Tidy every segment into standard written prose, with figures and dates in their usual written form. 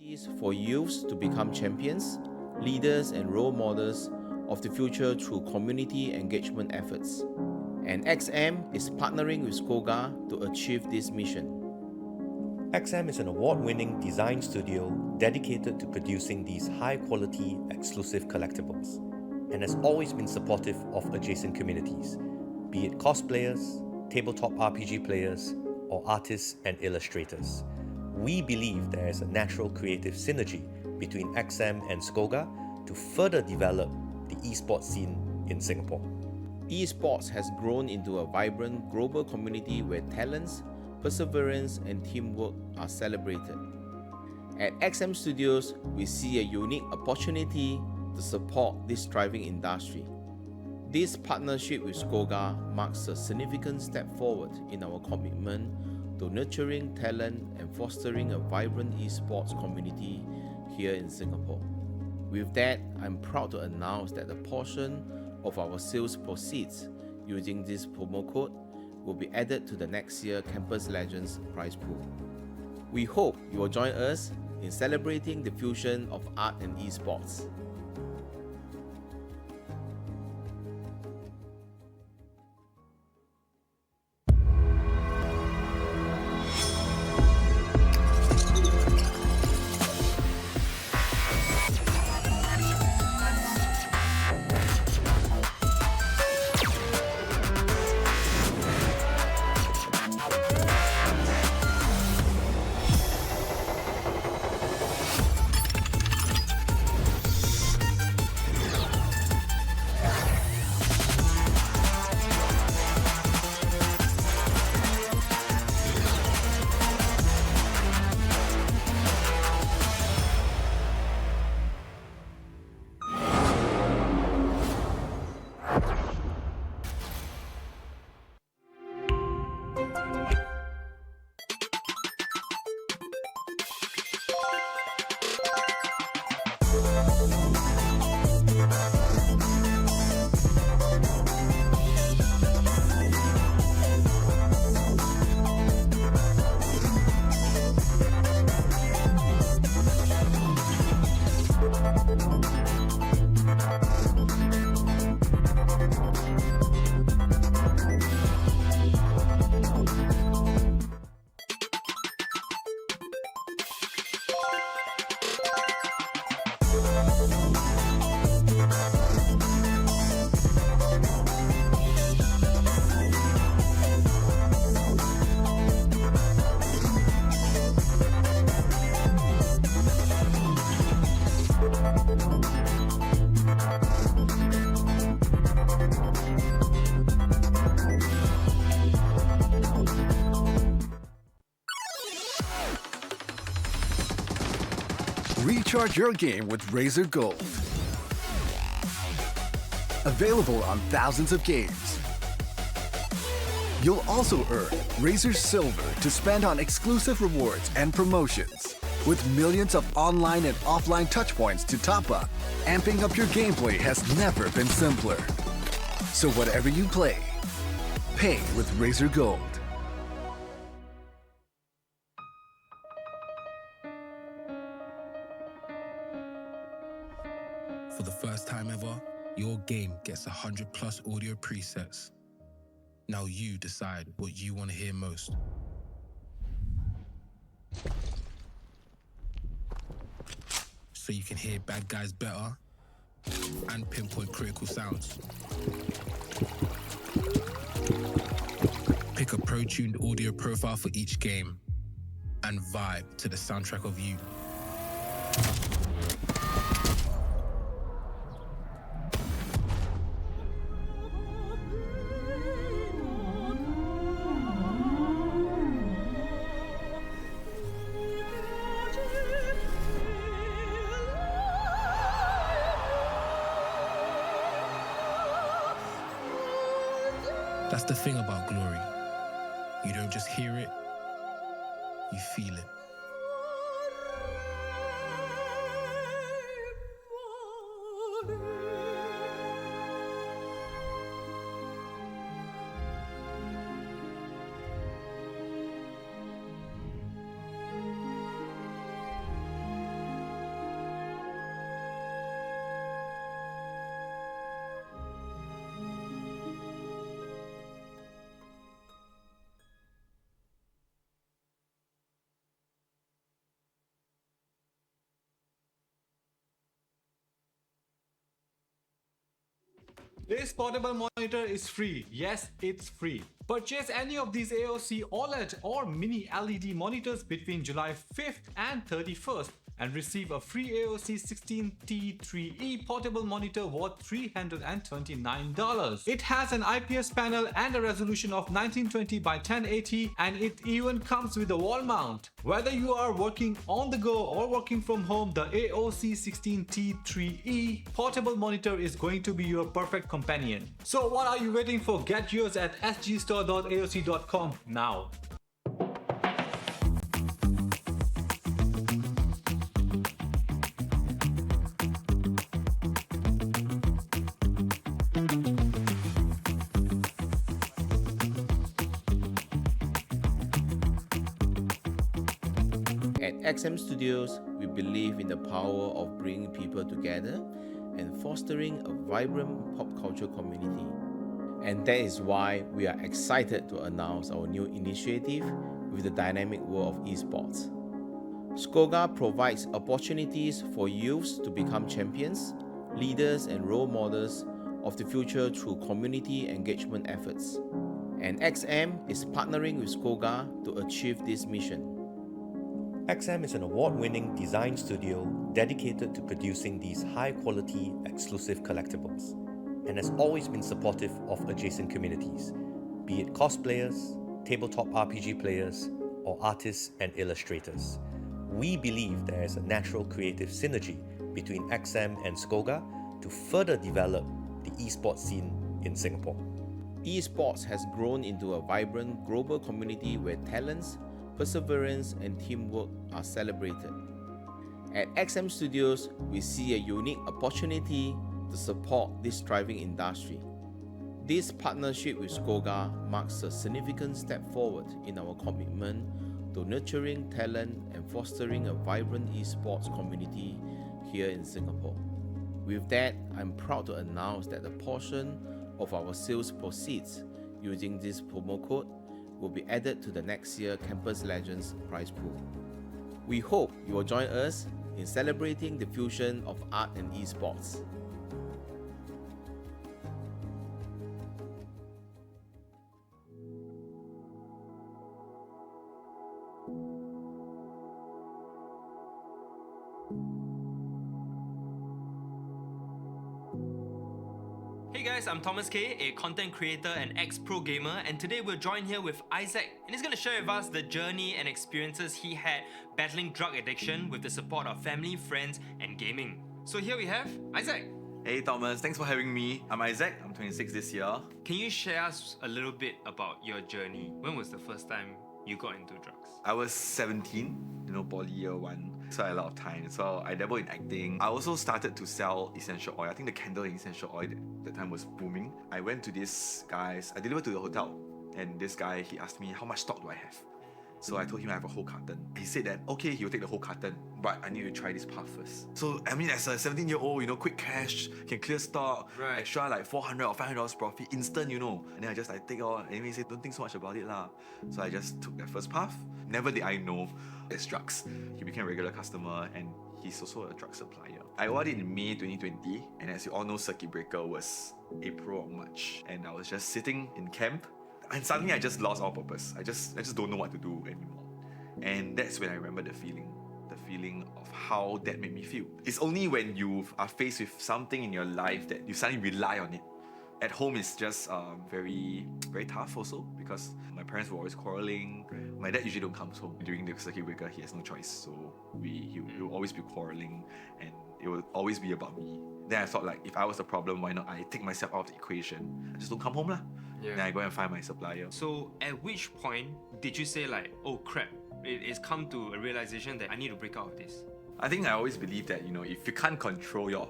Is for youths to become champions, leaders, and role models of the future through community engagement efforts. And XM is partnering with Skoga to achieve this mission. XM is an award-winning design studio dedicated to producing these high-quality, exclusive collectibles, and has always been supportive of adjacent communities, be it cosplayers, tabletop RPG players, or artists and illustrators. We believe there is a natural creative synergy between XM and Skoga to further develop the esports scene in Singapore. Esports has grown into a vibrant global community where talents, perseverance, and teamwork are celebrated. At XM Studios, we see a unique opportunity to support this thriving industry. This partnership with Skoga marks a significant step forward in our commitment to nurturing talent and fostering a vibrant esports community here in Singapore. With that, I'm proud to announce that a portion of our sales proceeds using this promo code will be added to the next year Campus Legends prize pool. We hope you will join us in celebrating the fusion of art and esports. Recharge your game with Razer Gold. Available on thousands of games. You'll also earn Razer Silver to spend on exclusive rewards and promotions. With millions of online and offline touchpoints to top up, amping up your gameplay has never been simpler. So whatever you play, pay with Razer Gold. For the first time ever, your game gets 100 plus audio presets. Now you decide what you want to hear most. So you can hear bad guys better and pinpoint critical sounds. Pick a pro-tuned audio profile for each game and vibe to the soundtrack of you. That's the thing about glory. You don't just hear it, you feel it. This portable monitor is free. Yes, it's free. Purchase any of these AOC OLED or mini LED monitors between July 5th and 31st and receive a free AOC 16T3E portable monitor worth $329. It has an IPS panel and a resolution of 1920 by 1080, and it even comes with a wall mount. Whether you are working on the go or working from home, the AOC 16T3E portable monitor is going to be your perfect companion. So what are you waiting for? Get yours at sgstore.aoc.com now. At XM Studios, we believe in the power of bringing people together and fostering a vibrant pop culture community. And that is why we are excited to announce our new initiative with the dynamic world of esports. Skoga provides opportunities for youths to become champions, leaders, and role models of the future through community engagement efforts. And XM is partnering with Skoga to achieve this mission. XM is an award-winning design studio dedicated to producing these high-quality, exclusive collectibles, and has always been supportive of adjacent communities, be it cosplayers, tabletop RPG players, or artists and illustrators. We believe there is a natural creative synergy between XM and Skoga to further develop the esports scene in Singapore. Esports has grown into a vibrant global community where talents, perseverance, and teamwork are celebrated. At XM Studios, we see a unique opportunity to support this thriving industry. This partnership with Skoga marks a significant step forward in our commitment to nurturing talent and fostering a vibrant esports community here in Singapore. With that, I'm proud to announce that a portion of our sales proceeds using this promo code will be added to the next year Campus Legends prize pool. We hope you will join us in celebrating the fusion of art and esports. Hey guys, I'm Thomas K, a content creator and ex-pro gamer, and today we're joined here with Isaac, and he's going to share with us the journey and experiences he had battling drug addiction with the support of family, friends, and gaming. So here we have Isaac. Hey Thomas, thanks for having me. I'm Isaac, I'm 26 this year. Can you share us a little bit about your journey? When was the first time you got into drugs? I was 17, poly year 1. So I had a lot of time. So I dabbled in acting. I also started to sell essential oil. I think the candle and essential oil that time was booming. I went to this guy's, I delivered to the hotel. And this guy, he asked me, how much stock do I have? So I told him I have a whole carton. He said that, okay, he'll take the whole carton, but I need to try this puff first. So, I mean, as a 17-year-old, quick cash, can clear stock, right. Extra like $400 or $500 profit, instant, And then I just take all, and he said, don't think so much about it lah. So I just took that first puff. Never did I know it's drugs. He became a regular customer and he's also a drug supplier. I bought it in May 2020, and as you all know, circuit breaker was April or March. And I was just sitting in camp, and suddenly I just lost all purpose. I just don't know what to do anymore. And that's when I remember the feeling of how that made me feel. It's only when you are faced with something in your life that you suddenly rely on it. At home, it's just very, very tough also, because my parents were always quarreling. My dad usually don't come home during the circuit breaker. He has no choice, so he will always be quarreling, and it will always be about me. Then I thought, like, if I was the problem, why not I take myself out of the equation? I just don't come home lah. Yeah. Then I go and find my supplier. So at which point did you say like, oh crap, it's come to a realization that I need to break out of this? I think I always believe that, if you can't control your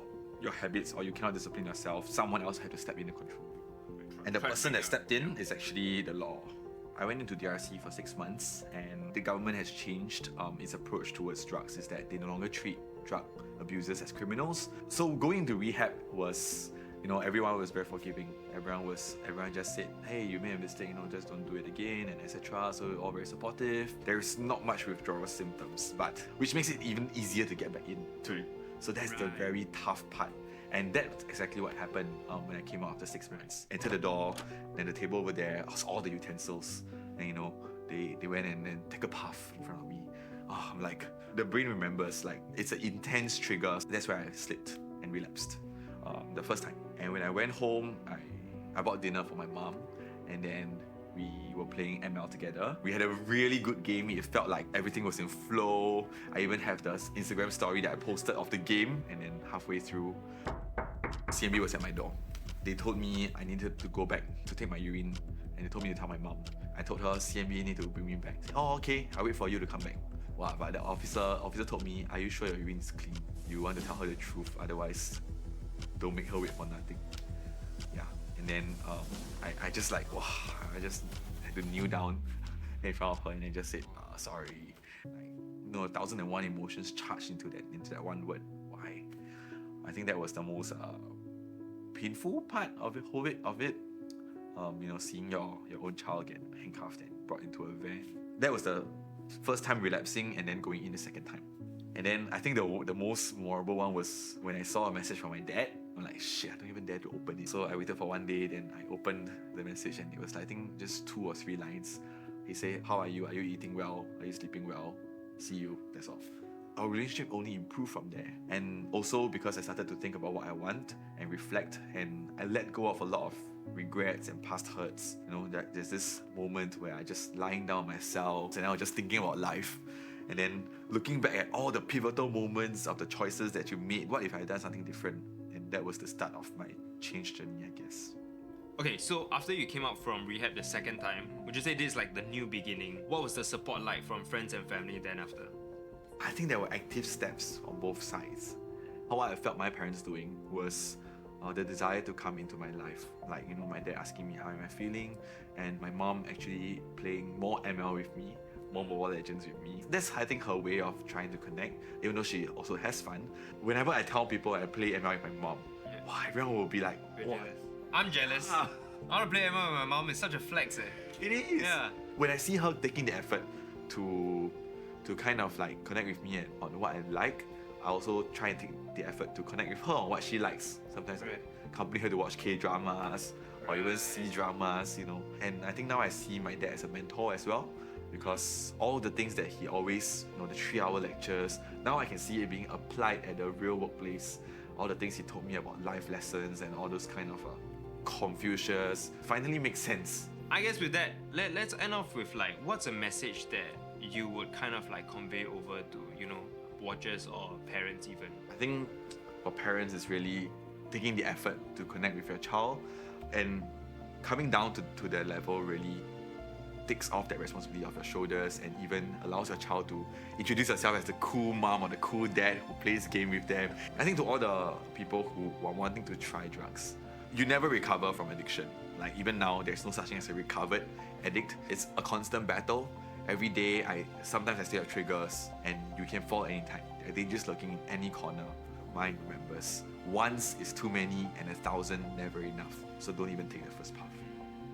habits or you cannot discipline yourself, someone else had to step in and control you. And the person that stepped in is actually the law. I went into DRC for 6 months, and the government has changed its approach towards drugs, is that they no longer treat drug abusers as criminals. So going into rehab was, everyone was very forgiving. Everyone just said, hey, you made a mistake, just don't do it again, and etc. So all very supportive. There's not much withdrawal symptoms, but which makes it even easier to get back into. So that's the very tough part. And that's exactly what happened when I came out after 6 minutes. Entered the door, then the table over there was all the utensils. And you know, they went and then take a puff in front of me. Oh, I'm like, the brain remembers, like, it's an intense trigger. That's where I slipped and relapsed the first time. And when I went home, I bought dinner for my mom, and then we were playing ML together. We had a really good game. It felt like everything was in flow. I even have the Instagram story that I posted of the game, and then halfway through, CMB was at my door. They told me I needed to go back to take my urine, and they told me to tell my mom. I told her CMB need to bring me back. Said, oh, okay, I'll wait for you to come back. Wow, but the officer told me, are you sure your urine is clean? You want to tell her the truth, otherwise don't make her wait for nothing. Yeah, and then I just like, wow, I just had to kneel down in front of her and then just said, sorry. Like, 1,001 emotions charged into that one word. Why? I think that was the most painful part of it. Seeing your own child get handcuffed and brought into a van. That was the first time relapsing and then going in the second time. And then I think the most memorable one was when I saw a message from my dad. I'm like, shit, I don't even dare to open it. So I waited for one day, then I opened the message and it was, I think, just 2 or 3 lines. He said, how are you? Are you eating well? Are you sleeping well? See you. That's all. Our relationship only improved from there. And also because I started to think about what I want and reflect, and I let go of a lot of regrets and past hurts. That there's this moment where I just lying down myself and I was just thinking about life. And then looking back at all the pivotal moments of the choices that you made, what if I had done something different? And that was the start of my change journey, I guess. Okay, so after you came out from rehab the second time, would you say this is like the new beginning? What was the support like from friends and family then after? I think there were active steps on both sides. What I felt my parents doing was the desire to come into my life. Like, my dad asking me how am I feeling, and my mom actually playing more ML with me, more Mobile Legends with me. That's, I think, her way of trying to connect, even though she also has fun. Whenever I tell people I play ML with my mom, wow, everyone will be like, wow. I'm jealous. I want to play ML with my mom. It's such a flex. It is. Yeah. When I see her taking the effort to kind of like connect with me on what I like, I also try and take the effort to connect with her on what she likes. Sometimes I accompany her to watch K-dramas or even C-dramas, And I think now I see my dad as a mentor as well, because all the things that he always, the 3-hour lectures, now I can see it being applied at the real workplace. All the things he told me about life lessons and all those kind of Confucius finally make sense. I guess with that, let's end off with like, what's a message that you would kind of like convey over to, watchers or parents even? I think for parents it's really taking the effort to connect with your child, and coming down to their level really takes off that responsibility off your shoulders and even allows your child to introduce yourself as the cool mom or the cool dad who plays game with them. I think to all the people who are wanting to try drugs, you never recover from addiction. Like even now, there's no such thing as a recovered addict. It's a constant battle. Every day, sometimes I still have triggers, and you can fall anytime. They're just looking in any corner. Mind remembers, once is too many and 1,000 never enough. So don't even take the first puff.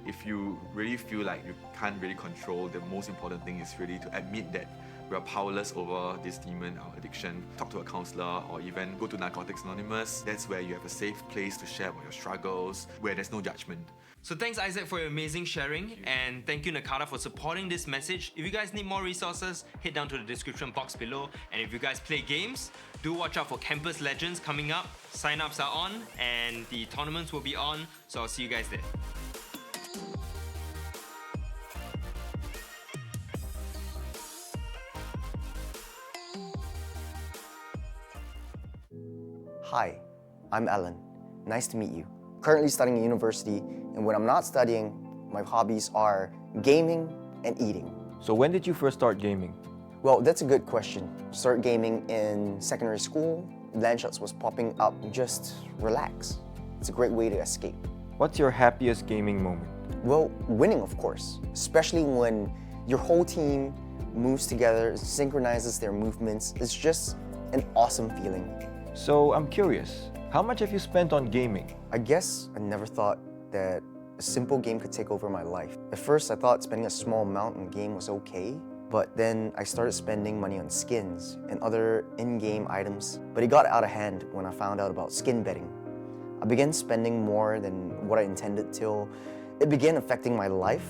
If you really feel like you can't really control, the most important thing is really to admit that we are powerless over this demon, our addiction. Talk to a counselor or even go to Narcotics Anonymous. That's where you have a safe place to share about your struggles, where there's no judgment. So thanks Isaac for your amazing sharing, and thank you Nakata for supporting this message. If you guys need more resources, head down to the description box below. And if you guys play games, do watch out for Campus Legends coming up. Sign-ups are on and the tournaments will be on, so I'll see you guys there. Hi, I'm Alan. Nice to meet you. Currently studying at university, and when I'm not studying, my hobbies are gaming and eating. So when did you first start gaming? Well, that's a good question. Started gaming in secondary school. Landshots was popping up, just relax. It's a great way to escape. What's your happiest gaming moment? Well, winning, of course, especially when your whole team moves together, synchronizes their movements. It's just an awesome feeling. So I'm curious, how much have you spent on gaming? I guess I never thought that a simple game could take over my life. At first, I thought spending a small amount in a game was okay, but then I started spending money on skins and other in-game items. But it got out of hand when I found out about skin betting. I began spending more than what I intended till it began affecting my life.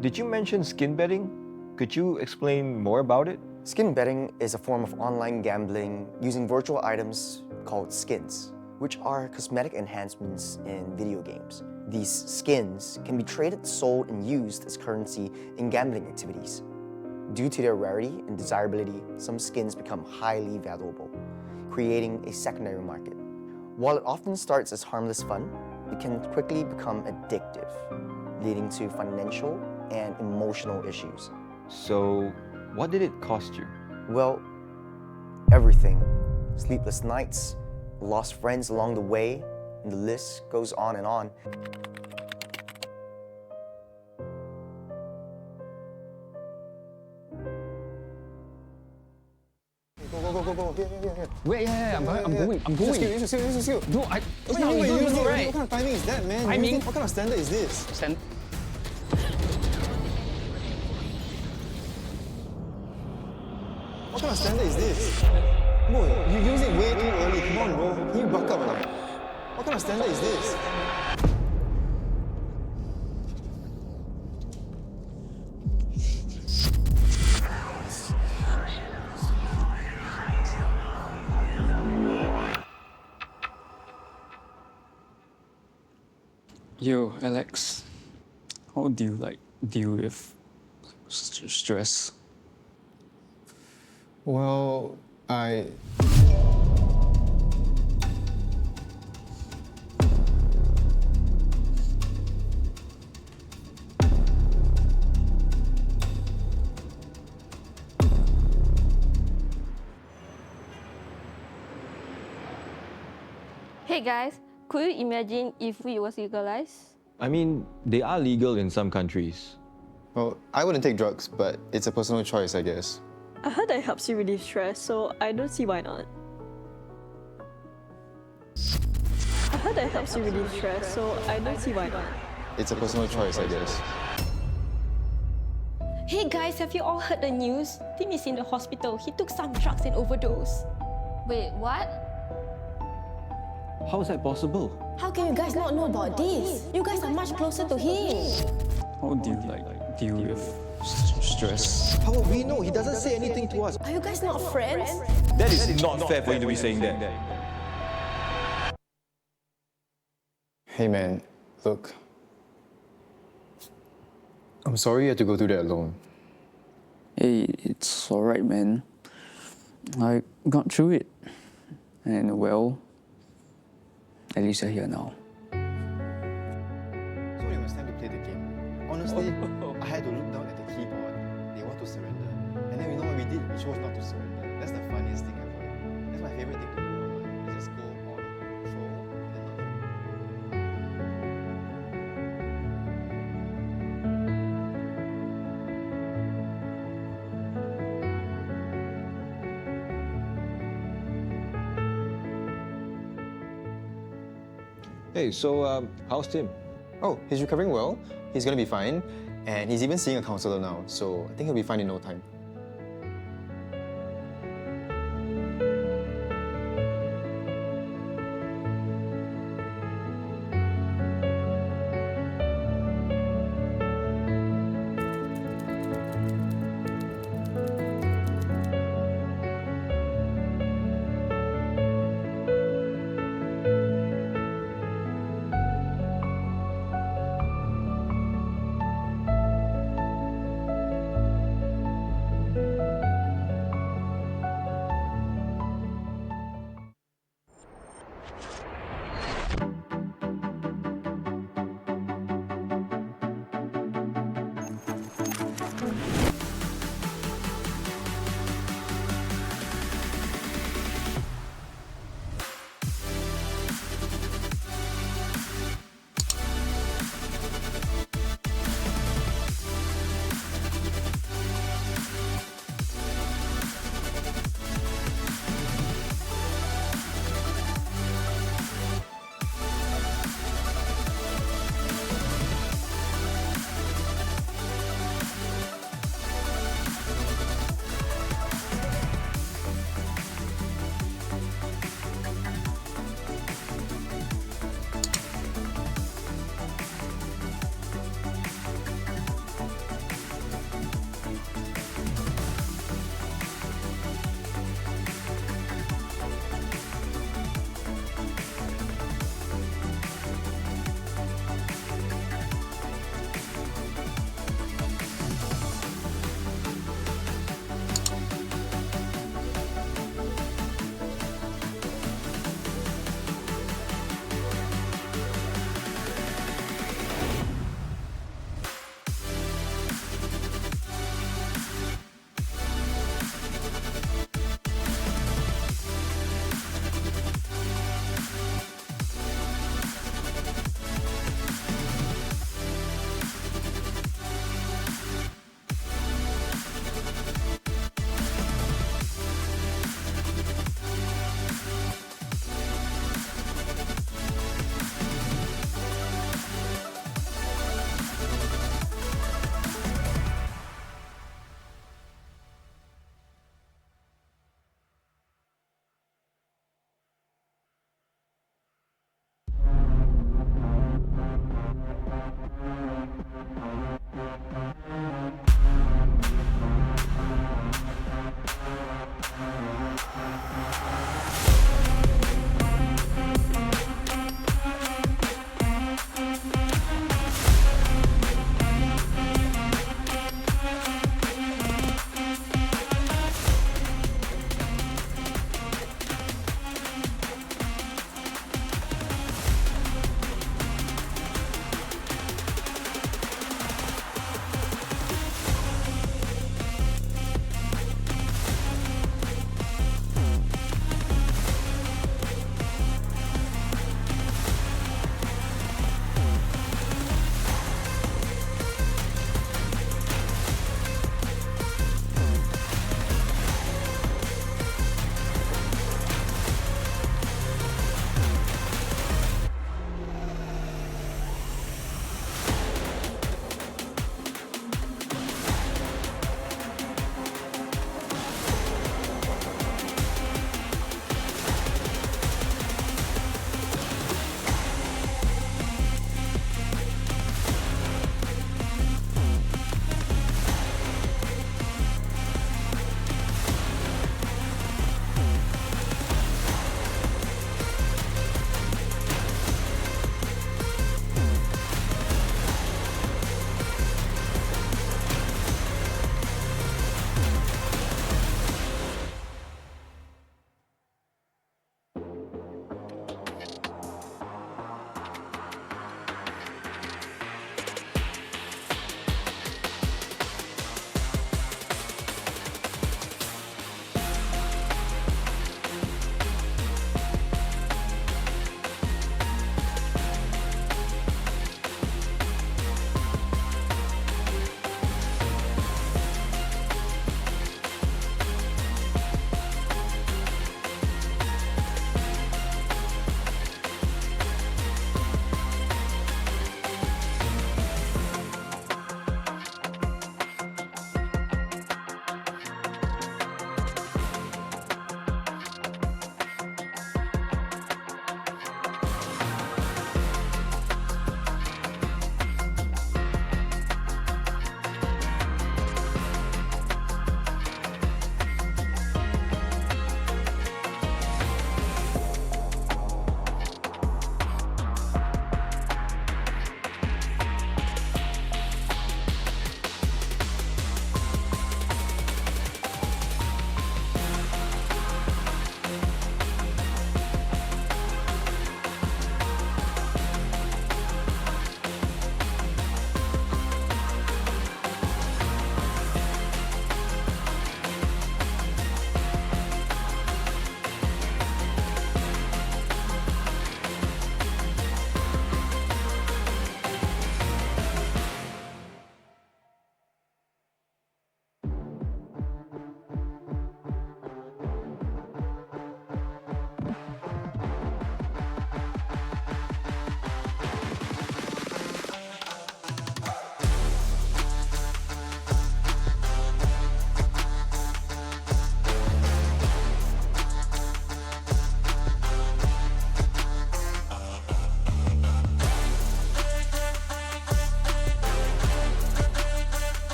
Did you mention skin betting? Could you explain more about it? Skin betting is a form of online gambling using virtual items called skins, which are cosmetic enhancements in video games. These skins can be traded, sold, and used as currency in gambling activities. Due to their rarity and desirability, some skins become highly valuable, creating a secondary market. While it often starts as harmless fun, it can quickly become addictive, leading to financial and emotional issues. So, what did it cost you? Well, everything. Sleepless nights, lost friends along the way, and the list goes on and on. Go. Here. Wait, yeah, I'm going. Excuse you. No, I. What No, kind you don't know, of right? What kind of timing is that, man? Timing? What kind of standard is this? What kind of standard is this? Bro, you use it way too early. Come on, bro. Can you buck up or not? What kind of standard is this? Yo, Alex, how do you deal with stress? Well, Hey guys, could you imagine if weed was legalized? I mean, they are legal in some countries. Well, I wouldn't take drugs, but it's a personal choice, I guess. I heard that it helps you relieve stress, so I don't see why not. It's a personal choice, I guess. Hey guys, have you all heard the news? Tim is in the hospital. He took some drugs and overdose. Wait, what? How is that possible? How can you guys not know about this? You guys are much closer to him. How do you deal with stress? How would we know? He doesn't say anything to us. Are you guys not friends? That is not fair for you to be saying that. Hey man, look. I'm sorry you had to go through that alone. Hey, it's alright, man. I got through it. And well, at least you're here now. So when it was time to play the game, honestly, I had to look down at the keyboard. They want to surrender. And then you know what we did? We chose not to surrender. That's the funniest thing ever. That's my favorite thing to do. You just go on control and then nothing. Hey, so how's Tim? Oh, he's recovering well. He's gonna be fine. And he's even seeing a counselor now. So I think he'll be fine in no time.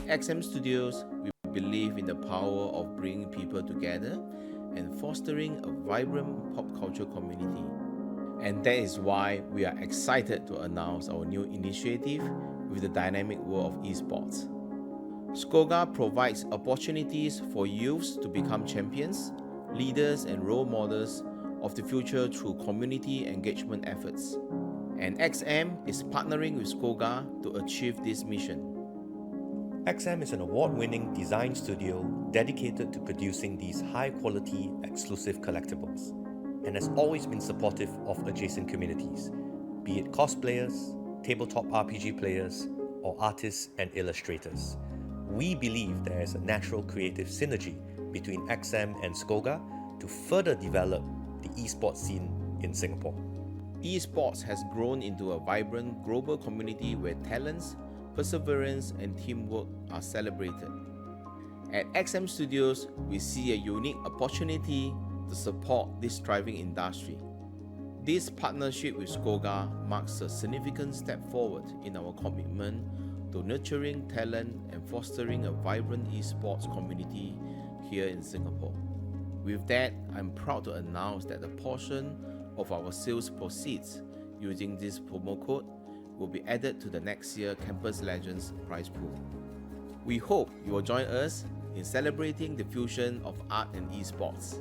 XM Studios, we believe in the power of bringing people together and fostering a vibrant pop culture community. And that is why we are excited to announce our new initiative with the dynamic world of esports. Skoga provides opportunities for youths to become champions, leaders, and role models of the future through community engagement efforts. And XM is partnering with Skoga to achieve this mission. XM is an award-winning design studio dedicated to producing these high-quality, exclusive collectibles, and has always been supportive of adjacent communities, be it cosplayers, tabletop RPG players, or artists and illustrators. We believe there is a natural creative synergy between XM and Skoga to further develop the esports scene in Singapore. Esports has grown into a vibrant global community where talents, perseverance, and teamwork are celebrated. At XM Studios, we see a unique opportunity to support this thriving industry. This partnership with Skoga marks a significant step forward in our commitment to nurturing talent and fostering a vibrant esports community here in Singapore. With that, I'm proud to announce that a portion of our sales proceeds using this promo code will be added to the next year Campus Legends prize pool. We hope you will join us in celebrating the fusion of art and esports.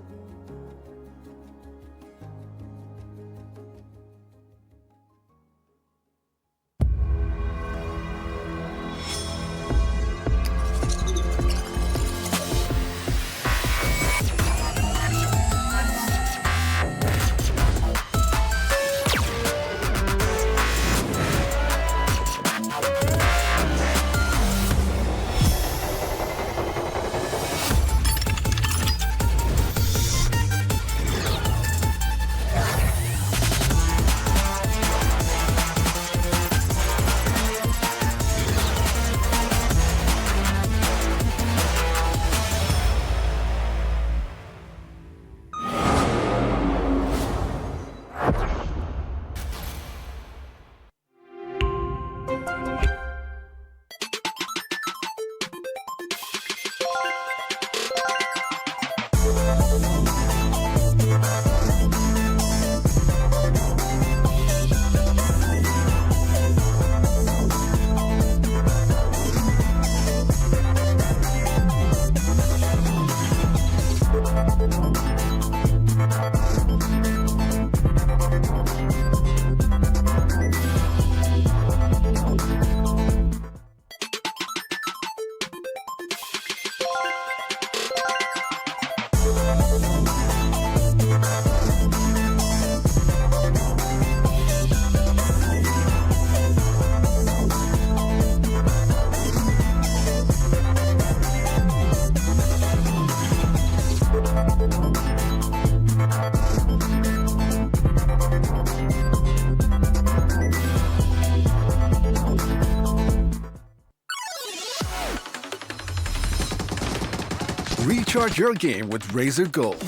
Recharge your game with Razer Gold.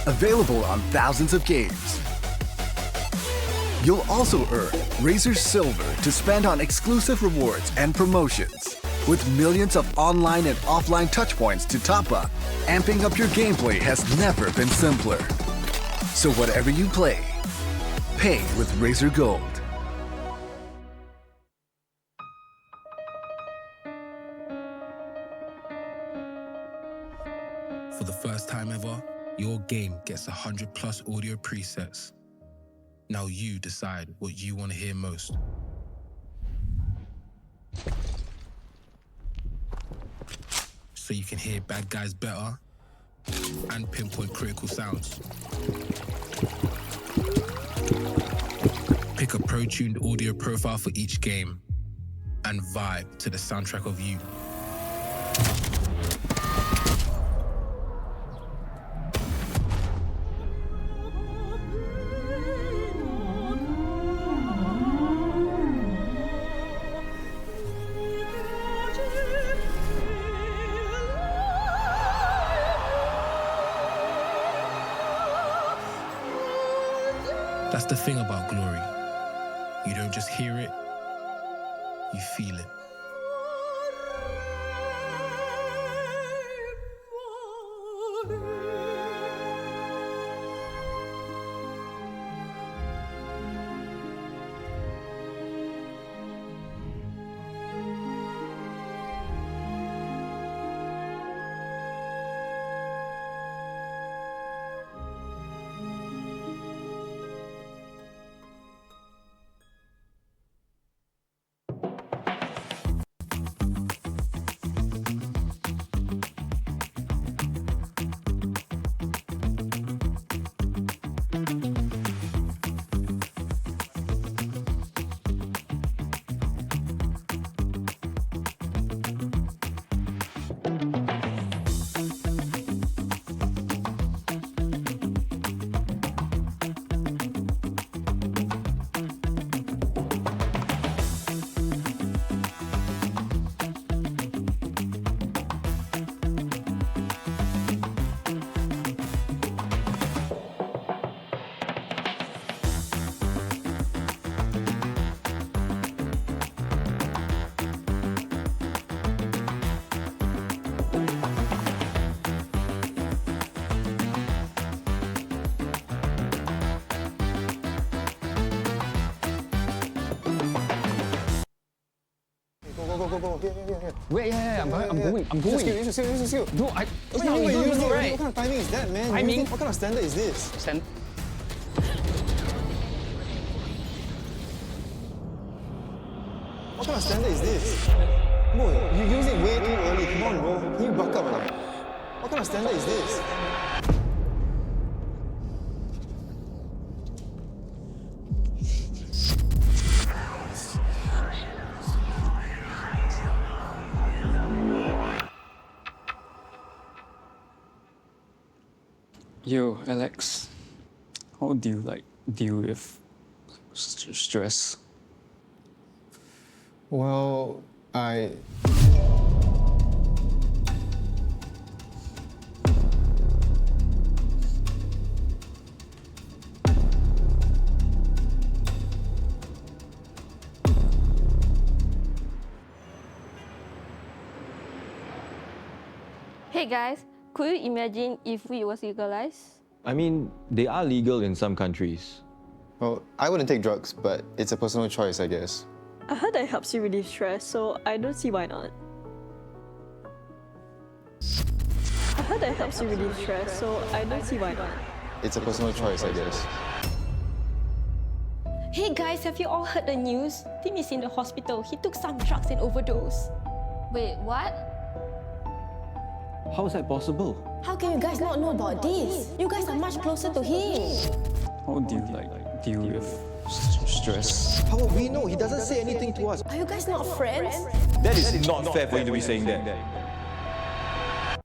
Available on thousands of games. You'll also earn Razer Silver to spend on exclusive rewards and promotions. With millions of online and offline touchpoints to top up, amping up your gameplay has never been simpler. So whatever you play, pay with Razer Gold. For the first time ever, your game gets 100 plus audio presets. Now you decide what you want to hear most. So you can hear bad guys better and pinpoint critical sounds. Pick a pro-tuned audio profile for each game and vibe to the soundtrack of you. That's the thing about glory. You don't just hear it, you feel it. Go. Here. Wait, yeah, I'm going. Use the skill. No, it's not Wait, legal, use it. right? What kind of timing is that, man? Timing? What kind of standard is this? What kind of standard is this? Bro, you use it way too early. Come on, bro. Can you buck up or not? What kind of standard is this? Yo, Alex, how do you deal with stress? Well, Hey guys, could you imagine if we was legalized? I mean, they are legal in some countries. Well, I wouldn't take drugs, but it's a personal choice, I guess. I heard that helps you relieve stress, so I don't see why not. I heard that helps you relieve stress, so I don't see why not. It's a personal choice, I guess. Hey guys, have you all heard the news? Tim is in the hospital. He took some drugs and overdosed. Wait, what? How is that possible? How can you guys not know about this? You guys are much closer to him. How do you deal with stress? How will we know? He doesn't say anything to us. Are you guys not friends? That is not fair for you to be saying that.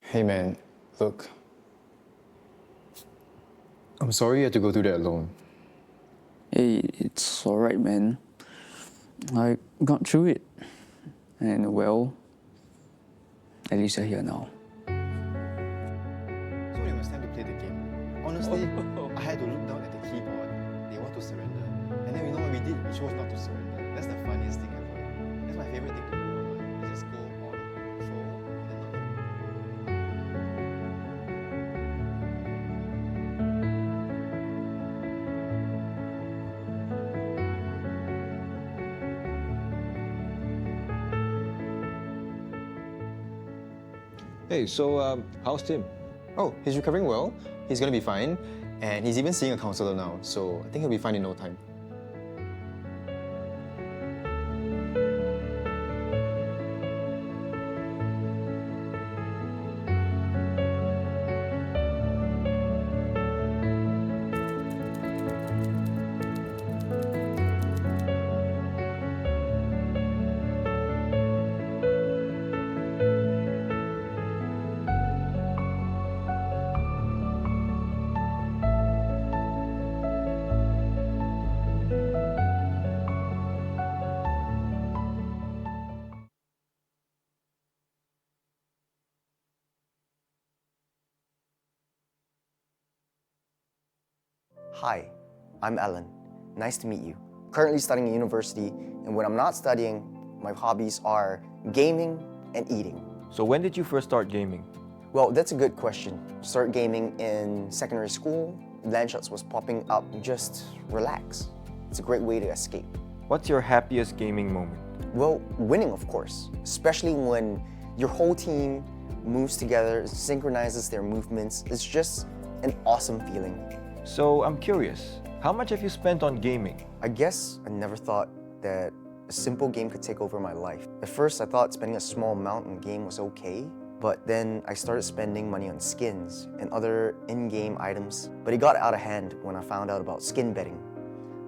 Hey man, look. I'm sorry you had to go through that alone. Hey, it's alright, man. I got through it. And well, at least you're here now. So when it was time to play the game, honestly, I had to look down at the keyboard. They want to surrender. And then you know what we did? We chose not to surrender. That's the funniest thing ever. That's my favorite thing to do online. You just go on control and then not. Hey, so how's Tim? Oh, he's recovering well. He's gonna be fine. And he's even seeing a counselor now. So I think he'll be fine in no time. Hi, I'm Ellen. Nice to meet you. Currently studying at university, and when I'm not studying, my hobbies are gaming and eating. So when did you first start gaming? Well, that's a good question. Started gaming in secondary school. Landshots was popping up. Just relax. It's a great way to escape. What's your happiest gaming moment? Well, winning, of course. Especially when your whole team moves together, synchronizes their movements. It's just an awesome feeling. So I'm curious, how much have you spent on gaming? I guess I never thought that a simple game could take over my life. At first, I thought spending a small amount in a game was okay, but then I started spending money on skins and other in-game items. But it got out of hand when I found out about skin betting.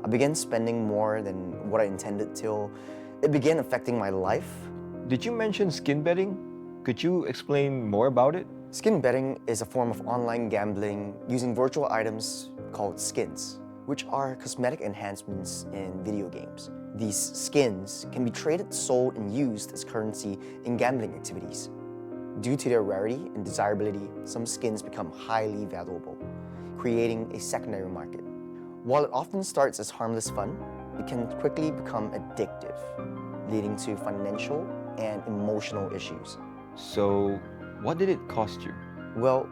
I began spending more than what I intended till it began affecting my life. Did you mention skin betting? Could you explain more about it? Skin betting is a form of online gambling using virtual items called skins, which are cosmetic enhancements in video games. These skins can be traded, sold, and used as currency in gambling activities. Due to their rarity and desirability, some skins become highly valuable, creating a secondary market. While it often starts as harmless fun, it can quickly become addictive, leading to financial and emotional issues. So, what did it cost you? Well,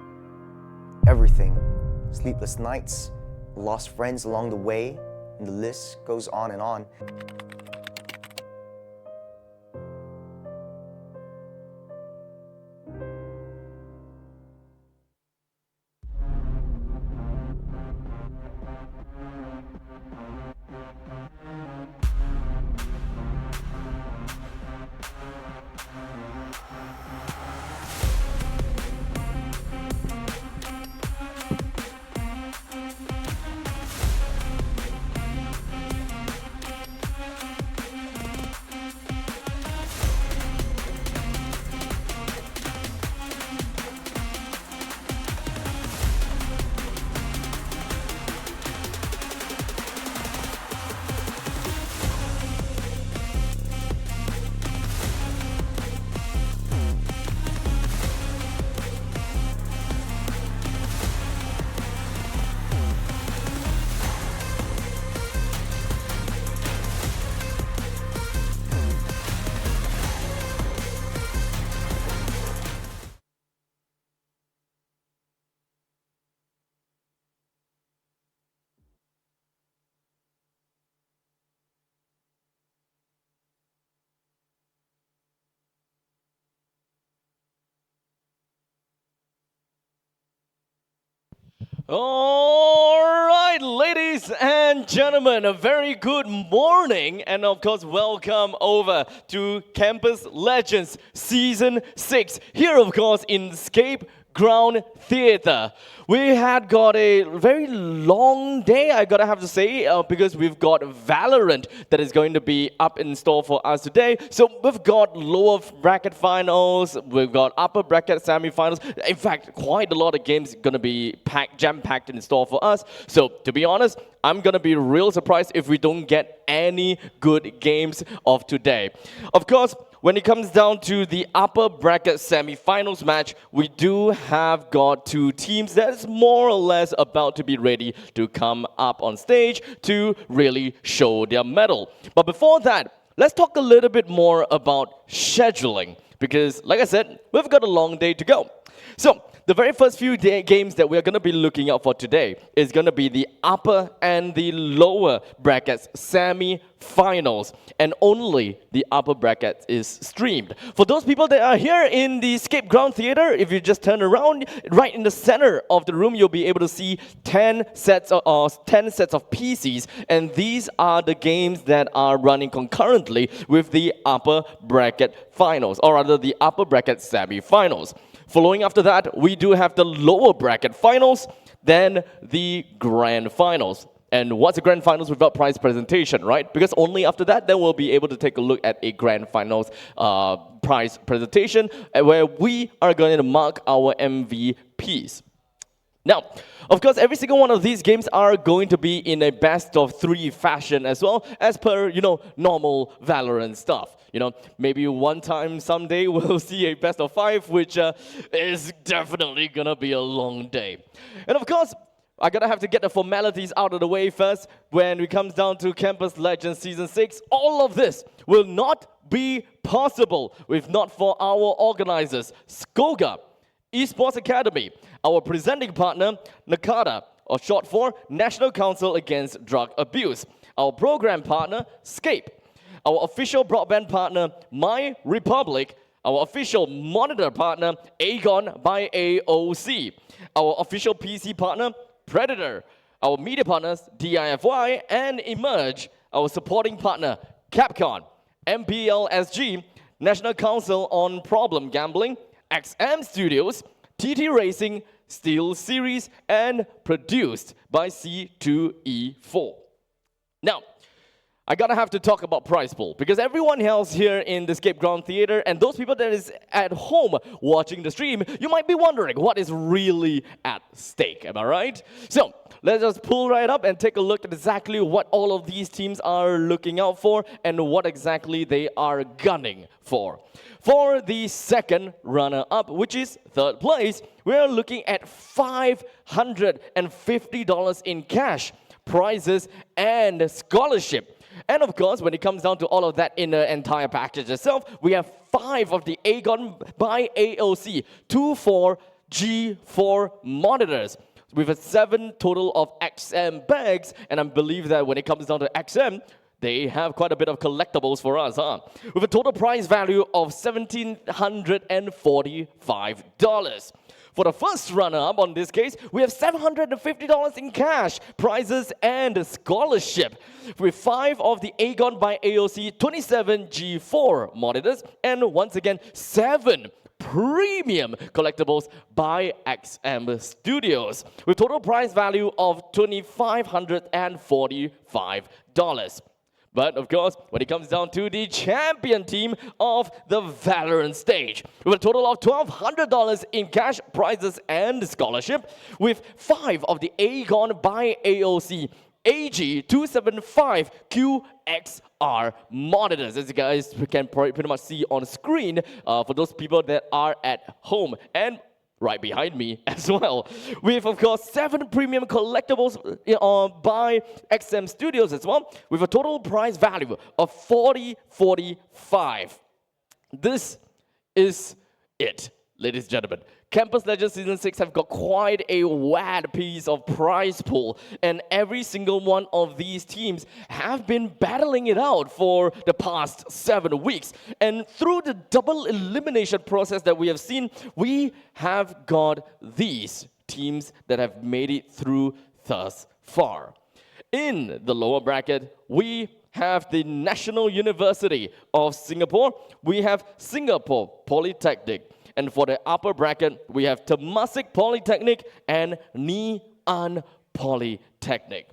everything. Sleepless nights, lost friends along the way, and the list goes on and on. All right, ladies and gentlemen, a very good morning, and of course, welcome over to Campus Legends Season 6. Here, of course, in Escape Ground Theatre. We had got a very long day, I gotta have to say, because we've got Valorant that is going to be up in store for us today. So we've got lower bracket finals, we've got upper bracket semi-finals. In fact, quite a lot of games gonna be jam-packed in store for us. So to be honest, I'm gonna be real surprised if we don't get any good games of today. Of course, when it comes down to the upper bracket semi-finals match, we do have got two teams that's more or less about to be ready to come up on stage to really show their mettle. But before that, let's talk a little bit more about scheduling, because like I said, we've got a long day to go. So the very first few games that we're going to be looking out for today is going to be the upper and the lower brackets semi-finals, and only the upper bracket is streamed. For those people that are here in the Escape Ground Theatre, if you just turn around, right in the center of the room, you'll be able to see 10 sets of PCs, and these are the games that are running concurrently with the upper bracket finals, or rather the upper bracket semi-finals. Following after that, we do have the lower bracket finals, then the grand finals. And what's a grand finals without prize presentation, right? Because only after that, then we'll be able to take a look at a grand finals prize presentation where we are going to mark our MVPs. Now, of course, every single one of these games are going to be in a best of 3 fashion as well, as per, normal Valorant stuff. Maybe one time, someday, we'll see a best of 5, which is definitely gonna be a long day. And of course, I gotta have to get the formalities out of the way first. When it comes down to Campus Legends Season 6, all of this will not be possible if not for our organizers, Skoga, Esports Academy, our presenting partner, Nakata, or short for National Council Against Drug Abuse, our program partner, Scape, our official broadband partner, My Republic, our official monitor partner, Aegon by AOC, our official PC partner, Predator, our media partners, DIFY and Emerge, our supporting partner, Capcom, MPLSG, National Council on Problem Gambling, XM Studios, TT Racing, Steel Series, and produced by C2E4. Now, I gotta have to talk about prize pool, because everyone else here in the Escape Ground Theatre and those people that is at home watching the stream, you might be wondering what is really at stake, am I right? So, let's just pull right up and take a look at exactly what all of these teams are looking out for and what exactly they are gunning for. For the second runner-up, which is third place, we're looking at $550 in cash, prizes, and scholarship. And of course, when it comes down to all of that in the entire package itself, we have 5 of the Aegon by AOC 24G4 monitors, with a 7 total of XM bags, and I believe that when it comes down to XM, they have quite a bit of collectibles for us, huh? With a total prize value of $1,745. For the first runner-up on this case, we have $750 in cash, prizes, and scholarship, with 5 of the Aegon by AOC 27G4 monitors, and once again, 7 premium collectibles by XM Studios, with total prize value of $2,545. But of course, when it comes down to the champion team of the Valorant stage, with a total of $1,200 in cash, prizes, and scholarship, with 5 of the Aegon by AOC AG275QXR monitors, as you guys can pretty much see on screen for those people that are at home, and right behind me as well. With, of course, 7 premium collectibles by XM Studios as well, with a total prize value of $40.45. This is it, ladies and gentlemen. Campus Legends Season 6 have got quite a wide piece of prize pool, and every single one of these teams have been battling it out for the past 7 weeks. And through the double elimination process that we have seen, we have got these teams that have made it through thus far. In the lower bracket, we have the National University of Singapore. We have Singapore Polytechnic. And for the upper bracket, we have Temasek Polytechnic and Ngee Ann Polytechnic.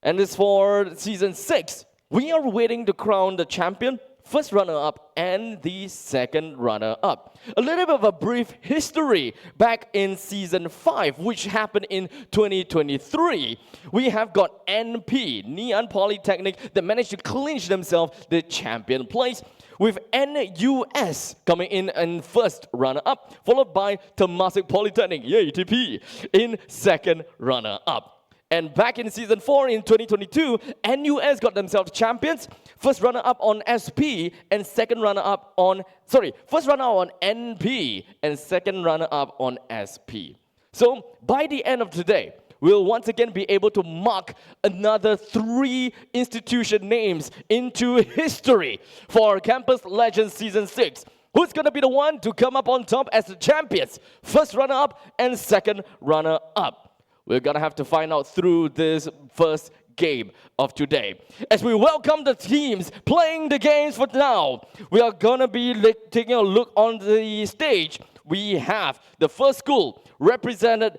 And as for Season 6, we are waiting to crown the champion, first runner-up, and the second runner-up. A little bit of a brief history back in Season 5, which happened in 2023. We have got NP, Ngee Ann Polytechnic, that managed to clinch themselves the champion place, with NUS coming in first runner-up, followed by Temasek Polytechnic, yay TP, in second runner-up. And back in Season 4 in 2022, NUS got themselves champions. First runner-up on SP and second runner-up on, first runner-up on NP and second runner-up on SP. So by the end of today, we'll once again be able to mark another 3 institution names into history for Campus Legends Season 6. Who's going to be the one to come up on top as the champions? First runner-up and second runner-up. We're going to have to find out through this first game of today. As we welcome the teams playing the games for now, we are going to be taking a look on the stage. We have the first school representing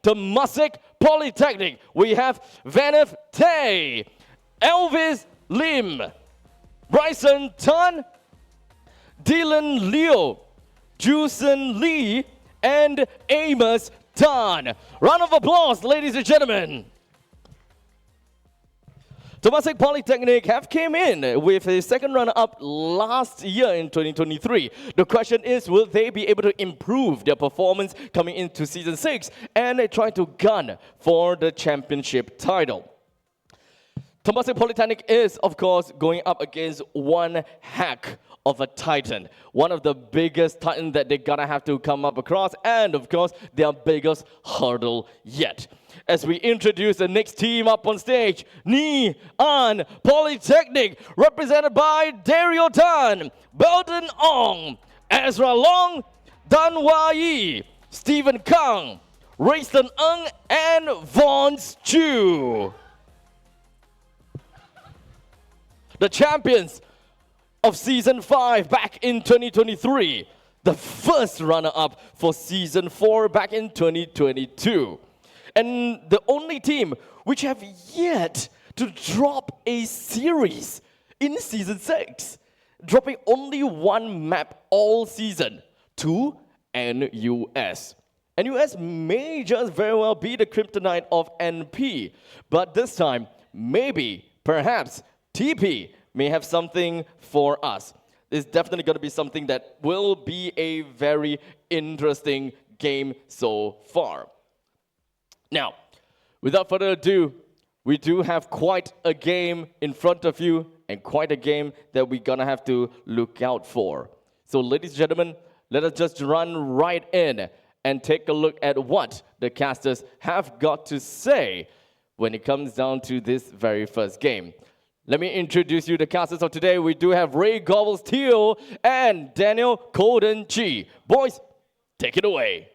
Temasek Polytechnic. We have Vaneth Tay, Elvis Lim, Bryson Tan, Dylan Liu, Jusen Lee, and Amos Tan. Round of applause, ladies and gentlemen. Temasek Polytechnic have came in with a second runner-up last year in 2023. The question is, will they be able to improve their performance coming into Season 6 and try to gun for the championship title? Temasek Polytechnic is, of course, going up against one hack of a titan, one of the biggest titans that they're gonna have to come up across, and of course, their biggest hurdle yet. As we introduce the next team up on stage, Ngee Ann Polytechnic, represented by Dario Tan, Belton Ong, Ezra Long, Dan Hua Yi, Stephen Kang, Rayston Ng, and Vons Chu. The champions of Season 5 back in 2023. The first runner-up for Season 4 back in 2022. And the only team which have yet to drop a series in Season 6. Dropping only one map all season to NUS. NUS may just very well be the kryptonite of NP. But this time, maybe, perhaps, TP may have something for us. It's definitely going to be something that will be a very interesting game so far. Now, without further ado, we do have quite a game in front of you and quite a game that we're going to have to look out for. So ladies and gentlemen, let us just run right in and take a look at what the casters have got to say when it comes down to this very first game. Let me introduce you to the casters of today. We do have Ray Gobbles Teal and Daniel Colden Chi. Boys, take it away.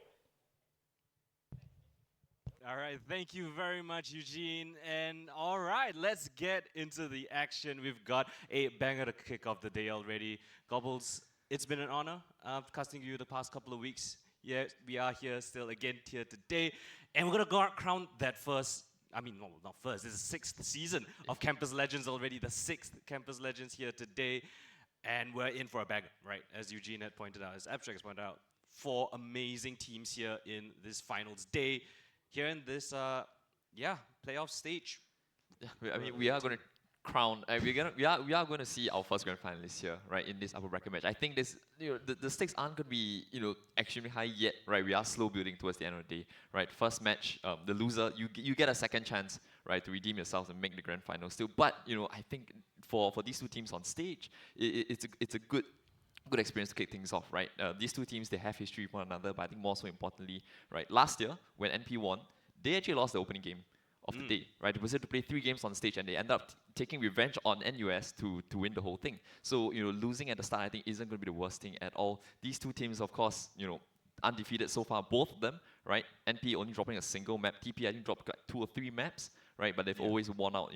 All right, thank you very much, Eugene. And all right, let's get into the action. We've got a banger to kick off the day already. Gobbles, it's been an honor casting you the past couple of weeks. Yeah, we are here still again here today. And we're going to crown that first. No, not first. This is the 6th season of Campus Legends already, the 6th Campus Legends here today. And we're in for a banger, right? As Eugene had pointed out, as Abstract has pointed out, 4 amazing teams here in this finals day, here in this, playoff stage. Yeah, we are going to crown. We are going to see our first grand finalist here, right, in this upper bracket match. I think this, the stakes aren't going to be, extremely high yet, right? We are slow building towards the end of the day, right? First match, the loser, you get a second chance, right, to redeem yourselves and make the grand final still. But I think for these 2 teams on stage, it's a good experience to kick things off, right? These 2 teams, they have history with one another, but I think more so importantly, right, last year when NP won, they actually lost the opening game of the day, right? They was able to play 3 games on stage and they end up taking revenge on NUS to win the whole thing. So, losing at the start, I think, isn't going to be the worst thing at all. These 2 teams, of course, undefeated so far, both of them, right? NP only dropping a single map. TP I think dropped like 2 or 3 maps, right? But they've always won out,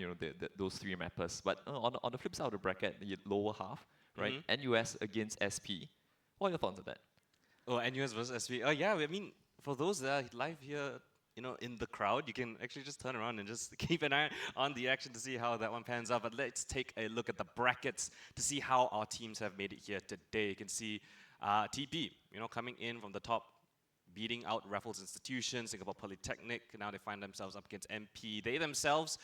those 3 mappers. But on the flip side of the bracket, the lower half, right? NUS against SP. What are your thoughts on that? Oh, NUS versus SP. Oh yeah, I mean, for those that are live here, in the crowd, you can actually just turn around and just keep an eye on the action to see how that one pans out. But let's take a look at the brackets to see how our teams have made it here today. You can see TP, coming in from the top, beating out Raffles Institution, Singapore Polytechnic. Now they find themselves up against MP. They themselves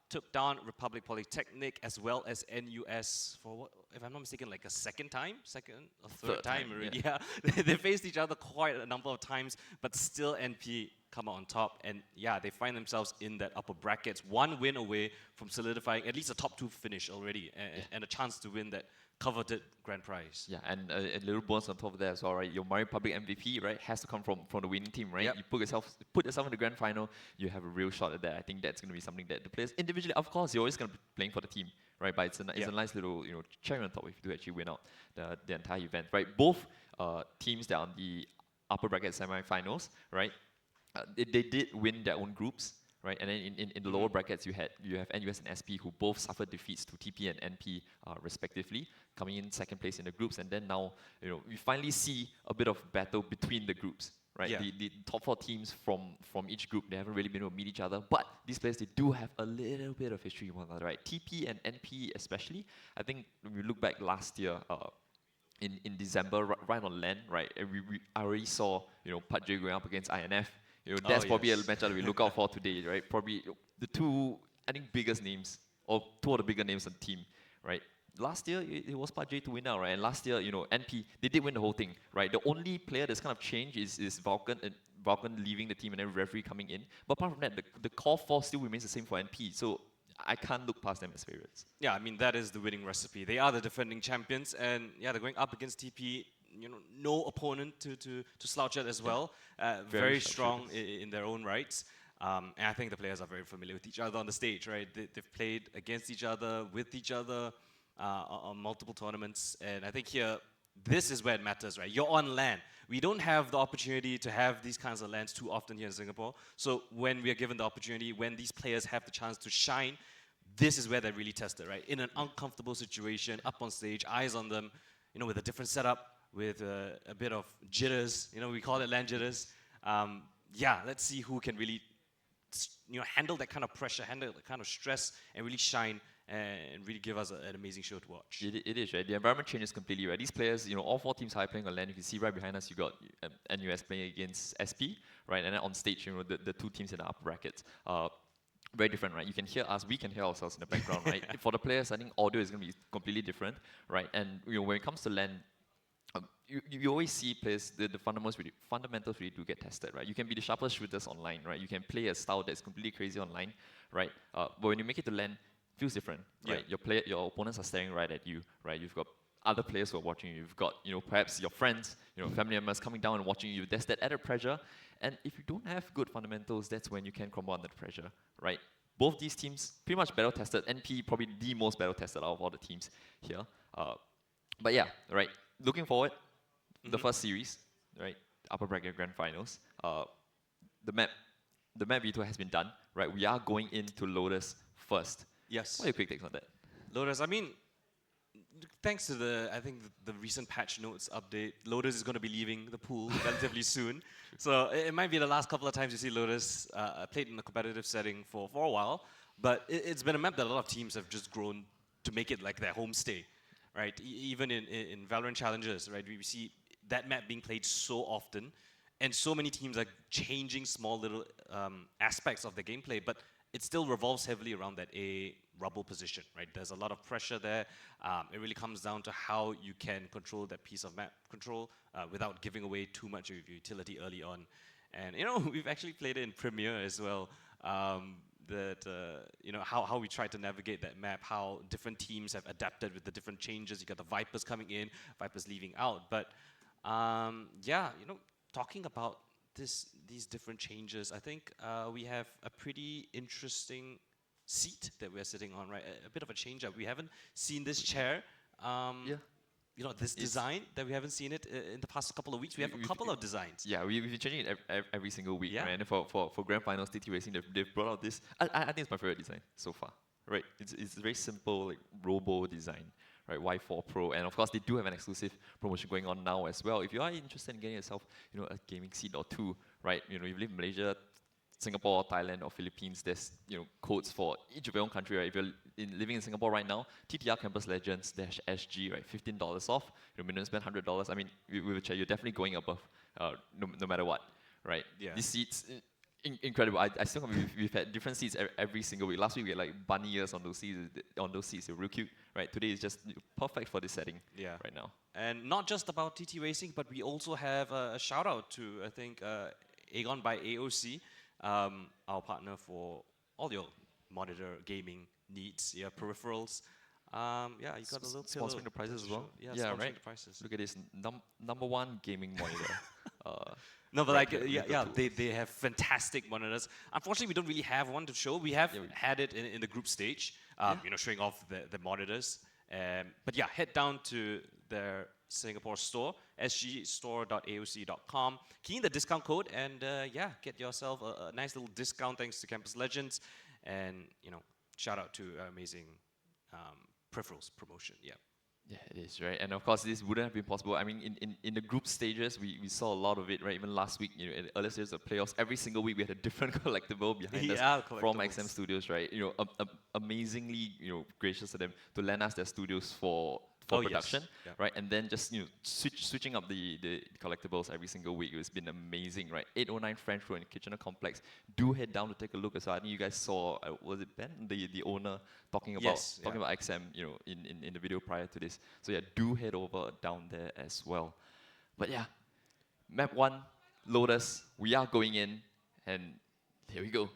took down Republic Polytechnic as well as NUS for, what, if I'm not mistaken, like a second or third time already. Yeah, they faced each other quite a number of times, but still NP come out on top. And yeah, they find themselves in that upper brackets, one win away from solidifying at least a top 2 finish already, and a chance to win that coveted grand prize. Yeah, and a little bonus on top of that as well, right? Your Mario Public MVP, right, has to come from the winning team, right? Yep. You put yourself in the grand final, you have a real shot at that. I think that's going to be something that the players individually, of course, you're always going to be playing for the team, right? But it's a nice little cherry on top if you do actually win out the entire event, right? Both teams that are on the upper bracket semi-finals, right? They did win their own groups. Right, and then in the lower brackets you have NUS and SP who both suffered defeats to TP and NP respectively, coming in second place in the groups, and then now we finally see a bit of battle between the groups. Right, Yeah. the top 4 teams from each group, they haven't really been able to meet each other, but these players, they do have a little bit of history with one another. Right, TP and NP especially. I think when we look back last year. In December, right on LAN, right, and I already saw Pat J going up against INF. That's probably a matchup that we look out for today, right? Probably the 2, I think, biggest names, or 2 of the bigger names on the team, right? Last year, it was Pat J to win out, right? And last year, NP, they did win the whole thing, right? The only player that's kind of changed is Vulcan, and Vulcan leaving the team and then referee coming in. But apart from that, the core 4 still remains the same for NP. So I can't look past them as favorites. Yeah, I mean, that is the winning recipe. They are the defending champions, and yeah, they're going up against TP. No opponent to slouch at as well. Very strong in their own rights. And I think the players are very familiar with each other on the stage, right? They've played against each other, with each other on multiple tournaments. And I think here, this is where it matters, right? You're on LAN. We don't have the opportunity to have these kinds of LANs too often here in Singapore. So when we are given the opportunity, when these players have the chance to shine, this is where they're really tested, right? In an uncomfortable situation, up on stage, eyes on them, with a different setup, with a bit of jitters, we call it LAN jitters. Yeah, let's see who can really, handle that kind of pressure, handle that kind of stress, and really shine and really give us an amazing show to watch. It is, right? The environment changes completely, right? These players, all 4 teams are playing on LAN. You can see right behind us, you got NUS playing against SP, right? And then on stage, the 2 teams in the upper brackets. Very different, right? You can hear us, we can hear ourselves in the background, right? For the players, I think audio is going to be completely different, right? And when it comes to LAN, you always see players, the fundamentals really do get tested, right? You can be the sharpest shooters online, right? You can play a style that's completely crazy online, right? But when you make it to LAN, it feels different, right? Your opponents are staring right at you, right? You've got other players who are watching you. You've got, perhaps your friends, family members coming down and watching you. There's that added pressure. And if you don't have good fundamentals, that's when you can crumble under the pressure, right? Both these teams pretty much battle tested. NP probably the most battle tested out of all the teams here. But yeah, right. Looking forward, the first series, right? Upper bracket grand finals. The map veto has been done, right? We are going into Lotus first. Yes. What are your quick takes on that? Lotus, I mean, thanks to the recent patch notes update, Lotus is going to be leaving the pool relatively soon. So it might be the last couple of times you see Lotus played in a competitive setting for a while. But it's been a map that a lot of teams have just grown to make it like their homestay, right? Even in Valorant challenges, right? We see that map being played so often, and so many teams are changing small little aspects of the gameplay, but it still revolves heavily around that A rubble position, right? There's a lot of pressure there. It really comes down to how you can control that piece of map control without giving away too much of your utility early on. And we've actually played it in Premiere as well. How we try to navigate that map, how different teams have adapted with the different changes. You got the Vipers coming in, Vipers leaving out. But talking about these different changes, I think we have a pretty interesting seat that we're sitting on, right? A bit of a change up. We haven't seen this chair this design that we haven't seen it in the past couple of weeks. We have a couple of designs. Yeah, we've been changing it every single week. Yeah. Right? And for Grand Finals, TT Racing, they've brought out this. I think it's my favorite design so far. Right? It's a very simple, like, robo design. Right? Y4 Pro. And of course, they do have an exclusive promotion going on now as well. If you are interested in getting yourself, a gaming seat or two, right? You live in Malaysia, Singapore, Thailand, or Philippines, there's codes for each of your own country. Right? If you're living in Singapore right now, TTR Campus Legends -SG, right? $15 off. Minimum spend $100. I mean, we will check. You're definitely going above, no matter what, right? Yeah. These seats, incredible. I still can't. We've had different seats every single week. Last week we had like bunny ears on those seats. They're real cute, right? Today is just perfect for this setting. Yeah. Right now. And not just about TT Racing, but we also have a shout out to, I think, Aegon by AOC, our partner for all your monitor gaming needs, peripherals. Yeah, you got a little sponsoring the prices as well. Yeah, Yeah, sponsoring right. the prices. Look at this number one gaming monitor. No, but right like, here, yeah, tools. they have fantastic monitors. Unfortunately, we don't really have one to show. We have had it in the group stage, showing off the monitors. But yeah, head down to their Singapore store, sgstore.aoc.com. Key in the discount code and get yourself a nice little discount thanks to Campus Legends. And, shout out to amazing peripherals promotion. Yeah. Yeah, it is, right? And of course, this wouldn't have been possible. I mean, in the group stages, we saw a lot of it, right? Even last week, in the earlier stages of playoffs, every single week we had a different collectible behind us from XM Studios, right? Amazingly, gracious of them to lend us their studios for production, Yeah. right? And then just switching up the collectibles every single week. It's been amazing, right? 809 French Road in Kitchener Complex. Do head down to take a look as well. I think you guys saw, was it Ben, the owner, talking about XM, in the video prior to this. So yeah, do head over down there as well. But yeah, map 1, Lotus. We are going in, and here we go.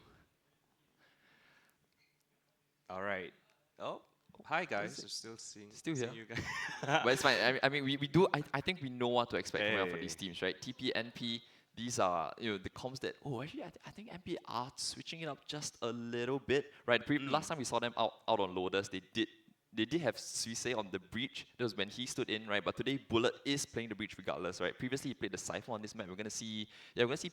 All right. Oh. Hi guys, I'm still seeing here. you guys. But it's fine. I mean, we do. I think we know what to expect coming out for these teams, right? TP, NP. These are the comps that. Oh, actually, I think NP are switching it up just a little bit, right? Last time we saw them out on Lotus, they did have Suisse on the breach. That was when he stood in, right? But today Bullet is playing the breach regardless, right? Previously he played the Cypher on this map. We're gonna see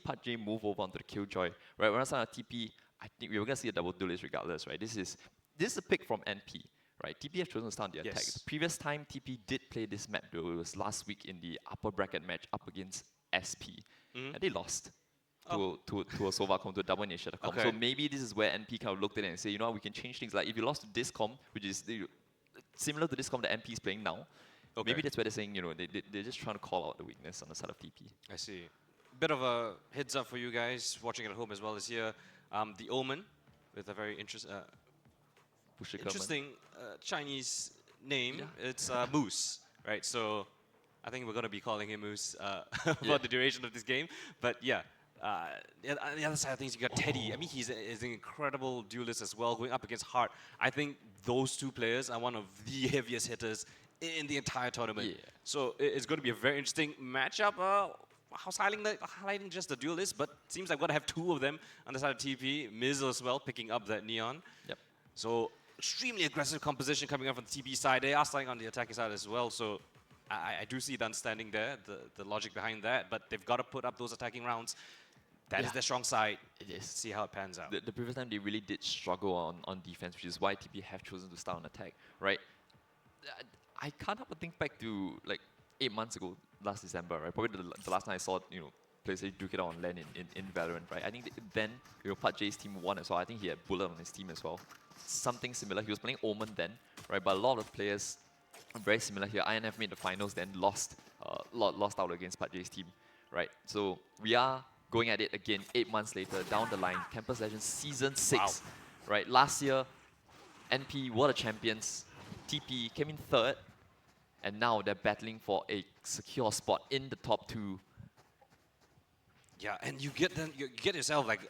Pat J move over onto the Killjoy, right? When I saw TP, I think we were gonna see a double duelist regardless, right? This is a pick from NP. Right, TP have chosen to start the attack. The previous time TP did play this map, though, it was last week in the upper bracket match up against SP, and they lost to a Sovacom, to a double initiator comp. So maybe this is where NP kind of looked at it and say, we can change things. Like if you lost to this comp, which is similar to this comp that NP is playing now, maybe that's where they're saying, they're just trying to call out the weakness on the side of TP. I see. Bit of a heads up for you guys watching at home as well as here. The Omen with a very interesting Chinese name. It's Moose, right? So I think we're going to be calling him Moose for the duration of this game. But yeah, the other side of things, you got Teddy. I mean, he's an incredible duelist as well, going up against Hart. I think those two players are one of the heaviest hitters in the entire tournament. So it's going to be a very interesting matchup. I was highlighting just the duelist, but it seems like we're going to have two of them on the side of TP. Miz as well, picking up that Neon. Yep. So extremely aggressive composition coming up from the TP side. They are starting on the attacking side as well. So I do see the understanding there, the logic behind that. But they've got to put up those attacking rounds. That is their strong side. It is. See how it pans out. The previous time they really did struggle on defense, which is why TP have chosen to start on attack, right? I can't help but think back to like 8 months ago, last December, right? Probably the last time I saw players duke it out on LAN in Valorant, right? I think then Pat J's team won as well. I think he had Bullet on his team as well. Something similar. He was playing Omen then, right? But a lot of players are very similar here. INF made the finals, then lost out against Pat J's team, right? So we are going at it again 8 months later, down the line. Campus Legends Season 6, right? Last year, NP were the champions. TP came in third, and now they're battling for a secure spot in the top 2. Yeah, and you get yourself like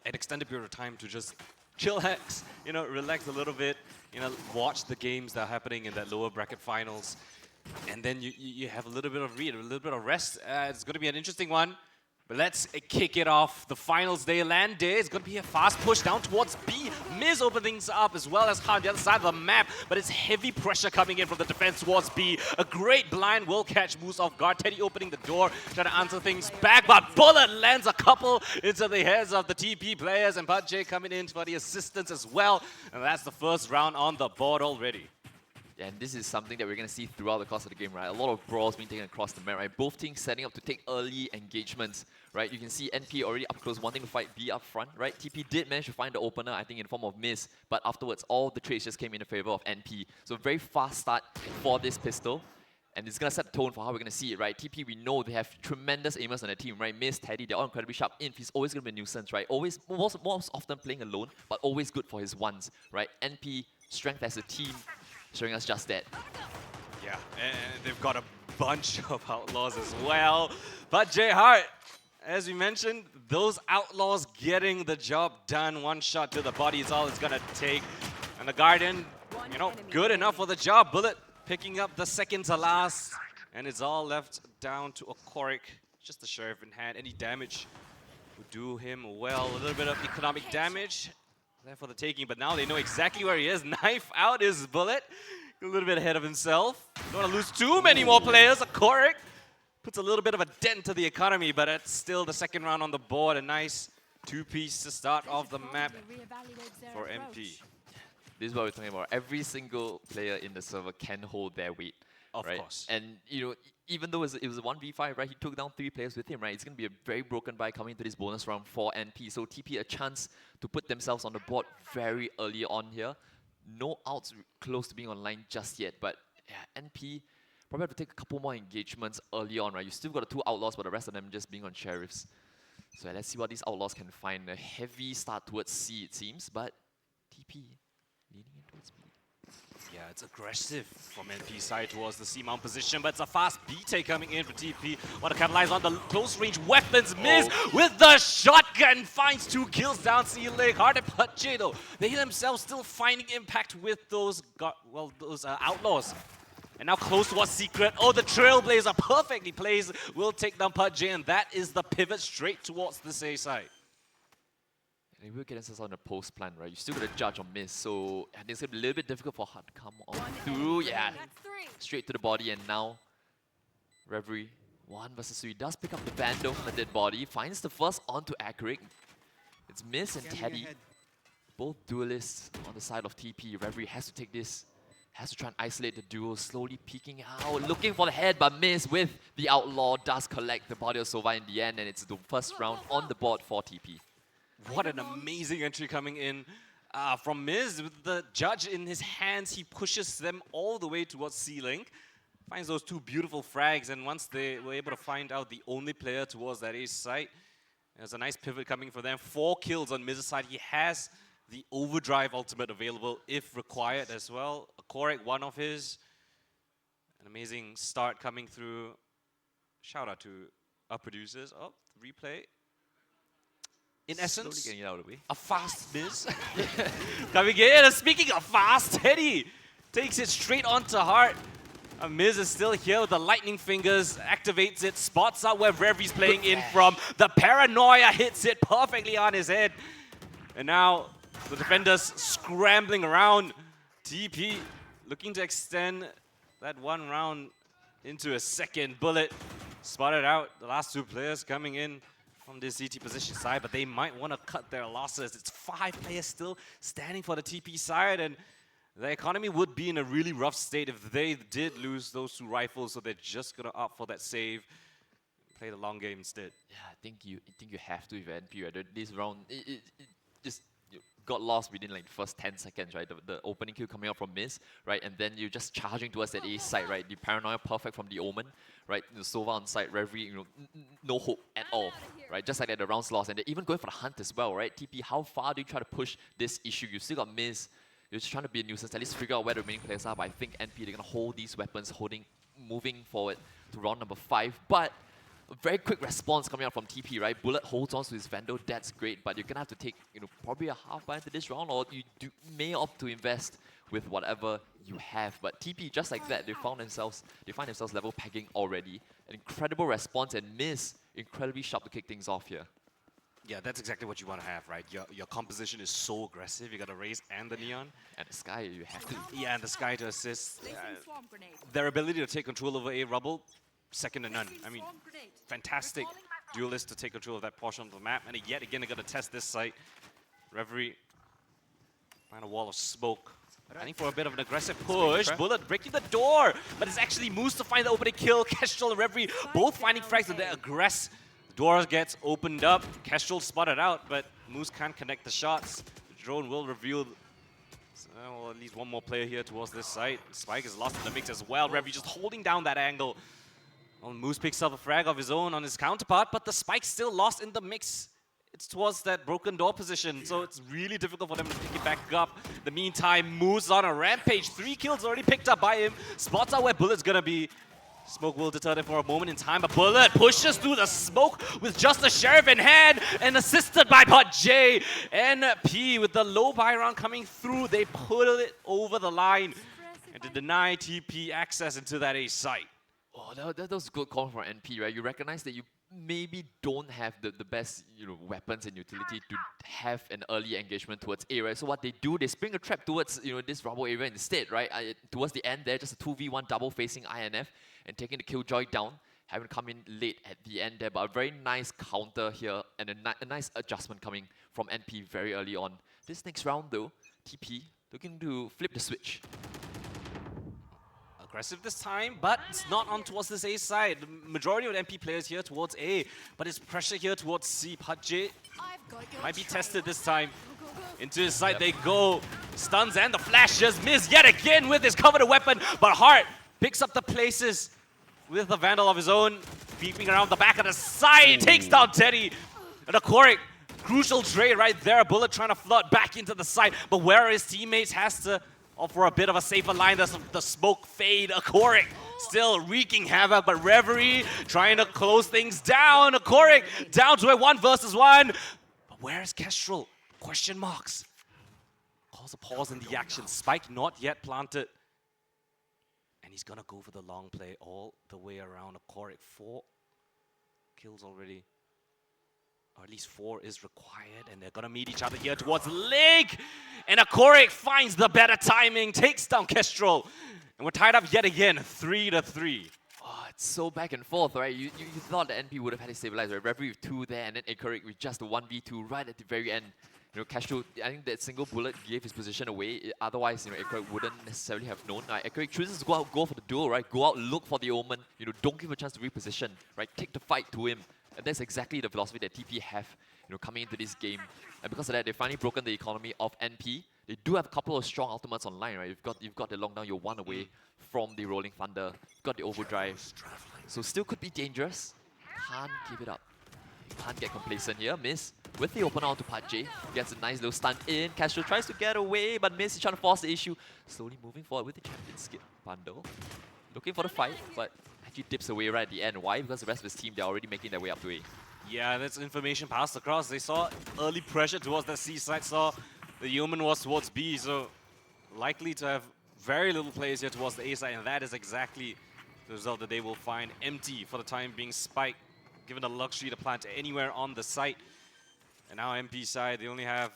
an extended period of time to just chillax, relax a little bit, watch the games that are happening in that lower bracket finals, and then you have a little bit of read, a little bit of rest. It's going to be an interesting one. But let's kick it off. The finals day land day is going to be a fast push down towards B. Miz open things up as well as Han on the other side of the map. But it's heavy pressure coming in from the defense towards B. A great blind will catch Moose off guard. Teddy opening the door, trying to answer things back. But Bullet lands a couple into the heads of the TP players. And J coming in for the assistance as well. And that's the first round on the board already. Yeah, and this is something that we're going to see throughout the course of the game, right? A lot of brawls being taken across the map, right? Both teams setting up to take early engagements, right? You can see NP already up close, wanting to fight B up front, right? TP did manage to find the opener, I think, in the form of Miss, but afterwards, all the trades just came in favor of NP. So very fast start for this pistol. And it's going to set the tone for how we're going to see it, right? TP, we know they have tremendous aimers on their team, right? Miss, Teddy, they're all incredibly sharp. Inf, he's always going to be a nuisance, right? Always, most often playing alone, but always good for his ones, right? NP, strength as a team, showing us just that. Yeah, and they've got a bunch of outlaws as well. But J Hart, as we mentioned, those outlaws getting the job done. One shot to the body is all it's going to take. And the Guardian, you know, good enough for the job. Bullet picking up the second to last. And it's all left down to Okoric. Just the Sheriff in hand. Any damage would do him well. A little bit of economic damage there for the taking, but now they know exactly where he is. Knife out is Bullet. A little bit ahead of himself. Don't want to lose too many more players. Okoric puts a little bit of a dent to the economy, but it's still the second round on the board. A nice two-piece to start off the map for MP. This is what we're talking about. Every single player in the server can hold their weight. Of right? course. And, you know, even though it was a 1v5, right, he took down 3 players with him, right? It's going to be a very broken buy coming into this bonus round for NP. So TP a chance to put themselves on the board very early on here. No outs close to being online just yet, but yeah, NP probably have to take a couple more engagements early on, right? You still got the 2 outlaws, but the rest of them just being on sheriffs. So let's see what these outlaws can find. A heavy start towards C, it seems, but TP leaning in towards B. Yeah, it's aggressive from NP side towards the C-mount position, but it's a fast B-take coming in for TP. Want to capitalize on the close-range weapons. Miz with the shotgun finds 2 kills down C-Lake. Hard to punch though. They themselves still finding impact with those outlaws. And now close towards Secret. Oh, the Trailblazer perfectly plays. Will take down PUBG, and that is the pivot straight towards the A side. And we will get themselves on the post plan, right? You still got to judge on Miss, so it's going to be a little bit difficult for Hard to come on through. Yeah, straight to the body, and now Reverie 1 versus 3 does pick up the Vandal from the dead body, finds the first onto Accurate. It's Miss and Teddy, both duelists on the side of TP. Reverie has to take this, has to try and isolate the duo, slowly peeking out, looking for the head, but Miss with the Outlaw does collect the body of Sova in the end, and it's the first round on the board for TP. What an amazing entry coming in from Miz. With the judge in his hands, he pushes them all the way towards C-Link. Finds those 2 beautiful frags, and once they were able to find out the only player towards that ace site, there's a nice pivot coming for them. 4 kills on Miz's side. He has the overdrive ultimate available if required as well. Okoric, one of his. An amazing start coming through. Shout out to our producers. Oh, the replay. In essence, getting it out of the way. A fast Miz coming in. And speaking of fast, Teddy takes it straight onto Heart. Miz is still here with the lightning fingers, activates it, spots out where Reverie's playing in from. The paranoia hits it perfectly on his head. And now the defenders scrambling around. TP looking to extend that 1 round into a second. Bullet spotted out. The last 2 players coming in from this CT position side, but they might want to cut their losses. It's 5 players still standing for the TP side, and the economy would be in a really rough state if they did lose those 2 rifles, so they're just going to opt for that save, play the long game instead. Yeah, I think you have to with NP, right? This round, it just got lost within like the first 10 seconds, right? The opening kill coming out from Miz, right? And then you're just charging towards that ace side, right? The paranoia perfect from the Omen, right? The Sova on side, Reverie, no hope at all, right? Just like that, the round's lost. And they're even going for the hunt as well, right? TP, how far do you try to push this issue? You still got Miz. You're just trying to be a nuisance, at least figure out where the remaining players are. But I think NP, they're going to hold these weapons, moving forward to round number 5. But a very quick response coming out from TP, right? Bullet holds on to his Vandal, that's great, but you're gonna have to take, probably a half buy into this round, or you may opt to invest with whatever you have. But TP, just like that, they find themselves level pegging already. An incredible response, and Miss incredibly sharp to kick things off here. Yeah, that's exactly what you want to have, right? Your composition is so aggressive. You got the Raze and the Neon. And the Sky, you have to. Yeah, and the Sky to assist. Their ability to take control over A Rubble, second to none. I mean, fantastic duelist to take control of that portion of the map. And yet again, they're going to test this site. Reverie, find a wall of smoke. Planning for a bit of an aggressive push. Bullet breaking the door, but it's actually Moose to find the opening kill. Kestrel and Reverie both finding frags and they aggress. Door gets opened up. Kestrel spotted out, but Moose can't connect the shots. The drone will reveal well, at least one more player here towards this site. Spike is lost in the mix as well. Reverie just holding down that angle. Well, Moose picks up a frag of his own on his counterpart, but the Spike's still lost in the mix. It's towards that broken door position, so it's really difficult for them to pick it back up. In the meantime, Moose on a rampage. 3 kills already picked up by him. Spots out where Bullet's gonna be. Smoke will deter them for a moment in time, but Bullet pushes through the smoke with just the Sheriff in hand and assisted by Pot J. NP with the low buy round coming through. They put it over the line and to deny TP access into that A site. Oh, that was a good call from NP, right? You recognize that you maybe don't have the best weapons and utility to have an early engagement towards A, right? So what they do, they spring a trap towards this rubble area instead, right? Towards the end there, just a 2v1 double facing INF and taking the Killjoy down, having to come in late at the end there, but a very nice counter here and a nice adjustment coming from NP very early on. This next round though, TP looking to flip the switch. Aggressive this time, but it's not on towards this A side. The majority of MP players here towards A, but it's pressure here towards C. Patje might be tested this time. Into his side they go. Stuns and the flash just miss yet again with his coveted weapon, but Hart picks up the places with the Vandal of his own, beeping around the back of the side, takes down Teddy. And a Korik, crucial trade right there. Bullet trying to flood back into the side, but where his teammates has to offer a bit of a safer line. There's the smoke fade. A Korik still wreaking havoc, but Reverie trying to close things down. A Korik down to a 1 versus 1. But where is Kestrel? Question marks. Calls a pause in the action. Spike not yet planted. And he's gonna go for the long play all the way around. A Korik, 4 kills already. Or at least 4 is required, and they're gonna meet each other here towards Link. And a Korik finds the better timing, takes down Kestrel. And we're tied up yet again, 3-3. Oh, it's so back and forth, right? You thought the NP would have had it stabilized, right? Reverie with 2 there, and then Korik with just the 1v2 right at the very end. Kestrel, I think that single bullet gave his position away. Otherwise, Korik wouldn't necessarily have known. Korik chooses to go out, go for the duel, right? Go out, look for the omen. Don't give a chance to reposition, right? Take the fight to him. And that's exactly the philosophy that TP have, coming into this game. And because of that, they've finally broken the economy of NP. They do have a couple of strong ultimates online, right? You've got the lockdown, you're 1 away from the Rolling Thunder. You've got the overdrive. So still could be dangerous. Can't give it up. Can't get complacent here. Miss with the opener onto Patje. Gets a nice little stunt in. Castro tries to get away, but Miss is trying to force the issue. Slowly moving forward with the champion skip bundle. Looking for the fight, but actually dips away right at the end. Why? Because the rest of his team, they're already making their way up to A. Yeah, that's information passed across. They saw early pressure towards the C side, saw the Yeoman was towards B, so likely to have very little players here towards the A side, and that is exactly the result that they will find. Empty for the time being. Spike given the luxury to plant anywhere on the site. And now MP side, they only have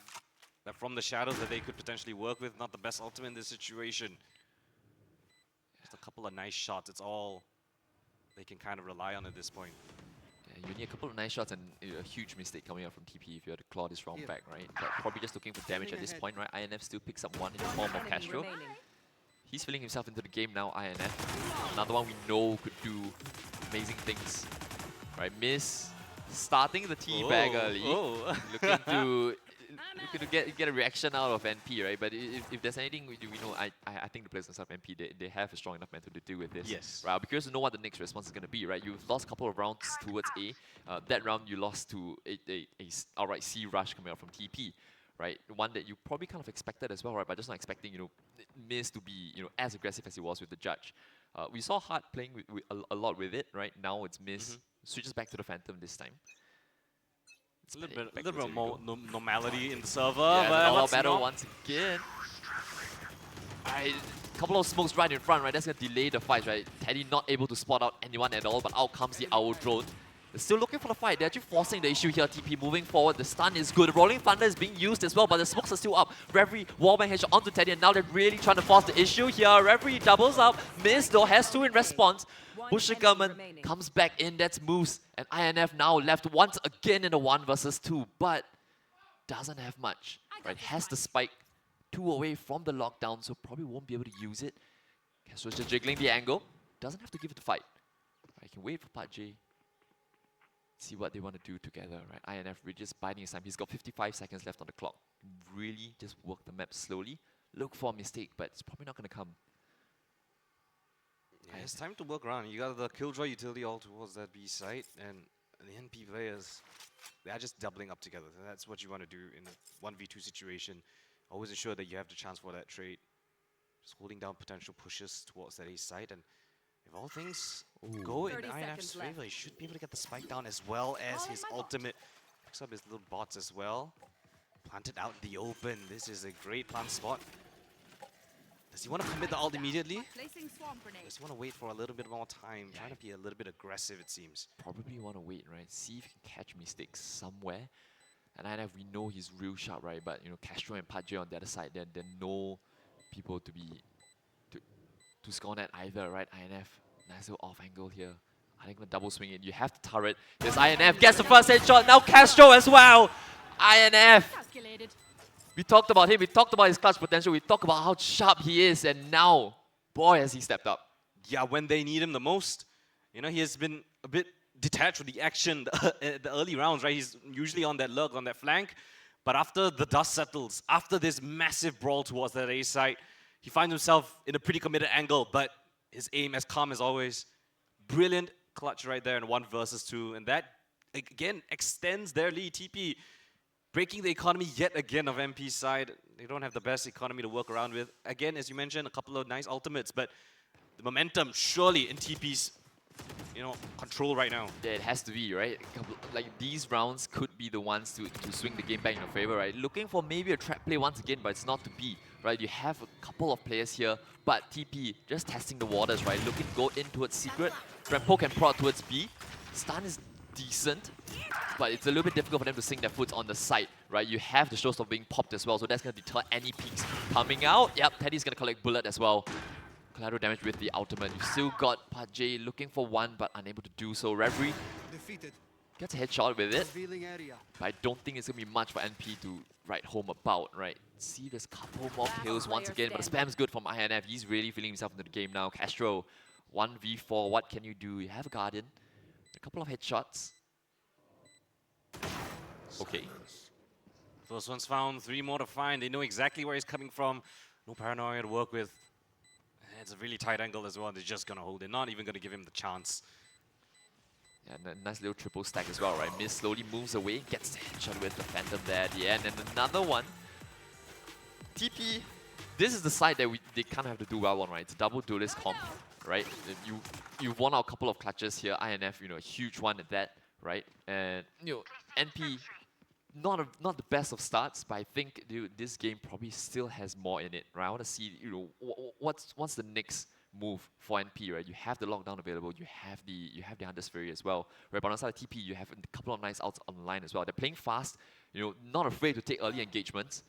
that from the shadows that they could potentially work with. Not the best ultimate in this situation. Just a couple of nice shots. It's all they can kind of rely on at this point. Yeah, you need a couple of nice shots and a huge mistake coming out from TP if you had to claw this round back, right? But probably just looking for damage at this point, right? INF still picks up 1 in the form of Castro. He's filling himself into the game now, INF. Another one we know could do amazing things. Right, Miss starting the teabag early. Looking to get a reaction out of NP, right? But if there's anything we know, I think the players themselves, NP, they have a strong enough mental to deal with this. Yes. Right, I'll be curious to know what the next response is going to be, right? You've lost a couple of rounds towards A. That round you lost to a outright C rush coming out from TP, right? One that you probably kind of expected as well, right? But just not expecting, Miss to be, as aggressive as he was with the judge. We saw Hart playing a lot with it, right? Now it's Miss. Switches back to the Phantom this time. It's a little bit more normality in the server. Yeah, but all battle once again. Alright, couple of smokes right in front, right? That's gonna delay the fight, right? Teddy not able to spot out anyone at all, but out comes the Owl Drone. They're still looking for the fight. They're actually forcing the issue here. TP moving forward. The stun is good. Rolling Thunder is being used as well, but the smokes are still up. Reverie, wallbang headshot onto Teddy, and now they're really trying to force the issue here. Reverie doubles up. Miss though, has to in response. Bushigaman comes back in. That's moves. And INF now left once again in the 1 versus 2, but doesn't have much. Right, has the spike 2 away from the lockdown, so probably won't be able to use it. So just jiggling the angle. Doesn't have to give it the fight. I can wait for Pat J. See what they want to do together, right? INF really just biding his time. He's got 55 seconds left on the clock. Really just work the map slowly. Look for a mistake, but it's probably not going to come. Yeah, it's time to work around. You got the Killjoy utility all towards that B site, and the NP players, they're just doubling up together. And that's what you want to do in a 1v2 situation. Always ensure that you have the chance for that trade. Just holding down potential pushes towards that A site, and if all things go in INF's favor, he should be able to get the spike down as well as his ultimate. Picks up his little bots as well. Planted out in the open. This is a great plant spot. Does he want to commit the ult immediately? Does he want to wait for a little bit more time? Yeah. Trying to be a little bit aggressive, it seems. Probably want to wait, right? See if he can catch mistakes somewhere. And INF, we know he's real sharp, right? But you know, Castro and Pat J on the other side, there are no people to score net either, right? INF, nice little off angle here. I think the double swing it. You have the turret. There's INF, gets the first headshot. Now Castro as well. INF. We talked about him. We talked about his clutch potential. We talked about how sharp he is, and now, boy, has he stepped up. Yeah, when they need him the most. You know, he has been a bit detached with the action the early rounds, right? He's usually on that lurk, on that flank. But after the dust settles, after this massive brawl towards that A site, he finds himself in a pretty committed angle, but his aim as calm as always. Brilliant clutch right there in 1 versus 2, and that, again, extends their lead. TP breaking the economy yet again of MP's side. They don't have the best economy to work around with. Again, as you mentioned, a couple of nice ultimates, but the momentum surely in TP's control right now. Yeah, it has to be, right? Like, these rounds could be the ones to swing the game back in your favor, right? Looking for maybe a trap play once again, but it's not to be, right? You have a couple of players here, but TP just testing the waters, right? Looking to go in towards Secret. Rempo can prod towards B. Stun is decent, but it's a little bit difficult for them to sink their foot on the side, right? You have the showstopper being popped as well, so that's going to deter any peaks coming out. Yep, Teddy's going to collect bullet as well. Collateral damage with the ultimate. You've still got Pat J looking for one, but unable to do so. Reverie gets a headshot with it, but I don't think it's going to be much for NP to write home about, right? See, there's a couple more kills once again, but the spam's good from INF. He's really feeling himself into the game now. Castro, 1v4, what can you do? You have a Guardian, a couple of headshots. Okay. First one's found, 3 more to find. They know exactly where he's coming from. No paranoia to work with. It's a really tight angle as well. They're just going to hold it. Not even going to give him the chance. Yeah, and a nice little triple stack as well, right? Miss slowly moves away, gets the headshot with the Phantom there at the end. And another one. TP, this is the side that they kind of have to do well on, right? It's a double duelist comp, right? You've won out a couple of clutches here. INF, a huge one at that, right? And, NP, not the best of starts, but I think this game probably still has more in it, right? I want to see, what's the next move for NP, right? You have the lockdown available, you have the Undersphere as well. Right, but on the side of TP, you have a couple of nice outs online as well. They're playing fast, not afraid to take early engagements.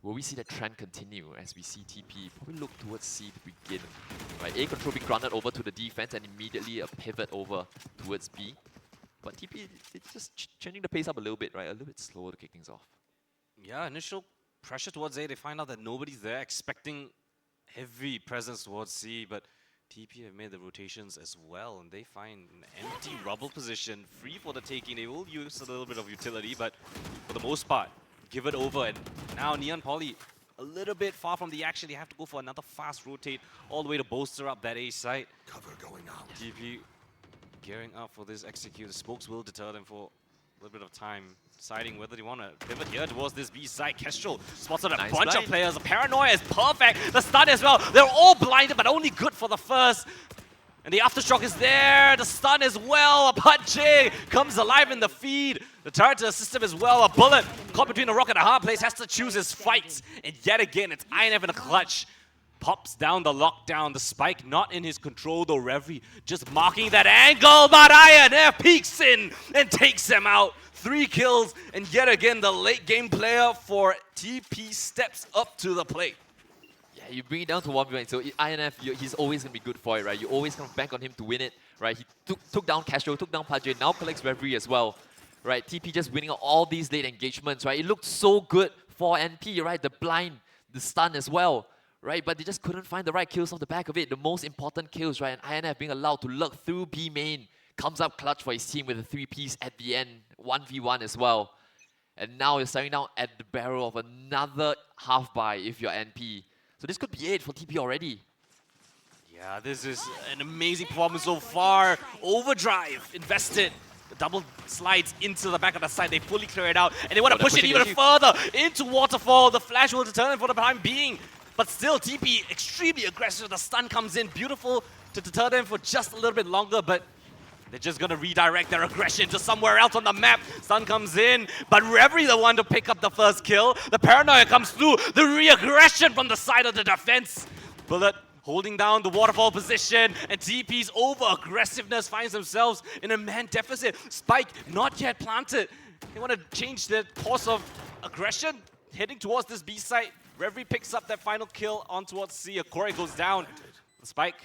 Will we see that trend continue as we see TP probably look towards C to begin? Right, A control being granted over to the defense and immediately a pivot over towards B. But TP, it's just changing the pace up a little bit, right? A little bit slower to kick things off. Yeah, initial pressure towards A. They find out that nobody's there, expecting heavy presence towards C, but TP have made the rotations as well, and they find an empty rubble position, free for the taking. They will use a little bit of utility, but for the most part, give it over. And now Neon Poly, a little bit far from the action. They have to go for another fast rotate all the way to bolster up that A site. Cover going out. TP gearing up for this execute. The smokes will deter them for a little bit of time, deciding whether they want to pivot here towards this B side. Kestrel spots out a bunch of players. The paranoia is perfect. The stun as well. They're all blinded, but only good for the first. And the aftershock is there. The stun as well. Pat J comes alive in the feed. The turret to assist him as well. A bullet caught between a rock and a hard place. Has to choose his fights. And yet again, it's INF in a clutch. pops down the lockdown. The spike not in his control though. Reverie just marking that angle, but INF peeks in and takes him out. 3 kills, and yet again the late game player for TP steps up to the plate. Yeah, you bring it down to 1v1. So INF, he's always going to be good for it, right? You always kind of bank on him to win it, right? He took down Castro, took down Pajay, now collects Reverie as well, right? TP just winning out all these late engagements, right? It looked so good for NP, right? The blind, the stun as well, right? But they just couldn't find the right kills off the back of it. The most important kills, right? And INF being allowed to lurk through B main, comes up clutch for his team with a 3-piece at the end, 1v1 as well. And now you're staring down at the barrel of another half buy if you're NP. So this could be it for TP already. Yeah, this is an amazing performance so far. Overdrive invested. The double slides into the back of the side. They fully clear it out. And they want to push it even further into Waterfall. The flash will deter them for the time being. But still, TP extremely aggressive. The stun comes in. Beautiful to deter them for just a little bit longer. But they're just going to redirect their aggression to somewhere else on the map. Stun comes in, but Reverie the one to pick up the first kill. The paranoia comes through. The re-aggression from the side of the defense. Bullet holding down the waterfall position, and TP's over-aggressiveness finds themselves in a man deficit. Spike not yet planted. They want to change the course of aggression, heading towards this B site. Reverie picks up that final kill on towards C. Akore goes down. The Spike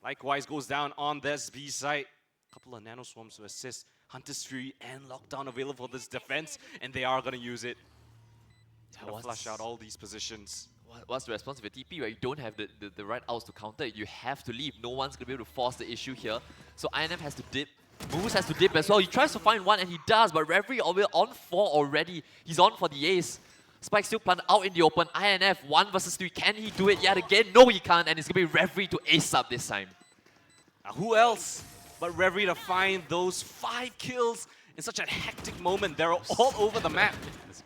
likewise goes down on this B site. Couple of nano swarms to assist. Hunter's Fury and Lockdown available for this defense, and they are going to use it. To flush out all these positions. What's the response of a TP, right? You don't have the right outs to counter it. You have to leave. No one's going to be able to force the issue here. So INF has to dip. Moose has to dip as well. He tries to find one, and he does, but Reverie on 4 already. He's on for the ace. Spike still planted out in the open. INF 1 versus 3. Can he do it yet again? No, he can't, and it's going to be Reverie to ace up this time. Now, who else but Reverie to find those 5 kills in such a hectic moment? They're all over the map.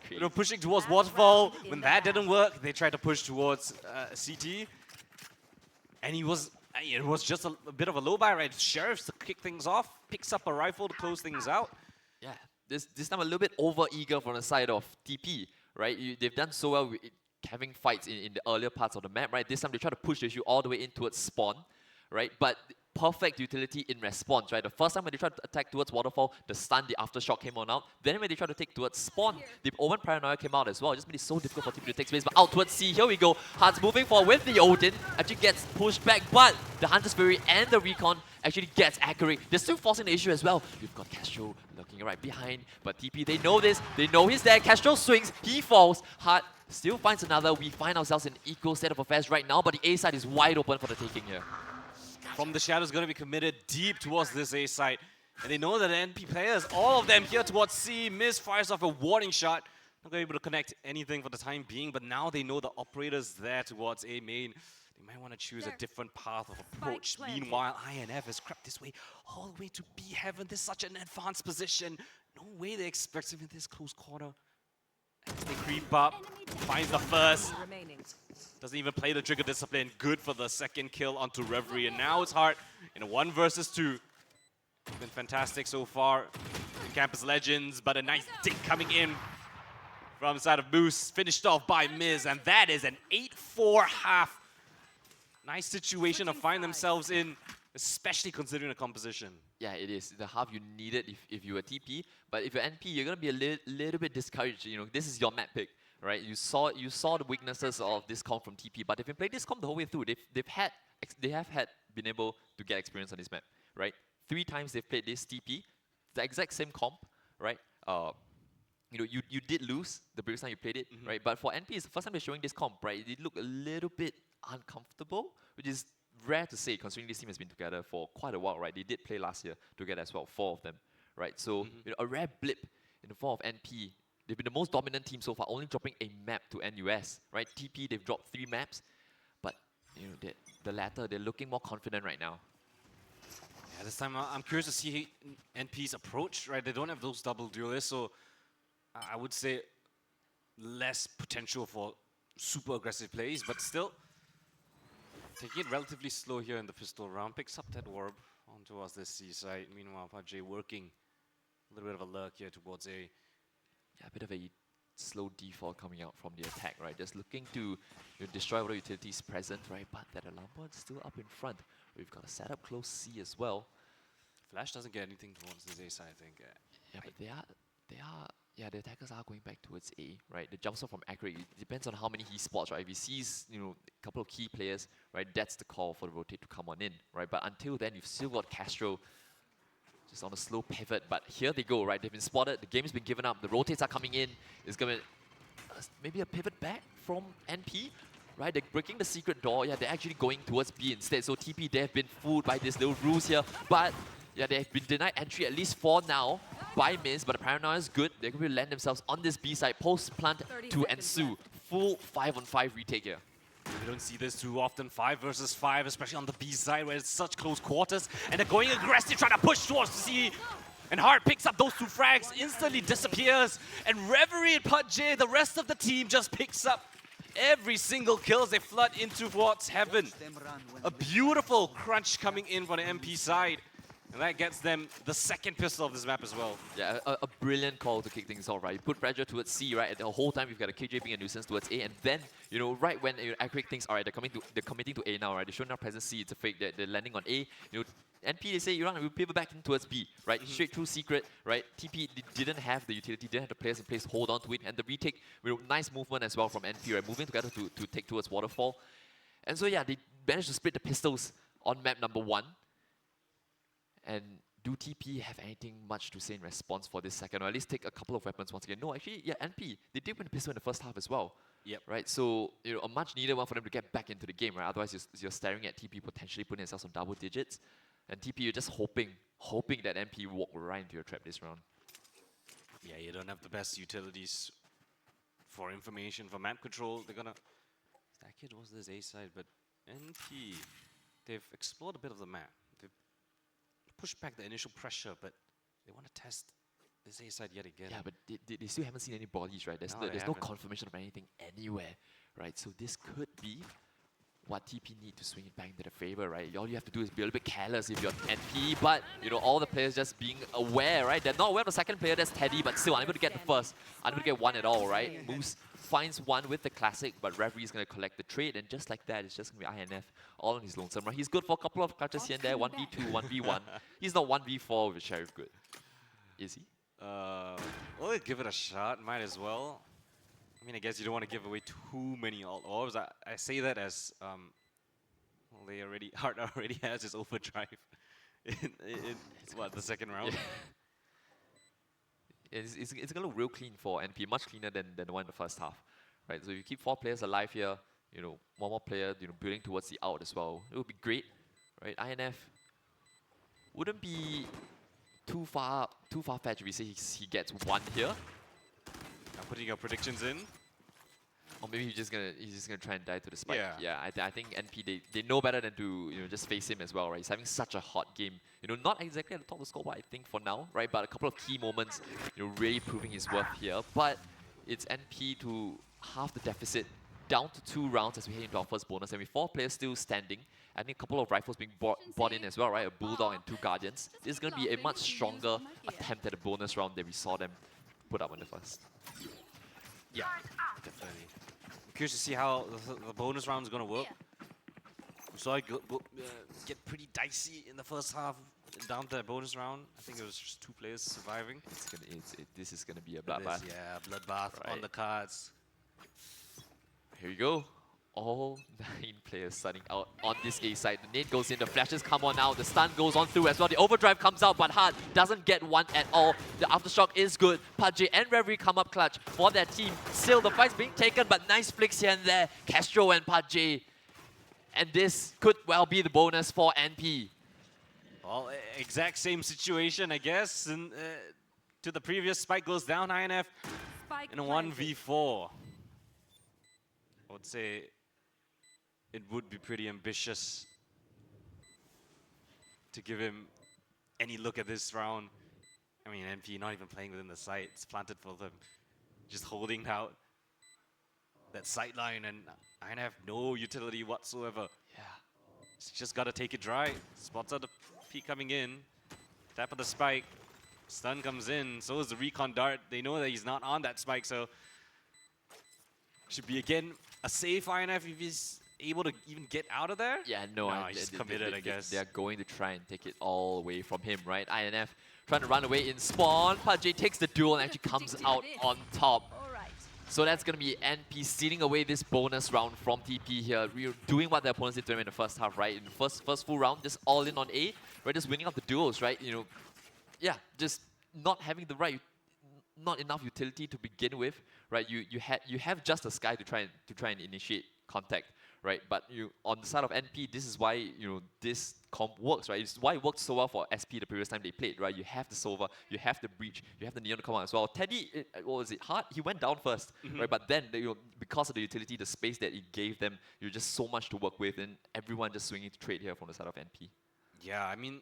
They're pushing towards Waterfall. When that didn't work, they tried to push towards CT. And it was just a bit of a low buy, right? Sheriffs to kick things off, picks up a rifle to close things out. Yeah, this time a little bit over-eager from the side of TP, right? They've done so well with having fights in the earlier parts of the map, right? This time they try to push the issue all the way in towards spawn, right? But perfect utility in response, right? The first time when they tried to attack towards Waterfall, the stun, the aftershock came on out. Then when they tried to take towards spawn, the Omen Paranoia came out as well. It just made it so difficult for TP to take space. But out towards C, here we go. Hearts moving forward with the Odin. Actually gets pushed back, but the Hunter's Fury and the Recon actually gets accurate. They're still forcing the issue as well. You've got Castro looking right behind, but TP, they know this. They know he's there. Castro swings, he falls. Heart still finds another. We find ourselves in equal state of affairs right now, but the A side is wide open for the taking here. From the Shadows going to be committed deep towards this A site. And they know that the NP players, all of them here towards C, Miz fires off a warning shot. Not going to be able to connect anything for the time being, but now they know the operators there towards A main. They might want to choose a different path of approach. Meanwhile, INF has crept this way, all the way to B heaven. This is such an advanced position. No way they expect him in this close corner. As they creep up, finds the first. Doesn't even play the trigger discipline. Good for the second kill onto Reverie. And now it's Heart in a 1 versus 2. Been fantastic so far in Campus Legends, but a nice dig coming in from the side of Moose. Finished off by Miz, and that is an 8-4 half. Nice situation to find themselves in, especially considering the composition. Yeah, it is. The half you need it if you're a TP, but if you're NP, you're going to be a little bit discouraged. You know, this is your map pick, right? You saw the weaknesses of this comp from TP, but if you play this comp the whole way through, they have been able to get experience on this map, right? 3 times they've played this TP, the exact same comp, right? You know, you did lose the previous time you played it, right? But for NP, it's the first time they're showing this comp, right? It looked a little bit uncomfortable, which is rare to say considering this team has been together for quite a while, right? They did play last year together as well, 4 of them, right? So you know, a rare blip in the form of NP. They've been the most dominant team so far, only dropping a map to NUS, right? TP, they've dropped 3 maps, but you know, the latter, they're looking more confident right now. Yeah, this time I'm curious to see NP's approach, right? They don't have those double duelists, so I would say less potential for super aggressive plays, but still taking it relatively slow here in the pistol round. Picks up that orb on towards this C side. Meanwhile, Pajay working a little bit of a lurk here towards A. Yeah, a bit of a slow default coming out from the attack, right? Just looking to destroy whatever utilities present, right? But that alarm bot is still up in front. We've got a setup close C as well. Flash doesn't get anything towards this A side, I think. Yeah, but yeah, the attackers are going back towards A, right? The jump shot from accurate, it depends on how many he spots, right? If he sees, a couple of key players, right, that's the call for the rotate to come on in, right? But until then, you've still got Castro just on a slow pivot, but here they go, right? They've been spotted, the game's been given up, the rotates are coming in. It's gonna maybe a pivot back from NP, right? They're breaking the secret door. Yeah, they're actually going towards B instead. So TP, they've been fooled by this little ruse here, but yeah, they've been denied entry at least for now by Miz, but the paranoia is good. They're going to land themselves on this B side, post plant to ensue. Full 5-on-5 retake here. We don't see this too often, 5 versus 5, especially on the B side where it's such close quarters. And they're going aggressive, trying to push towards C. And Hart picks up those 2 frags, instantly disappears. And Reverie and PUBG, the rest of the team just picks up every single kill as they flood into towards heaven. A beautiful crunch coming in for the MP side. And that gets them the second pistol of this map as well. Yeah, a brilliant call to kick things off, right? You put pressure towards C, right? And the whole time you've got a KJ being a nuisance towards A, and then, right when accurate thinks, alright, they're committing to A now, right? They're showing their presence C, it's a fake, they're landing on A. NP, they say, we'll pivot back in towards B, right? Straight through secret, right? TP didn't have the utility, didn't have the players in place to hold on to it, and the retake, nice movement as well from NP, right? Moving together to take towards Waterfall. And so, yeah, they managed to split the pistols on map number 1. And do TP have anything much to say in response for this second, or at least take a couple of weapons once again? No, actually, yeah, NP, they did win the pistol in the first half as well. Yep. Right, so a much needed one for them to get back into the game, right? Otherwise, you're staring at TP potentially putting themselves on double digits, and TP, you're just hoping that NP walk right into your trap this round. Yeah, you don't have the best utilities for information, for map control. They're gonna stack it towards this A side, but NP, they've explored a bit of the map. Push back the initial pressure, but they want to test this A side yet again. Yeah, but they still haven't seen any bodies, right? There's no confirmation of anything anywhere, right? So this could be what TP need to swing it back into their favor, right? All you have to do is be a little bit careless if you're NP, but all the players just being aware, right? They're not aware of the second player, that's Teddy, but still unable to get the first, unable to get one at all, right? Moose finds one with the classic, but Reverie is going to collect the trade, and just like that, it's just going to be INF all on his lonesome, right? He's good for a couple of clutches here and there, 1v2, 1v1. He's not 1v4 with Sheriff good. Is he? Well, give it a shot, might as well. I mean, I guess you don't want to give away too many alt orbs. I say that as, well, Hart already has his overdrive in what, the second round? Yeah. It's going to look real clean for NP, much cleaner than the one in the first half, right? So if you keep 4 players alive here, one more player, building towards the out as well, it would be great, right? INF wouldn't be too far-fetched if we say he gets 1 here. Now putting your predictions in. Or maybe he's just gonna try and die to the spike. Yeah. I think NP they know better than to just face him as well, right? He's having such a hot game. Not exactly at the top of the scoreboard, I think, for now, right? But a couple of key moments, really proving his worth here. But it's NP to half the deficit, down to 2 rounds as we head into our first bonus, and with 4 players still standing. I think a couple of rifles being bought in as well, right? A Bulldog and 2 Guardians. This is gonna be a much stronger attempt at the bonus round than we saw them put up on the first. Yeah, definitely. I'm curious to see how the bonus round is going to work. We saw it get pretty dicey in the first half, down to that bonus round. I think it was just 2 players surviving. This is going to be a bloodbath. Yeah, bloodbath on the cards. Here we go. All 9 players starting out on this A side. The nade goes in, the flashes come on out, the stun goes on through as well. The overdrive comes out, but Hart doesn't get one at all. The aftershock is good. PUBG and Reverie come up clutch for their team. Still, the fight's being taken, but nice flicks here and there. Castro and PUBG. And this could well be the bonus for NP. Well, exact same situation, I guess. And to the previous, Spike goes down, INF in a 1v4. I would say it would be pretty ambitious to give him any look at this round. I mean, NP not even playing within the site. It's planted for them. Just holding out that sight line, and I have no utility whatsoever. Yeah. It's just got to take it dry. Spots out the P coming in. Tap of the spike. Stun comes in. So is the recon dart. They know that he's not on that spike, so Should be again a safe INF if he's able to even get out of there. Yeah, no, he's committed, I guess. They're going to try and take it all away from him, right? INF trying to run away in spawn. PUBG takes the duel and actually comes out on top. So that's going to be NP stealing away this bonus round from TP here. We're doing what the opponents did to him in the first half, right? In the first full round, just all in on A, right? Just winning up the duels, right? You know, yeah, just not having the right, not enough utility to begin with, right? You have just a Sky to try and initiate contact, right? But on the side of NP, this is why this comp works, right? It's why it worked so well for SP the previous time they played, right? You have the Sova, you have the Breach, you have the Neon to come out as well. Teddy, what was it? Hard? He went down first, right? But then because of the utility, the space that it gave them, just so much to work with, and everyone just swinging to trade here from the side of NP. Yeah, I mean,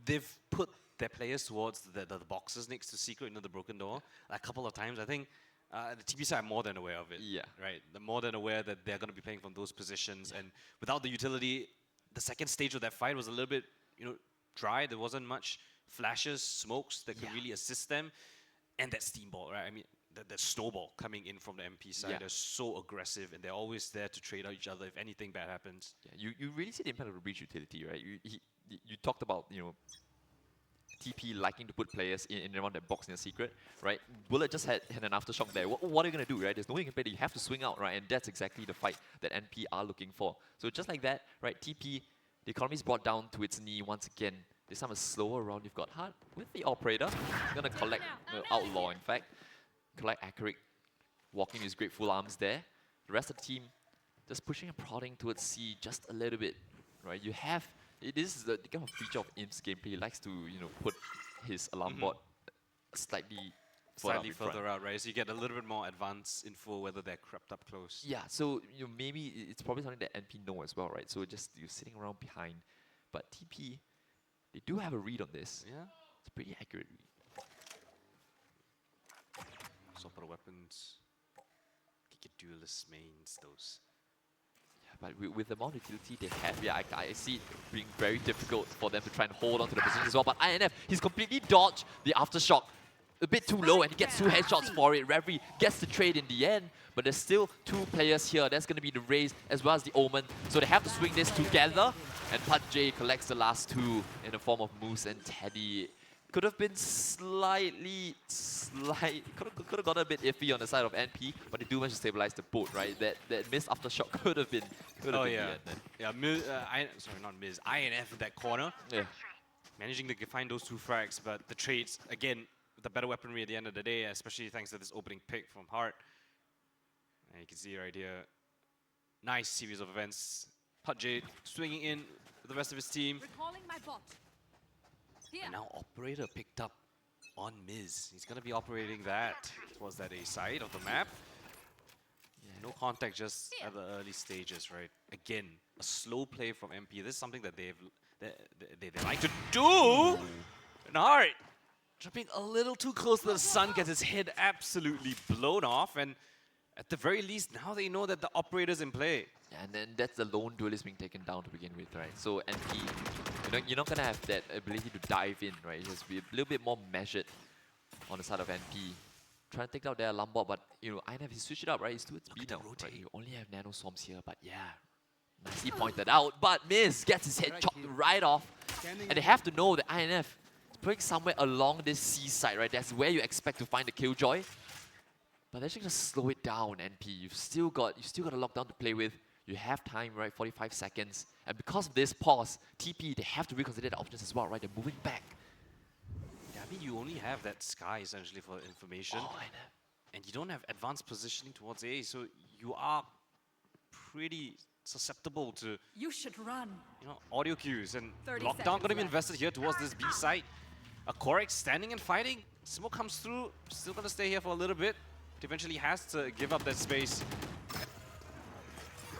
they've put their players towards the boxes next to Secret, the broken door, a couple of times. I think the TP side are more than aware of it. Yeah. Right? They're more than aware that they're going to be playing from those positions. And without the utility, the second stage of that fight was a little bit, dry. There wasn't much flashes, smokes that could really assist them. And that steamboat, right? I mean, that snowball coming in from the MP side. They're so aggressive, and they're always there to trade out each other if anything bad happens. Yeah, you really see the impact of the Breach utility, right? You talked about, TP liking to put players in around that box near Secret, right? Bullet just had an aftershock there. What are you going to do, right? There's no way you can play that. You have to swing out, right? And that's exactly the fight that NP are looking for. So just like that, right, TP, the economy is brought down to its knee once again. This time a slower round. You've got Hard with the Operator. He's going to collect Outlaw, in fact. Collect Accurate, walking his great full arms there. The rest of the team just pushing and prodding towards C just a little bit, right? It is the kind of feature of Imp's gameplay. He likes to, put his alarm board slightly further out, right? So you get a little bit more advanced info whether they're crept up close. Yeah, so maybe it's probably something that NP know as well, right? So just you're sitting around behind. But TP, they do have a read on this. Yeah. It's a pretty accurate read. Swap out the weapons. Kick duelist mains, those. But with the amount of utility they have, I see it being very difficult for them to try and hold on to the position as well. But INF, he's completely dodged the aftershock. A bit too low, and he gets 2 headshots for it. Reverie gets the trade in the end, but there's still 2 players here. That's going to be the Raze as well as the Omen. So they have to swing this together, and PUBG collects the last 2 in the form of Moose and Teddy. Could have been could have gotten a bit iffy on the side of NP, but they do manage to stabilize the boat, right? That missed aftershock could have been. Oh yeah, yeah. Sorry, not Miz. INF in that corner. Yeah. Managing to find those 2 frags, but the trades again with the better weaponry at the end of the day, especially thanks to this opening pick from Hart. And you can see right here, nice series of events. PUBG swinging in with the rest of his team. Recalling my bot. And now Operator picked up on Miz. He's going to be operating that towards that A side of the map. Yeah, no contact just at the early stages, right? Again, a slow play from MP. This is something that they like to do. And Hart jumping a little too close to the sun, gets his head absolutely blown off. And at the very least, now they know that the Operator's in play. Yeah, and then that's the lone duelist being taken down to begin with, right? So NP, you're not gonna have that ability to dive in, right? It has to be a little bit more measured on the side of NP. Trying to take out their alarm bot, but INF, he switched it up, right? He's towards B now, right? You only have nano swarms here, but yeah, nicely pointed out. But Miz gets his head chopped right off, and they have to know that INF is playing somewhere along this C side, right? That's where you expect to find the Killjoy. But they're actually gonna slow it down, NP. You've still got a lockdown to play with. You have time, right? 45 seconds. And because of this pause, TP, they have to reconsider the options as well, right? They're moving back. Yeah, I mean, you only have that Sky essentially for information. And you don't have advanced positioning towards A, so you are pretty susceptible to You should run. audio cues. And 30 lockdown seconds gonna be left. invested here towards this B side. A Korek standing and fighting. Smoke comes through, still gonna stay here for a little bit. Eventually has to give up that space.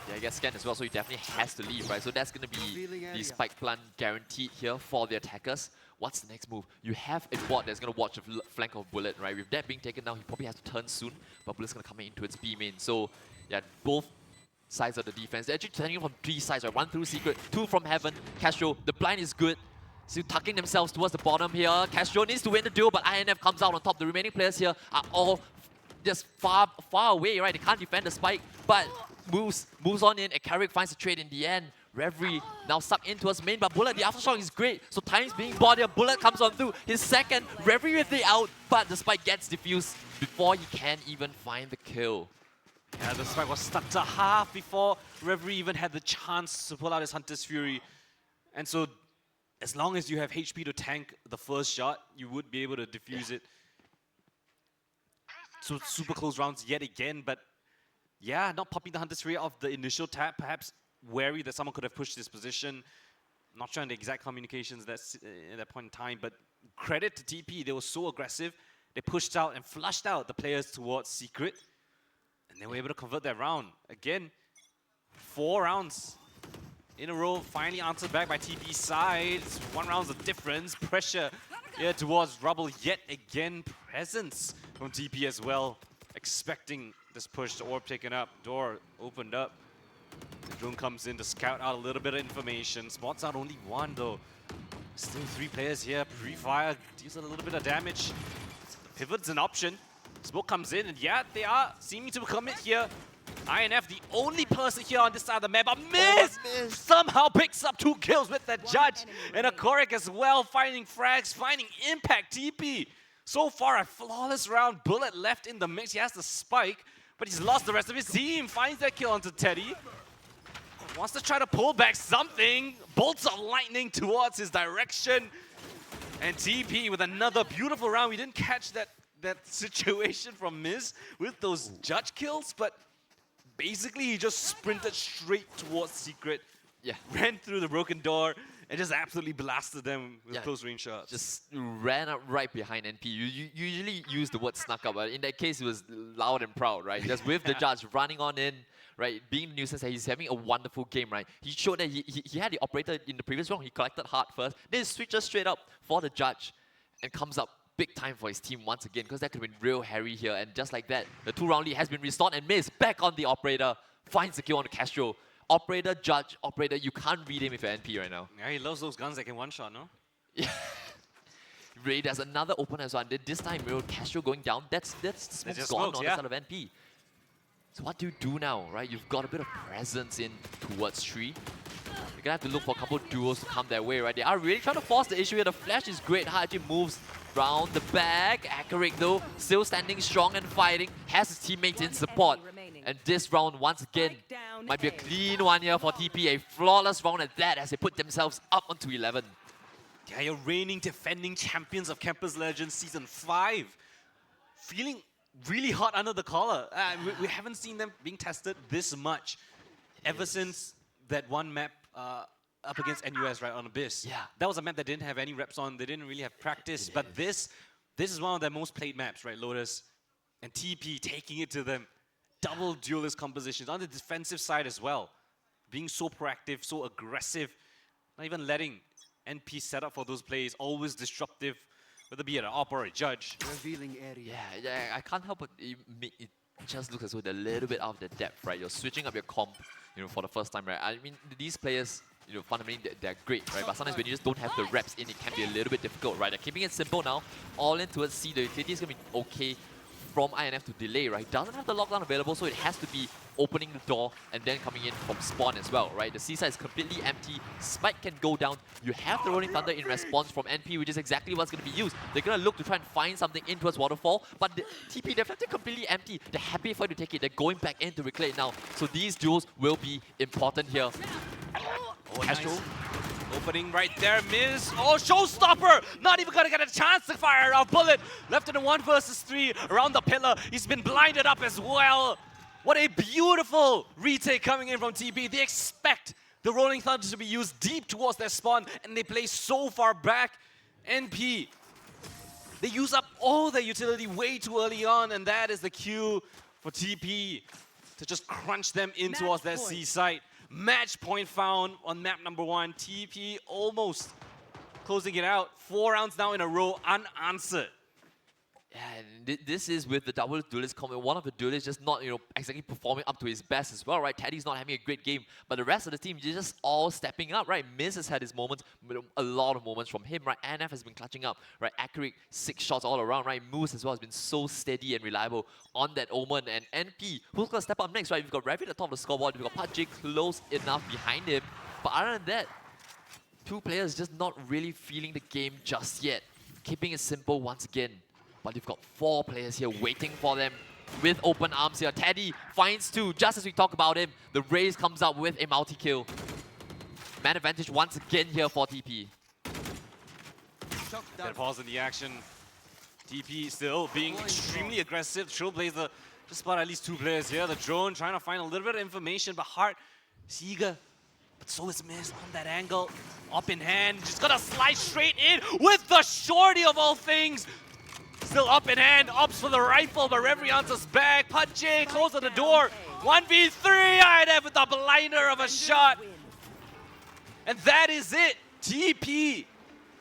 Yeah, he gets scanned as well, so he definitely has to leave, right? So that's going to be the spike plant guaranteed here for the attackers. What's the next move? You have a bot that's going to watch the flank of Bullet, right? With that being taken down, he probably has to turn soon, but Bullet's going to come into its B main. So, yeah, both sides of the defense. They're actually turning from 3 sides, right? 1 through Secret, 2 from Heaven. Castro, the blind is good. Still tucking themselves towards the bottom here. Castro needs to win the duel, but INF comes out on top. The remaining players here are all just far away, right? They can't defend the spike, but moves on in, and Carrick finds the trade in the end. Reverie now stuck in towards main, but Bullet, the aftershock is great. So time's being bought here. Bullet comes on through his second. Reverie with the out, but the spike gets diffused before he can even find the kill. Yeah, the spike was stuck to half before Reverie even had the chance to pull out his Hunter's Fury. And so, as long as you have HP to tank the first shot, you would be able to defuse it. So super close rounds yet again, but yeah, not popping the Hunter's Fury off the initial tap, perhaps wary that someone could have pushed this position. Not sure on the exact communications that's at that point in time, but credit to TP, they were so aggressive. They pushed out and flushed out the players towards Secret, and they were able to convert that round. Again, 4 rounds in a row, finally answered back by TP's side. It's 1 round's of difference. Pressure here towards Rubble yet again. Presence from TP as well. Expecting this push, the orb taken up, door opened up. The drone comes in to scout out a little bit of information. Spots out only 1 though. Still 3 players here. Pre-fire deals a little bit of damage. Pivot's an option. Smoke comes in, and yeah, they are seeming to commit here. INF, the only person here on this side of the map, but Miz somehow picks up 2 kills with the judge. And a Korek as well, finding frags, finding impact. TP, so far a flawless round. Bullet left in the mix. He has the spike, but he's lost the rest of his team. Finds that kill onto Teddy. Wants to try to pull back something. Bolts of lightning towards his direction. And TP with another beautiful round. We didn't catch that situation from Miz with those judge kills, but basically he just sprinted straight towards Secret. Yeah. Ran through the broken door and just absolutely blasted them with close range shots. Just ran up right behind NP. You usually use the word snuck up, but in that case it was loud and proud, right? Just with the judge running on in, right? Being the nuisance, he's having a wonderful game, right? He showed that he had the operator in the previous round. He collected hard first. Then he switches straight up for the judge and comes up big time for his team once again, because that could have been real hairy here. And just like that, the 2-round lead has been restored, and Miz back on the operator, finds the kill on the Castro. Operator, judge, operator, you can't read him if you're NP right now. Yeah, he loves those guns that can one-shot, no? Yeah. Really, there's another opener as well. And this time, Castro going down, that's smoke's gone on the side of NP. So what do you do now, right? You've got a bit of presence in towards 3. You're gonna have to look for a couple of duos to come their way, right? They are really trying to force the issue here. The flash is great. Haji moves round the back. Akaric though, still standing strong and fighting. Has his teammates in support. And this round, once again, might be a clean one here for TP. A flawless round at that as they put themselves up onto 11. Yeah, you're reigning defending champions of Campus Legends Season 5. Feeling really hot under the collar. We haven't seen them being tested this much ever since that one map up against NUS, right, on Abyss. Yeah. That was a map that didn't have any reps on. They didn't really have practice. But this is one of their most played maps, right, Lotus? And TP taking it to them. Double duelist compositions on the defensive side as well. Being so proactive, so aggressive. Not even letting NP set up for those plays. Always disruptive, whether it be an op or a judge. Revealing area. Yeah, I can't help but it just looks as though they're a little bit out of the depth, right? You're switching up your comp, for the first time, right? I mean, these players, fundamentally they're great, right? But sometimes when you just don't have the reps in, it can be a little bit difficult, right? They're keeping it simple now. All in towards C. The utility is going to be okay from INF to delay, right? Doesn't have the lockdown available, so it has to be opening the door and then coming in from spawn as well, right? The C side is completely empty. Spike can go down. You have the Rolling Thunder in response from NP, which is exactly what's going to be used. They're going to look to try and find something in towards Waterfall, but the TP, they're completely empty. They're happy for you to take it. They're going back in to reclaim it now. So these duels will be important here. Oh, Castro. Nice. Opening right there, Miz. Oh, showstopper! Not even gonna get a chance to fire a bullet. Left in a 1 versus 3 around the pillar. He's been blinded up as well. What a beautiful retake coming in from TP. They expect the Rolling Thunder to be used deep towards their spawn, and they play so far back. NP, they use up all their utility way too early on, and that is the cue for TP to just crunch them in towards their C site. Match point found on map number 1. TP almost closing it out. 4 rounds now in a row unanswered. And this is with the double duelist coming. One of the duelists just not, exactly performing up to his best as well, right? Teddy's not having a great game, but the rest of the team, they're just all stepping up, right? Miz has had his moments, a lot of moments from him, right? NF has been clutching up, right? Accurate 6 shots all around, right? Moose as well has been so steady and reliable on that Omen. And NP, who's going to step up next, right? We've got Ravi at the top of the scoreboard, we've got Pat J close enough behind him. But other than that, two players just not really feeling the game just yet. Keeping it simple once again. But you've got 4 players here waiting for them with open arms here. Teddy finds 2, just as we talk about him. The Raze comes up with a multi-kill. Man advantage once again here for TP. That pause in the action. TP still being extremely aggressive. Trailblazer just spot at least 2 players here. The drone trying to find a little bit of information, but Hart is eager. But so is Miz on that angle. Up in hand, just gonna slide straight in with the shorty of all things. Still up in hand, opts for the rifle, but Reverie answers back. Punche closes the door. 1v3 INF with a blinder of a shot. And that is it. TP,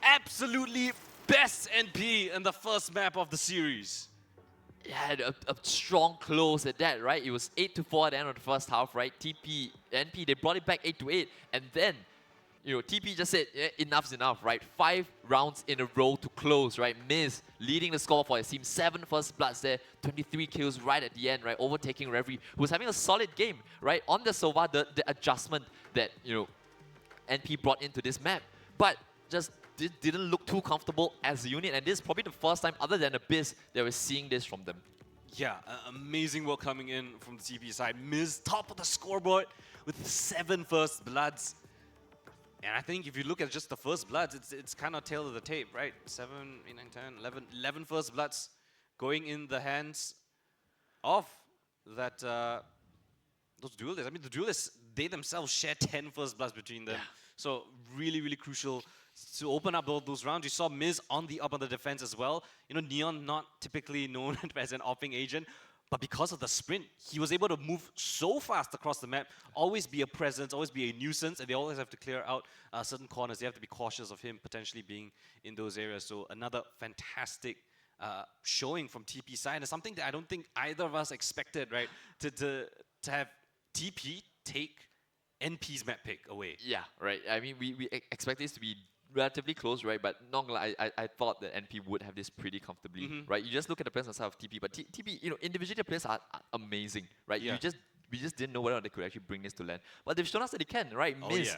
absolutely best NP in the first map of the series. Yeah, a strong close at that, right? It was 8-4 at the end of the first half, right? TP, NP, they brought it back 8-8, and then TP just said, enough's enough, right? 5 rounds in a row to close, right? Miz leading the score for his team. 7 first bloods there, 23 kills right at the end, right? Overtaking Reverie, who's having a solid game, right? On the Sova, the adjustment that, NP brought into this map, but just didn't look too comfortable as a unit, and this is probably the first time, other than Abyss, that we're seeing this from them. Yeah, amazing work coming in from the TP side. Miz top of the scoreboard with 7 first bloods. And I think if you look at just the first bloods, it's kind of tail of the tape, right? 7, 8, 9, 10, 11 first bloods going in the hands of that those duelists. I mean, the duelists, they themselves share 10 first bloods between them. Yeah. So really, really crucial to open up those rounds. You saw Miz on the defense as well. Neon not typically known as an offing agent, but because of the sprint, he was able to move so fast across the map, always be a presence, always be a nuisance, and they always have to clear out certain corners. They have to be cautious of him potentially being in those areas. So another fantastic showing from TP side, and something that I don't think either of us expected, right? To have TP take NP's map pick away. Yeah, right. I mean, we expect this to be relatively close, right? But not gonna lie, I thought that NP would have this pretty comfortably, right? You just look at the players outside of TP, but TP, individually the players are amazing, right? Yeah. We just didn't know whether they could actually bring this to land. But they've shown us that they can, right? Miz,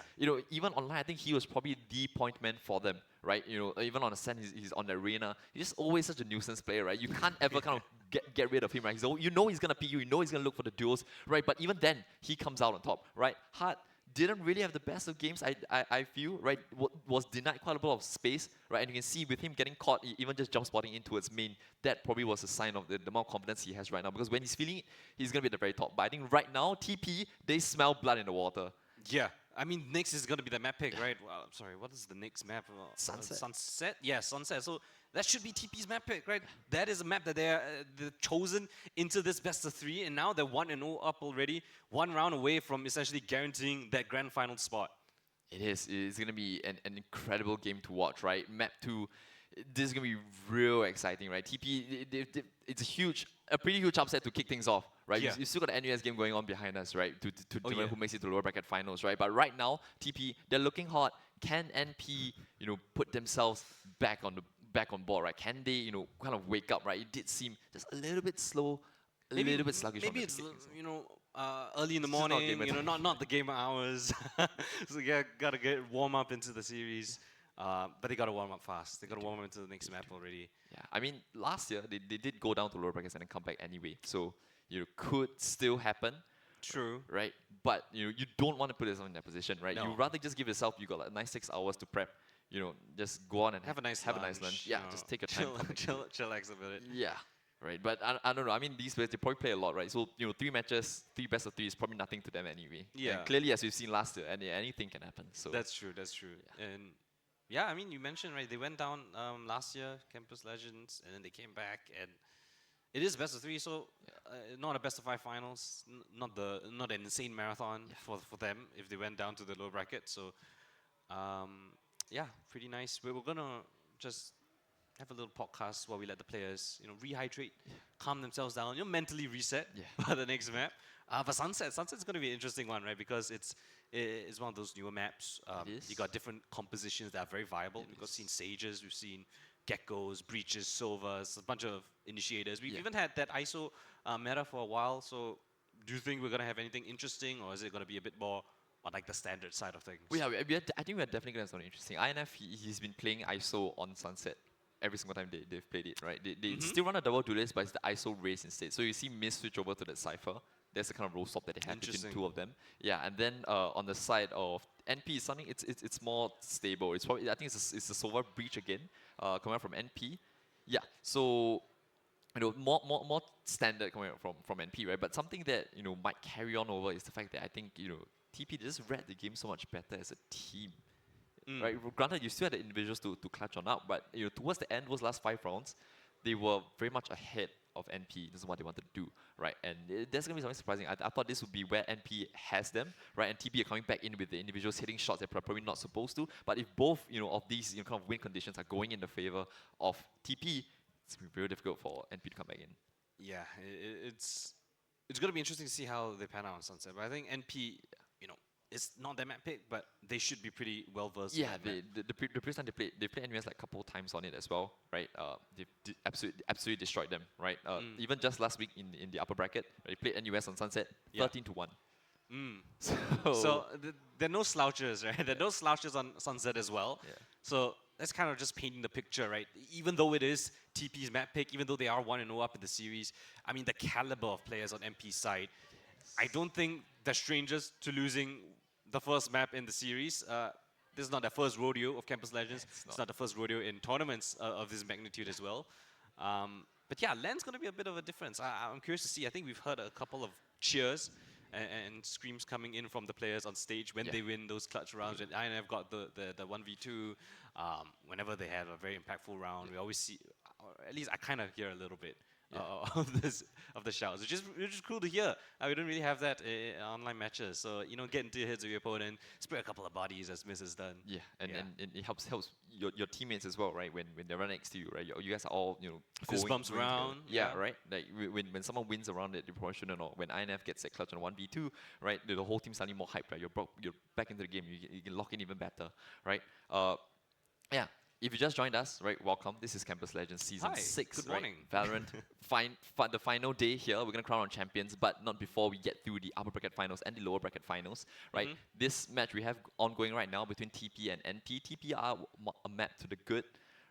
even online, I think he was probably the point man for them, right? Even on the sand, he's on the arena. He's just always such a nuisance player, right? You can't ever kind of get rid of him, right? He's gonna pick you, he's gonna look for the duels, right? But even then, he comes out on top, right? Hart didn't really have the best of games, I feel, right? Was denied quite a bit of space, right? And you can see with him getting caught, even just jump spotting in towards main, that probably was a sign of the amount of confidence he has right now. Because when he's feeling it, he's going to be at the very top. But I think right now, TP, they smell blood in the water. Yeah. I mean, next is going to be the map pick, right? Well, I'm sorry, what is the next map? Sunset. Sunset? Yeah, Sunset. So that should be TP's map pick, right? That is a map that they're chosen into this best of 3, and now they're 1-0 up already, 1 round away from essentially guaranteeing that grand final spot. It is. It's going to be an incredible game to watch, right? Map 2, this is going to be real exciting, right? TP, it's a pretty huge upset to kick things off, right? Yeah. You still got the NUS game going on behind us, right? To determine who makes it to the lower bracket finals, right? But right now, TP, they're looking hot. Can NP, put themselves back on board, right? Can they, kind of wake up, right? It did seem just a little bit slow, a little bit sluggish. Maybe it's, early in the morning, not the game hours. So yeah, gotta get warm up into the series. But they gotta warm up fast. They gotta warm up into the next map already. Yeah, I mean, last year, they did go down to lower brackets and then come back anyway. So, could still happen. True. Right? But, you don't want to put yourself in that position, right? No. You'd rather just give yourself, you got like a nice 6 hours to prep. Just go on and have a nice lunch. Yeah, just take your time. Chillax a bit. Yeah. Right, but I don't know. I mean, these players, they probably play a lot, right? So, 3 matches, 3 best of 3 is probably nothing to them anyway. Yeah. And clearly, as we've seen last year, anything can happen. So That's true. Yeah. And yeah, I mean, you mentioned, right, they went down last year, Campus Legends, and then they came back, and it is best of 3, so not a best of 5 finals, not an insane marathon for them if they went down to the lower bracket. So yeah, pretty nice. We're gonna just have a little podcast where we let the players, rehydrate, calm themselves down, mentally reset for the next map. But Sunset's going to be an interesting one, right? Because it's one of those newer maps. You got different compositions that are very viable. We've seen Sages, we've seen Geckos, Breaches, Sovas, a bunch of Initiators. We've even had that ISO meta for a while. So do you think we're going to have anything interesting, or is it going to be a bit more on like the standard side of things? I think we're definitely going to have something interesting. INF, he's been playing ISO on Sunset every single time they've played it, right? They still run a double duelist, but it's the ISO race instead. So you see Mist switch over to the Cypher. That's the kind of role swap that they have between two of them. Yeah, and then on the side of NP, it's something it's more stable. It's probably, I think it's a Sova Breach again, coming out from NP. Yeah, so more standard coming out from NP, right? But something that might carry on over is the fact that I think TP just read the game so much better as a team. Right? Granted, you still had the individuals to clutch on up, but towards the end, those last 5 rounds, they were very much ahead of NP. This is what they wanted to do, right? And there's going to be something surprising. I thought this would be where NP has them, right? And TP are coming back in with the individuals hitting shots they're probably not supposed to. But if both of these kind of win conditions are going in the favor of TP, it's going to be very difficult for NP to come back in. Yeah, it's going to be interesting to see how they pan out on Sunset. But I think NP, it's not their map pick, but they should be pretty well versed. Yeah, the previous time they played NUS like a couple times on it as well, right? They absolutely destroyed them, right? Even just last week in the upper bracket, they played NUS on Sunset, 13-1. So there are no slouches, right? There are no slouches on Sunset as well. Yeah. So that's kind of just painting the picture, right? Even though it is TP's map pick, even though they are 1-0 up in the series, I mean, the caliber of players on MP's side, I don't think they're strangers to losing the first map in the series. This is not their first rodeo of Campus Legends. It's not the first rodeo in tournaments of this magnitude as well. But yeah, LAN's going to be a bit of a difference. I'm curious to see. I think we've heard a couple of cheers and screams coming in from the players on stage when they win those clutch rounds. And INF got the 1v2. Whenever they have a very impactful round, we always see, or at least I kind of hear a little bit of the shouts, which is cool to hear. We don't really have that in online matches. So get into the heads of your opponent, spray a couple of bodies as Miss has done. Yeah, and it helps your teammates as well, right? When they're right next to you, right? You guys are all fist bumps around. Yeah, right. Like when someone wins around it, proportional, or when INF gets that clutch on 1v2, right? The whole team's suddenly more hyped, right? You're back into the game. You can lock in even better, right? Yeah. If you just joined us, right, welcome. This is Campus Legends Season 6. Good morning. Valorant, the final day here. We're going to crown our champions, but not before we get through the upper bracket finals and the lower bracket finals, right? This match we have ongoing right now between TP and NP. TP are a map to the good,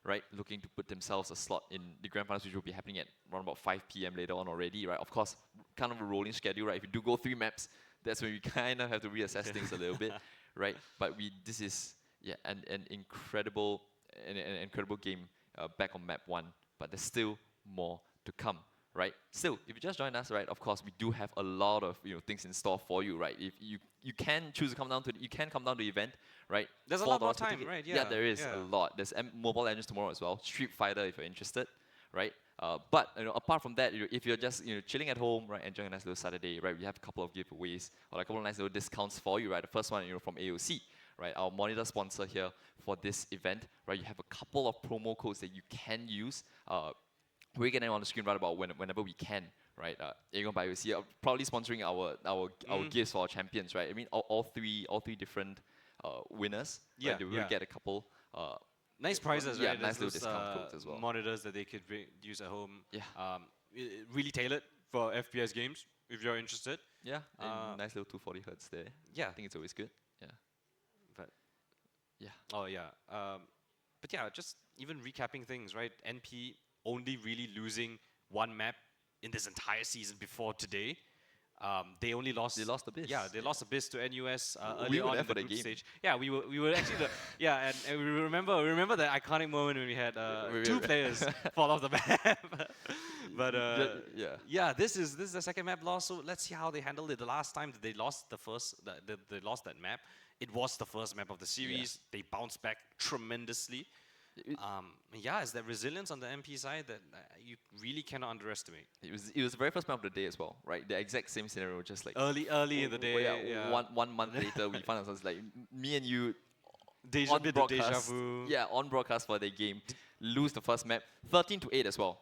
right, looking to put themselves a slot in the grand finals, which will be happening at around about 5 p.m. later on already, right? Of course, kind of a rolling schedule, right? If you do go 3 maps, that's when we kind of have to reassess things a little bit, right? But this is an incredible game back on map 1, but there's still more to come, right? Still, if you just joined us, right, of course we do have a lot of things in store for you, right? If you can choose to come down to the event, right? There's a lot more time, right? Yeah, there is a lot. There's Mobile Legends tomorrow as well, Street Fighter if you're interested, right? But apart from that, if you're just chilling at home, right, enjoying a nice little Saturday, right, we have a couple of giveaways or like a couple of nice little discounts for you, right? The first one, from AOC. Right, our monitor sponsor here for this event, right? You have a couple of promo codes that you can use. We're getting on the screen right about whenever we can, right? Aegon by AOC are proudly sponsoring our gifts for our champions, right? I mean, all three different winners. Yeah, right? They will get a couple. Nice prizes, yeah, right? nice little discount codes as well. Monitors that they could use at home. Yeah. Really tailored for FPS games, if you're interested. Yeah, and nice little 240 hertz there. Yeah. I think it's always good. Yeah. But yeah. Oh yeah. But yeah, just even recapping things, right? NP only really losing one map in this entire season before today. They only lost. They lost Abyss. Yeah, they lost Abyss to NUS We early were on there in for the the group game. stage. Yeah, we were actually and we remember that iconic moment when we had two players fall off the map. But yeah, this is the second map loss. So let's see how they handled it. The last time that they lost they lost that map, it was the first map of the series. They bounced back tremendously. It's that resilience on the MP side that you really cannot underestimate. It was the very first map of the day as well, right? The exact same scenario, just like early in the day. One month later, we found ourselves like me and you Deja- on bit of deja broadcast. vu. Yeah, on broadcast for their game. Lose the first map, 13-8 as well.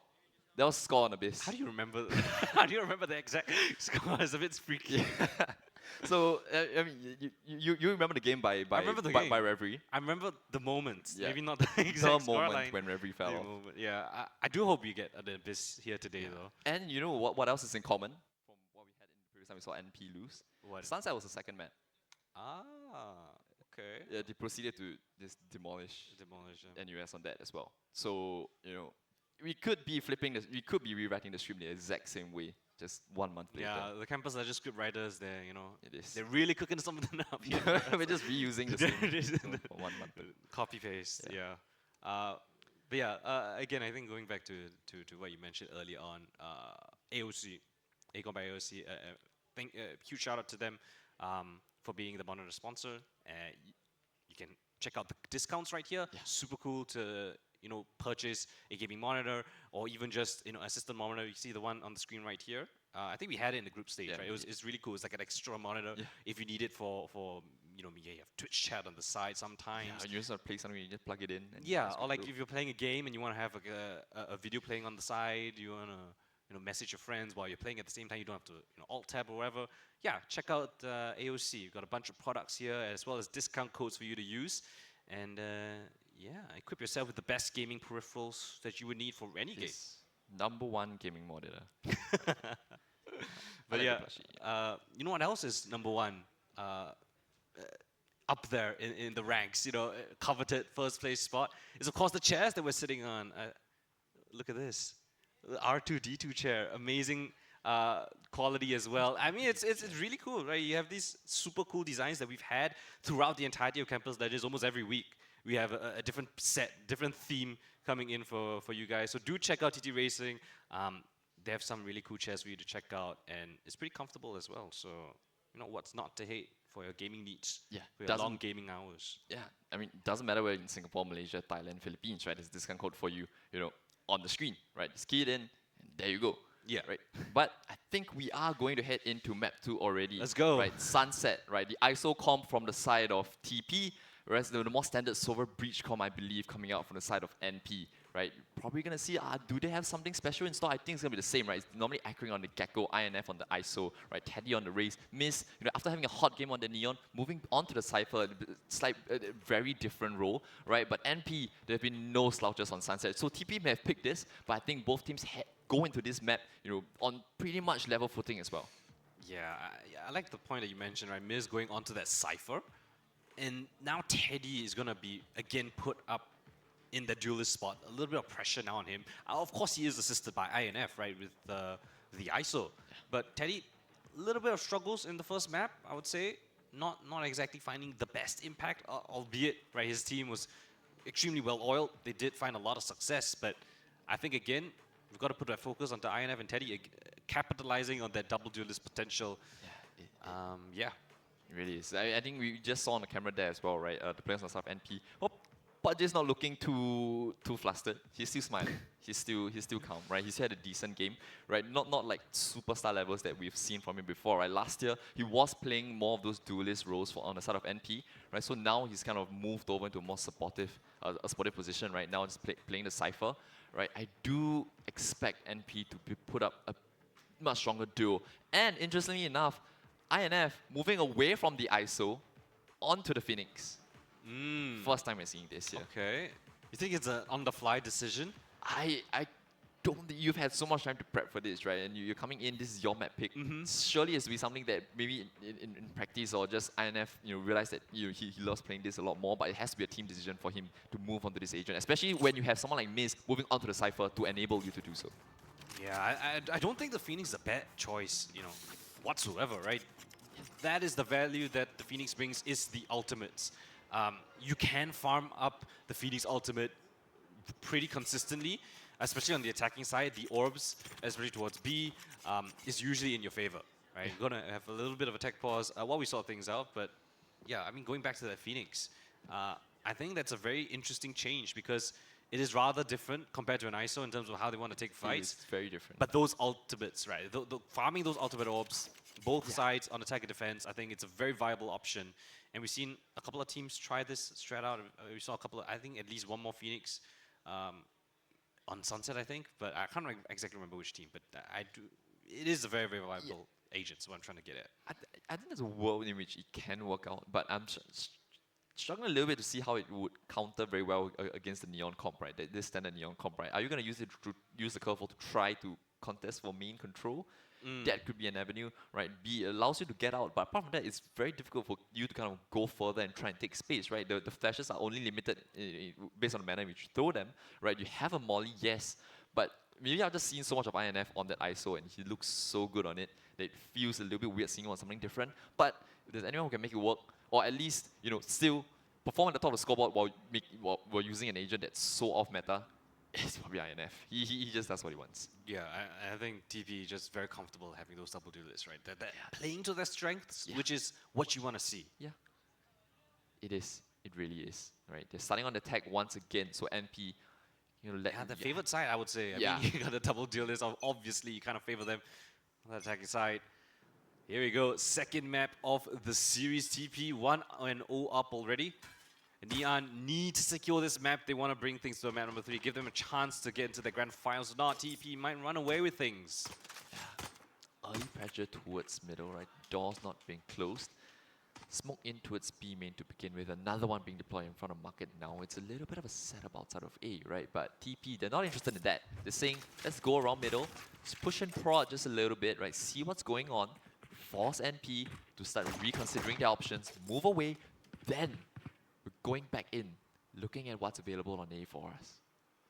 That was score on Abyss. How do you remember? How do you remember the exact score? It's a bit freaky. So I mean, you remember the game by I remember the by, game. by referee? I remember the moments, Yeah. maybe not the The exact moment scoreline. when referee fell The off. moment. Yeah, I do hope you get an Abyss here today, though. And you know what else is in common from what we had in the previous time we saw NP lose? What? Sunset was the second map. Ah, okay. Yeah, they proceeded to just demolish NUS on that as well. So, you know, we could be flipping this, we could be rewriting the stream the exact same way, just 1 month later. Yeah, the Campus Legends script writers, they're, you know, It is. they're really cooking something up here. We're just reusing the same for 1 month. Copy paste, yeah. But yeah, again, I think going back to what you mentioned earlier on, AOC, Acorn by AOC, huge shout out to them for being the monitor sponsor. You can check out the discounts right here. Super cool to purchase a gaming monitor or even just a system monitor. You see the one on the screen right here. I think we had it in the group stage, right? It's really cool. It's like an extra monitor if you need it for you have Twitch chat on the side sometimes. Yeah, you just want to play something, you just plug it in. And Yeah, it's or like cool. if you're playing a game and you want to have like a video playing on the side, you want to message your friends while you're playing at the same time. You don't have to alt tab or whatever. Yeah, check out AOC. You've got a bunch of products here as well as discount codes for you to use, and yeah, equip yourself with the best gaming peripherals that you would need for any game. #1 gaming monitor. But I like yeah, the plushie. you know what else is #1? Up there in the ranks, coveted first place spot is of course the chairs that we're sitting on. Look at this, the R2D2 chair, amazing quality as well. I mean, it's really cool, right? You have these super cool designs that we've had throughout the entirety of Campus Legends. Almost every week we have a different set, different theme coming in for you guys. So do check out TT Racing. They have some really cool chairs for you to check out, and it's pretty comfortable as well. So what's not to hate for your gaming needs, Yeah, for your long gaming hours. Yeah, I mean, it doesn't matter whether in Singapore, Malaysia, Thailand, Philippines, right? There's a discount code for you, on the screen, right? Just key it in, and there you go. Yeah. Right. But I think we are going to head into map 2 already. Let's go. Right. Sunset, right? The ISO comp from the side of TP, whereas the more standard Silver Breach comp, I believe, coming out from the side of NP, right? Probably gonna see, do they have something special in store? I think it's gonna be the same, right? It's normally Echoing on the Gecko, INF on the ISO, right? Teddy on the Race, Miss, after having a hot game on the Neon, moving on to the Cypher, slight, very different role, right? But NP, there have been no slouches on Sunset. So TP may have picked this, but I think both teams go into this map, on pretty much level footing as well. Yeah, I like the point that you mentioned, right? Miz going onto that Cypher, and now Teddy is gonna be again put up in the duelist spot. A little bit of pressure now on him. Of course, he is assisted by INF, right, with the ISO. But Teddy, a little bit of struggles in the first map, I would say. Not exactly finding the best impact, albeit, right, his team was extremely well oiled. They did find a lot of success, but I think again, we've got to put our focus onto INF and Teddy capitalizing on that double duelist potential. Yeah. It really is. I think we just saw on the camera there as well, right? The players on South NP. But just not looking too flustered. He's still smiling. He's still calm, right? He's had a decent game, right? Not like superstar levels that we've seen from him before, right? Last year he was playing more of those duelist roles on the side of NP, right? So now he's kind of moved over into a more supportive position, right? Now just playing the Cypher, right? I do expect NP to put up a much stronger duo. And interestingly enough, INF moving away from the ISO onto the Phoenix. First time we're seeing this here. Okay. You think it's an on-the-fly decision? I don't think you've had so much time to prep for this, right? And you're coming in, this is your map pick. Surely it's to be something that maybe in practice or just INF, realize that he loves playing this a lot more, but it has to be a team decision for him to move onto this agent, especially when you have someone like Miz moving onto the Cypher to enable you to do so. Yeah, I don't think the Phoenix is a bad choice, whatsoever, right? That is the value that the Phoenix brings, is the ultimates. You can farm up the Phoenix ultimate pretty consistently, especially on the attacking side. The orbs, especially towards B, is usually in your favor, right? You're gonna have a little bit of a tech pause while we sort things out, but yeah, I mean, going back to the Phoenix, I think that's a very interesting change because it is rather different compared to an ISO in terms of how they want to take fights. It's very different. But those ultimates, right? Farming those ultimate orbs, both sides on attack and defense. I think it's a very viable option. And we've seen a couple of teams try this straight out. We saw a couple of, I think at least one more Phoenix on Sunset, I think. But I can't exactly remember which team. But I do. It is a very, very viable agent, so what I'm trying to get at. I think there's a world in which it can work out, but I'm struggling a little bit to see how it would counter very well against the Neon comp, right? This standard Neon comp, right? Are you going to use it to use the curveball to try to contest for main control? That could be an avenue, right? B, it allows you to get out, but apart from that, it's very difficult for you to kind of go further and try and take space, right? The flashes are only limited based on the manner in which you throw them, right? You have a molly, yes, but maybe I've just seen so much of INF on that ISO and he looks so good on it that it feels a little bit weird seeing him on something different. But if there's anyone who can make it work, or at least, you know, still perform at the top of the scoreboard while using an agent that's so off meta, it's probably INF. He just does what he wants. Yeah, I think TP is just very comfortable having those double duelists, right? They're playing to their strengths, which is what you want to see. Yeah. It is. It really is, right? They're starting on the attack once again, so NP, you know, the favored side, I would say. I mean, you got the double duelist, obviously you kind of favor them on the attacking side. Here we go, second map of the series. TP 1-0 up already. Neon need to secure this map. They want to bring things to map number 3, give them a chance to get into the grand finals. If not, TP might run away with things. Early pressure towards middle, right? Doors not being closed. Smoke in towards B main to begin with. Another one being deployed in front of market now. It's a little bit of a setup outside of A, right? But TP, they're not interested in that. They're saying, let's go around middle, just push and prod just a little bit, right? See what's going on. Force NP to start reconsidering their options. Move away. Then we're going back in, looking at what's available on A for us.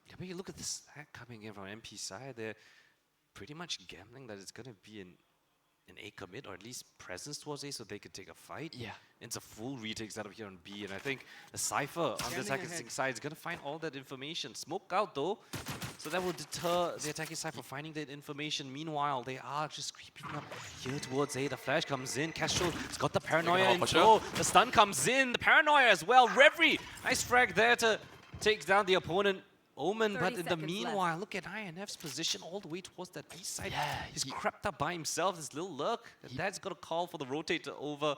Yeah, but you look at this coming in from NP side, they're pretty much gambling that it's going to be an A commit, or at least presence towards A, so they could take a fight. Yeah. It's a full retake setup here on B, and I think the Cypher on the attacking side is going to find all that information. Smoke out though, so that will deter the attacking side from finding that information. Meanwhile, they are just creeping up here towards A. The flash comes in. Castro has got the paranoia in tow. The stun comes in. The paranoia as well. Reverie, nice frag there to take down the opponent. Omen, but in the meanwhile, look at INF's position all the way towards that B side. Yeah, he's crept up by himself, this little lurk. And that's got to call for the rotator over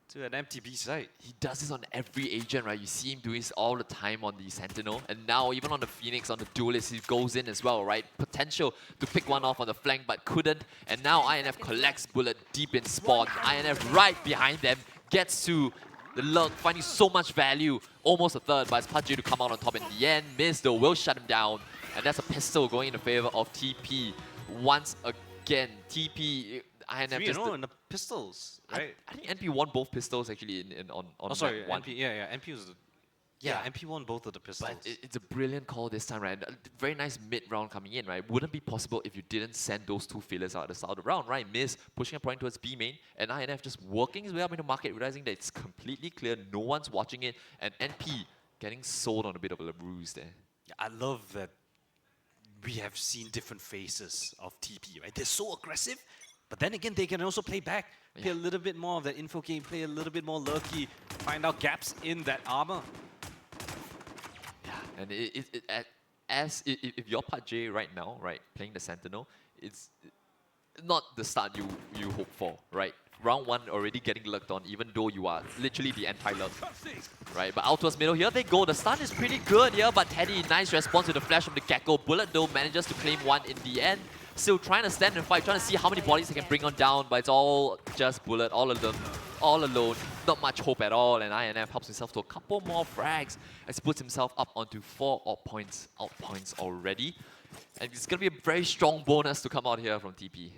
to an empty B side. He does this on every agent, right? You see him doing this all the time on the Sentinel. And now, even on the Phoenix, on the Duelist, he goes in as well, right? Potential to pick one off on the flank, but couldn't. And now INF collects bullet deep in spawn. INF right behind them, gets to the lurk, finding so much value. Almost a third, but it's Pudgy to come out on top in the end. Miss though, will shut him down. And that's a pistol going in the favor of TP. Once again, TP, INF just... in the pistols, right? I think NP won both pistols actually on oh, sorry, map 1. NP, NP was... NP won both of the pistols. But it's a brilliant call this time, right? Very nice mid-round coming in, right? Wouldn't be possible if you didn't send those two fillers out at the start of the round, right? Miss pushing a point towards B main, and INF just working his way up in the market, realizing that it's completely clear, no one's watching it, and NP getting sold on a bit of a ruse there. Yeah, I love that we have seen different faces of TP, right? They're so aggressive, but then again, they can also play back, play a little bit more of that info game, play a little bit more lurky, find out gaps in that armor. And if you're Part J right now, right, playing the Sentinel, it's not the start you hope for, right? Round 1 already getting lurked on, even though you are literally the anti-lurk, right? But out towards middle, here they go. The stun is pretty good here, but Teddy, nice response to the flash from the Gecko. Bullet though manages to claim one in the end. Still trying to stand and fight, trying to see how many bodies they can bring on down, but it's all just Bullet, all alone. Not much hope at all, and INF helps himself to a couple more frags as he puts himself up onto 4 out points already. And it's going to be a very strong bonus to come out here from TP.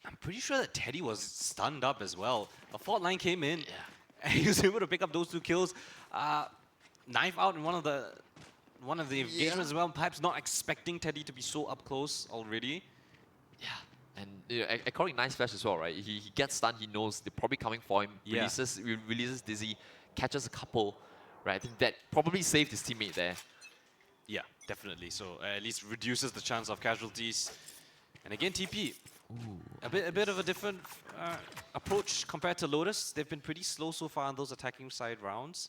I'm pretty sure that Teddy was stunned up as well. A fault line came in, and he was able to pick up those 2 kills. Knife out in one of the engagements as well. Perhaps not expecting Teddy to be so up close already. And according nice flash as well, right? He gets stunned, he knows they're probably coming for him, releases Dizzy, catches a couple, right? I think that probably saved his teammate there. Yeah, definitely. So at least reduces the chance of casualties. And again, TP. A bit of a different approach compared to Lotus. They've been pretty slow so far on those attacking side rounds.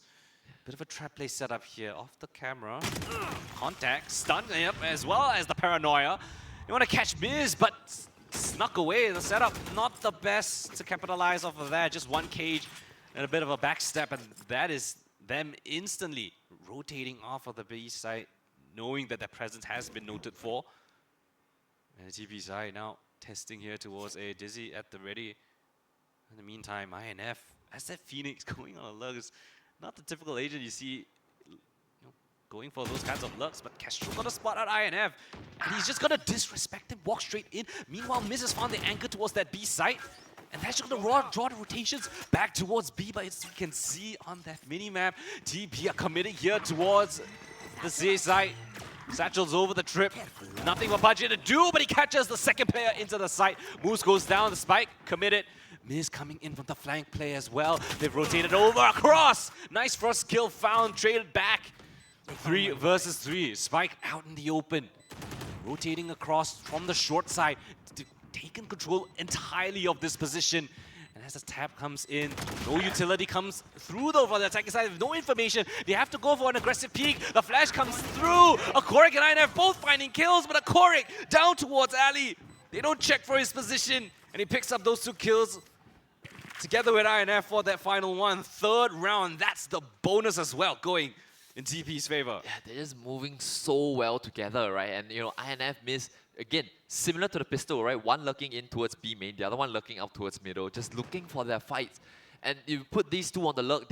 Bit of a trap play setup here off the camera. Contact, stun, as well as the paranoia. You want to catch Miz, but snuck away. The setup not the best to capitalize off of that. Just one cage and a bit of a backstep, and that is them instantly rotating off of the B side, knowing that their presence has been noted for. And the TP side now testing here towards a Dizzy at the ready. In the meantime, INF, as that Phoenix going on a lurk, is not the typical agent you see going for those kinds of lurks, but Kestrel got a spot at INF, and he's just gonna disrespect him, walk straight in. Meanwhile, Miz has found the anchor towards that B site, and that's just gonna draw the rotations back towards B, but as you can see on that mini-map, TP are committing here towards the C site. Satchel's over the trip, nothing for Pudgy to do, but he catches the second player into the site. Moose goes down, the spike, committed. Miz coming in from the flank play as well. They've rotated over, across! Nice first kill found, traded back. 3 versus 3. Spike out in the open. Rotating across from the short side. Taking control entirely of this position. And as the tap comes in, no utility comes through though for the attacking side. With no information, they have to go for an aggressive peek. The flash comes through. Akorik and INF both finding kills, but Akorik down towards Ali. They don't check for his position, and he picks up those 2 kills together with INF for that final one. Third round, that's the bonus as well, going in TP's favor. Yeah, they're just moving so well together, right? And you know, INF Miz, again, similar to the pistol, right? One lurking in towards B main, the other one lurking up towards middle, just looking for their fights. And you put these two on the lurk,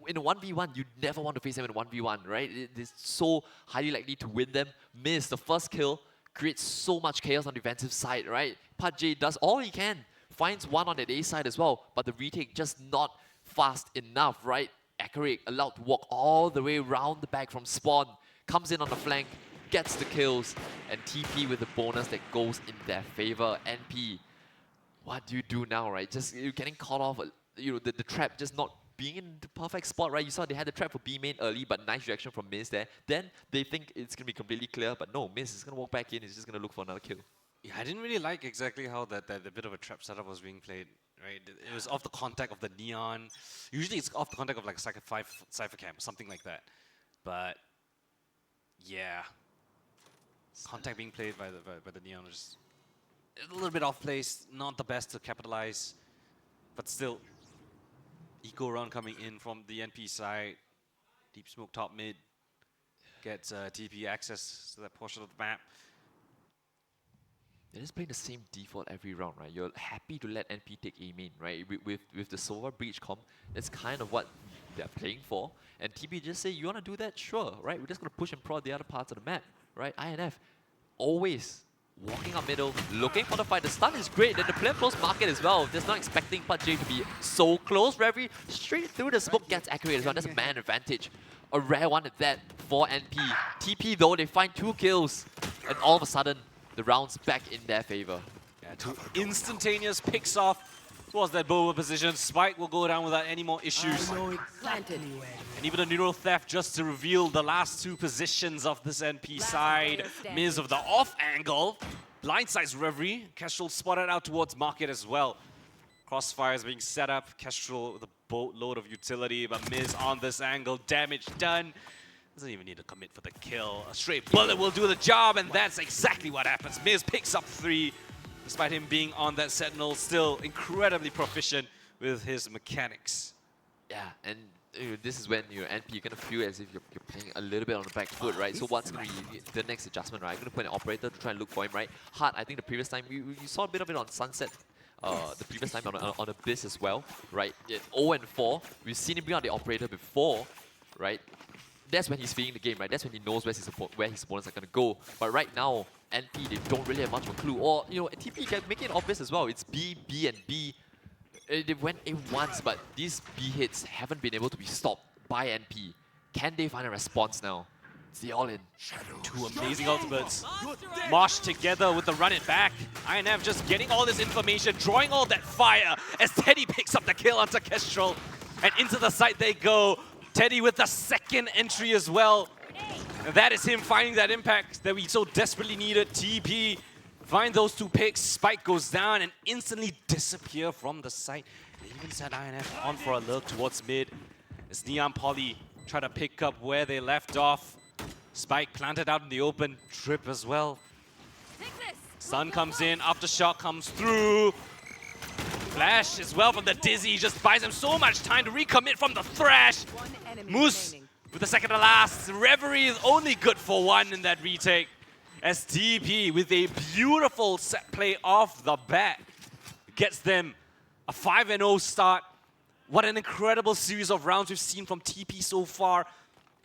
in a 1v1, you never want to face them in a 1v1, right? It's so highly likely to win them. Miz, the first kill, creates so much chaos on the defensive side, right? Pudgy does all he can, finds one on the A side as well, but the retake just not fast enough, right? Akorik allowed to walk all the way around the back from spawn, comes in on the flank, gets the kills, and TP with the bonus that goes in their favor. NP, what do you do now, right? Just you're getting caught off, you know, the trap just not being in the perfect spot, right? You saw they had the trap for B main early, but nice reaction from Miz there. Then they think it's going to be completely clear, but no, Miz is going to walk back in, he's just going to look for another kill. Yeah, I didn't really like exactly how that bit of a trap setup was being played, right? It was off the contact of the neon. Usually it's off the contact of like a Cypher 5 Cypher Cam, something like that. But yeah, contact being played by the neon was a little bit off place, not the best to capitalize, but still, eco run coming in from the NP side. Deep smoke top mid gets TP access to that portion of the map. They're just playing the same default every round, right? You're happy to let NP take A main, right? With the Sova breach comp, that's kind of what they're playing for. And TP just say, you want to do that? Sure, right? We're just going to push and prod the other parts of the map, right? INF, always walking up middle, looking for the fight. The stun is great, then the play close market as well. Just not expecting Pudgy to be so close. Reverie straight through the smoke gets accurate as well. That's a man advantage. A rare one at that for NP. TP though, they find 2 kills. And all of a sudden, the round's back in their favor. Yeah, 2 instantaneous picks off towards that Boba position. Spike will go down without any more issues. And even a neural theft just to reveal the last 2 positions of this NP side. Miz of the off angle. Blindsides Reverie. Kestrel spotted out towards market as well. Crossfire is being set up. Kestrel with a boatload of utility, but Miz on this angle. Damage done. Doesn't even need to commit for the kill. A straight bullet will do the job, and that's exactly what happens. Miz picks up 3, despite him being on that Sentinel, still incredibly proficient with his mechanics. Yeah, and this is when your NP, you're going to feel as if you're playing a little bit on the back foot, right? So what's going to be the next adjustment, right? I'm going to put an operator to try and look for him, right? Hard, I think the previous time, you saw a bit of it on Sunset. The previous time on Abyss as well, right? 0-4, we've seen him bring out the operator before, right? That's when he's feeling the game, right? That's when he knows where his opponents are going to go. But right now, NP, they don't really have much of a clue. Or, you know, TP can make it obvious as well. It's B, B, and B. They went A once, but these B hits haven't been able to be stopped by NP. Can they find a response now? It's the all-in. 2 amazing ultimates. Mosh together with the run it back. INF just getting all this information, drawing all that fire as Teddy picks up the kill onto Kestrel. And into the site they go. Teddy with the second entry as well. And that is him finding that impact that we so desperately needed. TP find those 2 picks. Spike goes down and instantly disappear from the site. They even set INF on for a lurk towards mid. As Neon Poly try to pick up where they left off. Spike planted out in the open. Trip as well. Sun comes in, Aftershock comes through. Flash as well from the Dizzy, just buys him so much time to recommit from the Thrash. Moose with the second to last. Reverie is only good for one in that retake. As TP with a beautiful set play off the bat gets them a 5-0 start. What an incredible series of rounds we've seen from TP so far.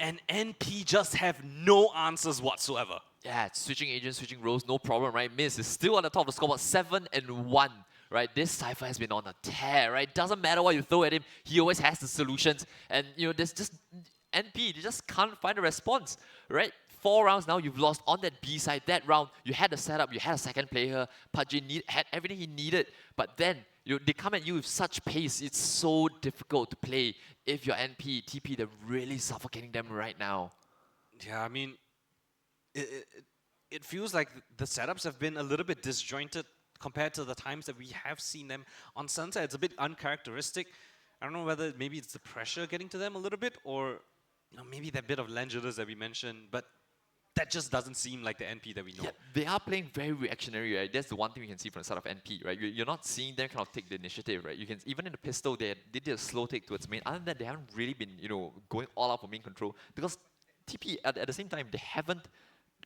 And NP just have no answers whatsoever. Yeah, switching agents, switching roles, no problem, right? Miz is still on the top of the scoreboard, 7-1, right? This Cypher has been on a tear, right? Doesn't matter what you throw at him, he always has the solutions. And, you know, there's just NP, they just can't find a response, right? 4 rounds now, you've lost on that B side. That round, you had the setup, you had a second player, Pudgy had everything he needed, but then they come at you with such pace. It's so difficult to play if you're NP, TP, they're really suffocating them right now. Yeah, I mean, it feels like the setups have been a little bit disjointed compared to the times that we have seen them on Sunset. It's a bit uncharacteristic. I don't know whether maybe it's the pressure getting to them a little bit, or maybe that bit of land jitters that we mentioned, but that just doesn't seem like the NP that we know. Yeah, they are playing very reactionary, right? That's the one thing we can see from the side of NP, right? You're not seeing them kind of take the initiative, right? You can even in the pistol, they did a slow take towards main. Other than that, they haven't really been, going all out for main control, because TP at the same time they haven't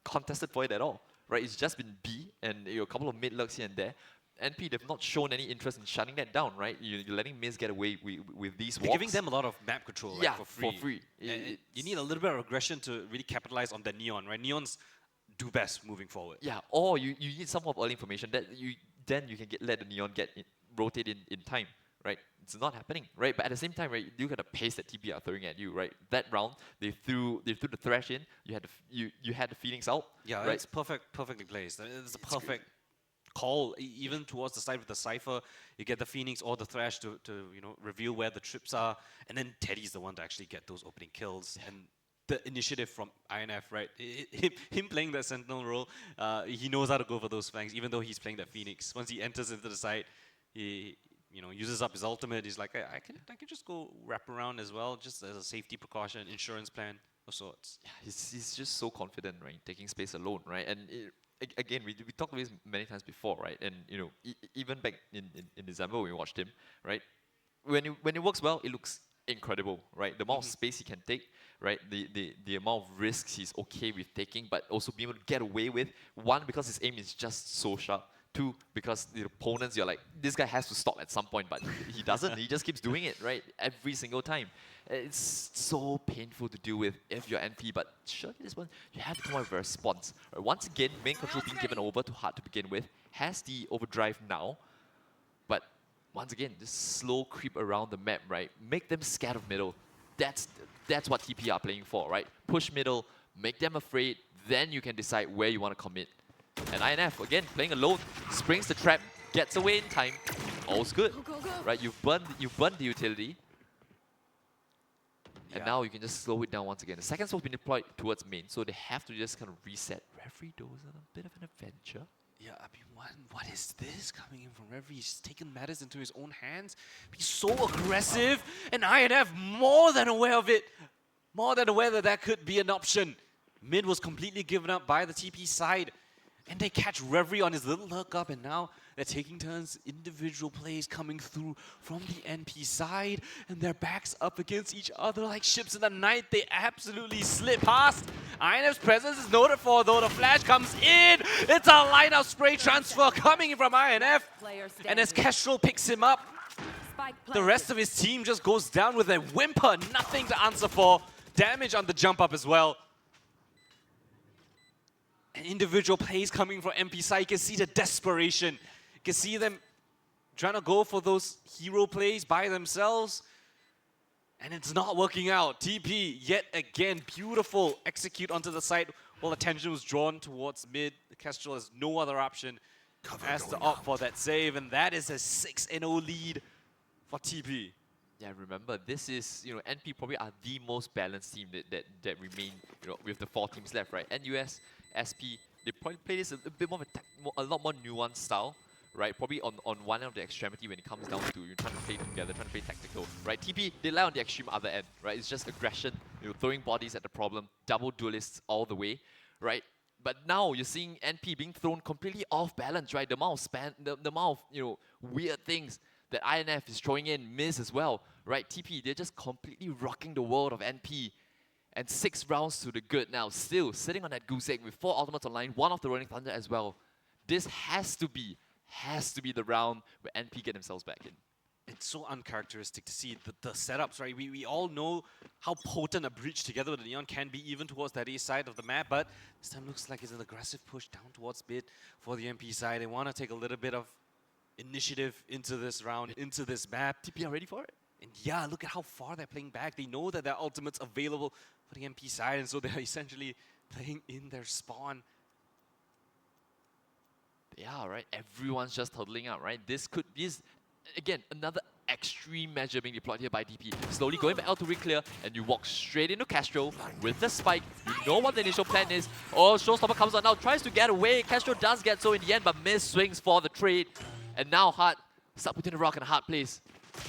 contested for it at all, right? It's just been B and a couple of mid lurks here and there. NP, they've not shown any interest in shutting that down, right? You're letting Miz get away with these walks. They're giving them a lot of map control, yeah, for free. You need a little bit of aggression to really capitalize on the Neon, right? Neons do best moving forward. Yeah, or you need some of early information that then you can let the Neon rotate in time, right? It's not happening, right? But at the same time, right, you got the pace that TP are throwing at you, right? That round, they threw the Thrash in. You had the Phoenix out. Yeah, right? it's perfectly placed. It's a perfect call, even towards the side with the Cypher. You get the Phoenix or the Thrash to reveal where the trips are, and then Teddy's the one to actually get those opening kills. And the initiative from INF, right? Him playing that Sentinel role, he knows how to go for those flanks, even though he's playing that Phoenix. Once he enters into the side, he uses up his ultimate. He's like, I can just go wrap around as well, just as a safety precaution, insurance plan of sorts. Yeah, he's just so confident, right? Taking space alone, right? And again, we talked about this many times before, right? And even back in December when we watched him, right? When it works well, it looks incredible, right? The amount of space he can take, right? The amount of risks he's okay with taking, but also being able to get away with. One, because his aim is just so sharp. Two, because the opponents, you're like, this guy has to stop at some point, but he doesn't. He just keeps doing it, right? Every single time. It's so painful to deal with if you're NP, but surely this one, you have to come up with a response. Right? Once again, main control being given over to Hard to begin with, has the overdrive now, but once again, this slow creep around the map, right? Make them scared of middle. That's what TP are playing for, right? Push middle, make them afraid, then you can decide where you want to commit. And INF, again, playing alone, springs the trap, gets away in time, all's good, right? You've burned the utility, and now you can just slow it down once again. The second soul's been deployed towards main, so they have to just kind of reset. Referee does a bit of an adventure. Yeah, I mean, what is this coming in from Reverie? He's taken matters into his own hands. He's so aggressive, and INF more than aware of it. More than aware that could be an option. Mid was completely given up by the TP side. And they catch Reverie on his little lurk up, and now they're taking turns, individual plays coming through from the NP side, and their backs up against each other like ships in the night. They absolutely slip past. INF's presence is noted for, though. The flash comes in. It's a line-up spray transfer coming in from INF. And as Kestrel picks him up, the rest of his team just goes down with a whimper. Nothing to answer for. Damage on the jump up as well. And individual plays coming from NP side. You can see the desperation. You can see them trying to go for those hero plays by themselves. And it's not working out. TP, yet again, beautiful execute onto the side while attention was drawn towards mid. The Kestrel has no other option. Has to opt for that save, and that is a 6-0 lead for TP. Yeah, remember, this is, NP probably are the most balanced team that remain, with the 4 teams left, right? NUS, SP, they probably play this a bit more of a lot more nuanced style, right? Probably on one end of the extremity when it comes down to you trying to play together, trying to play tactical, right? TP, they lie on the extreme other end, right? It's just aggression, throwing bodies at the problem, double duelists all the way, right? But now you're seeing NP being thrown completely off balance, right? The amount of the amount of weird things that INF is throwing in, Miz as well, right? TP, they're just completely rocking the world of NP. And 6 rounds to the good now, still sitting on that goose egg with 4 ultimates online, 1 of the Rolling Thunder as well. This has to be the round where NP get themselves back in. It's so uncharacteristic to see the setups, right? We all know how potent a breach together with the Neon can be, even towards that A side of the map, but this time looks like it's an aggressive push down towards mid for the MP side. They want to take a little bit of initiative into this round, into this map. TP are ready for it. And yeah, look at how far they're playing back. They know that their ultimate's available for the MP side, and so they're essentially playing in their spawn. Yeah, right? Everyone's just huddling up, right? This could be, again, another extreme measure being deployed here by DP. Slowly going back out to re-clear, and you walk straight into Castro with the spike. You know what the initial plan is. Oh, Showstopper comes out now, tries to get away. Castro does get so in the end, but Miz swings for the trade. And now Hart stuck between a rock and a hard place.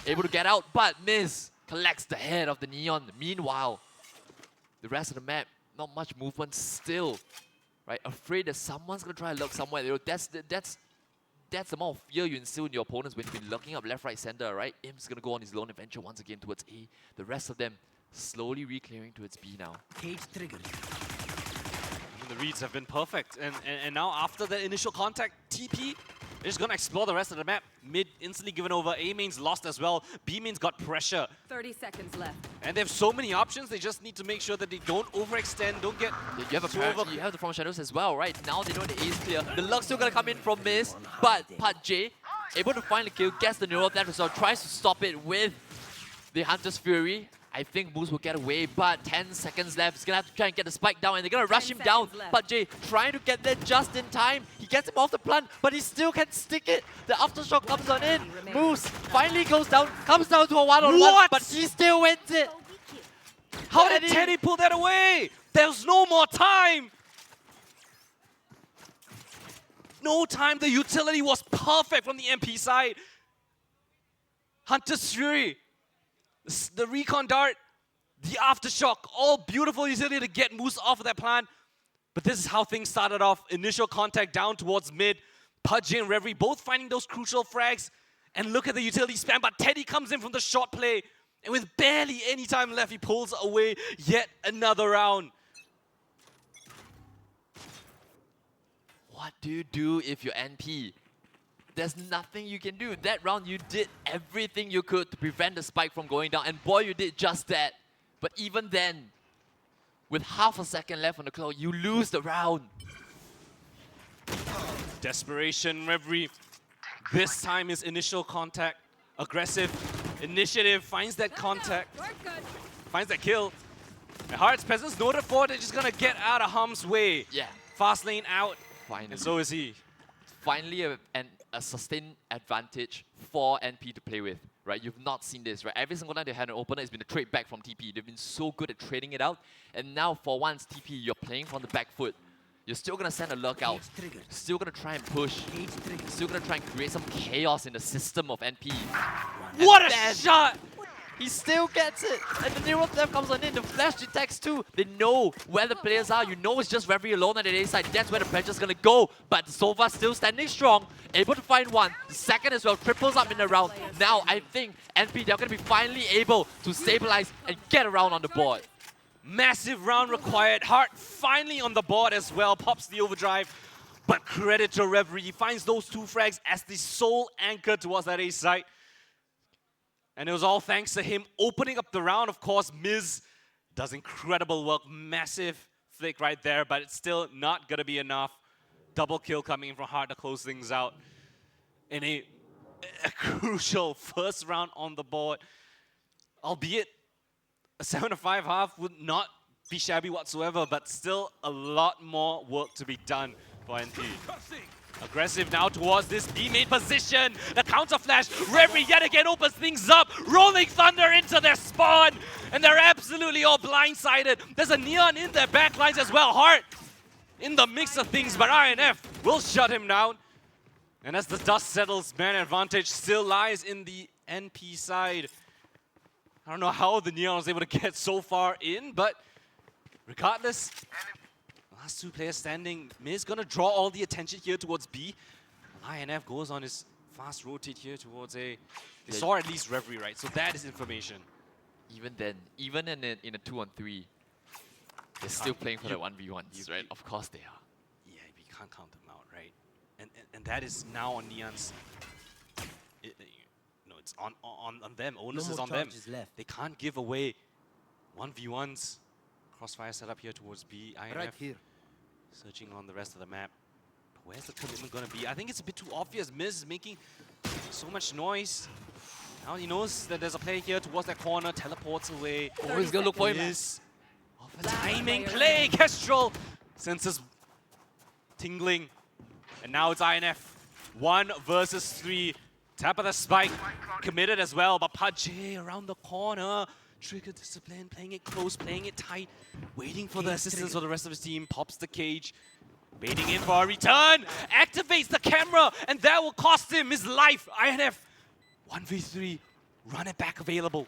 Able to get out, but Miz collects the head of the Neon. Meanwhile, the rest of the map, not much movement still. Right? Afraid that someone's going to try to lurk somewhere. That's the amount of fear you instill in your opponents when you've been lurking up left, right, center, right? Im's going to go on his lone adventure once again towards A. The rest of them slowly re-clearing towards B now. Cage triggered. The reads have been perfect. And now after the initial contact, TP they're just going to explore the rest of the map. Mid instantly given over. A main's lost as well. B main's got pressure. 30 seconds left. And they have so many options. They just need to make sure that they don't overextend, don't get you have the From Shadows as well, right? Now they know the A is clear. The luck's still going to come in from Miz, but Part J able to find the kill, gets the neural theft as well, tries to stop it with the Hunter's Fury. I think Moose will get away, but 10 seconds left. He's going to have to try and get the spike down, and they're going to rush him down. But Jay trying to get there just in time. He gets him off the plant, but he still can't stick it. The aftershock comes on in. Moose finally goes down, comes down to a one-on-one, but he still wins it. How did Teddy pull that away? There's no more time. No time. The utility was perfect from the MP side. Hunter's Fury. The recon dart, the aftershock, all beautiful utility to get Moose off of that plan. But this is how things started off. Initial contact down towards mid. Pudgy and Reverie both finding those crucial frags. And look at the utility spam, but Teddy comes in from the short play. And with barely any time left, he pulls away yet another round. What do you do if you're NP? There's nothing you can do. That round, you did everything you could to prevent the spike from going down. And boy, you did just that. But even then, with half a second left on the clock, you lose the round. Desperation, Reverie. This time is initial contact. Aggressive initiative, finds that contact. Finds that kill. And Heart's presence noted for, they're just gonna get out of harm's way. Yeah. Fast lane out. Finally. And so is he. Finally a sustained advantage for NP to play with, right? You've not seen this, right? Every single time they had an opener, it's been a trade back from TP. They've been so good at trading it out. And now, for once, TP, you're playing from the back foot. You're still going to send a lurk out. Still going to try and push. Still going to try and create some chaos in the system of NP. What a shot! He still gets it. And the neural theft comes on in. The flash detects too. They know where the players are. You know it's just Reverie alone on the A side. That's where the pressure's going to go. But Sova still standing strong. Able to find one. The second as well. Triples up in the round. Now I think NP, they're going to be finally able to stabilize and get around on the board. Massive round required. Heart finally on the board as well. Pops the overdrive. But credit to Reverie. He finds those 2 frags as the sole anchor towards that A side. And it was all thanks to him opening up the round. Of course, Miz does incredible work. Massive flick right there, but it's still not going to be enough. Double kill coming in from Heart to close things out. And a crucial first round on the board. Albeit a 7-5 half would not be shabby whatsoever, but still a lot more work to be done for NP. Aggressive now towards this B main position. The counter flash. Reverie yet again opens things up. Rolling Thunder into their spawn. And they're absolutely all blindsided. There's a Neon in their backlines as well. Heart in the mix of things, but INF will shut him down. And as the dust settles, man advantage still lies in the NP side. I don't know how the Neon was able to get so far in, but regardless, last two players standing. Miz gonna draw all the attention here towards B. INF goes on his fast rotate here towards A. They saw at least referee, right? So that is information. Even then, even in a 2-on-3, they're still playing for the 1v1s, right? Of course they are. Yeah, we can't count them out, right? And that is now on Neon's. It's on them. Onus is on them. They can't give away 1v1s. Crossfire set up here towards B. INF right here. Searching on the rest of the map. But where's the commitment gonna be? I think it's a bit too obvious. Miz is making so much noise. Now he knows that there's a player here towards that corner. Teleports away. Oh, he's gonna look for him. Miz. Of a timing play. Kestrel senses tingling. And now it's INF. 1 versus 3. Tap of the spike. Committed as well. But Pajay around the corner. Trigger discipline. Playing it close. Playing it tight. Waiting for the assistance of the rest of his team. Pops the cage. Waiting in for a return. Activates the camera. And that will cost him his life. INF. 1v3. Run it back available.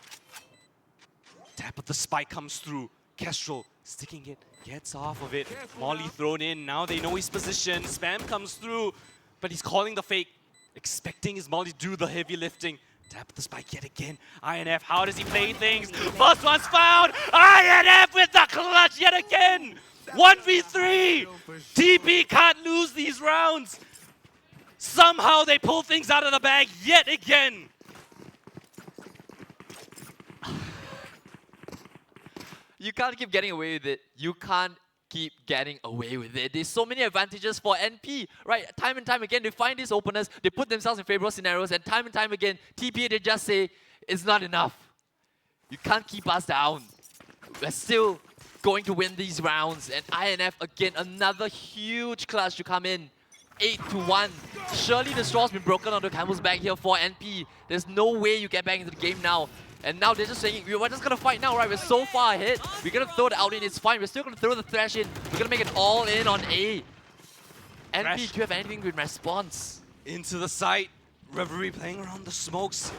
Tap of the spike comes through. Kestrel sticking it. Gets off of it. Molly thrown in. Now they know his position. Spam comes through. But he's calling the fake. Expecting his Molly to do the heavy lifting. Tap of the spike yet again. INF, how does he play things? First one's found. INF with the clutch yet again. 1v3. TP can't lose these rounds. Somehow they pull things out of the bag yet again. You can't keep getting away with it. You can't keep getting away with it. There's so many advantages for NP, right? Time and time again, they find these openers, they put themselves in favorable scenarios, and time again, TP, they just say, it's not enough. You can't keep us down. We're still going to win these rounds, and INF, again, another huge clutch to come in. 8-1. Surely the straw's been broken onto Campbell's back here for NP. There's no way you get back into the game now. And now they're just saying, we're just gonna fight now, right? We're so far ahead. We're gonna throw the out in, it's fine. We're still gonna throw the thrash in. We're gonna make it all in on A. NP, do you have anything in response? Into the site. Reverie playing around the smokes.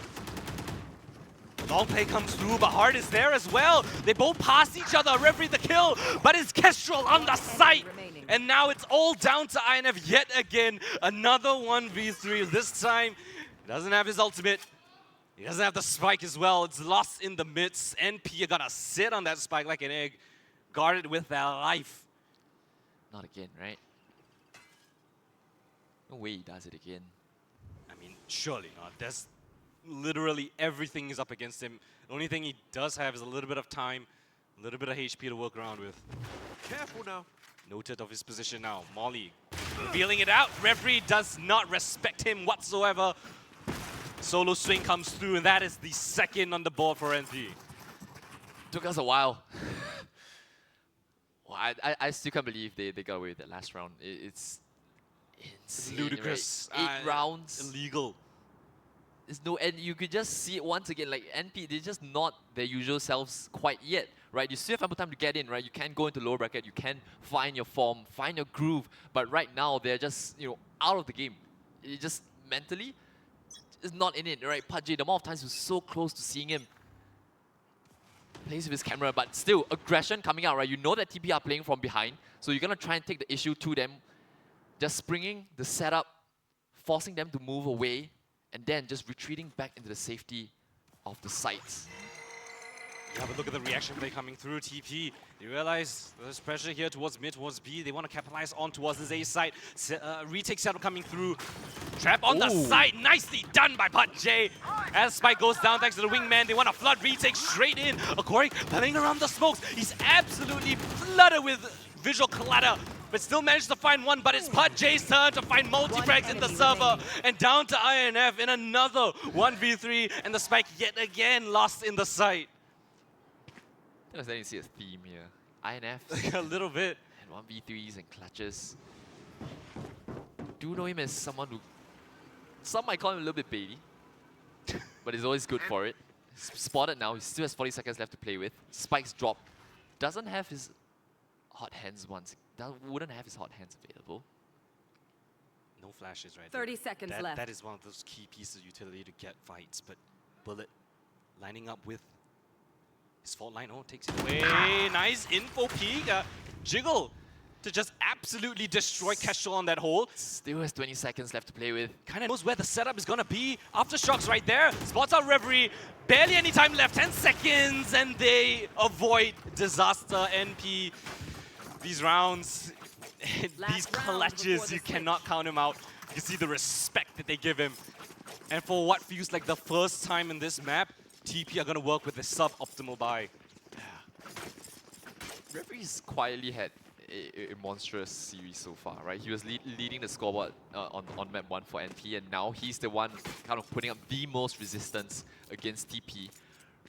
Long play comes through, but Hard is there as well. They both pass each other. Reverie the kill, but it's Kestrel on the site. And now it's all down to INF yet again. Another 1v3. This time, he doesn't have his ultimate. He doesn't have the spike as well. It's lost in the midst. NP are gonna sit on that spike like an egg, guard it with their life. Not again, right? No way he does it again. I mean, surely not. There's literally everything is up against him. The only thing he does have is a little bit of time, a little bit of HP to work around with. Careful now. Noted of his position now. Molly feeling it out. Referee does not respect him whatsoever. Solo swing comes through, and that is the second on the board for NP. Took us a while. Well, I still can't believe they got away with that last round. It's insane, ludicrous. Right? 8 rounds. Illegal. There's no, and you could just see it once again, like NP, they're just not their usual selves quite yet, right? You still have ample time to get in, right? You can go into lower bracket, you can find your form, find your groove, but right now they're just, out of the game. It just mentally is not in it, right? Pajay, the amount of times we're so close to seeing him plays with his camera, but still aggression coming out, right? You know that TP are playing from behind, so you're gonna try and take the issue to them, just springing the setup, forcing them to move away, and then just retreating back into the safety of the sites. You have a look at the reaction play coming through. TP, they realize there's pressure here towards mid, towards B. They want to capitalize on towards this A site. Retake setup coming through. Trap on the site. Nicely done by Pajay. As Spike goes down thanks to the wingman, they want to flood retake straight in. Akori playing around the smokes. He's absolutely flooded with visual clutter, but still managed to find one. But it's Pajay's turn to find multi-frags in the server. And down to INF in another 1v3. And the Spike yet again lost in the site. I was starting to see a theme here. INF. Like a little bit. And 1v3s and clutches. Do know him as someone who... Some might call him a little bit baby. But he's always good for it. Spotted now. He still has 40 seconds left to play with. Spikes drop. Doesn't have his hot hands once. Wouldn't have his hot hands available. No flashes, right? 30 seconds left. That is one of those key pieces of utility to get fights. But Bullet lining up with his fault line. Oh, takes it away. Nice info peek. Jiggle to just absolutely destroy Kestrel on that hole. Still has 20 seconds left to play with. Kind of knows where the setup is gonna be. Aftershocks right there. Spots out Reverie. Barely any time left. 10 seconds, and they avoid disaster. NP. These rounds, these clutches, you cannot count him out. You can see the respect that they give him. And for what feels like the first time in this map, TP are gonna work with a sub-optimal buy. Referee's quietly had a monstrous series so far, right? He was leading the scoreboard on map 1 for NP, and now he's the one kind of putting up the most resistance against TP,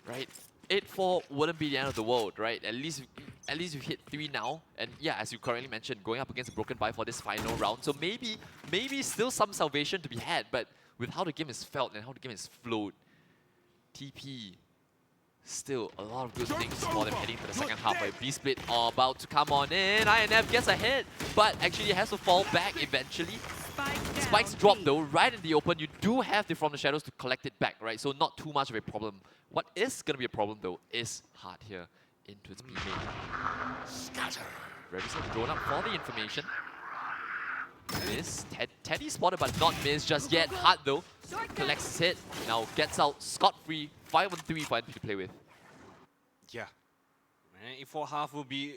right? 8-4 wouldn't be the end of the world, right? At least you hit 3 now, and yeah, as you correctly mentioned, going up against a broken buy for this final round. So maybe still some salvation to be had, but with how the game is felt and how the game is flowed, TP still a lot of good things for them heading to the second half. A B-split about to come on in. INF gets ahead, but actually has to fall back eventually. Spikes drop though, right in the open. You do have the From the Shadows to collect it back, right? So not too much of a problem. What is going to be a problem though is hard here into its B main. Scatter. Revis have drawn up for the information. Miss. Teddy spotted but not missed just yet. Hard though. Collects his hit. Now gets out scot-free. 5-on-3 for NP to play with. Yeah. A4 half will be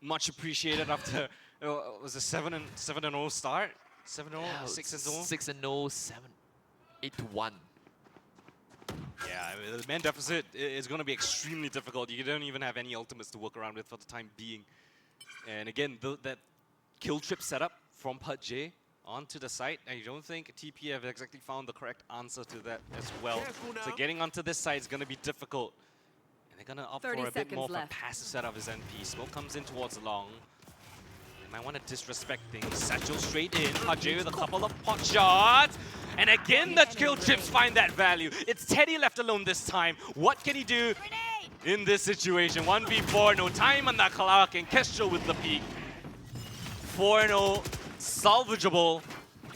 much appreciated after was a 7-0 start. 7-0, 6-0. 6-0, 8-1. Yeah, I mean, the man deficit is going to be extremely difficult. You don't even have any ultimates to work around with for the time being. And again, that kill trip setup from PUBG onto the site, I don't think TP have exactly found the correct answer to that as well. So getting onto this side is going to be difficult. And they're going to opt for a bit more of a passive setup as NP. Smoke comes in towards long. They might want to disrespect things. Satchel straight in. PUBG with a couple of pot shots. And again, the kill trips find that value. It's Teddy left alone this time. What can he do in this situation? 1v4, no time on that clock, and Kestrel with the peak. 4-0, salvageable,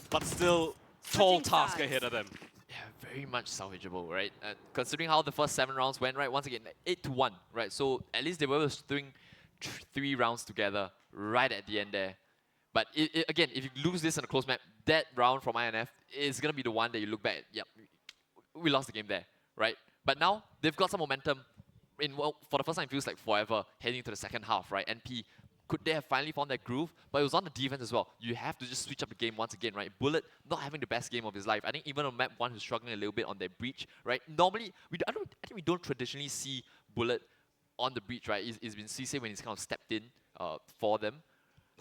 but still tall task ahead of them. Yeah, very much salvageable, right? Considering how the first 7 rounds went, right? Once again, 8-1, right? So at least they were doing 3 rounds together right at the end there. But again, if you lose this in a close map, that round from INF is going to be the one that you look back at. Yep, we lost the game there, right? But now they've got some momentum. For the first time, it feels like forever heading into the second half, right? NP, could they have finally found that groove? But it was on the defense as well. You have to just switch up the game once again, right? Bullet not having the best game of his life. I think even on map 1, he's struggling a little bit on their breach, right? Normally, I think we don't traditionally see Bullet on the breach, right? It's been CC when he's kind of stepped in for them.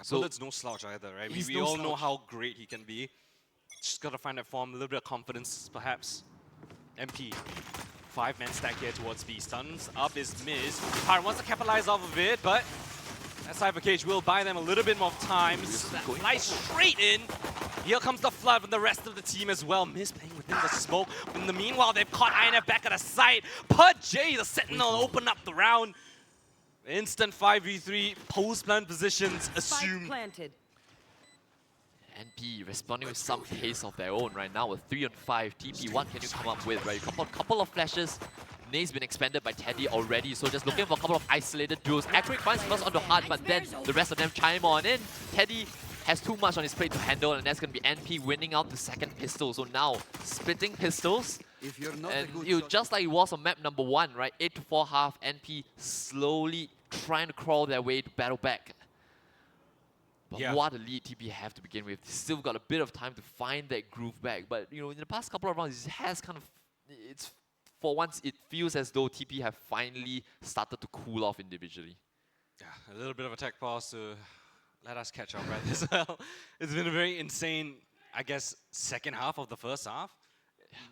So Bullet's no slouch either, right? We all know how great he can be. Just gotta find that form, a little bit of confidence, perhaps. MP. 5-man stack here towards B. Stuns up is Miz. Hard wants to capitalize off of it, but that Cypher Cage will buy them a little bit more time. Flies straight in. Here comes the flood from the rest of the team as well. Miz playing within the smoke. In the meanwhile, they've caught INF back at the site. PUBG, the Sentinel, open up the round. Instant 5v3, post-plant positions assumed. Planted. NP responding with some pace of their own right now with 3-on-5. TP, what can you come up with, right? Couple of flashes. Nae's been expanded by Teddy already, so just looking for a couple of isolated duels. Accurate finds first onto Hard, but then the rest of them chime on in. Teddy has too much on his plate to handle, and that's going to be NP winning out the second pistol. So now, splitting pistols. If you're not and just like it was on map number 1, right? 8-4 half, NP slowly trying to crawl their way to battle back. But what a lead TP have to begin with. Still got a bit of time to find that groove back. But you know, in the past couple of rounds, it has kind of, for once, it feels as though TP have finally started to cool off individually. Yeah, a little bit of a tech pause to let us catch up right as well. It's been a very insane, I guess, second half of the first half.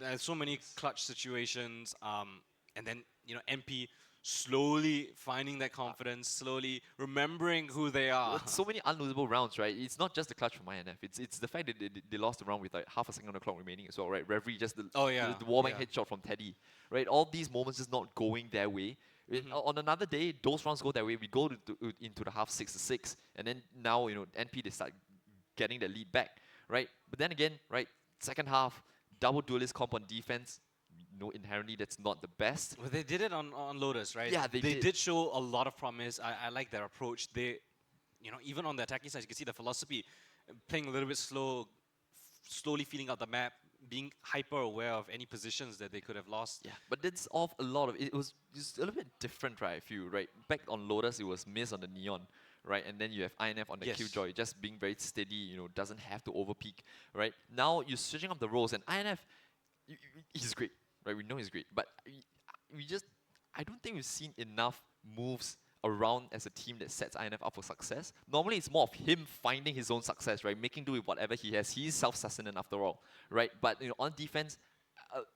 There's so many clutch situations, and then, you know, MP slowly finding that confidence, slowly remembering who they are. So many unlosable rounds, right? It's not just the clutch from INF. It's the fact that they lost the round with like half a second on the clock remaining as well, right? Reverie just the wallbang headshot from Teddy, right? All these moments just not going their way. On another day, those rounds go their way. We go into the half 6-6, and then now, you know, NP, they start getting the lead back, right? But then again, right, second half, double duelist comp on defense. No, inherently that's not the best. Well, they did it on Lotus, right? Yeah, they did show a lot of promise. I like their approach. They you know, even on the attacking side, you can see the philosophy, playing a little bit slow, slowly feeling out the map, being hyper aware of any positions that they could have lost. Yeah, but it's off a lot of it. Was just a little bit different, right? I feel right. Back on Lotus, it was Miss on the Neon, right? And then you have INF on the Yes. Killjoy, just being very steady. You know, doesn't have to overpeak, right? Now you're switching up the roles, and INF, he's great, right? We know he's great, but we just, I don't think we've seen enough moves around as a team that sets INF up for success. Normally, it's more of him finding his own success, right? Making do with whatever he has. He's self-sustained after all, right? But you know, on defense,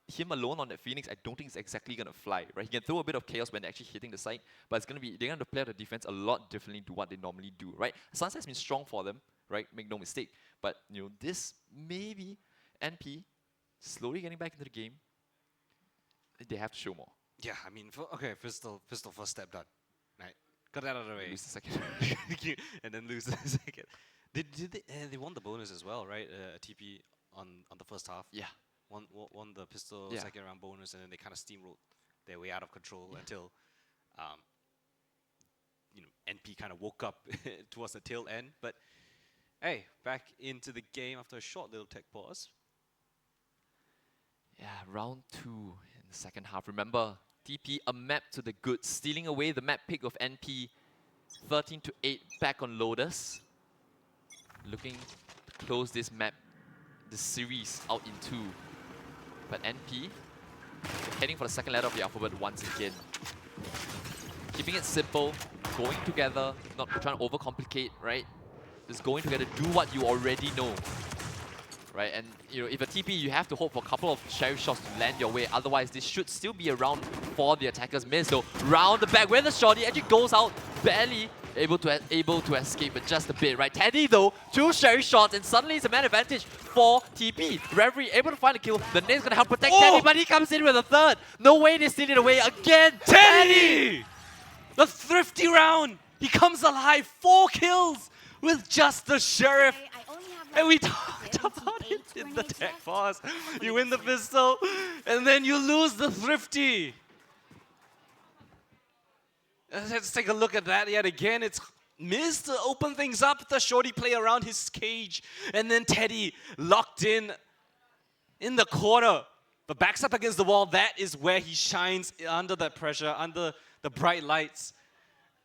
him alone on that Phoenix, I don't think it's exactly gonna fly, right? He can throw a bit of chaos when they're actually hitting the site, but it's gonna be, they're gonna play the defense a lot differently to what they normally do, right? Sunset's been strong for them, right? Make no mistake. But you know, this maybe NP slowly getting back into the game. They have to show more. Yeah, I mean, okay, pistol first step done, right? Got that out of the way. Lose the second. And then lose the second. They won the bonus as well, right? TP on the first half. Yeah. Won the pistol Yeah. second round bonus, and then they kind of steamrolled their way out of control until, you know, NP kind of woke up towards the tail end. But hey, back into the game after a short little tech pause. Yeah, round 2 in the second half. Remember, TP a map to the good, stealing away the map pick of NP. 13-8 back on Lotus. Looking to close this map, the series out in 2. But NP heading for the second letter of the alphabet once again. Keeping it simple, going together, not trying to overcomplicate, right? Just going together, do what you already know. Right, and you know, if a TP, you have to hope for a couple of sheriff shots to land your way. Otherwise, this should still be around for the attackers. Miss though, round the back where the shorty actually goes out, barely able to escape, but just a bit. Right, Teddy though, 2 sheriff shots, and suddenly it's a man advantage for TP. Reverie able to find a kill. The name's gonna help protect Teddy, but he comes in with a third. No way they steal it away again. Teddy, the thrifty round. He comes alive, 4 kills with just the sheriff. And we talked about it in the tech pause. You win the pistol, and then you lose the thrifty. Let's take a look at that yet again. It's Miz to open things up, the shorty play around his cage, and then Teddy locked in the corner. But backs up against the wall, that is where he shines under that pressure, under the bright lights.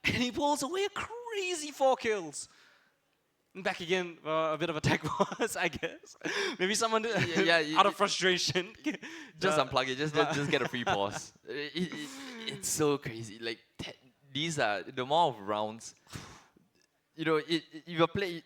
And he pulls away a crazy 4 kills. Back again, a bit of a tech pause, I guess. Maybe someone out of frustration. Just unplug it, just get a free pause. It's so crazy. Like, these are the amount of rounds. You know, you play.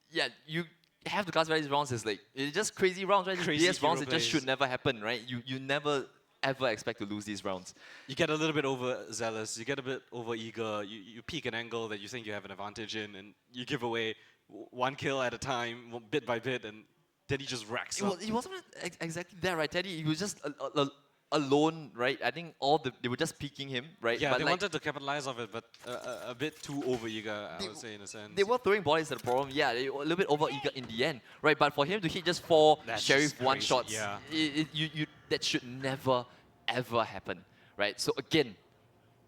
Yeah, you have to classify these rounds as like, it's just crazy rounds, right? Crazy DS rounds that hero just should never happen, right? You never ever expect to lose these rounds. You get a little bit overzealous, you get a bit over eager, you peek an angle that you think you have an advantage in, and you give away 1 kill at a time, bit by bit, and Teddy just racks up. He wasn't exactly there, right? Teddy, he was just alone, right? I think they were just peeking him, right? Yeah, but they like, wanted to capitalize off it, but a bit too over eager, I would say, in a sense. they were throwing bodies at the problem. Yeah, they were a little bit over eager in the end, right? But for him to hit just 4 That's sheriff just one crazy, shots, yeah. that should never ever happen, right? So again,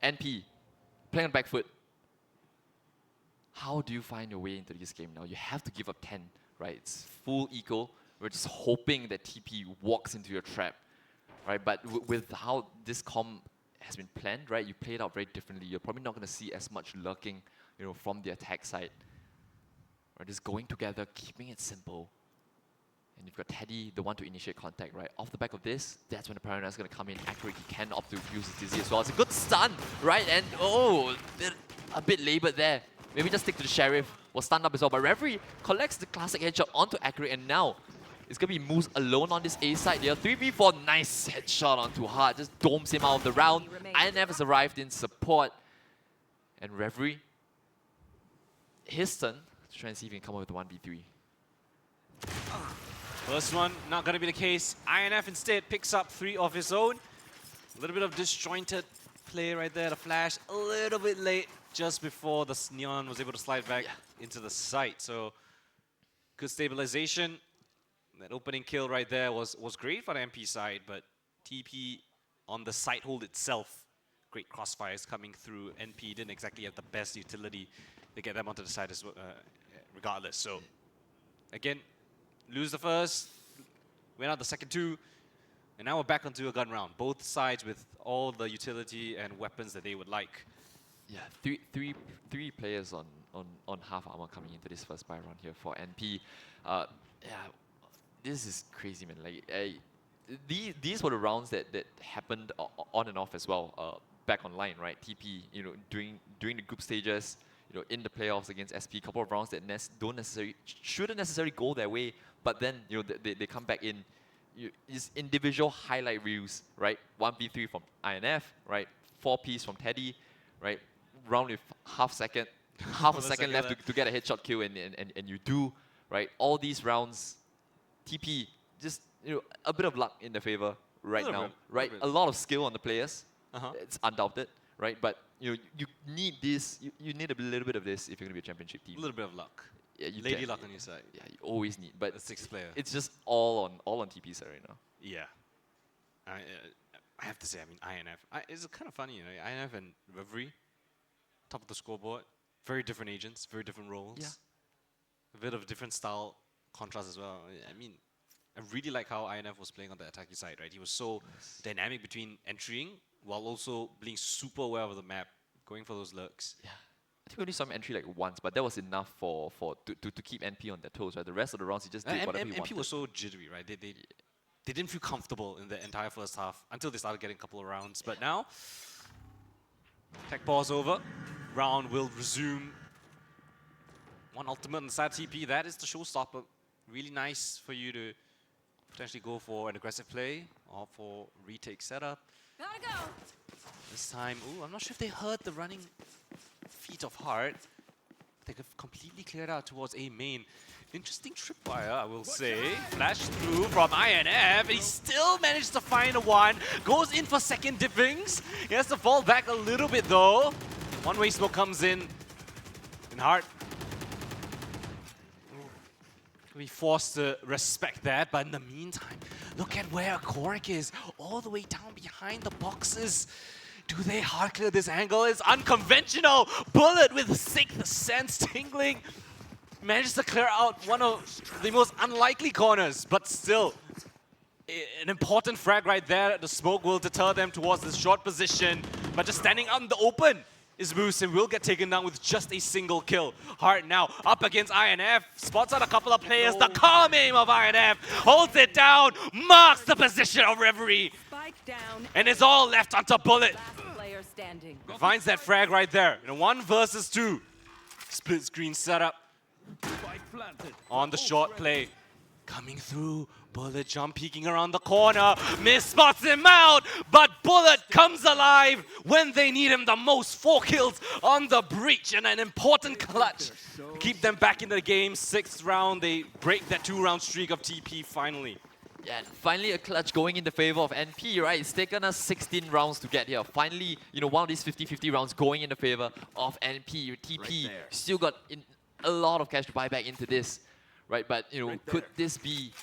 NP playing on back foot. How do you find your way into this game now? You have to give up 10, right? It's full eco. We're just hoping that TP walks into your trap, right? But with how this comp has been planned, right? You play it out very differently. You're probably not going to see as much lurking, you know, from the attack side. Right? Just going together, keeping it simple. And you've got Teddy, the one to initiate contact, right? Off the back of this, that's when the Paranoia is going to come in accurate. He can opt to use his dizzy as well. It's a good stun, right? And a bit labored there. Maybe just stick to the Sheriff. Was stunned up as well. But Reverie collects the classic headshot onto accurate, and now it's going to be Moose alone on this A side here. 3v4, nice headshot onto Hard. Just domes him out of the round. INF has arrived in support. And Reverie, his turn to try and see if he can come up with the 1v3. First one, not going to be the case. INF instead picks up 3 of his own. A little bit of disjointed play right there. The flash a little bit late, just before the Neon was able to slide back into the site. So good stabilization. That opening kill right there was great for the MP side, but TP on the site hold itself great crossfires coming through. NP didn't exactly have the best utility to get them onto the side as well, regardless. So again, lose the first, win out the second two, and now we're back onto a gun round. Both sides with all the utility and weapons that they would like. Yeah, three players on half armor coming into this first buy round here for NP. Yeah, this is crazy, man. Like, these were the rounds that happened on and off as well. Back online, right? TP, you know, during the group stages, you know, in the playoffs against SP, couple of rounds that shouldn't necessarily go their way, but then you know they come back in. It's individual highlight reels, right? 1v3 from INF, right? 4Ps from Teddy, right? Round with half a second left to get a headshot kill, and you do, right? All these rounds, TP just, you know, a bit of luck in their favor right now, right? A lot of skill on the players, it's undoubted, right? But you know, you need this, you need a little bit of this if you're gonna be a championship team. A little bit of luck. Yeah, Lady luck on your side. Yeah, you always need, but a sixth player. It's just all on TP side right now. Yeah, I have to say, I mean, INF. It's kind of funny, you know, INF and Reverie, top of the scoreboard, very different agents, very different roles. Yeah. A bit of different style contrast as well. I mean, I really like how INF was playing on the attacking side, right? He was so dynamic between entering while also being super aware of the map, going for those lurks. Yeah. I think we only saw him entry like once, but that was enough to keep NP on their toes, right? The rest of the rounds, he just did whatever he wanted. NP was so jittery, right? They didn't feel comfortable in the entire first half until they started getting a couple of rounds. But now, tech pause over. Round will resume. One ultimate on the side TP. That is the showstopper. Really nice for you to potentially go for an aggressive play or for retake setup. Gotta go. This time, ooh, I'm not sure if they heard the running feet of Heart. They could completely cleared out towards A main. Interesting tripwire, I will say. Flash through from INF, and he still managed to find a one. Goes in for second dippings. He has to fall back a little bit though. One-way smoke comes in. And Heart will be forced to respect that, but in the meantime, look at where Korik is. All the way down behind the boxes. Do they hard clear this angle? It's unconventional. Bullet with sixth sense tingling. Manages to clear out one of the most unlikely corners, but still an important frag right there. The smoke will deter them towards this short position, but just standing out in the open is Moose and will get taken down with just a single kill. Hart now up against INF, spots out a couple of players. The calm aim of INF holds it down, marks the position of Reverie, and it's all left onto Bullet. Standing. Finds that frag right there in a 1 versus 2. Split screen setup on the short play. Coming through, Bullet jump peeking around the corner. Miss spots him out, but Bullet comes alive when they need him the most. 4 kills on the breach and an important clutch. Keep them back in the game. 6th round, they break that 2-round streak of TP finally. Yeah, finally a clutch going in the favor of NP, right? It's taken us 16 rounds to get here. Finally, you know, one of these 50-50 rounds going in the favor of NP. TP still got a lot of cash to buy back into this, right? But, you know, could this be,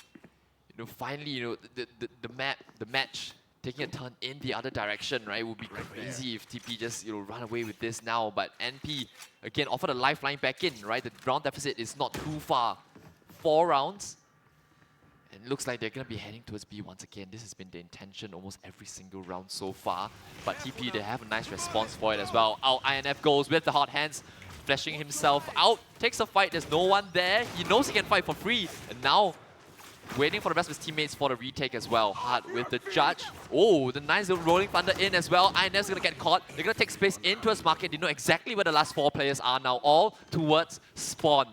you know, finally, you know, the match taking a turn in the other direction, right? It would be crazy if TP just, you know, run away with this now. But NP, again, offered a lifeline back in, right? The round deficit is not too far. 4 rounds. And it looks like they're going to be heading towards B once again. This has been the intention almost every single round so far. But TP, they have a nice response for it as well. Out INF goes with the hot hands, flashing himself out. Takes a fight, there's no one there. He knows he can fight for free. And now, waiting for the rest of his teammates for the retake as well. Hard with the judge. Oh, the nice little rolling thunder in as well. INF's going to get caught. They're going to take space into his market. They know exactly where the last 4 players are now. All towards spawn.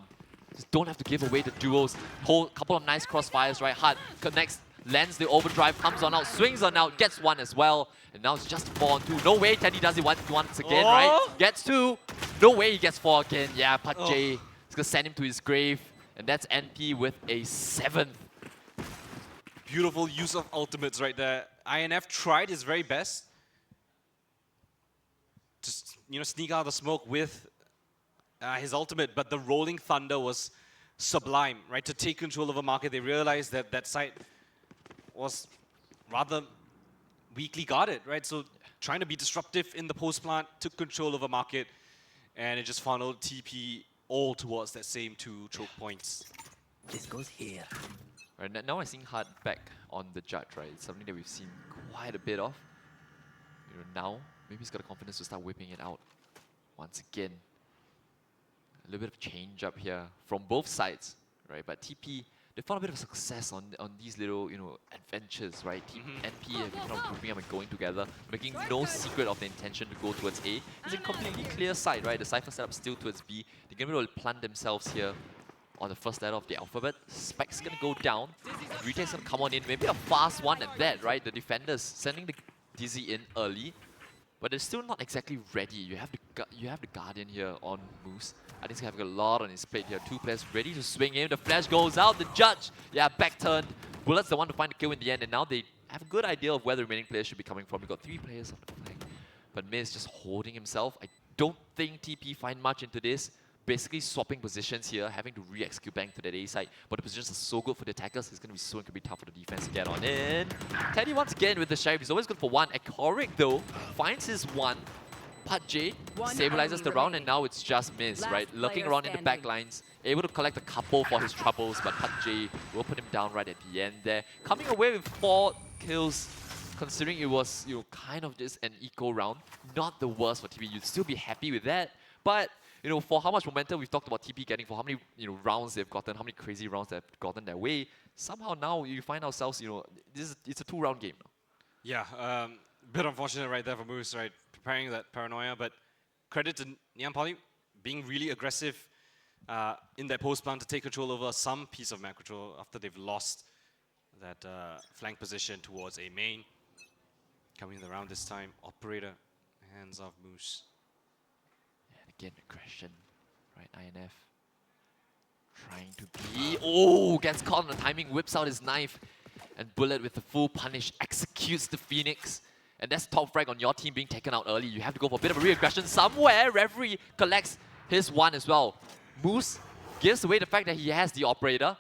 Just don't have to give away the duels. Whole couple of nice crossfires, right? Hard connects, lands the overdrive, comes on out, swings on out, gets 1 as well. And now it's just 4 on 2. No way Teddy does it once again, right? Gets 2. No way he gets 4 again. Yeah, Pat J is going to send him to his grave. And that's NP with a 7th. Beautiful use of ultimates right there. INF tried his very best to, you know, sneak out of the smoke with his ultimate, but the rolling thunder was sublime, right? To take control of a market, they realized that that site was rather weakly guarded, right? So trying to be disruptive in the post plant, took control of a market, and it just funneled TP all towards that same 2 choke points. This goes here. Right, now I think hard back on the judge, right? It's something that we've seen quite a bit of. You know, now maybe he's got the confidence to start whipping it out once again. A little bit of change up here from both sides, right? But TP, they found a bit of success on these little, you know, adventures, right? NP have been kind of grouping up and going together, making no secret of the intention to go towards A. It's a completely clear side, right? The Cypher setup still towards B. They're going to be able to plant themselves here on the first letter of the alphabet. Spike's going to go down. Retake's going to come on in. Maybe a fast one at that, right? The defenders sending the Dizzy in early. But they're still not exactly ready. You have the Guardian here on Moose. I think he's having a lot on his plate here. 2 players ready to swing in. The flash goes out. The judge, back turned. Bullet's the one to find the kill in the end. And now they have a good idea of where the remaining players should be coming from. We've got 3 players on the flank. But Miz just holding himself. I don't think TP find much into this. Basically swapping positions here, having to re-execute bang to that A side. But the positions are so good for the attackers, it's going to be so incredibly tough for the defense to get on in. Teddy once again with the Sheriff. He's always good for one. Ekoric though, finds his one. Pat J stabilizes the round, and now it's just Miz, right? Lurking around in the back lines, able to collect a couple for his troubles, but Pat J will put him down right at the end there. Coming away with 4 kills, considering it was, you know, kind of just an eco round. Not the worst for TP. You'd still be happy with that, but you know, for how much momentum we've talked about TP getting, for how many, you know, rounds they've gotten, how many crazy rounds they've gotten their way, somehow now you find ourselves, you know, it's a 2-round game now. Yeah, bit unfortunate right there for Moose, right? Preparing that paranoia, but credit to Niam Poly being really aggressive in that post plan to take control over some piece of map control after they've lost that flank position towards A main. Coming around this time, Operator, hands off Moose. Again, aggression, right? INF trying to be... Oh, gets caught on the timing, whips out his knife, and Bullet with the full punish executes the Phoenix. And that's top frag on your team being taken out early. You have to go for a bit of a re-aggression somewhere. Referee collects his one as well. Moose gives away the fact that he has the Operator.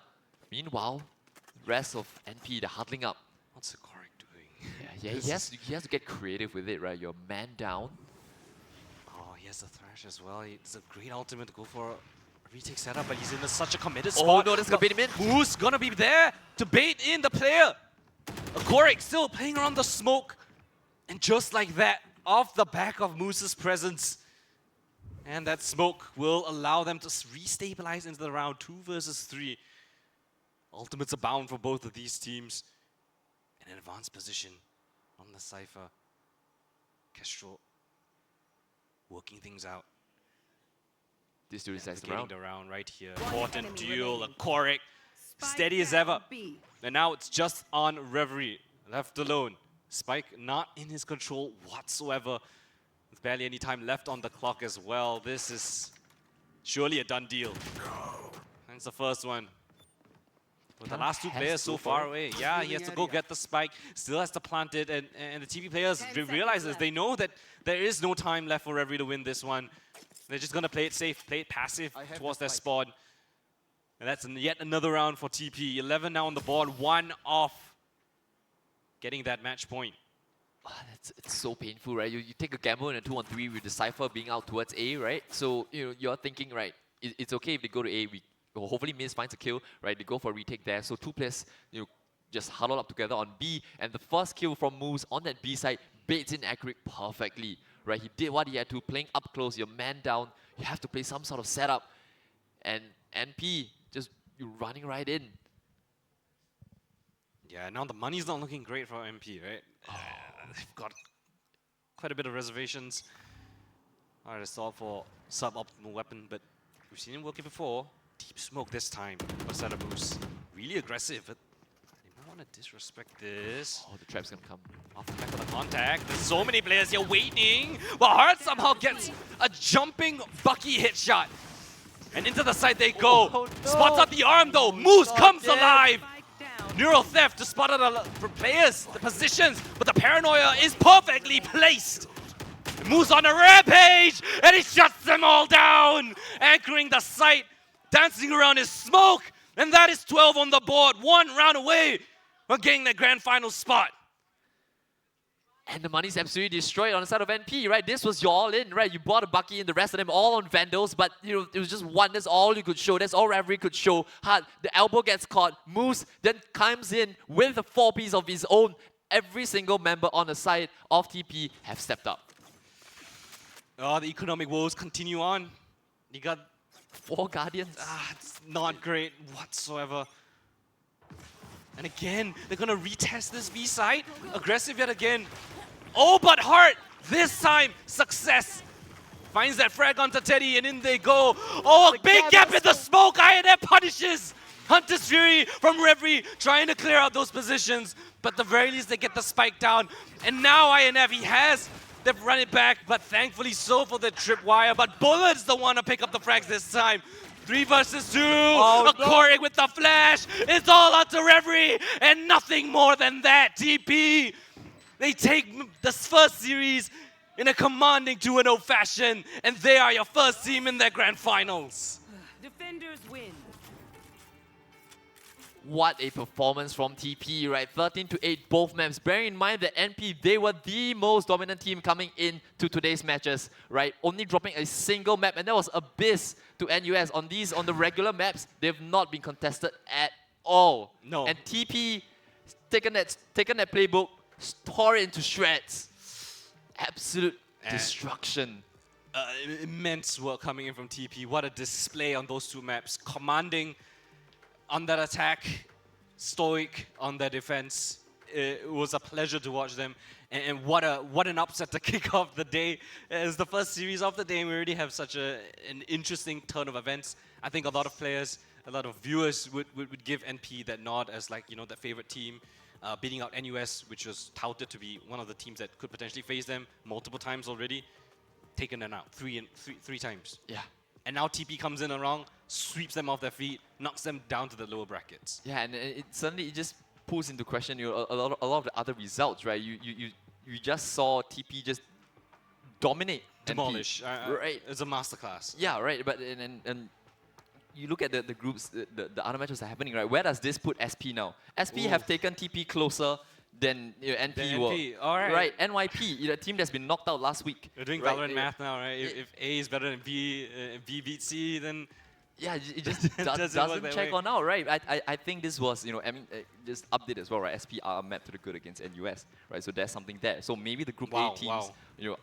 Meanwhile, the rest of NP, they're huddling up. What's Ekoric doing? Yeah, he has to get creative with it, right? You're man down. He has the Thrash as well. It's a great ultimate to go for a retake setup, but he's in such a committed spot. Oh no, that's gonna bait him in. Who's gonna be there to bait in the player? Ekoric still playing around the smoke. And just like that, off the back of Moose's presence, and that smoke will allow them to restabilize into the round 2 versus 3. Ultimates abound for both of these teams. In an advanced position on the Cypher. Kestrel working things out. This dude is getting the round right here. Important duel, Ekoric, steady as ever. And now it's just on Reverie, left alone. Spike not in his control whatsoever. With barely any time left on the clock as well. This is surely a done deal. That's the first one. But the last 2 players so far away. Yeah, he has to go get the spike. Still has to plant it. And the TV players realize this. They know that there is no time left for Reverie to win this one. They're just going to play it safe, play it passive towards their spawn. And that's yet another round for TP. 11 now on the board, 1 off getting that match point. It's so painful, right? You take a gamble in a 2-on-3 with the Cypher being out towards A, right? So you're thinking, right, it's okay if they go to A. Hopefully Miz finds a kill, right? They go for a retake there. So 2 players, just huddle up together on B. And the first kill from Moose on that B side baits in Ekoric perfectly, right? He did what he had to, playing up close, your man down. You have to play some sort of setup. And NP, just running right in. Yeah, now the money's not looking great for MP, right? They've got quite a bit of reservations. Alright, it's all for suboptimal weapon, but we've seen him working before. Deep smoke this time for Santa Moose. Really aggressive, but they might want to disrespect this. Oh, the trap's gonna come. Off the back of the contact. There's so many players here waiting. But Hart somehow gets a jumping Bucky hit shot. And into the side they go. Oh, no. Spots up the arm though. Moose comes alive. Neural theft to spot out the players, the positions, but the paranoia is perfectly placed. Moose on a rampage, and he shuts them all down, anchoring the site, dancing around his smoke, and that is 12 on the board, 1 round away from getting the grand final spot. And the money's absolutely destroyed on the side of NP, right? This was your all-in, right? You bought a Bucky and the rest of them all on Vandals, but it was just one. That's all you could show. That's all Reverie could show. The elbow gets caught, moves, then comes in with a 4-piece of his own. Every single member on the side of TP have stepped up. Oh, the economic woes continue on. You got 4 Guardians. It's not great whatsoever. And again, they're gonna retest this B side. Aggressive yet again. Oh, but Heart! This time, success! Finds that frag onto Teddy, and in they go. Oh, a big gap in the smoke! INF punishes! Hunter's Fury from Reverie trying to clear out those positions, but at the very least they get the spike down. And now INF, they've run it back, but thankfully so for the tripwire. But Bullet's the one to pick up the frags this time. 3 versus 2, Korik with the flash. It's all out to Reverie, and nothing more than that. TP, they take this first series in a commanding 2-0 fashion, and they are your first team in their grand finals. Defenders win. What a performance from TP, right? 13-8 both maps. Bearing in mind that NP, they were the most dominant team coming into today's matches, right? Only dropping a single map, and that was Abyss to NUS. On the regular maps, they've not been contested at all. No. And TP taken that playbook, tore it into shreds. Absolute destruction. Immense work coming in from TP. What a display on those 2 maps. Commanding on that attack, stoic on their defense. It was a pleasure to watch them. And what an upset to kick off the day. It's the first series of the day, and we already have such an interesting turn of events. I think a lot of players, a lot of viewers would give NP that nod as that favorite team. Beating out NUS, which was touted to be one of the teams that could potentially face them multiple times already. Taken them out three times. Yeah. And now TP comes in around, sweeps them off their feet, knocks them down to the lower brackets. Yeah, and suddenly it just pulls into question a lot of the other results, right? You just saw TP just dominate, demolish. Right, it's a masterclass. Yeah, right. But and you look at the groups, the other matches that are happening, right? Where does this put SP now? SP have taken TP closer than NP were. All right. Right, NYP, a team that's been knocked out last week. We're doing Valorant math now, right? If A is better than B, B beats C, then yeah, it just doesn't check on out, right? I think this was, just update as well, right? SP are mapped to the good against NUS, right? So there's something there. So maybe the Group A teams,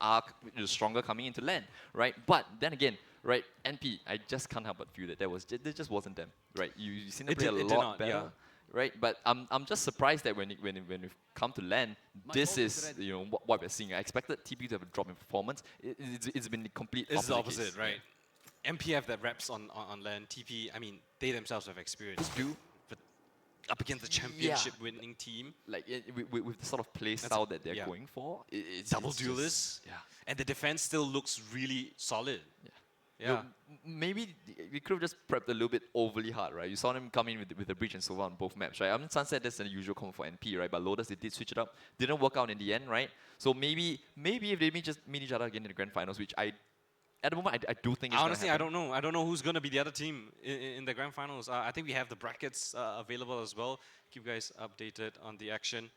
are stronger coming into LAN, right? But then again, right, NP, I just can't help but feel that there just wasn't them, right? You seem to play a lot better. Yeah. Right, but I'm just surprised that when we've come to LAN, this is what we're seeing. I expected TP to have a drop in performance. It's been the complete opposite. It's the opposite, right? MPF that reps on LAN, TP, I mean, they themselves have experience. But up against the championship winning team. Like with the sort of play style that they're going for. It's double duelists. Yeah. And the defense still looks really solid. Yeah. Maybe we could have just prepped a little bit overly hard, right? You saw them come in with the breach and so on both maps, right? I mean, Sunset, that's the usual common for NP, right? But Lotus, they did switch it up. Didn't work out in the end, right? So maybe if they just meet each other again in the grand finals, which at the moment, I do think it's honestly, I don't know. I don't know who's going to be the other team in the grand finals. I think we have the brackets available as well. Keep you guys updated on the action.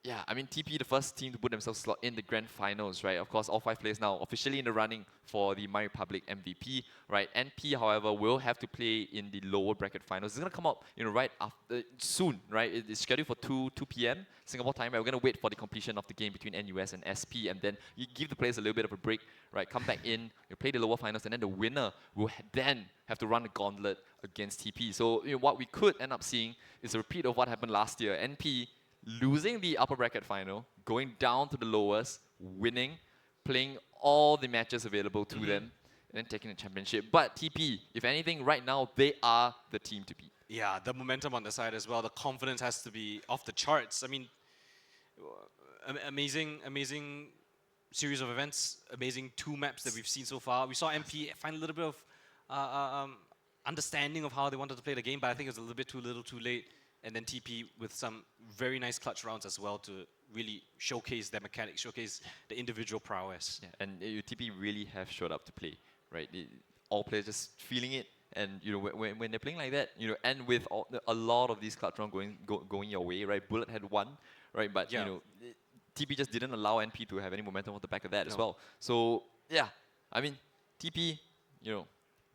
Yeah, I mean, TP, the first team to put themselves slot in the grand finals, right? Of course, all 5 players now officially in the running for the My Republic MVP, right? NP, however, will have to play in the lower bracket finals. It's going to come out, right after, soon, right? It's scheduled for 2 p.m. Singapore time, right? We're going to wait for the completion of the game between NUS and SP, and then you give the players a little bit of a break, right? Come back in, you play the lower finals, and then the winner will then have to run a gauntlet against TP. So what we could end up seeing is a repeat of what happened last year. NP losing the upper bracket final, going down to the lowest, winning, playing all the matches available to them, and then taking the championship. But TP, if anything, right now, they are the team to beat. Yeah, the momentum on the side as well. The confidence has to be off the charts. I mean, amazing series of events, amazing 2 maps that we've seen so far. We saw MP find a little bit of understanding of how they wanted to play the game, but I think it was a little bit too little, too late. And then TP with some very nice clutch rounds as well to really showcase their mechanics, showcase the individual prowess. Yeah, and TP really have showed up to play, right? All players just feeling it, and when they're playing like that, and with a lot of these clutch rounds going your way, right? Bullet had 1, right? But TP just didn't allow NP to have any momentum off the back of that as well. So yeah, I mean, TP,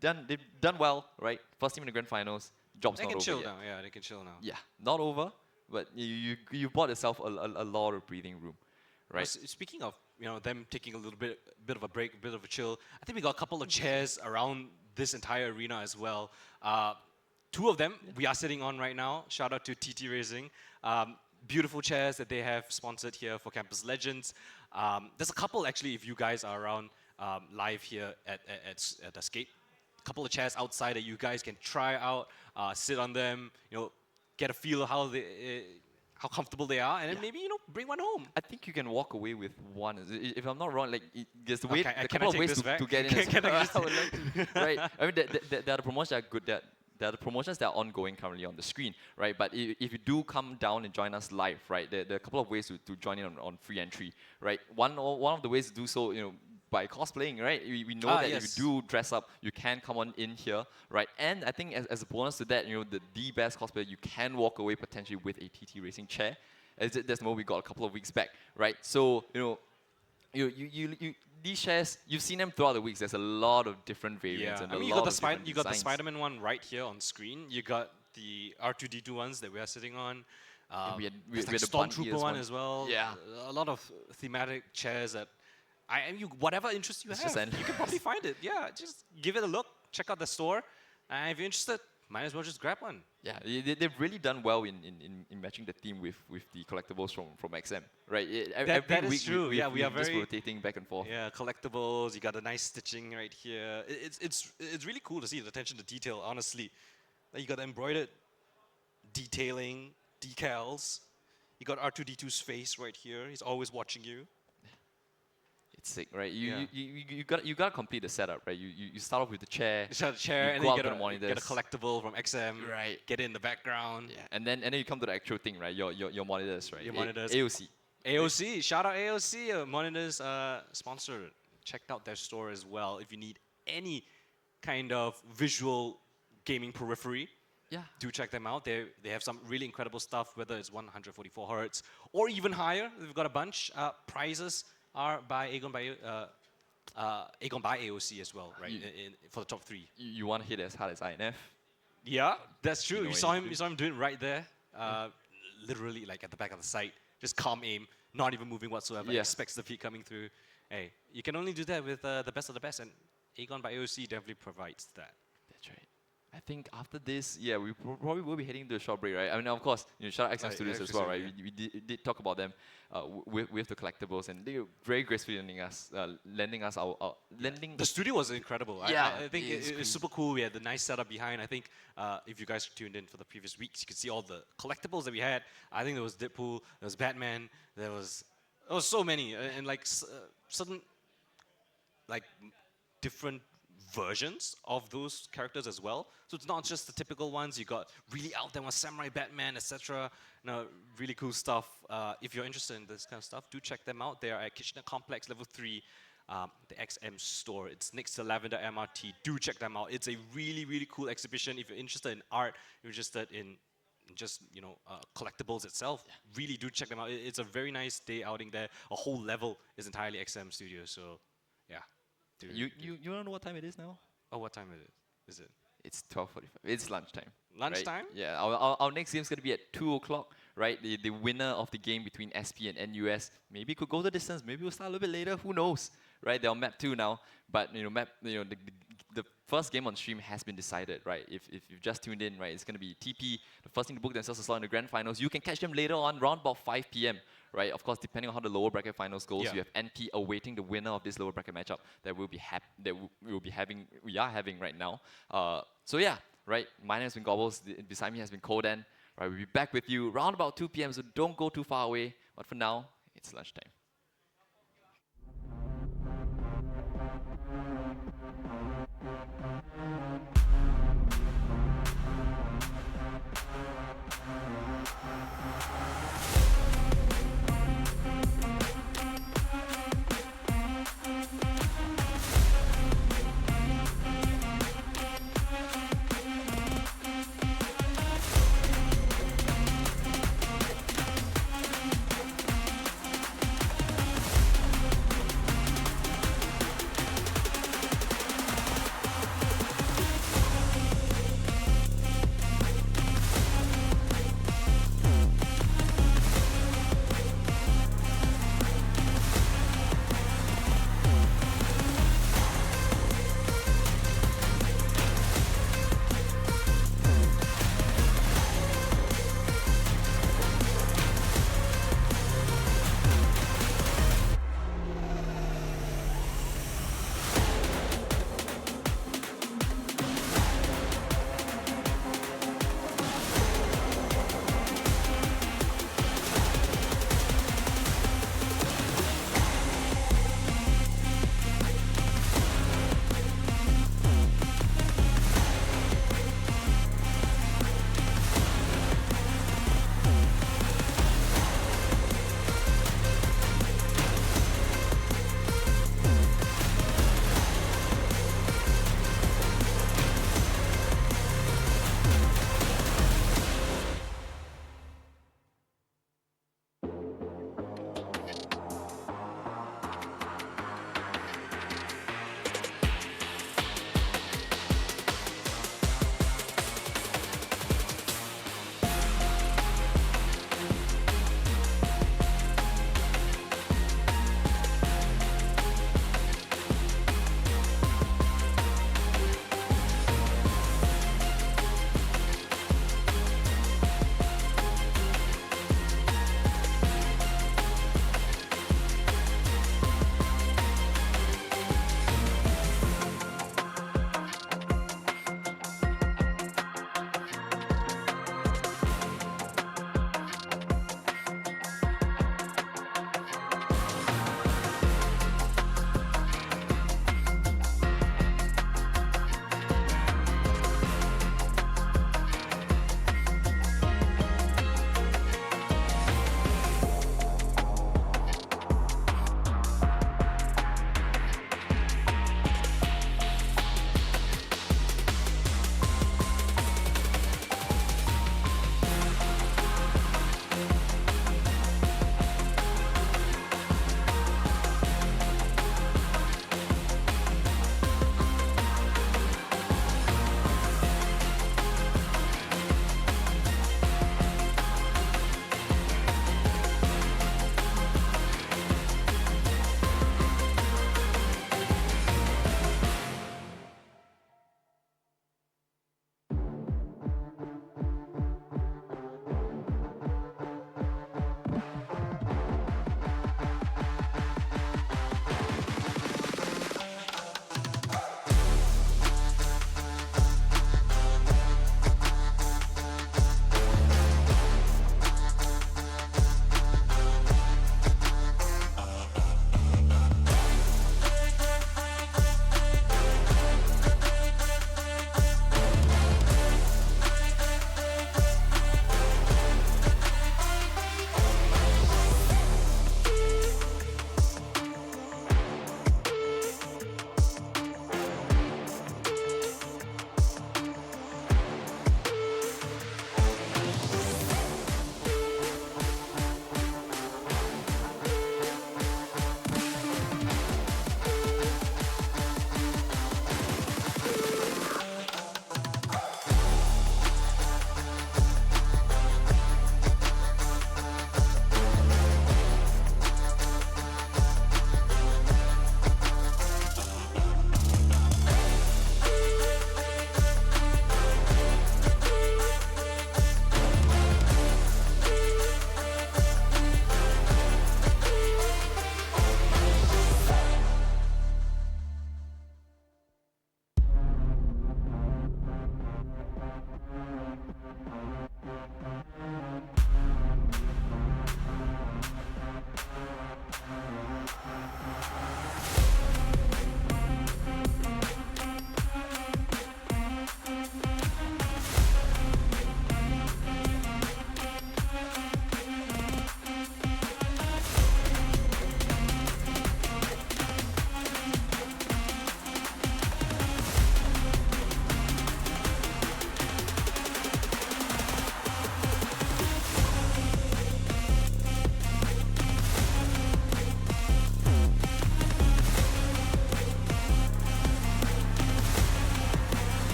they've done well, right? First team in the grand finals. Job's They not can over chill yet. now. Yeah, they can chill now. Yeah, not over, but you bought yourself a lot of breathing room, right? Speaking of them taking a little bit of a break, a bit of a chill, I think we got a couple of chairs around this entire arena as well. Two of them we are sitting on right now. Shout out to TT Racing. Beautiful chairs that they have sponsored here for Campus Legends. There's a couple actually if you guys are around live here at the skate. A couple of chairs outside that you guys can try out, sit on them, get a feel of how comfortable they are, and then maybe bring one home. I think you can walk away with one. If I'm not wrong, like there's a Okay, a can couple I of take ways this back? to get in. Can I just- I would love to. Right. I mean, there are the promotions that are good. There are the promotions that are ongoing currently on the screen, right? But if you do come down and join us live, right, there are a couple of ways to join in on free entry, right? One of the ways to do so, by cosplaying, right? We know that if you do dress up, you can come on in here, right? And I think as a bonus to that, the best cosplayer, you can walk away potentially with a TT Racing chair. That's what we got a couple of weeks back, right? So, these chairs, you've seen them throughout the weeks. There's a lot of different variants. Yeah, And I mean, a you lot got of different the designs. Spider-Man one right here on screen. You got the R2D2 ones that we are sitting on. we had there's the Stormtrooper Bundy one as well. Yeah. A lot of thematic chairs that, whatever interest you It's have, just you can probably find it. Yeah, just give it a look. Check out the store. And if you're interested, might as well just grab one. Yeah, they've really done well in matching the theme with the collectibles from XM, right? That week is true. we Yeah, we are just very rotating back and forth. Yeah, collectibles. You got a nice stitching right here. It's really cool to see the attention to detail. Honestly, you got embroidered detailing, decals. You got R2D2's face right here. He's always watching you. It's sick, right? You got to complete the setup, right? You start off with the chair. You start a chair, and go then out you to the monitors. get a collectible from XM. Right. Get it in the background. Yeah. And then you come to the actual thing, right? Your monitors, right? Your monitors. AOC. AOC. Shout out AOC. Monitors sponsor. Check out their store as well if you need any kind of visual gaming periphery. Yeah. Do check them out. They have some really incredible stuff, whether it's 144 hertz or even higher. They've got a bunch. Prizes are by Aegon by AOC as well, right? For the top 3. You want to hit as hard as INF? Yeah, that's true. You know You saw him doing it right there. Literally like at the back of the site. Just calm aim, not even moving whatsoever. Yeah. Expects the feet coming through. Hey, you can only do that with the best of the best, and Aegon by AOC definitely provides that. That's right. I think after this, yeah, we probably will be heading to a short break, right? I mean, of course, shout out XM Studios as well, right? We did talk about them with the collectibles, and they were very gracefully lending us our lending. The studio was incredible. Yeah, I think it's super cool. We had the nice setup behind. I think if you guys tuned in for the previous weeks, you could see all the collectibles that we had. I think there was Deadpool, there was Batman, there was so many, and like certain different versions of those characters as well. So it's not just the typical ones. You got really out there ones, Samurai Batman, etc. Really cool stuff. If you're interested in this kind of stuff, do check them out. They are at Kitchener Complex Level 3, the XM store. It's next to Lavender MRT. Do check them out. It's a really, really cool exhibition. If you're interested in art, you're interested in just collectibles itself, really do check them out. It's a very nice day outing there. A whole level is entirely XM Studios. So yeah. You want to know what time it is now? Oh, what time is it? It's 12:45. It's lunchtime. Lunchtime? Right? Yeah. Our next game is going to be at 2 o'clock, right? The winner of the game between SP and NUS maybe could go the distance. Maybe we'll start a little bit later. Who knows? Right? They're on map 2 now. But the first game on stream has been decided, right? If you've just tuned in, right, it's going to be TP, the first thing to book themselves a slot in the grand finals. You can catch them later on, around about 5 p.m. Right, of course, depending on how the lower bracket finals goes, you have NP awaiting the winner of this lower bracket matchup that we are having right now. So yeah, right. My name has been Gobbles. Beside me has been Kodan. Right, we'll be back with you around about 2 p.m. So don't go too far away. But for now, it's lunchtime.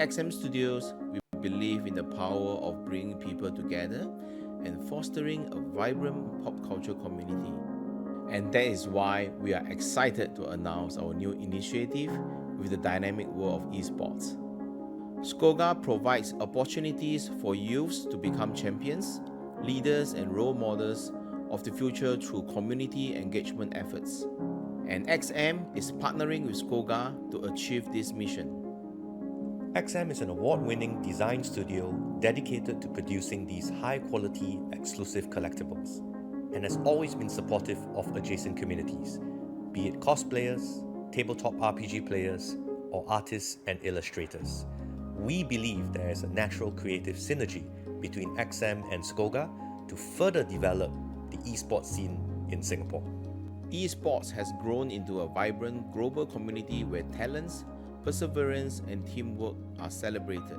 XM Studios, we believe in the power of bringing people together and fostering a vibrant pop culture community. And that is why we are excited to announce our new initiative with the dynamic world of esports. Skoga provides opportunities for youths to become champions, leaders, and role models of the future through community engagement efforts. And XM is partnering with Skoga to achieve this mission. XM is an award-winning design studio dedicated to producing these high-quality, exclusive collectibles, and has always been supportive of adjacent communities, be it cosplayers, tabletop RPG players, or artists and illustrators. We believe there is a natural creative synergy between XM and Skoga to further develop the esports scene in Singapore. Esports has grown into a vibrant global community where talents, perseverance, and teamwork are celebrated.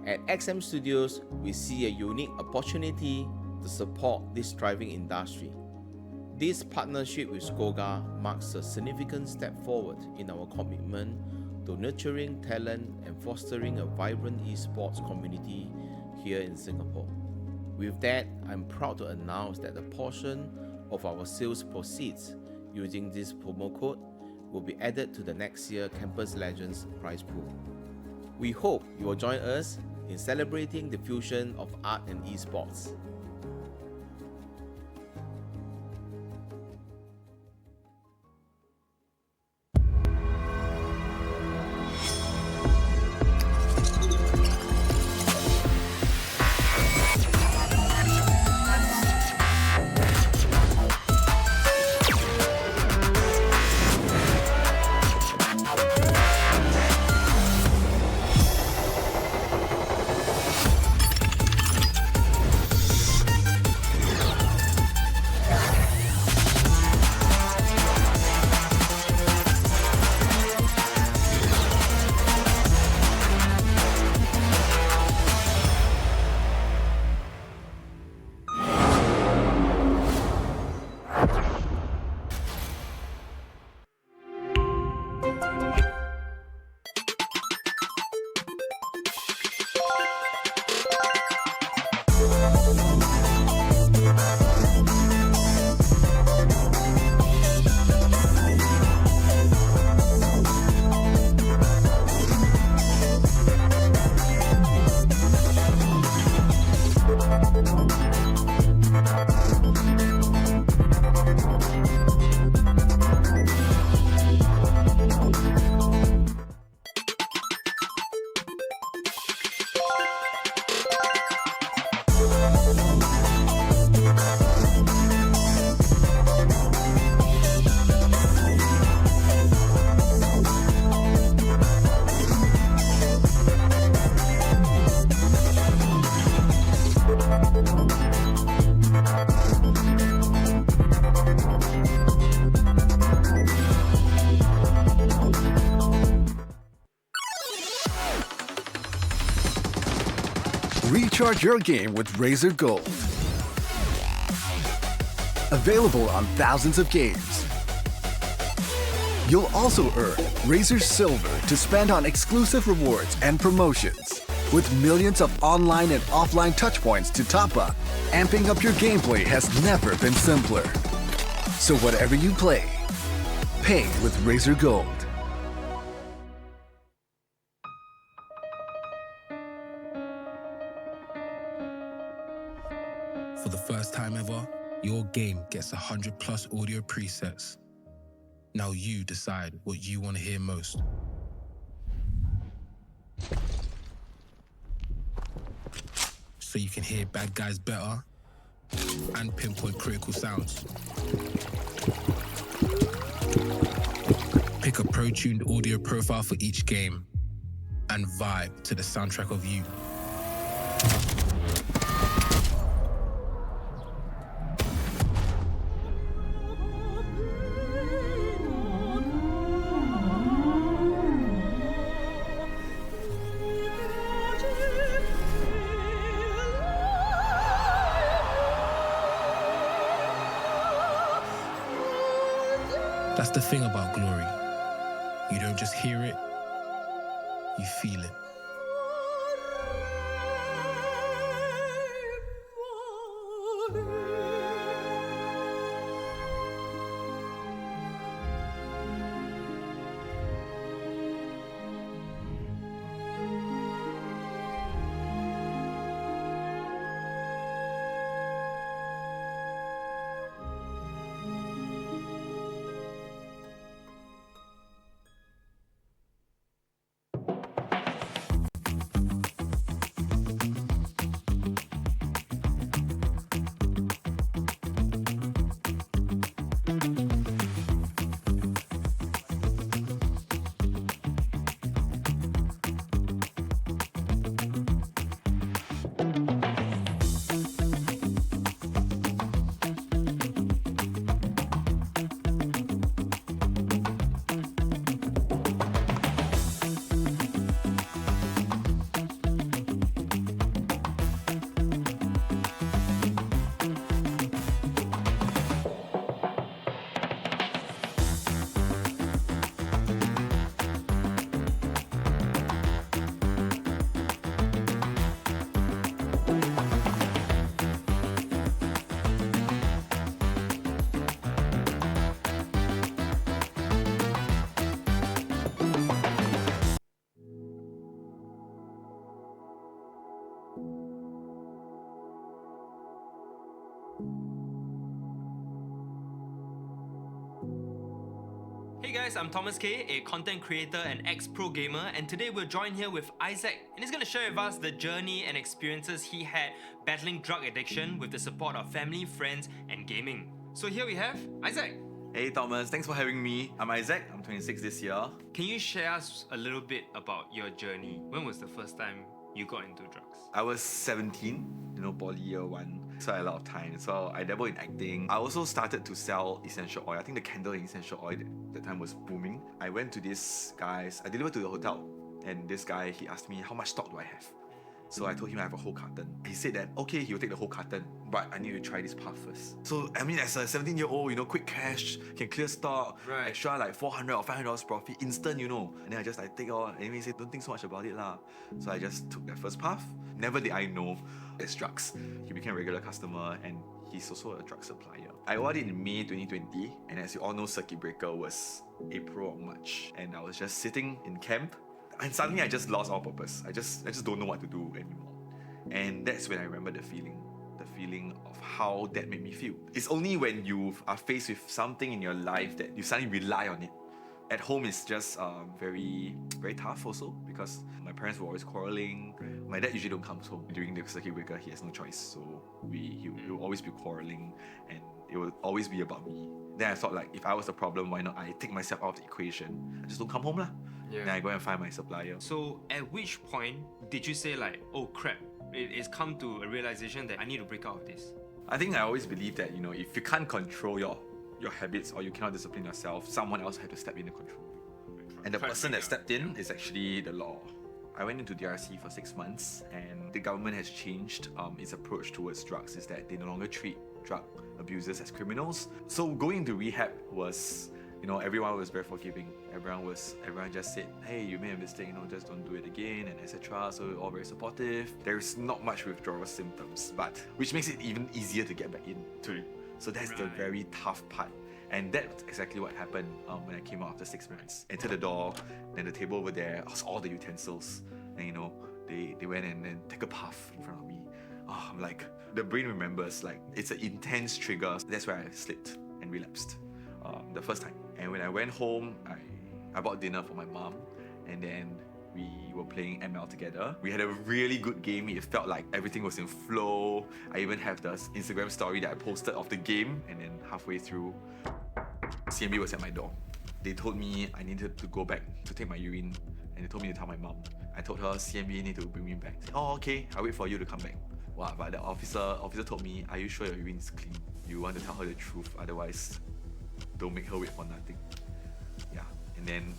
At XM Studios, we see a unique opportunity to support this thriving industry. This partnership with Skoga marks a significant step forward in our commitment to nurturing talent and fostering a vibrant esports community here in Singapore. With that, I'm proud to announce that a portion of our sales proceeds using this promo code will be added to the next year Campus Legends prize pool. We hope you will join us in celebrating the fusion of art and esports. Recharge your game with Razer Gold. Available on thousands of games. You'll also earn Razer Silver to spend on exclusive rewards and promotions. With millions of online and offline touchpoints to top up, amping up your gameplay has never been simpler. So whatever you play, pay with Razer Gold. For the first time ever, your game gets 100 plus audio presets. Now you decide what you want to hear most. So you can hear bad guys better and pinpoint critical sounds. Pick a pro-tuned audio profile for each game and vibe to the soundtrack of you. That's the thing about glory. You don't just hear it, you feel it. guys, I'm Thomas K, a content creator and ex-pro gamer, and today we're joined here with Isaac, and he's going to share with us the journey and experiences he had battling drug addiction with the support of family, friends, and gaming. So here we have Isaac. Hey Thomas, thanks for having me. I'm Isaac, I'm 26 this year. Can you share us a little bit about your journey? When was the first time you got into drugs? I was 17, poly year 1, so I had a lot of time. So I dabbled in acting. I also started to sell essential oil. I think the candle in essential oil that time was booming. I went to this guy's, I delivered to the hotel, and this guy, he asked me, how much stock do I have? So I told him I have a whole carton. He said that, okay, he'll take the whole carton, but I need to try this puff first. So, I mean, as a 17-year-old, quick cash, can clear stock, extra like $400 or $500 profit, instant, And then I just take all, and he said, don't think so much about it lah. So I just took that first puff. Never did I know there's drugs. He became a regular customer, and he's also a drug supplier. I ordered it in May 2020, and as you all know, circuit breaker was April or March, and I was just sitting in camp, and suddenly I just lost all purpose. I just don't know what to do anymore. And that's when I remember the feeling of how that made me feel. It's only when you are faced with something in your life that you suddenly rely on it. At home it's just very, very tough also, because my parents were always quarreling. My dad usually don't come home during the circuit breaker. He has no choice, so he will always be quarreling, and it will always be about me. Then I thought, like, if I was the problem, why not I take myself out of the equation? I just don't come home lah. Then I go and find my supplier. So at which point did you say like, oh crap, it's come to a realization that I need to break out of this? I think I always believe that, if you can't control your habits, or you cannot discipline yourself, someone else had to step in and control you. And the person that stepped in is actually the law. I went into DRC for 6 months, and the government has changed its approach towards drugs, is that they no longer treat drug abusers as criminals. So going into rehab was, everyone was very forgiving. Everyone just said, hey, you made a mistake, just don't do it again, and etc. So all very supportive. There's not much withdrawal symptoms, but which makes it even easier to get back into. So that's the very tough part. And that's exactly what happened when I came out after 6 months. Entered the door, then the table over there, all the utensils, and they went and then take a puff in front of me. I'm like, the brain remembers, like, it's an intense trigger. That's where I slipped and relapsed the first time. And when I went home, I bought dinner for my mom, and then we were playing ML together. We had a really good game. It felt like everything was in flow. I even have the Instagram story that I posted of the game, and then halfway through, CMB was at my door. They told me I needed to go back to take my urine, and they told me to tell my mom. I told her CMB need to bring me back. Said, oh, okay, I'll wait for you to come back. Wow, but the officer told me, are you sure your urine is clean? You want to tell her the truth, otherwise don't make her wait for nothing. Yeah, and then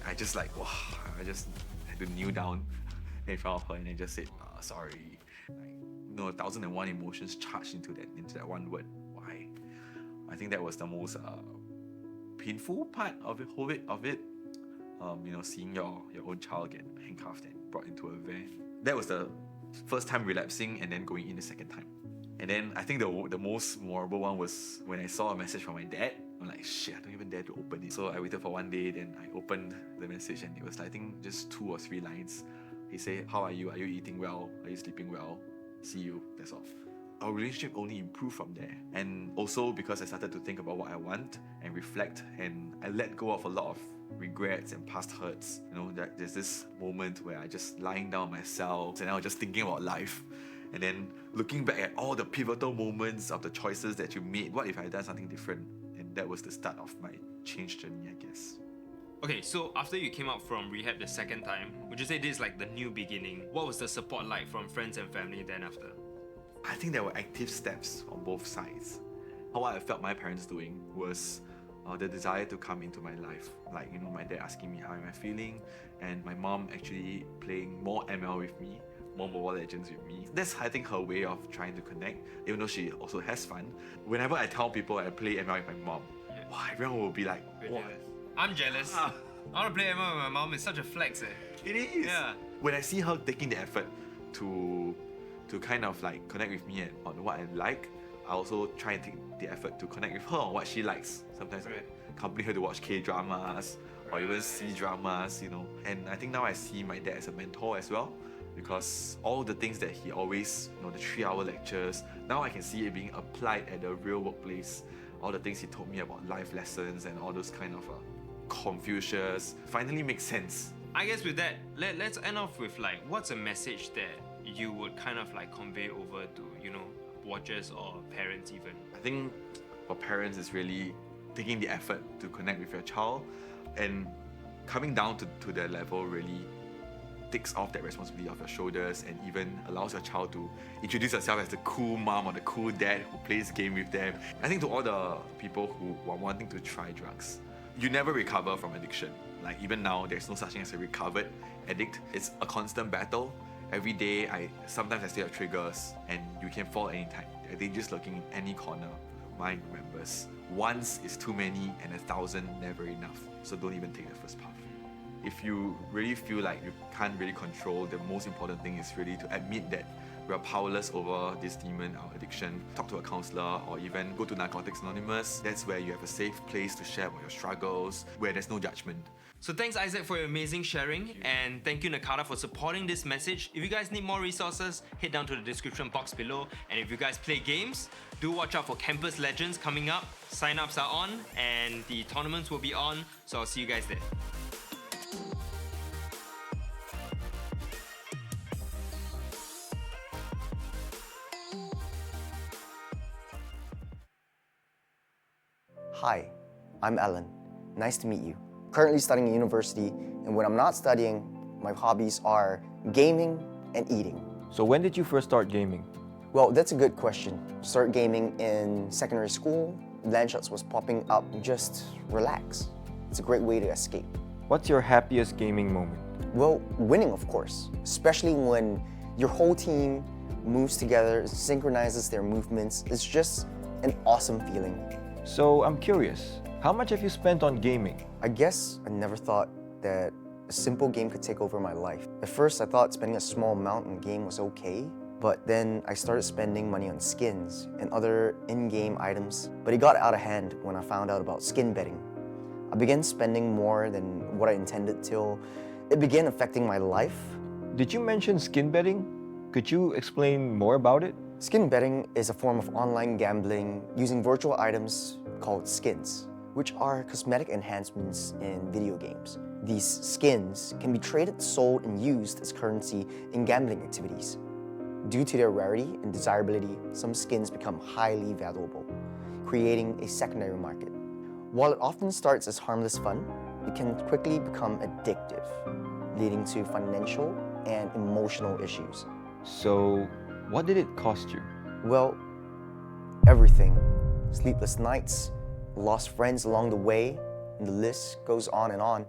I just like, wow, I just had to kneel down in front of her and then just said, sorry. 1,001 emotions charged into that one word. Why? I think that was the most painful part of it. Seeing your own child get handcuffed and brought into a van. That was the first time relapsing, and then going in the second time. And then I think the most memorable one was when I saw a message from my dad. I'm like, shit, I don't even dare to open it. So I waited for one day, then I opened the message, and it was, I think, just 2 or 3 lines. He said, how are you? Are you eating well? Are you sleeping well? See you. That's all. Our relationship only improved from there. And also because I started to think about what I want and reflect, and I let go of a lot of regrets and past hurts. That there's this moment where I just lying down myself, and I was just thinking about life. And then looking back at all the pivotal moments of the choices that you made, what if I had done something different? And that was the start of my change journey, I guess. Okay, so after you came out from rehab the second time, would you say this is like the new beginning? What was the support like from friends and family then after? I think there were active steps on both sides. What I felt my parents doing was the desire to come into my life. Like, my dad asking me how am I feeling, and my mom actually playing more ML with me, more Mobile Legends with me. That's, I think, her way of trying to connect, even though she also has fun. Whenever I tell people I play ML with my mom, wow, everyone will be like, wow. I'm jealous. I want to play ML with my mom. It's such a flex. It is. Yeah. When I see her taking the effort to kind of like connect with me on what I like, I also try and take the effort to connect with her on what she likes. Sometimes I accompany her to watch K-dramas or even C-dramas, And I think now I see my dad as a mentor as well, because all the things that he always, the 3-hour lectures, now I can see it being applied at the real workplace. All the things he told me about life lessons and all those kind of Confucius, finally makes sense. I guess with that, let's end off with like, what's a message that you would kind of like convey over to, watchers or parents even? I think for parents, it's really taking the effort to connect with your child, and coming down to their level really takes off that responsibility off your shoulders and even allows your child to introduce yourself as the cool mom or the cool dad who plays game with them. I think to all the people who are wanting to try drugs, you never recover from addiction. Like even now, there's no such thing as a recovered addict. It's a constant battle. Every day, sometimes I still have triggers and you can fall anytime. They're just looking in any corner. Mind remembers, once is too many and 1,000 never enough. So don't even take the first puff. If you really feel like you can't really control, the most important thing is really to admit that we are powerless over this demon, our addiction. Talk to a counselor or even go to Narcotics Anonymous. That's where you have a safe place to share about your struggles, where there's no judgment. So thanks Isaac for your amazing sharing, and thank you Nakata for supporting this message. If you guys need more resources, head down to the description box below. And if you guys play games, do watch out for Campus Legends coming up. Sign-ups are on and the tournaments will be on, so I'll see you guys there. Hi, I'm Ellen. Nice to meet you. Currently studying at university, and when I'm not studying, my hobbies are gaming and eating. So when did you first start gaming? Well, that's a good question. Started gaming in secondary school. Landshots was popping up, just relax. It's a great way to escape. What's your happiest gaming moment? Well, winning, of course. Especially when your whole team moves together, synchronizes their movements. It's just an awesome feeling. So I'm curious, how much have you spent on gaming? I guess I never thought that a simple game could take over my life. At first, I thought spending a small amount in a game was okay, but then I started spending money on skins and other in-game items. But it got out of hand when I found out about skin betting. I began spending more than what I intended till it began affecting my life. Did you mention skin betting? Could you explain more about it? Skin betting is a form of online gambling using virtual items called skins, which are cosmetic enhancements in video games. These skins can be traded, sold, and used as currency in gambling activities. Due to their rarity and desirability, some skins become highly valuable, creating a secondary market. While it often starts as harmless fun, it can quickly become addictive, leading to financial and emotional issues. So, what did it cost you? Well, everything. Sleepless nights, lost friends along the way, and the list goes on and on.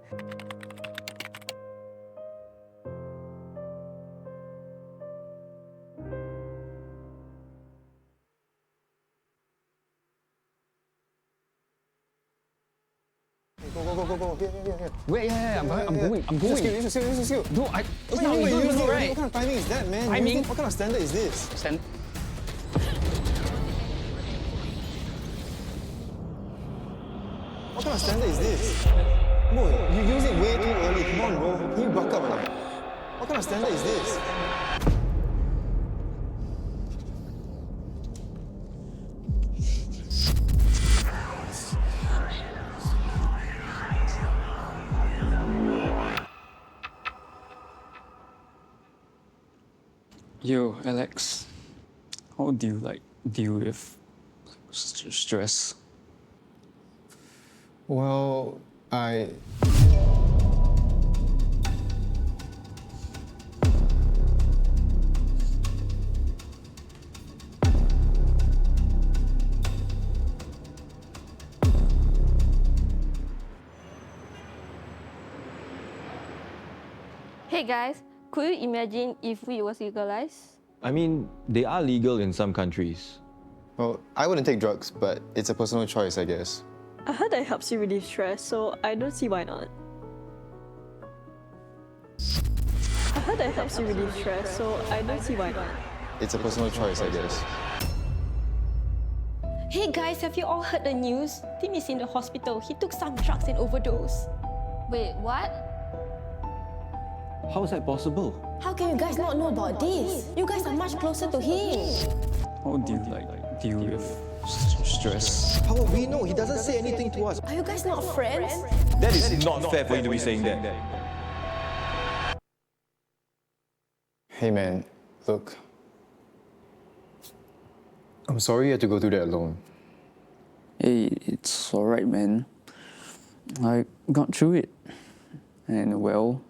Go. Here. Wait, yeah, I'm going. Use the skill. No, What do you mean use it? What kind of timing is that, man? Timing? What kind of standard is this? What kind of standard is this? Bro, you use it way too early. Come on, bro. Can you buck up, man? What kind of standard is this? Yo, Alex, how do you deal with stress? Well, Hey guys, could you imagine if weed was legalized? I mean, they are legal in some countries. Well, I wouldn't take drugs, but it's a personal choice, I guess. I heard that helps you relieve stress, so I don't see why not. It's a personal choice, I guess. Hey guys, have you all heard the news? Tim is in the hospital. He took some drugs and overdosed. Wait, what? How is that possible? How can you guys not know about this? You guys are much closer to him. How do you deal with Stress. How will we know? He doesn't say anything to us. Are you guys not friends? That is not fair for you to be saying that. Hey man, look. I'm sorry you had to go through that alone. Hey, it's alright, man. I got through it. And well,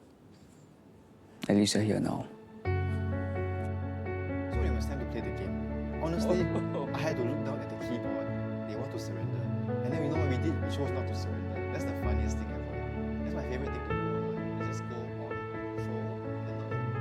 at least you're here now. So when it was time to play the game, honestly, I had to look down at the keyboard. They want to surrender. And then you know what we did? We chose not to surrender. That's the funniest thing ever. That's my favorite thing to do online. You just go on, control, then not look.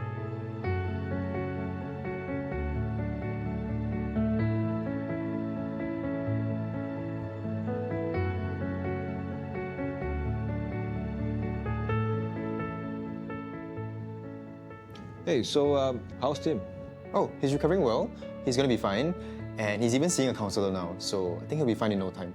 Hey, so how's Tim? Oh, he's recovering well. He's gonna be fine. And he's even seeing a counselor now, so I think he'll be fine in no time.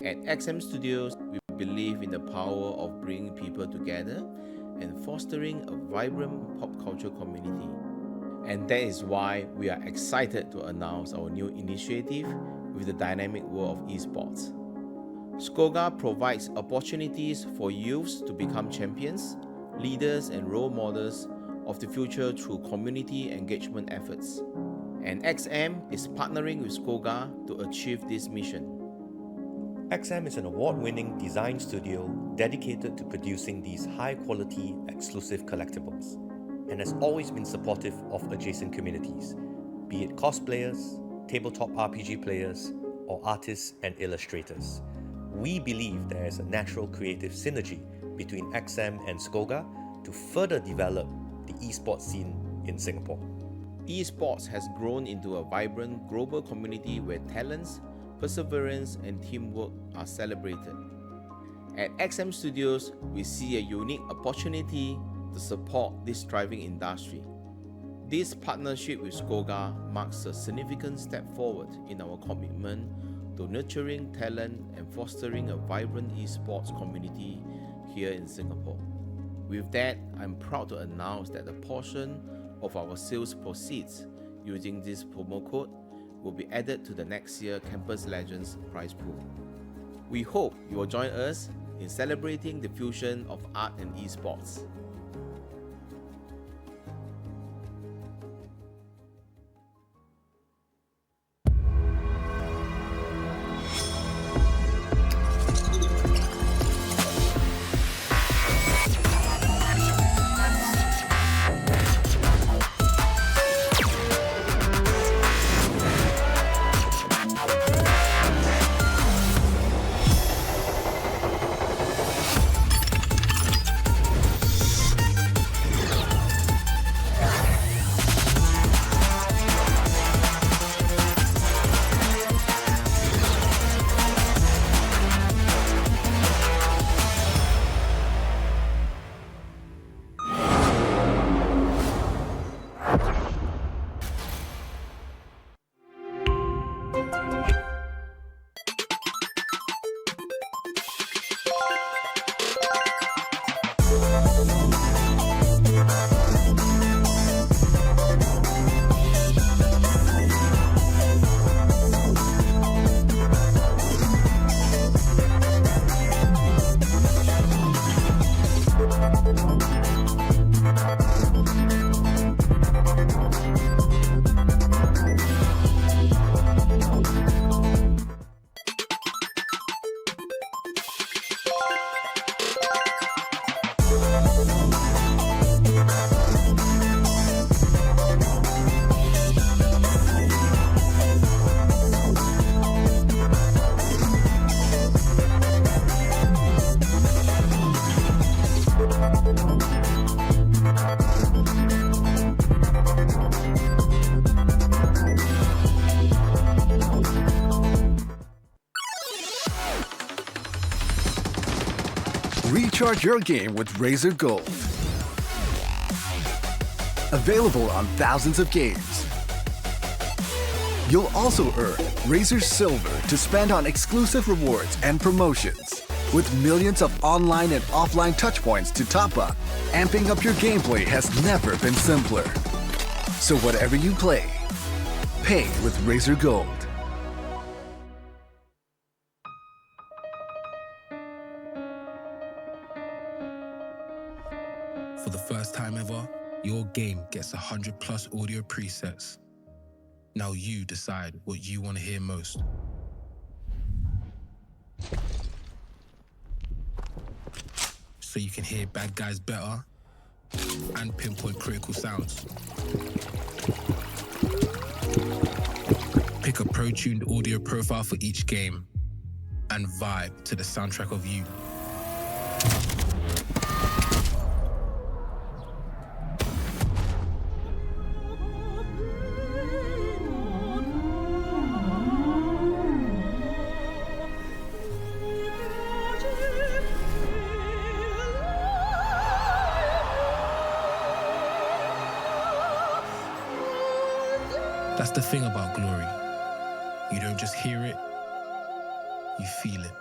At XM Studios, we believe in the power of bringing people together and fostering a vibrant pop culture community. And that is why we are excited to announce our new initiative with the dynamic world of esports. Skoga provides opportunities for youths to become champions, leaders, and role models of the future through community engagement efforts. And XM is partnering with Skoga to achieve this mission. XM is an award-winning design studio dedicated to producing these high-quality, exclusive collectibles, and has always been supportive of adjacent communities, be it cosplayers, tabletop RPG players, or artists and illustrators. We believe there is a natural creative synergy between XM and Skoga to further develop the esports scene in Singapore. Esports has grown into a vibrant global community where talents, perseverance, and teamwork are celebrated. At XM Studios, we see a unique opportunity to support this thriving industry. This partnership with Skoga marks a significant step forward in our commitment to nurturing talent and fostering a vibrant esports community here in Singapore. With that, I'm proud to announce that a portion of our sales proceeds using this promo code will be added to the next year Campus Legends prize pool. We hope you will join us in celebrating the fusion of art and esports. Recharge your game with Razer Gold. Available on thousands of games. You'll also earn Razer Silver to spend on exclusive rewards and promotions, with millions of online and offline touchpoints to top up. Amping up your gameplay has never been simpler. So whatever you play, pay with Razer Gold. For the first time ever, your game gets 100+ audio presets. Now you decide what you want to hear most. So you can hear bad guys better and pinpoint critical sounds. Pick a pro-tuned audio profile for each game and vibe to the soundtrack of you. That's the thing about glory. You don't just hear it, you feel it.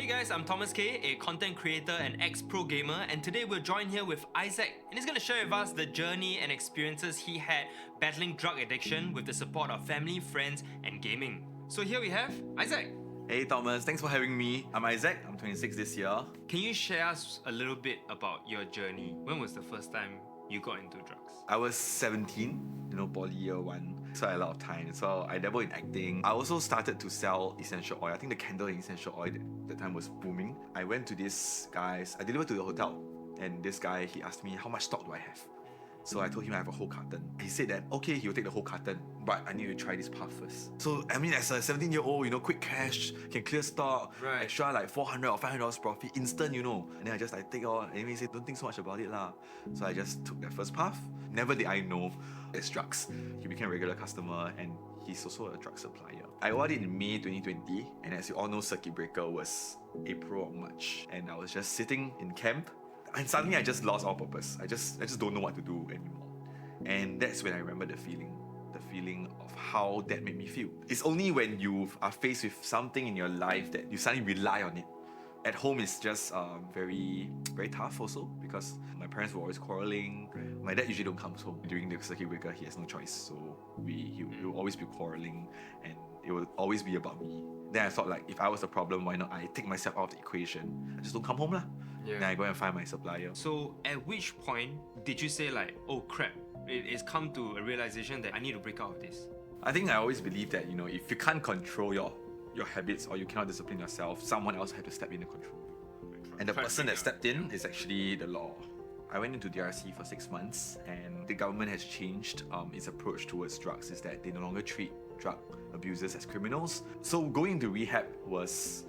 guys, I'm Thomas K, a content creator and ex-pro gamer, and today we're joined here with Isaac, and he's going to share with us the journey and experiences he had battling drug addiction with the support of family, friends, and gaming. So here we have Isaac. Hey Thomas, thanks for having me. I'm Isaac, I'm 26 this year. Can you share us a little bit about your journey? When was the first time you got into drugs? I was 17, poly year 1. So I had a lot of time. So I dabbled in acting. I also started to sell essential oil. I think the candle in essential oil that time was booming. I went to this guy's, I delivered to the hotel. And this guy, he asked me, how much stock do I have? So I told him I have a whole carton. He said that, okay, he'll take the whole carton, but I need to try this puff first. So, I mean, as a 17-year-old, quick cash, can clear stock, extra like $400 or $500 profit, instant, And then I just take all, and he said, don't think so much about it lah. So I just took that first puff. Never did I know it's drugs. He became a regular customer and he's also a drug supplier. I bought it in May 2020, and as you all know, circuit breaker was April or March. And I was just sitting in camp, and suddenly I just lost all purpose. I just don't know what to do anymore. And that's when I remember the feeling of how that made me feel. It's only when you are faced with something in your life that you suddenly rely on it. At home, it's just very, very tough also, because my parents were always quarreling. My dad usually don't come home during the circuit breaker. He has no choice, so he will always be quarreling, and it will always be about me. Then I thought, like, if I was the problem, why not I take myself out of the equation? I just don't come home lah. Then I go and find my supplier. So at which point did you say like, oh crap, it's come to a realization that I need to break out of this? I think I always believe that, if you can't control your habits or you cannot discipline yourself, someone else had to step in and control you. And the person that stepped in is actually the law. I went into DRC for 6 months, and the government has changed its approach towards drugs, is that they no longer treat drug abusers as criminals. So going into rehab was,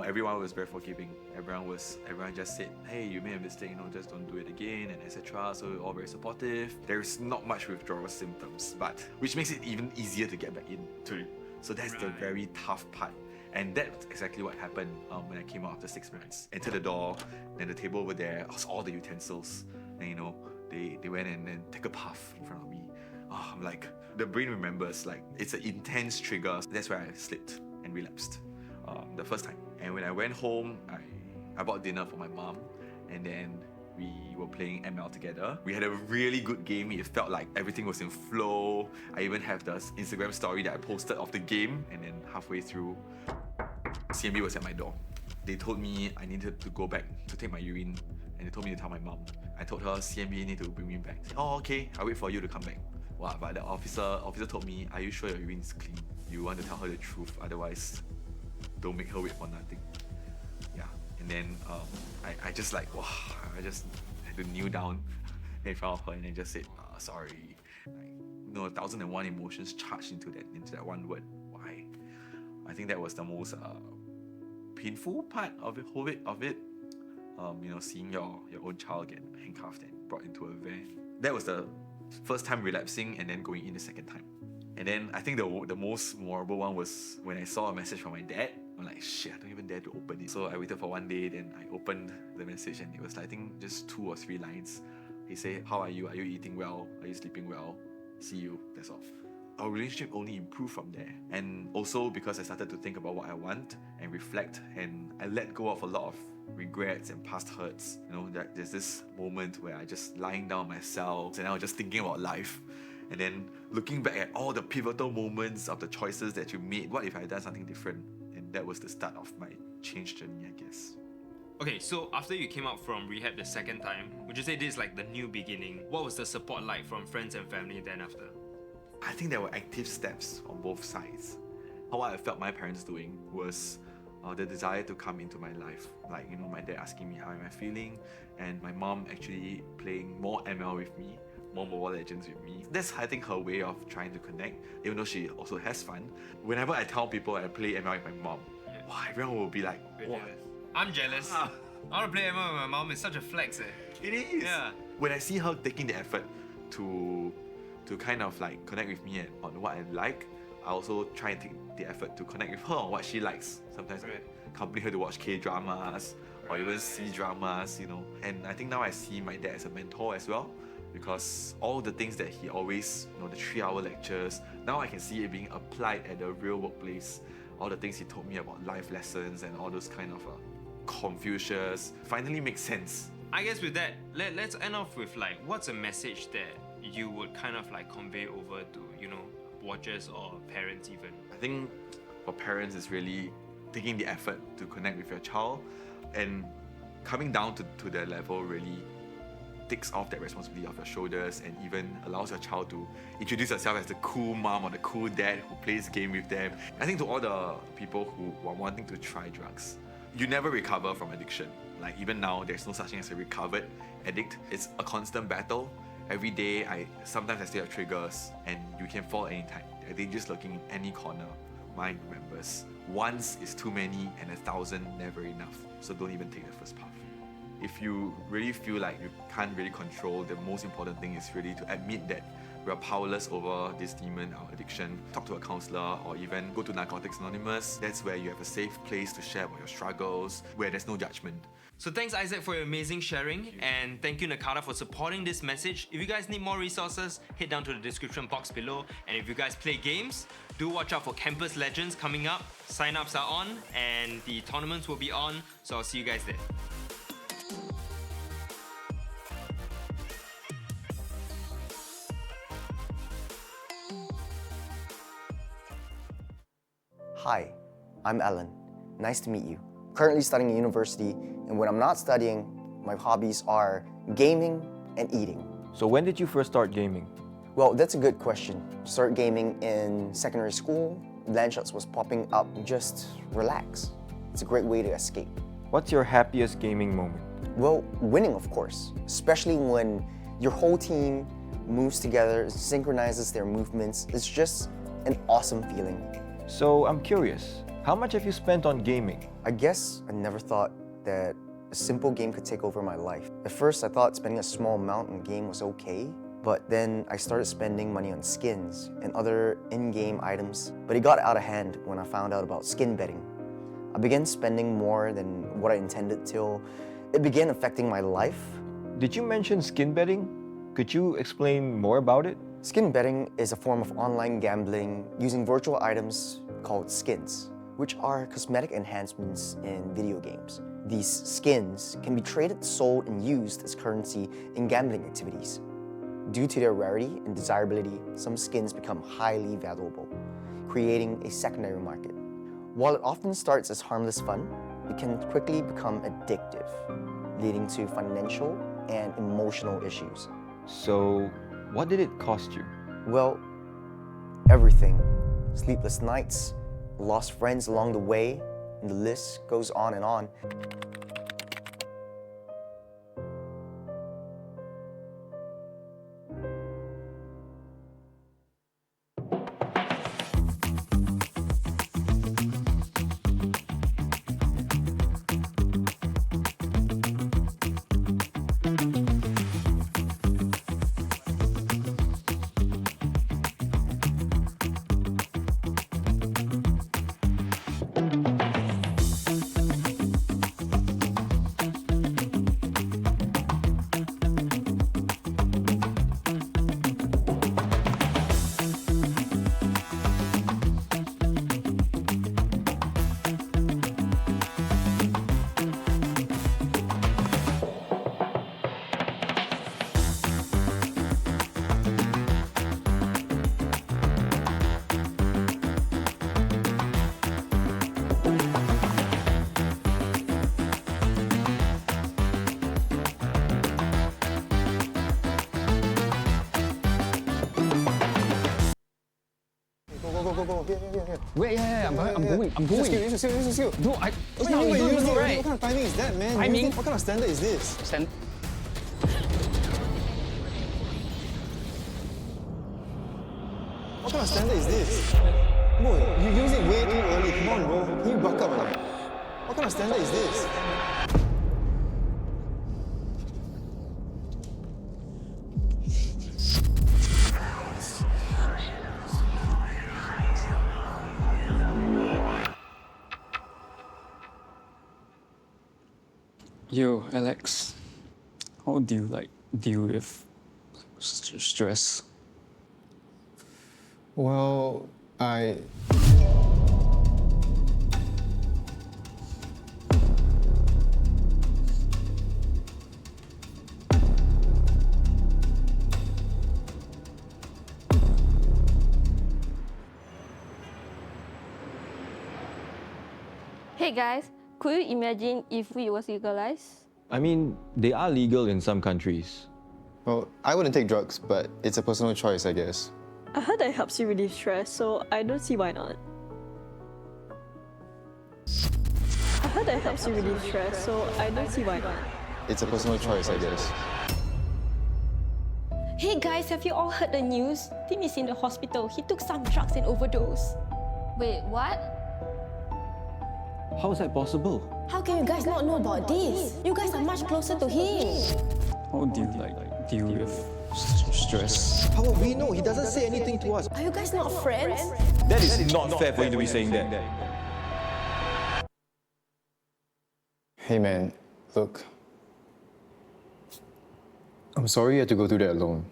everyone was very forgiving. Everyone just said, hey, you made a mistake, just don't do it again, and etc. So we're all very supportive. There's not much withdrawal symptoms, but which makes it even easier to get back into. So that's the very tough part. And that's exactly what happened when I came out after 6 months. Entered the door, then the table over there was all the utensils. And they went and then take a puff in front of me. Oh, I'm like, the brain remembers, like, it's an intense trigger. That's where I slipped and relapsed the first time. And when I went home, I bought dinner for my mom, and then we were playing ML together. We had a really good game. It felt like everything was in flow. I even have the Instagram story that I posted of the game, and then halfway through, CMB was at my door. They told me I needed to go back to take my urine, and they told me to tell my mom. I told her CMB need to bring me back. Said, oh, okay, I'll wait for you to come back. Wow, but the officer told me, are you sure your urine is clean? You want to tell her the truth, otherwise don't make her wait for nothing. Yeah, and then I just like, wow, I just had to kneel down in front of her and then just said, sorry. 1,001 emotions charged into that one word. Why? I think that was the most painful part of it. Seeing your own child get handcuffed and brought into a van. That was the first time relapsing, and then going in the second time. And then I think the most memorable one was when I saw a message from my dad. I'm like, shit, I don't even dare to open it. So I waited for one day, then I opened the message, and it was, I think, just 2 or 3 lines. He said, how are you? Are you eating well? Are you sleeping well? See you. That's all. Our relationship only improved from there. And also because I started to think about what I want and reflect, and I let go of a lot of regrets and past hurts. That there's this moment where I just lying down myself and I was just thinking about life. And then looking back at all the pivotal moments of the choices that you made, what if I had done something different? And that was the start of my change journey, I guess. Okay, so after you came out from rehab the second time, would you say this is like the new beginning? What was the support like from friends and family then after? I think there were active steps on both sides. What I felt my parents doing was the desire to come into my life. Like, my dad asking me how am I feeling, and my mom actually playing more ML with me, more Mobile Legends with me. That's, I think, her way of trying to connect, even though she also has fun. Whenever I tell people I play ML with my mom, wow, everyone will be like, what? I'm jealous. I want to play ML with my mom. It's such a flex. It is. Yeah. When I see her taking the effort to kind of like connect with me on what I like, I also try and take the effort to connect with her on what she likes. Sometimes I accompany her to watch K-dramas or even C-dramas, And I think now I see my dad as a mentor as well, because all the things that he always, the 3-hour lectures, now I can see it being applied at the real workplace. All the things he told me about life lessons and all those kind of Confucius, finally makes sense. I guess with that, let's end off with like, what's a message that you would kind of like convey over to, you know, watchers or parents even? I think for parents, it's really taking the effort to connect with your child, and coming down to their level really takes off that responsibility off your shoulders and even allows your child to introduce yourself as the cool mom or the cool dad who plays game with them. I think to all the people who are wanting to try drugs, you never recover from addiction. Like even now, there's no such thing as a recovered addict. It's a constant battle. Every day, sometimes I still have triggers, and you can fall anytime. They're just looking in any corner. Mind remembers, once is too many and 1,000 never enough. So don't even take the first path. If you really feel like you can't really control, the most important thing is really to admit that we are powerless over this demon, our addiction. Talk to a counselor or even go to Narcotics Anonymous. That's where you have a safe place to share about your struggles, where there's no judgment. So thanks Isaac for your amazing sharing, and thank you Nakata for supporting this message. If you guys need more resources, head down to the description box below. And if you guys play games, do watch out for Campus Legends coming up. Sign-ups are on and the tournaments will be on, so I'll see you guys there. Hi, I'm Ellen. Nice to meet you. Currently studying at university, and when I'm not studying, my hobbies are gaming and eating. So when did you first start gaming? Well, that's a good question. Started gaming in secondary school. Landshots was popping up, just relax. It's a great way to escape. What's your happiest gaming moment? Well, winning, of course, especially when your whole team moves together, synchronizes their movements. It's just an awesome feeling. So I'm curious, how much have you spent on gaming? I guess I never thought that a simple game could take over my life. At first, I thought spending a small amount in a game was okay, but then I started spending money on skins and other in-game items. But it got out of hand when I found out about skin betting. I began spending more than what I intended till it began affecting my life. Did you mention skin betting? Could you explain more about it? Skin betting is a form of online gambling using virtual items called skins, which are cosmetic enhancements in video games. These skins can be traded, sold, and used as currency in gambling activities. Due to their rarity and desirability, some skins become highly valuable, creating a secondary market. While it often starts as harmless fun, it can quickly become addictive, leading to financial and emotional issues. So, what did it cost you? Well, everything. Sleepless nights, lost friends along the way, and the list goes on and on. Here. Wait, yeah, I'm going. Use the skill. No, I. What do you mean by use it? What kind of timing is that, man? What kind of standard is this? What kind of standard is this? Bro, you use it way too early. Come on, bro. Can you buck up? What kind of standard is this? Yo, Alex, how do you deal with stress? Well, I Hey guys, could you imagine if weed was legalized? I mean, they are legal in some countries. Well, I wouldn't take drugs, but it's a personal choice, I guess. I heard that it helps you relieve stress, so I don't see why not. I heard that it helps you relieve stress, so I don't see why not. It's a personal choice, I guess. Hey guys, have you all heard the news? Tim is in the hospital. He took some drugs and overdosed. Wait, what? How is that possible? How can you guys not know about this? You guys are much closer to him. How do you deal with stress? How would we know? He doesn't say anything to us. Are you guys not friends? That is not fair for you to be saying that. Hey man, look. I'm sorry you had to go through that alone.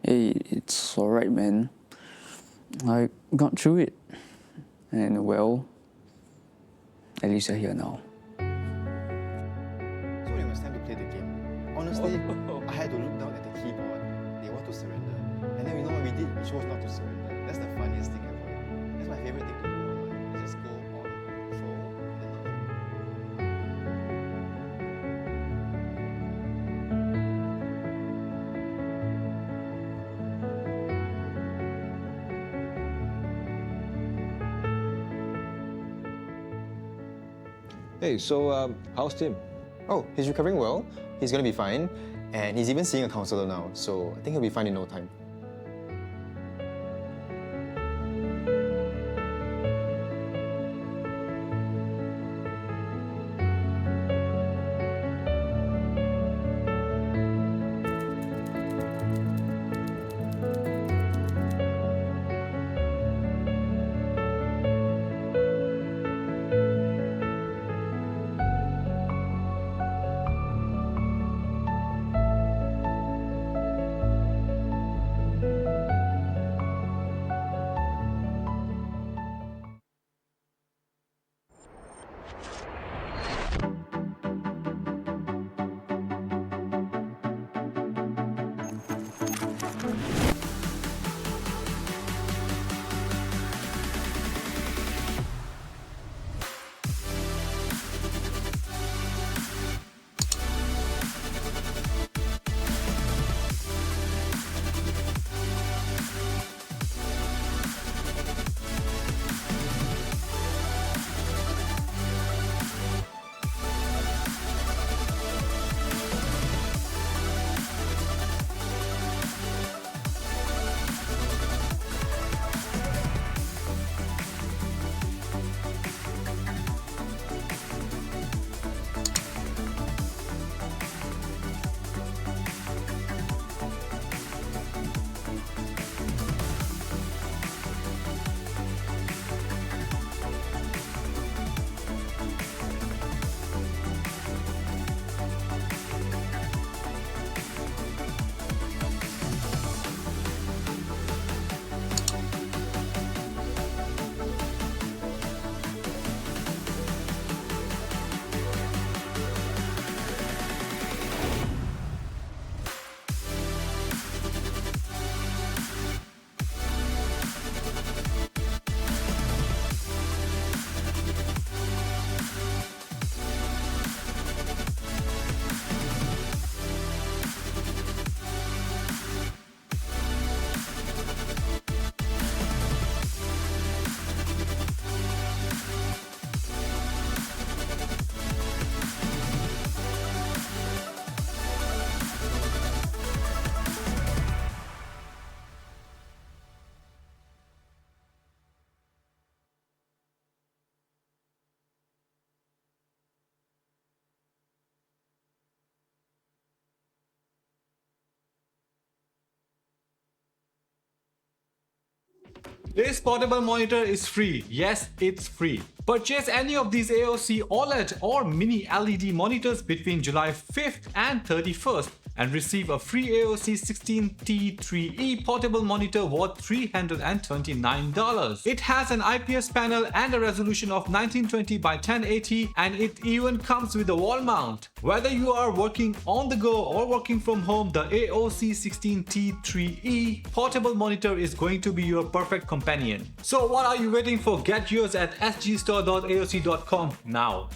Hey, it's alright, man. I got through it. And well, at least you're here now. So when it was time to play the game, honestly, I had to look down at the keyboard. They want to surrender. And then you know what we did? We chose not to surrender. That's the funniest thing ever. That's my favorite thing to do online. You just go on, troll, and then not know. Hey, so how's Tim? Oh, he's recovering well. He's gonna be fine. And he's even seeing a counselor now, so I think he'll be fine in no time. This portable monitor is free. Yes, it's free. Purchase any of these AOC OLED or mini LED monitors between July 5th and 31st and receive a free AOC 16T3E portable monitor worth $329. It has an IPS panel and a resolution of 1920 by 1080, and it even comes with a wall mount. Whether you are working on the go or working from home, the AOC 16T3E portable monitor is going to be your perfect companion. So what are you waiting for? Get yours at sgstore.aoc.com now.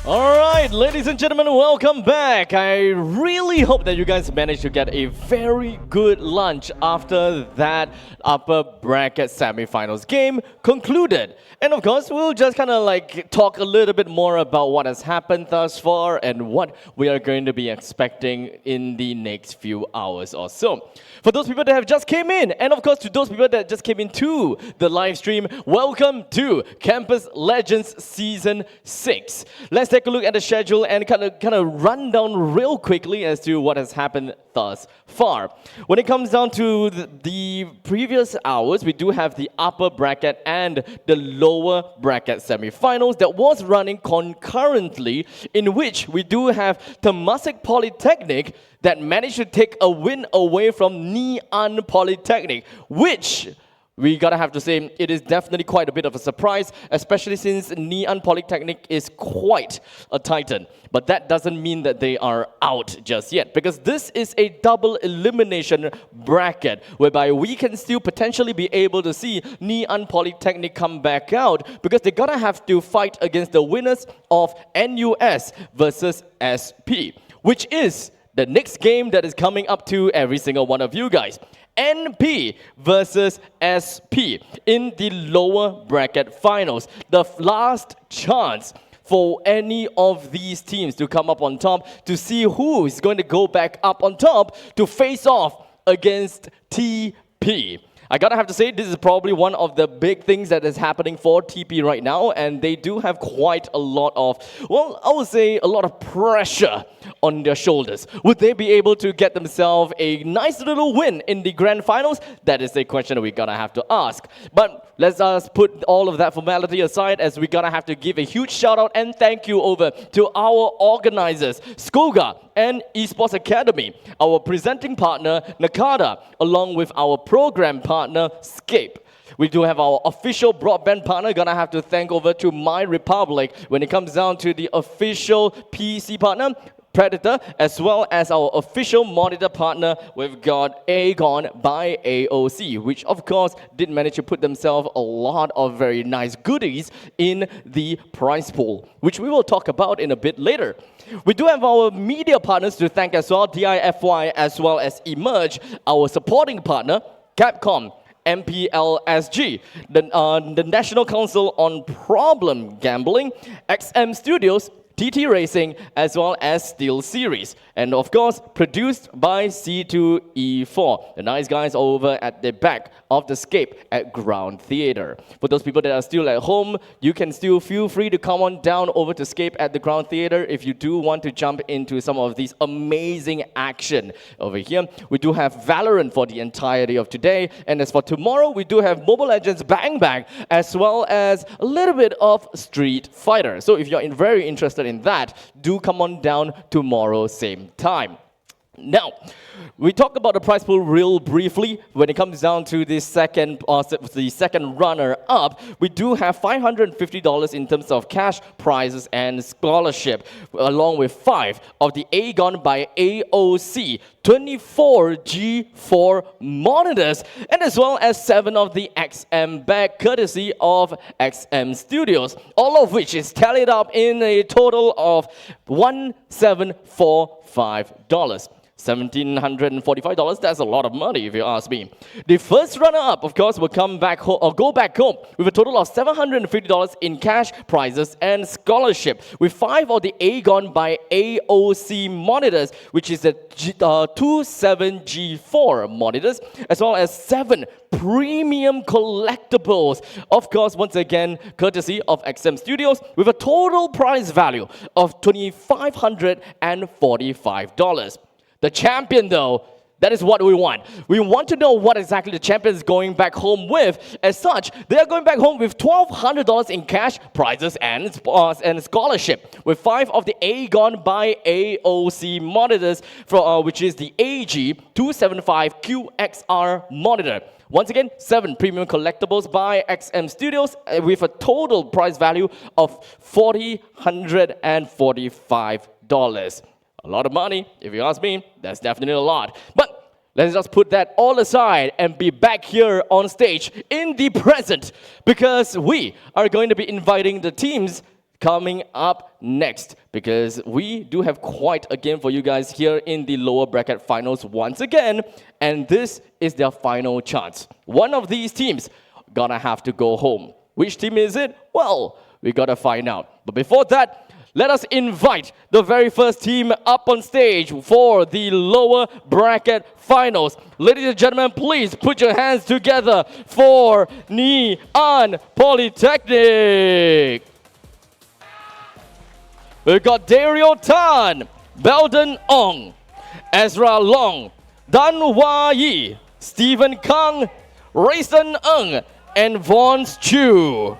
All right, ladies and gentlemen, welcome back. I really hope that you guys managed to get a very good lunch after that upper bracket semifinals game concluded. And of course, we'll just kind of like talk a little bit more about what has happened thus far and what we are going to be expecting in the next few hours or so. For those people that have just came in, and of course to those people that just came into the live stream, welcome to Campus Legends Season 6. Let's take a look at the schedule and kind of run down real quickly as to what has happened thus far. When it comes down to the previous hours, we do have the upper bracket and the lower bracket semifinals that was running concurrently, in which we do have Temasek Polytechnic that managed to take a win away from Ngee Polytechnic, which we gotta have to say it is definitely quite a bit of a surprise, especially since Ngee Polytechnic is quite a titan. But that doesn't mean that they are out just yet, because this is a double elimination bracket whereby we can still potentially be able to see Ngee Polytechnic come back out, because they gotta have to fight against the winners of NUS versus SP, which is the next game that is coming up to every single one of you guys. NP versus SP in the lower bracket finals. The last chance for any of these teams to come up on top to see who is going to go back up on top to face off against TP. I gotta have to say, this is probably one of the big things that is happening for TP right now, and they do have quite a lot of, well, I would say a lot of pressure on their shoulders. Would they be able to get themselves a nice little win in the grand finals? That is a question that we gotta have to ask. But let's put all of that formality aside, as we gotta have to give a huge shout out and thank you over to our organizers, Skoga and Esports Academy, our presenting partner, Nakada, along with our program partner, Scape. We do have our official broadband partner. Gonna have to thank over to My Republic when it comes down to the official PC partner, Predator, as well as our official monitor partner. We've got Aegon by AOC, which of course did manage to put themselves a lot of very nice goodies in the prize pool, which we will talk about in a bit later. We do have our media partners to thank as well, DIFY as well as Emerge, our supporting partner, Capcom, MPLSG, the National Council on Problem Gambling, XM Studios, TT Racing, as well as Steel Series. And of course, produced by C2E4, the nice guys over at the back of the Scape at Ground Theatre. For those people that are still at home, you can still feel free to come on down over to Scape at the Ground Theatre if you do want to jump into some of these amazing action over here. We do have Valorant for the entirety of today, and as for tomorrow, we do have Mobile Legends Bang Bang, as well as a little bit of Street Fighter. So if you're very interested in that, do come on down tomorrow same time. Now, we talked about the prize pool real briefly. When it comes down to the second runner-up, we do have $550 in terms of cash prizes and scholarship, along with 5 of the Aegon by AOC 24G4 monitors, and as well as 7 of the XM bag, courtesy of XM Studios, all of which is tallied up in a total of $1,745. $1,745, that's a lot of money if you ask me. The first runner-up, of course, will come back home, or go back home with a total of $750 in cash prizes and scholarship, with 5 of the Aegon by AOC monitors, which is the 27G4 monitors, as well as 7 premium collectibles. Of course, once again, courtesy of XM Studios, with a total prize value of $2,545. The champion, though, that is what we want. We want to know what exactly the champion is going back home with. As such, they are going back home with $1,200 in cash prizes and scholarship, with 5 of the Aegon by AOC monitors, which is the AG275QXR monitor. Once again, 7 premium collectibles by XM Studios with a total prize value of $4,145. A lot of money, if you ask me. That's definitely a lot. But let's just put that all aside and be back here on stage in the present, because we are going to be inviting the teams coming up next, because we do have quite a game for you guys here in the lower bracket finals once again, and this is their final chance. One of these teams gonna have to go home. Which team is it? Well, we gotta find out. But before that, let us invite the very first team up on stage for the lower bracket finals. Ladies and gentlemen, please put your hands together for Ngee Polytechnic. We've got Dario Tan, Belden Ong, Ezra Long, Dan Hua Yi, Stephen Kang, Rayson Ng, and Vaughn Chu.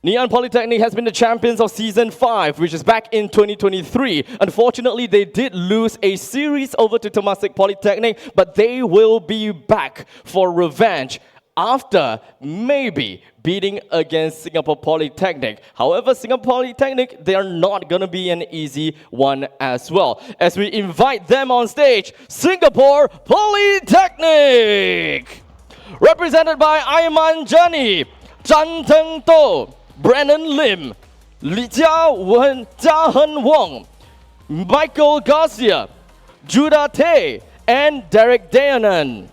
Ngee Polytechnic has been the champions of Season 5, which is back in 2023. Unfortunately, they did lose a series over to Temasek Polytechnic, but they will be back for revenge after maybe beating against Singapore Polytechnic. However, Singapore Polytechnic, they are not going to be an easy one as well. As we invite them on stage, Singapore Polytechnic! Represented by Aiman Jani, Chan Teng To, Brennan Lim, Jia Hen Wong, Michael Garcia, Judah Tay, and Derek Dayanan.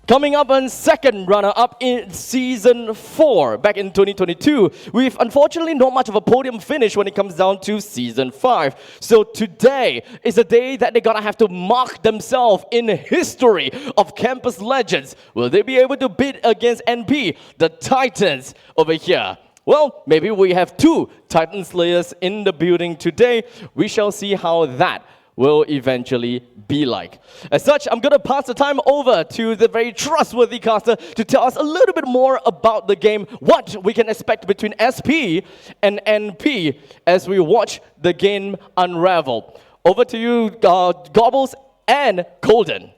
Coming up on second runner-up in Season 4 back in 2022, with unfortunately not much of a podium finish when it comes down to Season 5. So today is a day that they're gonna have to mark themselves in history of campus legends. Will they be able to bid against NP, the Titans over here? Well, maybe we have two Titan Slayers in the building today. We shall see how that will eventually be like. As such, I'm going to pass the time over to the very trustworthy caster to tell us a little bit more about the game, what we can expect between SP and NP as we watch the game unravel. Over to you, Gobbles and Golden.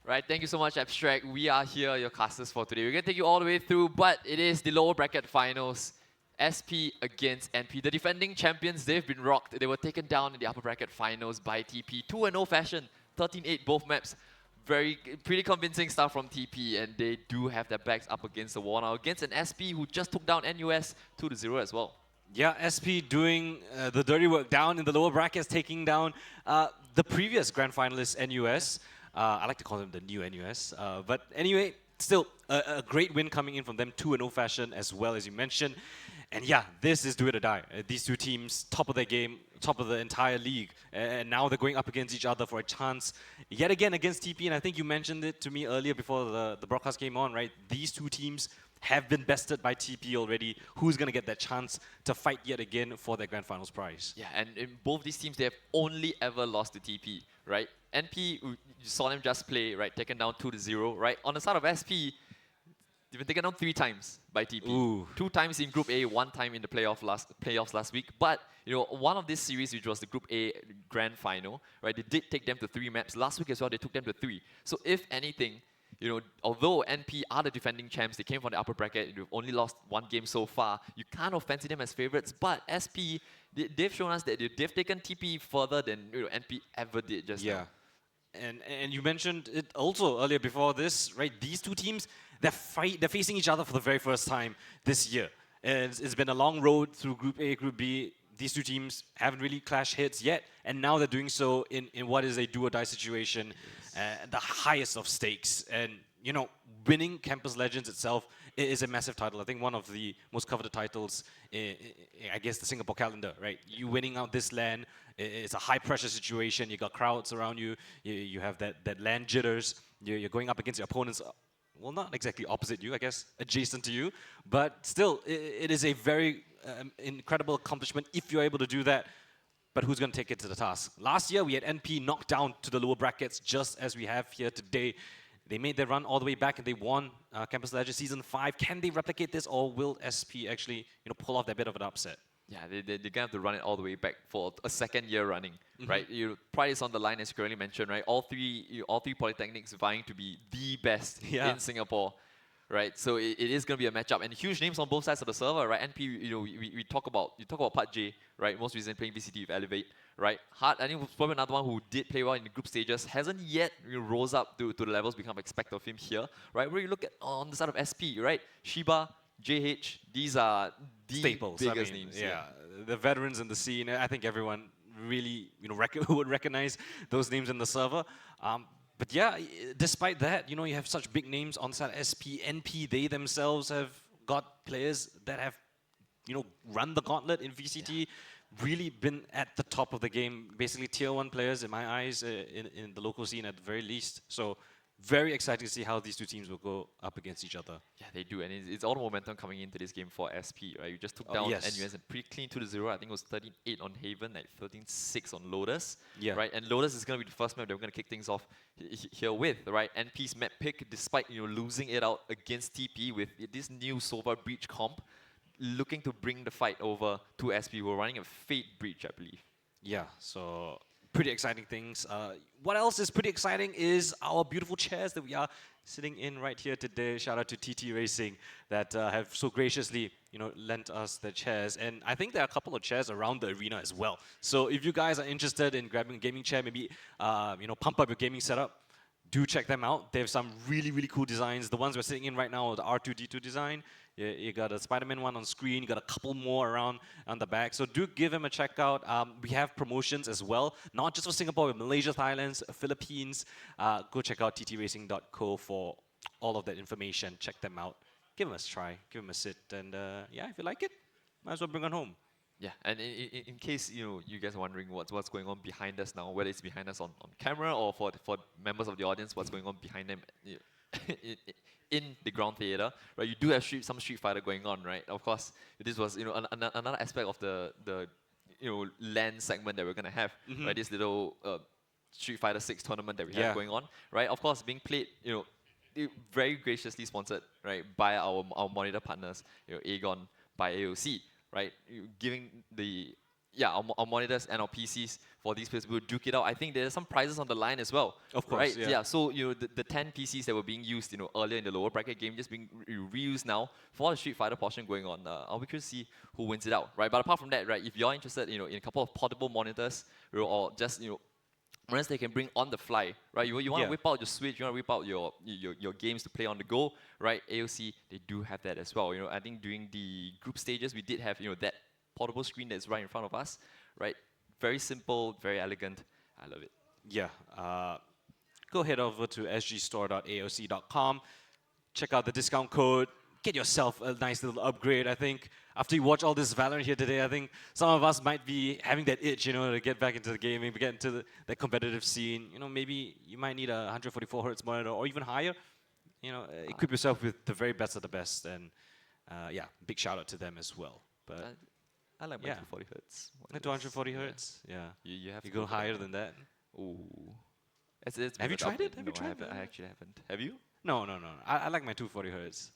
Right, thank you so much, Abstract. We are here, your casters for today. We're going to take you all the way through, but it is the lower bracket finals. SP against NP. The defending champions, they've been rocked. They were taken down in the upper bracket finals by TP. 2-0 fashion, 13-8 both maps. Pretty convincing stuff from TP, and they do have their backs up against the wall now. Against an SP who just took down NUS 2-0 as well. Yeah, SP doing the dirty work down in the lower brackets, taking down the previous grand finalist NUS. I like to call them the new NUS. But anyway, still a great win coming in from them, 2-0 fashion as well, as you mentioned. And yeah, this is do it or die. These two teams, top of their game, top of the entire league. And now they're going up against each other for a chance yet again against TP. And I think you mentioned it to me earlier before the broadcast came on, right? These two teams have been bested by TP already. Who's going to get that chance to fight yet again for their grand finals prize? Yeah, and in both these teams, they have only ever lost to TP, right? NP, you saw them just play, right? Taken down 2-0, right? On the side of SP, they've been taken down 3 times by TP. Ooh. 2 times in Group A, 1 time in the playoffs last week. But you know, one of this series, which was the Group A grand final, right? They did take them to 3 maps. Last week as well, they took them to 3. So if anything, you know, although NP are the defending champs, they came from the upper bracket. They've only lost 1 game so far. You kind of fancy them as favorites, but SP, they've shown us that they've taken TP further than NP ever did just now. And you mentioned it also earlier before this, right? These two teams, they're facing each other for the very first time this year. And it's been a long road through Group A, Group B. These two teams haven't really clashed hits yet, and now they're doing so in what is a do-or-die situation, the highest of stakes. And, you know, winning Campus Legends itself is a massive title. I think one of the most coveted titles, I guess, the Singapore calendar, right? You winning out this LAN, it's a high-pressure situation. You got crowds around you. You have that LAN jitters. You're going up against your opponents. Well, not exactly opposite you, I guess, adjacent to you. But still, it is a very incredible accomplishment if you're able to do that. But who's going to take it to the task? Last year, we had NP knocked down to the lower brackets, just as we have here today. They made their run all the way back, and they won Campus Legends Season 5. Can they replicate this, or will SP actually pull off that bit of an upset? Yeah, they're going to have to run it all the way back for a second year running, right? Pride is on the line, as you currently mentioned, right? All three polytechnics vying to be the best in Singapore. right? So it is going to be a matchup, and huge names on both sides of the server, right? NP, we talk about Part J, right? Most recently playing VCT with Elevate, right? Hart, I think was probably another one who did play well in the group stages, hasn't yet rose up to the levels we can expect of him here, right? Where you look at on the side of SP, right? Shiba, JH, these are the Staples. biggest I mean, names. yeah, the veterans in the scene. I think everyone really, would recognize those names in the server. But yeah, despite that, you have such big names on side SP, NP. They themselves have got players that have, run the gauntlet in VCT. Really been at the top of the game. Basically, tier 1 players in my eyes in the local scene at the very least. So very exciting to see how these two teams will go up against each other. Yeah, they do, and it's all the momentum coming into this game for SP, right? You just took down yes. NUS and pretty clean 2-0. I think it was 13-8 on Haven, like 13-6 on Lotus, Yeah. right? And Lotus is going to be the first map that we're going to kick things off here with, right? NP's map pick, despite losing it out against TP with this new Sova Breach comp, looking to bring the fight over to SP. We're running a Fate Breach, I believe. Yeah, so pretty exciting things. What else is pretty exciting is our beautiful chairs that we are sitting in right here today. Shout out to TT Racing that have so graciously, lent us the chairs. And I think there are a couple of chairs around the arena as well. So if you guys are interested in grabbing a gaming chair, maybe pump up your gaming setup, do check them out. They have some really, really cool designs. The ones we're sitting in right now are the R2-D2 design. You got a Spider-Man one on screen. You got a couple more around on the back. So do give him a check out. We have promotions as well, not just for Singapore, but Malaysia, Thailand, Philippines. Go check out ttracing.co for all of that information. Check them out. Give them a try. Give them a sit. And yeah, if you like it, might as well bring it home. Yeah, and in case you guys are wondering what's going on behind us now, whether it's behind us on camera or for members of the audience, what's going on behind them in the ground theater, right? You do have some Street Fighter going on, right? Of course, this was another aspect of the LAN segment that we're gonna have, right? This little Street Fighter 6 tournament that we have going on, right? Of course, being played, very graciously sponsored, right, by our monitor partners, Aegon, by AOC. Right, giving our monitors and our PCs for these players, we'll duke it out. I think there's some prizes on the line as well. Of course, right? yeah. So the 10 PCs that were being used, earlier in the lower bracket game, just being reused now for the Street Fighter portion going on. I'll be curious to see who wins it out, right? But apart from that, right, if you're interested, in a couple of portable monitors, or just monitors they can bring on the fly, right? You want to whip out your Switch, you want to whip out your games to play on the go, right? AOC, they do have that as well. I think during the group stages, we did have that portable screen that's right in front of us, right? Very simple, very elegant. I love it. Yeah. Go head over to sgstore.aoc.com. Check out the discount code. Get yourself a nice little upgrade. I think after you watch all this Valorant here today, I think some of us might be having that itch, to get back into the gaming, get into the competitive scene. Maybe you might need a 144 hertz monitor or even higher. Equip yourself with the very best of the best. And yeah, big shout out to them as well. But I like my 240 hertz. Like 240 hertz? Yeah. You have to go higher than that? Ooh. Have you tried it? Have you tried it? I actually haven't. Have you? No. I like my 240 hertz.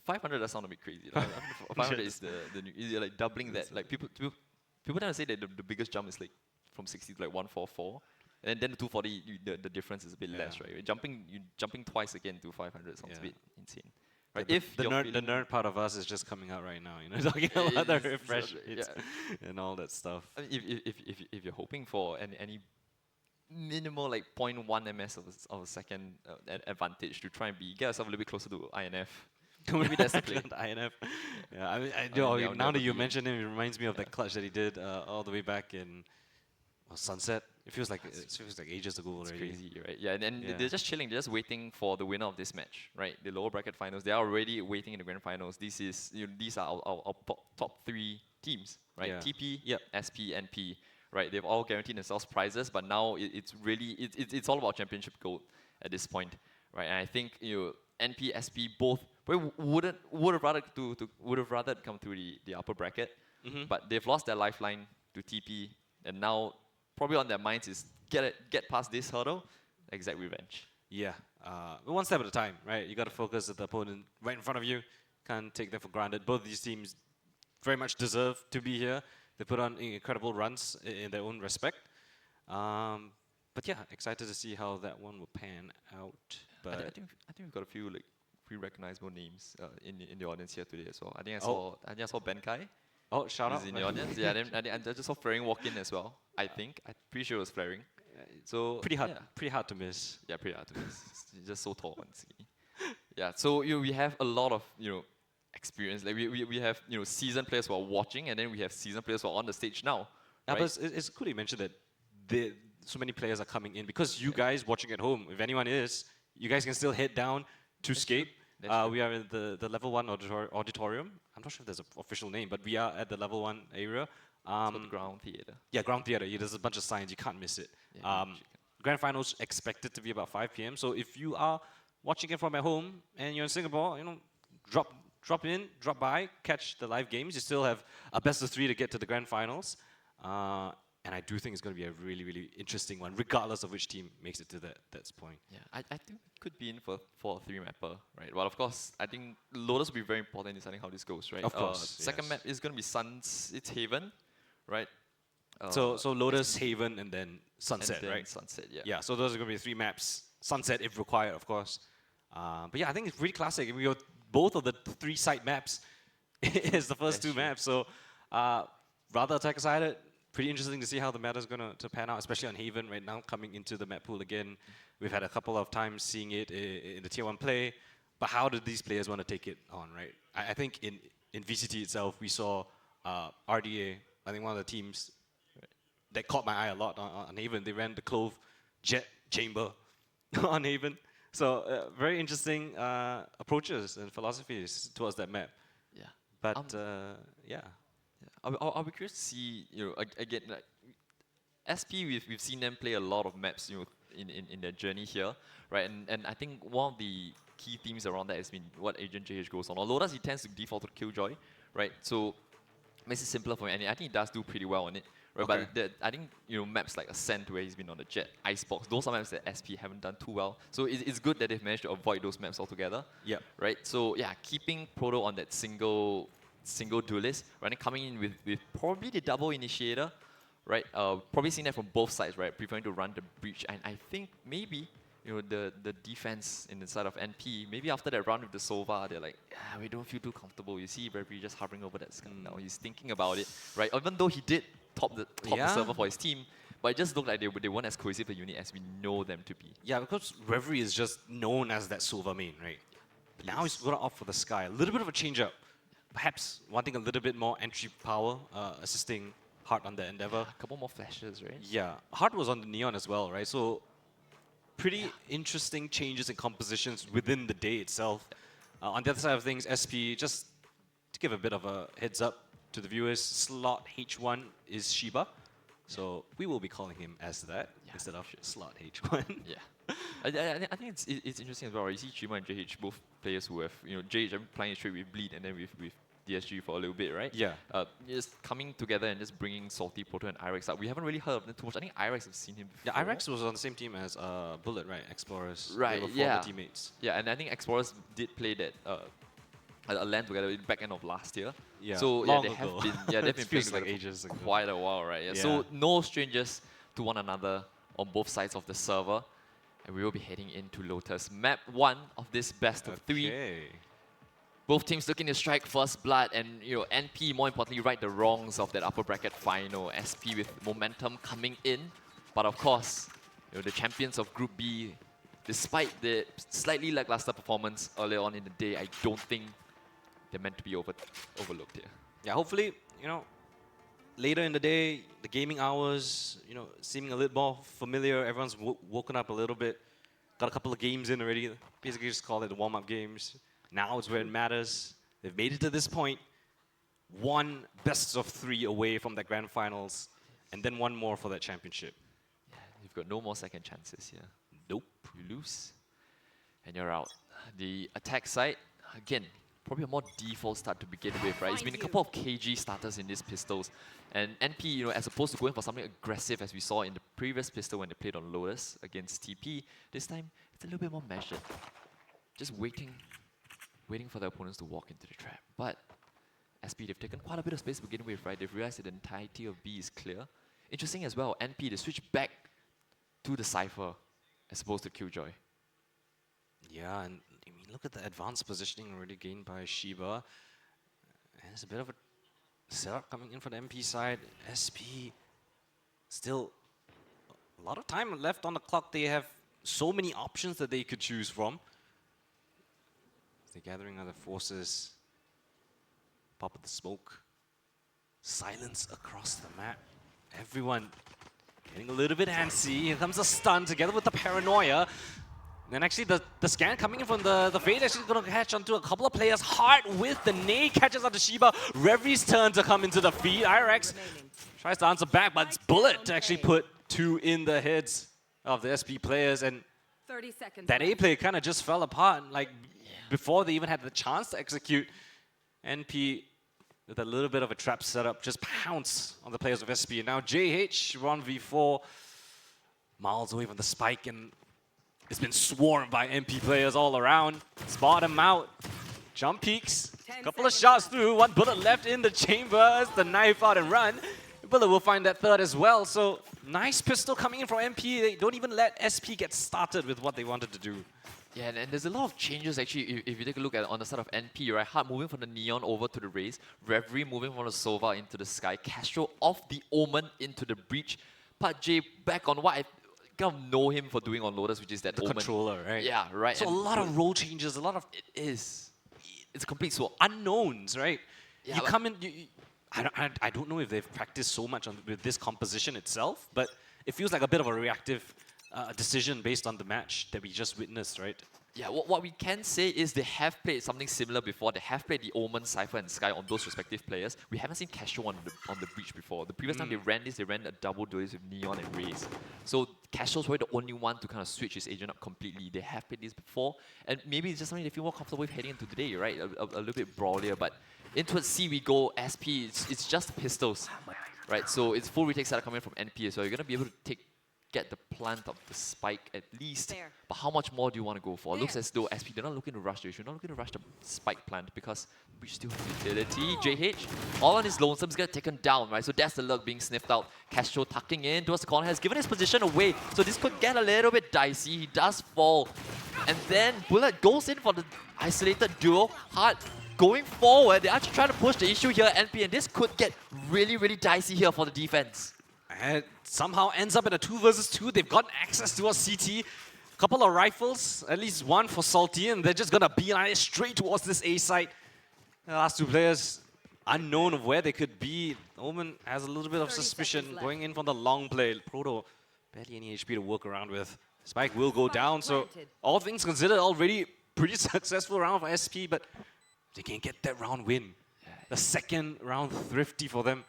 500 does sound a bit crazy. 500 is the new, like doubling that. Like people tend to say that the biggest jump is like from 60 to like 144, and then the 240 the difference is a bit less, right? Jumping twice again to 500 sounds a bit insane. Right? If the nerd part of us is just coming out right now, talking about the refresh rates and all that stuff. I mean, if you're hoping for any minimal like 0.1 ms of a second advantage to try and get yourself a little bit closer to INF. Maybe that's the play. INF. Yeah, I mean, now that you mention him, it reminds me of that clutch that he did all the way back in Sunset. It feels like ages ago already. It's crazy, right? Yeah, and they're just chilling. They're just waiting for the winner of this match, right? The lower bracket finals. They are already waiting in the grand finals. These are our top 3 teams, right? Yeah. TP, SP, NP. Right, they've all guaranteed themselves prizes, but now it's all about championship gold at this point, right? And I think NP, SP both would have rather come through the upper bracket, but they've lost their lifeline to TP, and now probably on their minds is get past this hurdle, exact revenge. Yeah, one step at a time, right? You got to focus at the opponent right in front of you. Can't take them for granted. Both these teams very much deserve to be here. They put on incredible runs in their own respect. But yeah, excited to see how that one will pan out. But I think we've got a few like pretty recognizable names in the audience here today as well. I think Oh. I saw Ben Kai. Oh, shout out. In the audience. Yeah, I just saw Flaring walk in as well. I think I'm pretty sure it was Flaring. So Pretty hard, yeah. pretty hard to miss. Yeah, pretty hard to miss. He's just so tall and skinny. Yeah, so we have a lot of experience. Like we have seasoned players who are watching, and then we have seasoned players who are on the stage now. Yeah, right? but it's good you mentioned that so many players are coming in because you guys watching at home, if anyone is, you guys can still head down to Scape. We are in the level 1 auditorium. I'm not sure if there's an official name, but we are at the level 1 area. It's called the Ground Theatre. Yeah, Ground Theatre. Yeah, there's a bunch of signs. You can't miss it. Grand Finals expected to be about 5 p.m. So if you are watching it from at home and you're in Singapore, drop in, drop by, catch the live games. You still have a best of 3 to get to the Grand Finals. And I do think it's going to be a really, really interesting one, regardless of which team makes it to that point. Yeah, I think it could be in for a 3-mapper, right? Well, of course, I think Lotus will be very important in deciding how this goes, right? Of course, Second map is going to be it's Haven, right? So Lotus, Haven, and then Sunset, and then right? Sunset, yeah. Yeah, so those are going to be 3 maps. Sunset, if required, of course. But yeah, I think it's really classic. We got both of the 3 side maps is the first 2 maps. So rather attack-sided. Pretty interesting to see how the meta is going to pan out, especially on Haven right now, coming into the map pool again. We've had a couple of times seeing it in the Tier 1 play. But how do these players want to take it on, right? I think in VCT itself, we saw RDA, I think one of the teams that caught my eye a lot on Haven. They ran the Clove Jet Chamber on Haven. So very interesting approaches and philosophies towards that map. Yeah. But yeah. I'll be curious to see, again, like SP, we've seen them play a lot of maps, in their journey here, right? And I think one of the key themes around that has been what Agent JH goes on. On Lotus, he tends to default to Killjoy, right? So makes it simpler for him, and I think he does do pretty well on it. Right? Okay. But I think maps like Ascent, where he's been on the Jet, Icebox, those are maps that SP haven't done too well. So it's good that they've managed to avoid those maps altogether. Yeah. Right. So yeah, keeping Proto on that single duelist, right? And coming in with probably the double initiator, right? Probably seeing that from both sides, right? Preferring to run the breach, and I think maybe the defense in the side of NP, maybe after that run with the Sova, they're like, we don't feel too comfortable. You see Reverie just hovering over that sky now. He's thinking about it, right? Even though he did top the server for his team, but it just looked like they weren't as cohesive a unit as we know them to be. Yeah, because Reverie is just known as that Silver main, right? But now he's going to opt for the Sky. A little bit of a change up. Perhaps wanting a little bit more entry power, assisting Heart on the Endeavor. Yeah, a couple more flashes, right? Yeah, Heart was on the Neon as well, right? So pretty interesting changes in compositions within the day itself. On the other side of things, SP, just to give a bit of a heads up to the viewers, slot H1 is Shiba. So we will be calling him as that instead of slot H1. Yeah. I think it's interesting as well, right? You see Chima and JH, both players who have, JH playing straight with Bleed and then with DSG for a little bit, right? Yeah. Just coming together and just bringing Salty, Proto, and Irex up. We haven't really heard of them too much. I think Irex have seen him before. Yeah, Irex was on the same team as Bullet, right? Explorers. Right, they were former teammates. Yeah, and I think Explorers did play that a LAN together back end of last year. Yeah, so long they ago. have been they've been playing like together ages for ago. quite a while, right? Yeah. Yeah. So no strangers to one another on both sides of the server. And we will be heading into Lotus. Map 1 of this best of 3. Both teams looking to strike first blood, and NP, more importantly, right the wrongs of that upper bracket final. SP with momentum coming in. But of course, the champions of Group B, despite the slightly lackluster performance earlier on in the day, I don't think they're meant to be overlooked here. Yeah, hopefully, later in the day, the gaming hours, seeming a little more familiar. Everyone's woken up a little bit. Got a couple of games in already. Basically, just call it the warm-up games. Now is where it matters. They've made it to this point. 1 best of 3 away from the grand finals, and then 1 more for that championship. Yeah, you've got no more second chances here. Nope. You lose, and you're out. The attack side, again, probably a more default start to begin with, right? It's been a couple of KG starters in these pistols. And NP, as opposed to going for something aggressive as we saw in the previous pistol when they played on Lotus against TP, this time it's a little bit more measured. Just waiting for the opponents to walk into the trap. But SP, they've taken quite a bit of space to begin with, right? They've realized that the entirety of B is clear. Interesting as well, NP, they switch back to the Cypher as opposed to Killjoy. Yeah, and I mean, look at the advanced positioning already gained by Shiba. And it's a bit of a setup coming in for the MP side. SP still a lot of time left on the clock. They have so many options that they could choose from. They're gathering other forces. Pop of the smoke. Silence across the map. Everyone getting a little bit antsy. Here comes a stun together with the paranoia. And actually the scan coming in from the Fade actually going to catch onto a couple of players. Hard with the nade catches onto Shiba. Revere's turn to come into the feed. IRX tries to answer back, but it's Bullet to actually put 2 in the heads of the SP players. And 30 seconds that A play kind of just fell apart. Like before they even had the chance to execute. NP with a little bit of a trap setup, just pounce on the players of SP. And now JH 1v4, miles away from the spike, and it's been swarmed by MP players all around. Spot him out. Jump peeks. Couple of shots through. 1 bullet left in the chamber as the knife out and run. Bullet will find that third as well. So nice pistol coming in from MP. They don't even let SP get started with what they wanted to do. Yeah, and there's a lot of changes actually if you take a look at on the side of NP, right? Hart moving from the Neon over to the Raze, Reverie moving from the Sova into the Sky, Castro off the Omen into the Breach, Pat J back on what I kind of know him for doing on Lotus, which is that The Omen. controller, right? Yeah, right. So and a lot of role changes, a lot of... It is. It's a complete swap. Unknowns, right? Yeah, you come in... I don't know if they've practiced so much with this composition itself, but it feels like a bit of a reactive decision based on the match that we just witnessed, right? Yeah, what we can say is they have played something similar before. They have played the Omen, Cypher, and Sky on those respective players. We haven't seen Castro on the Breach before. The previous time they ran this, they ran a double duelist with Neon and Raze. So Castro's probably the only one to kind of switch his agent up completely. They have played this before, and maybe it's just something they feel more comfortable with heading into today, right? A little bit brawlier, but into C we go. SP, it's just pistols, right? So it's full retake setup coming from NP as well. You're going to be able to get the plant of the spike at least. There. But how much more do you want to go for? It looks as though SP, they're not looking to rush the issue, not looking to rush the spike plant because we still have utility. JH, all on his lonesome, is going to taken down, right? So that's the lurk being sniffed out. Castro tucking in towards the corner, has given his position away. So this could get a little bit dicey. He does fall. And then Bullet goes in for the isolated duo. Hard going forward. They're actually trying to push the issue here at NP, and this could get really, really dicey here for the defense. And somehow ends up in a 2 versus 2. They've got access to a CT. Couple of rifles, at least one for Salty, and they're just gonna beeline it straight towards this A site. The last 2 players, unknown of where they could be. Omen has a little bit of suspicion going in from the long play. Proto, barely any HP to work around with. Spike will go down, so all things considered, already pretty successful round for SP, but they can't get that round win. The second round thrifty for them.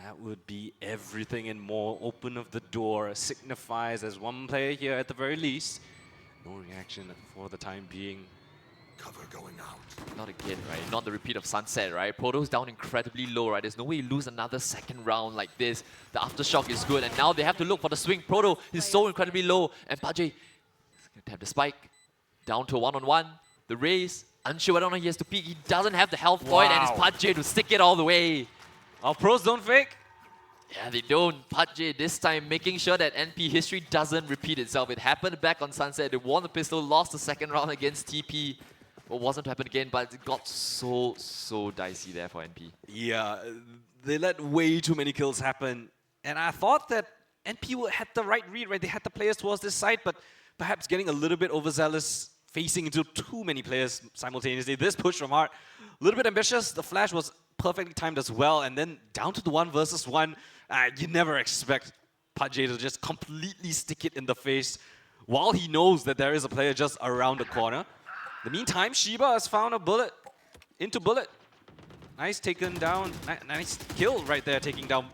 That would be everything and more. Open of the door signifies as one player here at the very least. No reaction for the time being. Cover going out. Not again, right? Not the repeat of Sunset, right? Proto's down incredibly low, right? There's no way you lose another second round like this. The aftershock is good, and now they have to look for the swing. Proto is so incredibly low, and Pajay is going to have the spike. Down to a one-on-one. The Raze, unsure whether or not he has to peek. He doesn't have the health for it, and it's Pajay to stick it all the way. Our pros don't fake. Yeah, they don't. Pajay this time making sure that NP history doesn't repeat itself. It happened back on Sunset. They won the pistol, lost the second round against TP. It wasn't to happen again, but it got so dicey there for NP. Yeah, they let way too many kills happen. And I thought that NP had the right read, right? They had the players towards this side, but perhaps getting a little bit overzealous, facing into too many players simultaneously. This push from Hart, a little bit ambitious. The flash was perfectly timed as well, and then down to the 1 versus 1. You never expect Pajay to just completely stick it in the face while he knows that there is a player just around the corner. In the meantime, Shiba has found a bullet into Bullet. Nice taken down, nice kill right there, taking down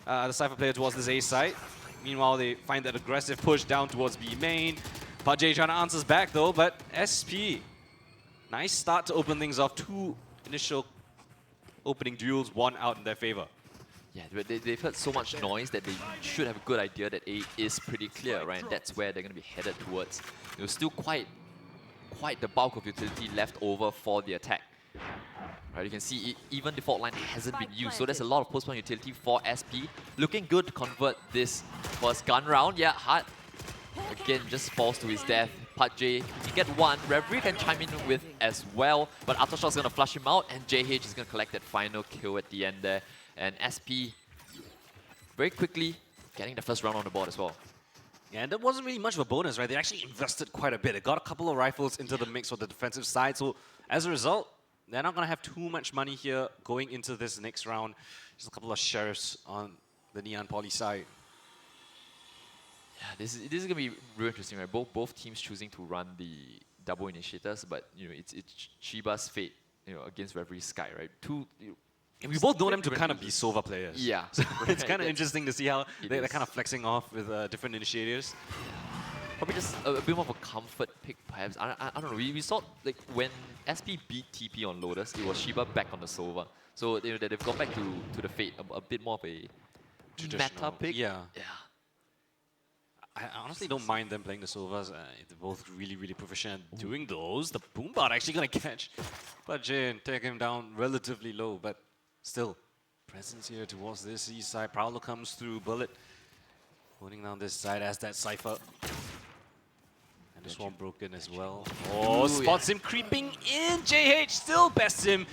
the Cypher player towards this A site. Meanwhile, they find that aggressive push down towards B main. Pajay trying to answer back though, but SP. Nice start to open things off. 2 initial opening duels, 1 out in their favor. Yeah, but they've heard so much noise that they should have a good idea that A is pretty clear, right? And that's where they're going to be headed towards. There's still quite the bulk of utility left over for the attack. Right, you can see even the fault line hasn't been used, so there's a lot of post-point utility for SP. Looking good to convert this first gun round. Yeah, Hart again just falls to his death. J, he can get one, Reverie can chime in with as well, but Aftershock's gonna flush him out, and JH is gonna collect that final kill at the end there. And SP, very quickly, getting the first round on the board as well. Yeah, and that wasn't really much of a bonus, right? They actually invested quite a bit. They got a couple of rifles into the mix for the defensive side, so as a result, they're not going to have too much money here going into this next round. Just a couple of sheriffs on the Neon Poly side. Yeah, this is gonna be really interesting, right? Both teams choosing to run the double initiators, but it's Shiba's fate, against Reverie Sky, right? And we both know them to kind of be Sova players. Yeah. So it's kind of interesting to see how they're kind of flexing off with different initiators. Probably just a bit more of a comfort pick, perhaps. I don't know. We saw like when SP beat TP on Lotus, it was Shiba back on the Sova. So they've gone back to the Fate, a bit more of a meta pick. Yeah. I honestly don't mind them playing the Sovas. They're both really, really proficient at doing those. The Boombot actually gonna catch J and take him down relatively low, but still, presence here towards this east side. Prowler comes through, Bullet holding down this side as that Cypher. And the Swarm broken as well. Oh, spots him creeping in. JH still bests him.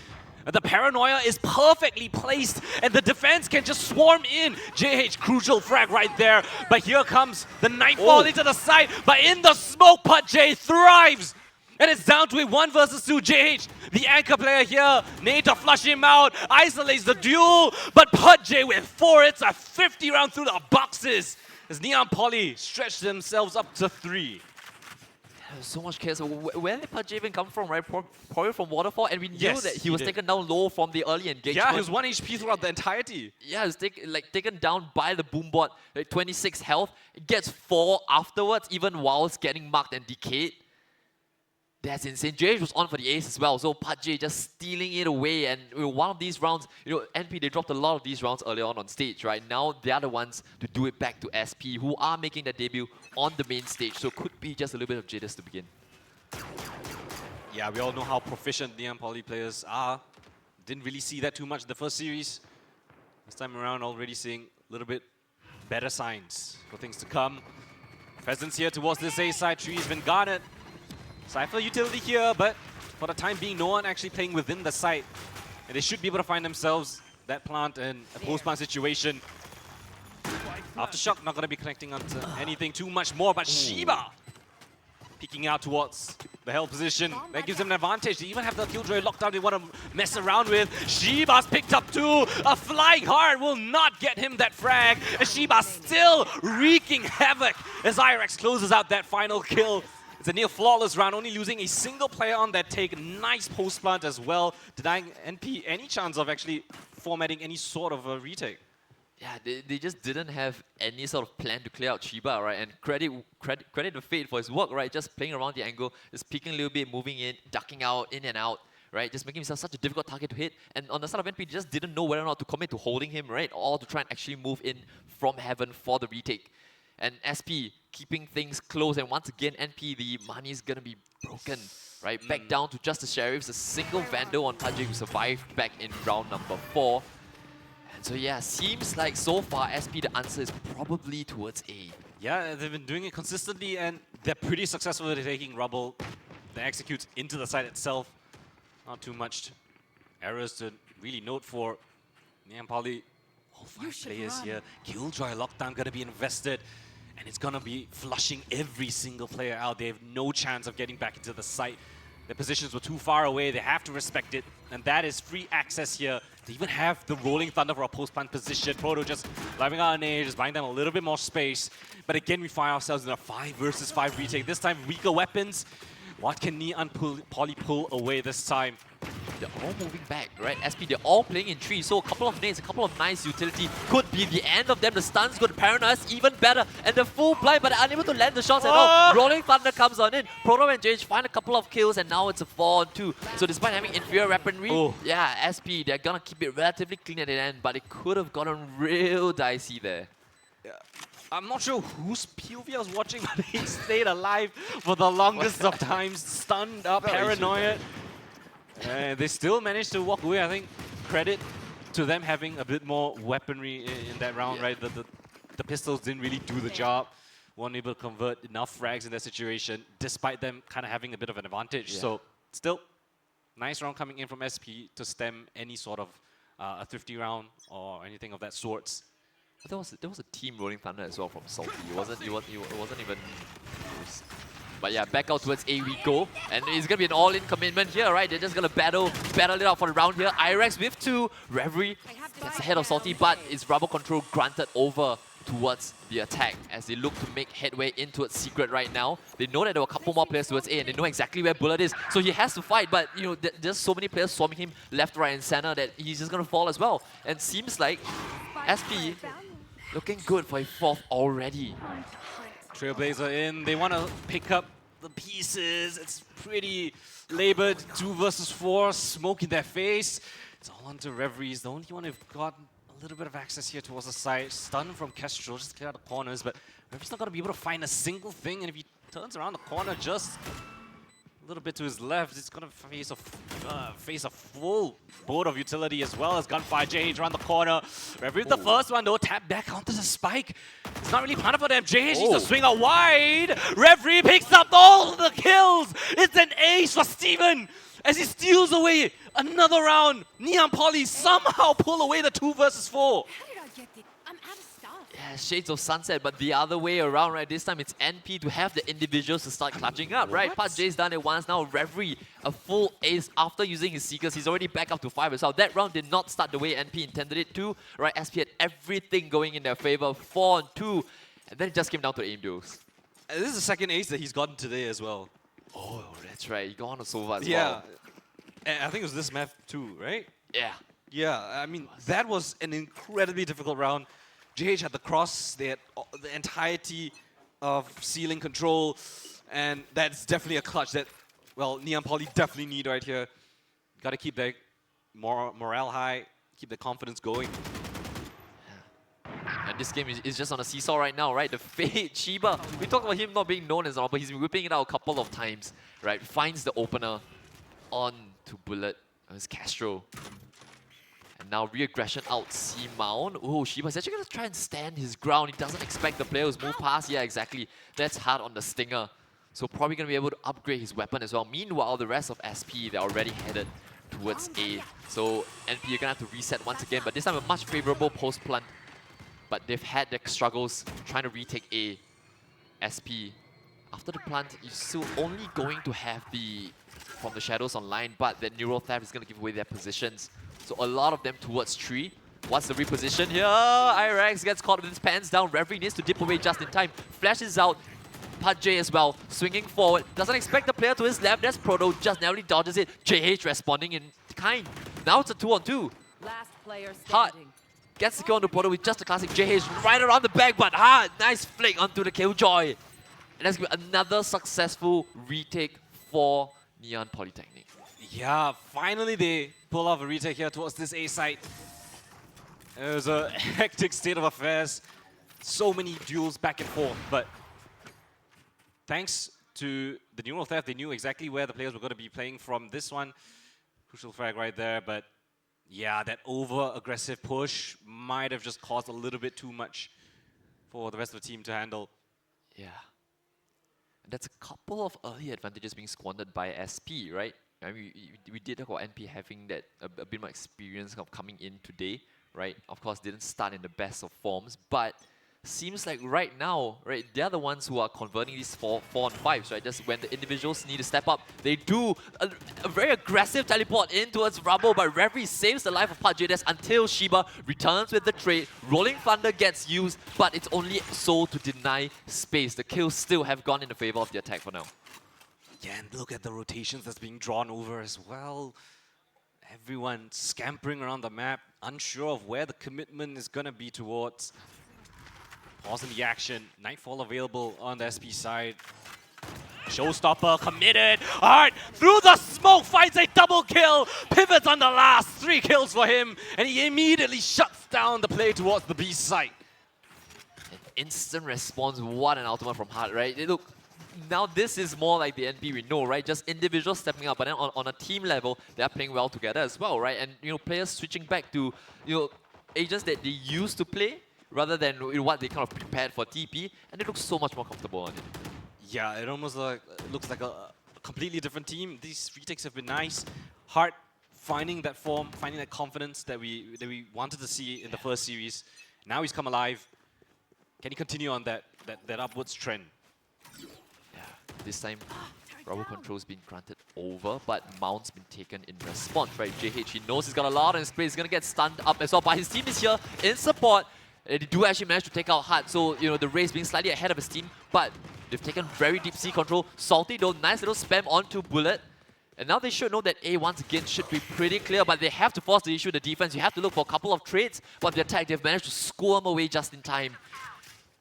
The paranoia is perfectly placed, and the defense can just swarm in. JH, crucial frag right there. But here comes the Nightfall into the side. But in the smoke, J thrives. And it's down to a 1 versus 2. JH, the anchor player here, need to flush him out, isolates the duel, but J with 4 hits, a 50 round through the boxes as Neon Poly stretch themselves up to 3. There's so much chaos. Where did J even come from, right? Probably from Waterfall, and we knew that he was taken down low from the early engagement. Yeah, he was 1 HP throughout the entirety. Yeah, he was taken down by the Boombot, 26 health, gets 4 afterwards, even whilst getting marked and decayed. That's insane. JH was on for the ace as well, so J just stealing it away. And one of these rounds, NP, they dropped a lot of these rounds early on stage, right? Now they are the ones to do it back to SP, who are making their debut on the main stage, so could be just a little bit of jitters to begin. Yeah, we all know how proficient Neon Poly players are. Didn't really see that too much in the first series. This time around, already seeing a little bit better signs for things to come. Presence here towards this A side. Tree has been guarded. Cypher utility here, but for the time being, no one actually playing within the site. And they should be able to find themselves that plant in a post-plant situation. Aftershock not going to be connecting onto anything too much more, but Shiba peeking out towards the held position. That gives them an advantage. They even have the Killjoy locked down they want to mess around with. Shiba's picked up too. A Flying Heart will not get him that frag. And Shiba still wreaking havoc as Irex closes out that final kill. It's a near flawless round, only losing a single player on that take. Nice post plant as well, denying NP any chance of actually formatting any sort of a retake. Yeah, they just didn't have any sort of plan to clear out Shiba, right? And credit the Fate for his work, right? Just playing around the angle, just peeking a little bit, moving in, ducking out, in and out, right? Just making himself such a difficult target to hit. And on the side of NP, they just didn't know whether or not to commit to holding him, right? Or to try and actually move in from heaven for the retake. And SP keeping things close, and once again, NP, the money is gonna be broken, right? Back down to just the Sheriffs, a single Vandal on J who survived back in round number 4. And so yeah, seems like so far, SP, the answer is probably towards A. Yeah, they've been doing it consistently, and they're pretty successful at taking rubble that executes into the site itself. Not too much errors to really note for Neon Poly. All 5 players here. Killjoy lockdown gonna be invested. And it's gonna be flushing every single player out. They have no chance of getting back into the site. Their positions were too far away. They have to respect it. And that is free access here. They even have the Rolling Thunder for a post-plant position. Proto just living out an A, just buying them a little bit more space. But again, we find ourselves in a 5 versus 5 retake. This time, weaker weapons. What can Neon Poly pull away this time? They're all moving back, right? SP, they're all playing in 3, so a couple of nades, a couple of nice utility could be the end of them. The stuns go to Paranoia, even better, and the full blind, but they're unable to land the shots at all. Rolling Thunder comes on in. Proto and JH find a couple of kills, and now it's a 4-on-2. So despite having inferior weaponry, yeah, SP, they're gonna keep it relatively clean at the end, but it could have gotten real dicey there. Yeah. I'm not sure whose POV I was watching, but he stayed alive for the longest of times, stunned up, paranoid. And they still managed to walk away. I think credit to them having a bit more weaponry in that round, right? The pistols didn't really do the job. weren't able to convert enough frags in that situation, despite them kind of having a bit of an advantage. Yeah. So still, nice round coming in from SP to stem any sort of a thrifty round or anything of that sorts. There was a team rolling thunder as well from Salty. It wasn't even. But yeah, back out towards A we go, and it's gonna be an all-in commitment here, right? They're just gonna battle it out for the round here. Irex with 2, Reverie gets ahead of Salty, but it's rubber control granted over towards the attack as they look to make headway in towards Secret right now. They know that there were a couple more players towards A, and they know exactly where Bullet is, so he has to fight. But you know, there's so many players swarming him left, right, and center that he's just gonna fall as well. And seems like SP looking good for a 4th already. Trailblazer in, they want to pick up the pieces. It's pretty labored, 2 versus 4, smoke in their face. It's all onto Reverie's, the only one who've got a little bit of access here towards the side. Stun from Kestrel, just clear out the corners, but Reverie's not going to be able to find a single thing, and if he turns around the corner just a little bit to his left, it's going to face a full board of utility as well as Gunfire JH around the corner. Reverie the first one though, tap back onto the spike. It's not really planted for them. JH needs to swing out wide. Reverie picks up all the kills. It's an ace for Steven as he steals away another round. Neon Poly somehow pull away the 2 versus 4. Yeah, shades of Sunset, but the other way around, right? This time it's NP to have the individuals to start clutching up, right? J's done it once, now Reverie, a full ace after using his Seekers. He's already back up to 5 as well. That round did not start the way NP intended it to, right? SP had everything going in their favor, 4 and 2, and then it just came down to aim duels. And this is the second ace that he's gotten today as well. Oh, that's right. He got on a Sova as yeah. well. And I think it was this map too, right? Yeah. Yeah, I mean, that was an incredibly difficult round. JH had the cross, they had the entirety of ceiling control, and that's definitely a clutch that, well, Neon Poly definitely need right here. Got to keep their morale high, keep the confidence going. And this game is just on a seesaw right now, right? The Fade Shiba, we talked about him not being known as an opera, he's been whipping it out a couple of times, right? Finds the opener on to Bullet, it's Castro. And now re-aggression out C-Mount. Oh, Shiba's actually going to try and stand his ground. He doesn't expect the player who's moved past. Yeah, exactly. That's hard on the Stinger. So probably going to be able to upgrade his weapon as well. Meanwhile, the rest of SP, they're already headed towards A. So NP, you're going to have to reset once again. But this time a much favorable post-plant. But they've had their struggles trying to retake A. SP, after the plant, you're still only going to have the From the Shadows online, but that Neural Theft is going to give away their positions. So a lot of them towards 3. What's the reposition here? Irex gets caught with his pants down. Reverie needs to dip away just in time. Flashes out. J as well, swinging forward. Doesn't expect the player to his left. That's Proto, just narrowly dodges it. JH responding in kind. Now it's a 2-on-2. Last player Hard. standing. Gets the kill on the Proto with just a classic JH right around the back, but nice flick onto the Killjoy. And that's going to be another successful retake for Neon Polytechnic. Yeah, finally they pull off a retake here towards this A site. It was a hectic state of affairs. So many duels back and forth, but thanks to the Neural Theft, they knew exactly where the players were going to be playing from this one. Crucial frag right there, but yeah, that over-aggressive push might have just caused a little bit too much for the rest of the team to handle. Yeah. And that's a couple of early advantages being squandered by SP, right? I mean, we did talk about NP having that a bit more experience of coming in today, right? Of course, didn't start in the best of forms, but seems like right now, right, they're the ones who are converting these 4 and 5s, right? Just when the individuals need to step up, they do a very aggressive teleport in towards Rubble, but Reverie saves the life of Pajedes until Shiba returns with the trade. Rolling Thunder gets used, but it's only so to deny space. The kills still have gone in the favor of the attack for now. Yeah, and look at the rotations that's being drawn over as well. Everyone scampering around the map, unsure of where the commitment is going to be towards. Pausing the action. Nightfall available on the SP side. Showstopper committed. Alright, through the smoke, finds a double kill. Pivots on the last 3 kills for him. And he immediately shuts down the play towards the B site. An instant response. What an ultimate from Hart, right? Look, now this is more like the NP we know, right? Just individuals stepping up, but then on a team level, they're playing well together as well, right? And, you know, players switching back to, you know, agents that they used to play, rather than what they kind of prepared for TP, and it looks so much more comfortable on it. Yeah, it almost looks like a completely different team. These retakes have been nice. Hart finding that form, finding that confidence that we wanted to see in the first series. Now he's come alive. Can he continue on that upwards trend? Yeah, this time Rubber Control's been granted over, but Mount's been taken in response, right? JH, he knows he's got a lot on his plate. He's gonna get stunned up as well, but his team is here in support. They do actually manage to take out Hart, so the race being slightly ahead of his team, but they've taken very deep sea control. Salty though, nice little spam onto Bullet. And now they should know that A once again should be pretty clear, but they have to force the issue, the defense. You have to look for a couple of trades, but the attack, they've managed to squirm away just in time.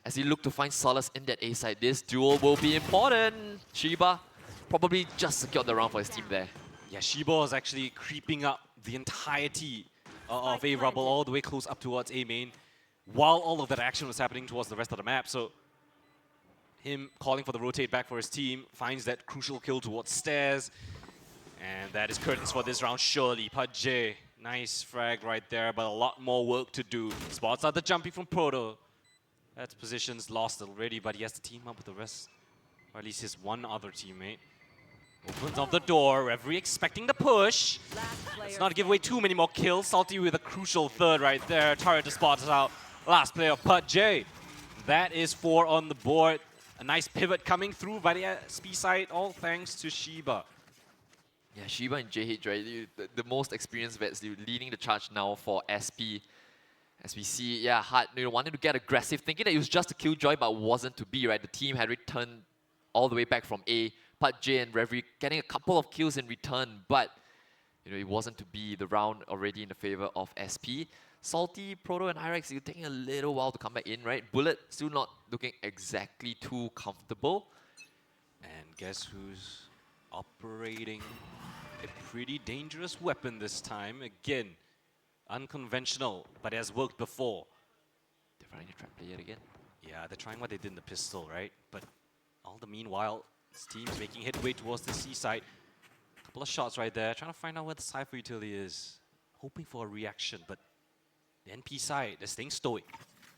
As they look to find solace in that A side, this duel will be important. Shiba probably just secured the round for his team there. Yeah, Shiba was actually creeping up the entirety of A Rubble all the way close up towards A main, while all of that action was happening towards the rest of the map. So him calling for the rotate back for his team, finds that crucial kill towards stairs. And that is curtains for this round, surely. Pudj, nice frag right there, but a lot more work to do. Spots out the jumping from Proto. That's positions lost already, but he has to team up with the rest. Or at least his one other teammate. Opens up the door, referee expecting the push. Let's not give away too many more kills. Salty with a crucial third right there. Turret to spot out. Last player, Pudj. That is 4 on the board. A nice pivot coming through by the SP side, all thanks to Shiba. Yeah, Shiba and JH, right? The most experienced vets leading the charge now for SP. As we see, yeah, Hart wanted to get aggressive, thinking that it was just a killjoy, but wasn't to be, right? The team had returned all the way back from A. Pudj and Reverie getting a couple of kills in return, but it wasn't to be. The round already in the favor of SP. Salty, Proto, and Irex, you're taking a little while to come back in, right? Bullet still not looking exactly too comfortable. And guess who's operating a pretty dangerous weapon this time? Again, unconventional, but it has worked before. They're trying to trap play yet again. Yeah, they're trying what they did in the pistol, right? But all the meanwhile, this team's making headway towards the C side. Couple of shots right there, trying to find out where the Cypher utility is. Hoping for a reaction, but the NP side, they're staying stoic.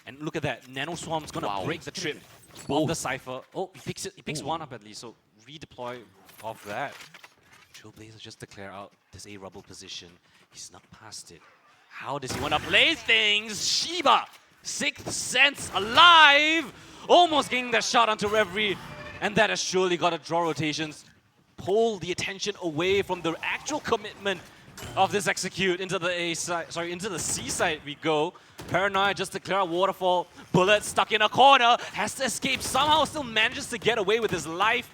And look at that, Nano Swarm's gonna break the trip of the Cypher. Oh, he picks one up at least, so redeploy off that. Trailblazer just to clear out this A Rubble position. He snuck past it. How does he want to play things? Shiba, 6th Sense alive! Almost getting that shot onto Reverie. And that has surely got to draw rotations. Pull the attention away from the actual commitment of this execute into the A side, into the C side we go. Paranoia just to clear out Waterfall. Bullet stuck in a corner, has to escape, somehow still manages to get away with his life.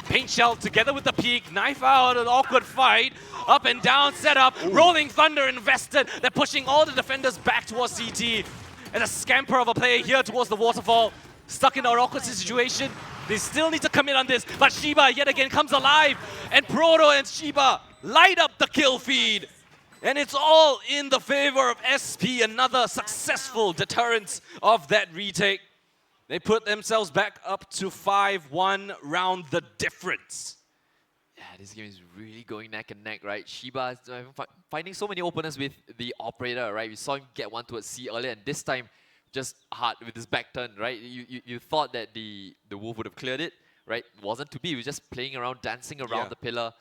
Paint Shell together with the peak, knife out, an awkward fight. Up and down setup, Rolling Thunder invested. They're pushing all the defenders back towards CT. And a scamper of a player here towards the Waterfall. Stuck in an awkward situation. They still need to commit on this, but Shiba yet again comes alive. And Proto and Shiba light up the kill feed. And it's all in the favor of SP, another successful deterrence of that retake. They put themselves back up to 5-1 round the difference. Yeah, this game is really going neck and neck, right? Shiba is finding so many openers with the operator, right? We saw him get one towards C earlier, and this time just hard with his back turn, right? You thought that the Wolf would have cleared it, right? It wasn't to be. He was just playing around, dancing around the pillar,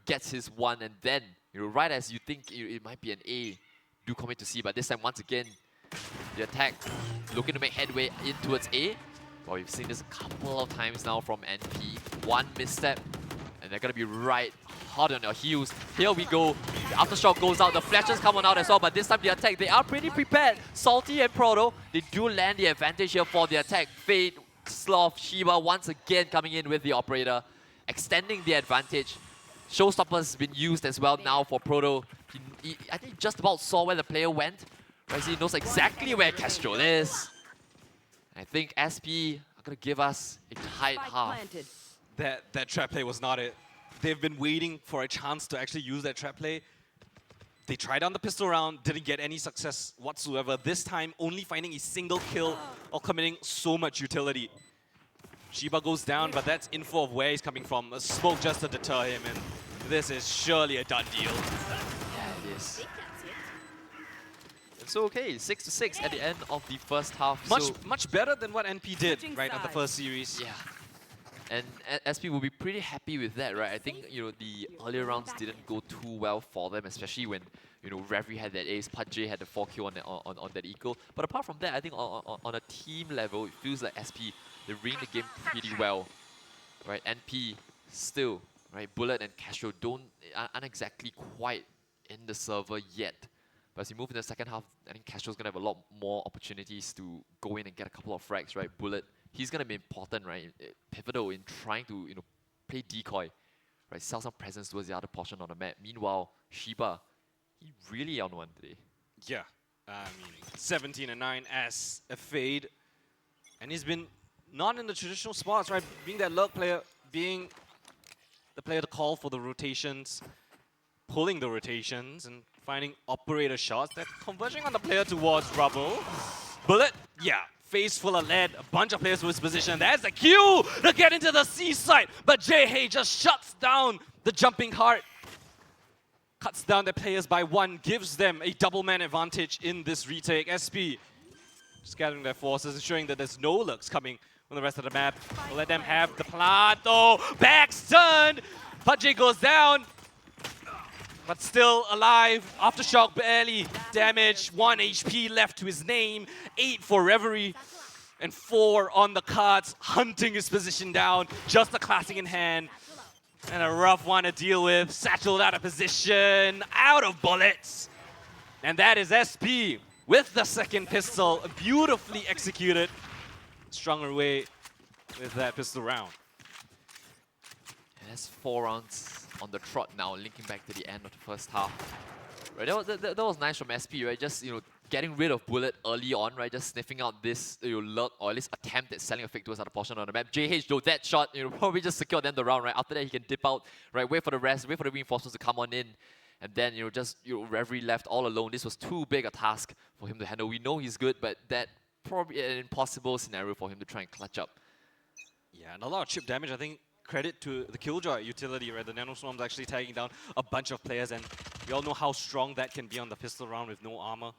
gets his one, and then, right as you think it might be an A, do commit to C, but this time, once again, the attack looking to make headway in towards A. Well, we've seen this a couple of times now from NP. One misstep, and they're going to be right hard on their heels. Here we go. The aftershock goes out. The flashes come on out as well, but this time the attack, they are pretty prepared. Salty and Proto, they do land the advantage here for the attack. Fade, Sloth, Shiba once again coming in with the operator, extending the advantage. Showstopper's been used as well now for Proto. I think he just about saw where the player went. Right, so he knows exactly where Castro is. I think SP are going to give us a tight half. That trap play was not it. They've been waiting for a chance to actually use that trap play. They tried on the pistol round, didn't get any success whatsoever. This time, only finding a single kill or committing so much utility. Shiba goes down, but that's info of where he's coming from. A smoke just to deter him, and this is surely a done deal. Yeah, it is. So okay, 6-6 at the end of the first half. Much better than what NP did, right, at the first series. Yeah. And SP will be pretty happy with that, right? I think, you know, the earlier rounds didn't go too well for them, especially when, you know, Reverie had that ace, Pat J had the 4Q on that eco. But apart from that, I think on a team level, it feels like SP, they're reading the game pretty well, right? NP still, right? Bullet and Castro aren't exactly quite in the server yet. But as we move in the second half, I think Castro's going to have a lot more opportunities to go in and get a couple of frags, right? Bullet, he's going to be important, right? Pivotal in trying to, you know, play decoy, right? Sell some presence towards the other portion on the map. Meanwhile, Shiba, he really on one today. Yeah, I mean, 17 and 9 as a fade. And he's been not in the traditional spots, right? Being that lurk player, being the player to call for the rotations, pulling the rotations, and finding operator shots that converging on the player towards Rubble. Bullet, yeah, face full of lead, a bunch of players to his position. There's the Q to get into the C site, but J-Hay just shuts down the jumping heart. Cuts down their players by 1, gives them a double man advantage in this retake. SP just gathering their forces, ensuring that there's no lurks coming on the rest of the map. We'll let them have the plant, though. Back's turned. Pudgy goes down, but still alive. Aftershock barely damaged. 1 HP left to his name. 8 for Reverie. And 4 on the cards, hunting his position down. Just a classic in hand. And a rough one to deal with. Satchelled out of position, out of bullets. And that is SP with the second pistol. Beautifully executed. Strung away with that pistol round. And that's 4 rounds on the trot now, linking back to the end of the first half. Right, that was nice from SP, right? Just, you know, getting rid of Bullet early on, right? Just sniffing out this, you know, lurk, or at least attempt at selling a fake towards other portion on the map. JH, though, that shot, you know, probably just secured them the round, right? After that, he can dip out, right? Wait for the rest, wait for the reinforcements to come on in. And then, you know, just, you know, Reverie left all alone. This was too big a task for him to handle. We know he's good, but that probably an impossible scenario for him to try and clutch up. Yeah, and a lot of chip damage. I think credit to the Killjoy utility, right? The Nano Swarm's actually tagging down a bunch of players, and we all know how strong that can be on the pistol round with no armor.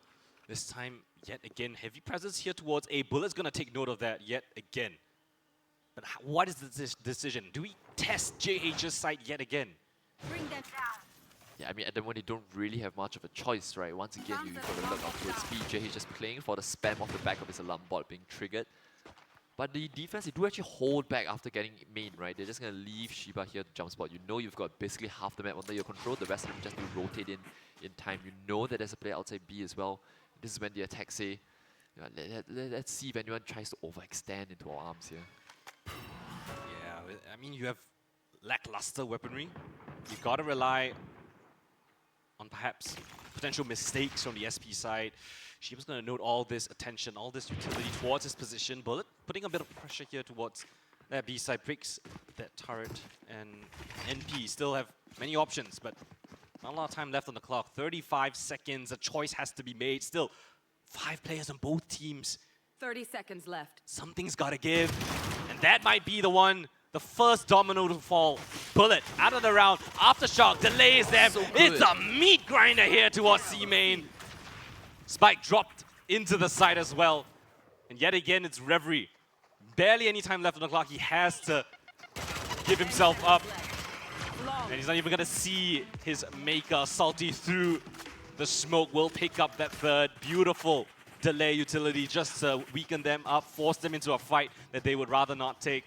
This time, yet again, heavy presence here towards A. Bullet's gonna take note of that yet again. But what is the decision? Do we test JH's side yet again? Bring them down. Yeah, I mean, at the moment, they don't really have much of a choice, right? Once again, you've got to look up towards speed. JH just playing for the spam off the back of his alarm bot being triggered. But the defense, they do actually hold back after getting main, right? They're just going to leave Shiba here to jump spot. You know you've got basically half the map under your control. The rest of them just need to rotate in time. You know that there's a player outside B as well. This is when the attacks say, you know, let's see if anyone tries to overextend into our arms here. Yeah, I mean, you have lackluster weaponry. You've got to rely on perhaps potential mistakes from the SP side. Shiba's going to note all this attention, all this utility towards his position. Bullet putting a bit of pressure here towards that B side, breaks that turret, and NP still have many options, but not a lot of time left on the clock. 35 seconds, a choice has to be made. Still, 5 players on both teams. 30 seconds left. Something's got to give, and that might be the one. The first domino to fall. Bullet out of the round. Aftershock delays them. So it's a meat grinder here towards C main. Spike dropped into the side as well. And yet again, it's Reverie. Barely any time left on the clock. He has to give himself up. And he's not even going to see his maker. Salty through the smoke will pick up that third. Beautiful delay utility just to weaken them up, force them into a fight that they would rather not take.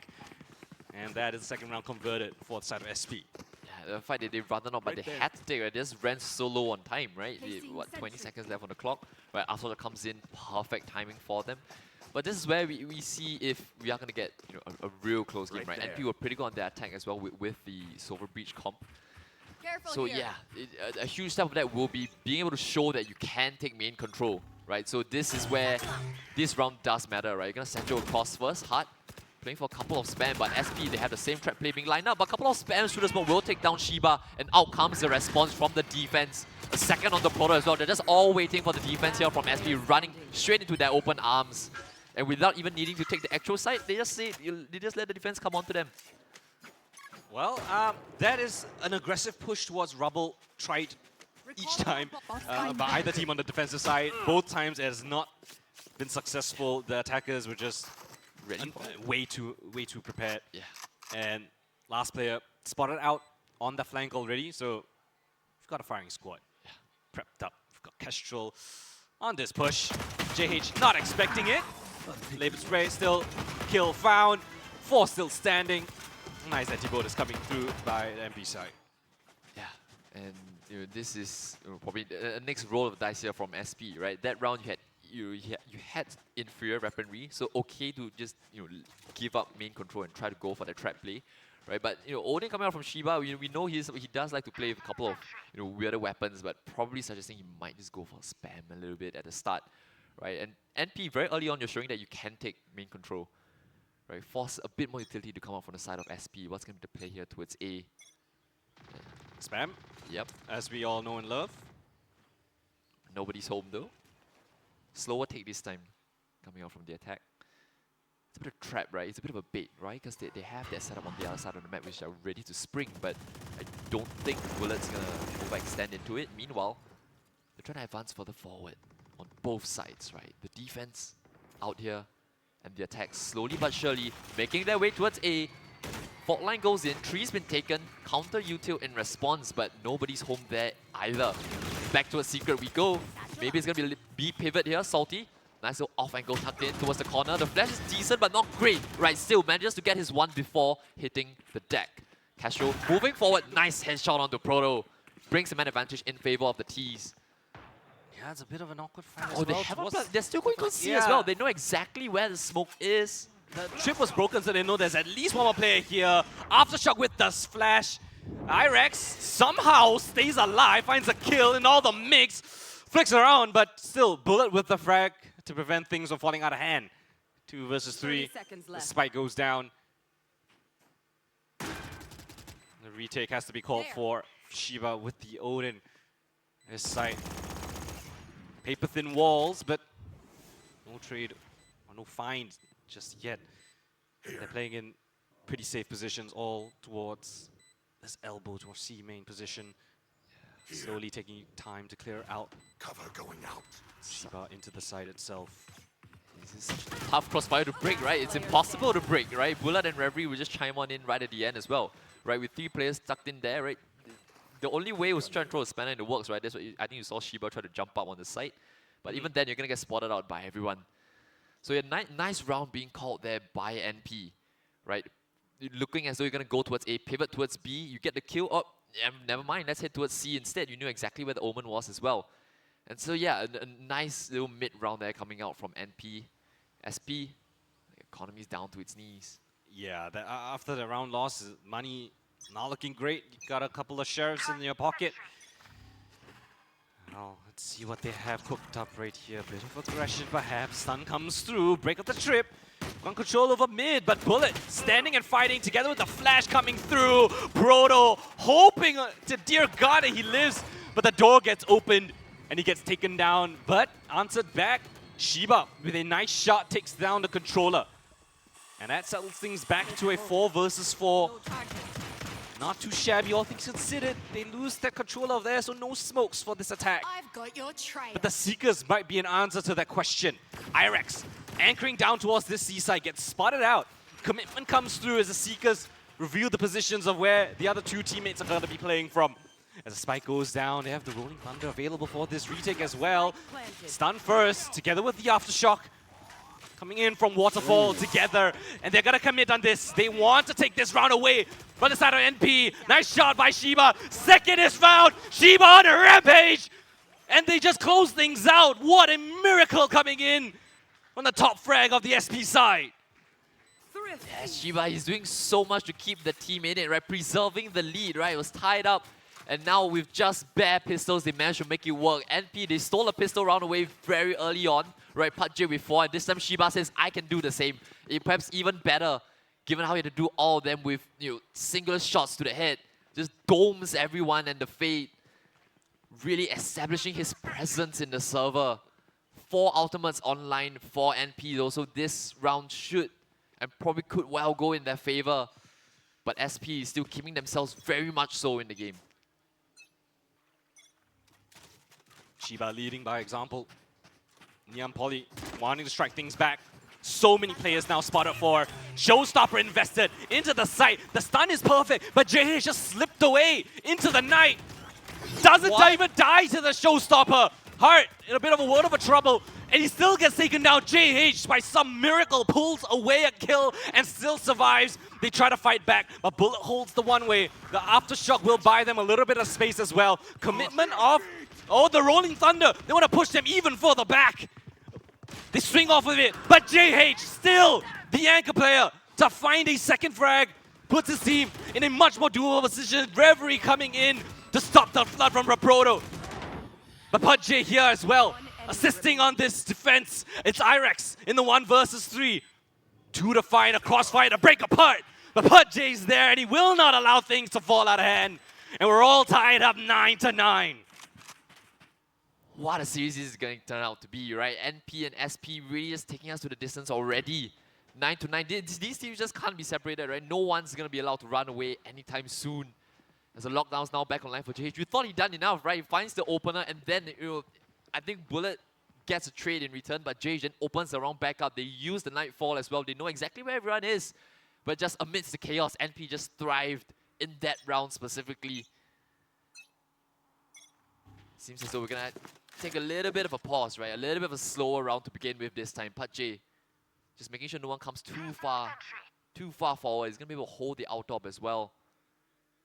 And that is the second round converted for the side of SP. Yeah, the fight that they'd rather not, but they had to take, right? They just ran so low on time, right? What, 20 seconds left on the clock? Right, after that comes in, perfect timing for them. But this is where we see if we are going to get, you know, a real close game, right? NP were pretty good on their attack as well with the Silver Breach comp. Careful so here. yeah, a huge step of that will be being able to show that you can take main control, right? So this is where this round does matter, right? You're going to Sancho across first, hard. Playing for a couple of spam, but SP, they have the same trap play being lined up. But a couple of spam shooters will take down Shiba, and out comes the response from the defense. A second on the Proto as well. They're just all waiting for the defense here from SP, running straight into their open arms. And without even needing to take the actual side, they just let the defense come onto them. Well, that is an aggressive push towards Rubble. Tried each time by either team on the defensive side. Both times it has not been successful. The attackers were just way too prepared. Yeah. And last player spotted out on the flank already, so we've got a firing squad. Yeah. Prepped up. We've got Kestrel on this push. JH not expecting it. Label spray still kill found. 4 still standing. Nice anti-bolt is coming through by the MP side. Yeah, and this is probably the next roll of dice here from SP, right? That round you had inferior weaponry, so okay to just give up main control and try to go for the trap play, right? But Odin coming out from Shiba, we know he does like to play with a couple of weirder weapons, but probably suggesting he might just go for spam a little bit at the start, right? And NP very early on, you're showing that you can take main control, right? Force a bit more utility to come out from the side of SP. What's going to be the play here towards A? Spam. Yep. As we all know and love. Nobody's home though. Slower take this time, coming out from the attack. It's a bit of a trap, right? It's a bit of a bait, right? Because they have that setup on the other side of the map which are ready to spring, but I don't think Bullet's gonna overextend into it. Meanwhile, they're trying to advance further forward on both sides, right? The defense out here and the attack slowly but surely making their way towards A. Fault line goes in, tree's been taken, counter util in response, but nobody's home there either. Back to a secret we go. Maybe it's gonna be B pivot here, Salty. Nice little off angle tucked in towards the corner. The flash is decent but not great, right? Still manages to get his one before hitting the deck. Castro moving forward, nice headshot onto Proto. Brings him an advantage in favor of the T's. Yeah, it's a bit of an awkward fight as Oh, they well. haven't they're still going to C as well. They know exactly where the smoke is. The trip was broken, so they know there's at least one more player here. Aftershock with the flash. Irex somehow stays alive, finds a kill in all the mix. Flicks around, but still, Bullet with the frag to prevent things from falling out of hand. 2 versus 3. The spike goes down. The retake has to be called for Shiba with the Odin. This side. Paper thin walls, but no trade or no find just yet. They're playing in pretty safe positions, all towards this elbow towards C main position. Slowly taking time to clear out. Cover going out. Shiba into the side itself. This is such a tough crossfire to break, right? It's impossible to break, right? Bullet and Reverie will just chime on in right at the end as well, right? With 3 players tucked in there, right? The only way was trying to throw a spanner in the works, right? That's what I think you saw Shiba try to jump up on the side. But even then, you're going to get spotted out by everyone. So a nice round being called there by NP, right? Looking as though you're going to go towards A, pivot towards B, you get the kill up. Never mind, let's head towards C instead. You knew exactly where the Omen was as well. And so yeah, a nice little mid-round there coming out from NP. SP, the economy's down to its knees. Yeah, after the round loss, money not looking great. You got a couple of sheriffs in your pocket. Now, let's see what they have cooked up right here. Bit of aggression perhaps. Stun comes through, break up the trip. Got control over mid, but Bullet standing and fighting together with the flash coming through. Proto hoping to dear God that he lives, but the door gets opened and he gets taken down, but answered back. Shiba with a nice shot takes down the controller. And that settles things back to a 4 versus 4. Not too shabby, all things considered. They lose that controller of theirs, so no smokes for this attack. I've got your trail. But the Seekers might be an answer to that question. Irex anchoring down towards this seaside gets spotted out. Commitment comes through as the Seekers reveal the positions of where the other 2 teammates are going to be playing from. As the spike goes down, they have the Rolling Thunder available for this retake as well. Stun first, together with the Aftershock. Coming in from Waterfall together, and they're gonna commit on this. They want to take this round away from the side of NP. Nice shot by Shiba. Second is found. Shiba on a rampage, and they just close things out. What a miracle coming in from the top frag of the SP side. Yeah, Shiba is doing so much to keep the team in it, right? Preserving the lead, right? It was tied up. And now with just bare pistols, they managed to make it work. NP, they stole a pistol round away very early on, right? Part J with 4, and this time Shiba says, I can do the same. Perhaps even better, given how he had to do all of them with single shots to the head. Just domes everyone, and the Fade really establishing his presence in the server. 4 ultimates online for NP though, so this round should and probably could well go in their favor. But SP is still keeping themselves very much so in the game. Shiba leading by example. Niam Poly wanting to strike things back. So many players now spotted for. Showstopper invested into the site. The stun is perfect, but JH just slipped away into the night. Doesn't even die to the Showstopper. Hart in a bit of a world of a trouble, and he still gets taken down. JH, by some miracle, pulls away a kill and still survives. They try to fight back, but Bullet holds the one way. The Aftershock will buy them a little bit of space as well. Commitment of, the Rolling Thunder. They want to push them even further back. They swing off of it, but JH, still the anchor player, to find a second frag, puts his team in a much more doable position. Reverie coming in to stop the flood from Raproto. But PUBG here as well, assisting on this defense. It's Irex in the 1 versus 3. 2 to find a crossfire to break apart. But PUBG's there, and he will not allow things to fall out of hand. And we're all tied up 9-9. What a series this is going to turn out to be, right? NP and SP really just taking us to the distance already. 9-9. These teams just can't be separated, right? No one's going to be allowed to run away anytime soon. As the lockdown's now back online for JH. You thought he'd done enough, right? He finds the opener, and then I think Bullet gets a trade in return, but JH then opens the round back up. They use the Nightfall as well. They know exactly where everyone is. But just amidst the chaos, NP just thrived in that round specifically. Seems as though we're going to take a little bit of a pause, right? A little bit of a slower round to begin with this time. PUBG just making sure no one comes too far forward. He's going to be able to hold the out top as well.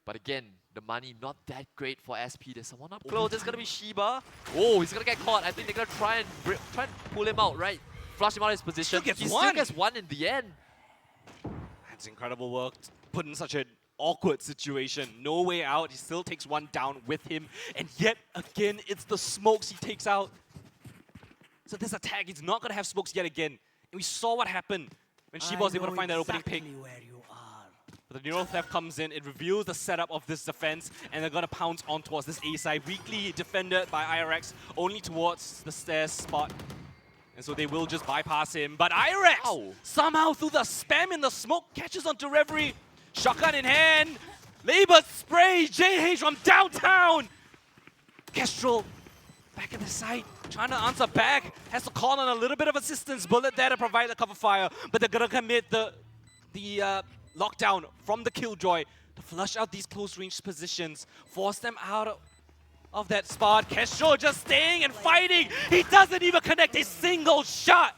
But again, the money not that great for SP. There's someone up close. There's gonna be Shiba. Oh, he's gonna get caught. I think they're gonna try and pull him out, right? Flush him out of his position. He still gets one in the end. That's incredible work. Put in such an awkward situation. No way out. He still takes one down with him. And yet again, it's the smokes he takes out. So this attack, he's not gonna have smokes yet again. And we saw what happened when Shiba was able to find that opening pick. But the Neural Theft comes in, it reveals the setup of this defense, and they're gonna pounce on towards this A side. Weakly defended by IRX, only towards the stairs spot. And so they will just bypass him. But IRX, somehow through the spam in the smoke, catches onto Reverie. Shotgun in hand, Labor spray, JH from downtown. Kestrel back at the site, trying to answer back. Has to call on a little bit of assistance. Bullet there to provide the cover fire, but they're gonna commit the lockdown from the Killjoy to flush out these close range positions, force them out of that spot. Kestrel just staying and fighting. He doesn't even connect a single shot.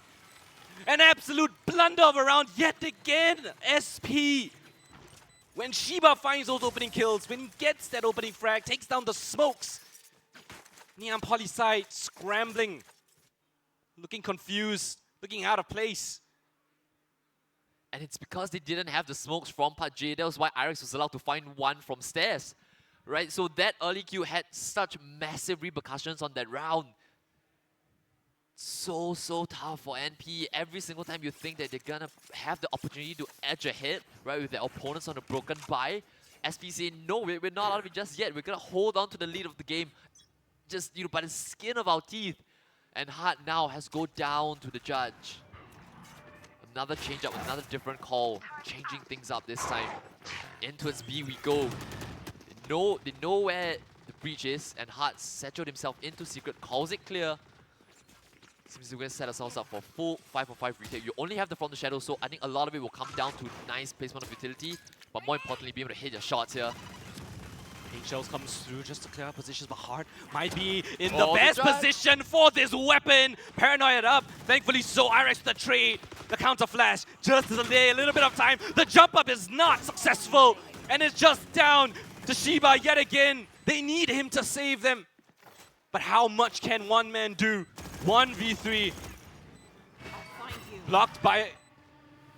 An absolute blunder of a round yet again. SP. When Shiba finds those opening kills, when he gets that opening frag, takes down the smokes. Niam Poly side scrambling, looking confused, looking out of place. And it's because they didn't have the smokes from PUBG. That was why Irex was allowed to find one from stairs. Right? So that early queue had such massive repercussions on that round. So tough for NP. Every single time you think that they're gonna have the opportunity to edge ahead, right, with their opponents on a broken bye, SP say, no, we're not out of it just yet. We're gonna hold on to the lead of the game just, by the skin of our teeth. And Hart now has to go down to the judge. Another change up, another different call, changing things up this time. In towards B we go. They know where the breach is, and Hart saturated himself into secret, calls it clear. Seems we're going to set ourselves up for full 5-on-5 retake. You only have the From the Shadow, so I think a lot of it will come down to nice placement of utility, but more importantly, being able to hit your shots here. Shells comes through just to clear out positions, but Hart might be in the best position for this weapon. Paranoid up, thankfully so. Irex the trade, the counter flash, just to delay a little bit of time. The jump up is not successful, and it's just down to Shiba yet again. They need him to save them. But how much can one man do? 1v3. Blocked by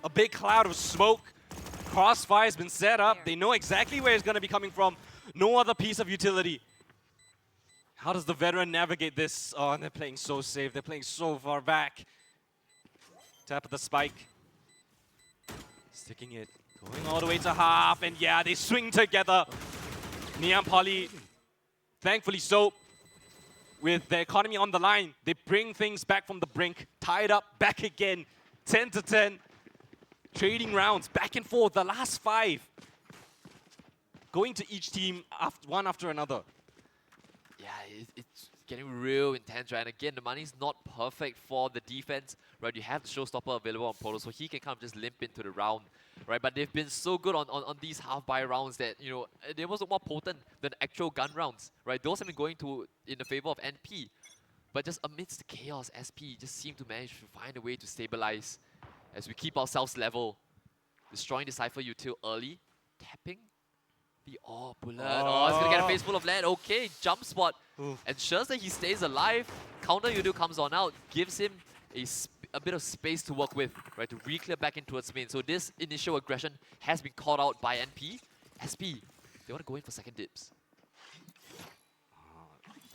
a big cloud of smoke. Crossfire has been set up. They know exactly where it's going to be coming from. No other piece of utility. How does the veteran navigate this? Oh, and they're playing so safe. They're playing so far back. Tap of the spike. Sticking it. Going all the way to half. And yeah, they swing together. Niam Poly, thankfully so, with the economy on the line, they bring things back from the brink. Tied up, back again. 10-10. Trading rounds, back and forth. The last 5. Going to each team one after another. Yeah, it's getting real intense, right? And again, the money's not perfect for the defense, right? You have the showstopper available on Polo, so he can kind of just limp into the round, right? But they've been so good on these half-buy rounds that, you know, they were more potent than actual gun rounds, right? Those have been going in the favor of NP. But just amidst the chaos, SP just seem to manage to find a way to stabilize as we keep ourselves level. Destroying the Cypher util early, tapping the bullet. Oh, it's gonna get a face full of lead. Okay, jump spot. Ensures that he stays alive. Counter util comes on out, gives him a bit of space to work with, right, to re-clear back in towards main. So this initial aggression has been called out by NP. SP, they want to go in for second dibs.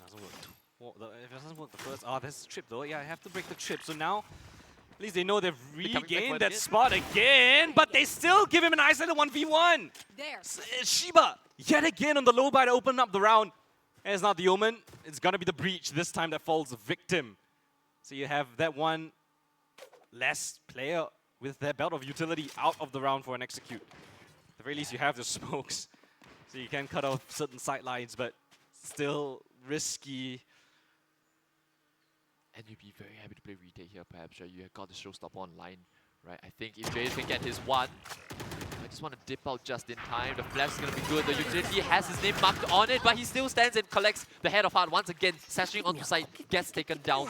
Doesn't work. Well, if it doesn't work the first, there's a trip though. Yeah, I have to break the trip. So now, at least they know they've regained that spot again, but they still give him an isolated 1v1. There. Shiba, yet again on the low buy to open up the round. And it's not the Omen, it's gonna be the Breach this time that falls victim. So you have that one less player with their belt of utility out of the round for an execute. At the very least, you have the smokes, so you can cut off certain sidelines, but still risky. And you'd be very happy to play retake here, perhaps, right? You have got the showstopper online, right? I think if Jade can get his one, I just want to dip out just in time. The flash is going to be good. The utility has his name marked on it, but he still stands and collects the head of heart once again. Sashing onto side, gets taken down.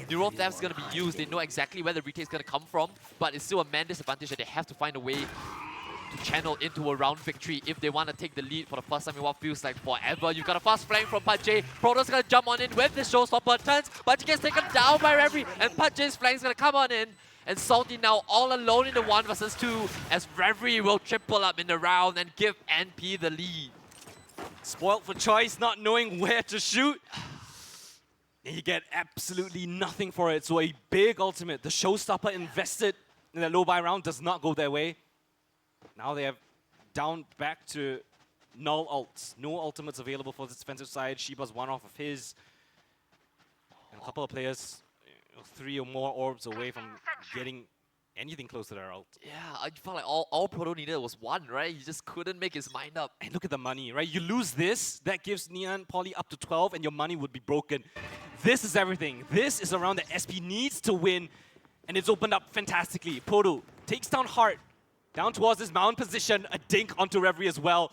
Neural Theft is going to be used. They know exactly where the retake is going to come from, but it's still a man disadvantage that they have to find a way to channel into a round victory if they want to take the lead for the first time in what feels like forever. You've got a fast flank from Pudjay. Proto's going to jump on in with the showstopper. Turns, Pudjay gets taken down by Reverie, and Pudjay's flank is going to come on in. And Salty now all alone in the 1 versus 2 as Reverie will triple up in the round and give NP the lead. Spoiled for choice, not knowing where to shoot. And you get absolutely nothing for it. So a big ultimate. The showstopper invested in the low buy round does not go their way. Now they have down back to null ults. No ultimates available for the defensive side. Shiba's one off of his. And a couple of players, 3 or more orbs away from getting anything close to their ult. Yeah, I felt like all Proto needed was one, right? He just couldn't make his mind up. And look at the money, right? You lose this, that gives Neon Poly up to 12 and your money would be broken. This is everything. This is a round that SP needs to win, and it's opened up fantastically. Proto takes down Heart, down towards his mound position, a dink onto Reverie as well.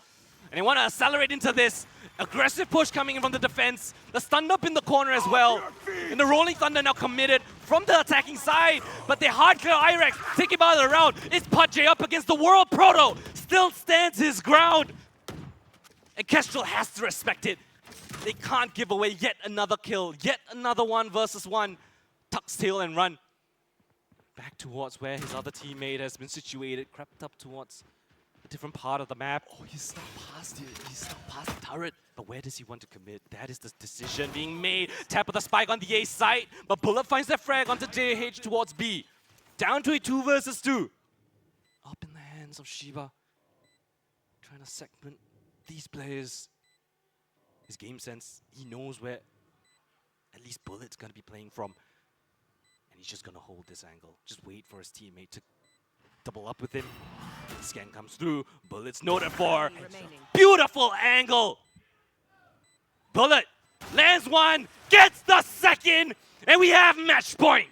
And they want to accelerate into this. Aggressive push coming in from the defense. The stun up in the corner as well. And the Rolling Thunder now committed from the attacking side. But they hard clear Irex, take him out of the round. It's Pudjay up against the World Proto. Still stands his ground. And Kestrel has to respect it. They can't give away yet another kill. Yet another 1 versus 1. Tucks tail and run. Back towards where his other teammate has been situated. Crept up towards a different part of the map. Oh, he's snuck past it. He's snuck past the turret. But where does he want to commit? That is the decision being made. Tap of the spike on the A side, but Bullet finds that frag onto JH towards B. Down to a 2 versus 2. Up in the hands of Shiba. Trying to segment these players. His game sense, he knows where at least Bullet's gonna be playing from. And he's just gonna hold this angle. Just wait for his teammate to double up with him. The scan comes through. Bullet's noted for. Beautiful angle. Bullet lands 1, gets the second, and we have match point.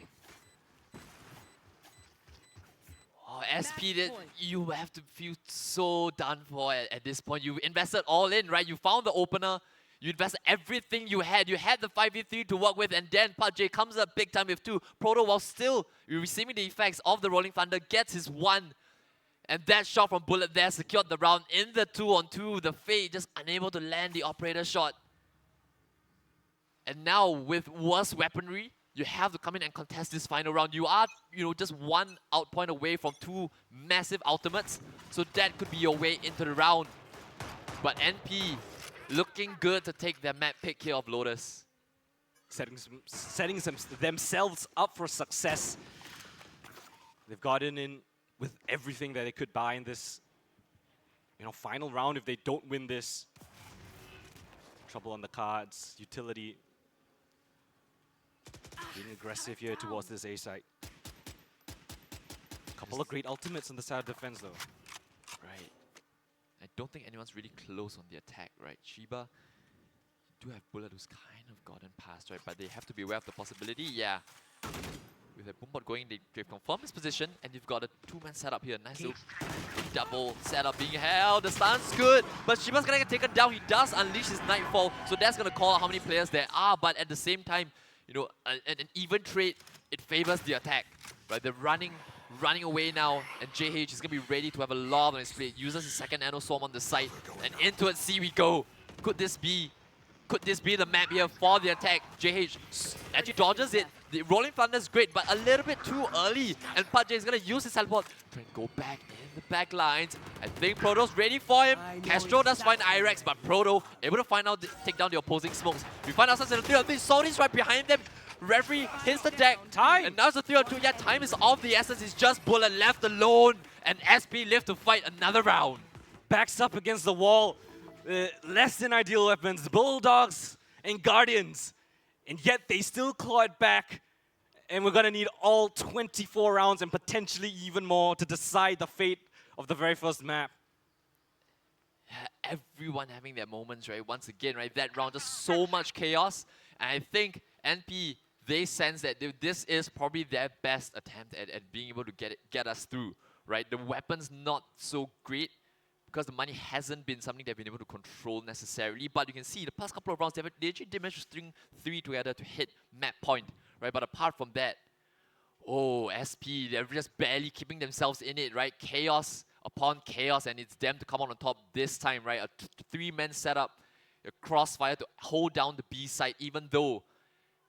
Oh, SP, you have to feel so done for at this point. You invested all in, right? You found the opener. You invested everything you had. You had the 5v3 to work with, and then Pudjay comes up big time with 2. Proto, while still receiving the effects of the Rolling Thunder, gets his 1. And that shot from Bullet there secured the round in the 2-on-2. The Fate just unable to land the operator shot. And now with worse weaponry, you have to come in and contest this final round. You are, just 1 out point away from 2 massive ultimates. So that could be your way into the round. But NP looking good to take their map pick here of Lotus. Setting themselves up for success. They've gotten in with everything that they could buy in this final round. If they don't win this, trouble on the cards. Utility being aggressive here towards this A site. Couple of great ultimates on the side of defense though. Right. I don't think anyone's really close on the attack, right? Shiba do have Bullet who's kind of gotten past, right? But they have to be aware of the possibility, yeah. With the Boombot going, they've confirmed his position, and you've got a two-man setup here. Nice little double setup being held. The stun's good, but Shiba's gonna get taken down. He does unleash his Nightfall, so that's gonna call out how many players there are, but at the same time, you know, an even trade, it favors the attack, right? They're running away now, and JH is gonna be ready to have a lot on his plate. Uses his second Nano Swarm on the side, and into it, see we go. Could this be the map here for the attack? JH actually dodges it. The Rolling Thunder is great, but a little bit too early. And Pudge is going to use his teleport. Try and go back in the back lines. I think Proto's ready for him. Castro does find Irex, but Proto able to take down the opposing smokes. We find ourselves in a 3-on-3. Salty's right behind them. Referee hits the deck. Time! And now it's a 3-on-2. Yeah, time is of the essence. It's just Bullet left alone. And SP live to fight another round. Backs up against the wall. Less than ideal weapons. Bulldogs and Guardians. And yet they still claw it back. And we're going to need all 24 rounds and potentially even more to decide the fate of the very first map. Everyone having their moments, right? Once again, right? That round, just so much chaos. And I think NP, they sense that this is probably their best attempt at being able to get us through, right? The weapon's not so great, because the money hasn't been something they've been able to control necessarily. But you can see the past couple of rounds, they actually did manage to string 3 together to hit map point, right? But apart from that, oh, SP, they're just barely keeping themselves in it, right? Chaos upon chaos, and it's them to come out on top this time, right? A 3-man setup, a crossfire to hold down the B side, even though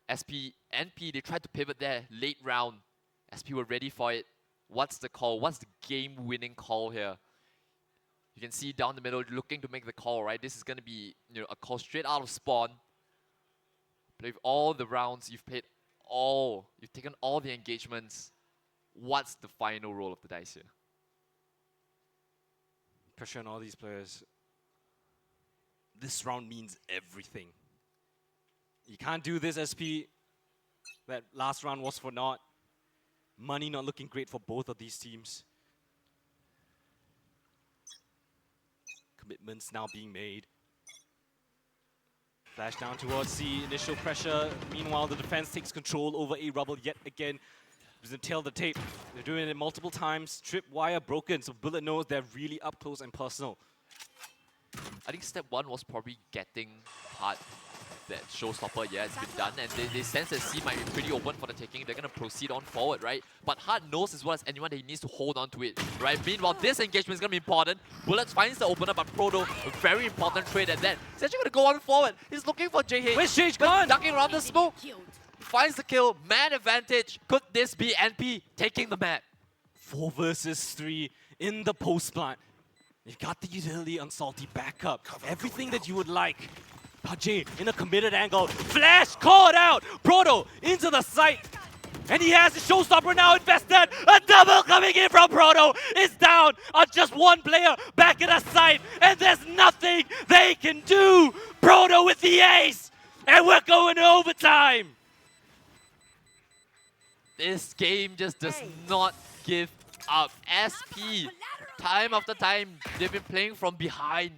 NP, they tried to pivot there late round. SP were ready for it. What's the call? What's the game-winning call here? You can see down the middle, looking to make the call, right? This is going to be, you know, a call straight out of spawn. Played all the rounds, you've taken all the engagements. What's the final roll of the dice here? Pressure on all these players. This round means everything. You can't do this, SP. That last round was for naught. Money not looking great for both of these teams. Commitments now being made. Flash down towards the initial pressure. Meanwhile, the defense takes control over A Rubble yet again. There's a tail the tape. They're doing it multiple times. Trip wire broken, so Bullet knows they're really up close and personal. I think step 1 was probably getting hard. That showstopper, yeah, it's been done, and they sense that C might be pretty open for the taking. They're going to proceed on forward, right? But Hart knows as well as anyone that he needs to hold on to it, right? Meanwhile, this engagement is going to be important. Bullets finds the opener, but Proto, a very important trade at that. He's actually going to go on forward. He's looking for JH. Where's JH gone? Ducking around the smoke. Finds the kill. Man advantage. Could this be NP taking the map? 4 versus 3 in the post plant. You've got the utility on Salty backup. Everything that you would like. Pudge in a committed angle. Flash caught out. Proto into the site. And he has the showstopper now invested. A double coming in from Proto. Is down on just one player back at the site. And there's nothing they can do. Proto with the ace. And we're going to overtime. This game just does not give up. SP, time after time, they've been playing from behind.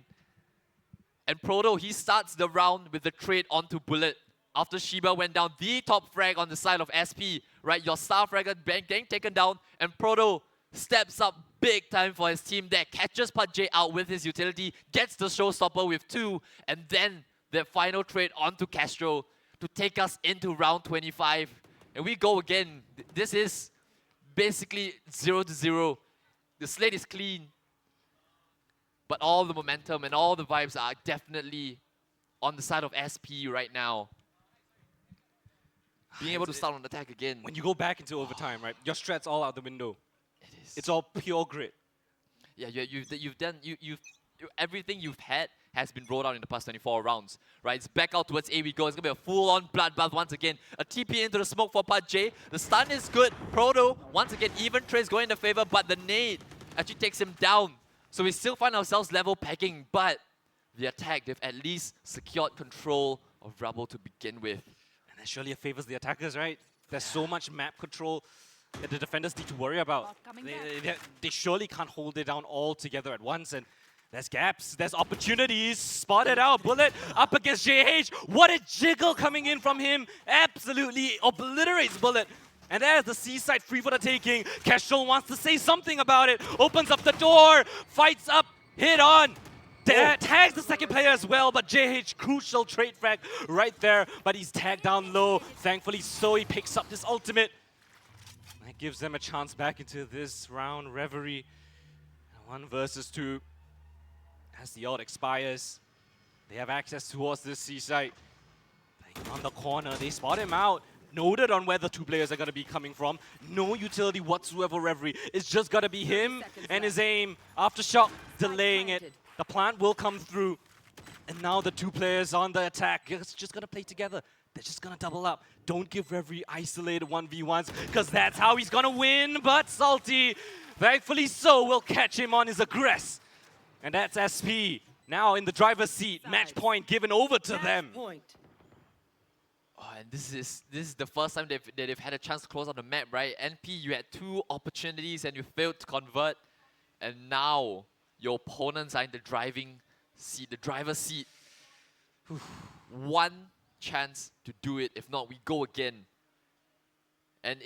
And Proto, he starts the round with the trade onto Bullet. After Shiba went down, the top frag on the side of SP, right? Your star fragger getting taken down, and Proto steps up big time for his team there. Catches Pudge out with his utility, gets the showstopper with 2, and then the final trade onto Castro to take us into round 25. And we go again. This is basically 0-0. The slate is clean. But all the momentum and all the vibes are definitely on the side of SP right now. Being able to start on attack again. When you go back into overtime, right? Your strat's all out the window. It is. It's all pure grit. Yeah, you've done everything you've had has been rolled out in the past 24 rounds, right? It's back out towards A we go. It's gonna be a full-on bloodbath once again. A TP into the smoke for Pudge. The stun is good. Proto once again even trades going in the favor, but the nade actually takes him down. So we still find ourselves level pegging, but the attack, they've at least secured control of Rubble to begin with. And that surely favors the attackers, right? There's so much map control that the defenders need to worry about. They surely can't hold it down all together at once, and There's gaps, there's opportunities. Spotted out, Bullet up against JH. What a jiggle coming in from him. Absolutely obliterates Bullet. And there's the seaside free for the taking. Kestrel wants to say something about it. Opens up the door, fights up, hit on. Tags the second player as well, but JH, crucial trade frag right there. But he's tagged down low. Thankfully, so he picks up this ultimate. That gives them a chance back into this round reverie. 1 versus 2. As the ult expires, they have access towards this seaside. On the corner, they spot him out. Noted on where the 2 players are going to be coming from. No utility whatsoever, Reverie. It's just got to be him and his aim. Aftershock delaying it. The plant will come through. And now the 2 players on the attack. It's just going to play together. They're just going to double up. Don't give Reverie isolated 1v1s, because that's how he's going to win. But Salty, thankfully so, will catch him on his aggress. And that's SP. Now in the driver's seat. Match point given over to them. Point. Oh, and this is the first time they've had a chance to close out the map, right? NP, you had 2 opportunities and you failed to convert. And now your opponents are in the driving seat, the driver's seat. 1 chance to do it. If not, we go again. And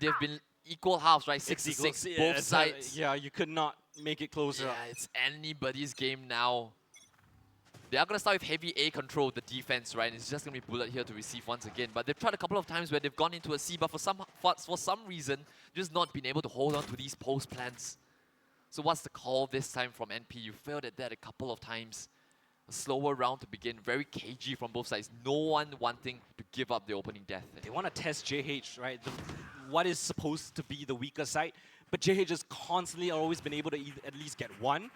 they've been equal halves, right? 6-6, both sides. Yeah, you could not make it closer. Yeah, it's anybody's game now. They are going to start with heavy A control, the defense, right? And it's just going to be Bullet here to receive once again. But they've tried a couple of times where they've gone into a C, but for some reason, just not been able to hold on to these post plants. So what's the call this time from NP? You failed at that a couple of times. A slower round to begin, very cagey from both sides. No one wanting to give up the opening death. They want to test JH, right? What is supposed to be the weaker side. But JH has constantly always been able to at least get 1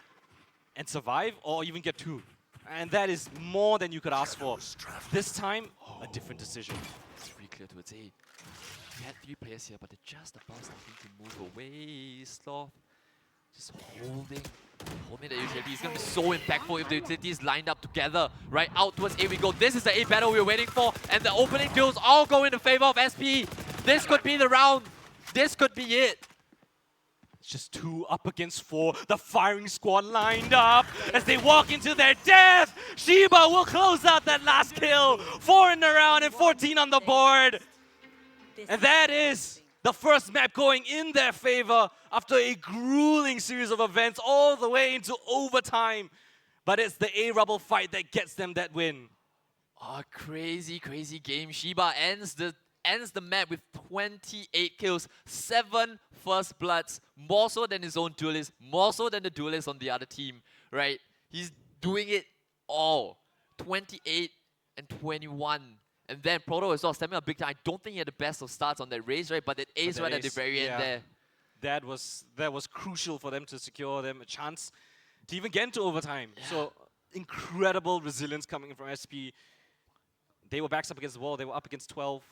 and survive, or even get 2. And that is more than you could ask for. This time, a different decision. It's pretty clear to it. Hey, we had 3 players here, but they're just about starting to move away. Sloth just holding the utility. It's going to be so impactful if the utilities lined up together. Right, out towards A we go. This is the A battle we were waiting for. And the opening duels all go in the favor of SP. This could be the round. This could be it. It's just 2 up against 4. The firing squad lined up as they walk into their death. Shiba will close out that last kill. 4 in the round and 14 on the board. And that is the first map going in their favor after a grueling series of events all the way into overtime. But it's the A-Rubble fight that gets them that win. Oh, crazy game. Shiba ends the map with 28 kills, 7 first bloods, more so than his own duelist, more so than the duelist on the other team, right? He's doing it all. 28 and 21. And then Proto as well, stepping up big time. I don't think he had the best of starts on that race, right? But that ace right at the very end there. That was crucial for them to secure them a chance to even get into overtime. Yeah. So incredible resilience coming from SP. They were backs up against the wall. They were up against 12.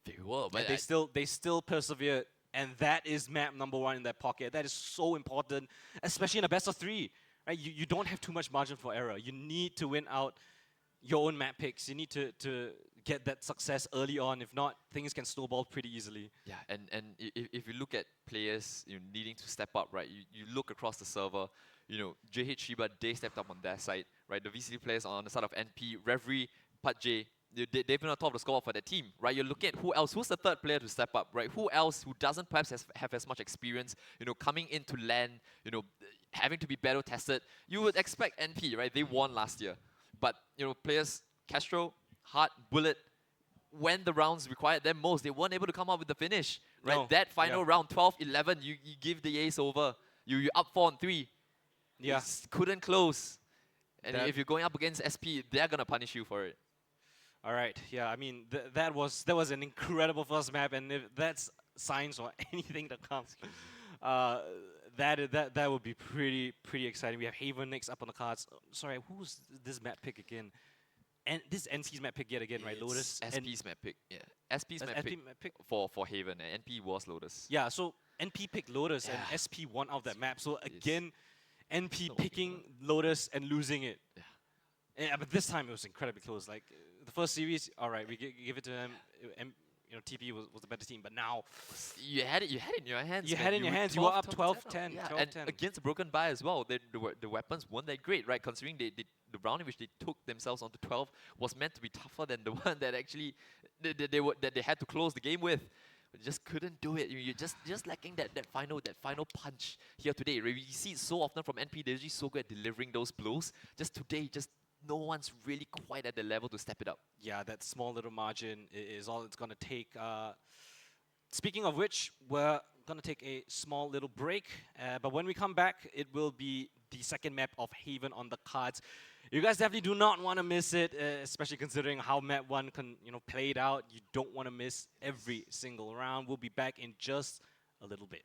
They were, but they still persevered. And that is map number 1 in their pocket. That is so important, especially in a best of 3. Right? You don't have too much margin for error. You need to win out your own map picks. You need to get that success early on. If not, things can snowball pretty easily. Yeah, and if you look at players needing to step up, right? You look across the server, JH Shiba, they stepped up on their side, right? The VCD players on the side of NP, Reverie, Pat J, they've been on top of the score for their team, right? You're looking at who else, who's the 3rd player to step up, right? Who else who doesn't perhaps have as much experience, coming into LAN, having to be battle tested. You would expect NP, right? They won last year. But, players, Castro, Hart, Bullet, when the rounds required them most, they weren't able to come up with the finish, right? No. That final round, 12-11, you give the ace over. You're up 4-3. Yeah. Couldn't close. And if you're going up against SP, they're going to punish you for it. All right. Yeah, I mean, that was an incredible first map, and if that's signs for anything to come, that would be pretty exciting. We have Haven next up on the cards. Sorry, who's this map pick again? And this NC's map pick yet again, right? Lotus. SP's map pick. Yeah, SP's map pick for Haven, and NP was Lotus. Yeah, so NP picked Lotus, and SP won out that map. So again, NP picking Lotus and losing it. Yeah, but this time it was incredibly close. Like the first series, all right, we give it to them. TP was the better team, but now You had it in your hands. You man. had it in your hands. You were up 12-10. Yeah, 12-10. and against a broken buy as well. The weapons weren't that great, right? Considering the round in which they took themselves onto 12 was meant to be tougher than the one that actually they had to close the game with. But just couldn't do it. You're just lacking that final punch here today. Right? You see it so often from NP. They're just so good at delivering those blows. Just today, no one's really quite at the level to step it up. Yeah, that small little margin is all it's going to take. Speaking of which, we're going to take a small little break. But when we come back, it will be the second map of Haven on the cards. You guys definitely do not want to miss it, especially considering how map 1 played out. You don't want to miss every single round. We'll be back in just a little bit.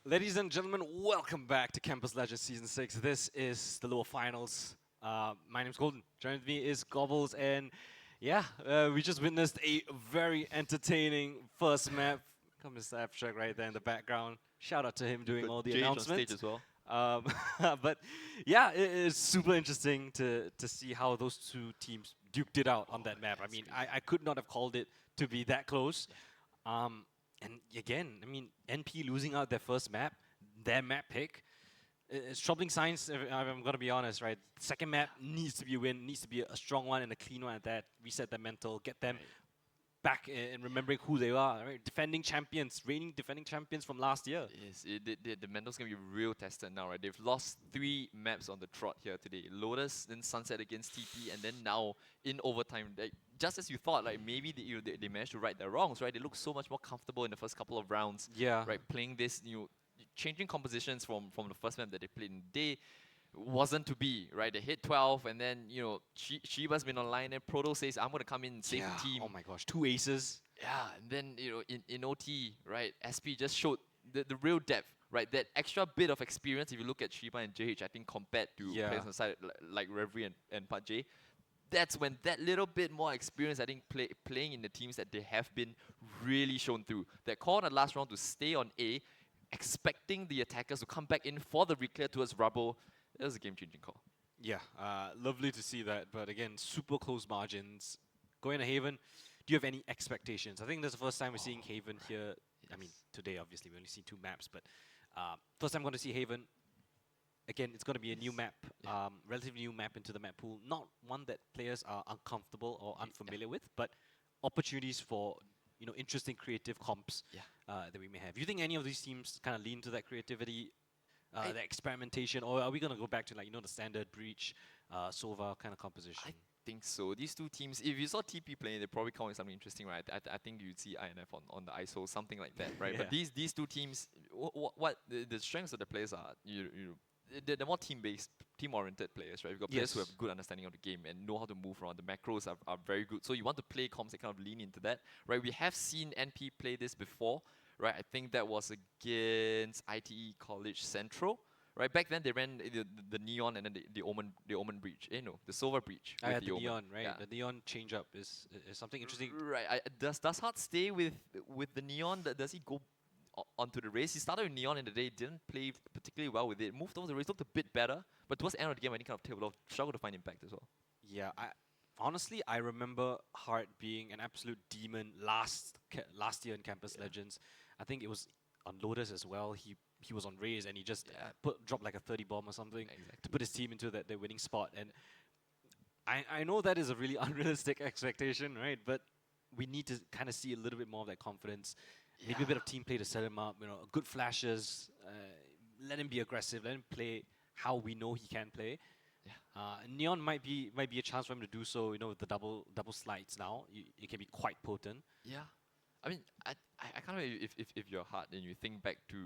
Ladies and gentlemen, welcome back to Campus Legends Season 6. This is the lower finals. My name's Golden. Joining me is Gobbles, and yeah, we just witnessed a very entertaining first map. Come Mr. Abstract right there in the background. Shout out to him doing all the JH on announcements. stage as well. But yeah, it's super interesting to see how those two teams duked it out on that map. I mean, I could not have called it to be that close. And again, I mean, NP losing out their first map, their map pick, it's troubling signs, if I'm going to be honest, right? Second map needs to be a win, needs to be a strong one and a clean one at that. Reset their mental, get them back in remembering who they are, right? Defending champions, reigning defending champions from last year. Yes, the mental's going to be real tested now, right? They've lost 3 maps on the trot here today. Lotus, then Sunset against TP, and then now in overtime. Just as you thought, like maybe they managed to right their wrongs, right? They look so much more comfortable in the first couple of rounds. Yeah. Right, playing this, changing compositions from the first map that they played in the day wasn't to be, right? They hit 12, and then, Shiba's been online, and Proto says, I'm going to come in and save the team. Oh my gosh, 2 aces. Yeah, and then, in OT, right, SP just showed the real depth, right? That extra bit of experience, if you look at Shiba and JH, I think compared to players on the side like Reverie and Pat J, that's when that little bit more experience, I think, playing in the teams that they have been really shown through. That call in the last round to stay on A, expecting the attackers to come back in for the reclear towards Rubble. That was a game-changing call. Yeah, lovely to see that. But again, super close margins. Going to Haven, do you have any expectations? I think that's the first time we're seeing Haven here. Yes. I mean, today, obviously, we only see 2 maps. But first time I'm going to see Haven. Again, it's going to be a new map, relatively new map into the map pool. Not one that players are uncomfortable or unfamiliar with, but opportunities for interesting creative comps that we may have. Do you think any of these teams kind of lean to that creativity, the experimentation, or are we going to go back to the standard Breach, Sova kind of composition? I think so. These two teams, if you saw TP playing, they probably call it something interesting, right? I think you'd see INF on the ISO, something like that, right? But these two teams, what the strengths of the players are, they're more team-based, team-oriented players, right? We've got players who have good understanding of the game and know how to move around. The macros are very good. So you want to play comms that kind of lean into that, right? We have seen NP play this before, right? I think that was against ITE College Central, right? Back then they ran the Neon and then the Omen Breach. The Silver Breach. With the Neon, Omen. right? Yeah. The Neon change-up is something interesting. Right. Does Hart stay with the Neon? Does he go onto the race? He started with Neon in the day, didn't play particularly well with it, moved over the race, looked a bit better, but towards the end of the game when he kind of tabled off, struggled to find impact as well. Yeah, honestly, I remember Hart being an absolute demon last year in Campus Legends. I think it was on Lotus as well. He was on Raze and he just dropped like a 30 bomb or something to put his team into that winning spot. And I know that is a really unrealistic expectation, right? But we need to kind of see a little bit more of that confidence. Maybe a bit of team play to set him up, good flashes, let him be aggressive, let him play how we know he can play. Neon might be a chance for him to do so, with the double slides now. It can be quite potent. Yeah. I mean, I can't know if you're hard and you think back to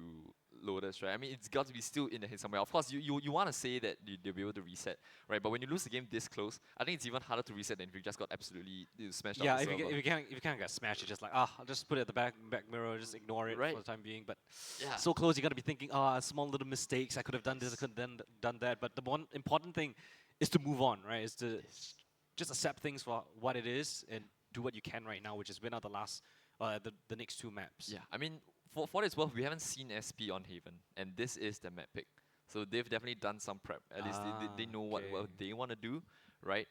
Lotus, right? I mean, it's got to be still in the head somewhere. Of course, you want to say that they'll be able to reset, right? But when you lose the game this close, I think it's even harder to reset than if you just got absolutely smashed out the server. If you can't get smashed, you're just like, I'll just put it at the back mirror, just ignore it for the time being. But so close, you got to be thinking, small little mistakes. I could have done this, I could have done that. But the one important thing is to move on, right? Is to just accept things for what it is and do what you can right now, which is win out the next 2 maps. Yeah, I mean, for what it's worth, we haven't seen SP on Haven, and this is the map pick. So they've definitely done some prep. At least they know what they want to do, right?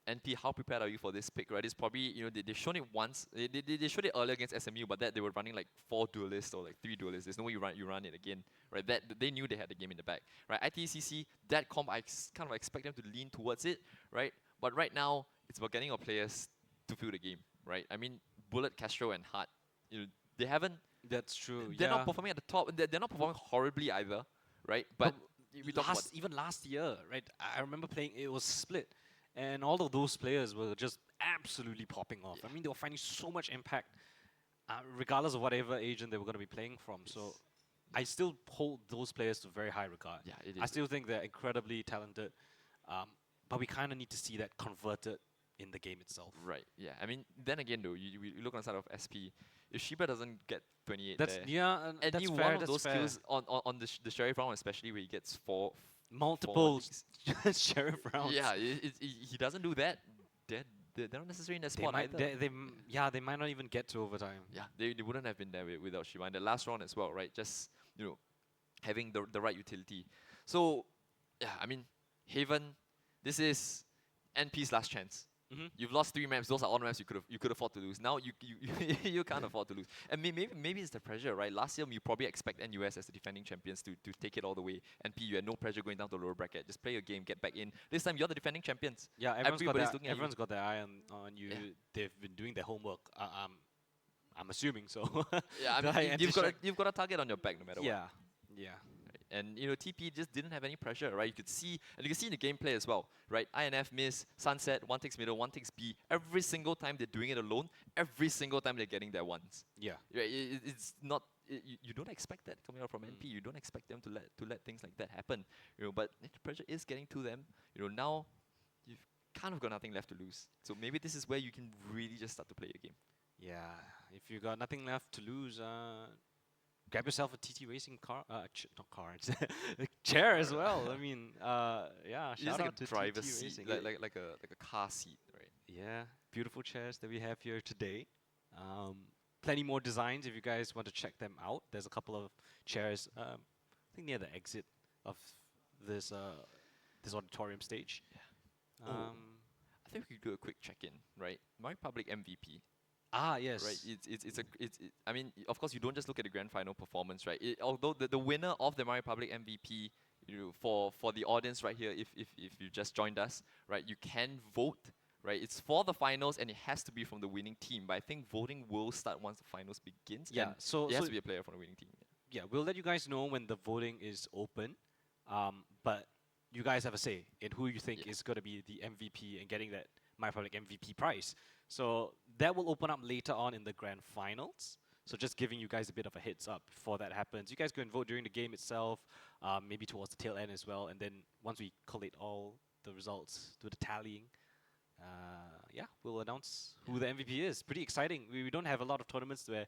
NP, how prepared are you for this pick, right? It's probably, they've shown it once. They showed it earlier against SMU, but they were running like 4 duelists or like 3 duelists. There's no way you run it again, right? They knew they had the game in the bag, right? ITCC, that comp, I kind of expect them to lean towards it, right? But right now, it's about getting our players to feel the game, right? I mean, Bullet, Castro, and Hart, they haven't. That's true. They're not performing at the top. They're not performing horribly either, right? But even last year, right? I remember playing. It was split, and all of those players were just absolutely popping off. I mean, they were finding so much impact, regardless of whatever agent they were going to be playing from. So, I still hold those players to very high regard. Yeah, it is. I still think they're incredibly talented, but we kind of need to see that converted in the game itself. Right. Yeah. I mean, then again, though, you look on the side of SP. If Shiba doesn't get 28 That's there, that's any fair, one of that's those fair. kills on the sheriff round, especially where he gets four Multiple four sheriff rounds. Yeah, he doesn't do that. They're not necessarily in that They spot might, either. they might not even get to overtime. Yeah, they wouldn't have been there without Shiba. And the last round as well, right? Just, having the right utility. So, yeah, I mean, Haven, this is NP's last chance. You've lost 3 maps. Those are all maps you could afford to lose. Now you can't afford to lose. And maybe it's the pressure, right? Last year you probably expect NUS as the defending champions to take it all the way. NP, you had no pressure going down to the lower bracket. Just play your game, get back in. This time you're the defending champions. Yeah, Everybody's looking at you. everyone's got their eye on you. Yeah. They've been doing their homework. I'm assuming so. Yeah, I mean, you've got a target on your back no matter what. Yeah. And TP just didn't have any pressure, right? You could see, and you can see in the gameplay as well, right? INF miss, Sunset, one takes middle, one takes B. Every single time they're doing it alone, every single time they're getting their ones. Yeah. Right, it's not. You don't expect that coming out from NP. You don't expect them to let things like that happen. But the pressure is getting to them. Now you've kind of got nothing left to lose. So maybe this is where you can really just start to play your game. Yeah. If you got nothing left to lose, grab yourself a TT racing car, not car, a chair as well. I mean, yeah. It's Shout like out to a driver's TT seat, racing. like a car seat, right? Yeah, beautiful chairs that we have here today. Plenty more designs if you guys want to check them out. There's a couple of chairs, I think near the exit of this this auditorium stage. Yeah. I think we could do a quick check-in, right? My Public MVP. Ah, yes. Right. I mean, of course, you don't just look at the grand final performance, right? Although the winner of the Mario Public MVP, for the audience right here, if you just joined us, right, you can vote, right? It's for the finals and it has to be from the winning team. But I think voting will start once the finals begins. Yeah. And So it has to be a player from the winning team. Yeah, we'll let you guys know when the voting is open. But you guys have a say in who you think is going to be the MVP and getting that My Public MVP prize. So that will open up later on in the grand finals. So just giving you guys a bit of a heads up before that happens. You guys can vote during the game itself, maybe towards the tail end as well. And then once we collate all the results, do the tallying, yeah, we'll announce who the MVP is. Pretty exciting. We don't have a lot of tournaments where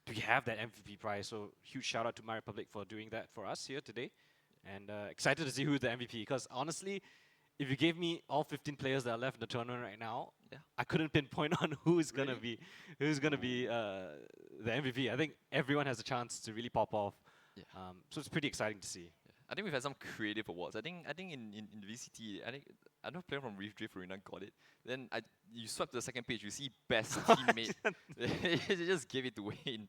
we have that MVP prize. So huge shout out to My Republic for doing that for us here today. And excited to see who's the MVP. Because honestly, if you gave me all 15 players that are left in the tournament right now, I couldn't pinpoint on who's gonna be the MVP. I think everyone has a chance to really pop off. So it's pretty exciting to see. I think we've had some creative awards. I think in VCT, I know a player from Reef Drift Arena got it. Then you swipe to the second page, you see best teammate. They just gave it to Wayne.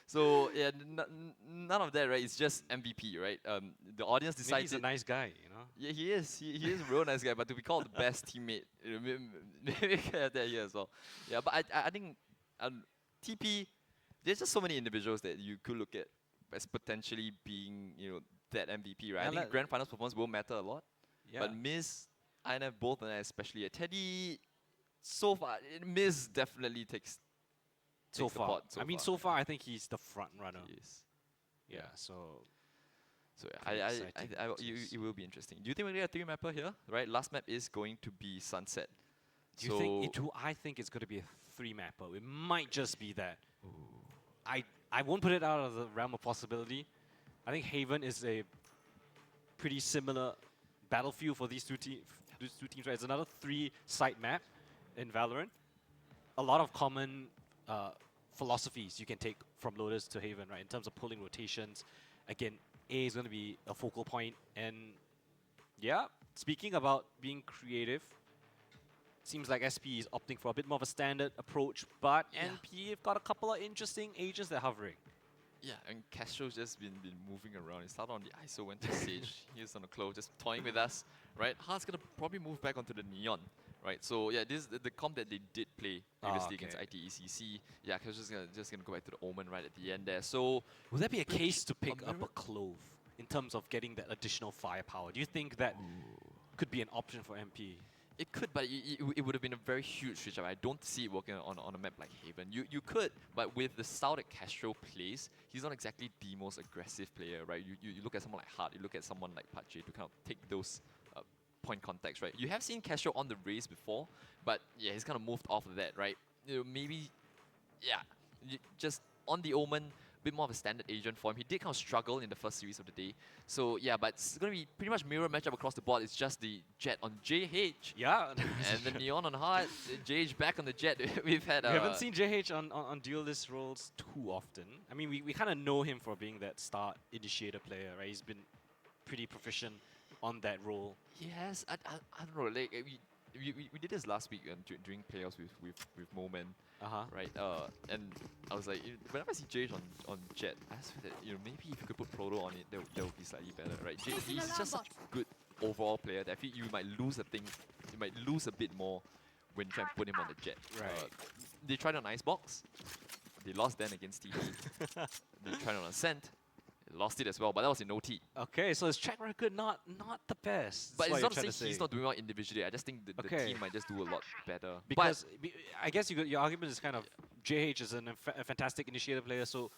So yeah, none of that, right? It's just MVP, right? The audience decides. Maybe he's a nice guy, Yeah, he is. He is a real nice guy. But to be called the best teammate, maybe we can have that here as well. Yeah, but I think TP. There's just so many individuals that you could look at as potentially being, that MVP, right? I think grand finals performance will matter a lot. Yeah. But Miz, INF both, and especially Teddy, so far, Miz definitely takes. So far, so far, I think he's the front runner. He is. Yeah. So yeah, it will be interesting. Do you think we're gonna get a 3-mapper here? Right, last map is going to be Sunset. Do you think I think it's going to be a 3-mapper. It might just be that. I won't put it out of the realm of possibility. I think Haven is a pretty similar battlefield for these two teams. Right? It's another 3-site map in Valorant. A lot of common philosophies you can take from Lotus to Haven, right? In terms of pulling rotations. Again, A is going to be a focal point. And yeah, speaking about being creative, seems like SP is opting for a bit more of a standard approach, but NP have got a couple of interesting agents that are hovering. Yeah, and Castro's just been moving around. He started on the ISO, went to Sage. He's on the Clove, just toying with us, right? Haas gonna probably move back onto the Neon, right? So yeah, this is the comp that they did play previously against ITECC. Yeah, Castro's just gonna go back to the Omen right at the end there. So would that be a case to pick up a Clove in terms of getting that additional firepower? Do you think that could be an option for MP? It could, but it would have been a very huge switch up. I don't see it working on a map like Haven. You could, but with the style that Castro plays, he's not exactly the most aggressive player, right? You look at someone like Hart, you look at someone like Pache to kind of take those point context, right? You have seen Castro on the race before, but yeah, he's kind of moved off of that, right? You know, maybe, yeah, just on the Omen, a bit more of a standard agent for him. He did kind of struggle in the first series of the day. So yeah, but it's going to be pretty much mirror matchup across the board. It's just the Jet on JH. Yeah. And the Neon on Heart. JH back on the Jet. We've had... We haven't seen JH on duelist roles too often. I mean, we kind of know him for being that start initiator player, right? He's been pretty proficient on that role. Yes, I don't know. Like we did this last week during playoffs with Moment, right? And I was like, whenever I see JH on Jet, I just feel that maybe if you could put Proto on it, that would be slightly better, right? He's just such a good overall player that I feel you might lose you might lose a bit more when you try and put him on the Jet. Right. They tried on Icebox, they lost then against TD. They tried on Ascent. Lost it as well, but that was in OT. Okay, so his track record not the best. But That's it's what not you're to say he's not doing well individually. I just think the team might just do a lot better. Because I guess your argument is kind of JH is a fantastic initiator player, so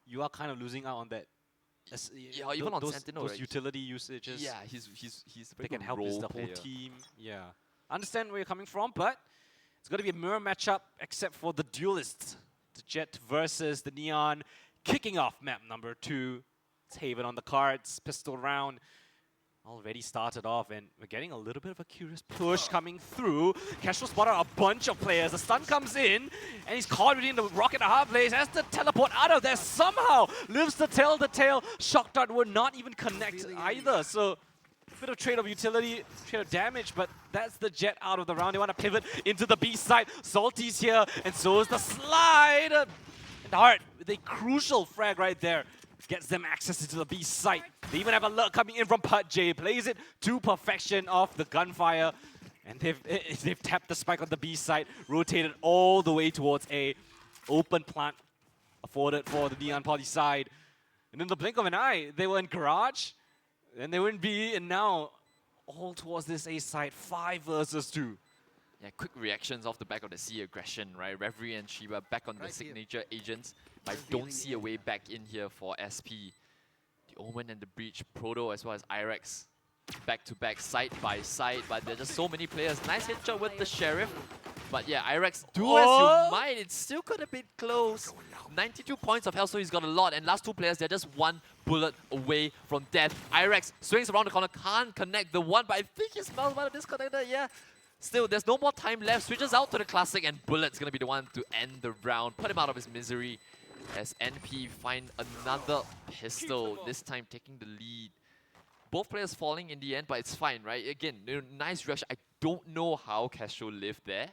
you are kind of losing out on that. Yeah, even on Sentinel, those right? utility usages. Yeah, he's they can good help role the whole player. team. Yeah, I understand where you're coming from, but it's going to be a mirror matchup except for the duelists. The Jet versus the Neon, kicking off map number 2. It's Haven on the cards, pistol round. Already started off, and we're getting a little bit of a curious push coming through. Castro spotted a bunch of players. The stun comes in, and he's caught between the rocket and hard blaze. Has to teleport out of there somehow. Lives to tell the tale. Shock dart would not even connect either. So, a bit of trade of utility, trade of damage, but that's the Jet out of the round. They want to pivot into the B side. Salty's here, and so is the slide. And Heart with a crucial frag right there. Gets them access into the B site. They even have a lurk coming in from Put J. Plays it to perfection off the gunfire. And they've tapped the spike on the B site, rotated all the way towards A. Open plant afforded for the Neon Poly side. And in the blink of an eye, they were in Garage, and they were in B, and now all towards this A site, 5 versus 2. Yeah, quick reactions off the back of the C aggression, right? Reverie and Shiba back on the signature agents. I don't see a way back in here for SP. The Omen and the Breach, Proto as well as Irex. Back to back, side by side, but there's just so many players. Nice hit shot with the Sheriff. But yeah, Irex, do as you might, it still could have been close. 92 points of health, so he's got a lot. And last 2 players, they're just 1 bullet away from death. Irex swings around the corner, can't connect the one, but I think he smells about disconnected, yeah. Still, there's no more time left. Switches out to the Classic, and Bullet's gonna be the one to end the round. Put him out of his misery as NP find another pistol, this time taking the lead. Both players falling in the end, but it's fine, right? Again, nice rush. I don't know how Castro lived there,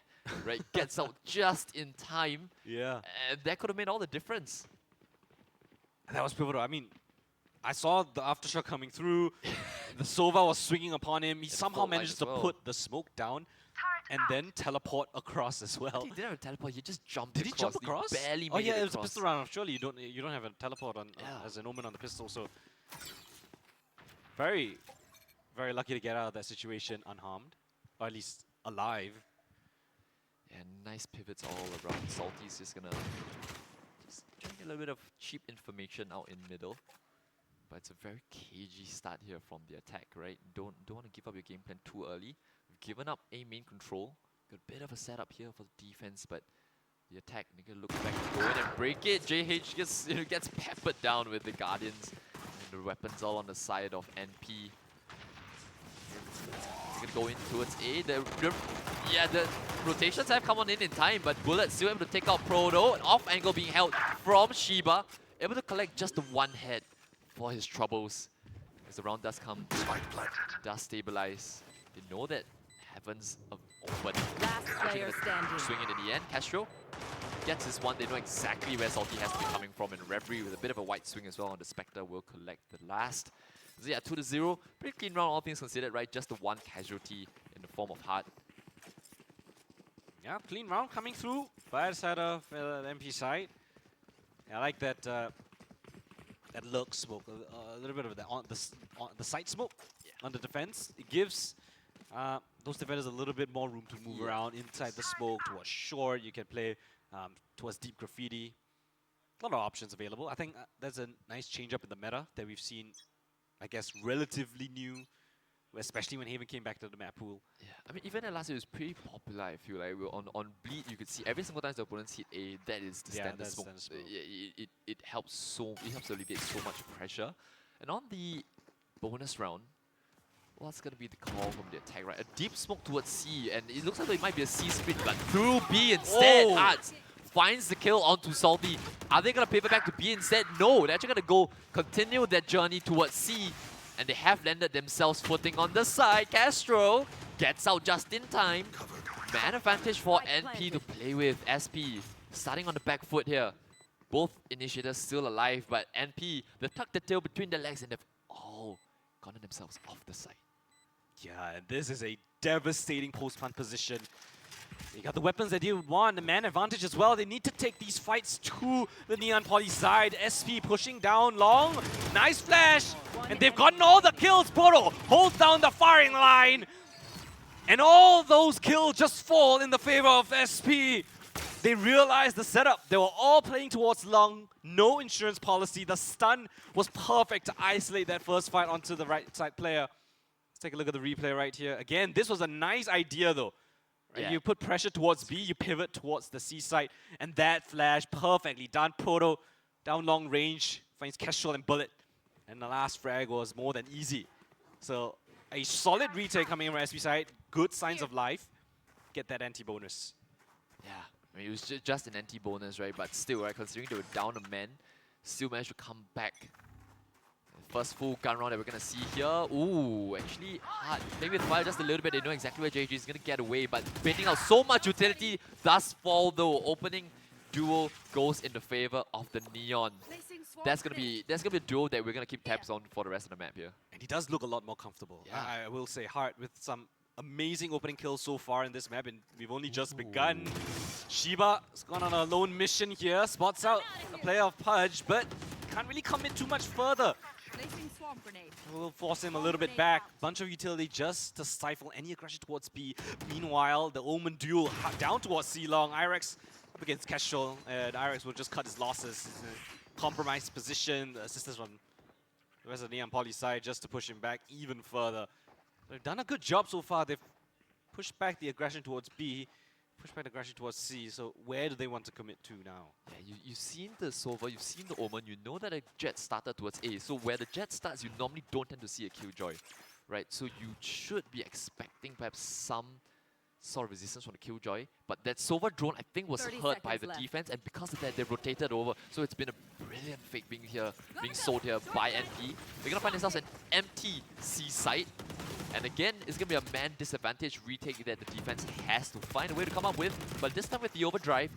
right? Gets out just in time. Yeah. And that could have made all the difference. That was pivotal. I mean, I saw the aftershock coming through. The Sova was swinging upon him. He somehow manages to put the smoke down and then teleport across as well. He didn't have a teleport. He just jumped. Did he jump across? He barely oh made yeah, it it was a across. pistol round. Surely you don't have a teleport on as an Omen on the pistol. So very, very lucky to get out of that situation unharmed, or at least alive. And nice pivots all around. Salty's just gonna trying a little bit of cheap information out in middle. But it's a very cagey start here from the attack, right? Don't want to give up your game plan too early. We've given up A main control. Got a bit of a setup here for the defense, but the attack, they can look back, go in and break it. JH gets peppered down with the Guardians. And the weapons all on the side of NP. They're gonna go in towards A. The rotations have come on in time, but Bullet still able to take out Proto. An off angle being held from Shiba. Able to collect just the 1 head for his troubles. As the round does come, does stabilize. They know that Heaven's open. Last player standing. Swing it in the end. Castro gets his one. They know exactly where Salty has to be coming from. And Reverie with a bit of a white swing as well on the Spectre will collect the last. So yeah, 2-0. Pretty clean round, all things considered, right? Just the 1 casualty in the form of Heart. Yeah, clean round coming through. By the side of the MP side. I like that that lurk smoke, a little bit of the side smoke on the defense. It gives those defenders a little bit more room to move around inside the smoke, towards short. You can play towards deep graffiti. A lot of options available. I think that's a nice change up in the meta that we've seen, I guess, relatively new especially when Haven came back to the map pool. Yeah, I mean, even last year it was pretty popular. I feel like on Bleed, you could see every single time the opponents hit A, that is the standard that's smoke. standard smoke. It helps alleviate so much pressure. And on the bonus round, what's gonna be the call from the attack, right? A deep smoke towards C, and it looks like it might be a C sprint, but through B instead. Oh. Arts finds the kill onto Salty. Are they gonna pivot back to B instead? No, they're actually gonna continue their journey towards C, and they have landed themselves footing on the side. Castro gets out just in time. Man advantage for NP to play with. SP starting on the back foot here. Both initiators still alive, but NP, they tucked the tail between their legs and they've all gotten themselves off the side. Yeah, and this is a devastating post-plant position. They got the weapons that you want, the man advantage as well. They need to take these fights to the Neon Poly side. SP pushing down long. Nice flash. And they've gotten all the kills. Poro holds down the firing line. And all those kills just fall in the favor of SP. They realized the setup. They were all playing towards long. No insurance policy. The stun was perfect to isolate that first fight onto the right side player. Let's take a look at the replay right here. Again, this was a nice idea though. Right? Yeah. You put pressure towards B, you pivot towards the C side, and that flash perfectly done. Proto down long range, finds Kestrel and Bullet. And the last frag was more than easy. So a solid retake coming in from SP side. Good signs of life. Get that anti-bonus. Yeah, I mean, it was just an anti-bonus, right? But still, right, considering they were down a man, still managed to come back. First full gun round that we're going to see here. Ooh, actually hard. Playing with fire just a little bit. They know exactly where JG is going to get away, but baiting out so much utility thus far though. Opening duo goes in the favor of the Neon. That's gonna be a duo that we're gonna keep tabs on for the rest of the map here. And he does look a lot more comfortable. Yeah. I will say, Hart with some amazing opening kills so far in this map, and we've only just begun. Shiba has gone on a lone mission here, spots out a player of Pudge, but can't really commit too much further. We'll force him a little bit back. Bunch of utility just to stifle any aggression towards B. Meanwhile, the Omen duel down towards C long. Irex up against Kestrel, and Irex will just cut his losses. He's in a compromised position. Assistance from the rest of the Neon Poly side just to push him back even further. They've done a good job so far. They've pushed back the aggression towards B, pushed back the aggression towards C. So where do they want to commit to now? Yeah, you've seen the Sova, you've seen the Omen, you know that a Jet started towards A. So where the Jet starts, you normally don't tend to see a Killjoy, right? So you should be expecting perhaps some sort of resistance from the Killjoy. But that Sova drone, I think, was hurt by the defense, and because of that, they rotated over. So it's been a brilliant fake being sold here by NP. They're gonna find themselves an empty C site. And again, it's going to be a man disadvantage retake that the defense has to find a way to come up with. But this time with the overdrive,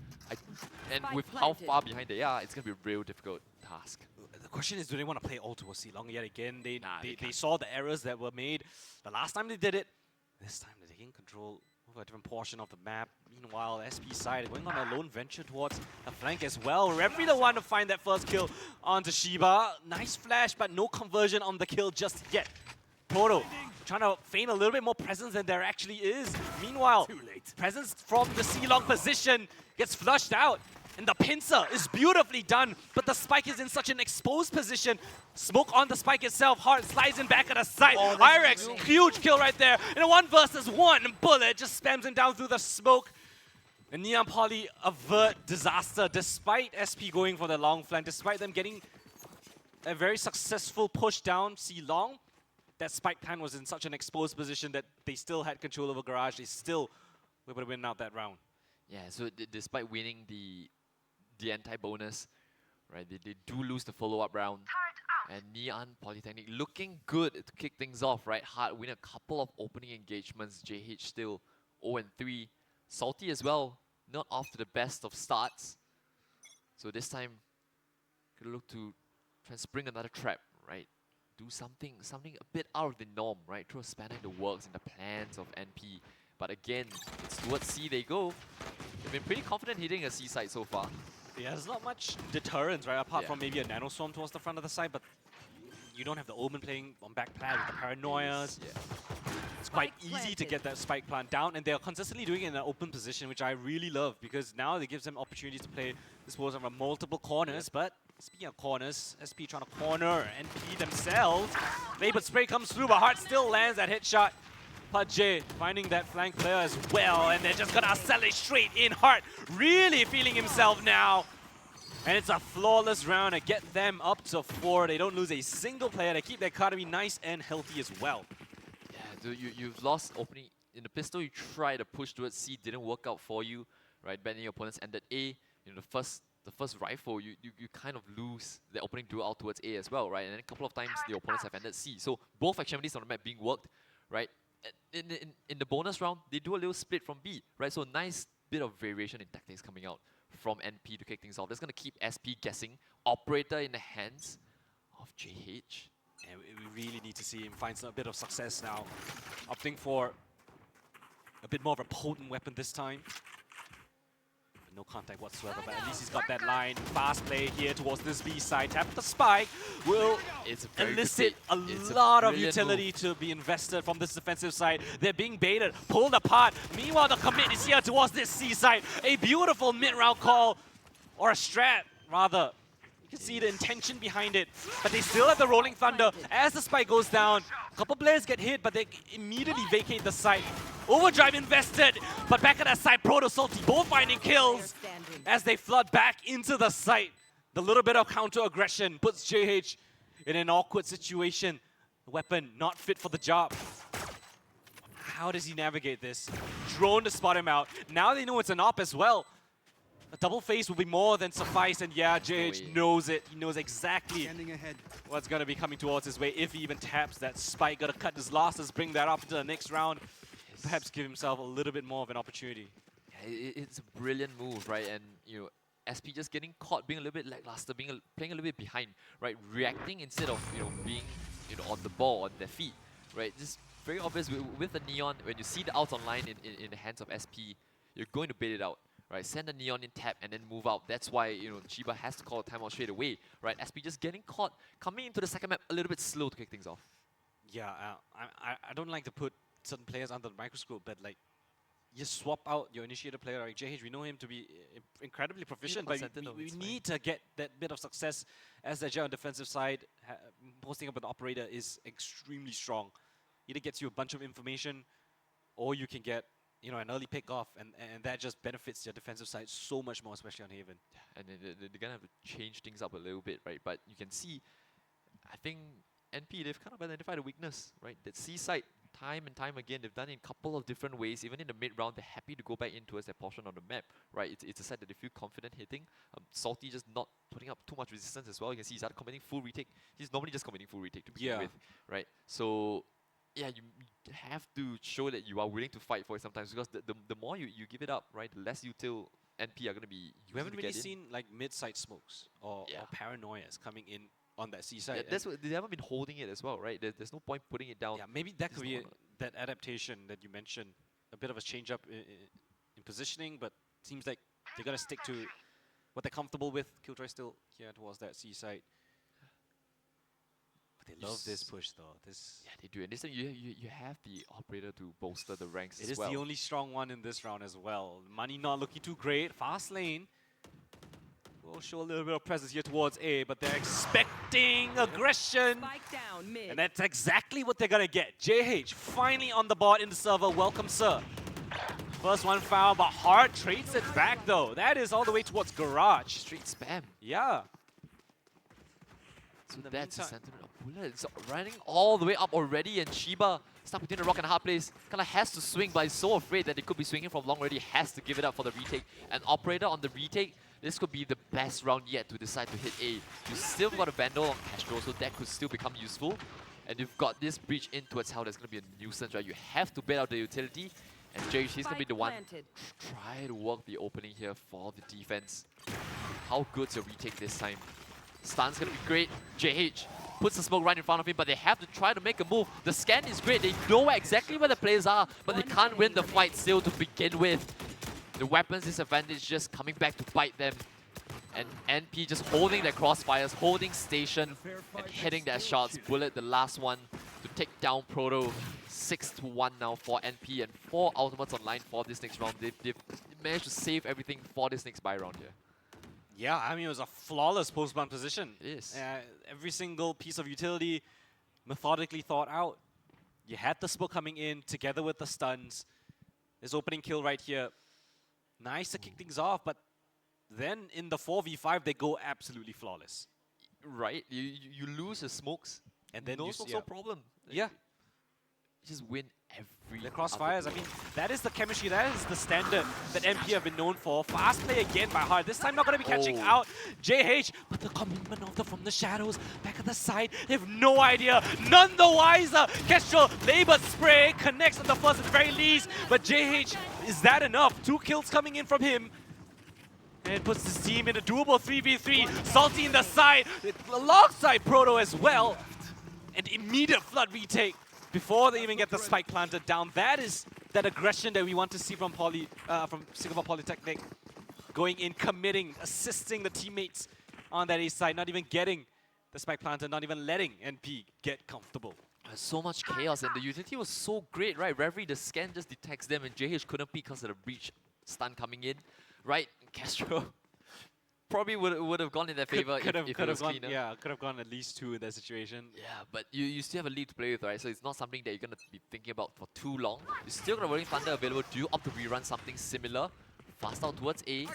and with how far behind they are, it's going to be a real difficult task. The question is, do they want to play all towards C long yet again? They saw the errors that were made the last time they did it. This time they're taking control over a different portion of the map. Meanwhile, SP side going on a lone venture towards the flank as well. Referee the one to find that first kill onto Shiba. Nice flash, but no conversion on the kill just yet. Proto trying to feign a little bit more presence than there actually is. Meanwhile, presence from the C-long position gets flushed out. And the pincer is beautifully done, but the spike is in such an exposed position. Smoke on the spike itself. Hart slides in back at the side. Irex, huge kill right there. And a 1 versus 1. Bullet just spams him down through the smoke. And Neon Poly avert disaster despite SP going for the long flank, despite them getting a very successful push down C-long. That spike pan was in such an exposed position that they still had control over Garage. They still were able to win out that round. Yeah, so despite winning the anti-bonus, right, they do lose the follow-up round. And Neon Polytechnic looking good to kick things off, right? Hard win a couple of opening engagements. JH still 0-3. Salty as well, not off to the best of starts. So this time, gonna look to try and spring another trap, right? Do something a bit out of the norm, right? Throw a spanner in the works, in the plans of NP. But again, it's towards C they go. They've been pretty confident hitting a C side so far. Yeah, there's not much deterrence, right? Apart from maybe a nanoswarm towards the front of the side, but you don't have the Omen playing on back plan with the paranoias. it's quite easy to get that spike plant down, and they're consistently doing it in an open position, which I really love, because now it gives them opportunities to play this pose from multiple corners. But speaking of corners, SP trying to corner NP themselves. Labor spray comes through, but Hart still lands that headshot. J finding that flank player as well, and they're just gonna accelerate straight in. Hart really feeling himself now. And it's a flawless round to get them up to 4. They don't lose a single player. They keep their economy nice and healthy as well. Yeah, dude, you've lost opening in the pistol. You try to push towards C, didn't work out for you, right? Then your opponents ended A. You know, the first rifle, you kind of lose the opening duel out towards A as well, right? And then a couple of times the opponents have ended C. So both activities on the map being worked, right? In the bonus round, they do a little split from B, right? So nice bit of variation in tactics coming out from NP to kick things off. That's going to keep SP guessing. Operator in the hands of JH. And we really need to see him find a bit of success now. Opting for a bit more of a potent weapon this time. But no contact whatsoever, but at least he's got that line. Fast play here towards this B side. Tap the spike will elicit a lot of utility to be invested from this defensive side. They're being baited, pulled apart. Meanwhile, the commit is here towards this C side. A beautiful mid-round call, or a strat, rather. You can see the intention behind it, but they still have the Rolling Thunder. As the spike goes down, a couple players get hit, but they immediately vacate the site. Overdrive invested, but back at that side, Proto Salty both finding kills as they flood back into the site. The little bit of counter-aggression puts JH in an awkward situation. The weapon not fit for the job. How does he navigate this? Drone to spot him out. Now they know it's an op as well. A double face will be more than suffice, and yeah, JH knows it. He knows exactly what's going to be coming towards his way if he even taps that spike. Got to cut his losses, bring that up into the next round. Perhaps give himself a little bit more of an opportunity. Yeah, it's a brilliant move, right? And you know, SP just getting caught, being a little bit lackluster, playing a little bit behind, right? Reacting instead of being on the ball, on their feet, right? Just very obvious with the Neon. When you see the out online in the hands of SP, you're going to bait it out. Right, send the Neon in tap and then move out. That's why Chiba has to call a timeout straight away. Right, SP just getting caught, coming into the second map a little bit slow to kick things off. Yeah, I don't like to put certain players under the microscope, but like, you swap out your initiator player like JH. We know him to be incredibly proficient, but we need to get that bit of success as the Jet on defensive side. Posting up an operator is extremely strong. Either gets you a bunch of information, or you can get an early pick off, and that just benefits your defensive side so much more, especially on Haven. And they're going to have to change things up a little bit, right? But you can see, I think NP, they've kind of identified a weakness, right? That C side, time and time again, they've done it in a couple of different ways. Even in the mid-round, they're happy to go back in towards their portion on the map, right? It's a side that they feel confident hitting. Salty just not putting up too much resistance as well. You can see he's committing full retake. He's normally just committing full retake to begin with, right? So yeah, you have to show that you are willing to fight for it sometimes, because the more you give it up, right, the less util NP are going to be. You haven't really seen like mid-side smokes or paranoias coming in on that C side. Yeah, that's what they haven't been holding it as well, right? There's no point putting it down. Yeah, maybe that could be that adaptation that you mentioned, a bit of a change up in positioning, but seems like they're gonna stick to what they're comfortable with. Killjoy still here towards that C side. They love this push though. Yeah, they do. And this time you have the operator to bolster the ranks as well. It is the only strong one in this round as well. Money not looking too great. Fast lane will show a little bit of presence here towards A, but they're expecting aggression. Spike down mid. And that's exactly what they're gonna get. JH finally on the board in the server. Welcome, sir. First one found, but Hart trades it back though. That is all the way towards Garage. Straight spam. Yeah. So that's the sentiment of Bullet. It's running all the way up already, and Chiba stuck between the rock and a hard place. Kinda has to swing, but he's so afraid that they could be swinging from long already. Has to give it up for the retake. And Operator on the retake, this could be the best round yet to decide to hit A. You still got a Vandal on Castro, so that could still become useful. And you've got this breach in towards how that's going to be a nuisance, right? You have to bet out the utility. And JH, he's going to be the one try to work the opening here for the defense. How good's your retake this time? Stun's going to be great. JH puts the smoke right in front of him, but they have to try to make a move. The scan is great. They know exactly where the players are, but they can't win the fight still to begin with. The weapons disadvantage just coming back to bite them. And NP just holding their crossfires, holding station, and hitting their shots. Bullet, the last one to to take down Proto. 6-1 now for NP and 4 ultimates online for this next round. They've managed to save everything for this next buy round here. Yeah, I mean, it was a flawless post-bound position. It is. Every single piece of utility methodically thought out. You had the smoke coming in together with the stuns. His opening kill right here. Nice to kick things off, but then in the 4v5, they go absolutely flawless. Right, you lose the smokes, and then no problem. Yeah. Just win every. The crossfires, I mean, that is the chemistry, that is the standard that MP have been known for. Fast play again by Hard. This time not going to be catching out JH, but the commitment of from the shadows, back at the side, they have no idea, none the wiser. Kestrel, labor spray, connects on the first at the very least, but JH, is that enough? 2 kills coming in from him. And puts his team in a doable 3v3. Salty in the side, alongside Proto as well. An immediate flood retake before they even get the spike planted down. That is that aggression that we want to see from Singapore Polytechnic. Going in, committing, assisting the teammates on that A side, not even getting the spike planted, not even letting NP get comfortable. So much chaos, and the utility was so great, right? Reverie, the scan just detects them, and JH couldn't peek because of the breach stun coming in, right? Castro probably would have gone in their favor if it was cleaner. Yeah, could have gone at least 2 in that situation. Yeah, but you still have a lead to play with, right? So it's not something that you're going to be thinking about for too long. You're still got a Rolling Thunder available. Do you opt to rerun something similar? Fast out towards A.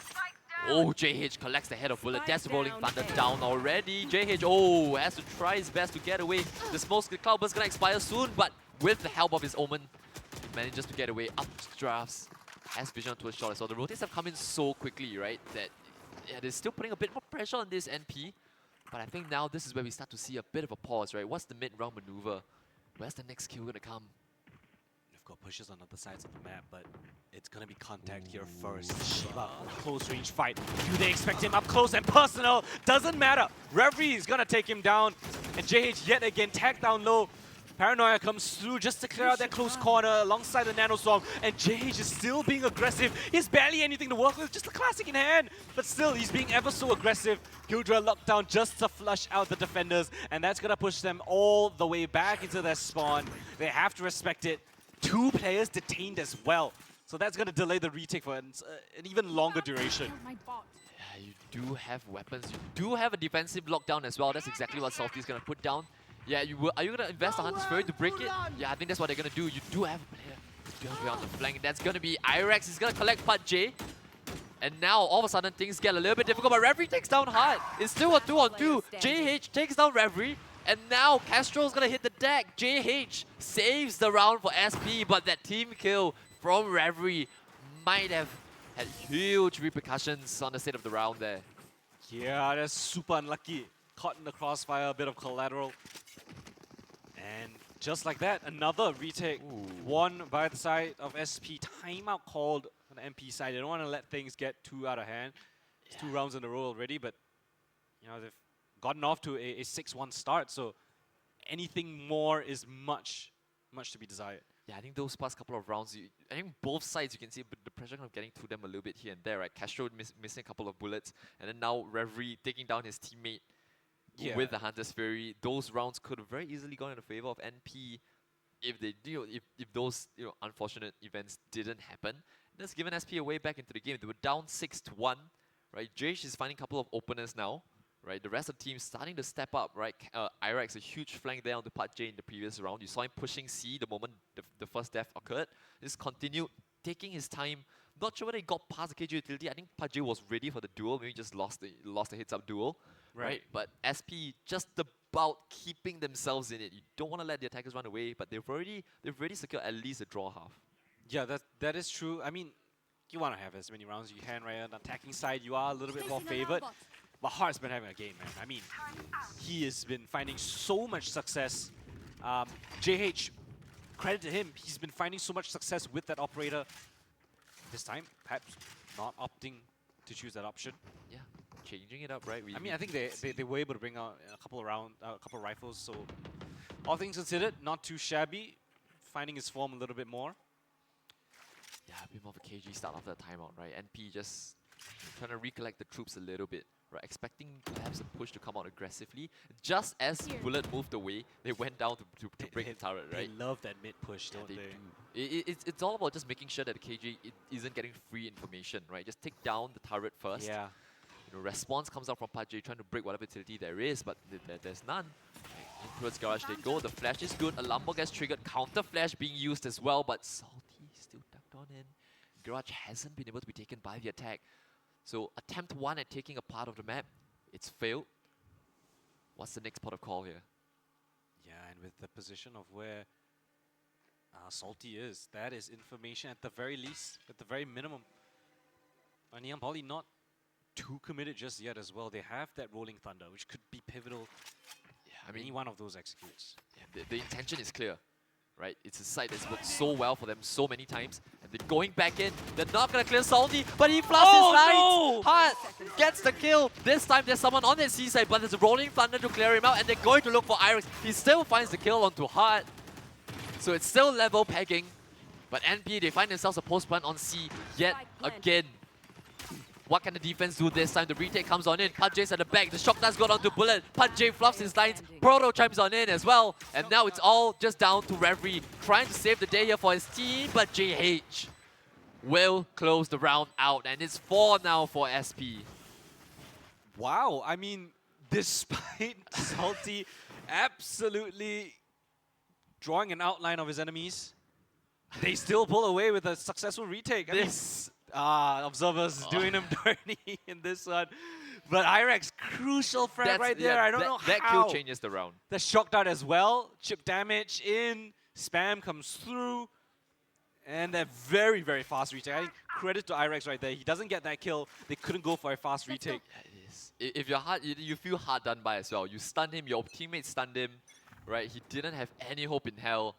Oh, JH collects the head of Bullet. That's Rolling Thunder down already. JH, has to try his best to get away. The smoke cloudburst gonna expire soon, but with the help of his Omen, he manages to get away. Up drafts. Has vision towards shot as well. The rotates have come in so quickly, right? That they're still putting a bit more pressure on this NP. But I think now this is where we start to see a bit of a pause, right? What's the mid-round maneuver? Where's the next kill gonna come? They've got pushes on other sides of the map, but it's gonna be contact here first. Shiba, close range fight. Do they expect him up close and personal? Doesn't matter. Reverie is gonna take him down. And JH yet again tagged down low. Paranoia comes through just to clear out that close corner alongside the Nano Storm, and JH is still being aggressive. He's barely anything to work with, just a classic in hand, but still he's being ever so aggressive. Kildra locked down just to flush out the defenders, and that's gonna push them all the way back into their spawn. They have to respect it. 2 players detained as well, so that's gonna delay the retake for an even longer duration. Yeah, you do have weapons. You do have a defensive lockdown as well. That's exactly what Salty's gonna put down. Yeah, are you gonna invest a Hunter's Fury to break it? Yeah, I think that's what they're gonna do. You do have a player. You do have a player on the flank. That's gonna be Irex. He's gonna collect Part J. And now, all of a sudden, things get a little bit difficult, but Reverie takes down Hard. It's still a 2-on-2. JH takes down Reverie. And now, Castro's gonna hit the deck. JH saves the round for SP, but that team kill from Reverie might have had huge repercussions on the state of the round there. Yeah, that's super unlucky. Caught in the crossfire, a bit of collateral. And just like that, another retake. Won by the side of SP. Timeout called on the MP side. They don't want to let things get too out of hand. It's 2 rounds in a row already, but you know they've gotten off to a 6-1 start, so anything more is much to be desired. Yeah, I think those past couple of rounds, I think both sides you can see the pressure kind of getting to them a little bit here and there, right? Castro missing a couple of bullets, and then now Reverie taking down his teammate. Yeah. With the Hunter's Fury, those rounds could have very easily gone in the favor of NP if they if those unfortunate events didn't happen. That's given SP a way back into the game. They were down 6-1, right? JH is finding a couple of openers now, right? The rest of the team starting to step up, right? Irex, a huge flank there on the Part J in the previous round. You saw him pushing C the moment the first death occurred. Just continued taking his time. Not sure whether he got past the KG utility. I think Part J was ready for the duel. Maybe just lost the heads-up duel. Right, but SP just about keeping themselves in it. You don't want to let the attackers run away, but they've already secured at least a draw half. Yeah, that is true. I mean, you want to have as many rounds as you can, right? On the attacking side, you are a little bit more favored. But Hart's been having a game, man. I mean, he has been finding so much success. JH, credit to him. He's been finding so much success with that operator. This time, perhaps not opting to choose that option. Yeah. Changing it up, right? I mean, I think they were able to bring out a couple of rifles, so all things considered, not too shabby. Finding his form a little bit more. Yeah, a bit more of a KG start after the timeout, right? NP just trying to recollect the troops a little bit, right? Expecting perhaps a push to come out aggressively. Just as Bullet moved away, they went down to break the turret, right? They love that mid push, don't they? Do. It's all about just making sure that the KJ isn't getting free information, right? Just take down the turret first. Yeah. You know, response comes out from PUBG trying to break whatever utility there is, but there's none. In towards Garage they go. The flash is good. A Lambo gets triggered. Counter flash being used as well, but Salty still ducked on in. Garage hasn't been able to be taken by the attack. So attempt 1 at taking a part of the map, it's failed. What's the next port of call here? Yeah, and with the position of where Salty is, that is information at the very least, at the very minimum. Neon Poly not too committed just yet as well. They have that Rolling Thunder, which could be pivotal. Yeah, I mean, any one of those executes. Yeah, the intention is clear, right? It's a site that's worked so well for them so many times, and they're going back in. They're not gonna clear Salty, but he fluffs his lights. No! Hart gets the kill. This time there's someone on the seaside, but there's a Rolling Thunder to clear him out, and they're going to look for Irex. He still finds the kill onto Hart, so it's still level pegging. But NP, they find themselves a post plant on C yet again. What can the defense do this time? The retake comes on in. PUBG's at the back. The shock does go onto Bullet. PUBG fluffs his lines. Proto chimes on in as well. And now it's all just down to Reverie trying to save the day here for his team. But JH will close the round out. And it's 4 now for SP. Wow, I mean, despite Salty absolutely drawing an outline of his enemies, they still pull away with a successful retake. I mean, Observers doing him dirty in this one. But Irex, crucial frag right there. I don't know how. That kill changes the round. The shock dart as well. Chip damage in. Spam comes through. And that very, very fast retake. I think credit to Irex right there. He doesn't get that kill. They couldn't go for a fast retake. Yeah, it is. If you're hard, you feel hard done by as well. You stunned him, your teammates stunned him, right? He didn't have any hope in hell.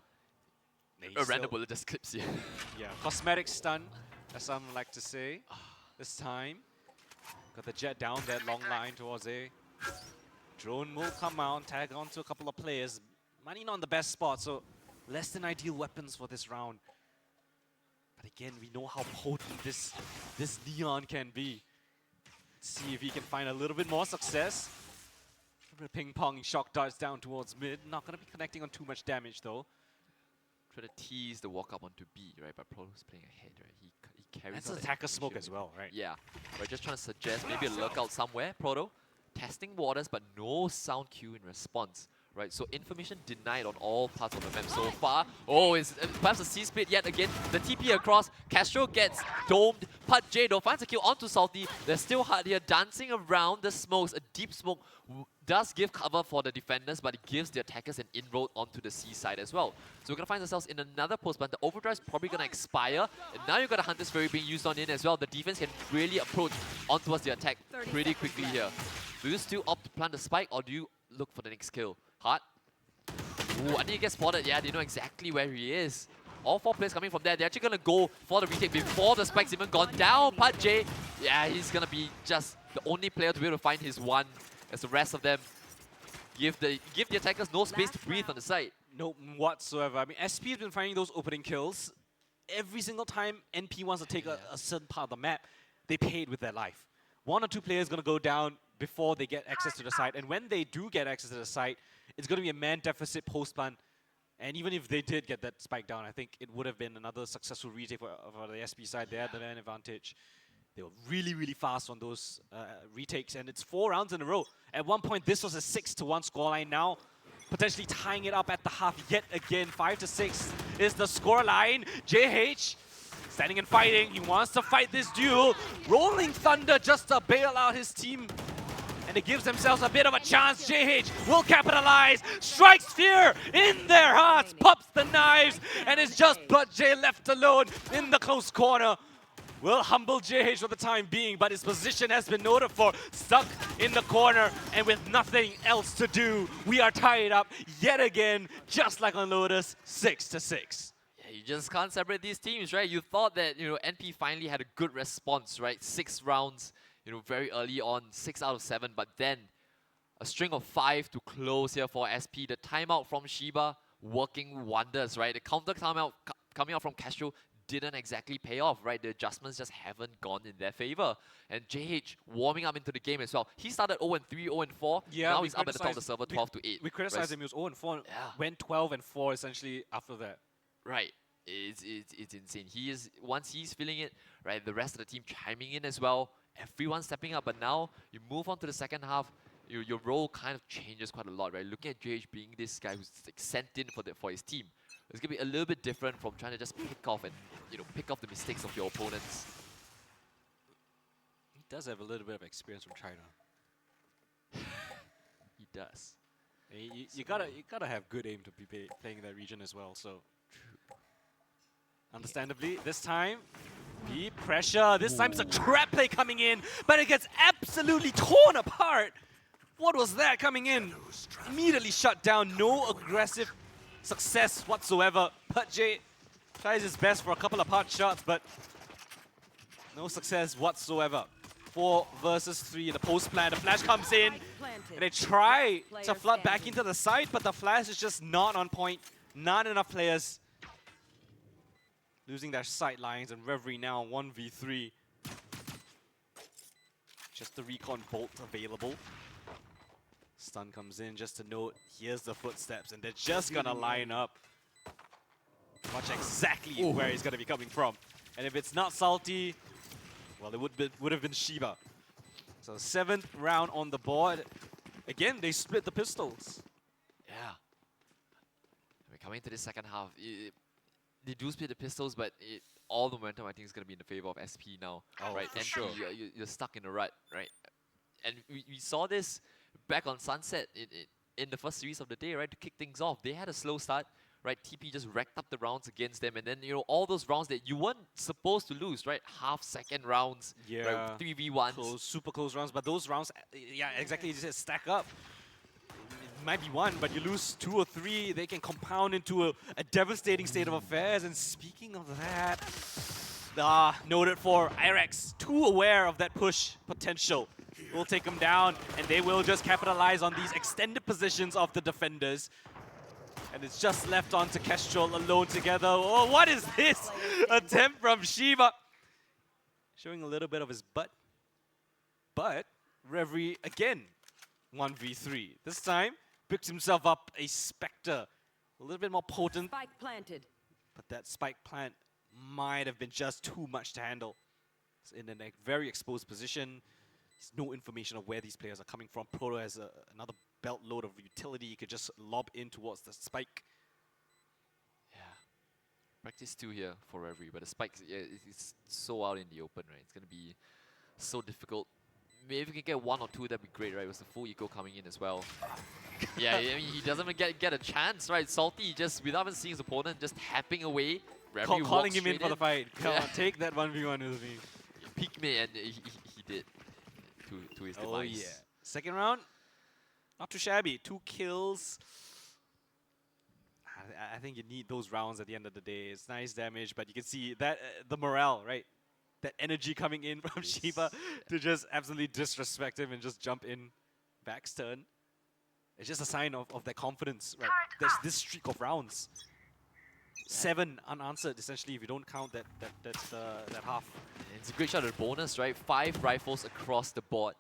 A random bullet just clips you. Yeah, cosmetic stun, as some like to say. This time, got the jet down that long line towards A. Drone will come out, tag onto a couple of players. Money not in the best spot, so less than ideal weapons for this round. But again, we know how potent this Neon can be. Let's see if he can find a little bit more success. Ping pong shock darts down towards mid. Not gonna be connecting on too much damage though. Try to tease the walk up onto B, right? But Proto's playing ahead, right? He carries. That's attacker smoke as well, right? Yeah. We're just trying to suggest maybe a lurkout somewhere. Proto testing waters, but no sound cue in response, right? So information denied on all parts of the map so far. Oh, it's perhaps a C-split yet again. The TP across. Castro gets domed. PUBG though finds a kill onto Salty. There's still Hard here dancing around the smokes. A deep smoke does give cover for the defenders, but it gives the attackers an inroad onto the C side as well. So we're going to find ourselves in another post, but the overdrive is probably going to expire. And now you've got a Hunter's Fury being used on in as well. The defense can really approach on towards the attack pretty quickly here. Do you still opt to plant the spike, or do you look for the next kill? Hard. Ooh, I think he gets spotted. Yeah, they know exactly where he is. All 4 players coming from there. They're actually going to go for the retake before the spike's even gone down. PUBG, yeah, he's going to be just the only player to be able to find his one, as the rest of them give the attackers no space to breathe on the side. No whatsoever. I mean, SP has been finding those opening kills. Every single time NP wants to take a certain part of the map, they pay it with their life. 1 or 2 players going to go down before they get access to the site. And when they do get access to the site, it's going to be a man deficit post-plant. And even if they did get that spike down, I think it would have been another successful retake for the SP side. They had the man advantage. They were really, really fast on those retakes, and it's 4 rounds in a row. At one point, this was a 6-1 scoreline. Now, potentially tying it up at the half yet again. 5-6 is the scoreline. JH standing and fighting. He wants to fight this duel. Rolling Thunder just to bail out his team. And it gives themselves a bit of a chance. JH will capitalize. Strikes fear in their hearts. Pops the knives. And it's just PUBG left alone in the close corner. Will humble JH for the time being, but his position has been noted for. Stuck in the corner and with nothing else to do. We are tied up yet again, just like on Lotus, 6-6. Yeah, you just can't separate these teams, right? You thought that, NP finally had a good response, right? 6 rounds, very early on, 6 out of 7, but then a string of 5 to close here for SP. The timeout from Shiba working wonders, right? The counter timeout coming out from Castro didn't exactly pay off, right? The adjustments just haven't gone in their favor. And JH warming up into the game as well. He started 0-3, 0-4. Yeah, now he's up at the top of the server, 12-8. We criticized him. He was 0-4, went 12-4 essentially after that. Right. It's insane. Once he's feeling it, right, the rest of the team chiming in as well. Everyone's stepping up, but now you move on to the second half. Your role kind of changes quite a lot, right? Looking at JH being this guy who's like sent in for his team, it's gonna be a little bit different from trying to just pick off the mistakes of your opponents. He does have a little bit of experience from China. He does. You gotta have good aim to be playing in that region as well. So, understandably, this time, the pressure. This time it's a trap play coming in, but it gets absolutely torn apart. What was that coming in? Immediately shut down. No aggressive success whatsoever. But Jay tries his best for a couple of hard shots, but no success whatsoever. 4 versus 3 in the post plan. The flash comes in, and they try to flood back into the side, but the flash is just not on point. Not enough players. Losing their sight lines, and Reverie now 1v3. Just the recon bolt available. Stun comes in just to note, here's the footsteps, and they're just gonna line up. Watch exactly where he's gonna be coming from. And if it's not Salty, well, it would have been Shiba. So 7th round on the board. Again, they split the pistols. Yeah. We're coming to the second half. They do split the pistols, but all the momentum I think is going to be in the favor of SP now. Right? for And sure. you're stuck in a rut, right? And we saw this back on Sunset in the first series of the day, right? To kick things off. They had a slow start, right? TP just racked up the rounds against them, and then all those rounds that you weren't supposed to lose, right? Half-second rounds, right? 3v1s. Close, super close rounds, but those rounds, yeah, exactly, you just stack up. It might be one, but you lose 2 or 3, they can compound into a devastating state of affairs. And speaking of that, noted for Irex, too aware of that push potential. Will take them down, and they will just capitalize on these extended positions of the defenders. And it's just left on to Kestrel alone together. Oh, what is this? Attempt from Shiva. Showing a little bit of his butt. But Reverie again, 1v3. This time, picks himself up a Spectre. A little bit more potent. Spike planted. But that spike plant might have been just too much to handle. It's in a very exposed position. There's no information of where these players are coming from. Proto has another belt load of utility. He could just lob in towards the spike. Yeah. Practice 2 here for Reverie, but the spike is so out in the open, right? It's going to be so difficult. Maybe if we can get 1 or 2, that'd be great, right? With the full eco coming in as well. Yeah, I mean, he doesn't even get a chance, right? Salty just, without even seeing his opponent, just tapping away. Reverie Calling him in for the fight. Come on, take that 1v1 with me. Peek me, and he did. To his demise. Oh yeah. Second round, not too shabby. 2 kills. I think you need those rounds at the end of the day. It's nice damage, but you can see that the morale, right? That energy coming in from Shiba to just absolutely disrespect him and just jump in back's turn. It's just a sign of that confidence, right? There's this streak of rounds. 7 unanswered, essentially, if you don't count that half. It's a great shot at the bonus, right? 5 rifles across the board.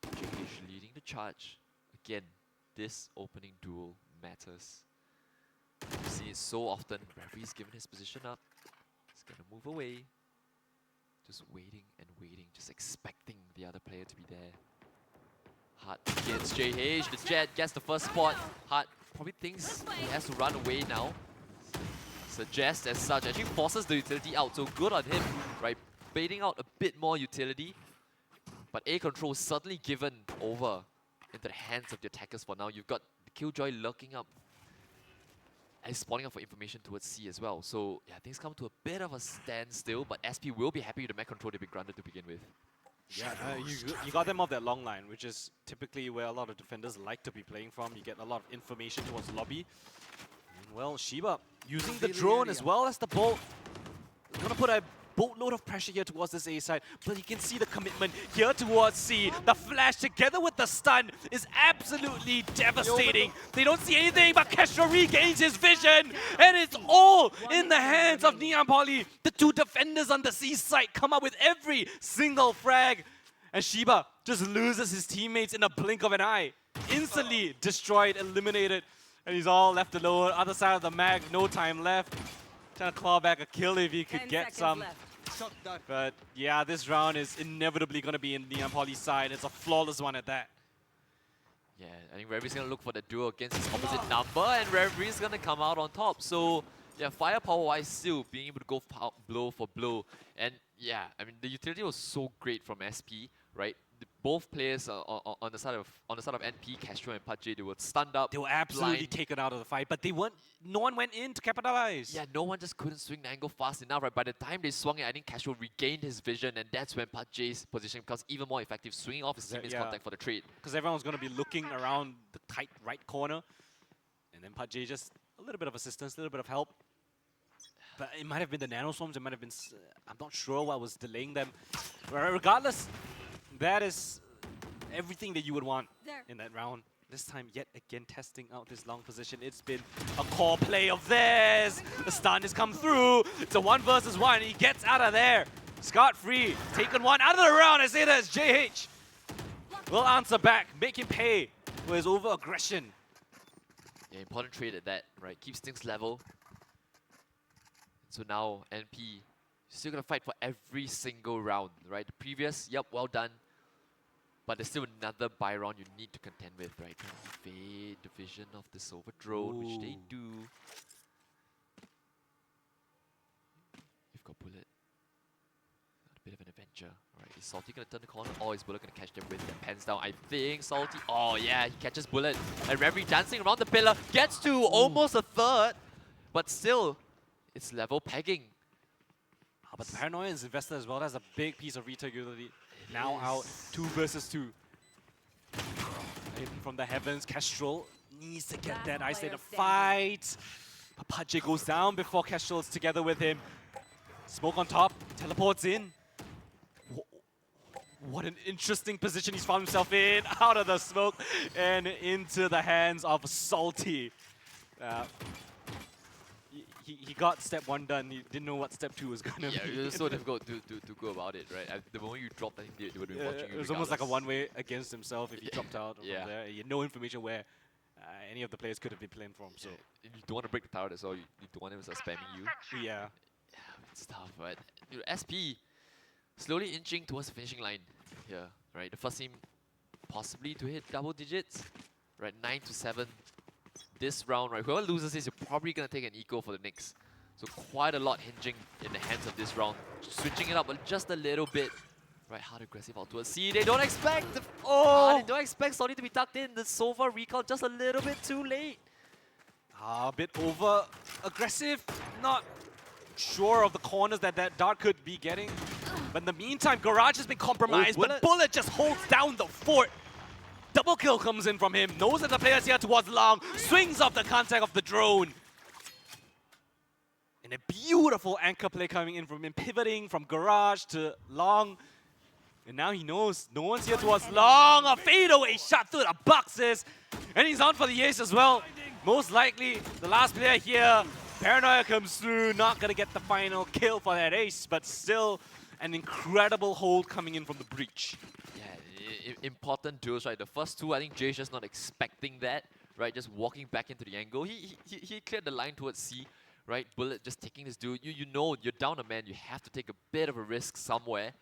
JH leading the charge. Again, this opening duel matters. You see it so often. Referee's given his position up. He's gonna move away. Just waiting and waiting, just expecting the other player to be there. Hart against JH. The Jet gets the first spot. Hart probably thinks he has to run away now. Suggests as such, actually forces the utility out, so good on him, right? Baiting out a bit more utility, but A control is certainly given over into the hands of the attackers for now. You've got Killjoy lurking up and spawning up for information towards C as well. So yeah, things come to a bit of a standstill, but SP will be happy with the mech control they've been granted to begin with. Yeah, you got them off that long line, which is typically where a lot of defenders like to be playing from. You get a lot of information towards lobby. And well, Shiba using the drone as well as the bolt. Gonna put a boatload of pressure here towards this A side, but you can see the commitment here towards C. The flash together with the stun is absolutely devastating. They don't see anything, but Kestrel regains his vision, and it's all in the hands of Neon Poly. The two defenders on the C side come up with every single frag, and Shiba just loses his teammates in a blink of an eye. Instantly destroyed, eliminated, and he's all left alone. Other side of the mag, no time left. Trying to claw back a kill if he could get some. But yeah, this round is inevitably going to be in Neon Poly's side. It's a flawless one at that. Yeah, I think Revere's going to look for the duel against his opposite number, and Revere's going to come out on top. So yeah, firepower-wise still being able to go blow for blow. And yeah, I mean, the utility was so great from SP, right? Both players on the side of NP, Castro and Pudgy, they were stunned up. They were absolutely blind. taken out of the fight, but they weren't. No one went in to capitalize. Yeah, no one just couldn't swing the angle fast enough, right? By the time they swung it, I think Castro regained his vision, and that's when Pudgy's position becomes even more effective, swinging off his teammate's contact for the trade. Because everyone's going to be looking around the tight right corner, and then Pudgy just a little bit of assistance, a little bit of help. But it might have been the nanoswarms, it might have been, I'm not sure what was delaying them. Regardless, that is everything that you would want in that round. This time, yet again, testing out this long position. It's been a core play of theirs. The stun has come through. It's a 1 versus 1. He gets out of there. Scot-free. Taken one out of the round. I say that as JH will answer back. Make him pay for his over-aggression. Yeah, important trade at that, right? Keeps things level. So now, NP still gonna fight for every single round, right? The previous, yep, well done. But there's still another buy round you need to contend with, right? Trying to evade the vision of the Silver Drone, which they do. You've got Bullet. A bit of an adventure, right? Is Salty gonna turn the corner, or is Bullet gonna catch them with their pens down? I think Salty, oh yeah, he catches Bullet. And Reverie dancing around the pillar, gets to almost a third, but still, it's level pegging. But the Paranoia is invested as well. That's a big piece of retail utility. Now out 2 versus 2. In from the heavens, Kestrel needs to get that isolated fight. Pudgy goes down before Kestrel is together with him. Smoke on top, teleports in. What an interesting position he's found himself in. Out of the smoke and into the hands of Salty. He got step 1 done. He didn't know what step 2 was going to be. Yeah, it was so difficult to go about it, right? The moment you dropped, I think they would have been watching you. It was almost like a one-way against himself if he dropped out from there. He had no information where any of the players could have been playing from. So you don't want to break the tower, that's all. You don't want him to start spamming you. Yeah. It's tough, but SP slowly inching towards the finishing line here, right? The first team possibly to hit double digits, right? 9 to 7. This round, right? Whoever loses this, you're probably going to take an eco for the next. So quite a lot hinging in the hands of this round. Switching it up just a little bit. Right, hard aggressive out towards C. They don't expect the, they don't expect Sony to be tucked in. The Sova recall just a little bit too late. A bit over aggressive. Not sure of the corners that Dart could be getting. But in the meantime, Garage has been compromised, but Bullet just holds down the fort. Double kill comes in from him. Knows that the player's here towards Long. Swings off the contact of the drone. And a beautiful anchor play coming in from him, pivoting from Garage to Long. And now he knows no one's here towards Long. A fadeaway shot through the boxes. And he's on for the ace as well. Most likely the last player here. Paranoia comes through. Not going to get the final kill for that ace, but still an incredible hold coming in from the breach. Important duels, right? The first two, I think Jay's just not expecting that, right? Just walking back into the angle. He cleared the line towards C, right? Bullet just taking this duel. You know you're down a man. You have to take a bit of a risk somewhere.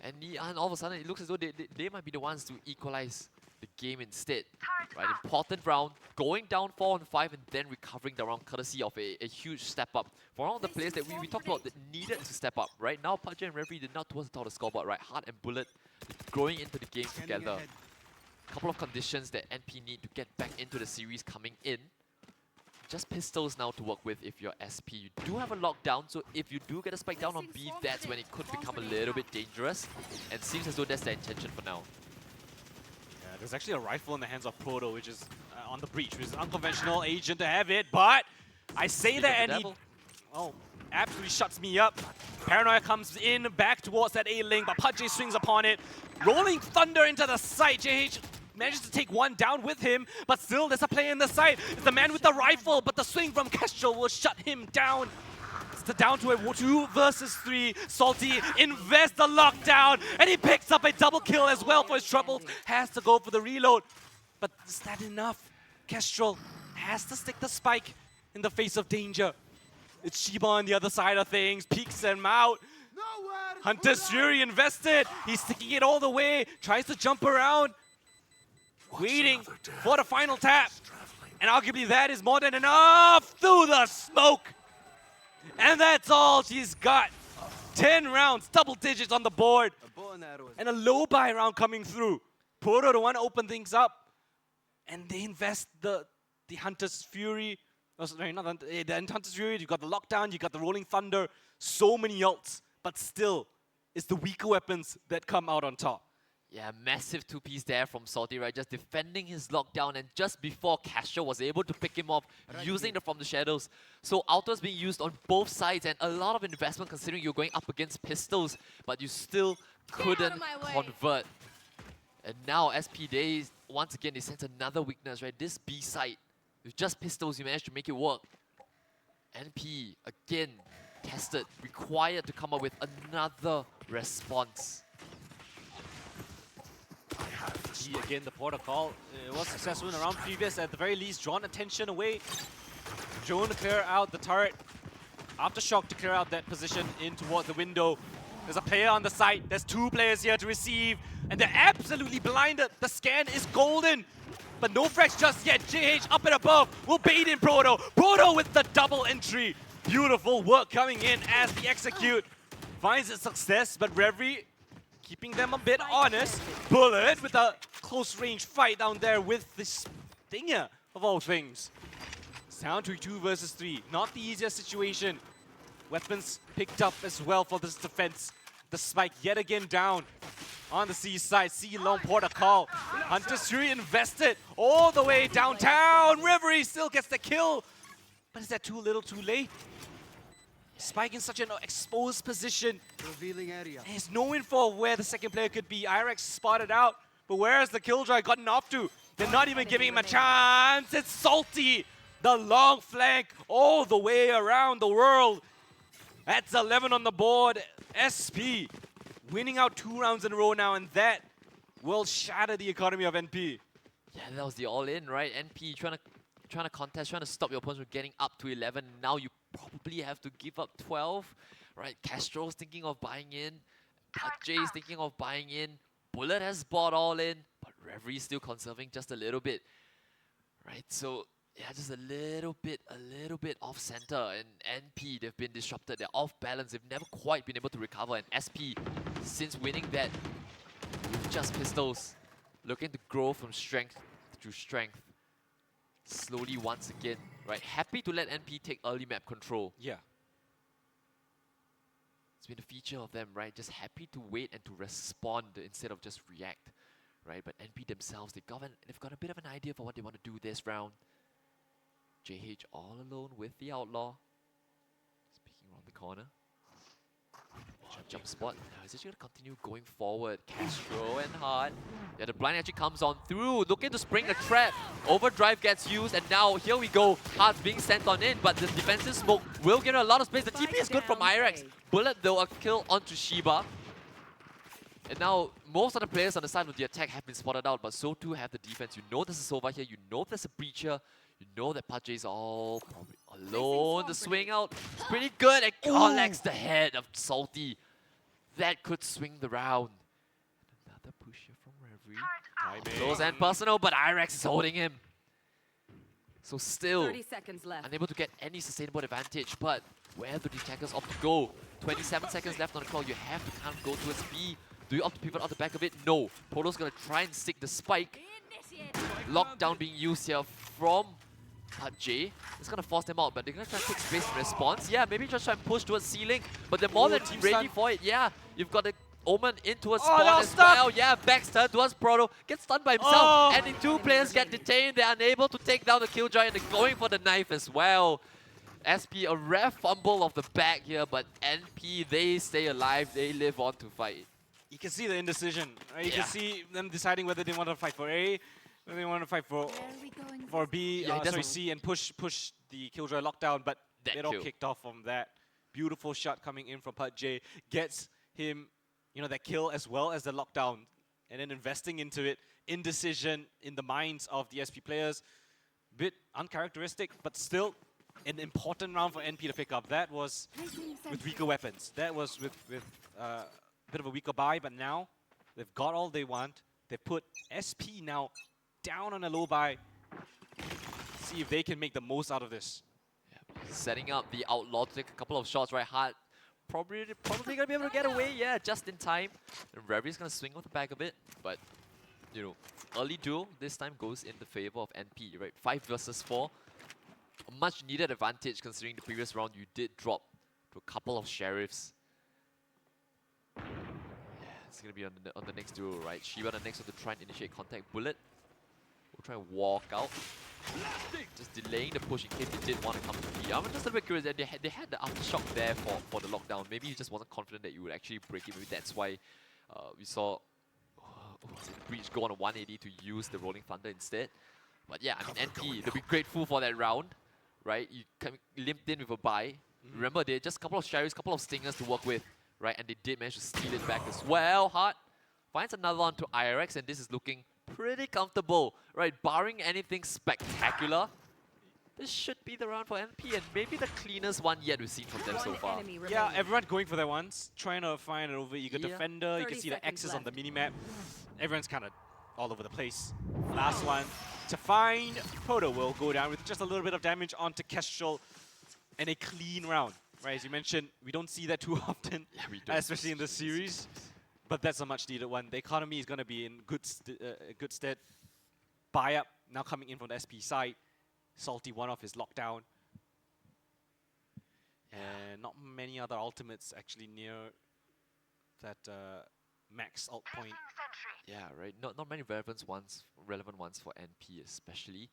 And all of a sudden, it looks as though they might be the ones to equalize the game instead. Right? Important round. Going down 4 on 5 and then recovering the round courtesy of a huge step up. For all the players that we talked about that needed to step up, right? Now, Pudgy and Reverie did not towards the top of the scoreboard, right? Heart and Bullet growing into the game together. A couple of conditions that NP need to get back into the series coming in. Just pistols now to work with if you're SP. You do have a lockdown, so if you do get a spike down on B, that's when it could become a little bit dangerous. And seems as though that's the intention for now. Yeah, there's actually a rifle in the hands of Proto, which is on the breach, which is an unconventional agent to have it, but I say that and he... Oh, absolutely shuts me up. Paranoia comes in, back towards that A link, but Pudgy swings upon it. Rolling Thunder into the site. JH manages to take one down with him, but still there's a play in the site. It's the man with the rifle, but the swing from Kestrel will shut him down. It's down to a 2 versus 3. Salty invests the lockdown, and he picks up a double kill as well for his troubles. Has to go for the reload, but is that enough? Kestrel has to stick the spike in the face of danger. It's Shiba on the other side of things, peeks him out. Hunter's Fury invested. He's sticking it all the way, tries to jump around, waiting for the final tap. And arguably that is more than enough through the smoke. And that's all she's got. 10 rounds, double digits on the board. And a low buy round coming through. Proto the one to open things up. And they invest the Hunter's Fury. Oh, sorry, not the Hunter's Fury. You got the lockdown, you got the Rolling Thunder. So many ults. But still, it's the weaker weapons that come out on top. Yeah, massive two-piece there from Salty, right? Just defending his lockdown, and just before Castro was able to pick him off using the From the Shadows. So Auto's being used on both sides, and a lot of investment considering you're going up against pistols, but you still couldn't convert. And now SP Days, once again, they sense another weakness, right? This B side, with just pistols, you managed to make it work. NP, again, tested, required to come up with another response. Again, the protocol was successful in the round previous, at the very least drawn attention away. Drone to clear out the turret. Aftershock to clear out that position in towards the window. There's a player on the site. There's 2 players here to receive, and they're absolutely blinded. The scan is golden, but no frags just yet. JH up and above will bait in Proto. Proto with the double entry. Beautiful work coming in as the execute finds its success, but Reverie keeping them a bit honest. Bullet with a close range fight down there with the Stinger of all things. It's down to 2 versus 3. Not the easiest situation. Weapons picked up as well for this defense. The spike yet again down on the C side. C long protocol. Hunter's Fury invested all the way downtown. Reverie still gets the kill. But is that too little, too late? Spike in such an exposed position. Revealing area. He's knowing for where the second player could be. Irex spotted out, but where has the Killjoy gotten off to? They're not even giving him a chance. It's Salty. The long flank all the way around the world. That's 11 on the board. SP winning out 2 rounds in a row now, and that will shatter the economy of NP. Yeah, that was the all-in, right? NP trying to contest, trying to stop your opponents from getting up to 11. Now you probably have to give up 12, right? Castro's thinking of buying in. Jay's thinking of buying in. Bullet has bought all in, but Reverie's still conserving just a little bit, right? So yeah, just a little bit off center. And NP, they've been disrupted. They're off balance. They've never quite been able to recover. And SP, since winning that with just pistols, looking to grow from strength to strength. Slowly once again, right? Happy to let NP take early map control. Yeah. It's been a feature of them, right? Just happy to wait and to respond instead of just react, right? But NP themselves, they've got a bit of an idea for what they want to do this round. JH all alone with the Outlaw. Speaking around the corner. Jump spot. Now is it going to continue going forward? Castro and Hart. Yeah, the blind actually comes on through, looking to spring a trap. Overdrive gets used, and now here we go. Hart's being sent on in, but the defensive smoke will give her a lot of space. The TP is good from Irex. Bullet though, a kill onto Shiba. And now most of the players on the side of the attack have been spotted out, but so too have the defense. You know there's a Sova here, you know there's a breach here. You know that Pache is all probably alone. The swing out is pretty good, and collects the head of Salty. That could swing the round. Another push here from Reverie. Close and personal, but Irex is holding him. So still 30 seconds left. Unable to get any sustainable advantage, but where do the attackers opt to go? 27 seconds left on the clock. You have to kind of go towards B. Do you opt to pivot out the back of it? No. Proto's gonna try and stick the spike. Lockdown being used here from J. It's gonna force them out, but they're gonna try and take space in response. Yeah, maybe just try and push towards ceiling, but they're more than ready for it. Yeah, you've got the Omen into a spawn as well. Yeah, backstun towards Proto. Gets stunned by himself, and the 2 players get detained. They're unable to take down the Killjoy, and they're going for the knife as well. SP, a rare fumble of the back here, but NP, they stay alive, they live on to fight. You can see the indecision, right? You Yeah. can see them deciding whether they want to fight for A, whether they want to fight for B, Yeah, sorry, C, and push the Killjoy lockdown, but That it all kill. kicked off from that. Beautiful shot coming in from PUBG, gets him, that kill as well as the lockdown, and then investing into it. Indecision in the minds of the SP players. Bit uncharacteristic, but still an important round for NP to pick up. That was with weaker weapons. That was with a bit of a weaker buy, but now they've got all they want. They've put SP now down on a low buy. See if they can make the most out of this. Setting up the Outlaw to take a couple of shots right hard. Probably gonna be able to get away, yeah, just in time. And Revery's gonna swing off the back a bit, but early duel this time goes in the favor of NP, right? 5 versus 4. A much needed advantage considering the previous round you did drop to a couple of sheriffs. Yeah, it's gonna be on the next duel, right? Shiba the next one to try and initiate contact. Bullet will try and walk out. Just delaying the push in case they did want to come to B. I'm just a little bit curious that they had the aftershock there for the lockdown. Maybe he just wasn't confident that you would actually break it. Maybe that's why we saw Breach go on a 180 to use the Rolling Thunder instead. But yeah, I mean, NP, they'll be grateful for that round, right? You limped in with a buy. Remember, they had just a couple of Sheriffs, couple of Stingers to work with, right? And they did manage to steal it back as well. Hart finds another one to IRX, and this is looking pretty comfortable, right? Barring anything spectacular, this should be the round for NP, and maybe the cleanest one yet we've seen from them so far. Yeah, everyone going for their ones, trying to find an over-eager Yeah. defender. You can see the X's on the minimap. Everyone's kind of all over the place. Last one to find. Proto will go down with just a little bit of damage onto Kestrel, and a clean round. Right, as you mentioned, we don't see that too often, we don't. especially in this series. But that's a much needed one. The economy is going to be in good stead. Buy up now coming in from the SP side. Salty one off his lockdown. And not many other ultimates actually near that max ult point. Yeah, right. Not many relevant ones for NP especially.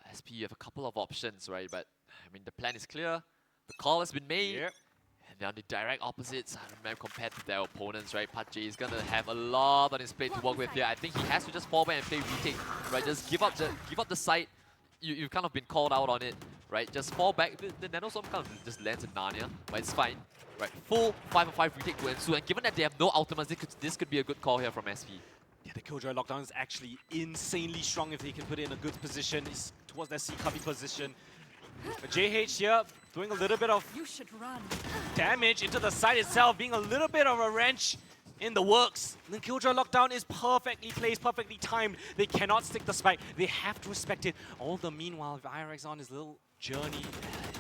SP, you have a couple of options, right? But I mean, the plan is clear. The call has been made. Yep. And they're on the direct opposites, I remember, compared to their opponents, right? PUBG is gonna have a lot on his plate to work with here. I think he has to just fall back and play retake, right? Just give up the site. You've kind of been called out on it, right? Just fall back. The Nanostorm kind of just lands in Narnia, but it's fine, right? Full 5-on-5 retake to ensue, and given that they have no ultimates, this could be a good call here from SP. Yeah, the Killjoy lockdown is actually insanely strong if they can put it in a good position. It's towards that C-cubby position. But JH here doing a little bit of damage into the site itself, being a little bit of a wrench in the works. The Killjoy lockdown is perfectly placed, perfectly timed. They cannot stick the spike. They have to respect it. All the meanwhile, IRX on his little journey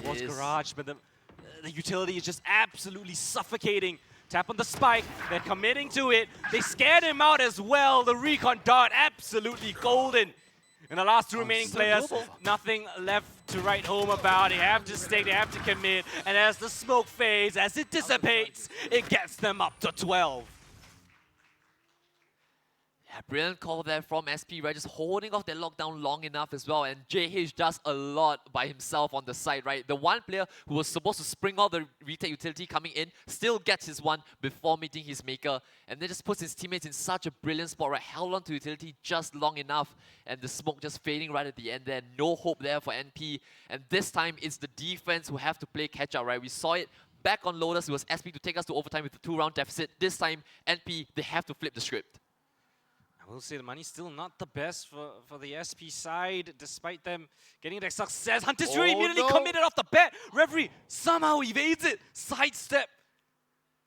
towards Garage, but the utility is just absolutely suffocating. Tap on the spike, they're committing to it. They scared him out as well. The recon dart, absolutely golden. And the last two remaining players, nothing left to write home about. They have to stick, they have to commit. And as the smoke fades, as it dissipates, it gets them up to 12. Yeah, brilliant call there from SP, right? Just holding off that lockdown long enough as well. And JH does a lot by himself on the side, right? The one player who was supposed to spring out the retake utility coming in still gets his one before meeting his maker. And then just puts his teammates in such a brilliant spot, right? Held on to utility just long enough. And the smoke just fading right at the end there. No hope there for NP. And this time it's the defense who have to play catch up, right? We saw it back on Lotus. It was SP to take us to overtime with a 2-round deficit. This time, NP, they have to flip the script. I will say the money's still not the best for the SP side, despite them getting that success. Hunter's Fury immediately committed off the bat. Referee somehow evades it. Sidestep.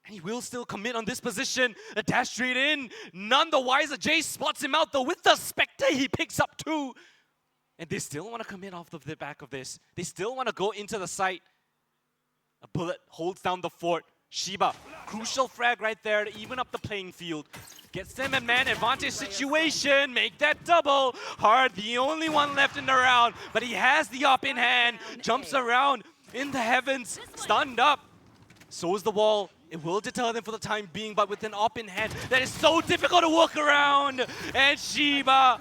And he will still commit on this position. A dash straight in. None the wiser. Jay spots him out though. With the Spectre, he picks up 2. And they still want to commit off the back of this. They still want to go into the site. A bullet holds down the fort. Shiba, crucial frag right there to even up the playing field. Gets them a man advantage situation, make that double. Hard, the only one left in the round, but he has the up in hand. Jumps around in the heavens, stunned up. So is the wall. It will deter them for the time being, but with an op in hand, that is so difficult to work around. And Shiba,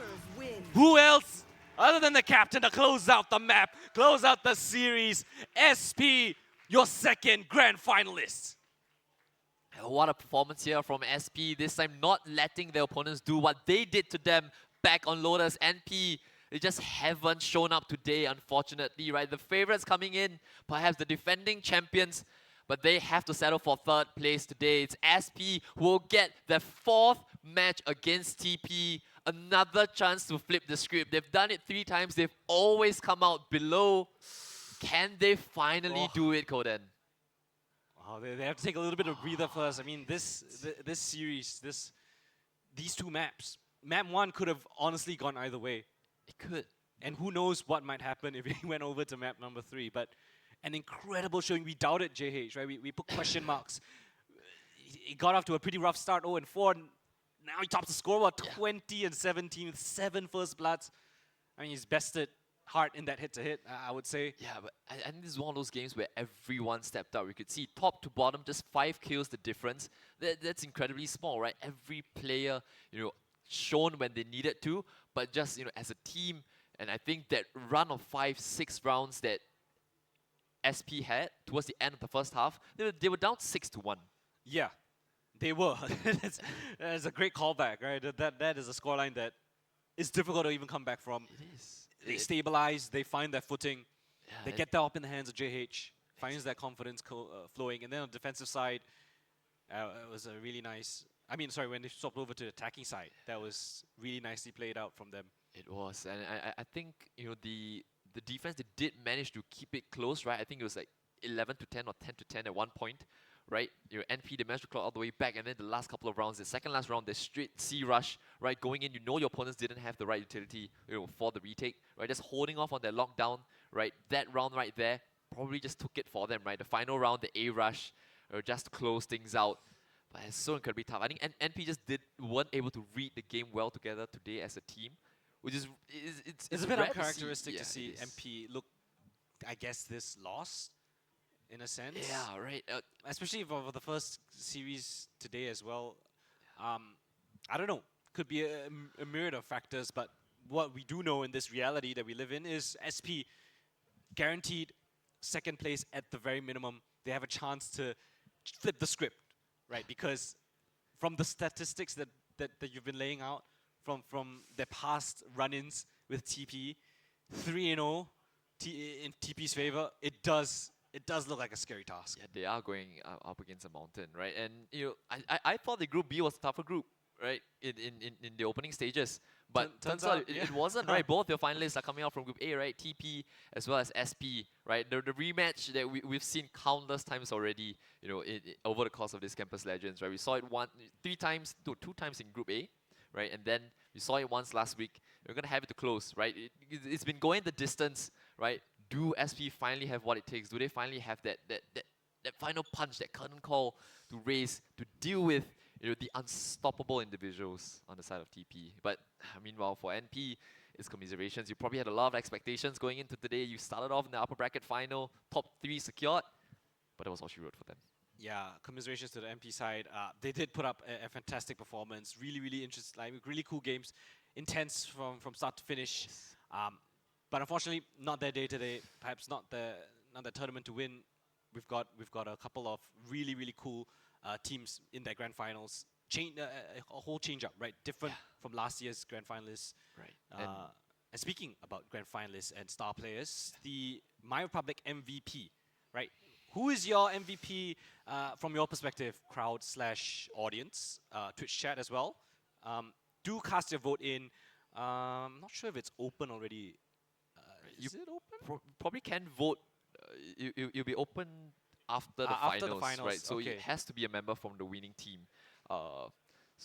who else other than the captain to close out the map, close out the series. SP, your second grand finalist. What a performance here from SP, this time not letting their opponents do what they did to them back on Lotus. NP, they just haven't shown up today, unfortunately, right? The favorites coming in, perhaps the defending champions, but they have to settle for third place today. It's SP who will get their fourth match against TP. Another chance to flip the script. They've done it 3 times. They've always come out below. Can they finally do it, Koden? Oh, they have to take a little bit of breather first. I mean, this series, these 2 maps, map 1 could have honestly gone either way. It could. And who knows what might happen if he went over to map number 3. But an incredible showing. We doubted JH, right? We put question marks. He got off to a pretty rough start, 0-4. Now he tops the scoreboard, 20-17 with 7 first bloods. I mean, he's bested hard in that hit-to-hit, I would say. Yeah, but I think this is one of those games where everyone stepped up. We could see top to bottom, just 5 kills the difference. That's incredibly small, right? Every player, shown when they needed to, but just, as a team. And I think that run of 5-6 rounds that SP had towards the end of the first half, they were down 6-1. Yeah, they were. That's a great callback, right? That is a scoreline that is difficult to even come back from. It is. They stabilize, they find their footing, they get that up in the hands of JH, finds that confidence flowing, and then on the defensive side, it was a really nice. When they swapped over to the attacking side, that was really nicely played out from them. It was, and I think the defense, they did manage to keep it close, right? I think it was like 11-10 or 10-10 at one point, right? NP, they managed to claw all the way back, and then the last couple of rounds, the second last round, they straight C rush, right? Going in, your opponents didn't have the right utility, for the retake, right? Just holding off on their lockdown, right? That round right there probably just took it for them, right? The final round, the A rush, just to close things out. But it's so incredibly tough. I think NP just weren't able to read the game well together today as a team, which is it's a bit rare uncharacteristic to to see MP look, I guess, this lost in a sense. Yeah, right. Especially for the first series today as well. I don't know. Could be a myriad of factors, but what we do know in this reality that we live in is SP guaranteed second place at the very minimum. They have a chance to flip the script, right? Because from the statistics that you've been laying out, from their past run-ins with TP, 3-0 in TP's favor, it does look like a scary task. Yeah, they are going up against a mountain, right? And I thought the group B was a tougher group, right? In the opening stages, but turns out it wasn't, right? Both your finalists are coming out from group A, right? TP as well as SP, right? The rematch that we've seen countless times already, over the course of this Campus Legends, right? We saw it 2 times in group A, right? And then we saw it once last week. We're gonna have it to close, right? It's been going the distance, right? Do SP finally have what it takes? Do they finally have that final punch, that curtain call to raise, to deal with the unstoppable individuals on the side of TP? But meanwhile, for NP, it's commiserations. You probably had a lot of expectations going into today. You started off in the upper bracket final, top 3 secured, but that was all she wrote for them. Yeah, commiserations to the MP side. They did put up a fantastic performance. Really, really interesting, really cool games, intense from start to finish. But unfortunately, not their day today. Perhaps not the tournament to win. We've got a couple of really, really cool teams in their grand finals. A whole change up, right? Different from last year's grand finalists. Right. And speaking about grand finalists and star players, the My Republic MVP, right? Who is your MVP from your perspective, crowd/audience, Twitch chat as well? Do cast your vote in. I'm not sure if it's open already. Is it open? Probably can vote. It'll be open after the finals, right? So it has to be a member from the winning team. When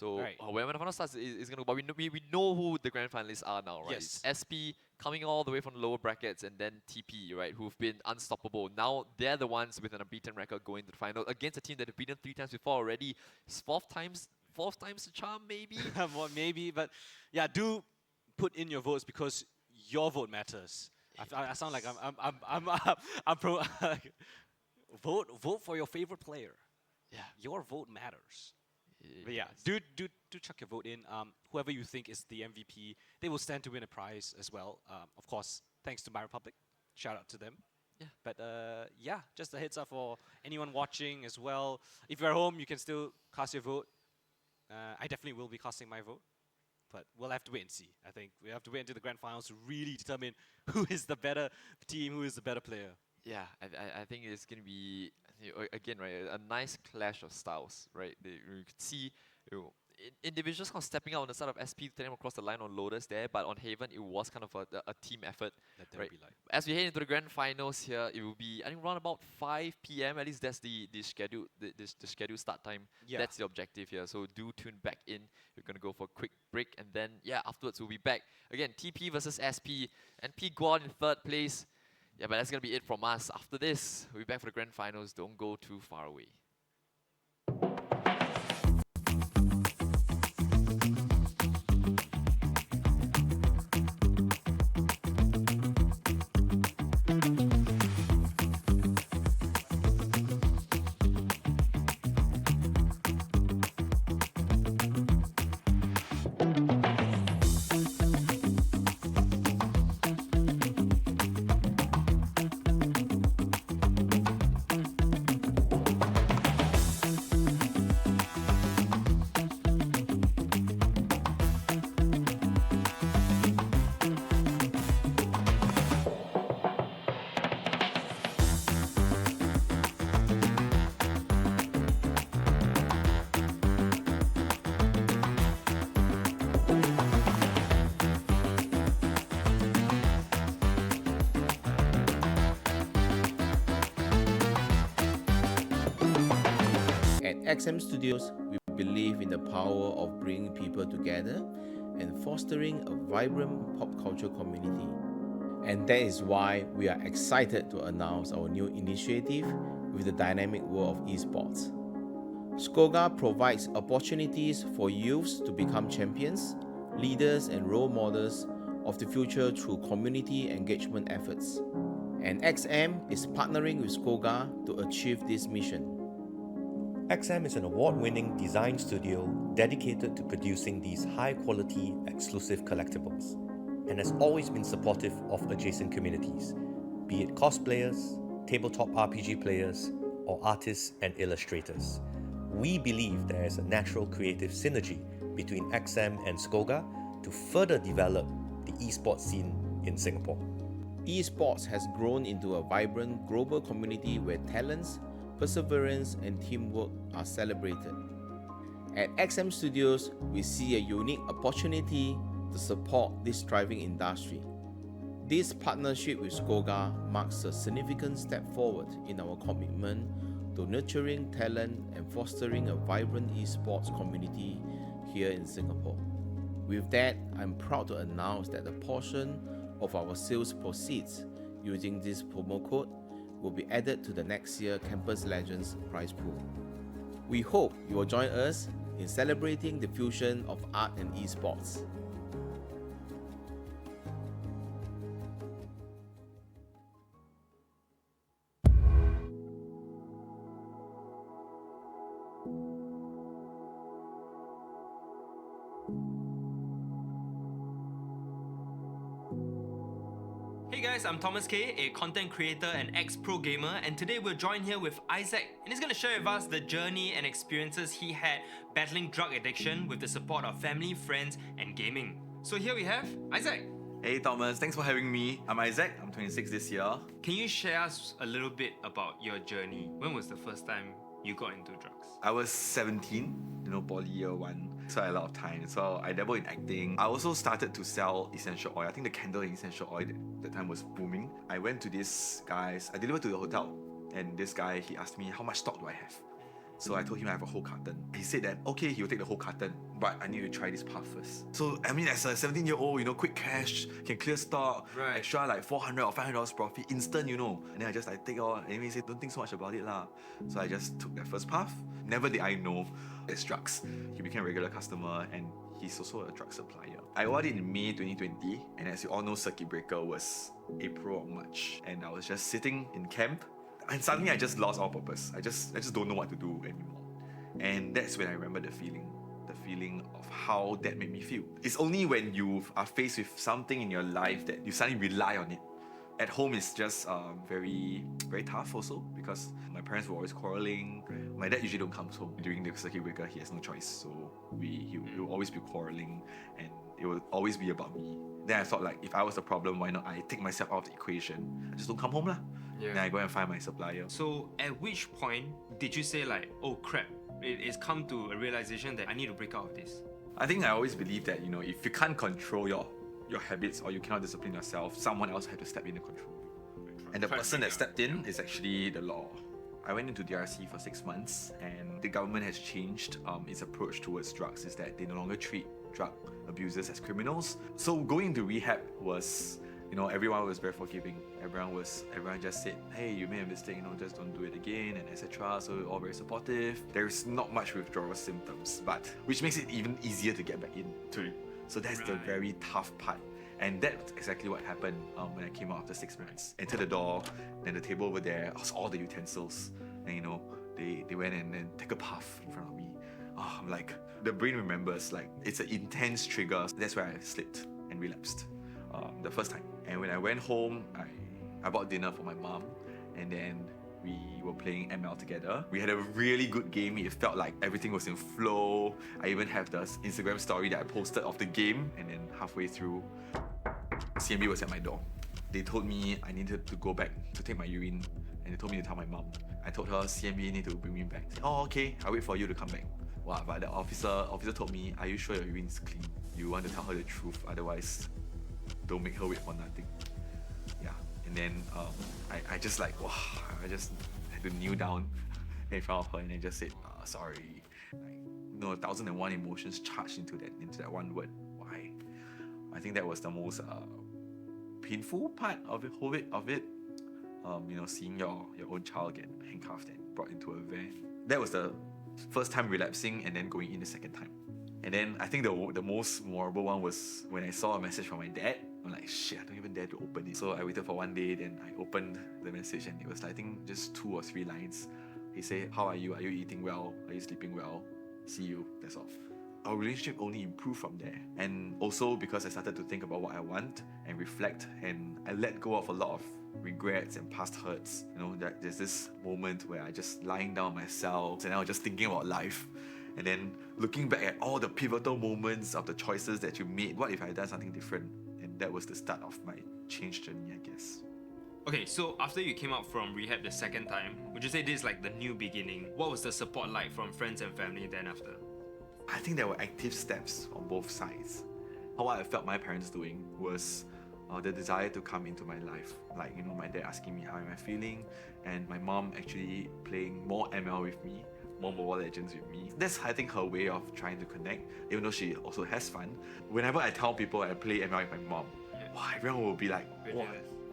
the final starts, it's gonna. But we know who the grand finalists are now, right? Yes. It's SP coming all the way from the lower brackets, and then TP, right? Who've been unstoppable. Now they're the ones with an unbeaten record going to the final against a team that have beaten 3 times before already. It's fourth time's the charm, maybe. Well, maybe, but yeah, do put in your votes because your vote matters. I sound like I'm pro. Vote for your favorite player. Yeah, your vote matters. But yeah, do chuck your vote in. Whoever you think is the MVP, they will stand to win a prize as well. Of course, thanks to My Republic. Shout out to them. Yeah. But yeah, just a heads up for anyone watching as well. If you're at home, you can still cast your vote. I definitely will be casting my vote. But we'll have to wait and see. I think we have to wait until the grand finals to really determine who is the better team, who is the better player. Yeah, I think it's going to be, again, right, a nice clash of styles, right? You could see, individuals kind of stepping out on the side of SP, taking them across the line on loaders there, but on Haven, it was kind of a team effort. Let them right? be like. As we head into the grand finals here, it will be, I think, around about 5 p.m. At least that's the scheduled start time. Yeah. That's the objective here. So do tune back in. We're gonna go for a quick break, and then afterwards we'll be back again. TP versus SP, and P Guan in 3rd place. Yeah, but that's gonna be it from us. After this, we'll be back for the grand finals. Don't go too far away. At XM Studios, we believe in the power of bringing people together and fostering a vibrant pop culture community. And that is why we are excited to announce our new initiative with the dynamic world of esports. Skoga provides opportunities for youths to become champions, leaders, and role models of the future through community engagement efforts. And XM is partnering with Skoga to achieve this mission. XM is an award-winning design studio dedicated to producing these high-quality, exclusive collectibles, and has always been supportive of adjacent communities, be it cosplayers, tabletop RPG players, or artists and illustrators. We believe there is a natural creative synergy between XM and Skoga to further develop the esports scene in Singapore. Esports has grown into a vibrant global community where talents, perseverance, and teamwork are celebrated. At XM Studios, we see a unique opportunity to support this thriving industry. This partnership with Skoga marks a significant step forward in our commitment to nurturing talent and fostering a vibrant esports community here in Singapore. With that, I'm proud to announce that a portion of our sales proceeds using this promo code will be added to the next year Campus Legends prize pool. We hope you will join us in celebrating the fusion of art and esports. Hey guys, I'm Thomas K, a content creator and ex-pro gamer, and today we're joined here with Isaac, and he's going to share with us the journey and experiences he had battling drug addiction with the support of family, friends, and gaming. So here we have Isaac. Hey Thomas, thanks for having me. I'm Isaac, I'm 26 this year. Can you share us a little bit about your journey? When was the first time you got into drugs? I was 17, poly year 1, so I had a lot of time. So I dabbled in acting. I also started to sell essential oil. I think the candle in essential oil that time was booming. I went to this guy's, I delivered to the hotel, and this guy, he asked me, how much stock do I have? So I told him I have a whole carton. He said that, okay, he'll take the whole carton, but I need to try this puff first. So, I mean, as a 17-year-old, quick cash, can clear stock, right. Extra like $400 or $500 profit, instant, And then I just take all, and he said, don't think so much about it lah. So I just took that first puff. Never did I know it's drugs. He became a regular customer, and he's also a drug supplier. I ordered in May 2020, and as you all know, circuit breaker was April or March. And I was just sitting in camp, and suddenly I just lost all purpose. I just don't know what to do anymore. And that's when I remember the feeling of how that made me feel. It's only when you are faced with something in your life that you suddenly rely on it. At home, it's just very, very tough also, because my parents were always quarreling. My dad usually don't come home during the circuit breaker. He has no choice, so he will always be quarreling, and it will always be about me. Then I thought, like, if I was the problem, why not I take myself out of the equation? I just don't come home lah. Yeah. Then I go and find my supplier. So at which point did you say like, oh crap, it's come to a realization that I need to break out of this? I think I always believe that, if you can't control your habits, or you cannot discipline yourself, someone else had to step in and control you. And the person that stepped in is actually the law. I went into DRC for 6 months, and the government has changed its approach towards drugs, is that they no longer treat drug abusers as criminals. So going into rehab was, everyone was very forgiving. Everyone just said, hey, you made a mistake, just don't do it again, and etc. So all very supportive. There's not much withdrawal symptoms, but which makes it even easier to get back into. So that's the very tough part. And that's exactly what happened when I came out after 6 months. Entered the door, then the table over there was all the utensils. And they went and then take a puff in front of me. Oh, I'm like, the brain remembers, like, it's an intense trigger. That's where I slipped and relapsed the first time. And when I went home, I bought dinner for my mom, and then we were playing ML together. We had a really good game. It felt like everything was in flow. I even have the Instagram story that I posted of the game, and then halfway through, CMB was at my door. They told me I needed to go back to take my urine, and they told me to tell my mom. I told her CMB need to bring me back. Said, oh, okay, I'll wait for you to come back. Wow, but the officer told me, are you sure your urine is clean? You want to tell her the truth, otherwise don't make her wait for nothing. Yeah, and then I just like, wow, I just had to kneel down in front of her and then just said, sorry. 1,001 emotions charged into that one word. Why? I think that was the most painful part of it. Seeing your own child get handcuffed and brought into a van. That was the first time relapsing, and then going in the second time. And then I think the most memorable one was when I saw a message from my dad. I'm like, shit, I don't even dare to open it. So I waited for one day, then I opened the message, and it was, I think, just 2 or 3 lines. He said, how are you? Are you eating well? Are you sleeping well? See you. That's all. Our relationship only improved from there. And also because I started to think about what I want and reflect, and I let go of a lot of regrets and past hurts. That there's this moment where I just lying down myself and I was just thinking about life. And then looking back at all the pivotal moments of the choices that you made, what if I had done something different? And that was the start of my change journey, I guess. Okay, so after you came out from rehab the second time, would you say this is like the new beginning? What was the support like from friends and family then after? I think there were active steps on both sides. What I felt my parents doing was the desire to come into my life. Like, my dad asking me how am I feeling, and my mom actually playing more ML with me, more Mobile Legends with me. That's, I think, her way of trying to connect, even though she also has fun. Whenever I tell people I play ML with my mom, wow, everyone will be like, wow.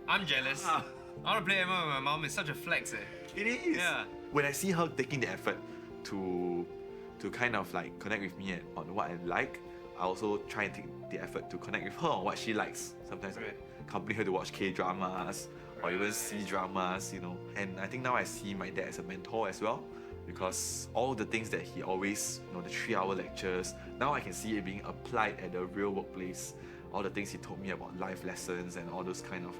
I'm jealous. I want to play ML with my mom. It's such a flex. It is. Yeah. When I see her taking the effort to kind of like connect with me on what I like, I also try and take the effort to connect with her on what she likes. Sometimes I accompany her to watch K-dramas or even C-dramas, And I think now I see my dad as a mentor as well, because all the things that he always, the 3-hour lectures, now I can see it being applied at the real workplace. All the things he told me about life lessons and all those kind of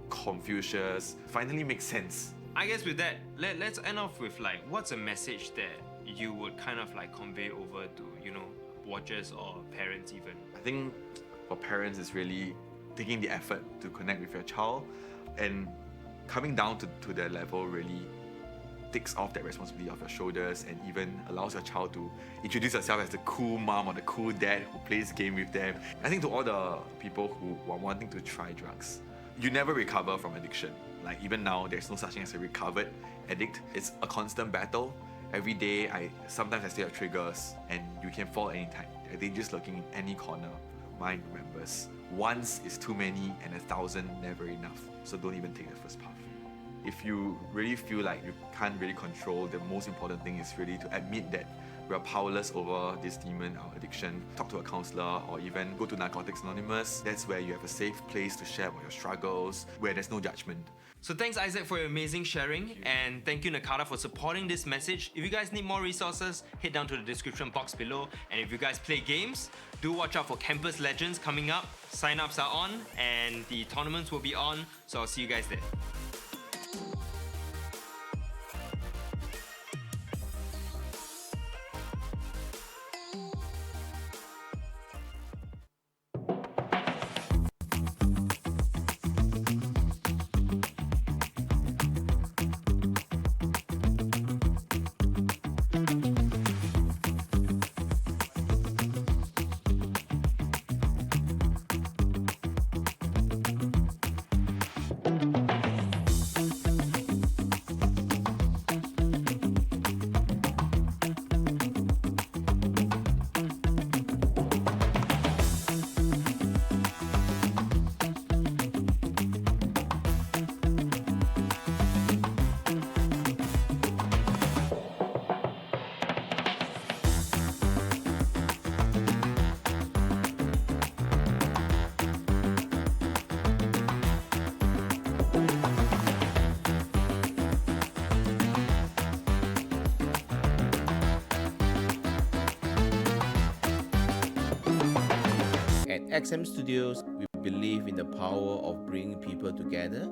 Confucius finally makes sense. I guess with that, let's end off with like, what's a message that you would kind of like convey over to, watchers or parents even? I think for parents, it's really taking the effort to connect with your child, and coming down to their level really takes off that responsibility off your shoulders, and even allows your child to introduce yourself as the cool mom or the cool dad who plays game with them. I think to all the people who are wanting to try drugs, you never recover from addiction. Like, even now, there's no such thing as a recovered addict. It's a constant battle. Every day, sometimes I still have triggers, and you can fall anytime. They're just looking in any corner. Mind remembers, once is too many and 1,000 never enough. So don't even take the first puff. If you really feel like you can't really control, the most important thing is really to admit that we are powerless over this demon, our addiction. Talk to a counselor or even go to Narcotics Anonymous. That's where you have a safe place to share about your struggles, where there's no judgment. So thanks Isaac for your amazing sharing, and thank you Nakata for supporting this message. If you guys need more resources, head down to the description box below. And if you guys play games, do watch out for Campus Legends coming up. Sign-ups are on and the tournaments will be on, so I'll see you guys there. At XM Studios, we believe in the power of bringing people together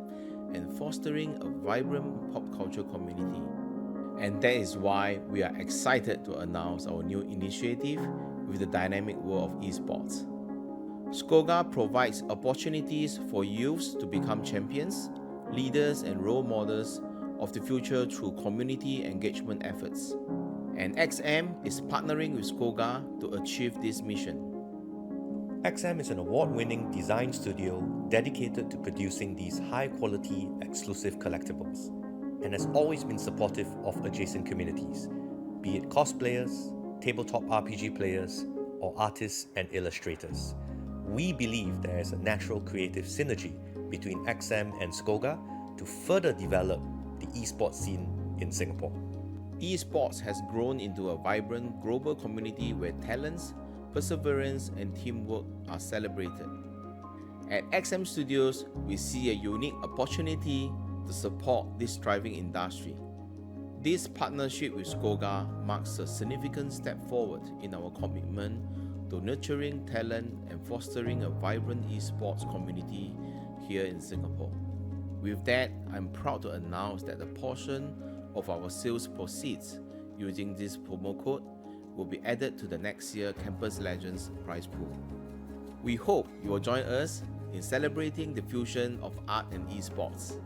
and fostering a vibrant pop culture community. And that is why we are excited to announce our new initiative with the dynamic world of esports. Skoga provides opportunities for youths to become champions, leaders and role models of the future through community engagement efforts. And XM is partnering with Skoga to achieve this mission. XM is an award-winning design studio dedicated to producing these high-quality, exclusive collectibles, and has always been supportive of adjacent communities, be it cosplayers, tabletop RPG players, or artists and illustrators. We believe there is a natural creative synergy between XM and Skoga to further develop the esports scene in Singapore. Esports has grown into a vibrant global community where talents, perseverance and teamwork are celebrated. At XM Studios, we see a unique opportunity to support this thriving industry. This partnership with Skoga marks a significant step forward in our commitment to nurturing talent and fostering a vibrant esports community here in Singapore. With that, I'm proud to announce that a portion of our sales proceeds using this promo code will be added to the next year Campus Legends prize pool. We hope you will join us in celebrating the fusion of art and esports.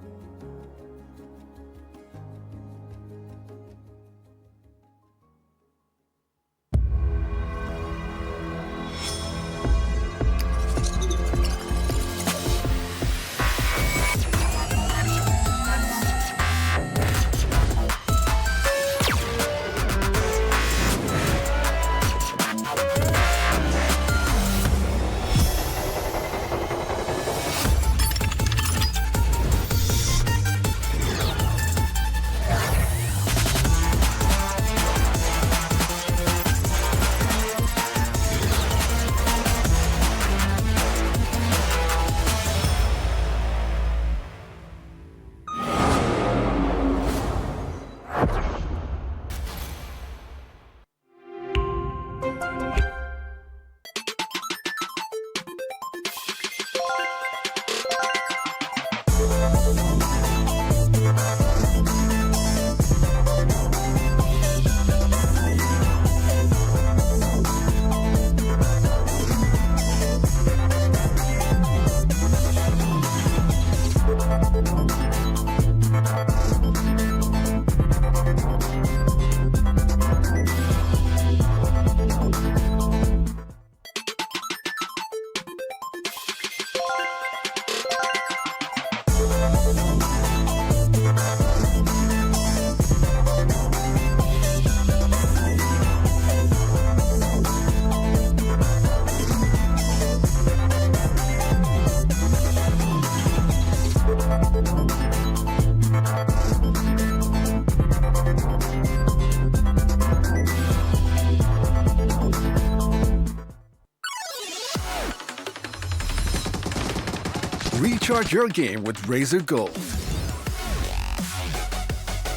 Recharge your game with Razer Gold.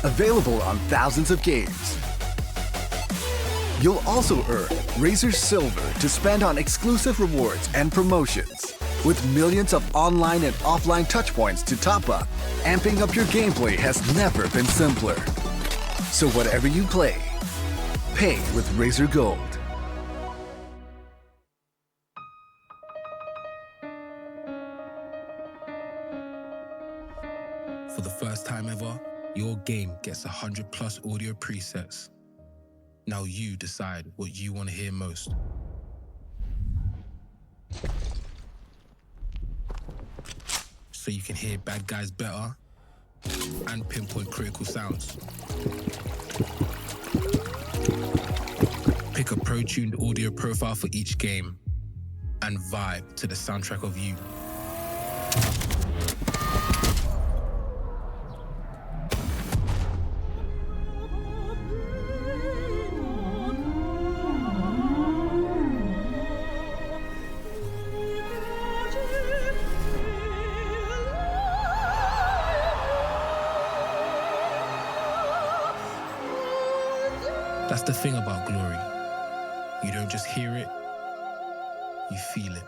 Available on thousands of games. You'll also earn Razer Silver to spend on exclusive rewards and promotions. With millions of online and offline touchpoints to top up, amping up your gameplay has never been simpler. So whatever you play, pay with Razer Gold. For the first time ever, your game gets 100 plus audio presets. Now you decide what you want to hear most. So you can hear bad guys better and pinpoint critical sounds. Pick a pro-tuned audio profile for each game and vibe to the soundtrack of you. That's the thing about glory. You don't just hear it, you feel it.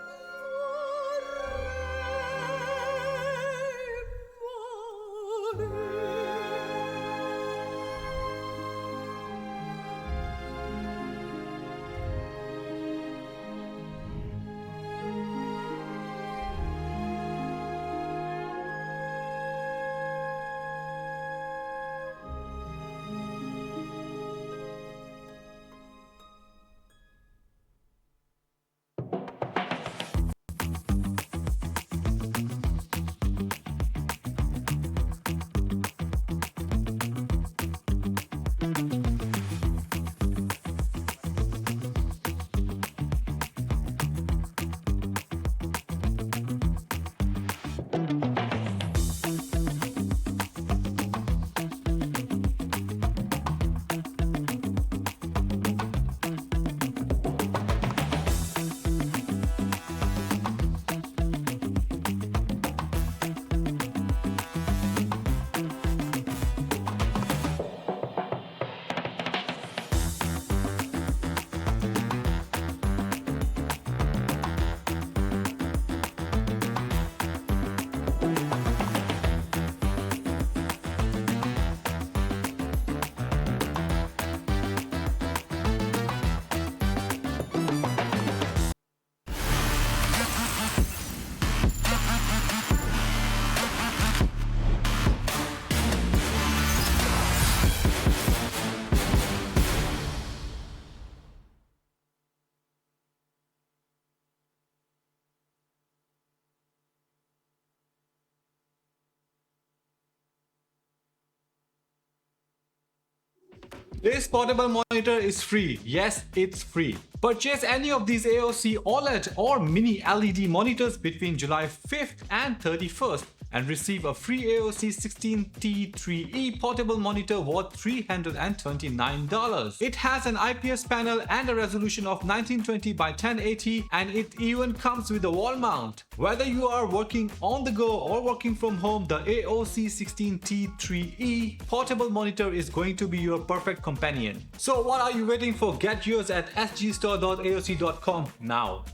This portable monitor is free. Yes, it's free. Purchase any of these AOC OLED or mini LED monitors between July 5th and 31st and receive a free AOC 16T3E portable monitor worth $329. It has an IPS panel and a resolution of 1920 by 1080, and it even comes with a wall mount. Whether you are working on the go or working from home, the AOC 16T3E portable monitor is going to be your perfect companion. So what are you waiting for? Get yours at sgstore.aoc.com now.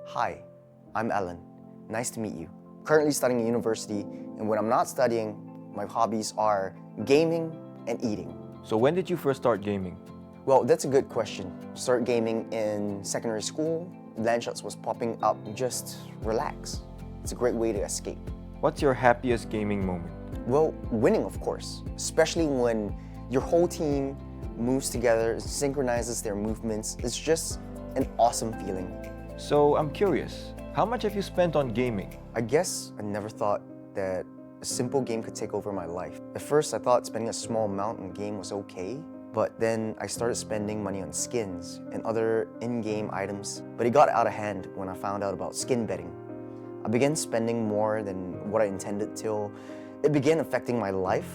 Hi, I'm Ellen. Nice to meet you. Currently studying at university, and when I'm not studying, my hobbies are gaming and eating. So when did you first start gaming? Well, that's a good question. Started gaming in secondary school. Landshots was popping up. Just relax. It's a great way to escape. What's your happiest gaming moment? Well, winning, of course. Especially when your whole team moves together, synchronizes their movements. It's just an awesome feeling. So I'm curious, how much have you spent on gaming? I guess I never thought that a simple game could take over my life. At first, I thought spending a small amount in a game was okay, but then I started spending money on skins and other in-game items. But it got out of hand when I found out about skin betting. I began spending more than what I intended till it began affecting my life.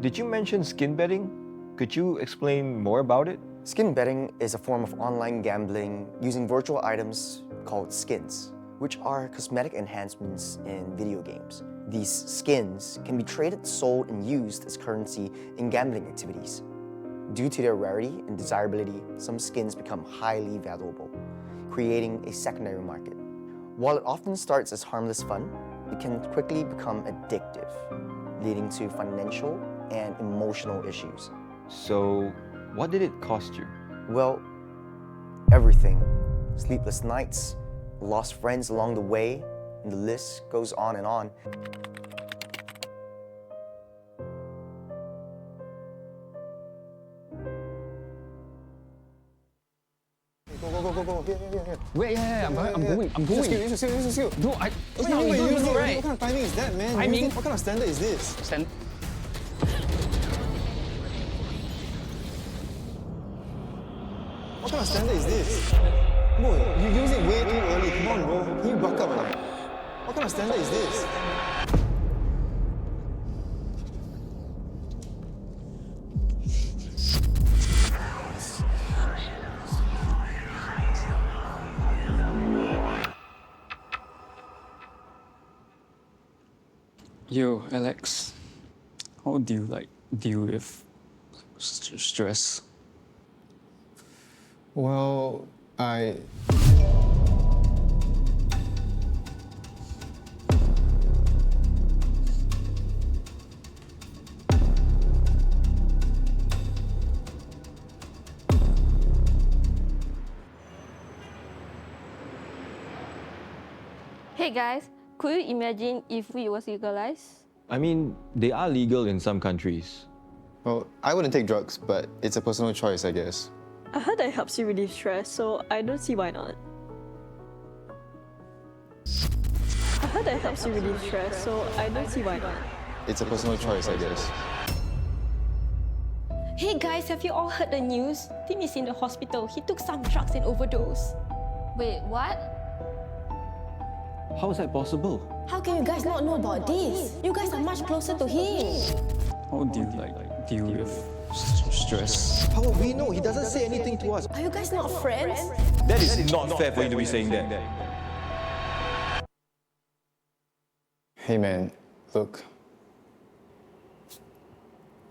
Did you mention skin betting? Could you explain more about it? Skin betting is a form of online gambling using virtual items called skins, which are cosmetic enhancements in video games. These skins can be traded, sold, and used as currency in gambling activities. Due to their rarity and desirability, some skins become highly valuable, creating a secondary market. While it often starts as harmless fun, it can quickly become addictive, leading to financial and emotional issues. So, what did it cost you? Well, everything. Sleepless nights, lost friends along the way, and the list goes on and on. Go. Here. Wait, yeah, I'm going. Just skill. No, I. What No, do you mean by no, using it? right. What kind of timing is that, man? I mean- What kind of standard is this? What kind of standard is this? Bro, you use it way too early. Come on, bro. Can you buck up? What kind of standard is this? Yo, Alex, how do you deal with stress? Well, Hey guys, could you imagine if weed was legalized? I mean, they are legal in some countries. Well, I wouldn't take drugs, but it's a personal choice, I guess. I heard that helps you relieve stress, so I don't see why not. I heard that helps you relieve stress, so I don't see why not. It's a personal choice, I guess. Hey guys, have you all heard the news? Tim is in the hospital. He took some drugs and overdose. Wait, what? How is that possible? How can you guys not know about this? You guys are much closer to him. How do you deal with stress? How would we know? He doesn't say anything to us. Are you guys not friends? That is not fair for you to be saying that. Hey man, look.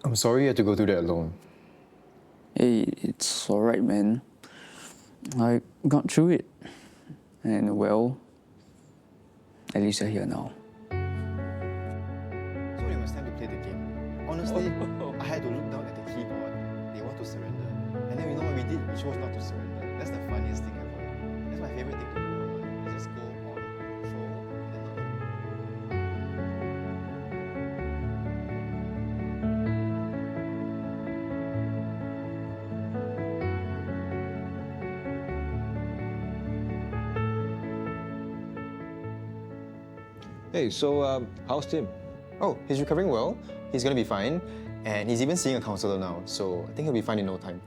I'm sorry you had to go through that alone. Hey, it's alright, man. I got through it. And well, at least you're here now. So when it was time to play the game, honestly, I had to look down at the keyboard. They want to surrender. And then you know what we did? We chose not to surrender. That's the funniest thing ever. That's my favorite thing to do. You just go on, throw, and then not. Hey, so how's Tim? Oh, he's recovering well. He's gonna be fine. And he's even seeing a counselor now, so I think he'll be fine in no time.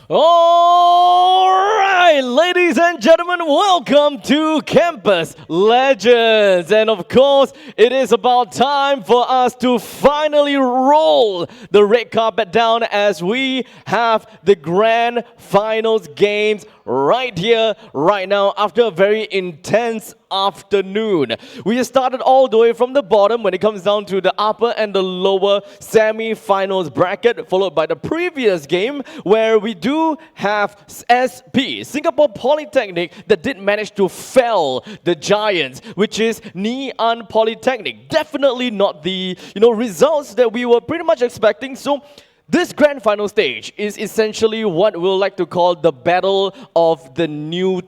All right, ladies and gentlemen, welcome to Campus Legends. And of course, it is about time for us to finally roll the red carpet down as we have the grand finals games right here, right now, after a very intense afternoon. We started all the way from the bottom when it comes down to the upper and the lower semi-finals bracket, followed by the previous game where we do have SP, Singapore Polytechnic, that did manage to fell the Giants, which is Ngee Polytechnic. Definitely not the results that we were pretty much expecting. So this grand final stage is essentially what we'll like to call the battle of the new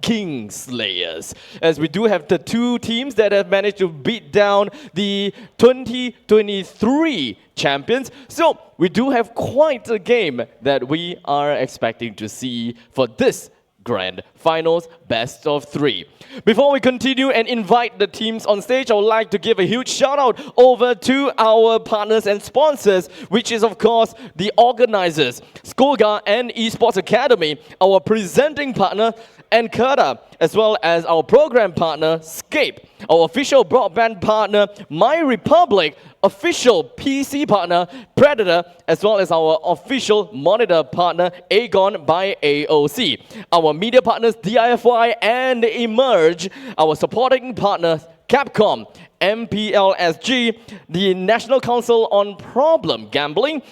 King Slayers, as we do have the two teams that have managed to beat down the 2023 champions. So we do have quite a game that we are expecting to see for this grand finals best of 3. Before we continue and invite the teams on stage, I would like to give a huge shout out over to our partners and sponsors, which is of course the organizers, Skoga and Esports Academy, our presenting partner Encarta, as well as our program partner Scape, our official broadband partner My Republic, official PC partner Predator, as well as our official monitor partner Aegon by AOC, our media partners DIFY and Emerge, our supporting partners Capcom, MPLSG, the National Council on Problem Gambling,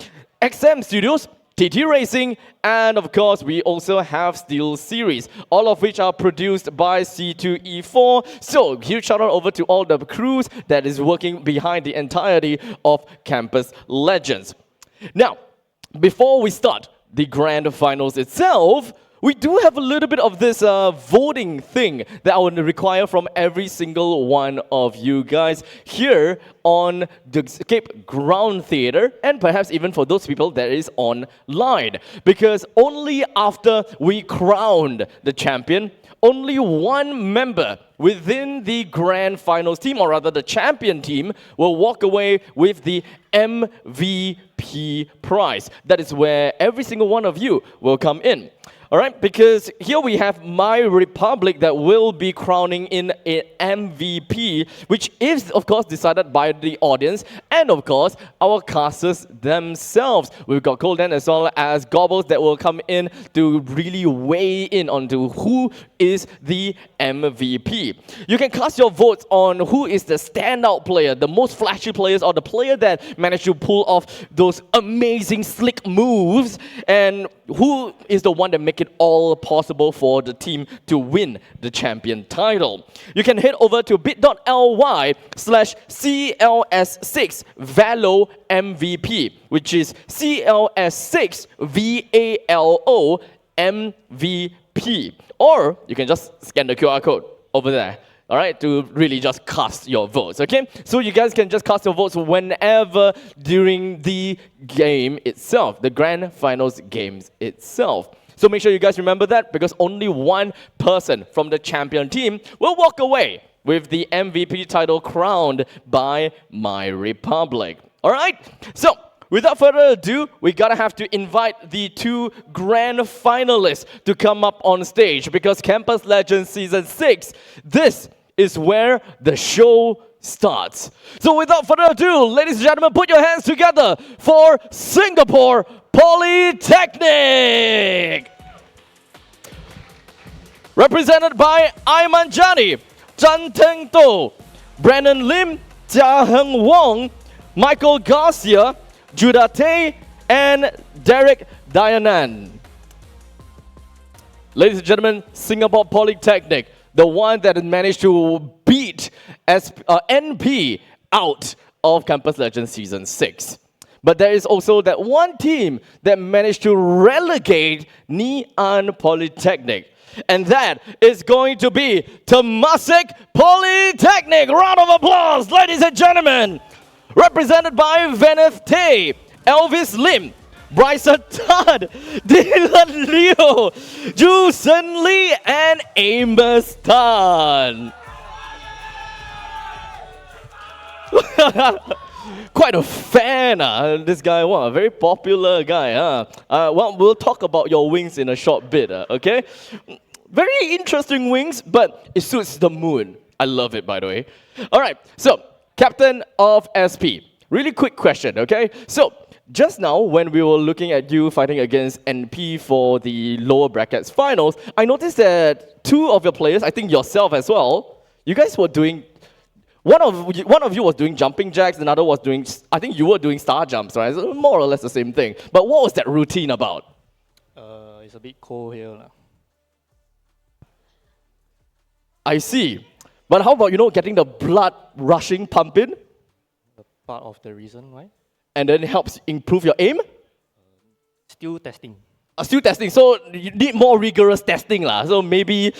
XM Studios, TT Racing, and of course we also have Steel Series, all of which are produced by C2E4. So huge shout out over to all the crews that is working behind the entirety of Campus Legends. Now, before we start the grand finals itself, we do have a little bit of this voting thing that I would require from every single one of you guys here on the Escape Ground Theatre, and perhaps even for those people that is online. Because only after we crowned the champion, only one member within the grand finals team, or rather the champion team, will walk away with the MVP prize. That is where every single one of you will come in. All right, because here we have My Republic that will be crowning in an MVP, which is, of course, decided by the audience and, of course, our casters themselves. We've got Golden as well as Gobbles that will come in to really weigh in onto who is the MVP. You can cast your votes on who is the standout player, the most flashy players, or the player that managed to pull off those amazing slick moves, and who is the one that make it all possible for the team to win the champion title. You can head over to bit.ly/CLS6 Valo MVP, which is CLS6 VALO MVP. Or you can just scan the QR code over there. All right, to really just cast your votes, okay? So you guys can just cast your votes whenever during the game itself, the grand finals games itself. So make sure you guys remember that, because only one person from the champion team will walk away with the MVP title crowned by My Republic. All right, so without further ado, we gotta have to invite the two grand finalists to come up on stage, because Campus Legends Season 6, this is where the show starts. So without further ado, ladies and gentlemen, put your hands together for Singapore Polytechnic! Represented by Aiman Jani, Chan Teng To, Brandon Lim, Jia Heng Wong, Michael Garcia, Judah Tay, and Derek Dianan. Ladies and gentlemen, Singapore Polytechnic, the one that managed to beat NP out of Campus Legends Season 6. But there is also that one team that managed to relegate Ngee Polytechnic. And that is going to be Temasek Polytechnic. Round of applause, ladies and gentlemen. Represented by Veneth Tay, Elvis Lim, Bryson Todd, Dylan Liu, Jusen Lee, and Amos Tan. Quite a fan, this guy. Wow, a very popular guy. Well, we'll talk about your wings in a short bit, okay? Very interesting wings, but it suits the mood. I love it, by the way. All right, so, Captain of SP. Really quick question, okay? So, just now, when we were looking at you fighting against NP for the lower brackets finals, I noticed that two of your players, I think yourself as well, you guys were doing... One of you was doing jumping jacks, another was doing... I think you were doing star jumps, right? So more or less the same thing. But what was that routine about? It's a bit cold here. I see. But how about, getting the blood rushing pumping? Part of the reason why. And then it helps improve your aim? Still testing. Still testing. So you need more rigorous testing lah. So maybe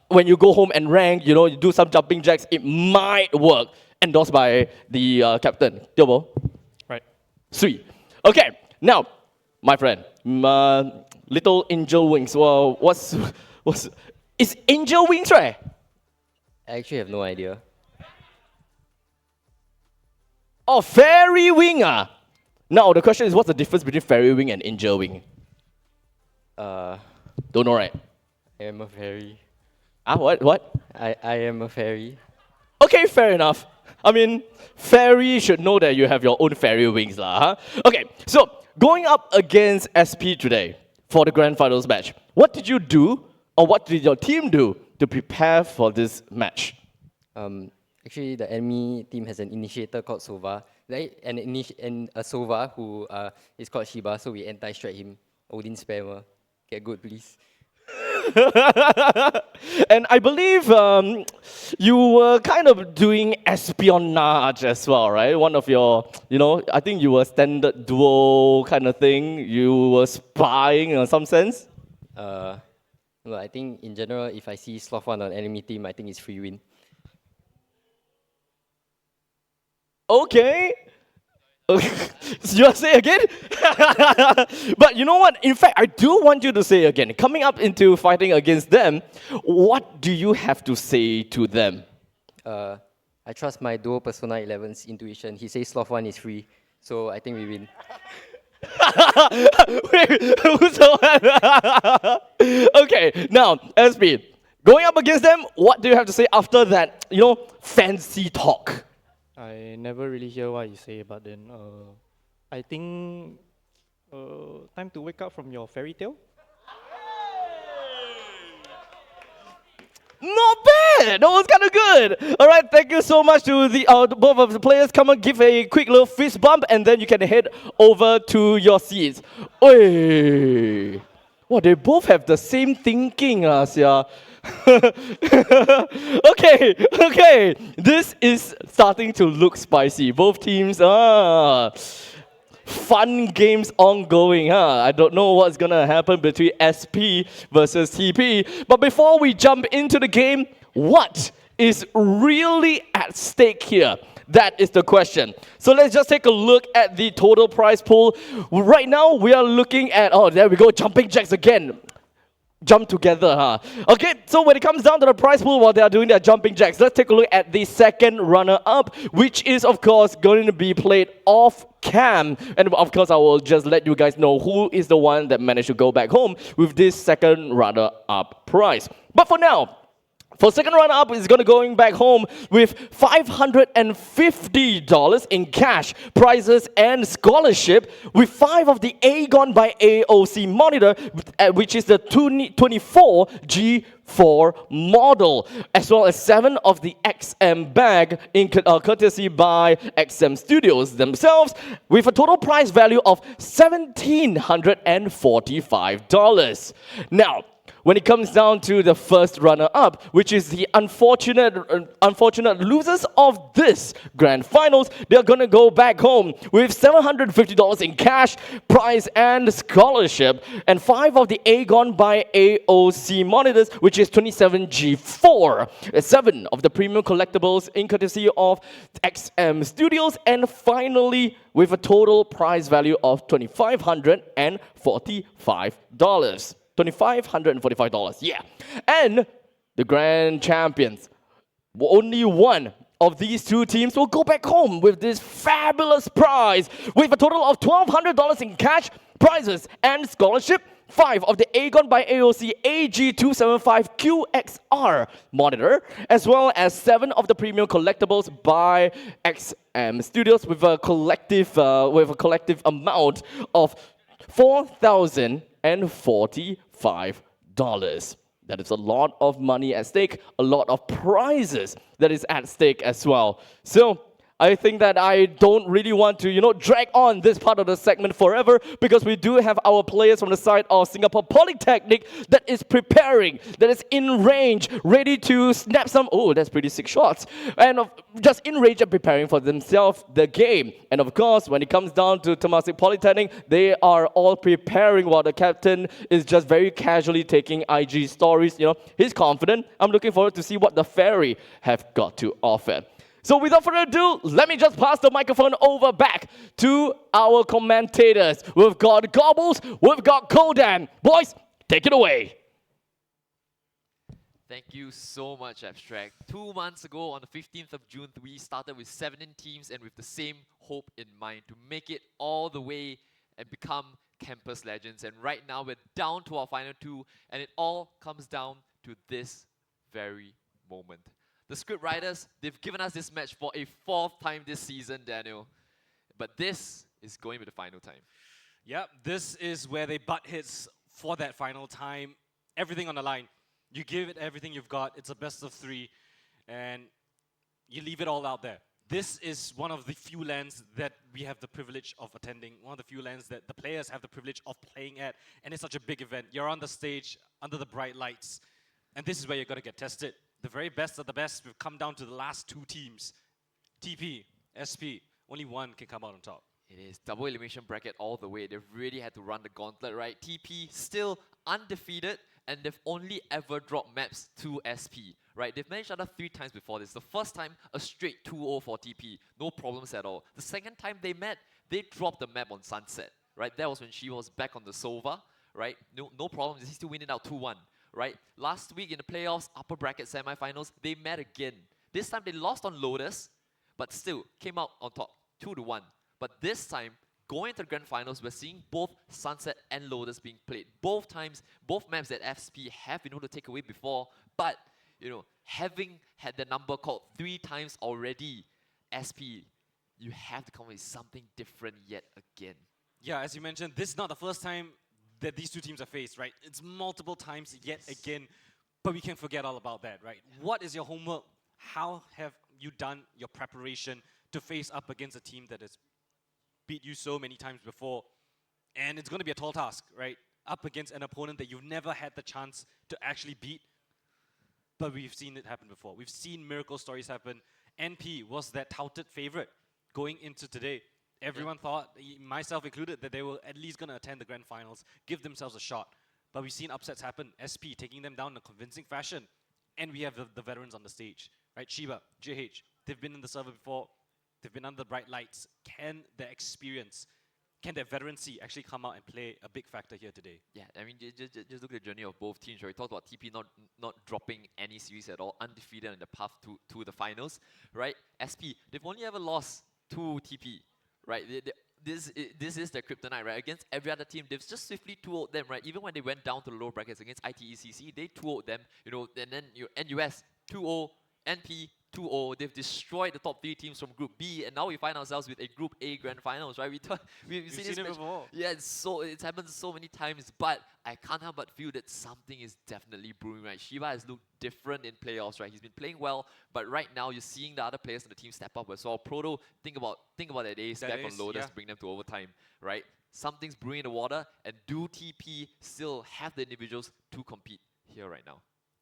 when you go home and rank, you do some jumping jacks, it might work. Endorsed by the captain. Tiobo? Right. Sweet. Okay. Now, my friend, little angel wings. Well, it's angel wings, right? I actually have no idea. Oh, fairy wing, Now, the question is, what's the difference between fairy wing and angel wing? Don't know, right? I am a fairy. What? I am a fairy. Okay, fair enough. I mean, fairy should know that you have your own fairy wings, lah. Okay, so, going up against SP today for the grand finals match, what did you do, or what did your team do to prepare for this match? Actually, the enemy team has an initiator called Sova, right? And a Sova who is called Shiba, so we anti-strike him. Odin spammer. Get good, please. And I believe you were kind of doing espionage as well, right? One of your, I think you were standard duo kind of thing. You were spying in some sense. Well, I think in general, if I see Sloth 1 on enemy team, I think it's free win. Okay. You want to say again? But you know what? In fact, I do want you to say again. Coming up into fighting against them, what do you have to say to them? I trust my duo Persona 11's intuition. He says Sloth 1 is free, so I think we win. Wait, who's the one? Okay, now, SP, going up against them, what do you have to say after that, fancy talk? I never really hear what you say, but then I think time to wake up from your fairy tale. Not bad! That was kind of good! Alright, thank you so much to the both of the players. Come and give a quick little fist bump and then you can head over to your seats. Oi! Wow, they both have the same thinking, Sia. Okay, this is starting to look spicy. Both teams, fun games ongoing, I don't know what's gonna happen between SP versus TP. But before we jump into the game, what is really at stake here? That is the question. So let's just take a look at the total prize pool. Right now, we are looking at, there we go, jumping jacks again. Jump together, Okay, so when it comes down to the prize pool while they are doing their jumping jacks, let's take a look at the second runner-up, which is, of course, going to be played off-cam. And, of course, I will just let you guys know who is the one that managed to go back home with this second runner-up prize. But for now, for second runner-up is going to going back home with $550 in cash, prizes, and scholarship, with 5 of the Aegon by AOC monitor, which is the 2024 G4 model, as well as 7 of the XM bag, in courtesy by XM Studios themselves, with a total prize value of $1,745. Now, when it comes down to the first runner-up, which is the unfortunate losers of this grand finals, they're gonna go back home with $750 in cash, prize, and scholarship, and 5 of the Aegon by AOC monitors, which is 27G4, 7 of the premium collectibles in courtesy of XM Studios, and finally, with a total prize value of $2,545. $2,545, yeah. And the grand champions, only one of these two teams will go back home with this fabulous prize with a total of $1,200 in cash, prizes, and scholarship. 5 of the Aegon by AOC AG275QXR monitor, as well as 7 of the premium collectibles by XM Studios with a collective amount of $4,045. That is a lot of money at stake, a lot of prizes that is at stake as well. So I think that I don't really want to, drag on this part of the segment forever, because we do have our players from the side of Singapore Polytechnic that is preparing, that is in range, ready to snap some, oh, that's pretty sick shots, and just in range and preparing for themselves the game. And of course, when it comes down to Temasek Polytechnic, they are all preparing while the captain is just very casually taking IG stories. He's confident. I'm looking forward to see what the Fairy have got to offer. So without further ado, let me just pass the microphone over back to our commentators. We've got Gobbles, we've got Kodan. Boys, take it away. Thank you so much, Abstract. 2 months ago, on the 15th of June, we started with 17 teams and with the same hope in mind to make it all the way and become campus legends. And right now, we're down to our final 2, and it all comes down to this very moment. The script writers, they've given us this match for a 4th time this season, Daniel. But this is going to be the final time. Yep, this is where they butt hits for that final time. Everything on the line. You give it everything you've got. It's a best of 3. And you leave it all out there. This is one of the few lands that we have the privilege of attending. One of the few lands that the players have the privilege of playing at. And it's such a big event. You're on the stage, under the bright lights. And this is where you're going to get tested. The very best of the best. We've come down to the last 2 teams. TP, SP, only one can come out on top. It is double elimination bracket all the way. They've really had to run the gauntlet, right? TP still undefeated, and they've only ever dropped maps to SP, right? They've managed other 3 times before this. The first time, a straight 2-0 for TP. No problems at all. The second time they met, they dropped the map on Sunset, right? That was when she was back on the Sova, right? No problems. He's still winning out 2-1. Right? Last week in the playoffs, upper bracket semifinals, they met again. This time they lost on Lotus, but still came out on top, 2-1. But this time, going to the grand finals, we're seeing both Sunset and Lotus being played. Both times, both maps that FSP have been able to take away before, but having had the number called 3 times already, SP, you have to come up with something different yet again. Yeah, as you mentioned, this is not the first time that these 2 teams are faced, right? It's multiple times yet again, but we can forget all about that, right? What is your homework? How have you done your preparation to face up against a team that has beat you so many times before? And it's going to be a tall task, right? Up against an opponent that you've never had the chance to actually beat. But we've seen it happen before. We've seen miracle stories happen. NP was that touted favorite going into today. Everyone thought, myself included, that they were at least going to attend the grand finals, give themselves a shot. But we've seen upsets happen. SP taking them down in a convincing fashion. And we have the veterans on the stage, right? Shiba, JH, they've been in the server before. They've been under the bright lights. Can their experience, can their veterancy actually come out and play a big factor here today? Yeah, I mean, just look at the journey of both teams. Right? We talked about TP not dropping any series at all, undefeated in the path to the finals, right? SP, they've only ever lost to TP. Right, this is their kryptonite, right? Against every other team, they've just swiftly 2-0'd them, right? Even when they went down to the lower brackets against ITECC, they 2-0'd them, and then NUS 2-0, NP 2-0. They've destroyed the top 3 teams from Group B, and now we find ourselves with a Group A grand finals, right? We've seen this it before. Yeah, it's happened so many times, but I can't help but feel that something is definitely brewing, right? Shiba has looked different in playoffs, right? He's been playing well, but right now you're seeing the other players on the team step up as well. Proto, think about that ace back on Lotus to bring them to overtime, right? Something's brewing in the water, and do TP still have the individuals to compete here right now?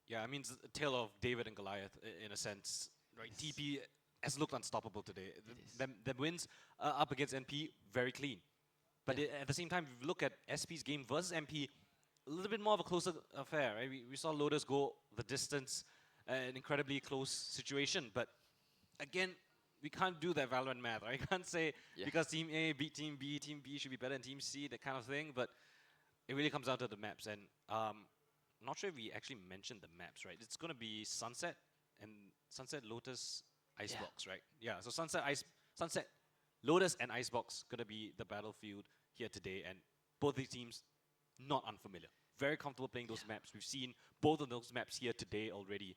Yeah, I mean, it's a tale of David and Goliath in a sense, right? TP has looked unstoppable today. The wins up against NP, very clean. But at the same time, if you look at SP's game versus MP, a little bit more of a closer affair, right? We saw Lotus go the distance, an incredibly close situation. But again, we can't do that Valorant math, right? I can't say because Team A beat Team B should be better than Team C, that kind of thing. But it really comes down to the maps. And I'm not sure if we actually mentioned the maps, right? It's going to be Sunset, and Sunset, Lotus, Icebox, right? Yeah, so Sunset, Lotus and Icebox gonna be the battlefield here today, and both these teams not unfamiliar. Very comfortable playing those maps. We've seen both of those maps here today already.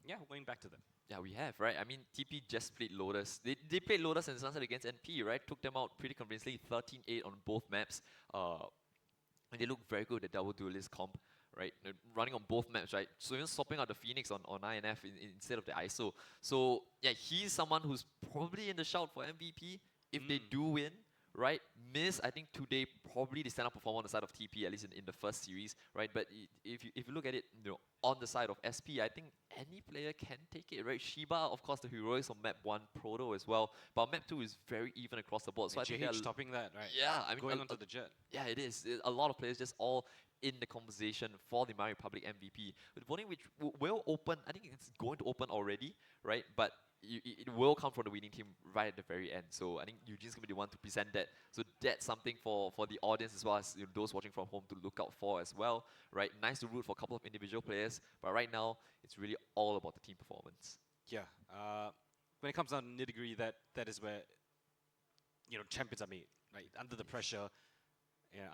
Yeah, we're going back to them. Yeah, we have, right? I mean, TP just played Lotus. They played Lotus and Sunset against NP, right? Took them out pretty convincingly, 13-8 on both maps. And they look very good at double duelist comp, right? Running on both maps, right? So even swapping out the Phoenix on INF instead of the ISO. So yeah, he's someone who's probably in the shout for MVP if they do win, right? Miss, I think today probably the stand-up performer on the side of TP, at least in the first series, right? But if you look at it, on the side of SP, I think any player can take it, right? Shiba, of course, the heroics on map 1, Proto as well, but map 2 is very even across the board. So I think JH topping that, right? Yeah, I mean, going onto the jet. Yeah, it is. A lot of players just all in the conversation for the Mario Republic MVP. With voting which will open, I think it's going to open already, right? But it will come from the winning team right at the very end. So I think Eugene's going to be the one to present that. So that's something for the audience as well as those watching from home to look out for as well, right? Nice to root for a couple of individual players, but right now it's really all about the team performance. Yeah. When it comes down to nitty-gritty, that is where champions are made, right? Under the pressure,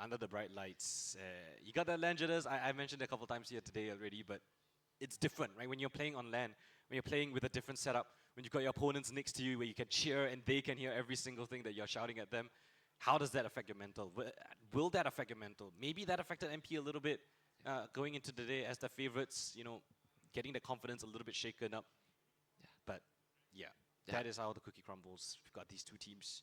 under the bright lights. You got that LAN jitters. I mentioned it a couple times here today already, but it's different, right? When you're playing on LAN, when you're playing with a different setup, when you've got your opponents next to you where you can cheer and they can hear every single thing that you're shouting at them, how does that affect your mental? Will that affect your mental? Maybe that affected MP a little bit going into the day as the favorites, getting the confidence a little bit shaken up. Yeah. But yeah, that is how the cookie crumbles. We've got these two teams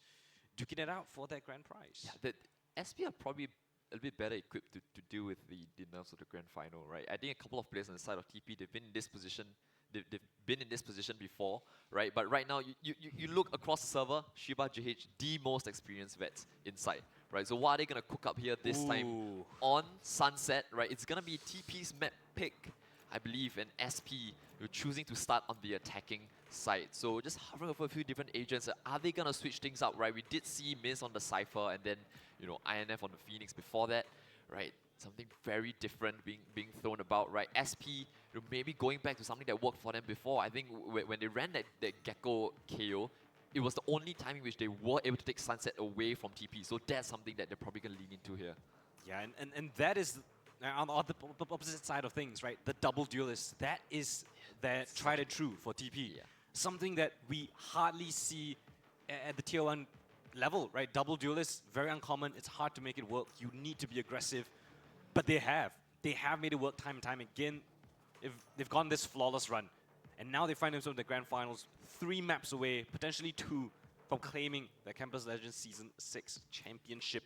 duking it out for that grand prize. Yeah, the SP are probably a little bit better equipped to deal with the nerves of the grand final, right? I think a couple of players on the side of TP, they've been in this position. They've been in this position before, right? But right now, you look across the server, Shiba, JH, the most experienced vets inside, right? So what are they going to cook up here this time on Sunset, right? It's going to be TP's map pick, I believe, and SP, you're choosing to start on the attacking side. So just hovering over a few different agents. Are they going to switch things up, right? We did see Miss on the Cypher and then, INF on the Phoenix before that, right? Something very different being thrown about, right? SP, maybe going back to something that worked for them before. I think when they ran that Gecko KO, it was the only time in which they were able to take Sunset away from TP. So that's something that they're probably going to lean into here. Yeah, and that is on the opposite side of things, right? The double duelist, that is that tried and true for TP. Yeah. Something that we hardly see at the tier 1 level, right? Double duelists, very uncommon. It's hard to make it work. You need to be aggressive. But they have made it work time and time again. They've gone this flawless run. And now they find themselves in the grand finals, 3 maps away, potentially 2, from claiming the Campus Legends Season 6 championship.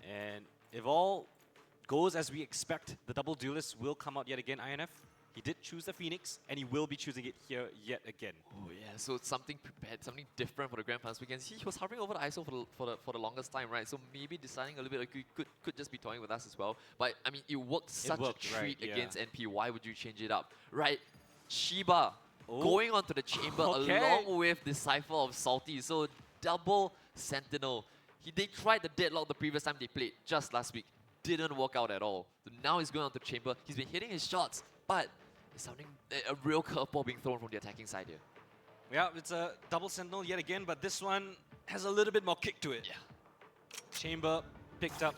And if all goes as we expect, the double duelist will come out yet again, INF. He did choose the Phoenix, and he will be choosing it here yet again. Oh yeah, so it's something prepared, something different for the grand finals. We can see he was hovering over the ISO for the longest time, right? So maybe deciding a little bit like could just be toying with us as well. But I mean, it worked such a treat against NP. Why would you change it up, right? Shiba going onto the chamber along with the Cypher of Salty. So double Sentinel. They tried the deadlock the previous time they played, just last week. Didn't work out at all. So now he's going onto the chamber. He's been hitting his shots, but it's something a real curveball being thrown from the attacking side here. Yeah, it's a double Sentinel yet again, but this one has a little bit more kick to it. Yeah. Chamber picked up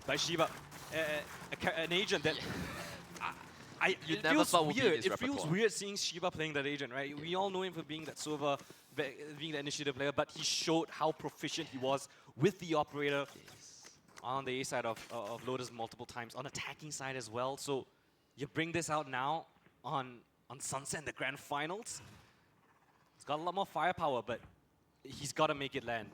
by Shiba, an agent that it feels weird. It feels weird seeing Shiba playing that agent, right? We all know him for being that Sova, being the initiative player, but he showed how proficient he was with the operator on the A side of Lotus multiple times, on attacking side as well. So you bring this out now on Sunset in the grand finals. It's got a lot more firepower, but he's got to make it land.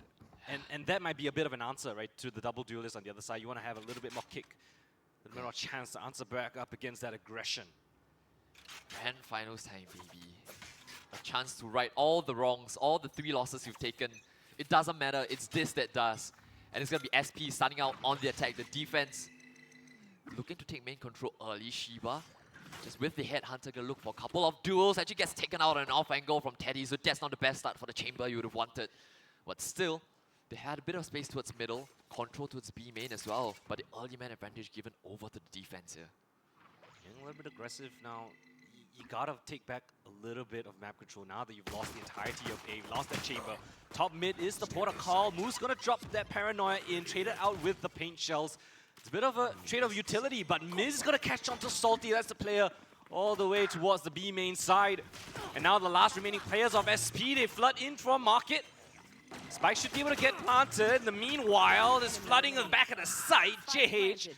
And that might be a bit of an answer, right, to the double duelist on the other side. You want to have a little bit more kick, a little bit more chance to answer back up against that aggression. Grand finals time, baby. A chance to right all the wrongs, all the 3 losses you've taken. It doesn't matter, it's this that does. And it's going to be SP starting out on the attack. The defense looking to take main control early. Shiba just with the Headhunter, going to look for a couple of duels. Actually gets taken out on an off angle from Teddy, so that's not the best start for the chamber you would have wanted. But still, they had a bit of space towards middle, control towards B main as well, but the early man advantage given over to the defense here. Getting a little bit aggressive now. you gotta take back a little bit of map control now that you've lost the entirety of A, lost that chamber. Top mid is the protocol. Moose gonna drop that paranoia in, trade it out with the paint shells. It's a bit of a trade of utility, but Miz is gonna catch on to Salty. That's the player all the way towards the B main side. And now the last remaining players of SP, they flood in from Market. Spike should be able to get planted. In the meanwhile, there's flooding in the back of the site. JH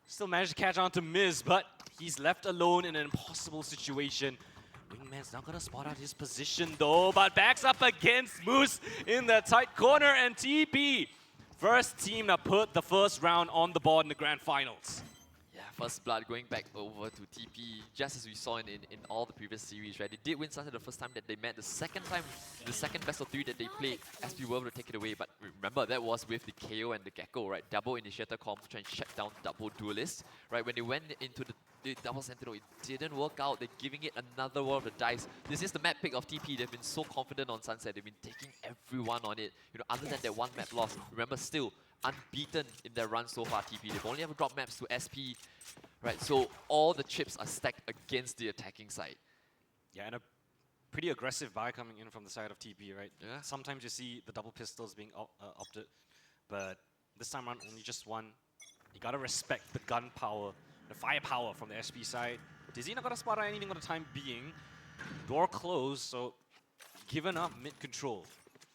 still managed to catch on to Miz, but he's left alone in an impossible situation. Wingman's not gonna spot out his position though, but backs up against Moose in the tight corner, and TP, first team to put the first round on the board in the grand finals. Yeah, first blood going back over to TP, just as we saw in all the previous series, right? They did win Sunset the first time that they met. The second time, the second best of 3 that they played, SP were able to take it away. But remember, that was with the KO and the Gecko, right? Double initiator comp to try and shut down double duelist, right? When they went into the double Sentinel, it didn't work out. They're giving it another roll of the dice. This is the map pick of TP. They've been so confident on Sunset. They've been taking everyone on it. You know, other than that one map loss, remember, still unbeaten in their run so far, TP. They've only ever dropped maps to SP, right? So all the chips are stacked against the attacking side. Yeah, and a pretty aggressive buy coming in from the side of TP, right? Yeah. Sometimes you see the double pistols being opted, but this time around only just one. You gotta respect the gun power, the firepower from the SP side. Dizzy not gonna spot out anything for the time being. Door closed, so given up mid control.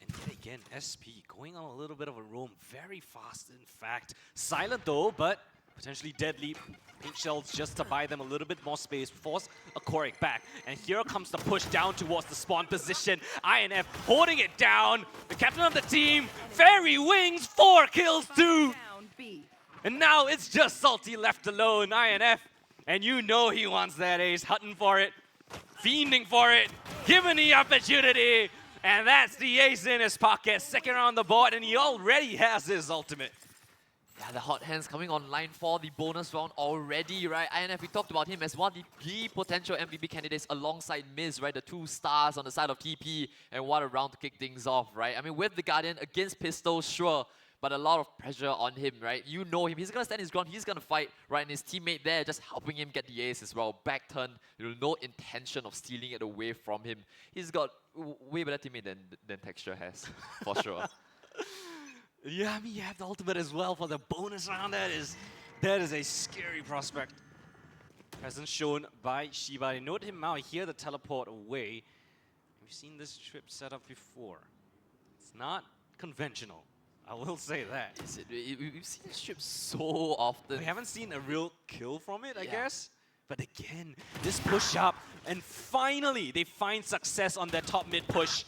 And yet again, SP going on a little bit of a roam, very fast in fact. Silent though, but potentially deadly. Paint shells just to buy them a little bit more space, force a Korik back. And here comes the push down towards the spawn position. INF holding it down. The captain of the team, Fairy Wings, 4 kills, 2. And now it's just Salty left alone, INF. And you know he wants that ace, hunting for it, fiending for it, given the opportunity. And that's the ace in his pocket. Second round on the board, and he already has his ultimate. Yeah, the hot hands coming online for the bonus round already, right? INF, we talked about him as one of the potential MVP candidates alongside Miz, right? The 2 stars on the side of TP, and what a round to kick things off, right? I mean, with the Guardian against Pistol, sure, but a lot of pressure on him, right? You know him, he's gonna stand his ground, he's gonna fight, right? And his teammate there just helping him get the ace as well. Back turn, you know, no intention of stealing it away from him. He's got way better teammate than Texture has, for sure. Yeah, I mean, you have the ultimate as well for the bonus round. That is a scary prospect. Presence shown by Shiba. They note him out here, the teleport away. We've seen this trip set up before. It's not conventional, I will say that. We've seen this trip so often. We haven't seen a real kill from it, I guess. But again, this push up, and finally they find success on their top mid push.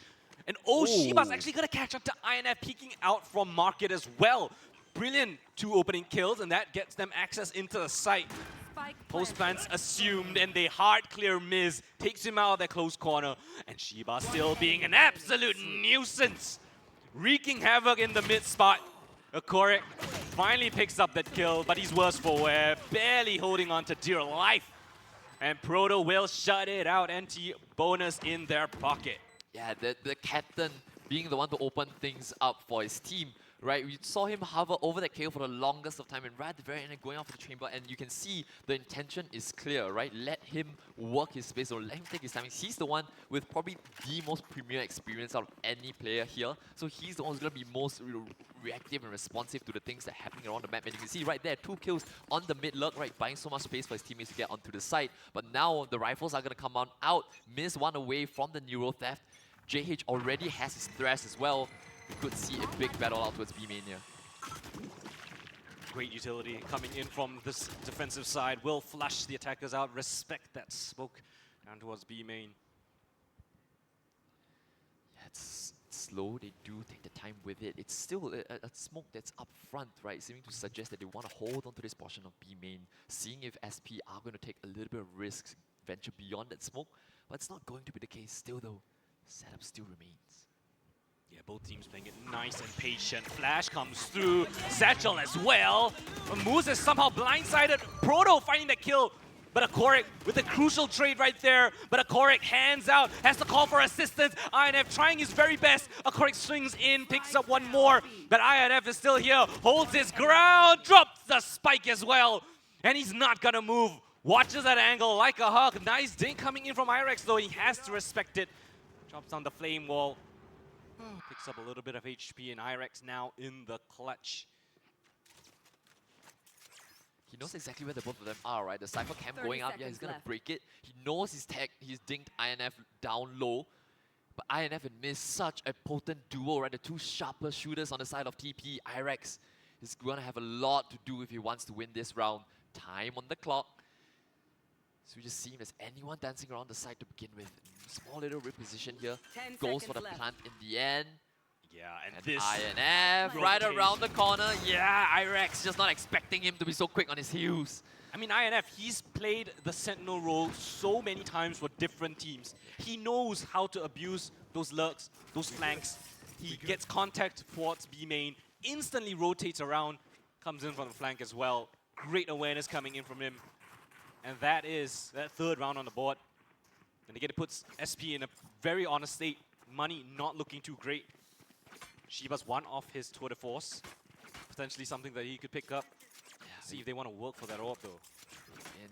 And Shiba's actually gonna catch up to INF, peeking out from Market as well. Brilliant 2 opening kills, and that gets them access into the site. Post plants assumed, and they hard clear Miz, takes him out of their close corner. And Shiba still being an absolute nuisance, wreaking havoc in the mid spot. Korik finally picks up that kill, but he's worse for wear, barely holding on to dear life. And Proto will shut it out, anti-bonus in their pocket. Yeah, the captain being the one to open things up for his team, right? We saw him hover over that KO for the longest of time, and right at the very end, going off the chamber, and you can see the intention is clear, right? Let him work his space, or let him take his timing. He's the one with probably the most premier experience out of any player here, so he's the one who's going to be most reactive and responsive to the things that are happening around the map. And you can see right there, 2 kills on the mid lurk, right? Buying so much space for his teammates to get onto the side. But now the rifles are going to come on out. Miss one away from the Neuro Theft. JH already has his thrash as well. We could see a big battle out towards B main here. Great utility coming in from this defensive side. Will flush the attackers out. Respect that smoke down towards B main. Yeah, it's slow. They do take the time with it. It's still a smoke that's up front, right? Seeming to suggest that they want to hold on to this portion of B main, seeing if SP are going to take a little bit of risks, venture beyond that smoke. But it's not going to be the case still, though. Setup still remains. Yeah, both teams playing it nice and patient. Flash comes through. Satchel as well. Moose is somehow blindsided. Proto finding the kill. But Korik with a crucial trade right there. But Korik hands out, has to call for assistance. INF trying his very best. Korik swings in, picks up one more. But INF is still here, holds his ground, drops the spike as well. And he's not gonna move Watches that angle like a hawk. Nice ding coming in from Irex though. He has to respect it. Drops on the flame wall. Picks up a little bit of HP, and Irex now in the clutch. He knows exactly where the both of them are, right? The Cypher Camp 30 going up, yeah, he's seconds gonna left. break it. He knows he's dinged INF down low. But INF and Miss, such a potent duo, right? The two sharper shooters on the side of TP. Irex is gonna have a lot to do if he wants to win this round. Time on the clock. So we just see him as anyone dancing around the side to begin with. Small little reposition here. 10 Goes for the seconds left. plant in the end. Yeah, and And this INF right rotation. around the corner. Yeah, Irex just not expecting him to be so quick on his heels. I mean, INF, he's played the Sentinel role so many times for different teams. He knows how to abuse those lurks, those flanks. He gets contact towards B main, instantly rotates around, comes in from the flank as well. Great awareness coming in from him. And that is that third round on the board. And again, it puts SP in a very honest state. Money not looking too great. Shiba's one off his tour de force. Potentially something that he could pick up. See if they want to work for that orb though. And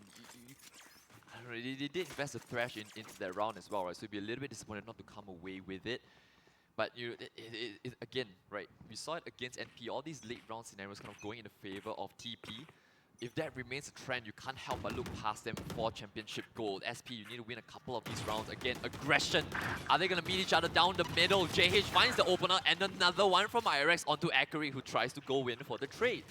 I don't know, they did invest the Thresh into that round as well, right? So it'd be a little bit disappointed not to come away with it. But you, again, right? We saw it against NP. All these late round scenarios kind of going in the favor of TP. If that remains a trend, you can't help but look past them for championship gold. SP, you need to win a couple of these rounds. Again, aggression. Are they going to meet each other down the middle? JH finds the opener and another one from Irex onto Akari, who tries to go in for the trade.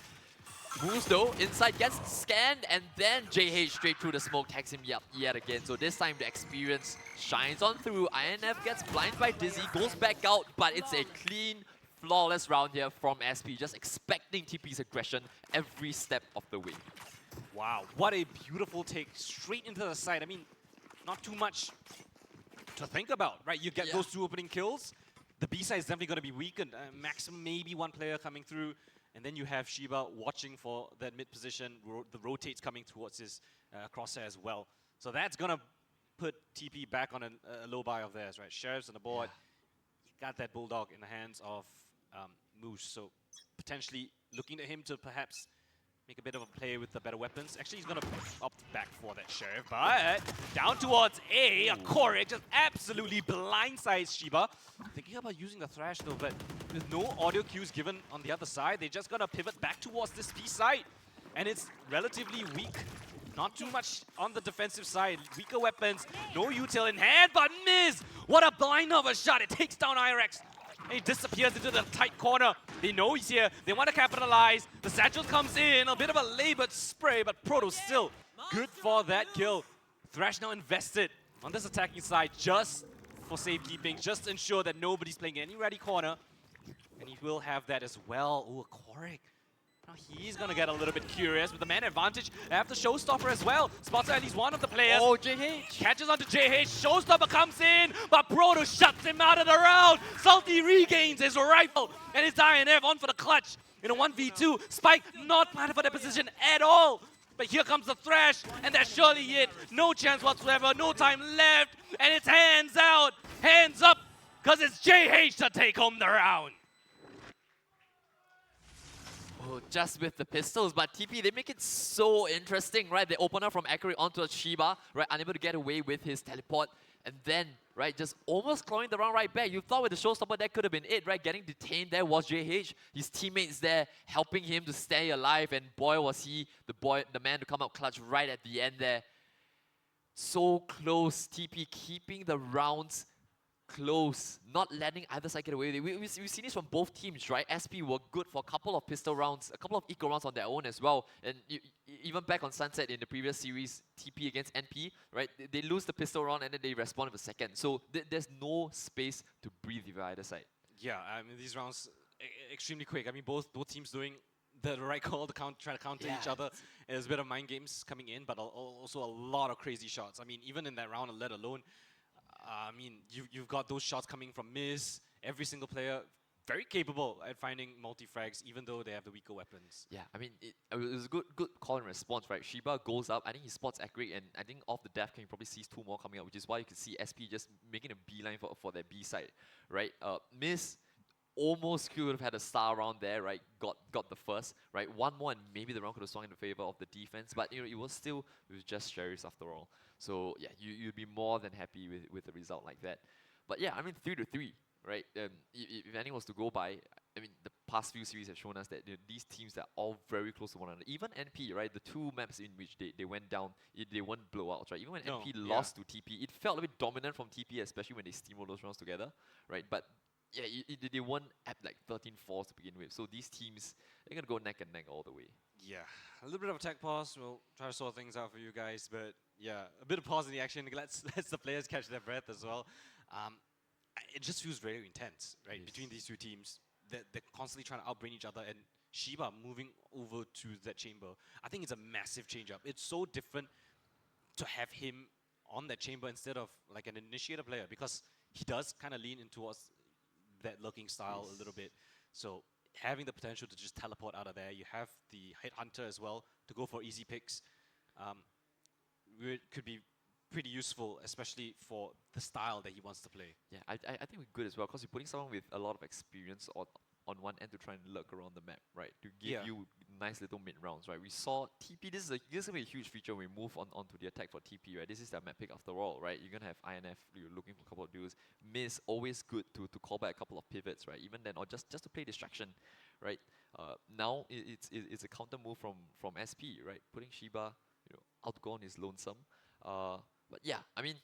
Moves though, inside gets scanned, and then JH straight through the smoke tags him yet again. So this time the experience shines on through. INF gets blinded by Dizzy, goes back out, but it's a clean, flawless round here from SP. Just expecting TP's aggression every step of the way. Wow, what a beautiful take straight into the side. I mean, not too much to think about, right? You get those two opening kills. The B side is definitely going to be weakened. Maximum maybe one player coming through. And then you have Shiba watching for that mid position. The rotates coming towards his crosshair as well. So that's going to put TP back on a low buy of theirs, right? Sheriff's on the board. You got that Bulldog in the hands of Moose. So potentially looking at him to perhaps make a bit of a play with the better weapons. Actually, he's going to opt back for that Sheriff. But down towards A Korik just absolutely blindsides Shiba. Thinking about using the Thrash though, but with no audio cues given on the other side, they're just going to pivot back towards this B side. And it's relatively weak. Not too much on the defensive side. Weaker weapons, no util in hand, but miss! What a blind of a shot. It takes down Irex. And he disappears into the tight corner. They know he's here. They want to capitalize. The Satchel comes in. A bit of a labored spray, but Proto still good for that kill. Thrash now invested on this attacking side just for safekeeping, just to ensure that nobody's playing any ready corner. And he will have that as well. Ooh, a Korik. Now he's going to get a little bit curious with the man advantage. They have the Showstopper as well. Spots at least one of the players. Oh, JH. Catches onto JH. Showstopper comes in, but Proto shuts him out of the round. Salty regains his rifle, and it's INF on for the clutch in a 1v2. Spike not planted for that position at all. But here comes the Thrash, and that's surely it. No chance whatsoever, no time left, and it's hands out, hands up, because it's JH to take home the round. Oh, just with the pistols, but TP, they make it so interesting, right? The opener from Akari onto a Shiba, right? Unable to get away with his teleport. And then, right, just almost clawing the round right back. You thought with the Showstopper that could have been it, right? Getting detained there was JH. His teammates there helping him to stay alive. And boy, was he the man to come out clutch right at the end there. So close, TP keeping the rounds close, not letting either side get away. We've seen this from both teams, right? SP were good for a couple of pistol rounds, a couple of eco rounds on their own as well. And even back on Sunset in the previous series, TP against NP, right? They lose the pistol round and then they respond with a second. So there's no space to breathe with either side. Yeah, I mean, these rounds extremely quick. I mean, both teams doing the right call to try to counter each other. There's a bit of mind games coming in, but also a lot of crazy shots. I mean, even in that round, let alone, I mean, you've got those shots coming from Miz. Every single player very capable at finding multi-frags, even though they have the weaker weapons. Yeah, I mean, it was a good call and response, right? Shiba goes up, I think he spots Akari, and I think off the death cam, he probably sees two more coming up, which is why you can see SP just making a beeline for their B side, right? Miz almost could have had a star round there, right? Got the first, right? One more and maybe the round could have swung in the favor of the defense, but it was just Sheriffs after all. So yeah, you'd be more than happy with a result like that. But yeah, I mean 3-3, right? If anyone was to go by, I mean the past few series have shown us that these teams are all very close to one another. Even NP, right? The two maps in which they went down, they weren't blowouts, right? Even when NP lost to TP, it felt a bit dominant from TP, especially when they steamrolled those rounds together, right? But yeah, they won at like 13-4 to begin with. So these teams, they're going to go neck and neck all the way. Yeah, a little bit of a tech pause. We'll try to sort things out for you guys. But yeah, a bit of pause in the action. Let's the players catch their breath as well. It just feels very intense, right? Between these two teams. They're constantly trying to outbrain each other. And Shiba moving over to that chamber, I think it's a massive change up. It's so different to have him on that chamber instead of like an initiator player, because he does kind of lean in towards that looking style a little bit. So having the potential to just teleport out of there, you have the Headhunter as well to go for easy picks. It could be pretty useful, especially for the style that he wants to play. Yeah, I think we're good as well, because you're putting someone with a lot of experience on one end to try and lurk around the map, right? To give you nice little mid rounds, right? We saw TP. This is gonna be a huge feature when we move onto the attack for TP, right? This is their map pick after all, right? You're gonna have INF. You're looking for a couple of duels. Miss always good to call back a couple of pivots, right? Even then, or just to play distraction, right? Now it's a counter move from SP, right? Putting Shiba, outgone is lonesome. But yeah, I mean,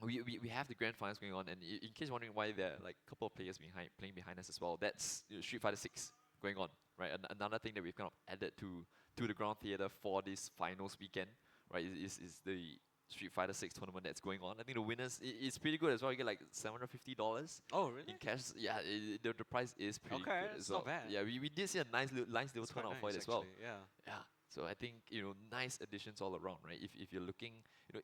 we have the grand finals going on, and in case you're wondering why there are like a couple of players playing behind us as well, that's Street Fighter 6 going on, right? Another thing that we've kind of added to the ground theater for this finals weekend, right, is the Street Fighter 6 tournament that's going on. I think the winners, it's pretty good as well. You get like $750. Oh, really? In cash. Yeah, the price is pretty good as well. Not bad. Yeah, we did see a nice little turnout for it as well. Yeah. Yeah. So I think, nice additions all around, right? If you're looking,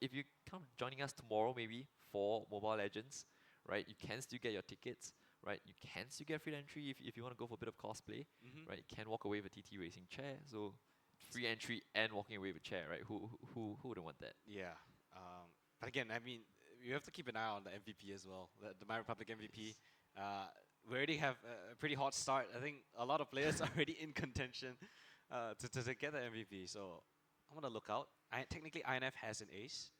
if you come joining us tomorrow maybe for Mobile Legends, right? You can still get your tickets, right? You can still get free entry if you want to go for a bit of cosplay, right? You can walk away with a TT Racing chair, so free entry and walking away with a chair, right? Who wouldn't want that? Yeah. But again, I mean, you have to keep an eye on the MVP as well, the My Republic MVP. We already have a pretty hot start. I think a lot of players are already in contention to get the MVP. So I'm gonna look out. Technically, INF has an ace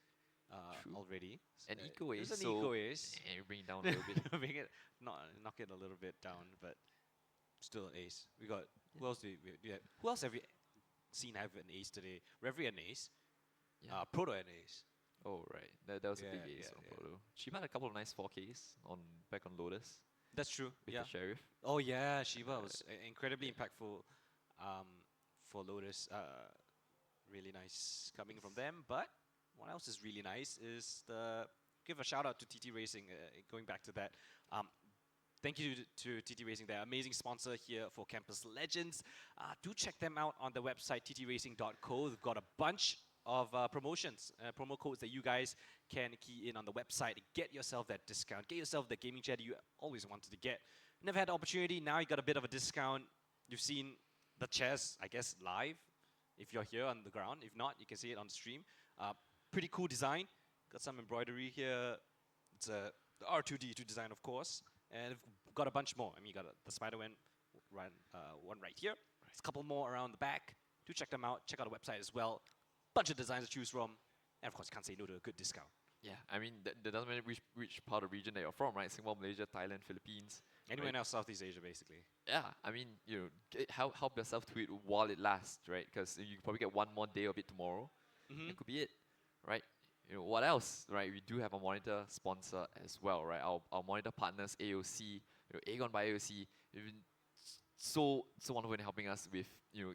already. An eco ace. It's an eco ace. And you bring it down a little bit. Bring it, knock it a little bit down, but still an ace. We got who else? Who else have we seen have an ace today? Reverie an ace. Proto an ace. Oh right, that was a big ace on Proto. Shiba had a couple of nice 4Ks back on Lotus. That's true. With the Sheriff. Oh yeah, Shiba was incredibly impactful for Lotus. Really nice coming from them. But what else is really nice is give a shout out to TT Racing. Going back to that, thank you to TT Racing, their amazing sponsor here for Campus Legends. Do check them out on the website ttracing.co. They've got a bunch of promotions, promo codes that you guys can key in on the website. Get yourself that discount. Get yourself the gaming chair that you always wanted to get. Never had the opportunity. Now you got a bit of a discount. You've seen the chairs, I guess, live. If you're here on the ground. If not, you can see it on the stream. Pretty cool design. Got some embroidery here. It's the R2D2 design, of course. And we've got a bunch more. I mean, you got the Spider-Man one right here. There's a couple more around the back. Do check them out. Check out the website as well. Bunch of designs to choose from. And of course, you can't say no to a good discount. Yeah, I mean, that doesn't matter which part of the region that you're from, right? Singapore, Malaysia, Thailand, Philippines. Anywhere else, Southeast Asia, basically. Yeah, I mean, help yourself to it while it lasts, right? Because you probably get one more day of it tomorrow. That could be it, right? What else, right? We do have a monitor sponsor as well, right? Our monitor partners, AOC, Aegon by AOC, even so wonderful in helping us with,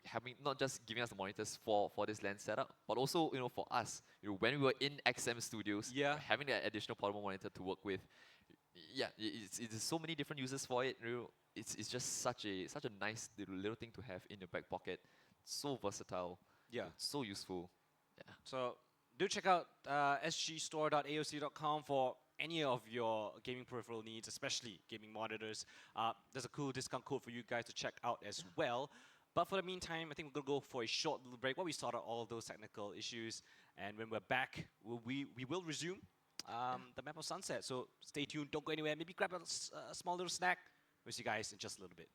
having not just giving us the monitors for this LAN setup, but also, for us, when we were in XM Studios, having that additional portable monitor to work with, it's so many different uses for it. It's just such a nice little thing to have in your back pocket. So versatile. Yeah. So useful. Yeah. So do check out sgstore.aoc.com for any of your gaming peripheral needs, especially gaming monitors. There's a cool discount code for you guys to check out as well. But for the meantime, I think we're going to go for a short little break while we sort out all of those technical issues. And when we're back, we will resume the map of Sunset. So stay tuned. Don't go anywhere. Maybe grab a small little snack. We'll see you guys in just a little bit.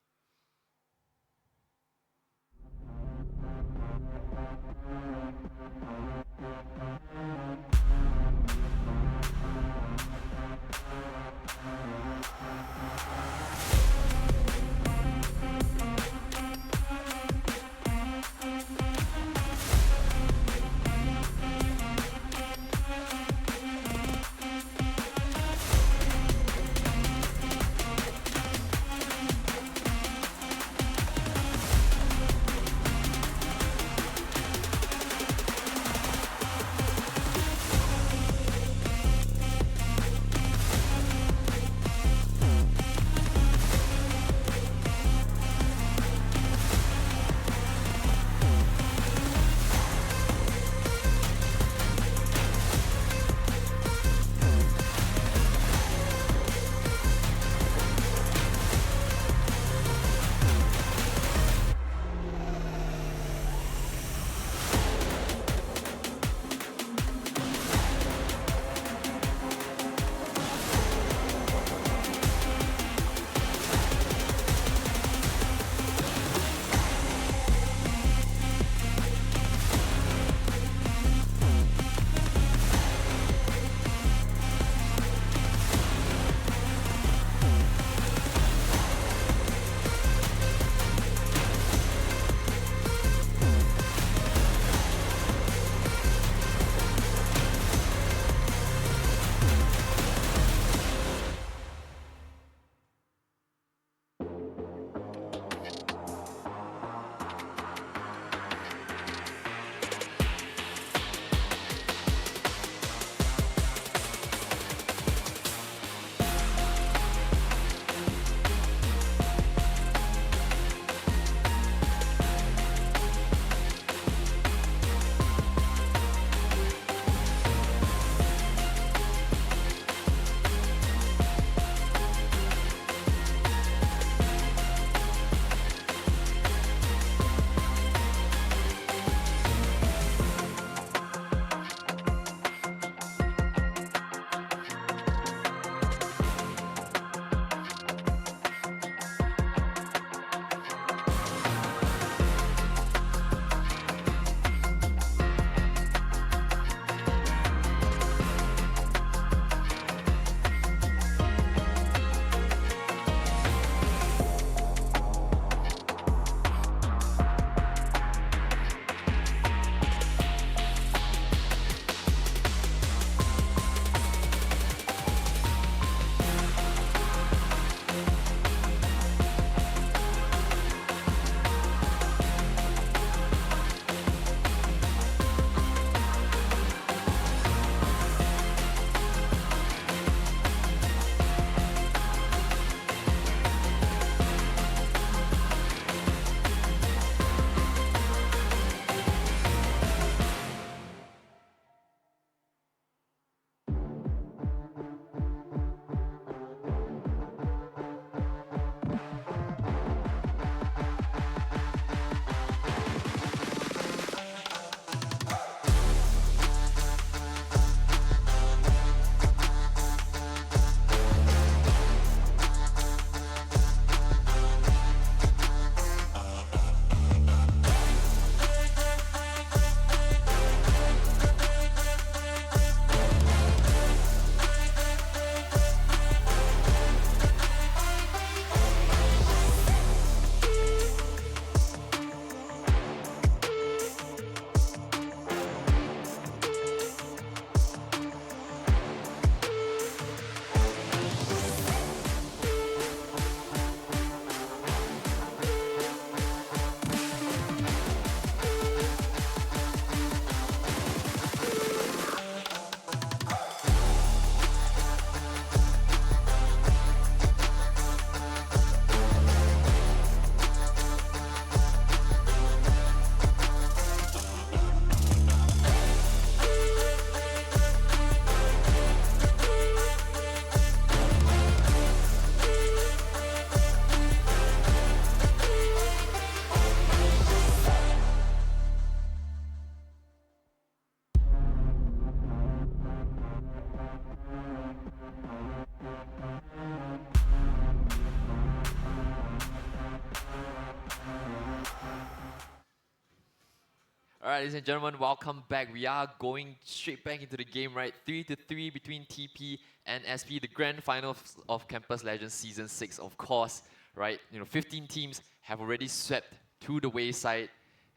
Alright, ladies and gentlemen, welcome back. We are going straight back into the game, right? 3-3 between TP and SP, the grand final of Campus Legends Season 6, of course, right? 15 teams have already swept to the wayside,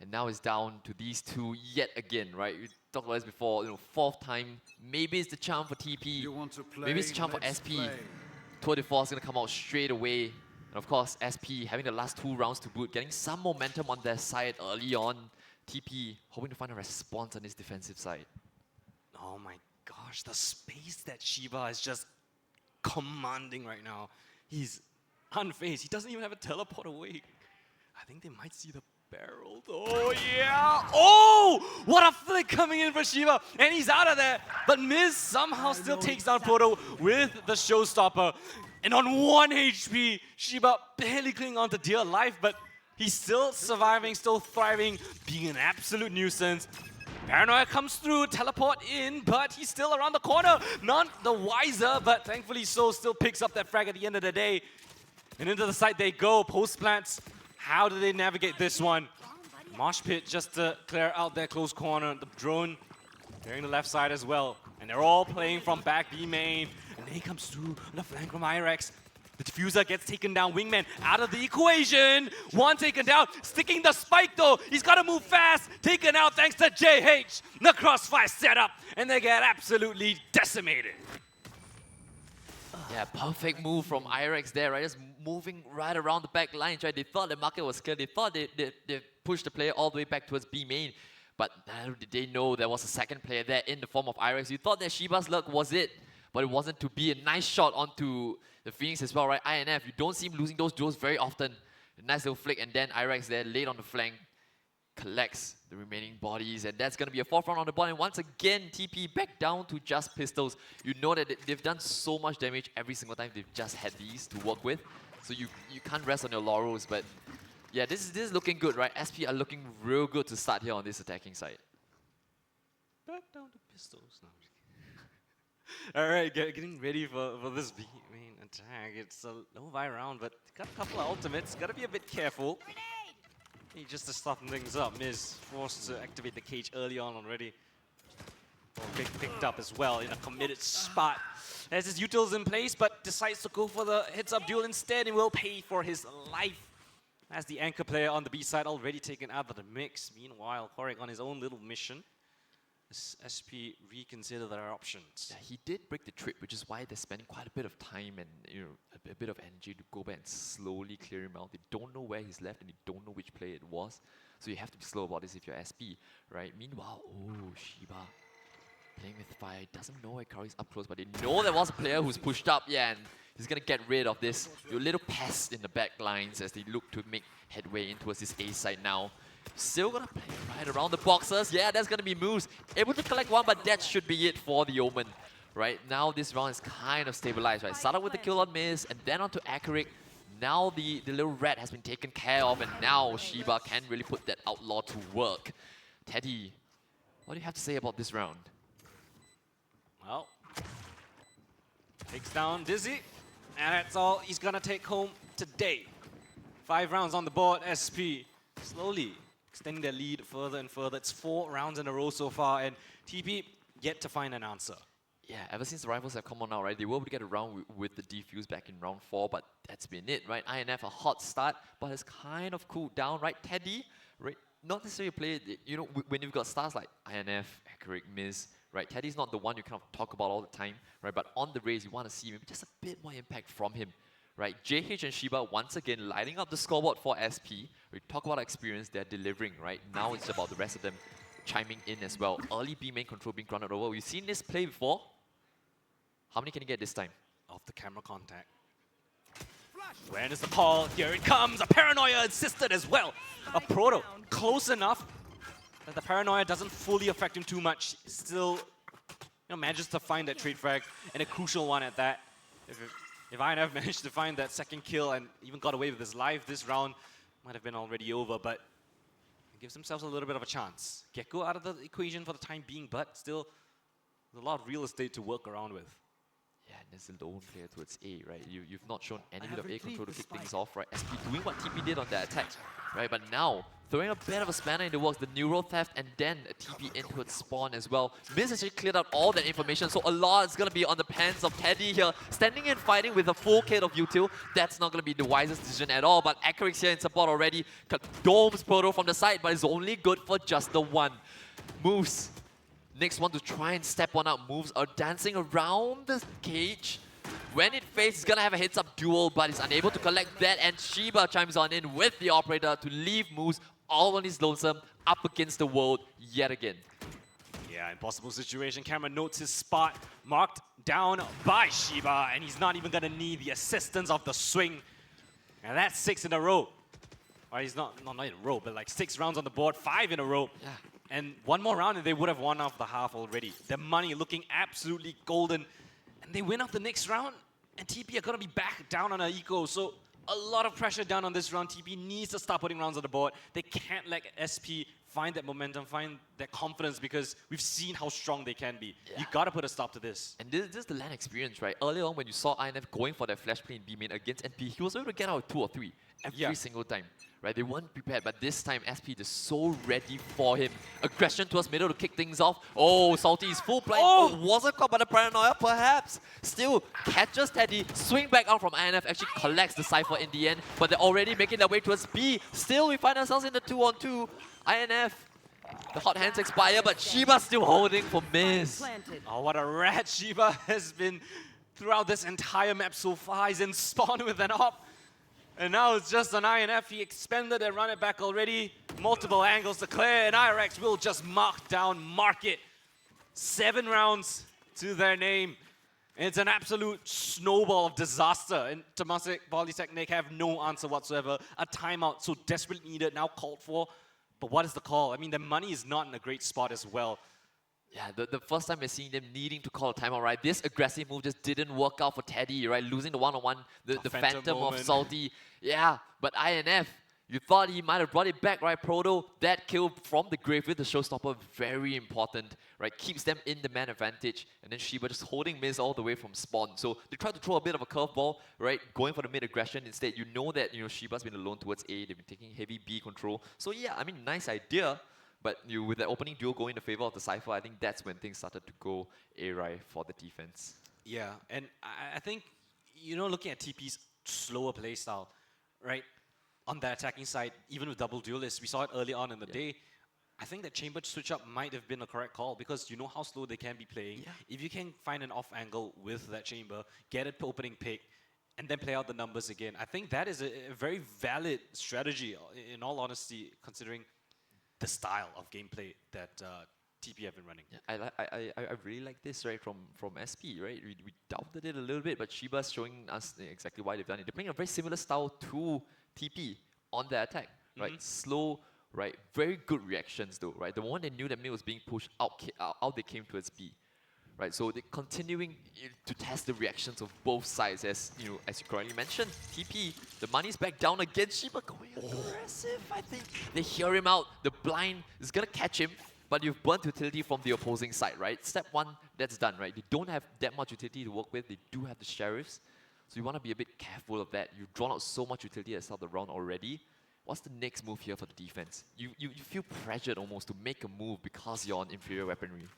and now it's down to these two yet again, right? We talked about this before, fourth time. Maybe it's the charm for TP. Maybe it's the charm for SP. Tour de Force is going to come out straight away. And of course, SP having the last 2 rounds to boot, getting some momentum on their side early on. TP hoping to find a response on this defensive side. Oh my gosh, the space that Shiba is just commanding right now. He's unfazed. He doesn't even have a teleport away. I think they might see the barrel. Oh yeah! Oh! What a flick coming in for Shiba! And he's out of there. But Miz somehow still takes down Proto with the showstopper. And on 1 HP, Shiba barely clinging on to dear life, but he's still surviving, still thriving, being an absolute nuisance. Paranoia comes through, teleport in, but he's still around the corner. None the wiser, but thankfully so still picks up that frag at the end of the day. And into the site they go, post plants. How do they navigate this one? Mosh pit just to clear out their close corner. The drone clearing the left side as well. And they're all playing from back B main. And he comes through on the flank from Irex. The diffuser gets taken down, Wingman out of the equation. One taken down, sticking the spike though. He's got to move fast. Taken out thanks to JH. The crossfire set up, and they get absolutely decimated. Yeah, perfect move from Irex there, right? Just moving right around the back lines, right? They thought the market was clear. They thought they pushed the player all the way back towards B main. But little did they know there was a second player there in the form of Irex. You thought that Shiba's luck was it, but it wasn't to be. A nice shot onto the Phoenix as well, right? INF, you don't see him losing those duels very often. A nice little flick, and then Irex there, late on the flank, collects the remaining bodies, and that's going to be a 4th round on the board. And once again, TP back down to just pistols. You know that they've done so much damage every single time they've just had these to work with. So you can't rest on your laurels, but yeah, this is looking good, right? SP are looking real good to start here on this attacking side. Back down to pistols. No, all right, getting ready for this main attack. It's a low buy round, but got a couple of ultimates. Got to be a bit careful. Just to soften things up, Miz forced to activate the cage early on already. Picked up as well in a committed spot. Has his utils in place, but decides to go for the heads-up duel instead and will pay for his life. As the anchor player on the B side already taken out of the mix. Meanwhile, Korek on his own little mission. SP reconsider their options. Yeah, he did break the trip, which is why they're spending quite a bit of time and a bit of energy to go back and slowly clear him out. They don't know where he's left and they don't know which player it was. So you have to be slow about this if you're SP, right? Meanwhile, oh, Shiba playing with fire. Doesn't know where Kari's up close, but they know there was a player who's pushed up, yeah, and he's gonna get rid of this. Your little pest in the back lines as they look to make headway in towards this A side now. Still gonna play right around the boxers. Yeah, that's gonna be moves. Able to collect one, but that should be it for the Omen. Right now, this round is kind of stabilized. Right, started with the kill on Miz, and then onto Akarik. Now the little rat has been taken care of, and now Shiba can really put that outlaw to work. Teddy, what do you have to say about this round? Well, takes down Dizzy, and that's all he's gonna take home today. 5 rounds on the board. SP slowly extending their lead further and further. It's 4 rounds in a row so far, and TP yet to find an answer. Yeah, ever since the rivals have come on now, right, they were able to get around with the defuse back in round 4, but that's been it, right? INF, a hot start, but it's kind of cooled down, right? Teddy, right, not necessarily play, when you've got stars like INF, Akarik, Miz, right, Teddy's not the one you kind of talk about all the time, right, but on the race, you want to see maybe just a bit more impact from him. Right, JH and Shiba once again lighting up the scoreboard for SP. We talk about experience, they're delivering, right? Now it's about the rest of them chiming in as well. Early B main control being granted over. We've seen this play before. How many can he get this time? Off the camera contact. When is the call? Here it comes. A Paranoia insisted as well. A Proto close enough that the Paranoia doesn't fully affect him too much. Still manages to find that trade frag, and a crucial one at that. If INF managed to find that second kill and even got away with his life, this round might have been already over, but it gives themselves a little bit of a chance. Gecko out of the equation for the time being, but still a lot of real estate to work around with. Yeah, there's a lone player towards A, right? You've not shown any bit of A control to kick things off, right? SP doing what TP did on that attack, right? But now, throwing a bit of a spanner in the works, the neural theft, and then a TP in towards spawn as well. Miz actually cleared out all that information, so a lot is going to be on the pants of Teddy here. Standing and fighting with a full kit of util, that's not going to be the wisest decision at all, but Acarix here in support already. Domes Proto from the side, but it's only good for just the one. Moves. Next one to try and step one out. Moves are dancing around the cage. When it fades, he's gonna have a heads-up duel, but he's unable to collect that, and Shiba chimes on in with the operator to leave Moose all on his lonesome up against the world yet again. Yeah, impossible situation. Cameron notes his spot marked down by Shiba, and he's not even gonna need the assistance of the swing. And that's 6 in a row. Or he's not in a row, but like 6 rounds on the board, 5 in a row. Yeah. And one more round and they would have won off the half already. The money looking absolutely golden. And they win off the next round, and TP are gonna be back down on an eco. So a lot of pressure down on this round. TP needs to start putting rounds on the board. They can't let SP find that momentum, find that confidence, because we've seen how strong they can be. Yeah. You gotta put a stop to this. And this is the LAN experience, right? Earlier on when you saw INF going for that flash play in B main against NP, he was able to get out 2 or 3 every single time. Right, they weren't prepared, but this time SP is so ready for him. Aggression towards middle to kick things off. Oh, Salty is full blind. Oh, wasn't caught by the paranoia, perhaps. Still catches Teddy, swing back out from INF, actually collects the Cypher in the end, but they're already making their way towards B. Still, we find ourselves in the 2-on-2. INF, the hot hands expire, but Shiba still holding for Miz. Oh, what a rat Shiba has been throughout this entire map so far. He's in spawn with an op. And now it's just an INF. He expended and run it back already. Multiple angles to clear, and IRX will just mark it. 7 rounds to their name. And it's an absolute snowball of disaster. And Temasek Polytechnic have no answer whatsoever. A timeout so desperately needed, now called for. But what is the call? I mean, the money is not in a great spot as well. Yeah, the first time we're seeing them needing to call a timeout, right? This aggressive move just didn't work out for Teddy, right? Losing the one-on-one, the phantom of Salty. Yeah, but INF, you thought he might have brought it back, right? Proto, that kill from the grave with the showstopper, very important, right? Keeps them in the man advantage. And then Shiba just holding Miz all the way from spawn. So they tried to throw a bit of a curveball, right? Going for the mid aggression instead. You know that, Shiba's been alone towards A. They've been taking heavy B control. So yeah, I mean, nice idea. But with that opening duel going in favor of the Cypher, I think that's when things started to go awry for the defense. Yeah, and I think, looking at TP's slower playstyle, right? On the attacking side, even with double duelists, we saw it early on in the day. I think that chamber switch up might have been a correct call, because you know how slow they can be playing. Yeah. If you can find an off angle with that chamber, get an opening pick, and then play out the numbers again, I think that is a very valid strategy, in all honesty, considering the style of gameplay that TP have been running. Yeah, I really like this, right, from SP, right? We doubted it a little bit, but Shiba's showing us exactly why they've done it. They're playing a very similar style to TP on their attack, right? Slow, right? Very good reactions though, right? The moment they knew that mid was being pushed out, they came towards B. Right, so they're continuing to test the reactions of both sides, as you correctly mentioned. TP, the money's back down again. Shiba going aggressive. I think they hear him out. The blind is gonna catch him, but you've burnt utility from the opposing side, right? Step 1, that's done, right? They don't have that much utility to work with. They do have the sheriffs, so you want to be a bit careful of that. You've drawn out so much utility at the start of the round already. What's the next move here for the defense? You feel pressured almost to make a move because you're on inferior weaponry.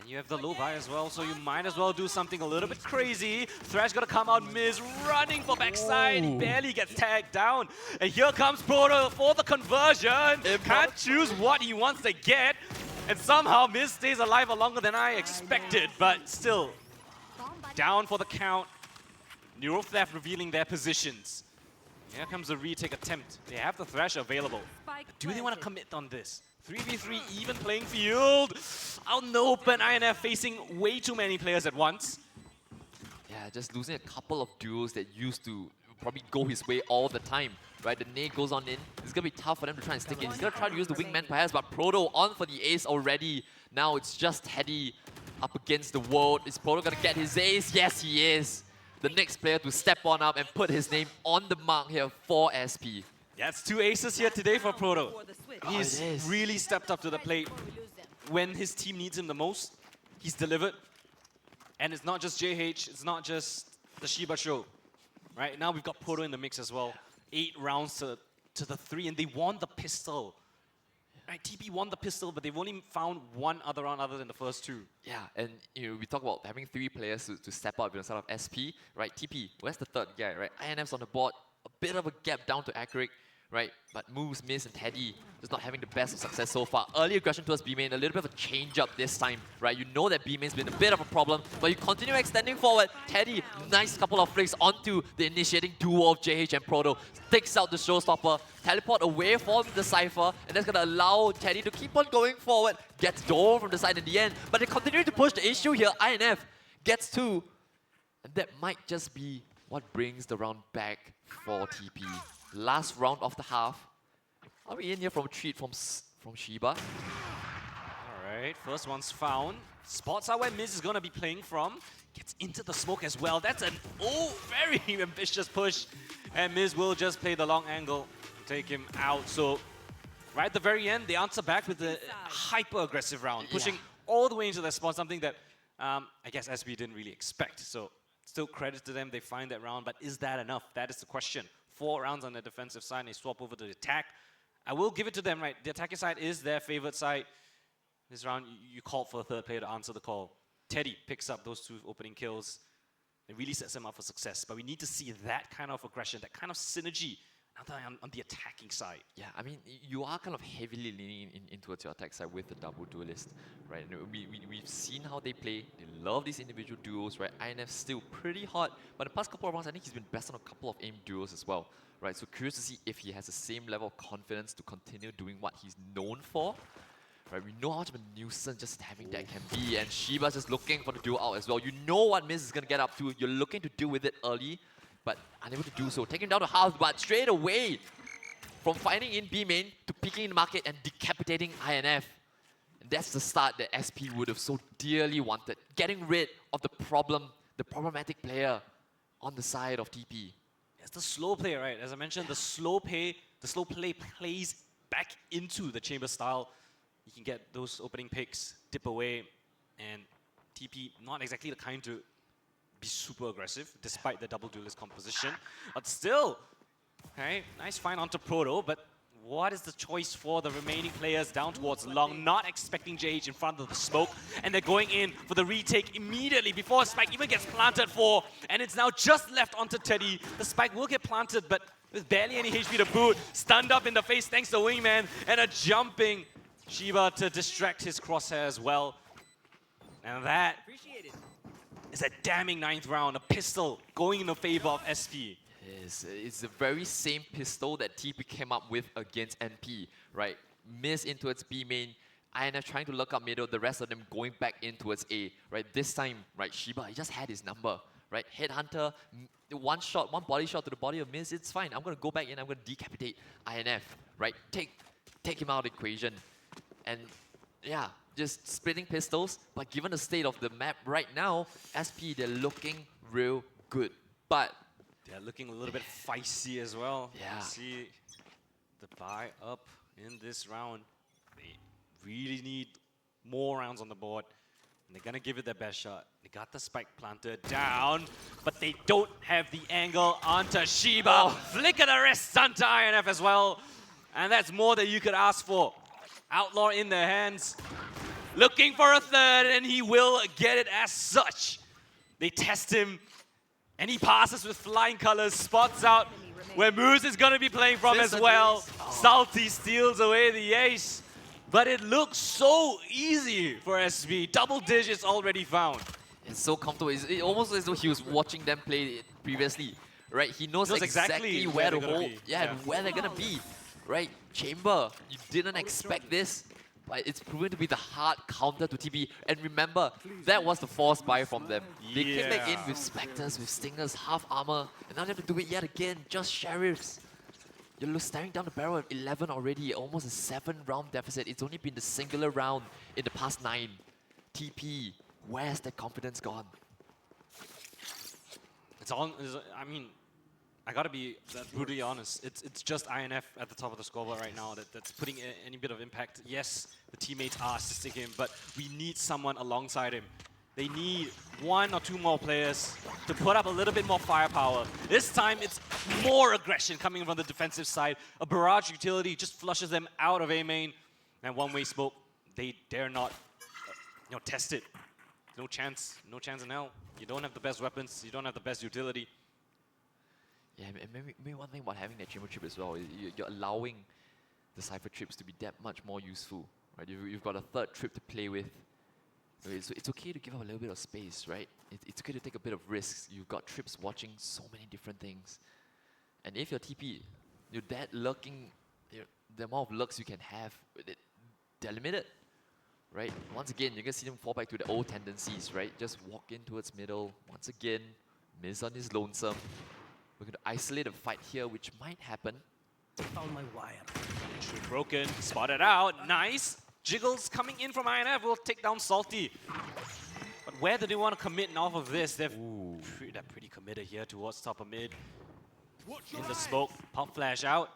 And you have the low buy as well, so you might as well do something a little bit crazy. Thresh gonna come out, Miz running for backside. He barely gets tagged down. And here comes Proto for the conversion. Can't choose what he wants to get. And somehow Miz stays alive a longer than I expected, but still down for the count. Neural Theft revealing their positions. Here comes the retake attempt. They have the Thresh available. Do they want to commit on this? 3v3 even playing field. Out in the open, INF facing way too many players at once. Yeah, just losing a couple of duels that used to probably go his way all the time. Right, the nade goes on in. It's going to be tough for them to try and stick in. He's going to try to use the wingman perhaps, but Proto on for the ace already. Now it's just Teddy up against the world. Is Proto going to get his ace? Yes, he is. The next player to step on up and put his name on the mark here for SP. Yeah, it's 2 aces here today for Proto. He's really stepped up to the plate. When his team needs him the most, he's delivered. And it's not just JH, it's not just the Shiba show. Right, now we've got Proto in the mix as well. 8 rounds to the 3, and they won the pistol. Right, TP won the pistol, but they've only found one other round other than the first 2. Yeah, and we talk about having 3 players to step up instead of SP, right? TP, where's the third guy, right? INF's on the board, a bit of a gap down to Accurate, right? But Moves, Miss, and Teddy just not having the best of success so far. Early aggression towards B-main, a little bit of a change-up this time, right? You know that B-main's been a bit of a problem, but you continue extending forward. Teddy, nice couple of flicks onto the initiating duo of JH and Proto. Takes out the showstopper, teleport away from the Cypher, and that's gonna allow Teddy to keep on going forward. Gets Door from the side in the end, but they continue to push the issue here. INF gets 2, and that might just be what brings the round back for TP. Last round of the half. Are we in here from a treat from Shiba? Alright, first one's found. Spots out where Miz is gonna be playing from. Gets into the smoke as well. That's an very ambitious push. And Miz will just play the long angle and take him out. So right at the very end, they answer back with a hyper-aggressive round, pushing all the way into their spawn, something that I guess SB didn't really expect. So still credit to them, they find that round, but is that enough? That is the question. 4 rounds on the defensive side, and they swap over to the attack. I will give it to them, right? The attacking side is their favorite side. This round, you called for a third player to answer the call. Teddy picks up those 2 opening kills. It really sets him up for success. But we need to see that kind of aggression, that kind of synergy on the attacking side. Yeah, I mean, you are kind of heavily leaning in towards your attack side with the double duelist, right? We've seen how they play. They love these individual duos, right? INF's still pretty hot, but the past couple of rounds, I think he's been best on a couple of aim duos as well, right? So curious to see if he has the same level of confidence to continue doing what he's known for. Right, we know how much of a nuisance just having that can be, and Shiba's just looking for the duo out as well. You know what Miz is going to get up to. You're looking to deal with it early, but unable to do so. Taking down the half, but straight away from finding in B main to peeking in the market and decapitating INF. And that's the start that SP would have so dearly wanted. Getting rid of the problematic player on the side of TP. It's the slow play, right? As I mentioned, the slow play plays back into the chamber style. You can get those opening picks, dip away, and TP not exactly the kind to be super aggressive, despite the double duelist composition. But still, okay, nice find onto Proto, but what is the choice for the remaining players down towards long? Not expecting JH in front of the smoke, and they're going in for the retake immediately before Spike even gets planted for, and it's now just left onto Teddy. The Spike will get planted, but with barely any HP to boot, stunned up in the face thanks to Wingman, and a jumping Shiba to distract his crosshair as well. And that is a damning 9th round, a pistol going in the favor of SP. It's the very same pistol that TP came up with against NP, right? Miss in towards B main, INF trying to look up middle, the rest of them going back in towards A, right? This time, right, Shiba, he just had his number, right? Headhunter, one body shot to the body of Miss, it's fine. I'm going to go back in, I'm going to decapitate INF, right? Take him out of the equation. And yeah, just splitting pistols, but given the state of the map right now, SP, they're looking real good. But they're looking a little bit feisty as well. Yeah. You see the buy up in this round. They really need more rounds on the board. And they're gonna give it their best shot. They got the spike planted down, but they don't have the angle onto Shiba. Flick of the wrist onto INF as well. And that's more than you could ask for. Outlaw in their hands. Looking for a third, and he will get it as such. They test him, and he passes with flying colors, spots out where Moose is going to be playing from as well. Salty steals away the ace, but it looks so easy for SB. Double digits already found. It's so comfortable. It's almost as though he was watching them play it previously, right? He knows exactly where to hold, and where they're going to be. Right, Chamber, you didn't expect this, but it's proven to be the hard counter to TP. And remember, that was the forced buy from them. They came back in with Spectres, with Stingers, half armor, and now they have to do it yet again, just Sheriffs. You're staring down the barrel of 11 already, almost a 7-round deficit. It's only been the singular round in the past 9. TP, where's that confidence gone? It's on, I mean, I gotta be brutally honest. It's just INF at the top of the scoreboard right now that's putting any bit of impact. Yes, the teammates are assisting him, but we need someone alongside him. They need 1 or 2 more players to put up a little bit more firepower. This time, it's more aggression coming from the defensive side. A barrage utility just flushes them out of A main. And one-way smoke, they dare not test it. No chance in hell. You don't have the best weapons, you don't have the best utility. Yeah, maybe one thing about having that chamber trip as well is you're allowing the Cypher trips to be that much more useful, right? You've got a third trip to play with. It's okay to give up a little bit of space, right? It's okay to take a bit of risks. You've got trips watching so many different things. And if you're TP, you're that lurking, the amount of lurks you can have, they're limited, right? Once again, you're going to see them fall back to the old tendencies, right? Just walk in towards middle. Once again, miss on his lonesome. We're going to isolate a fight here, which might happen. Found my wire. True broken, spotted out, nice. Jiggles coming in from INF will take down Salty. But where do they want to commit off of this? They're pretty committed here towards top of mid. In the smoke, pump flash out.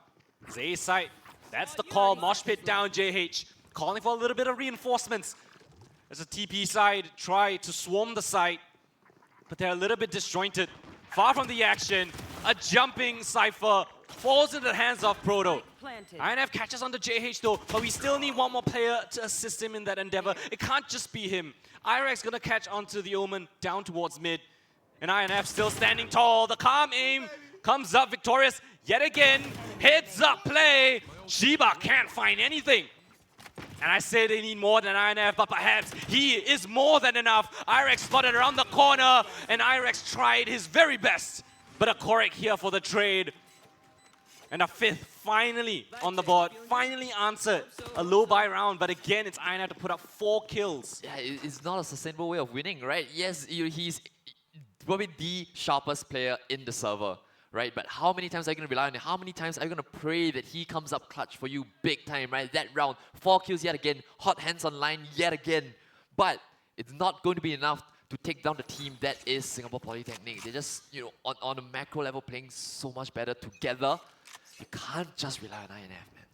Zay side, that's the call. Mosh pit down, JH. Calling for a little bit of reinforcements. As a TP side try to swarm the site, but they're a little bit disjointed. Far from the action, a jumping Cypher falls into the hands of Proto. INF catches on the JH though, but we still need one more player to assist him in that endeavor. It can't just be him. Irex gonna catch onto the Omen down towards mid. And INF still standing tall. The calm aim comes up victorious yet again. Heads up play. Shiba can't find anything. And I say they need more than INF, but perhaps he is more than enough. Irex spotted around the corner, and Irex tried his very best. But a Korek here for the trade. And a 5th finally on the board, finally answered. A low buy round, but again, it's INF to put up 4 kills. Yeah, it's not a sustainable way of winning, right? Yes, he's probably the sharpest player in the server, right? But how many times are you going to rely on him? How many times are you going to pray that he comes up clutch for you big time, right? That round, 4 kills yet again, hot hands online yet again. But it's not going to be enough to take down the team that is Singapore Polytechnic. They're just, on a macro level playing so much better together. You can't just rely on INF, man.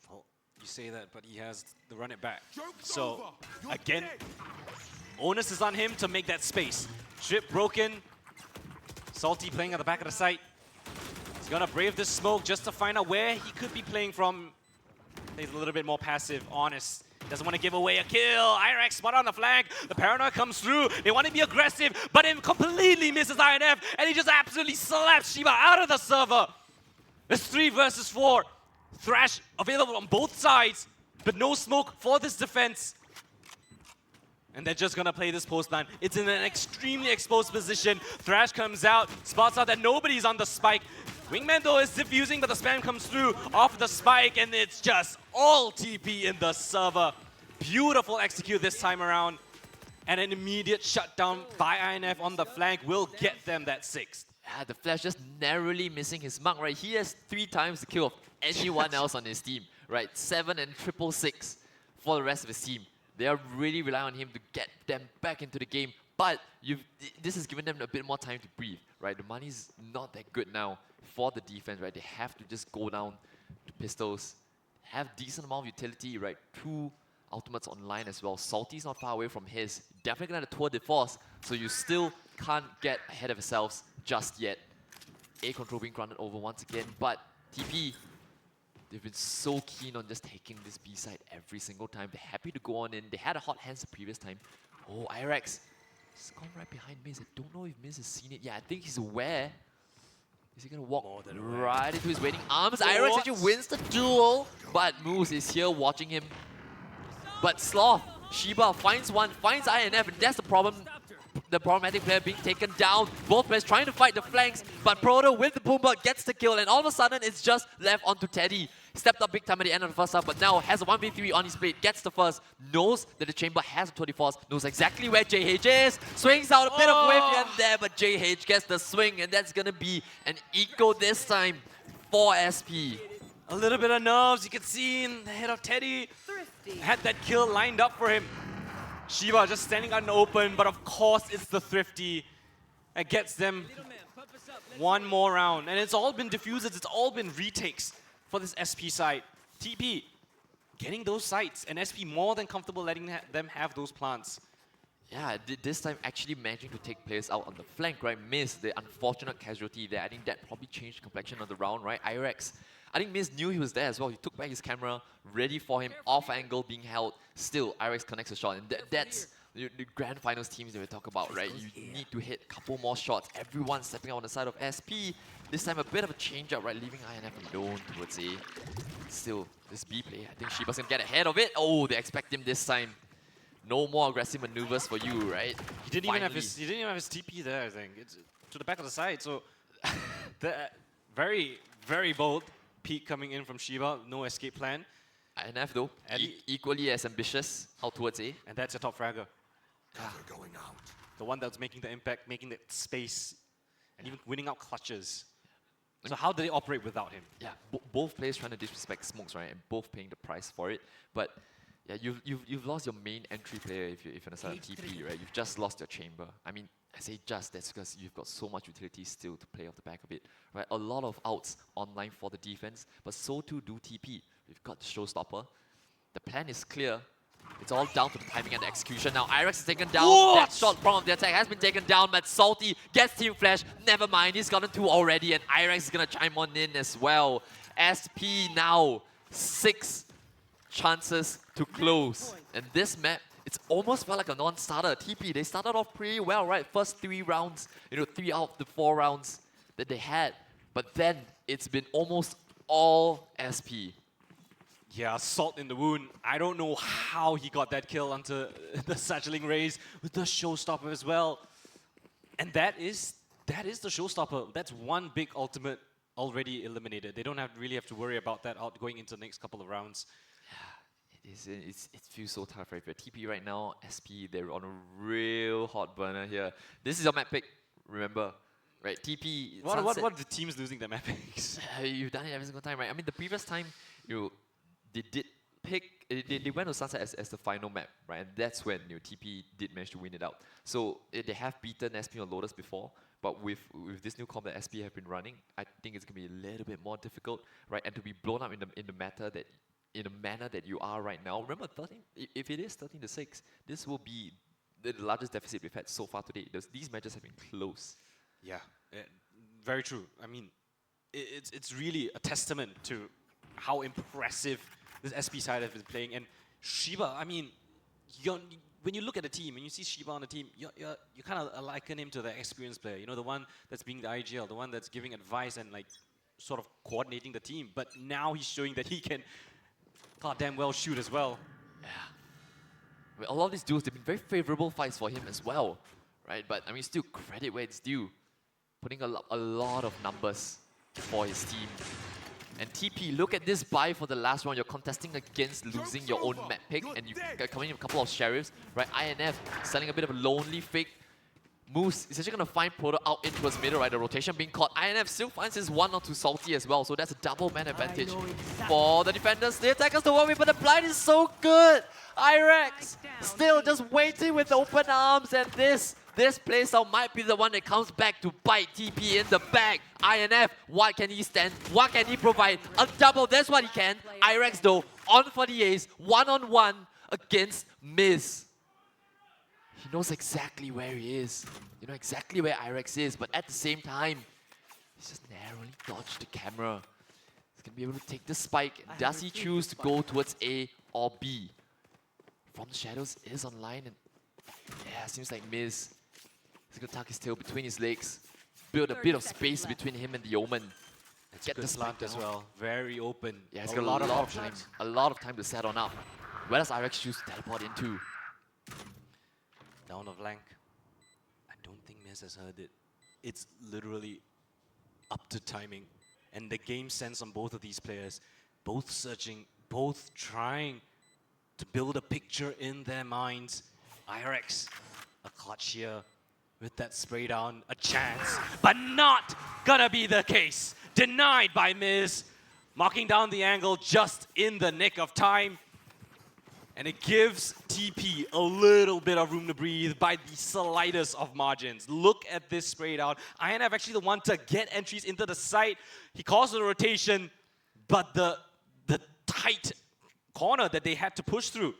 Well, you say that, but he has to run it back. So, again, onus is on him to make that space. Trip broken. Salty playing at the back of the site. He's gonna brave this smoke just to find out where he could be playing from. He's a little bit more passive, honest. Doesn't want to give away a kill. Irex spot on the flank. The paranoia comes through. They want to be aggressive, but it completely misses INF, and he just absolutely slaps Shiba out of the server. It's 3 versus 4. Thrash available on both sides, but no smoke for this defense. And they're just gonna play this post line. It's in an extremely exposed position. Thrash comes out, spots out that nobody's on the spike. Wingman though is diffusing, but the spam comes through off the spike, and it's just all TP in the server. Beautiful execute this time around. And an immediate shutdown by INF on the flank will get them that 6th. Yeah, the Flash just narrowly missing his mark, right? He has 3 times the kill of anyone else on his team, right? 7 and 666 for the rest of his team. They are really relying on him to get them back into the game. But this has given them a bit more time to breathe, right? The money's not that good now for the defense, right? They have to just go down to pistols, have decent amount of utility, right? 2 ultimates online as well. Salty's not far away from his. Definitely gonna tour de force, so you still can't get ahead of yourselves just yet. A control being granted over once again, but TP, they've been so keen on just taking this B side every single time. They're happy to go on in. They had a hot hands the previous time. Oh, Irex. He's gone right behind Miz. I don't know if Miz has seen it. Yeah, I think he's aware. Is he gonna walk right into his waiting arms? Irex actually wins the duel, but Moose is here watching him. But Sloth, Shiba finds one, finds INF, and that's the problem. The problematic player being taken down. Both players trying to fight the flanks, but Proto with the Boombot gets the kill, and all of a sudden it's just left onto Teddy. Stepped up big time at the end of the first half, but now has a 1v3 on his plate, gets the first, knows that the chamber has a 24, knows exactly where JH is, swings out a bit of wave here and there, but JH gets the swing, and that's gonna be an eco this time for SP. A little bit of nerves, you can see in the head of Teddy. Had that kill lined up for him. Shiba just standing out in the open, but of course it's the Thrifty that gets them one more round. And it's all been diffusers, it's all been retakes for this SP side. TP getting those sites, and SP more than comfortable letting them have those plants. Yeah, this time actually managing to take players out on the flank, right? Miz, the unfortunate casualty there. I think that probably changed the complexion of the round, right? Irex, I think Miz knew he was there as well. He took back his camera, ready for him, off angle, being held. Still, Irex connects a shot, and that's the grand finals teams that we talk about, right? You need to hit a couple more shots. Everyone stepping out on the side of SP. This time a bit of a change up, right? Leaving INF alone towards A. Still, this B play, I think Shiba's gonna get ahead of it. Oh, they expect him this time. No more aggressive maneuvers for you, right? He didn't even have his TP there, I think. It's to the back of the side, so very, very bold peek coming in from Shiba. No escape plan. INF though, equally as ambitious out towards A. And that's your top fragger. Going out. The one that's making the impact, making the space, and even winning out clutches. So how do they operate without him? Yeah, both players trying to disrespect Smokes, right? And both paying the price for it. But yeah, you've lost your main entry player if you're gonna start a TP, right? You've just lost your chamber. I mean, I say just, that's because you've got so much utility still to play off the back of it, right? A lot of outs online for the defense, but so too do TP. We've got the showstopper. The plan is clear. It's all down to the timing and the execution. Now Irex is taken down. That shot from the attack has been taken down, but Salty gets Team Flash. Never mind, he's gotten 2 already, and Irex is gonna chime on in as well. SP now 6 chances to close. And this map, it's almost felt like a non-starter. TP, they started off pretty well, right? First 3 rounds, 3 out of the 4 rounds that they had. But then it's been almost all SP. Yeah, salt in the wound. I don't know how he got that kill onto the Satcheling Rays with the showstopper as well. And that is the showstopper. That's one big ultimate already eliminated. They don't really have to worry about that out going into the next couple of rounds. It feels so tough, right? But TP right now, SP, they're on a real hot burner here. This is your map pick, remember? Right, TP. What are the teams losing their map picks? You've done it every single time, right? I mean, the previous time, they did pick, they went to Sunset as the final map, right? And that's when TP did manage to win it out. So they have beaten SP on Lotus before, but with this new comp that SP have been running, I think it's gonna be a little bit more difficult, right? And to be blown up in the manner that you are right now. Remember, 13. If it is 13-6, this will be the largest deficit we've had so far today. These matches have been close. Yeah, very true. I mean, it's really a testament to how impressive this SP side has been playing. And Shiba, I mean, when you look at the team and you see Shiba on the team, you kind of liken him to the experienced player. The one that's being the IGL, the one that's giving advice and like sort of coordinating the team. But now he's showing that he can goddamn well shoot as well. Yeah. A lot of these duels, they've been very favorable fights for him as well, right? But I mean, still credit where it's due. Putting a lot of numbers for his team. And TP, look at this buy for the last round. You're contesting against losing your own map pick, and you coming in with a couple of sheriffs, right? INF selling a bit of a lonely fake. Moose is actually going to find Proto out into his middle, right? The rotation being caught. INF still finds his 1 or 2 Salty as well, so that's a double man advantage for the defenders. The attackers don't worry, but the blind is so good. Irex still just waiting with open arms, and this playstyle might be the one that comes back to bite TP in the back. INF, what can he stand? What can he provide? A double, that's what he can. Irex though, on for the ace, 1-on-1 against Miz. He knows exactly where he is. You know exactly where Irex is, but at the same time, he's just narrowly dodged the camera. He's gonna be able to take the spike. Does he choose to go towards A or B? From the Shadows is online, and yeah, seems like Miz. He's gonna tuck his tail between his legs, build a bit of space between him and the Omen. Get the slant as well. Very open. Yeah, he's got a lot of time. A lot of time to set on up. Where does Irex choose to teleport into? Down a flank. I don't think Miz has heard it. It's literally up to timing. And the game sense on both of these players, both searching, both trying to build a picture in their minds. Irex, a clutch here with that spray down, a chance, but not gonna be the case. Denied by Miz, marking down the angle just in the nick of time. And it gives TP a little bit of room to breathe by the slightest of margins. Look at this spray down. INF actually the one to get entries into the site. He calls the rotation, but the tight corner that they had to push through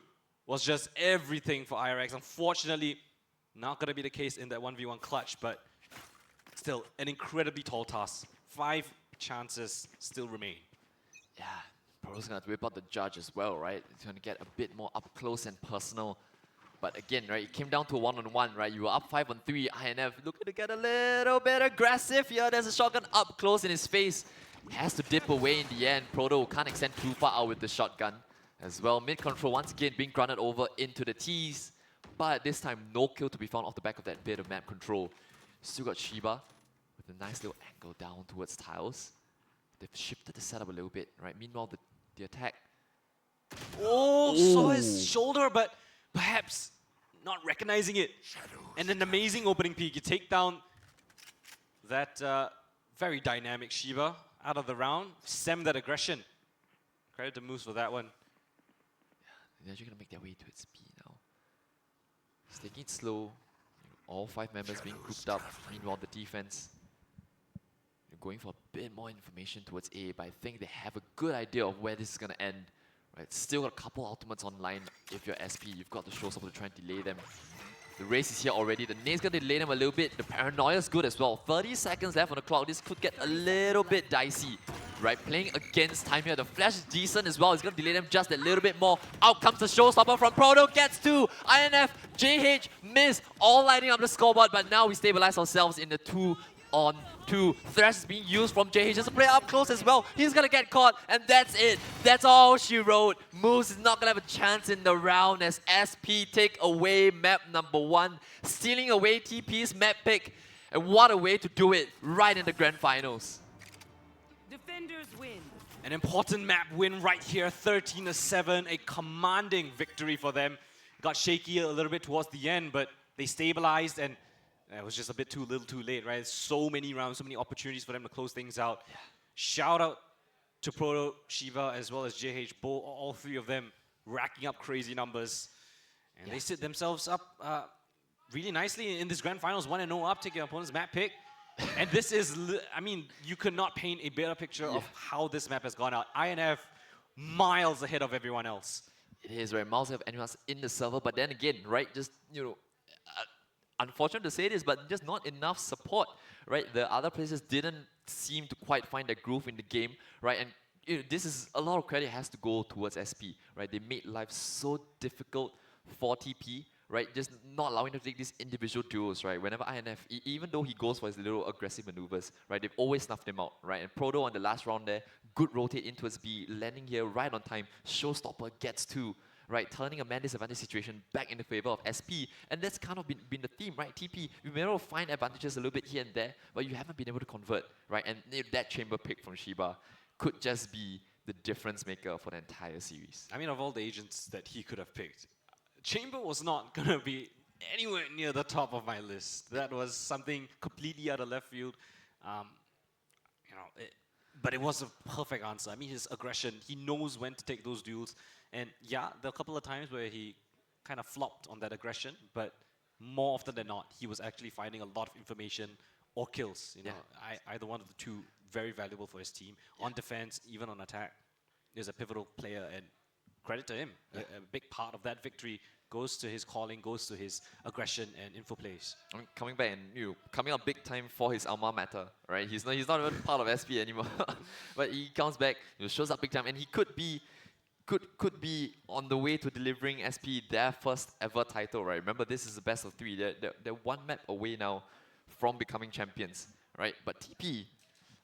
was just everything for IRX. Unfortunately, not going to be the case in that 1v1 clutch, but still an incredibly tall task. 5 chances still remain. Yeah, Pro's gonna whip out the judge as well, right? It's gonna get a bit more up close and personal. But again, right, it came down to a 1-on-1, right? You were up 5-on-3. INF looking to get a little bit aggressive here. There's a shotgun up close in his face. Has to dip away in the end. Proto can't extend too far out with the shotgun as well. Mid control once again being granted over into the T's. But this time, no kill to be found off the back of that bit of map control. Still got Shiba with a nice little angle down towards tiles. They've shifted the setup a little bit, right? Meanwhile, the attack. Oh, saw his shoulder, but perhaps not recognizing it. And an amazing opening peek. You take down that very dynamic Shiba out of the round. Stem that aggression. Credit to Moose for that one. They're actually going to make their way to its B now. He's taking it slow. All 5 members being grouped up. Meanwhile, the defense going for a bit more information towards A, but I think they have a good idea of where this is going to end. Right, still got a couple ultimates online. If you're SP, you've got the showstopper to try and delay them. The race is here already. The nade's gonna delay them a little bit. The paranoia's good as well. 30 seconds left on the clock. This could get a little bit dicey. Right, playing against time here. The flash is decent as well. It's gonna delay them just a little bit more. Out comes the showstopper from Proto. Gets 2. INF, JH, Miss, all lighting up the scoreboard. But now we stabilize ourselves in the 2-on-2. Thresh is being used from JH just to play up close as well. He's gonna get caught, and that's it. That's all she wrote. Moose is not gonna have a chance in the round as SP take away map number 1, stealing away TP's map pick. And what a way to do it right in the grand finals. Defenders win. An important map win right here, 13-7, a commanding victory for them. Got shaky a little bit towards the end, but they stabilized, and it was just a bit too little too late, right? So many rounds, so many opportunities for them to close things out. Yeah. Shout out to Proto, Shiva, as well as JH, all 3 of them racking up crazy numbers. And they set themselves up really nicely in this grand finals, 1-0 up, take your opponent's map pick. And this is, I mean, you could not paint a better picture of how this map has gone out. INF miles ahead of everyone else. It is, right? Miles ahead of anyone else in the server, but then again, right, just, you know, unfortunate to say this, but just not enough support, right? The other players didn't seem to quite find their groove in the game, right? And you know, this is a lot of credit has to go towards SP, right? They made life so difficult for TP, right? Just not allowing them to take these individual duels, right? Whenever INF, even though he goes for his little aggressive maneuvers, right? They've always snuffed him out, right? And Proto on the last round there, good rotate into his B, landing here right on time. Showstopper gets 2. Right, turning a man disadvantage situation back in the favor of SP, and that's kind of been the theme, right? TP, you've been able to find advantages a little bit here and there, but you haven't been able to convert, right? And that chamber pick from Shiba could just be the difference maker for the entire series. I mean, of all the agents that he could have picked, Chamber was not going to be anywhere near the top of my list. That was something completely out of left field. You know, but it was a perfect answer. I mean, his aggression, he knows when to take those duels. And yeah, there are a couple of times where he kind of flopped on that aggression, but more often than not, he was actually finding a lot of information or kills. You know, either one of the two, very valuable for his team. On defense, even on attack, he's a pivotal player, and credit to him. A big part of that victory goes to his calling, goes to his aggression and info plays. I mean, coming back and coming up big time for his alma mater, right? He's not even part of SP anymore, but he comes back, shows up big time, and he could be on the way to delivering SP their first ever title, right? Remember, this is the best of 3. They're 1 map away now from becoming champions, right? But TP,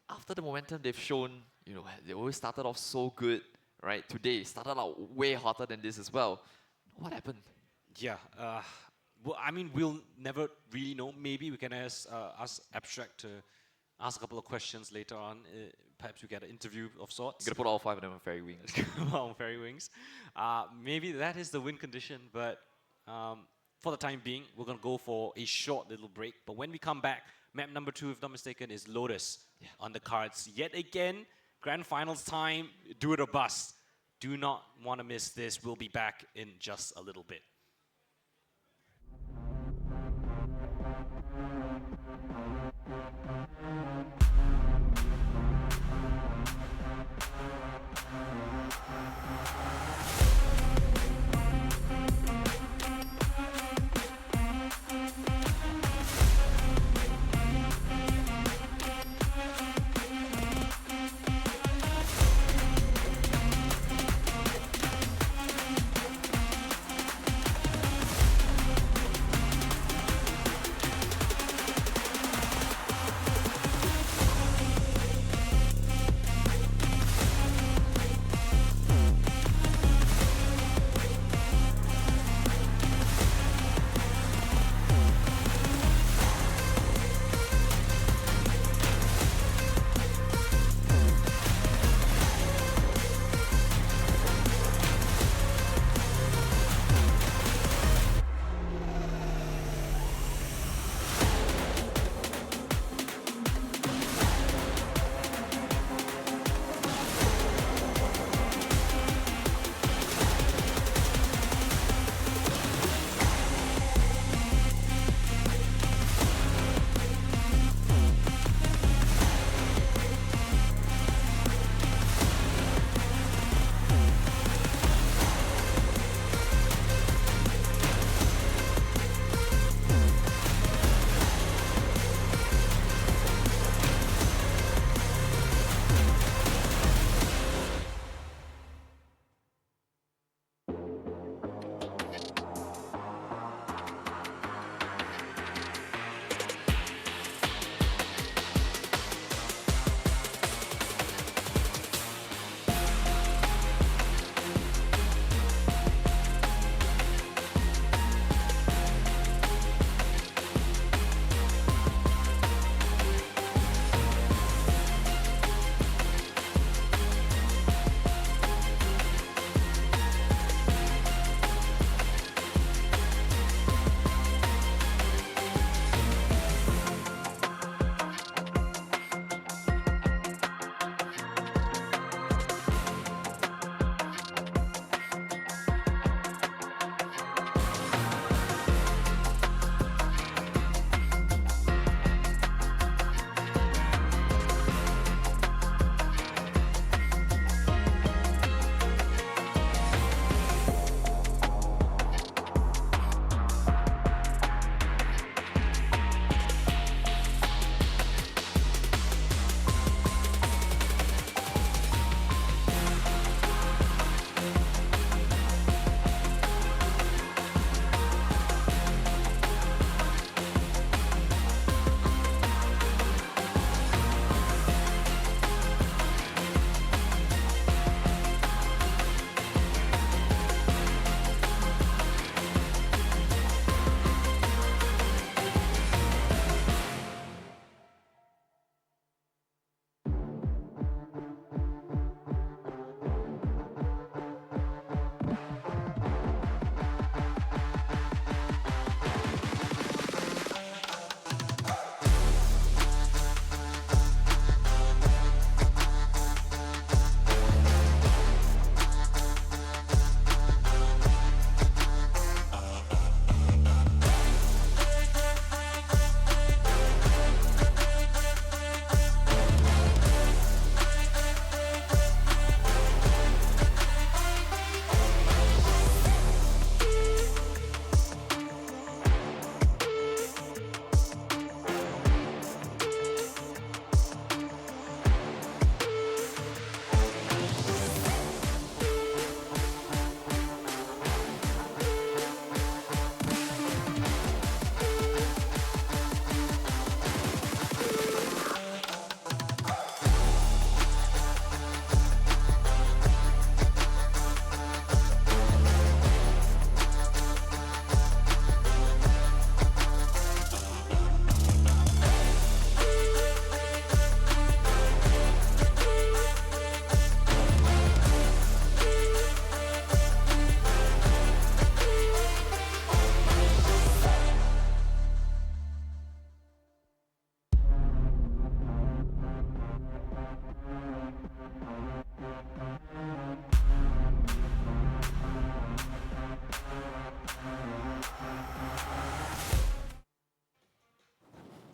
after the momentum they've shown, they always started off so good, right? Today started out way hotter than this as well. What happened? Yeah, well, I mean, we'll never really know. Maybe we can ask Abstract to ask a couple of questions later on. Perhaps we get an interview of sorts. You're gonna put all 5 of them on fairy wings. On fairy wings. Maybe that is the win condition, but for the time being, we're gonna go for a short little break. But when we come back, map number 2, if not mistaken, is Lotus on the cards. Yet again, grand finals time, do it or bust. Do not want to miss this. We'll be back in just a little bit.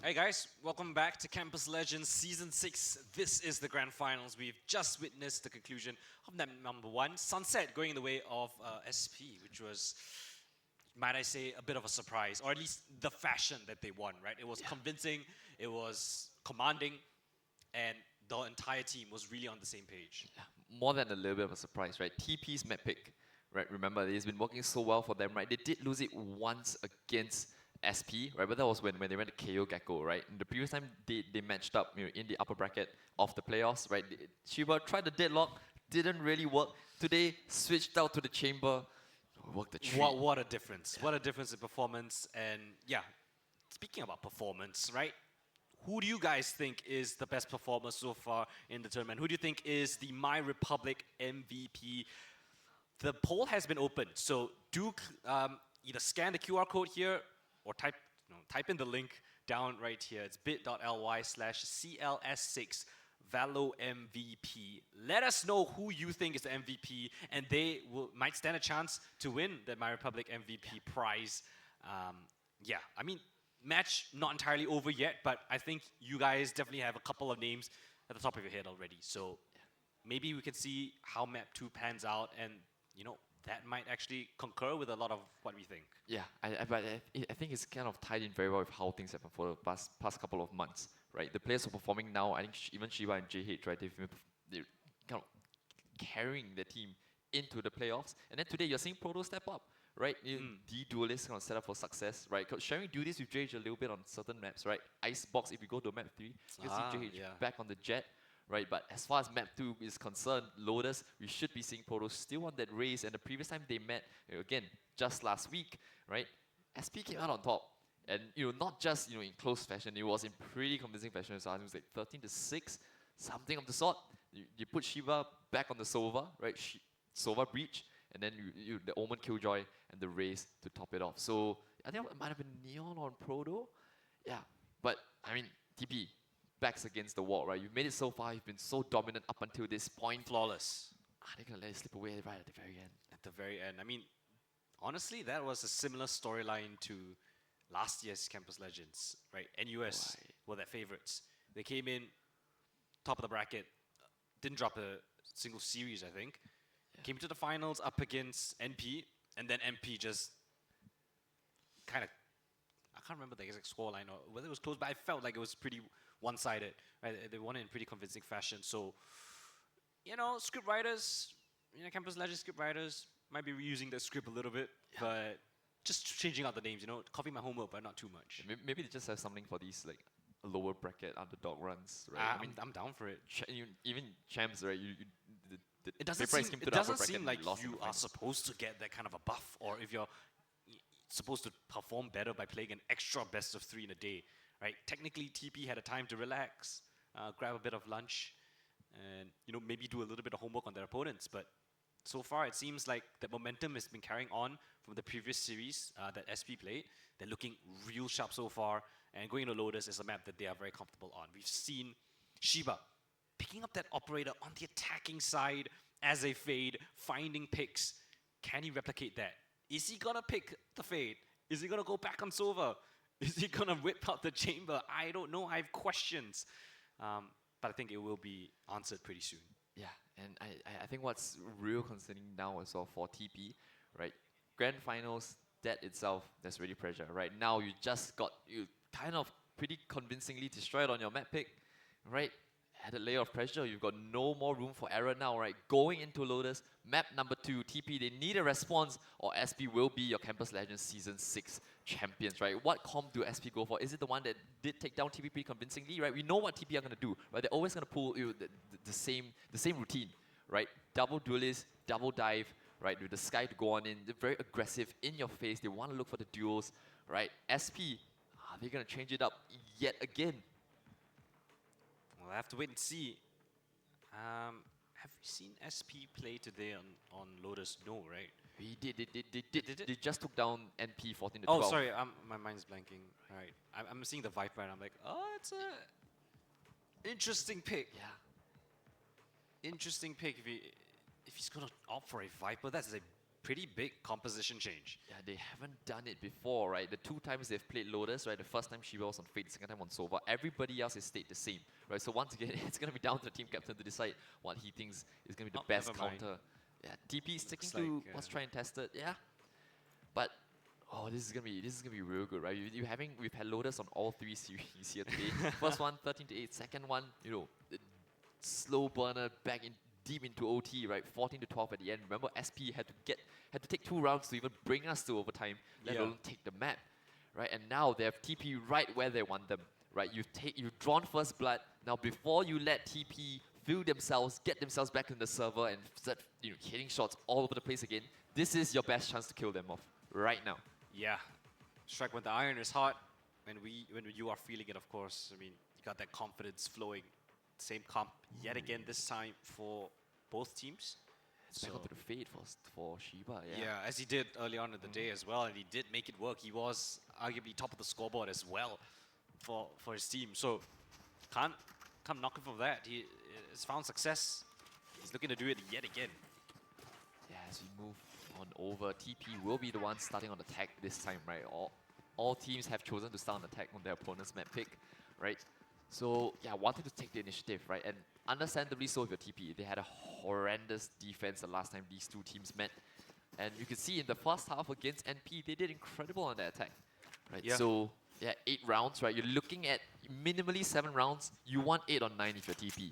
Hey guys, welcome back to Campus Legends Season 6. This is the grand finals. We've just witnessed the conclusion of map number 1, Sunset, going in the way of SP, which was, might I say, a bit of a surprise, or at least the fashion that they won, right? It was convincing, it was commanding, and the entire team was really on the same page. More than a little bit of a surprise, right? TP's map pick, right? Remember, it's been working so well for them, right? They did lose it once against SP, right? But that was when they went to KO Gecko, right? And the previous time they matched up, in the upper bracket of the playoffs, right? Shiba tried the deadlock, didn't really work. Today, switched out to the chamber, worked the tree. What a difference. What a difference in performance. And yeah, speaking about performance, right? Who do you guys think is the best performer so far in the tournament? Who do you think is the My Republic MVP? The poll has been opened, so do either scan the QR code here or type in the link down right here. It's bit.ly/CLS6 Valo MVP. Let us know who you think is the MVP, and they might stand a chance to win the My Republic MVP prize. Yeah, I mean, match not entirely over yet, but I think you guys definitely have a couple of names at the top of your head already. So maybe we can see how map 2 pans out, and that might actually concur with a lot of what we think. Yeah, but I think it's kind of tied in very well with how things happen for the past couple of months, right? The players who are performing now, I think even Shiva and JH, right? They're kind of carrying the team into the playoffs. And then today you're seeing Proto step up, right? The duelists kind of set up for success, right? Because Sharing do this with JH a little bit on certain maps, right? Icebox, if you go to map 3, you can see JH back on the jet. Right, but as far as map 2 is concerned, Lotus, we should be seeing Proto still on that race. And the previous time they met, again, just last week, right, SP came out on top. And not just in close fashion, it was in pretty convincing fashion. So I think it was like 13-6, something of the sort. You put Shiva back on the Sova, right? Sova breach, and then the Omen Killjoy and the race to top it off. So I think it might have been Neon on Proto. Yeah, but I mean, TP. Backs against the wall, right? You've made it so far, you've been so dominant up until this point. Flawless. They're going to let it slip away right at the very end. At the very end. I mean, honestly, that was a similar storyline to last year's Campus Legends, right? NUS were their favorites. They came in top of the bracket, didn't drop a single series, I think. Came to the finals up against NP, and then NP just kind of, I can't remember the exact scoreline or whether it was close, but I felt like it was pretty one-sided. Right? They won it in pretty convincing fashion. So, script writers, Campus Legends script writers might be reusing the script a little bit, but just changing out the names. Copy my homework, but not too much. Maybe they just have something for these like lower bracket underdog runs, right? I'm down for it. Even champs, right? It doesn't seem like you are supposed to get that kind of a buff, or if you're supposed to perform better by playing an extra best of 3 in a day, right? Technically, TP had a time to relax, grab a bit of lunch, and maybe do a little bit of homework on their opponents. But so far, it seems like the momentum has been carrying on from the previous series that SP played. They're looking real sharp so far, and going to Lotus is a map that they are very comfortable on. We've seen Shiba picking up that operator on the attacking side as a fade, finding picks. Can he replicate that? Is he gonna pick the fade? Is he gonna go back on Sova? Is he gonna whip out the chamber? I don't know. I have questions, but I think it will be answered pretty soon. Yeah, and I think what's real concerning now as well for TP, right? Grand finals, that itself, there's really pressure. Right now, you kind of pretty convincingly destroyed on your map pick, right? Added layer of pressure, you've got no more room for error now, right? Going into Lotus, map number 2, TP, they need a response, or SP will be your Campus Legends Season 6 champions, right? What comp do SP go for? Is it the one that did take down TP pretty convincingly, right? We know what TP are going to do, right? They're always going to pull the same routine, right? Double duelist, double dive, right? With the Sky to go on in. They're very aggressive, in your face. They want to look for the duels, right? SP, are they going to change it up yet again? Well, I have to wait and see. Have we seen SP play today on Lotus? No, right? We did. They just took down NP 14-12. Oh, sorry. My mind's blanking. All right. I'm seeing the Viper and I'm like, oh, it's a interesting pick. Yeah. Interesting pick. If he's gonna opt for a Viper, that's a pretty big composition change. Yeah, they haven't done it before, right? The 2 times they've played loaders, right? The first time Shiba was on Fate, the second time on Sova. Everybody else has stayed the same, right? So once again, it's going to be down to the team captain to decide what he thinks is going to be the best never mind. counter. Yeah, TP sticking Looks to like, let's try and test it. Yeah, but oh, this is gonna be real good, right? We've had loaders on all 3 series here today. First one 13-8, second one, you know, slow burner back in deep into OT, right? 14-12 at the end. Remember, SP had to take 2 rounds to even bring us to overtime, let alone take the map, right? And now they have TP right where they want them, right? You've drawn first blood. Now before you let TP feel themselves, get themselves back in the server and start, you know, hitting shots all over the place again, this is your best chance to kill them off right now. Yeah, strike when the iron is hot, when you are feeling it, of course. I mean, you got that confidence flowing. Same comp yet again this time for both teams. It's back onto the fade for Shiba. Yeah, as he did early on in the day as well, and he did make it work. He was arguably top of the scoreboard as well for his team. So can't knock him from that. He has found success. He's looking to do it yet again. Yeah, as we move on over, TP will be the one starting on attack this time, right? All teams have chosen to start on attack on their opponent's map pick, right? So yeah, wanted to take the initiative, right? And understandably so with your TP. They had a horrendous defense the last time these 2 teams met. And you can see in the first half against NP, they did incredible on their attack, right? Yeah. So yeah, 8 rounds, right? You're looking at minimally 7 rounds. You want 8 or 9 if you're TP.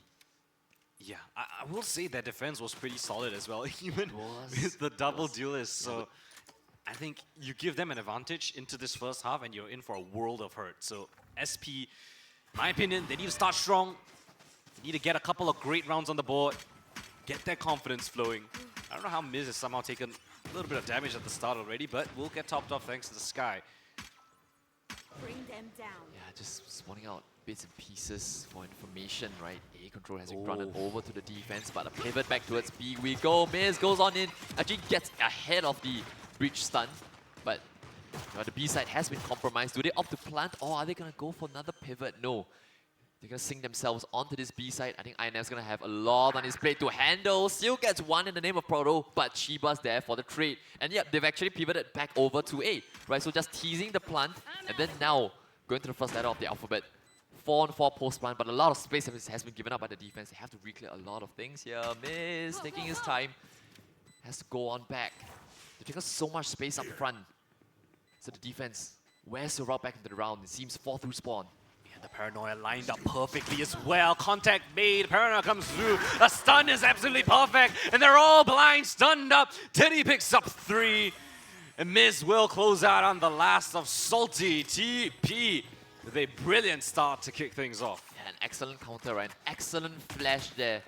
Yeah, I will say their defense was pretty solid as well, even with the double duelists. So I think you give them an advantage into this first half and you're in for a world of hurt. So SP, my opinion, they need to start strong. They need to get a couple of great rounds on the board, get their confidence flowing. I don't know how Miz has somehow taken a little bit of damage at the start already, but we'll get topped off thanks to the Sky. Bring them down. Yeah, just spawning out bits and pieces for information, right? A control has been running over to the defense, but a pivot back towards B we go. Miz goes on in, actually gets ahead of the breach stun, but the B side has been compromised. Do they opt to plant, or are they gonna go for another pivot? No. They're gonna sink themselves onto this B side. I think INF's gonna have a lot on his plate to handle. Still gets 1 in the name of Proto, but Shiba's there for the trade. And yep, they've actually pivoted back over to A, right? So just teasing the plant, and then now going to the first letter of the alphabet. 4-on-4 post plant, but a lot of space has been given up by the defense. They have to re-clear a lot of things here. Miz taking his time, has to go on back. They take up so much space up front. So the defense, where's the route back into the round? It seems 4 through spawn. The Paranoia lined up perfectly as well. Contact made. Paranoia comes through. A stun is absolutely perfect. And they're all blind, stunned up. Teddy picks up 3. And Miz will close out on the last of Salty TP with a brilliant start to kick things off. Yeah, an excellent counter, right? An excellent flash there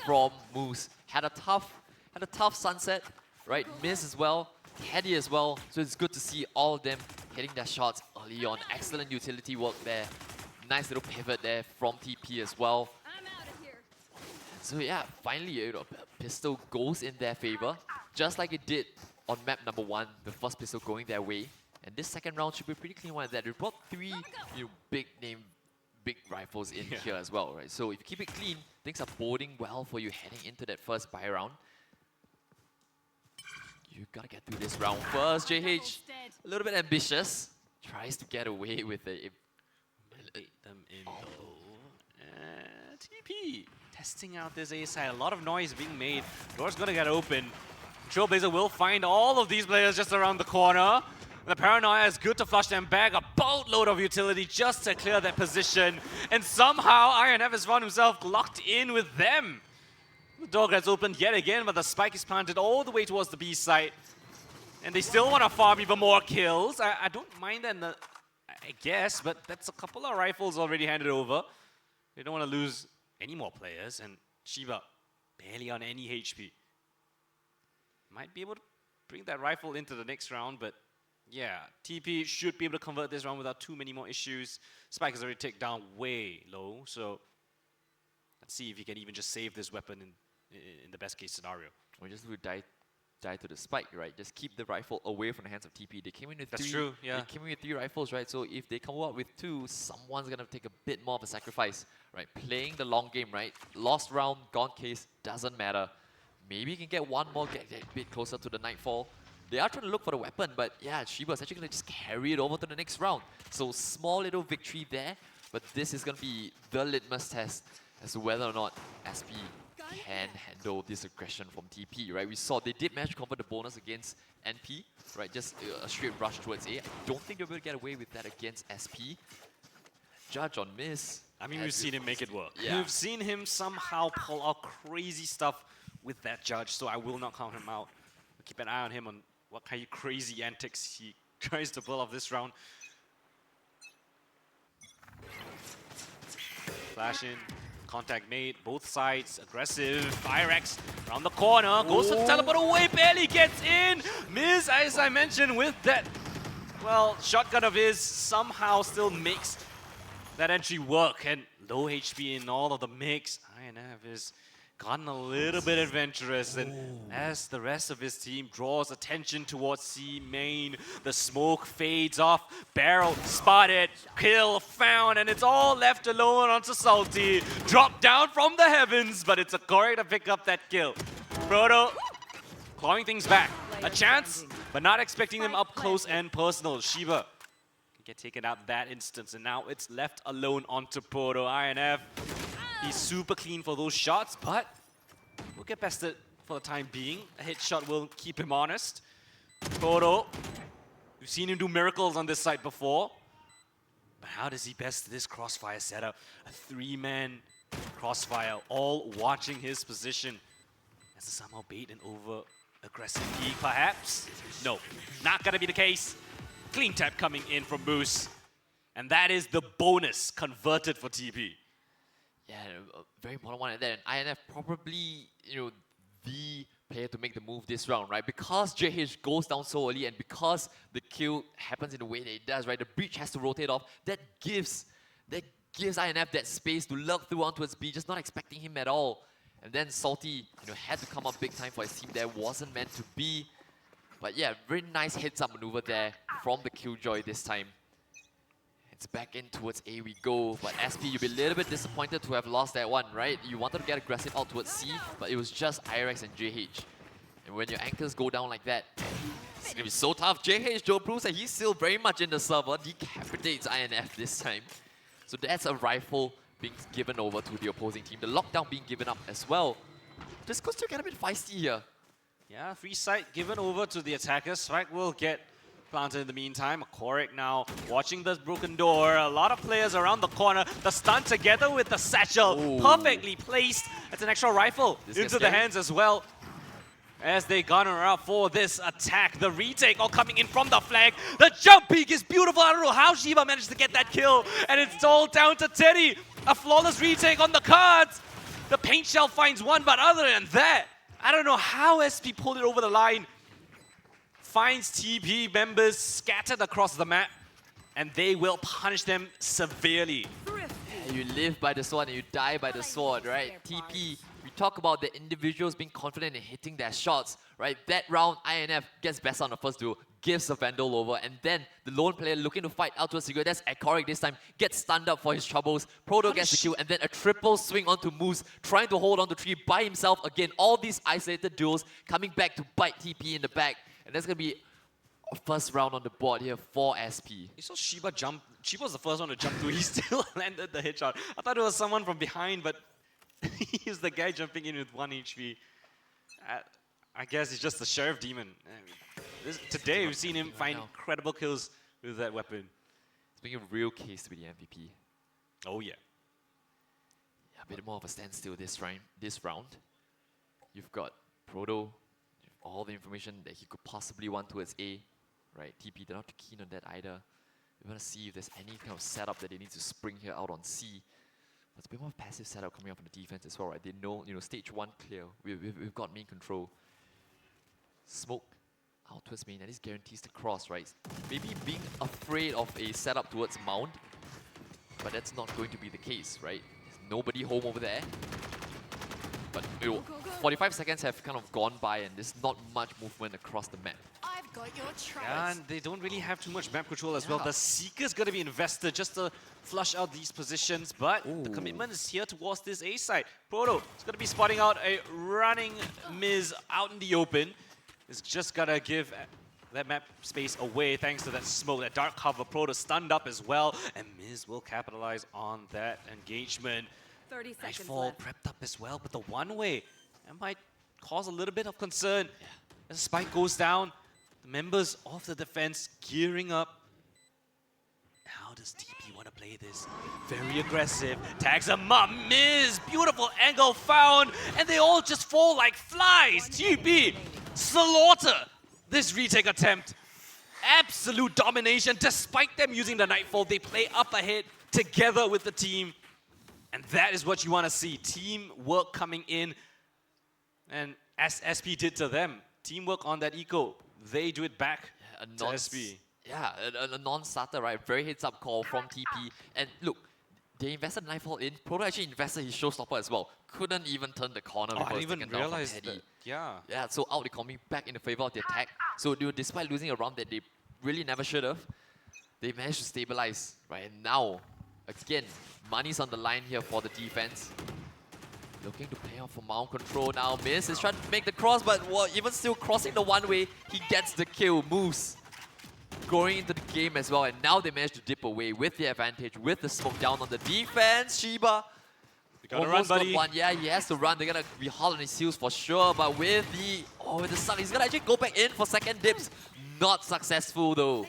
from Moose. Had a tough sunset, right? Miz as well. Teddy as well. So it's good to see all of them hitting their shots early on. Excellent utility work there. Nice little pivot there from TP as well. So yeah, finally, you know, pistol goes in their favor, just like it did on map number 1, the first pistol going their way. And this second round should be pretty clean one. That they brought 3 big rifles in here as well, right? So if you keep it clean, things are boding well for you heading into that first buy round. You gotta get through this round first. JH, a little bit ambitious, tries to get away with it. Them in TP testing out this A side. A lot of noise being made. Door's gonna get open. Trailblazer will find all of these players just around the corner. The Paranoia is good to flush them back. A boatload of utility just to clear that position. And somehow IronF has found himself locked in with them. The door gets opened yet again, but the spike is planted all the way towards the B site. And they still want to farm even more kills. I don't mind that, I guess, but that's a couple of rifles already handed over. They don't want to lose any more players, and Shiba barely on any HP. Might be able to bring that rifle into the next round, but yeah, TP should be able to convert this round without too many more issues. Spike has already taken down way low, so let's see if he can even just save this weapon in the best case scenario. Or just would die to the spike, right? Just keep the rifle away from the hands of TP. They came in with That's 3. true, yeah. They came in with 3 rifles, right? So if they come out with 2, someone's gonna take a bit more of a sacrifice, right? Playing the long game, right? Lost round, gone case, doesn't matter. Maybe he can get one more, get a bit closer to the Nightfall. They are trying to look for the weapon, but yeah, Shiba's actually going to just carry it over to the next round. So small little victory there, but this is going to be the litmus test as to whether or not SP can handle this aggression from TP, right? We saw they did manage to convert the bonus against NP, right? Just a straight rush towards A. I don't think they'll be able to get away with that against SP. Judge on miss. I mean, we've seen him make it work. Yeah. We've seen him somehow pull out crazy stuff with that judge, so I will not count him out. We'll keep an eye on him on what kind of crazy antics he tries to pull off this round. Flash in, contact made, both sides, aggressive. Firex around the corner, goes for the teleport away, barely gets in. Miz, as I mentioned, with that, well, shotgun of his, somehow still makes that entry work, and low HP in all of the mix. INF has gotten a little bit adventurous, and as the rest of his team draws attention towards C main, the smoke fades off, barrel spotted, kill found, and it's all left alone onto Salty. Dropped down from the heavens, but it's a Corey to pick up that kill. Proto clawing things back. A chance, but not expecting them up close and personal. Shiba get taken out that instance, and now it's left alone onto Proto. INF, he's super clean for those shots, but we'll get bested for the time being. A headshot will keep him honest. Proto, we've seen him do miracles on this side before, but how does he best this crossfire setup? A three-man crossfire, all watching his position. As to somehow bait an over aggressive peek, perhaps? No, not gonna be the case. Clean tap coming in from Moose. And that is the bonus converted for TP. Yeah, a very important one at that. And INF probably, the player to make the move this round, right? Because JH goes down so early and because the kill happens in the way that it does, right? The breach has to rotate off. That gives INF that space to lurk through onto its B, just not expecting him at all. And then Salty, had to come up big time for his team there. Wasn't meant to be. But yeah, very nice heads-up maneuver there from the Killjoy this time. It's back in towards A we go, but SP, you'll be a little bit disappointed to have lost that one, right? You wanted to get aggressive out towards C, but it was just IRX and JH. And when your anchors go down like that, it's gonna be so tough. JH, Joe proves that he's still very much in the server, decapitates INF this time. So that's a rifle being given over to the opposing team. The lockdown being given up as well. This could still get a bit feisty here. Yeah, free site given over to the attackers. Swag will get planted in the meantime. Korek now watching the broken door. A lot of players around the corner. The stun together with the satchel. Perfectly placed. That's an extra rifle into the hands as well. As they garner out for this attack. The retake all coming in from the flank. The jump peek is beautiful. I don't know how Shiba managed to get that kill. And it's all down to Teddy. A flawless retake on the cards. The paint shell finds one, but other than that, I don't know how SP pulled it over the line. Finds TP members scattered across the map, and they will punish them severely. Yeah, you live by the sword and you die by the sword, right? TP, we talk about the individuals being confident in hitting their shots, right? That round, INF gets best on the first duel, gives the Vandal over, and then the lone player looking to fight out to a secret, that's Akoric this time, gets stunned up for his troubles. Proto gets the kill, and then a triple swing onto Moose, trying to hold on to tree by himself again. All these isolated duels coming back to bite TP in the back, and that's going to be a first round on the board here for SP. You saw Shiba jump. Shiba was the first one to jump through. He still landed the headshot. I thought it was someone from behind, but he's the guy jumping in with 1 HP. I guess he's just the Sheriff Demon. Today, we've seen him find incredible kills with that weapon. It's making a real case to be the MVP. Oh, yeah. Yeah, a bit more of a standstill this round. You've got Proto, all the information that he could possibly want towards A, right? TP, they're not too keen on that either. We want to see if there's any kind of setup that they need to spring here out on C. But it's a bit more passive setup coming up on the defense as well, right? They know, stage 1 clear. We've got main control. Smoke out towards main, at least guarantees the cross, right? Maybe being afraid of a setup towards Mount, but that's not going to be the case, right? There's nobody home over there. But 45 seconds have kind of gone by and there's not much movement across the map. Yeah, and they don't really have too much map control as well. The Seeker's gonna be invested just to flush out these positions, but the commitment is here towards this A side. Proto is gonna be spotting out a running Miz out in the open. It's just gotta give that map space away thanks to that smoke, that dark cover. Proto stunned up as well, and Miz will capitalize on that engagement. 30 seconds Nightfall left. prepped up as well, but the one-way, that might cause a little bit of concern. As the spike goes down, the members of the defense gearing up. How does TP want to play this? Very aggressive, tags him up, Miz, beautiful angle found, and they all just fall like flies. TP, slaughter this retake attempt. Absolute domination, despite them using the Nightfall, they play up ahead together with the team. And that is what you want to see, teamwork coming in. And as SP did to them, teamwork on that eco, they do it back to SP. Yeah, a non-starter, right? Very heads-up call from TP. And look, they invested Nightfall in. Proto actually invested his showstopper as well. Couldn't even turn the corner Oh, I before didn't even taken down from realize Teddy. that. Yeah. Yeah, so out economy back in the favor of the attack. So despite losing a round that they really never should have, they managed to stabilize, right? And now, again, money's on the line here for the defense. Looking to play off for mount control now. Miz is trying to make the cross, but even still crossing the one way, he gets the kill, moves. Going into the game as well, and now they managed to dip away with the advantage, with the smoke down on the defense. Shiba gotta almost run, got buddy. one. Yeah, he has to run. They're gonna be hard on his heels for sure, but with the stun, he's gonna actually go back in for second dips. Not successful though.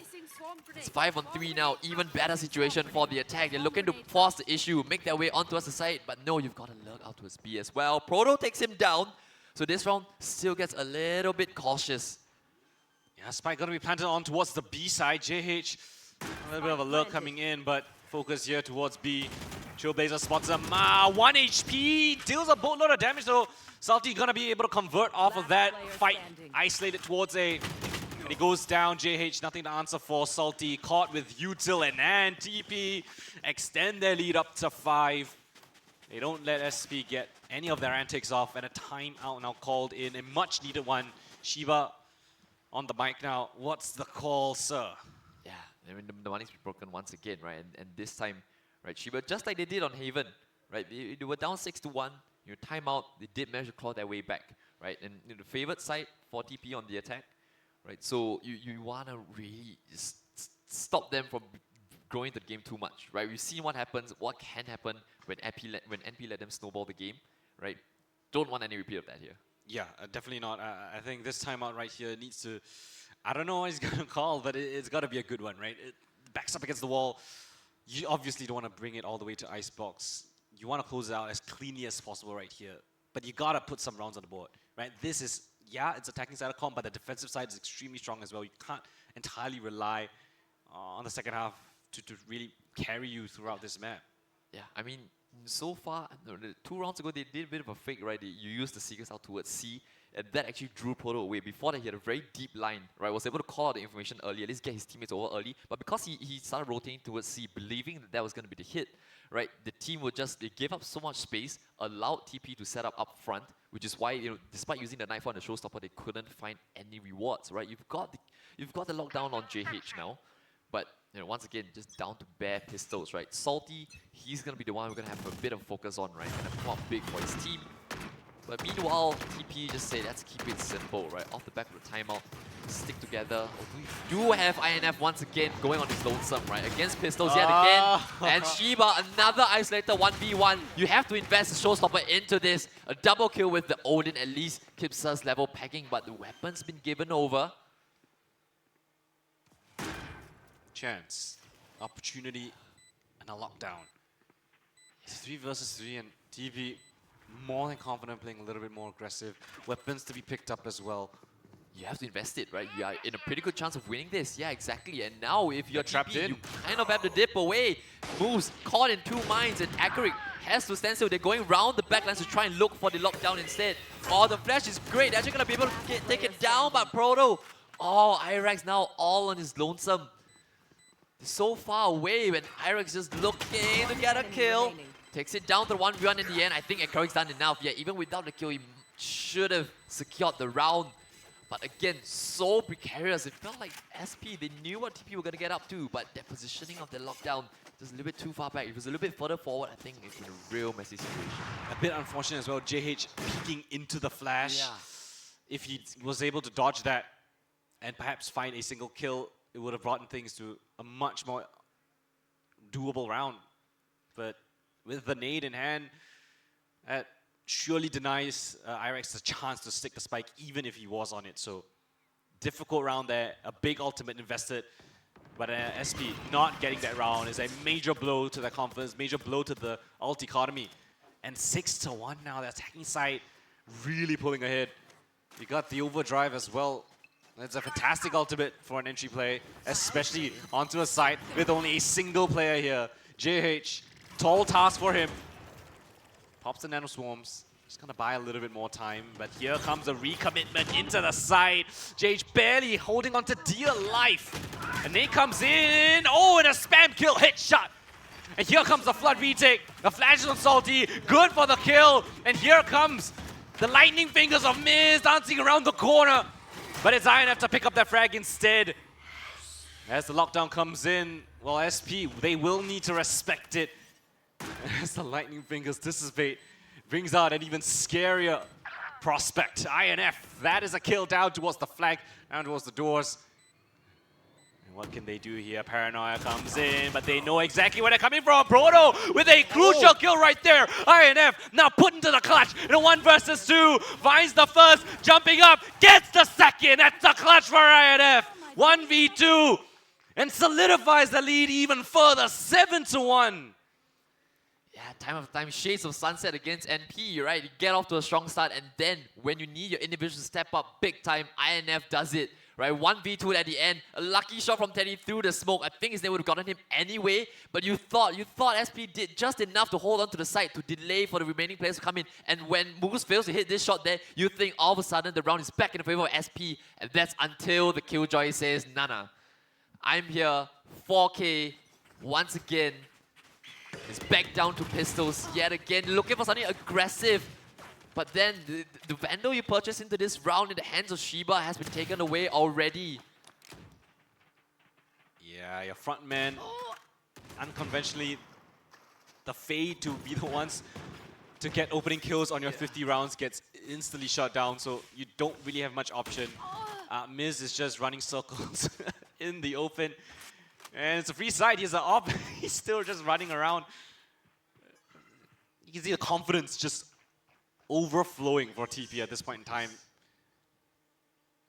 It's 5-on-3 now, even better situation for the attack. They're looking to force the issue, make their way onto us the side, but no, you've got to lurk out to his B as well. Proto takes him down, so this round still gets a little bit cautious. Yeah, Spike gonna be planted on towards the B side. JH, a little bit of a lurk coming in, but focus here towards B. Trailblazer spots him. 1 HP, deals a boatload of damage though. Salty gonna be able to convert off of that fight. Isolated towards A. And he goes down, JH, nothing to answer for. Salty caught with Util and TP. Extend their lead up to 5. They don't let SP get any of their antics off, and a timeout now called in, a much needed one. Shiba on the mic now. What's the call, sir? Yeah, I mean, the money's been broken once again, right? And this time, right, Shiba, just like they did on Haven, right? They were down 6-1, timeout, they did manage to claw their way back, right? And the favored side for TP on the attack, right? So you want to really stop them from growing the game too much, right? We've seen what happens, what can happen when NP let them snowball the game, right? Don't want any repeat of that here. Yeah, definitely not. I think this timeout right here needs to, I don't know what he's going to call, but it's got to be a good one, right? It backs up against the wall. You obviously don't want to bring it all the way to Icebox. You want to close it out as cleanly as possible right here. But you got to put some rounds on the board, right? This is, yeah, it's attacking side of comp, but the defensive side is extremely strong as well. You can't entirely rely on the second half to really carry you throughout this map. Yeah, I mean, so far, 2 rounds ago, they did a bit of a fake, right? You used the Seekers out towards C, and that actually drew Proto away. Before that, he had a very deep line, right? Was able to call out the information early, at least get his teammates over early. But because he started rotating towards C, believing that was going to be the hit, right? The team would they gave up so much space, allowed TP to set up front, which is why, despite using the Nightfall and the Showstopper, they couldn't find any rewards, right? You've got the lockdown on JH now, but once again, just down to bare pistols, right? Salty, he's going to be the one we're going to have a bit of focus on, right? Going to come out big for his team. But meanwhile, TP just say, let's keep it simple, right? Off the back of the timeout, stick together. We do have INF once again going on his lonesome, right? Against pistols yet again. And Shiba, another isolated 1v1. You have to invest the Showstopper into this. A double kill with the Odin at least keeps us level packing, but the weapon's been given over. Chance, opportunity, and a lockdown. It's 3 versus 3, and TP more than confident, playing a little bit more aggressive. Weapons to be picked up as well. You have to invest it, right? You are in a pretty good chance of winning this. Yeah, exactly. And now, if you're trapped in, you kind of have to dip away. Moves caught in 2 mines, and Akaric has to stand still. They're going round the backlines to try and look for the lockdown instead. Oh, the flash is great. They're actually going to be able to take it down, but Proto, Irax now all on his lonesome. So far away when Irax just looking to get a kill. Takes it down to 1v1 in the end. I think Akaric's done enough. Yeah, even without the kill, he should have secured the round. But again, so precarious. It felt like SP, they knew what TP were going to get up to, but their positioning of their lockdown just a little bit too far back. If it was a little bit further forward, I think it's been a real messy situation. A bit unfortunate as well, JH peeking into the flash. Yeah. If he was able to dodge that and perhaps find a single kill, it would have brought things to a much more doable round. But with the nade in hand, that surely denies Irex the chance to stick the spike even if he was on it. So difficult round there, a big ultimate invested, but SP not getting that round is a major blow to their confidence, major blow to the ult economy. And 6-1 now, the attacking side really pulling ahead. You got the overdrive as well. It's a fantastic ultimate for an entry play, especially onto a site with only a single player here. JH, tall task for him. Pops the nano swarms. Just gonna buy a little bit more time, but here comes a recommitment into the side. JH barely holding on to dear life. And then comes in. Oh, and a spam kill headshot. And here comes the flood retake. The flash is on Salty. Good for the kill. And here comes the lightning fingers of Miz dancing around the corner. But it's INF to pick up that frag instead. As the lockdown comes in, well, SP, they will need to respect it. As the lightning fingers dissipate, brings out an even scarier prospect. INF, that is a kill down towards the flag, down towards the doors. And what can they do here? Paranoia comes in, but they know exactly where they're coming from. Proto with a crucial kill right there. INF now put into the clutch in a 1 versus 2. Finds the first, jumping up, gets the second. That's the clutch for INF. 1v2 and solidifies the lead even further, 7-1. Yeah, time of time, shades of sunset against NP, right? You get off to a strong start, and then when you need your individual to step up big time, INF does it, right? 1v2 at the end, a lucky shot from Teddy through the smoke. I think they would have gotten him anyway, but you thought SP did just enough to hold on to the site to delay for the remaining players to come in. And when Moose fails to hit this shot there, you think all of a sudden the round is back in the favor of SP, and that's until the Killjoy says, Nana, I'm here, 4K, once again. It's back down to pistols yet again, looking for something aggressive. But then the Vandal you purchased into this round in the hands of Shiba has been taken away already. Yeah, your front man, unconventionally, the Fade to be the ones to get opening kills on your 50 rounds gets instantly shut down, so you don't really have much option. Miz is just running circles in the open. And it's a free side, he's an op, he's still just running around. You can see the confidence just overflowing for TP at this point in time.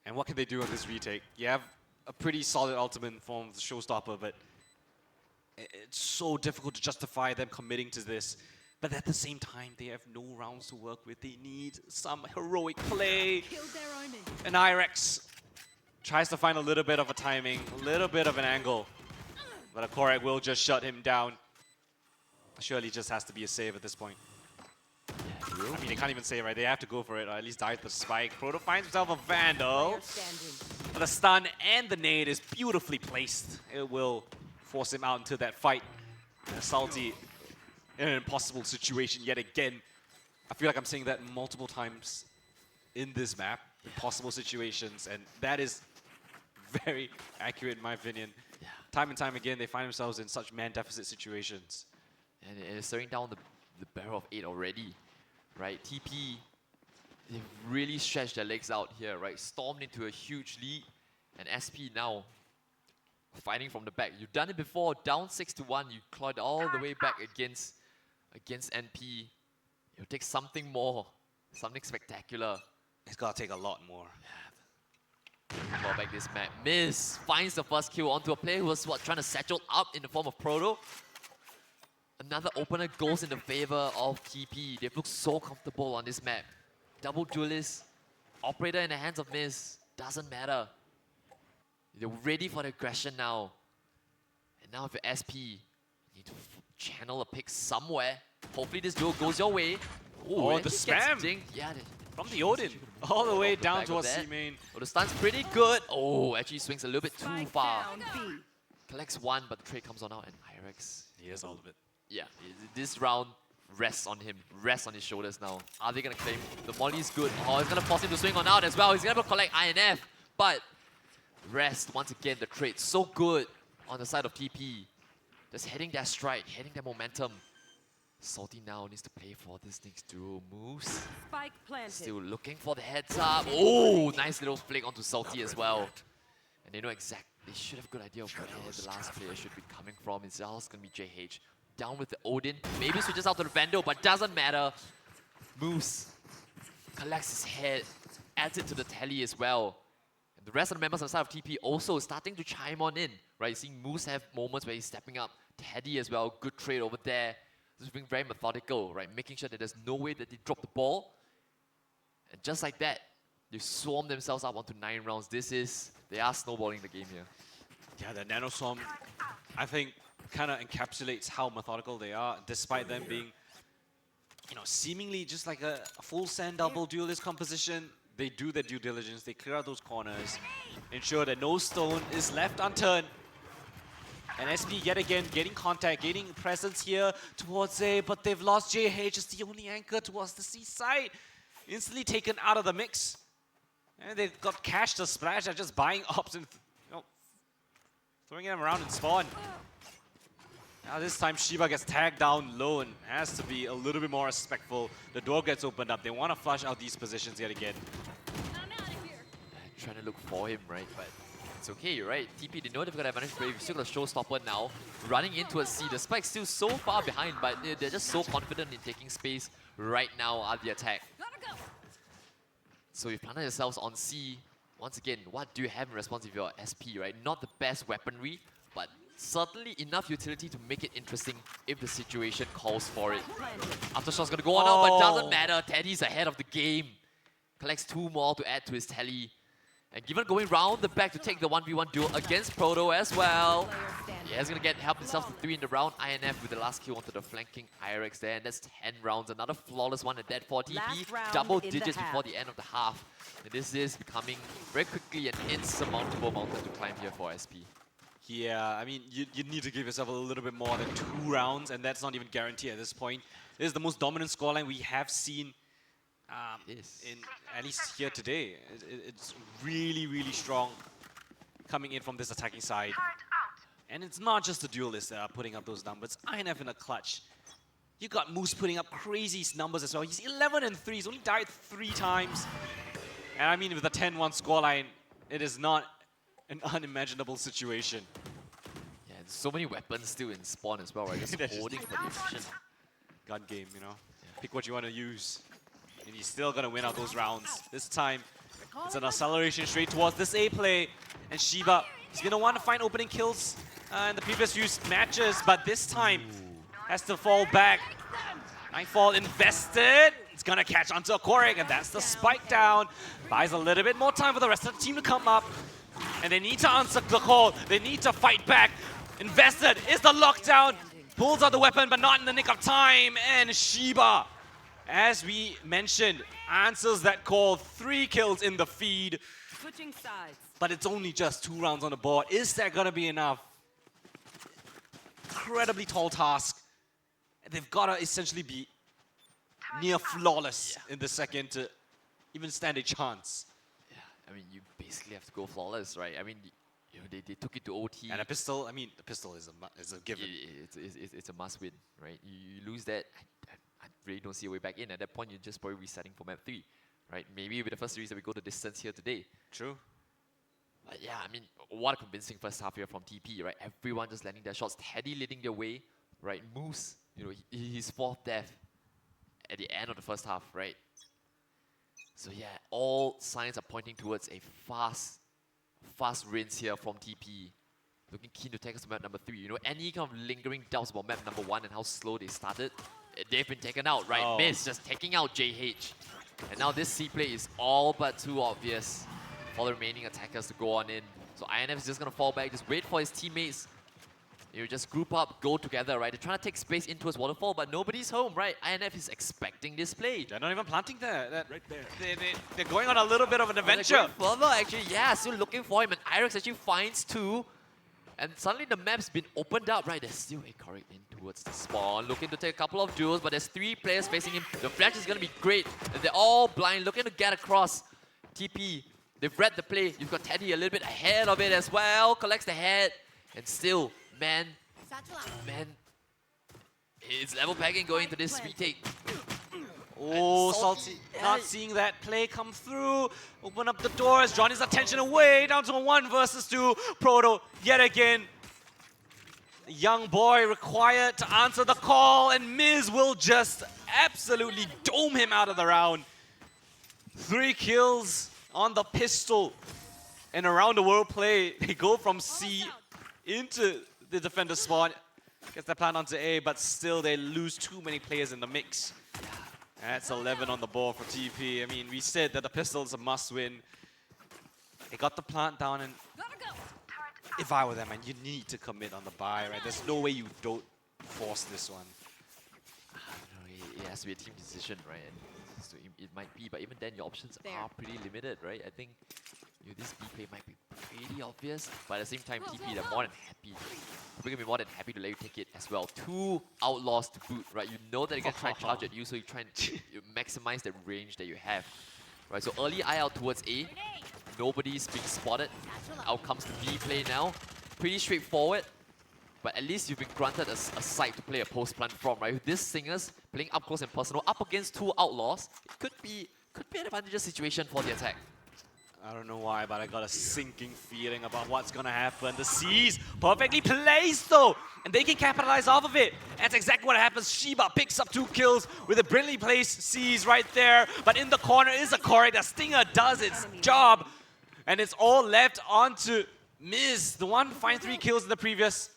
And what can they do on this retake? You have a pretty solid ultimate in form of the showstopper, but it's so difficult to justify them committing to this. But at the same time, they have no rounds to work with. They need some heroic play. And Irex tries to find a little bit of a timing, a little bit of an angle. But a Korak will just shut him down. Surely just has to be a save at this point. I mean, they can't even save, right? They have to go for it, or at least die with the spike. Proto finds himself a Vandal. But the stun and the nade is beautifully placed. It will force him out into that fight. And Salty in an impossible situation yet again. I feel like I'm saying that multiple times in this map. Impossible situations, and that is very accurate in my opinion. Yeah. Time and time again, they find themselves in such man deficit situations. And it's staring down the barrel of 8 already, right? TP, they've really stretched their legs out here, right? Stormed into a huge lead, and SP now fighting from the back. You've done it before, down 6-1, you clawed all the way back against NP. It'll take something more, something spectacular. It's gotta take a lot more. Claw back this map. Miz finds the first kill onto a player who was trying to satchel up in the form of Proto. Another opener goes in the favor of TP. They've looked so comfortable on this map. Double duelist, operator in the hands of Miz. Doesn't matter. They're ready for the aggression now. And now if you're SP, you need to channel a pick somewhere. Hopefully this duel goes your way. Oh, the spam! Yeah, from the Odin, all the way down towards C main. Oh, the stun's pretty good. Oh, actually swings a little bit too far. Collects one, but the trade comes on out, and Irex. He has all of it. Yeah, this round, rests on him, rests on his shoulders now. Are they gonna claim? The molly's good. Oh, it's gonna force him to swing on out as well. He's gonna collect INF, but rest once again. The trade so good on the side of TP, just hitting that strike, hitting that momentum. Salty now needs to play for this next duo. Moves. Spike planted. Still looking for the heads up. Oh, nice little flick onto Salty as well. And they know exactly. They should have a good idea of where the last player should be coming from. It's all going to be JH. Down with the Odin. Maybe switches out to the Vandal, but doesn't matter. Moose collects his head, adds it to the tally as well. And the rest of the members on the side of TP also starting to chime on in. Right, seeing Moose have moments where he's stepping up. Teddy as well, good trade over there. Just being very methodical, right? Making sure that there's no way that they drop the ball. And just like that, they swarm themselves up onto 9 rounds. They are snowballing the game here. Yeah, the Nano Swarm, I think, kind of encapsulates how methodical they are, despite them being, you know, seemingly just like a full send double duelist composition. They do their due diligence, they clear out those corners, ensure that no stone is left unturned. And SP yet again getting contact, gaining presence here towards A, but they've lost JH as the only anchor towards the C side. Instantly taken out of the mix. And they've got Cash to splash at just buying ops and throwing them around in spawn. Now this time Shiba gets tagged down low and has to be a little bit more respectful. The door gets opened up. They want to flush out these positions yet again. Trying to look for him, right? But it's okay, you're right. TP, they know they've got advantage, but you've still got a showstopper now. Running into a C. The Spike's still so far behind, but they're just so confident in taking space right now at the attack. So you've planted yourselves on C. Once again, what do you have in response if you're SP, right? Not the best weaponry, but certainly enough utility to make it interesting if the situation calls for it. Aftershot's gonna go on out, but doesn't matter. Teddy's ahead of the game. Collects 2 more to add to his tally. And given going round the back to take the 1v1 duel against Proto as well. Yeah, he's gonna help himself to 3 in the round. INF with the last kill onto the flanking IRX there. And that's 10 rounds. Another flawless one at that for TP. Double digits before the end of the half. And this is becoming very quickly an insurmountable mountain to climb here for SP. Yeah, I mean, you need to give yourself a little bit more than 2 rounds, and that's not even guaranteed at this point. This is the most dominant scoreline we have seen in at least here today. It's really, really strong coming in from this attacking side. And it's not just the duelists that are putting up those numbers. INF in a clutch. You got Moose putting up crazy numbers as well. He's 11 and 3. He's only died 3 times. And I mean, with a 10-1 scoreline, it is not an unimaginable situation. Yeah, there's so many weapons still in spawn as well, right? Just holding for the action. Gun game, you know? Yeah. Pick what you want to use. And he's still going to win out those rounds. This time, it's an acceleration straight towards this A play. And Shiba, he's going to want to find opening kills in the previous few matches, but this time has to fall back. Nightfall invested. It's going to catch onto a Korek, and that's the spike down. Buys a little bit more time for the rest of the team to come up. And they need to answer the call. They need to fight back. Invested is the lockdown. Pulls out the weapon, but not in the nick of time. And Shiba, as we mentioned, answers that call. 3 kills in the feed. Switching sides. But it's only just 2 rounds on the board. Is that going to be enough? Incredibly tall task. They've got to essentially be near flawless in the second to even stand a chance. Yeah, I mean, you basically have to go flawless, right? I mean, you know, they took it to OT. And a pistol, I mean, the pistol is a given. It's a must win, right? You lose that, I really don't see a way back in. At that point, you're just probably resetting for map 3, right? Maybe with the first series that we go the distance here today. True. But yeah, I mean, what a convincing first half here from TP, right? Everyone just landing their shots, Teddy leading their way, right? Moose, you know, his 4th death at the end of the first half, right? So yeah, all signs are pointing towards a fast rinse here from TP. Looking keen to take us to map number 3. You know, any kind of lingering doubts about map number 1 and how slow they started, they've been taken out, right? Miss just taking out JH. And now this C play is all but too obvious for the remaining attackers to go on in. So INF is just going to fall back, just wait for his teammates. You just group up, go together, right? They're trying to take space into his waterfall, but nobody's home, right? INF is expecting this play. They're not even planting there. Right there. They're going on a little bit of an adventure. Further, actually, yeah, still looking for him. And IRX actually finds 2. And suddenly the map's been opened up, right? There's still a Corey in towards the spawn, looking to take a couple of duels, but there's 3 players facing him. The flash is gonna be great. And they're all blind, looking to get across. TP, they've read the play. You've got Teddy a little bit ahead of it as well. Collects the head. And still, man, it's level pegging going to this retake. Oh, Salty not seeing that play come through. Open up the doors, drawing his attention away, down to a 1 versus 2. Proto, yet again. The young boy required to answer the call, and Miz will just absolutely dome him out of the round. 3 kills on the pistol. And around the world play, they go from C into the defender spawn. Gets the plant onto A, but still they lose too many players in the mix. That's 11 on the board for TP. I mean, we said that the pistol is a must-win. They got the plant down, and if I were them, man, you need to commit on the buy, right? There's no way you don't force this one. It has to be a team decision, right? And so it might be, but even then, your options are pretty limited, right? I think this B play might be pretty obvious, but at the same time, TP, they're more than happy. We're gonna be more than happy to let you take it as well. 2 outlaws to boot, right? You know that they're gonna try and charge at you, so you try and maximize the range that you have, right? So early eye out towards A, nobody's being spotted. Out comes the B play now. Pretty straightforward, but at least you've been granted a site to play a post plant from, right? With these singers playing up close and personal, up against 2 outlaws, it could be an advantageous situation for the attack. I don't know why, but I got a sinking feeling about what's gonna happen. The C's perfectly placed though, and they can capitalize off of it. That's exactly what happens. Shiba picks up 2 kills with a brilliantly placed C's right there, but in the corner is a Corey. The Stinger does its job, and it's all left onto Miz, the one find 3 kills in the previous.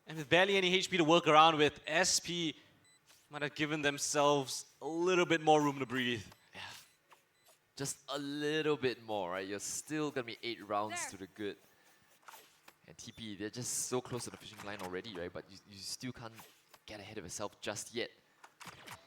And with barely any HP to work around with, SP might have given themselves a little bit more room to breathe. Just a little bit more, right? You're still gonna be 8 rounds to the good. And TP, they're just so close to the fishing line already, right? But you still can't get ahead of yourself just yet.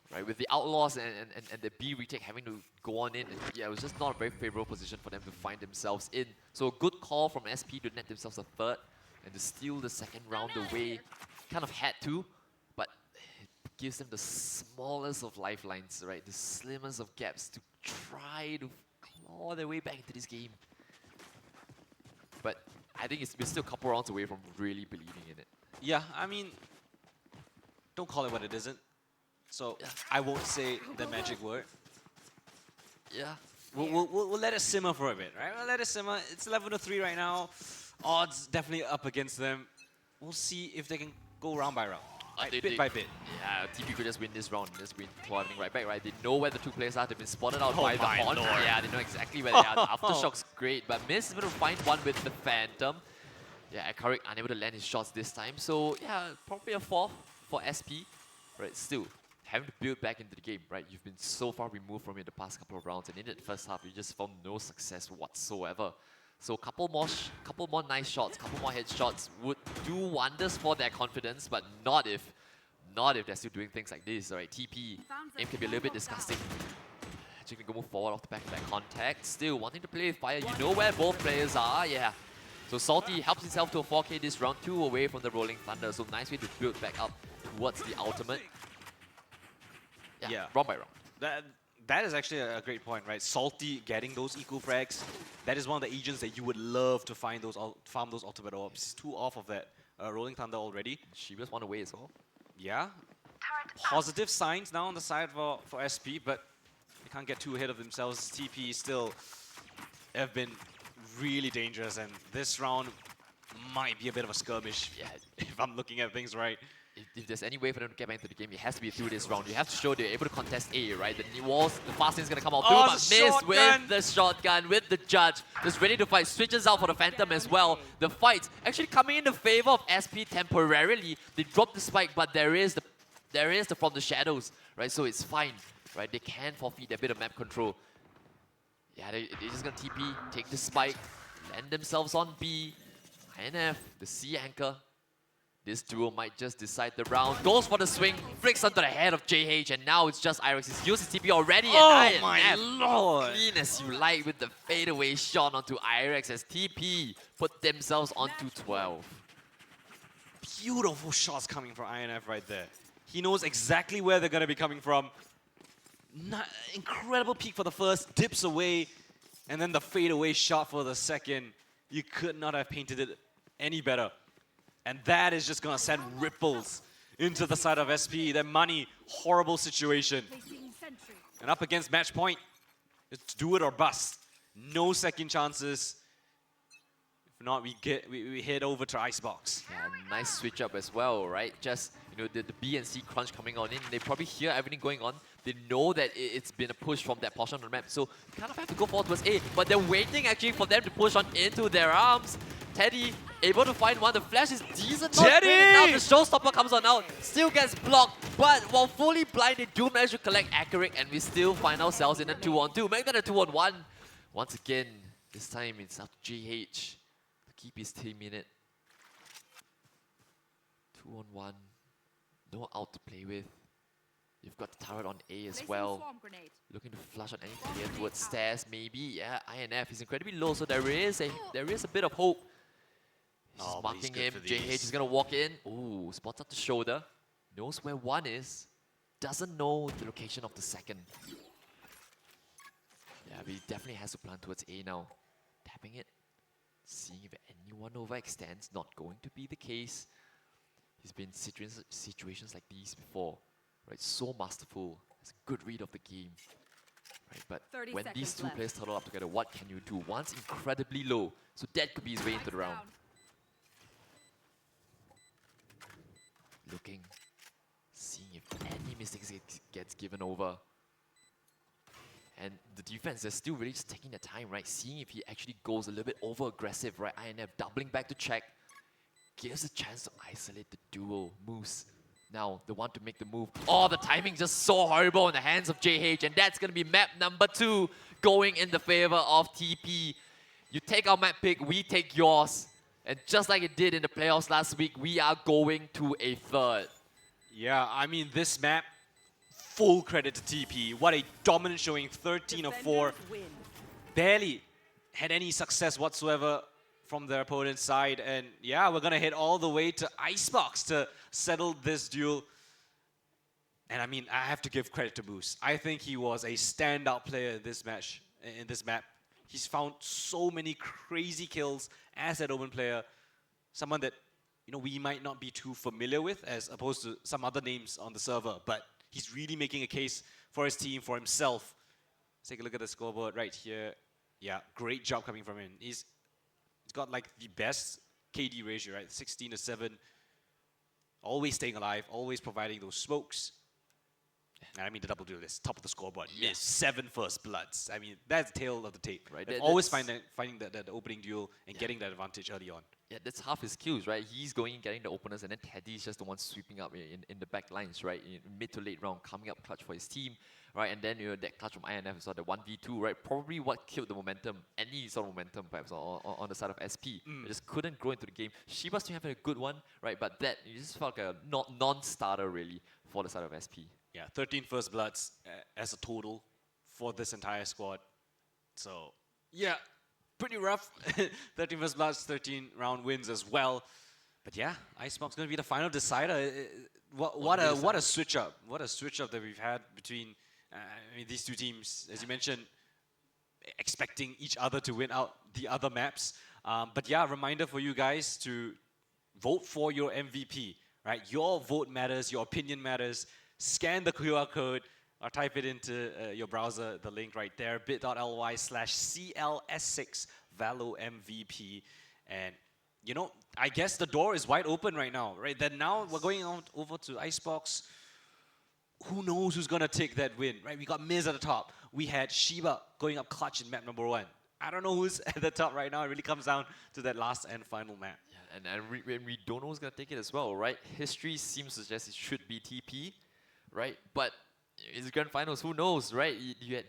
Right? With the Outlaws and the B retake having to go on in, yeah, it was just not a very favorable position for them to find themselves in. So a good call from SP to net themselves a 3rd and to steal the 2nd round away. Kind of had to, but it gives them the smallest of lifelines, right? The slimmest of gaps to try to claw their way back into this game. But I think we're still a couple rounds away from really believing in it. Yeah, I mean, don't call it what it isn't. So I won't say the magic word. Yeah. We'll let it simmer for a bit, right? We'll let it simmer. It's 11-3 right now. Odds definitely up against them. We'll see if they can go round by round. Right? Bit by bit. Yeah, TP could just win this round, just win clawing right back, right? They know where the 2 players are. They've been spotted out by the Haunt. Yeah, they know exactly where they are. The Aftershock's great, but Miz is able to find one with the Phantom. Yeah, Akarik unable to land his shots this time. So yeah, probably a 4th for SP. Right, still having to build back into the game, right? You've been so far removed from it the past couple of rounds, and in the first half, you just found no success whatsoever. So couple more nice shots, couple more headshots would do wonders for their confidence, but not if they're still doing things like this, right? TP, aim can be a little bit disgusting. Actually can go move forward off the back of that contact. Still wanting to play with fire, you know where both players are, yeah. So Salty helps himself to a 4K this round, 2 away from the Rolling Thunder, so nice way to build back up towards the ultimate. Yeah, round by round. That is actually a great point, right? Salty getting those eco frags. That is one of the agents that you would love to find farm those ultimate orbs. 2 off of that Rolling Thunder already. Shiba's 1 away as well. Yeah. Positive signs now on the side for SP, but they can't get too ahead of themselves. TP still have been really dangerous, and this round might be a bit of a skirmish, if I'm looking at things right. If there's any way for them to get back into the game, it has to be through this round. You have to show they're able to contest A, right? The fast lane's gonna come out through, but Miz with the shotgun, with the judge, just ready to fight. Switches out for the Phantom as well. The fight actually coming in the favor of SP temporarily. They drop the spike, but there is the from the shadows, right? So it's fine, right? They can forfeit a bit of map control. Yeah, they're just gonna TP, take the spike, land themselves on B, INF, the C anchor. This duo might just decide the round. Goes for the swing, flicks onto the head of JH, and now it's just Irex. He's used his TP already. Oh and my INF lord! Clean as you like with the fadeaway shot onto Irex as TP put themselves onto 12. Beautiful shots coming from INF right there. He knows exactly where they're going to be coming from. Incredible peek for the first, dips away, and then the fadeaway shot for the second. You could not have painted it any better. And that is just going to send ripples into the side of SP. Their money, horrible situation. And up against match point, it's do it or bust. No second chances. If not, we head over to Icebox. Yeah, nice switch up as well, right? Just, you know, the B and C crunch coming on in. They probably hear everything going on. They know that it's been a push from that portion of the map. So you kind of have to go forward towards A. But they're waiting actually for them to push on into their arms. Teddy able to find one. The flash is decent. Not great enough. The showstopper comes on out. Still gets blocked. But while fully blind, they do manage to collect accurate. And we still find ourselves in a 2-on-2. Make that a 2-on-1. Once again, this time it's up to GH to keep his team in it. 2-on-1. No out to play with. You've got the turret on A as well. Looking to flush on any player towards stairs, maybe. Yeah, INF is incredibly low, so there is a bit of hope. He's marking him. JH is gonna walk in. Ooh, spots up the shoulder. Knows where one is. Doesn't know the location of the second. Yeah, but he definitely has to plan towards A now. Tapping it. Seeing if anyone overextends. Not going to be the case. He's been in situations like these before. Right, so masterful, has a good read of the game. Right, but when these two players huddle up together, what can you do? One's incredibly low, so that could be his way into the round. Looking, seeing if any mistakes gets given over. And the defense, they're still really just taking their time, right? Seeing if he actually goes a little bit over aggressive, right? INF doubling back to check, gives a chance to isolate the duo. Moose. Now, the one to make the move. Oh, the timing just so horrible in the hands of JH, and that's going to be map number 2 going in the favor of TP. You take our map pick, we take yours. And just like it did in the playoffs last week, we are going to a third. Yeah, I mean, this map, full credit to TP. What a dominant showing, 13 of 4. Barely had any success whatsoever from their opponent's side, and yeah, we're gonna head all the way to Icebox to settle this duel. And I mean, I have to give credit to Moose. I think he was a standout player in this match, in this map. He's found so many crazy kills as that open player, someone that, you know, we might not be too familiar with as opposed to some other names on the server, but he's really making a case for his team, for himself. Let's take a look at the scoreboard right here. Yeah, great job coming from him. He's got like the best KD ratio, right? 16-7. Always staying alive, always providing those smokes. And I mean, the double duel is top of the scoreboard. Yeah. 7 first bloods. I mean, that's tail of the tape. Right. Always finding that opening duel and getting that advantage early on. Yeah, that's half his kills, right? He's going and getting the openers, and then Teddy's just the one sweeping up in the back lines, right? In mid to late round, coming up clutch for his team, right? And then, you know, that clutch from INF is the 1v2, right? Probably what killed the momentum, any sort of momentum perhaps on the side of SP. It just couldn't grow into the game. Shiba's still having a good one, right? But that, it just felt like a non-starter really for the side of SP. Yeah, 13 first bloods as a total for this entire squad. So, yeah, pretty rough. 13 first bloods, 13 round wins as well. But yeah, Icebox going to be the final decider. What a switch up. What a switch up that we've had between I mean, these two teams. As you mentioned, expecting each other to win out the other maps. But yeah, reminder for you guys to vote for your MVP, right? Your vote matters, your opinion matters. Scan the QR code or type it into your browser, the link right there, bit.ly/CLS6 Valo MVP. And, you know, I guess the door is wide open right now, right? Then now we're going on over to Icebox. Who knows who's going to take that win, right? We got Miz at the top. We had Shiba going up clutch in map number 1. I don't know who's at the top right now. It really comes down to that last and final map. Yeah, and we don't know who's going to take it as well, right? History seems to suggest it should be TP. Right, but it's the grand finals. Who knows, right?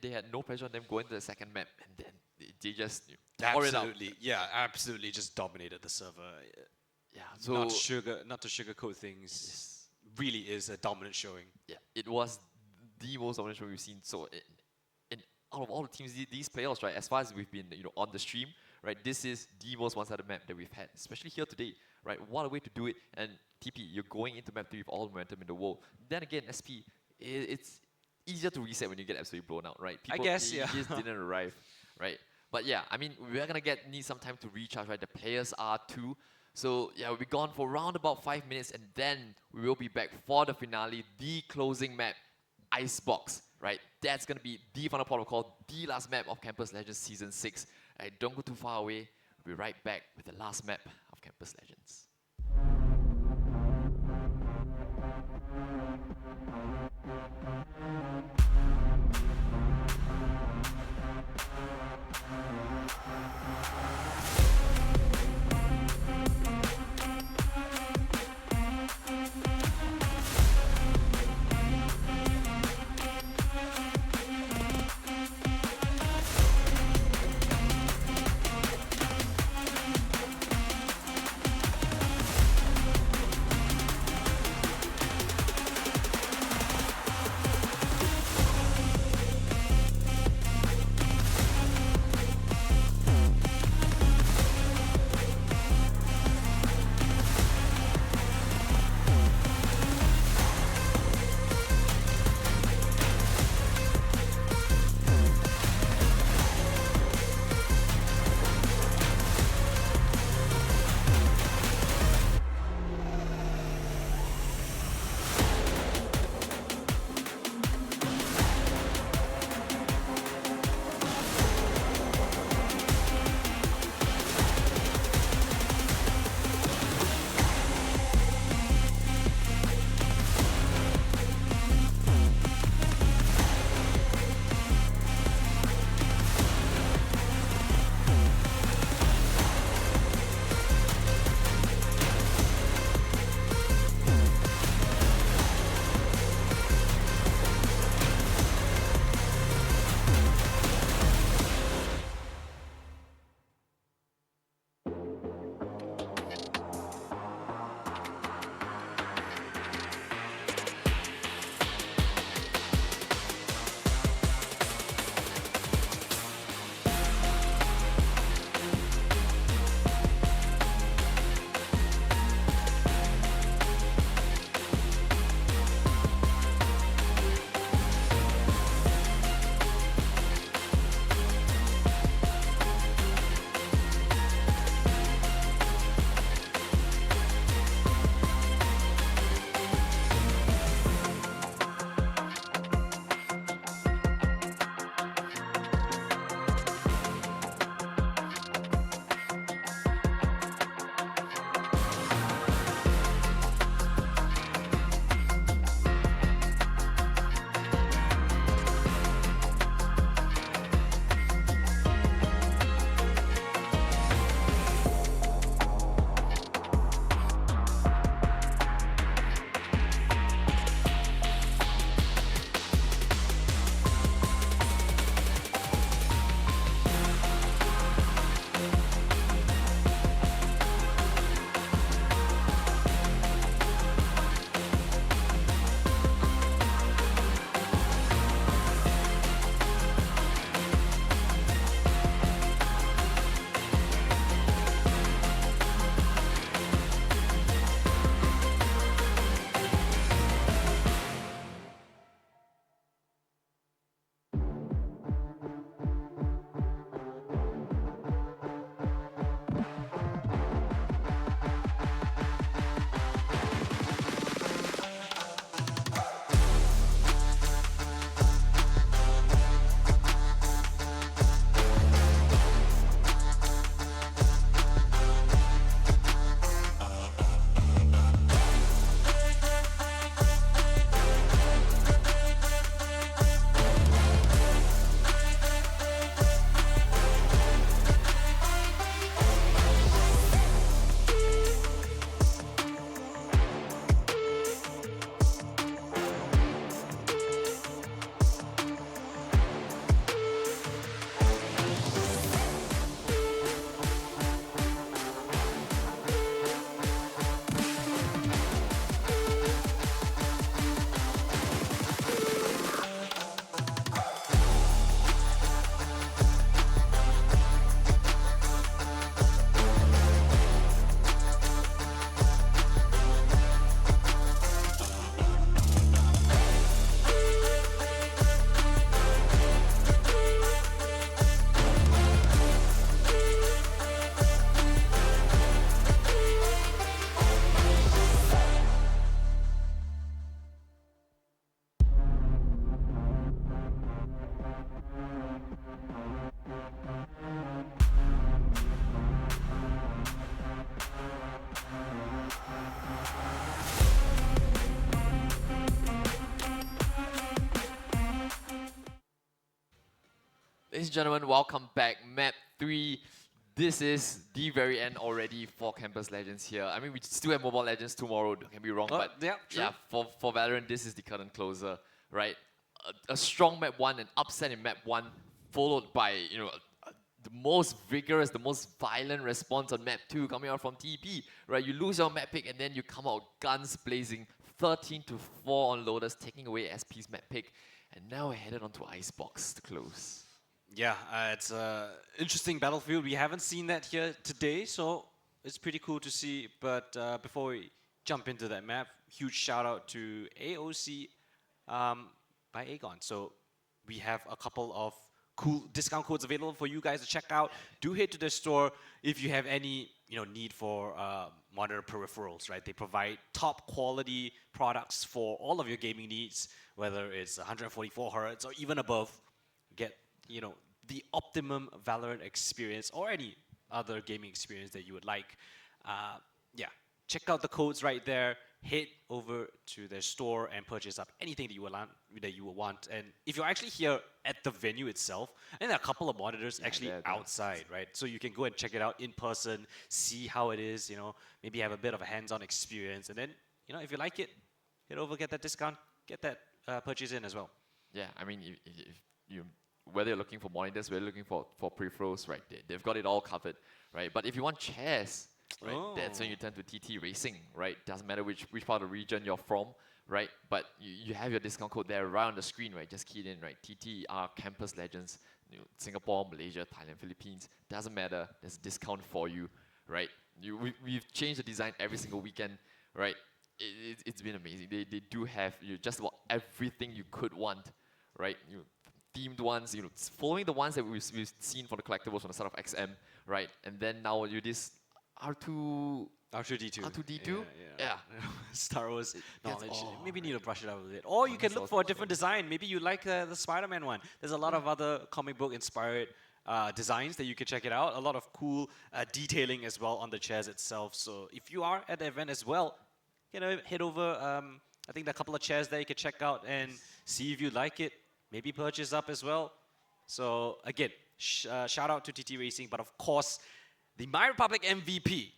They had no pressure on them going to the second map, and then they just tore it out. Yeah, absolutely, just dominated the server. Yeah, so not to sugarcoat things, really is a dominant showing. Yeah, it was the most dominant show we've seen. So in out of all the teams, these playoffs, right, as far as we've been, on the stream, right, this is the most one-sided map that we've had, especially here today, right? What a way to do it. And TP, you're going into map 3 with all the momentum in the world. Then again, SP, it's easier to reset when you get absolutely blown out, right? I guess, they yeah. just didn't arrive, right? But yeah, I mean, we're gonna need some time to recharge, right? The players are too. So yeah, we'll be gone for around about 5 minutes, and then we will be back for the finale, the closing map, Icebox, right? That's gonna be the final protocol, the last map of Campus Legends Season 6. Right, don't go too far away. We'll be right back with the last map of Campus Legends. Ladies and gentlemen, welcome back. Map 3. This is the very end already for Campus Legends here. I mean, we still have Mobile Legends tomorrow, don't get me wrong, but yeah, true. for Valorant, this is the curtain closer, right? A strong map 1, an upset in map 1, followed by, you know, the most vigorous, the most violent response on map 2 coming out from TP, right? You lose your map pick and then you come out guns blazing, 13-4 on Lotus, taking away SP's map pick, and now we're headed onto Icebox to close. Yeah, it's an interesting battlefield. We haven't seen that here today, so it's pretty cool to see. But before we jump into that map, huge shout out to AOC by Aegon. So we have a couple of cool discount codes available for you guys to check out. Do head to their store if you have any need for monitor peripherals, right? They provide top quality products for all of your gaming needs, whether it's 144 Hz or even above. Get the optimum Valorant experience or any other gaming experience that you would like. Yeah, check out the codes right there. Head over to their store and purchase up anything that you will want. And if you're actually here at the venue itself, and there are a couple of monitors actually outside, right? So you can go and check it out in person, see how it is. Maybe have a bit of a hands-on experience, and then if you like it, head over, get that discount, get that purchase in as well. Yeah, I mean, if you whether you're looking for monitors, whether you're looking for peripherals, right, they've got it all covered, right? But if you want chairs, right, that's when you turn to TT Racing, right? Doesn't matter which part of the region you're from, right? But you have your discount code there right on the screen, right? Just key it in, right? TT are Campus Legends, Singapore, Malaysia, Thailand, Philippines. Doesn't matter. There's a discount for you, right? We've changed the design every single weekend, right? It's been amazing. They do have just about everything you could want, right? Themed ones, following the ones that we've seen for the collectibles from the start of XM, right? And then now you this R2D2. Yeah. Star Wars knowledge. Maybe need to brush it up a bit. Or you can look for a different design. Maybe you like the Spider-Man one. There's a lot of other comic book inspired designs that you can check it out. A lot of cool detailing as well on the chairs itself. So if you are at the event as well, head over. I think there are a couple of chairs there you can check out and see if you like it. Maybe purchase up as well. So again, shout out to TT Racing, but of course, the My Republic MVP.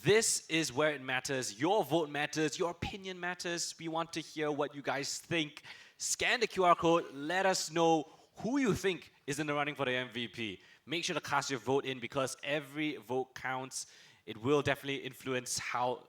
This is where it matters. Your vote matters. Your opinion matters. We want to hear what you guys think. Scan the QR code. Let us know who you think is in the running for the MVP. Make sure to cast your vote in because every vote counts. It will definitely influence how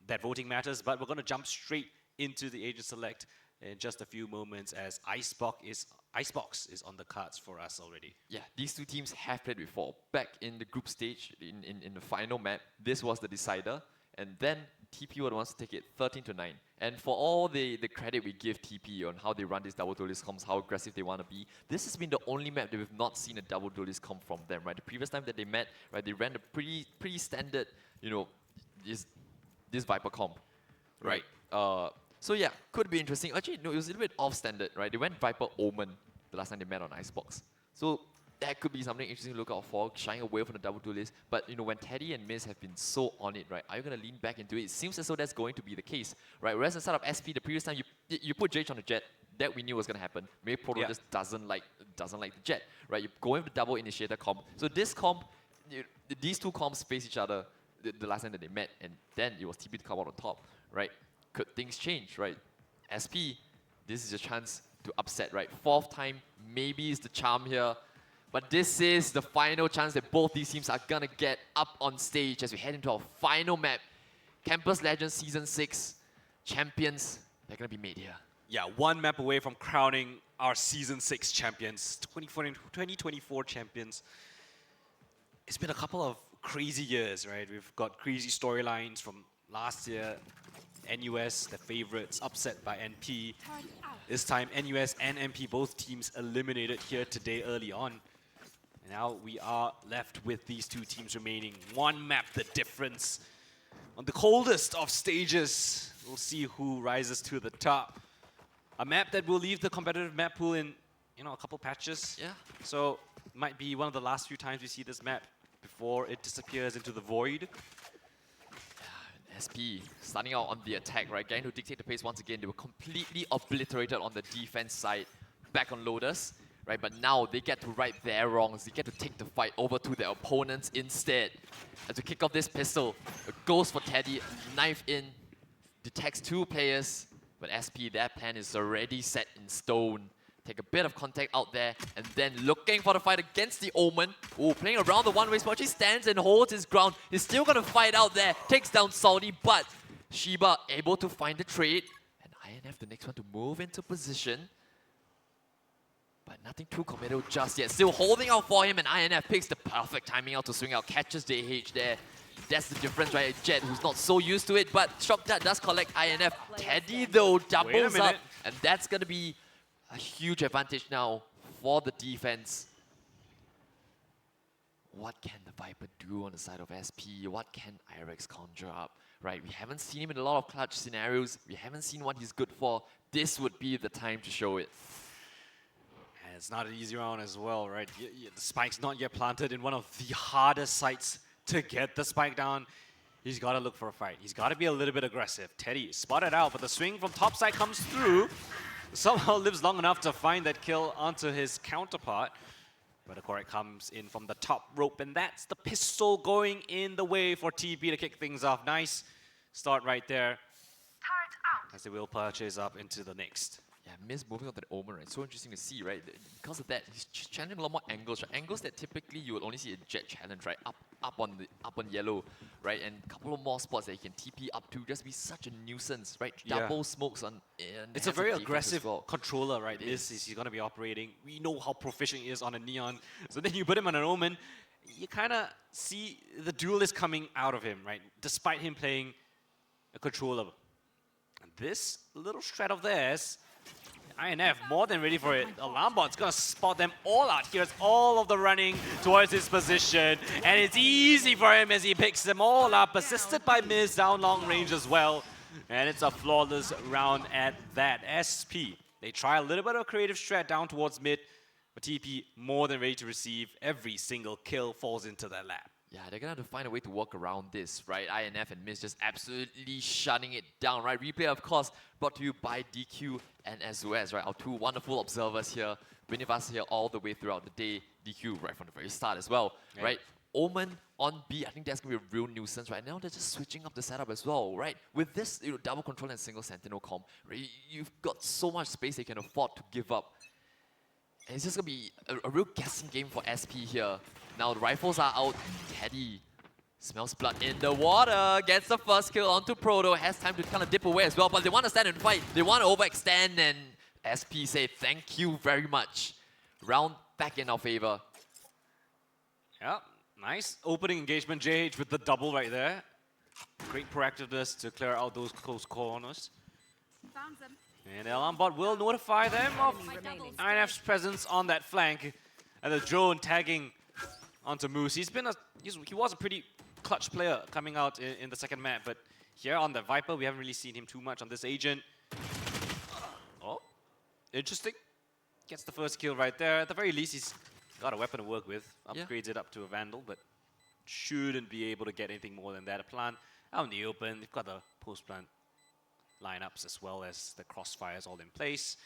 that voting matters. But we're going to jump straight into the Agent Select in just a few moments as Icebox is on the cards for us already. Yeah, these two teams have played before. Back in the group stage, in the final map, this was the decider, and then TP were the ones to take it 13-9. And for all the credit we give TP on how they run these double duelist comps, how aggressive they want to be, this has been the only map that we've not seen a double duelist comp from them, right? The previous time that they met, right, they ran a pretty standard, this Viper comp, right? So yeah, could be interesting. Actually, no, it was a little bit off-standard, right? They went Viper Omen the last time they met on Icebox. So that could be something interesting to look out for, shying away from the double duelist. But when Teddy and Miz have been so on it, right? Are you going to lean back into it? It seems as though that's going to be the case, right? Whereas instead of SP, the previous time you put Jage on the Jet, that we knew was going to happen. Maybe Proto just doesn't like the Jet, right? You go with the double initiator comp. So this comp, these two comps face each other the last time that they met, and then it was TP to come out on top, right? Could things change, right? SP, this is your chance to upset, right? Fourth time, maybe is the charm here. But this is the final chance that both these teams are gonna get up on stage as we head into our final map. Campus Legends Season 6 champions, they're gonna be made here. Yeah, one map away from crowning our Season 6 champions, 2024 champions. It's been a couple of crazy years, right? We've got crazy storylines from last year. NUS, the favorites, upset by NP. This time, NUS and NP, both teams eliminated here today early on. And now we are left with these two teams remaining. One map, the difference. On the coldest of stages, we'll see who rises to the top. A map that will leave the competitive map pool in, a couple patches. Yeah. So, might be one of the last few times we see this map before it disappears into the void. SP starting out on the attack, right? Getting to dictate the pace once again. They were completely obliterated on the defense side, back on Lotus, right? But now they get to right their wrongs. They get to take the fight over to their opponents instead. And to kick off this pistol, it goes for Teddy, knife in, detects 2 players, but SP, their plan is already set in stone. Take a bit of contact out there, and then looking for the fight against the Omen. Ooh, playing around the one-way spot, he stands and holds his ground. He's still gonna fight out there, takes down Saudi, but Shiba able to find the trade. And INF, the next one to move into position. But nothing too committal just yet. Still holding out for him, and INF picks the perfect timing out to swing out, catches JH there. That's the difference, right? Jet, who's not so used to it, but Shock Dart does collect INF. Teddy, though, doubles up, and that's gonna be a huge advantage now for the defense. What can the Viper do on the side of SP? What can Irex conjure up? Right, we haven't seen him in a lot of clutch scenarios. We haven't seen what he's good for. This would be the time to show it. And it's not an easy round as well, right? The spike's not yet planted in one of the hardest sites to get the spike down. He's got to look for a fight. He's got to be a little bit aggressive. Teddy spotted out, but the swing from top side comes through. Somehow lives long enough to find that kill onto his counterpart. But the correct comes in from the top rope, and that's the pistol going in the way for TP to kick things off. Nice start right there. As they will purchase up into the next. Yeah, Miz moving on to the Omen, right? So interesting to see, right? Because of that, he's channeling a lot more angles, right? Angles that typically you would only see a Jet challenge, right? Up on yellow, right? And a couple of more spots that he can TP up to, just be such a nuisance, right? Double smokes on. It's a very aggressive controller, right? He's going to be operating. We know how proficient he is on a Neon. So then you put him on an Omen, you kind of see the duelist coming out of him, right? Despite him playing a controller. And this little shred of theirs, INF more than ready for it. Alarm bot's gonna spot them all out. Here's all of the running towards his position, and it's easy for him as he picks them all up. Assisted by Miz down long range as well, and it's a flawless round at that. SP, they try a little bit of a creative strat down towards mid, but TP more than ready to receive. Every single kill falls into their lap. Yeah, they're gonna have to find a way to work around this, right? INF and Miz just absolutely shutting it down, right? Replay, of course, brought to you by DQ and SOS, right? Our 2 wonderful observers here, been with us here all the way throughout the day. DQ right from the very start as well, right? Omen on B, I think that's gonna be a real nuisance right now. They're just switching up the setup as well, right? With this, double control and single Sentinel comp, right? You've got so much space they can afford to give up. And it's just gonna be a real guessing game for SP here. Now the rifles are out. Teddy smells blood in the water. Gets the first kill onto Proto. Has time to kind of dip away as well. But they want to stand and fight. They want to overextend. And SP say thank you very much. Round back in our favor. Yeah, nice opening engagement. JH with the double right there. Great proactiveness to clear out those close corners. Found them. And the alarm bot will notify them of INF's presence on that flank. And the drone tagging onto Moose. He was a pretty clutch player coming out in the second map, but here on the Viper, we haven't really seen him too much on this agent. Oh, interesting. Gets the first kill right there. At the very least, he's got a weapon to work with. Upgrades it up to a Vandal, but shouldn't be able to get anything more than that. A plant out in the open. They've got the post-plant lineups as well as the crossfires all in place.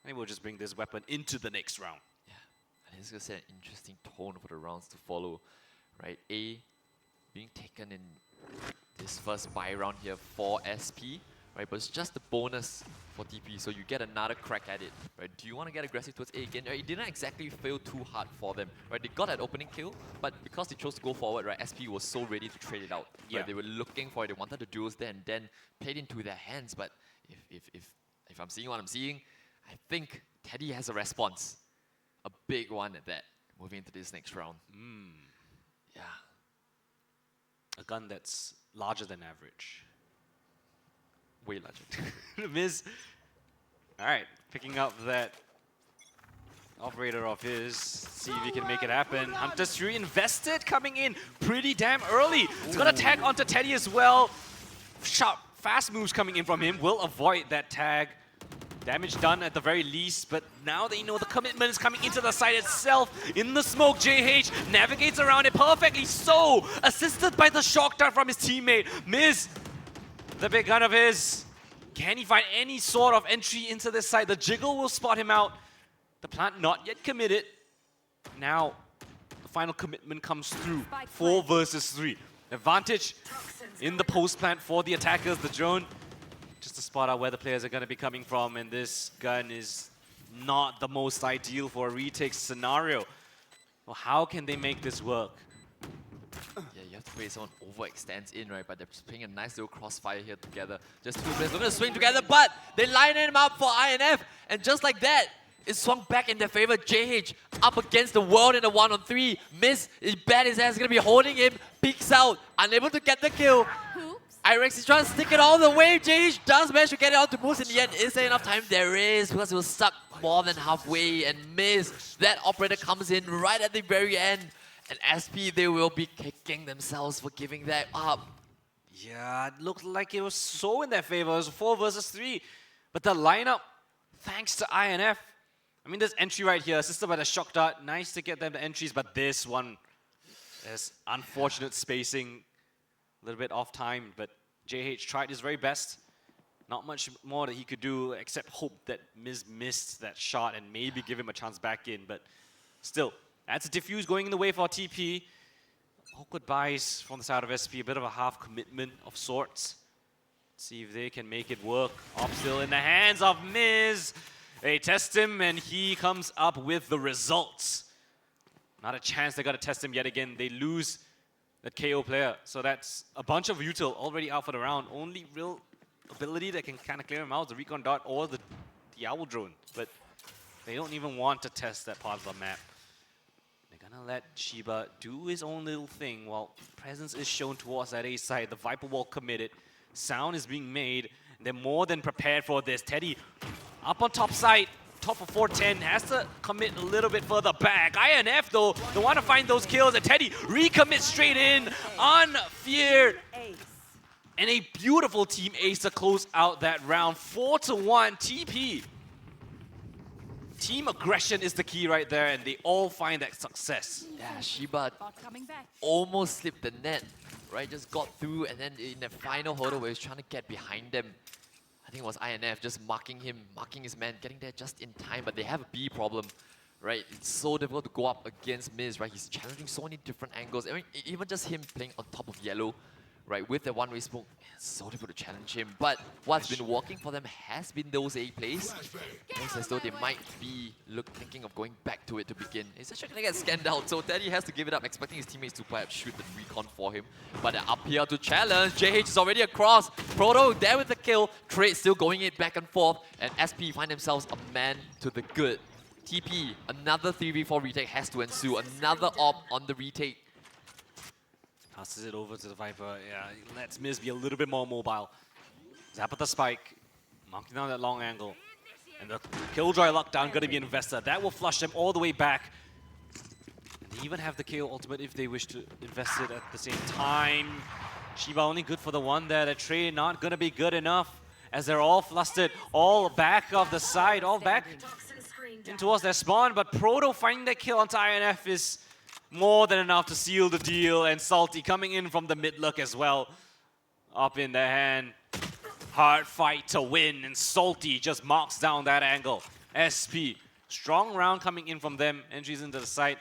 And we'll just bring this weapon into the next round. And it's going to set an interesting tone for the rounds to follow, right? A, being taken in this first buy round here for SP, right? But it's just a bonus for TP, so you get another crack at it, right? Do you want to get aggressive towards A again? Right? It didn't exactly fail too hard for them, right? They got that opening kill, but because they chose to go forward, right? SP was so ready to trade it out. Right? They were looking for it, they wanted the duels there, and then played into their hands. But if I'm seeing what I'm seeing, I think Teddy has a response. A big one at that, moving into this next round. Yeah. A gun that's larger than average. Way larger. Miz, all right, picking up that operator of his, see if he can make it happen. Hunter's Fury invested, coming in pretty damn early. It's gonna tag onto Teddy as well. Sharp, fast moves coming in from him will avoid that tag. Damage done at the very least, but now they know the commitment is coming into the site itself. In the smoke, JH navigates around it perfectly so, assisted by the shock dart from his teammate. Miz, the big gun of his. Can he find any sort of entry into this site? The jiggle will spot him out. The plant not yet committed. Now, the final commitment comes through. 4 versus 3. Advantage in the post plant for the attackers. The drone, just to spot out where the players are going to be coming from. And this gun is not the most ideal for a retake scenario. Well, how can they make this work? Yeah, you have to pray someone overextends in, right? But they're just playing a nice little crossfire here together. Just 2 players, they're going to swing together, but they line him up for INF. And just like that, it swung back in their favor. JH up against the world in a 1-on-3. Miss, he bet his ass, going to be holding him. Peeks out, unable to get the kill. Irex is trying to stick it all the way. JH does manage to get it out to Moose in the end. Is there enough time? There is, because it was stuck more than halfway. And Miss, that operator comes in right at the very end. And SP, they will be kicking themselves for giving that up. Yeah, it looked like it was so in their favor. It was 4 versus 3. But the lineup, thanks to INF. I mean, this entry right here, assisted by the shock dart. Nice to get them the entries, but this one is unfortunate spacing. A little bit off time, but JH tried his very best. Not much more that he could do except hope that Miz missed that shot and maybe give him a chance back in. But still, that's a diffuse going in the way for TP. Awkward buys from the side of SP, a bit of a half commitment of sorts. See if they can make it work. Op still in the hands of Miz. They test him and he comes up with the results. Not a chance, they got to test him yet again. They lose that KO player. So that's a bunch of util already out for the round. Only real ability that can kind of clear him out is the recon dart or the owl drone. But they don't even want to test that part of the map. They're gonna let Shiba do his own little thing while presence is shown towards that A side. The Viper Wall committed. Sound is being made. They're more than prepared for this. Teddy up on top side. Top of 410, has to commit a little bit further back. INF though, they want to find those kills, and Teddy recommits straight in, unfeared. And a beautiful team ace to close out that round. 4-1 TP. Team aggression is the key right there, and they all find that success. Yeah, Shiba almost slipped the net, right? Just got through, and then in the final hurdle where he's trying to get behind them, I think it was INF just marking him, marking his man, getting there just in time, but they have a B problem, right? It's so difficult to go up against Miz, right? He's challenging so many different angles. I mean, even just him playing on top of yellow, right, with the one-way smoke, it's so difficult to challenge him. But what's been working for them has been those A plays. Looks as though they might be thinking of going back to it to begin. It's actually going to get scanned out, so Teddy has to give it up, expecting his teammates to perhaps shoot the recon for him. But they're up here to challenge. JH is already across. Proto there with the kill. Trade still going it back and forth. And SP find themselves a man to the good. TP, another 3v4 retake has to ensue. Another op on the retake. Passes it over to the Viper. Yeah, lets Miz be a little bit more mobile. Zap at the spike, knocking down that long angle. And the Killjoy lockdown gonna be an investor. That will flush them all the way back. And they even have the KO ultimate if they wish to invest it at the same time. Shiba only good for the one there. The trade not gonna be good enough as they're all flustered, all back of the side, all back in towards their spawn. But Proto finding that kill onto INF is more than enough to seal the deal, and Salty coming in from the mid-look as well. Up in their hand. Hard fight to win, and Salty just marks down that angle. SP, strong round coming in from them, entries into the site.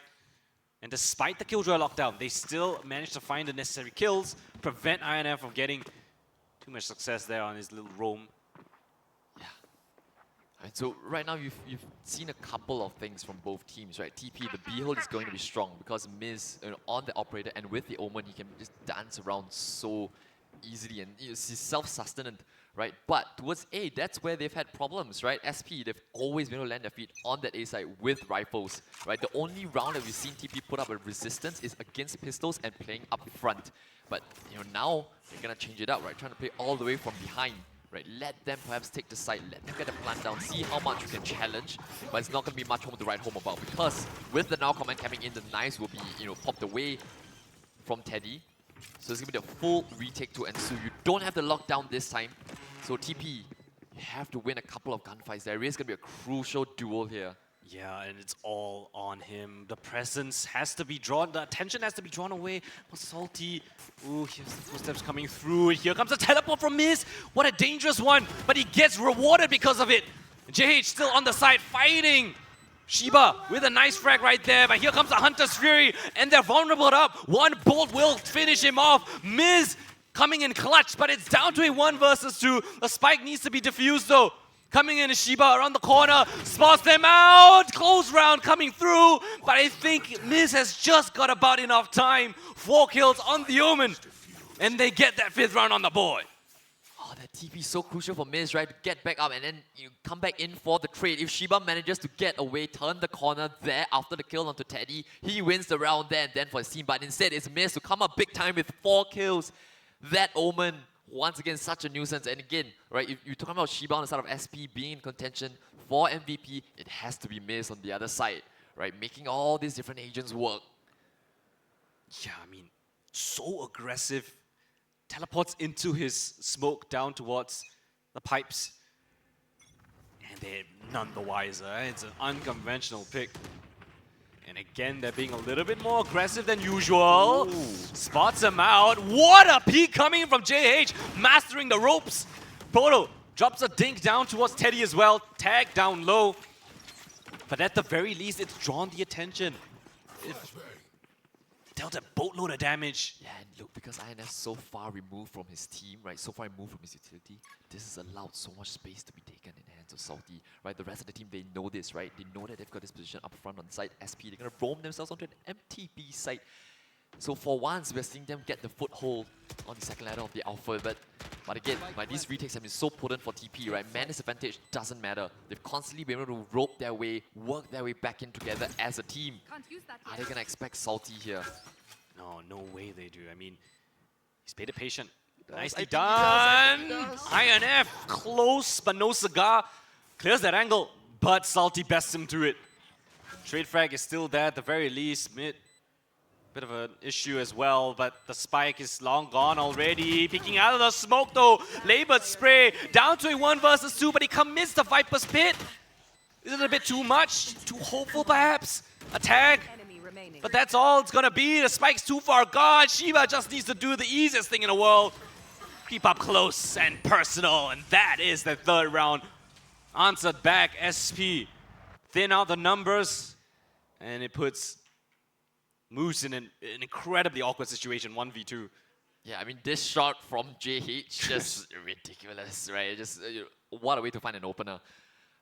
And despite the Killjoy lockdown, they still managed to find the necessary kills, prevent INF from getting too much success there on his little roam. Right, so right now you've seen a couple of things from both teams, right? TP, the B-hold is going to be strong because Miz on the operator, and with the Omen, he can just dance around so easily, and he's self-sustenant, right? But towards A, that's where they've had problems, right? SP, they've always been able to land their feet on that A side with rifles, right? The only round that we've seen TP put up a resistance is against pistols and playing up front. But now they're gonna change it up, right? Trying to play all the way from behind. Right, let them perhaps take the side, let them get the plant down, see how much you can challenge, but it's not going to be much home to write home about, because with the now command coming in, the knives will be, popped away from Teddy. So it's going to be the full retake to ensue. You don't have the lockdown this time, so TP, you have to win a couple of gunfights. There is going to be a crucial duel here. Yeah, and it's all on him. The presence has to be drawn, the attention has to be drawn away. Salty, ooh, here's the footsteps coming through. Here comes a teleport from Miz. What a dangerous one, but he gets rewarded because of it. JH still on the side fighting. Shiba with a nice frag right there, but here comes the Hunter's Fury, and they're vulnerable up. One bolt will finish him off. Miz coming in clutch, but it's down to a 1 versus 2. The spike needs to be defused though. Coming in is Shiba around the corner, spots them out. Close round coming through, but I think Miz has just got about enough time. 4 kills on the Omen, and they get that 5th round on the board. Oh, that TP is so crucial for Miz, right? To get back up and then you come back in for the trade. If Shiba manages to get away, turn the corner there after the kill onto Teddy, he wins the round there and then for his team. But instead, it's Miz to come up big time with 4 kills. That Omen, once again, such a nuisance. And again, right, if you're talking about Shiba on the side of SP being in contention for MVP, it has to be Miz on the other side, right? Making all these different agents work. Yeah, I mean, so aggressive. Teleports into his smoke down towards the pipes. And they're none the wiser. It's an unconventional pick. And again, they're being a little bit more aggressive than usual. Ooh. Spots him out. What a peek coming from JH, mastering the ropes. Bodo drops a dink down towards Teddy as well. Tag down low. But at the very least, it's drawn the attention. It dealt a boatload of damage. Yeah, and look, because INF's so far removed from his team, right? So far removed from his utility, this has allowed so much space to be taken in the hands of Salty, right? The rest of the team, they know this, right? They know that they've got this position up front on site SP. They're going to roam themselves onto an empty B site. So for once, we're seeing them get the foothold on the second ladder of the Alpha. But again, right, these retakes have been so potent for TP, right? Man disadvantage doesn't matter. They've constantly been able to rope their way, work their way back in together as a team. Are they going to expect Salty here? No, no way they do. I mean, he's played it patient. Nicely done! INF, close, but no cigar. Clears that angle, but Salty bests him through it. Trade frag is still there at the very least. Mid, bit of an issue as well, but the spike is long gone already. Peeking out of the smoke though. Labored spray, down to a 1 versus 2, but he commits the Viper's Pit. Is it a bit too much? Too hopeful perhaps? A tag? But that's all it's gonna be. The spike's too far gone. Shiba just needs to do the easiest thing in the world. Keep up close and personal, and that is the 3rd round. Answered back, SP. Thin out the numbers, and it puts Moose in an incredibly awkward situation, 1v2. Yeah, I mean, this shot from JH, just ridiculous, right? Just what a way to find an opener.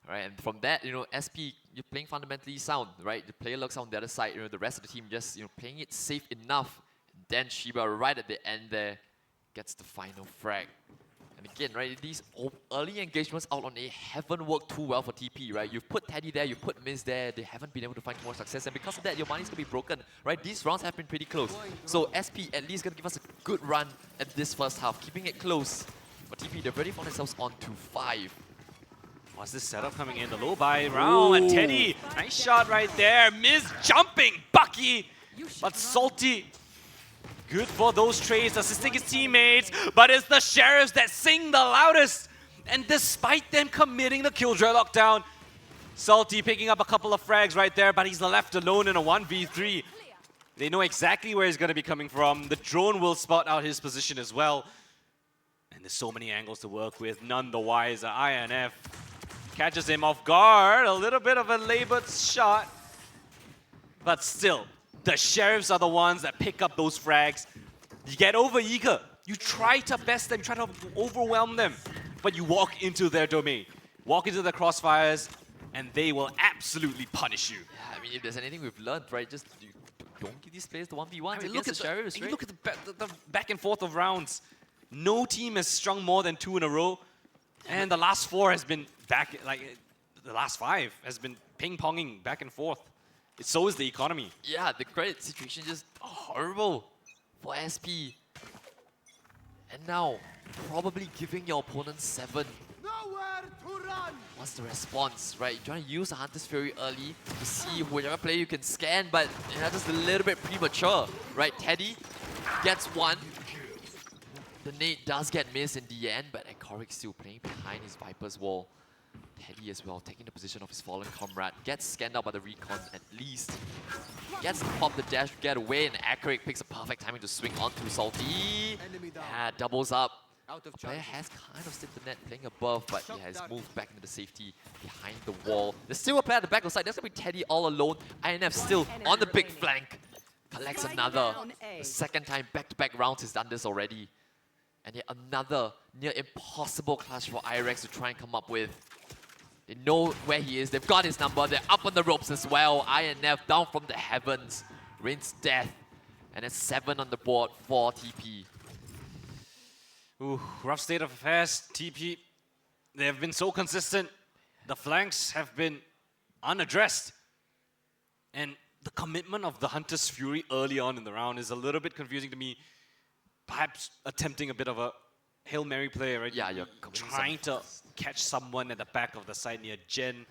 Right, and from that, SP, you're playing fundamentally sound, right? The player looks on the other side, the rest of the team just, playing it safe enough. Then Shiba, right at the end there, gets the final frag. And again, right, these early engagements out on A haven't worked too well for TP, right? You've put Teddy there, you've put Miz there, they haven't been able to find more success, and because of that, your money's gonna be broken, right? These rounds have been pretty close. So SP at least gonna give us a good run at this first half, keeping it close. But TP, they've already found themselves on to 5. What's this setup coming in? The low buy round, and Teddy, nice shot right there. Miz jumping, Bucky, but Salty. Good for those trades, assisting his teammates, but it's the Sheriffs that sing the loudest. And despite them committing the Killjoy lockdown, Salty picking up a couple of frags right there, but he's left alone in a 1v3. They know exactly where he's going to be coming from. The drone will spot out his position as well. And there's so many angles to work with, none the wiser. INF catches him off guard, a little bit of a labored shot. But still, the Sheriffs are the ones that pick up those frags. You get over eager. You try to best them, try to overwhelm them. But you walk into their domain, walk into their crossfires, and they will absolutely punish you. Yeah, I mean, if there's anything we've learned, right, just don't give these players the 1v1s I mean, against the Sheriffs, right? Look at the back and forth of rounds. No team has strung more than 2 in a row. And the last 4 has been back, like, the last 5 has been ping-ponging back and forth. So is the economy. Yeah, the credit situation just horrible for SP. And now, probably giving your opponent 7. Nowhere to run. What's the response, right? You're trying to use the Hunter's Fury early to see whichever player you can scan, but just a little bit premature, right? Teddy gets 1. The nade does get missed in the end, but Akoric still playing behind his Viper's wall. Teddy as well, taking the position of his fallen comrade. Gets scanned out by the recon at least. Gets to pop the dash to get away, and Akoric picks a perfect timing to swing onto Salty. Doubles up. Player has kind of slipped the net, playing above, but he has moved back into the safety behind the wall. There's still a player at the back of the side. That's going to be Teddy all alone. INF still on the big flank. Collects another. The second time back-to-back rounds he's done this already. And yet another near impossible clash for IREX to try and come up with. They know where he is. They've got his number. They're up on the ropes as well. INF down from the heavens. Rains death. And it's 7 on the board for TP. Ooh, rough state of affairs, TP. They have been so consistent. The flanks have been unaddressed. And the commitment of the Hunter's Fury early on in the round is a little bit confusing to me. Perhaps attempting a bit of a Hail Mary play, right? Yeah, you're trying to catch someone at the back of the side near Jen.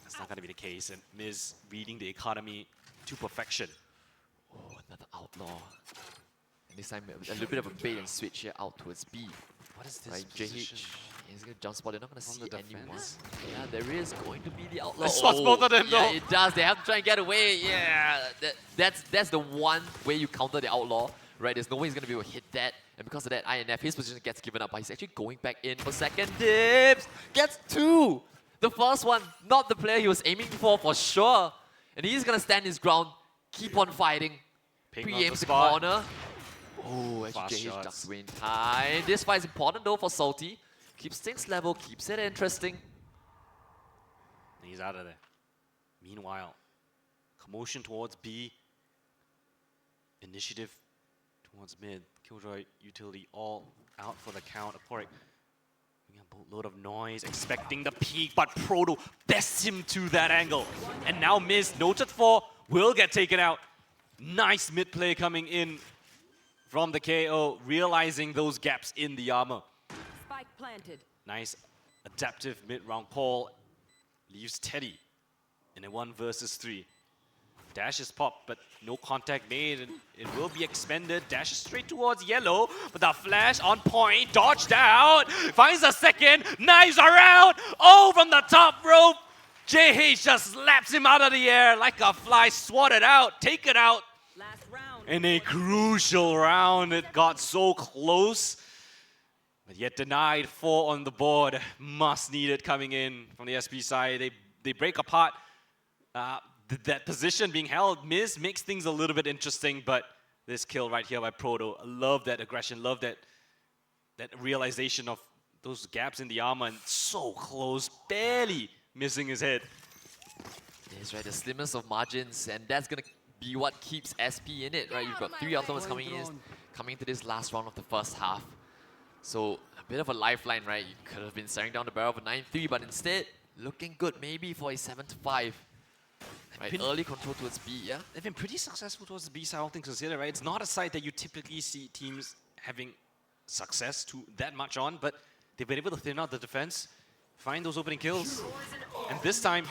That's not going to be the case. And Miz reading the economy to perfection. Oh, another outlaw. And this time, a little bit of a bait and switch here out towards B. What is this right, position? JH is going to jump spot. They're not going to see anyone. Yeah, there is going to be the outlaw. It spots both of them, though. Yeah, it does. They have to try and get away. Yeah, that's the one way you counter the outlaw. Right, there's no way he's going to be able to hit that. And because of that, INF, his position gets given up. But he's actually going back in for second dips. Gets 2. The first one, not the player he was aiming for sure. And he's going to stand his ground, keep on fighting. Pre-aims the corner. Oh, actually JH ducks away in time. This fight is important though for Salty. Keeps things level, keeps it interesting. He's out of there. Meanwhile, commotion towards B. Initiative towards mid. Killjoy, utility, all out for the count. Aporic bringing a boatload of noise, expecting the peak, but Proto bests him to that angle. And now Miz, noted for, will get taken out. Nice mid play coming in from the KO, realizing those gaps in the armor. Spike planted. Nice adaptive mid-round call. Leaves Teddy in a 1 versus 3. Dash is popped, but no contact made, and it will be expended. Dash is straight towards yellow, but the flash on point, dodged out, finds a second, knives are out, oh, from the top rope. JH just slaps him out of the air like a fly, swatted out, taken out. Last round. In a crucial round, it got so close, but yet denied. 4 on the board, must need it coming in from the SP side. They break apart. That position being held, Miz makes things a little bit interesting, but this kill right here by Proto, love that aggression, love that realization of those gaps in the armor, and so close, barely missing his head. Yes, right, the slimmest of margins, and that's gonna be what keeps SP in it, right? You've got 3 ultimates coming into this last round of the first half. So a bit of a lifeline, right? You could have been staring down the barrel of a 9-3, but instead, looking good maybe for a 7-5. Right, early control towards B, yeah? They've been pretty successful towards the B side, all things considered, right? It's not a side that you typically see teams having success to that much on, but they've been able to thin out the defense, find those opening kills. And this time,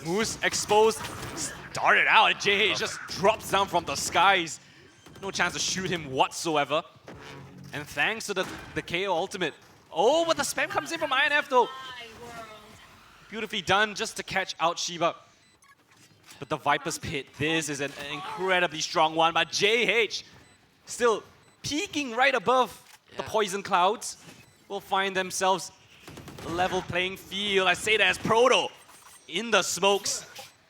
Moose exposed, started out, and JH just drops down from the skies. No chance to shoot him whatsoever. And thanks to the KO ultimate. Oh, but the spam comes in from INF though. Beautifully done just to catch out Shiba. But the Viper's Pit, this is an incredibly strong one. But JH still peaking right above the poison clouds. Will find themselves a level playing field. I say that as Proto in the smokes.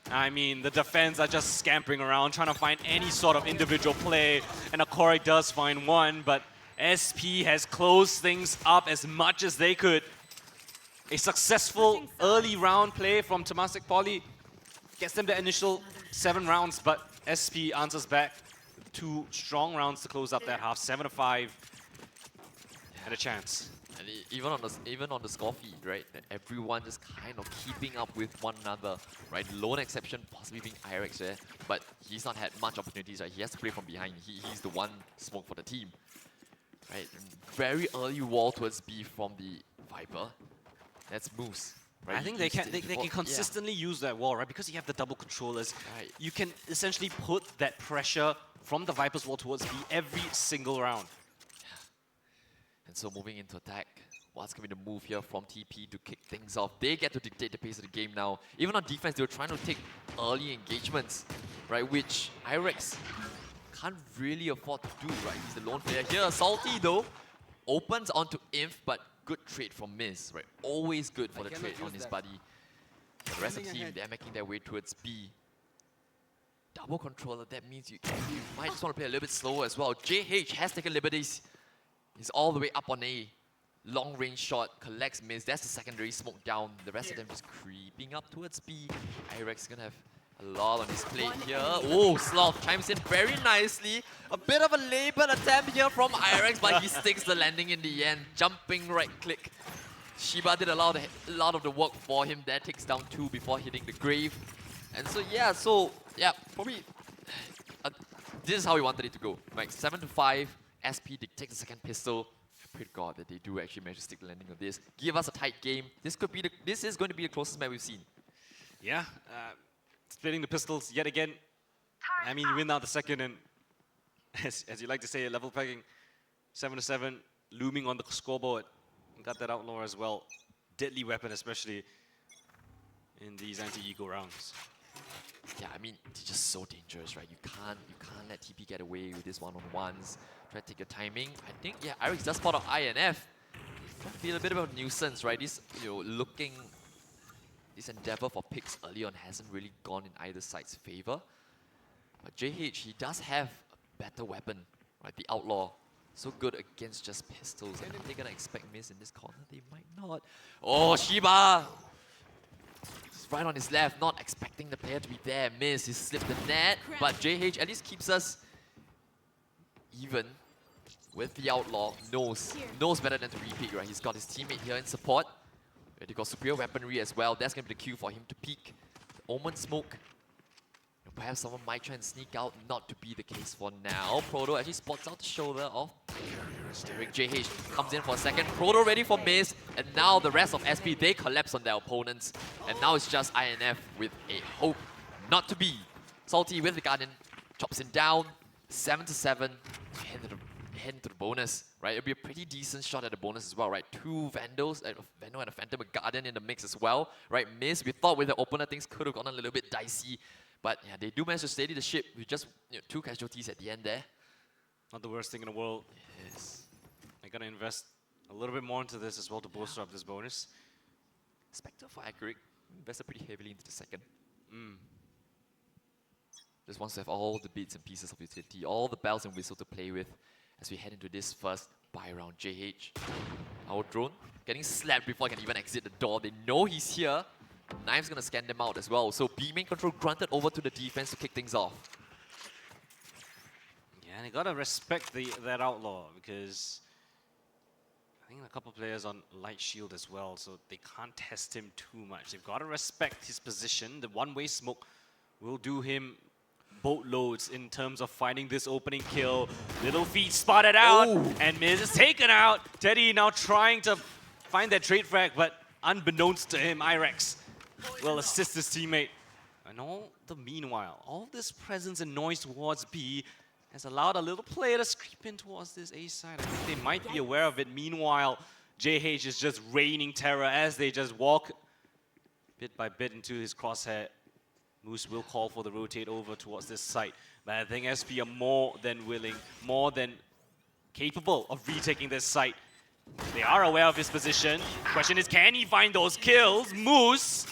I mean, the defense are just scampering around, trying to find any sort of individual play. And Akori does find one, but SP has closed things up as much as they could. A successful early round play from Temasek Poly gets them the initial 7 rounds, but SP answers back with 2 strong rounds to close up that half. 7-5 and a chance. And even on the score feed, right? Everyone just kind of keeping up with one another, right? Lone exception possibly being IREX there, but he's not had much opportunities, right? He has to play from behind. He's the one smoke for the team, right? And very early wall towards B from the Viper. That's Moose. Right? I think they can consistently use that wall, right? Because you have the double controllers, you can essentially put that pressure from the Viper's wall towards B every single round. And so moving into attack, what's going to be the move here from TP to kick things off? They get to dictate the pace of the game now. Even on defense, they were trying to take early engagements, right? Which IREX can't really afford to do, right? He's the lone player here. Salty though, Opens onto Inf, but good trade from Miz, right? Always good for the trade on his buddy. The rest of the team, they're making their way towards B. Double controller, that means you might just want to play a little bit slower as well. JH has taken liberties. He's all the way up on A. Long range shot, collects Miz. That's the secondary smoke down. The rest of them just creeping up towards B. Irex is going to have a lot on his plate here. Oh, Sloth chimes in very nicely. A bit of a laboured attempt here from Irex, but he sticks the landing in the end. Jumping right click. Shiba did a lot of the work for him. There takes down 2 before hitting the grave. And so yeah, probably this is how we wanted it to go. Like 7-5, SP dictates the second pistol. I pray to God that they do actually manage to stick the landing of this. Give us a tight game. This is going to be the closest match we've seen. Yeah, splitting the pistols yet again. I mean, you win out the second, and as you like to say, level pegging, 7-7, looming on the scoreboard. Got that outlaw as well. Deadly weapon, especially in these anti-ego rounds. Yeah, I mean, it's just so dangerous, right? You can't let TP get away with this one-on-ones. Try to take your timing. I think, yeah, Irex does spot out INF. Feel a bit of a nuisance, right? This, this endeavor for picks early on hasn't really gone in either side's favor. But JH, he does have a better weapon, right? The outlaw. So good against just pistols. And are they gonna expect Miz in this corner? They might not. Oh, Shiba! He's right on his left, not expecting the player to be there. Miz, he slipped the net, but JH at least keeps us even with the outlaw. Knows better than to repeat, right? He's got his teammate here in support. They got superior weaponry as well. That's gonna be the cue for him to peek. Omen smoke. Perhaps someone might try and sneak out, not to be the case for now. Proto actually spots out the shoulder of Derek. JH comes in for a second. Proto ready for Miz, and now the rest of SP, they collapse on their opponents. And now it's just INF with a hope not to be. Salty with the Guardian, chops him down. 7-7, head into the bonus, right? It'll be a pretty decent shot at the bonus as well, right? 2 Vandals, a Vandal and a Phantom, a Guardian in the mix as well, right? Miz, we thought with the opener things could have gone a little bit dicey. But yeah, they do manage to steady the ship with just 2 casualties at the end there. Not the worst thing in the world. Yes. I gotta invest a little bit more into this as well to bolster up this bonus. Spectre for accurate, invested pretty heavily into the second. Just wants to have all the bits and pieces of utility, all the bells and whistles to play with as we head into this first buy round. JH, our drone, getting slapped before I can even exit the door. They know he's here. Knife's gonna scan them out as well. So B main control granted over to the defense to kick things off. Yeah, and you gotta respect that outlaw because I think a couple players on light shield as well, so they can't test him too much. They've gotta respect his position. The one-way smoke will do him boatloads in terms of finding this opening kill. Little feet spotted out, and Miz is taken out. Teddy now trying to find that trade frag, but unbeknownst to him, Irex will assist his teammate. And meanwhile, all this presence and noise towards B has allowed a little player to creep in towards this A side. I think they might be aware of it. Meanwhile, JH is just raining terror as they just walk bit by bit into his crosshair. Moose will call for the rotate over towards this site. But I think SP are more than willing, more than capable of retaking this site. They are aware of his position. Question is, can he find those kills? Moose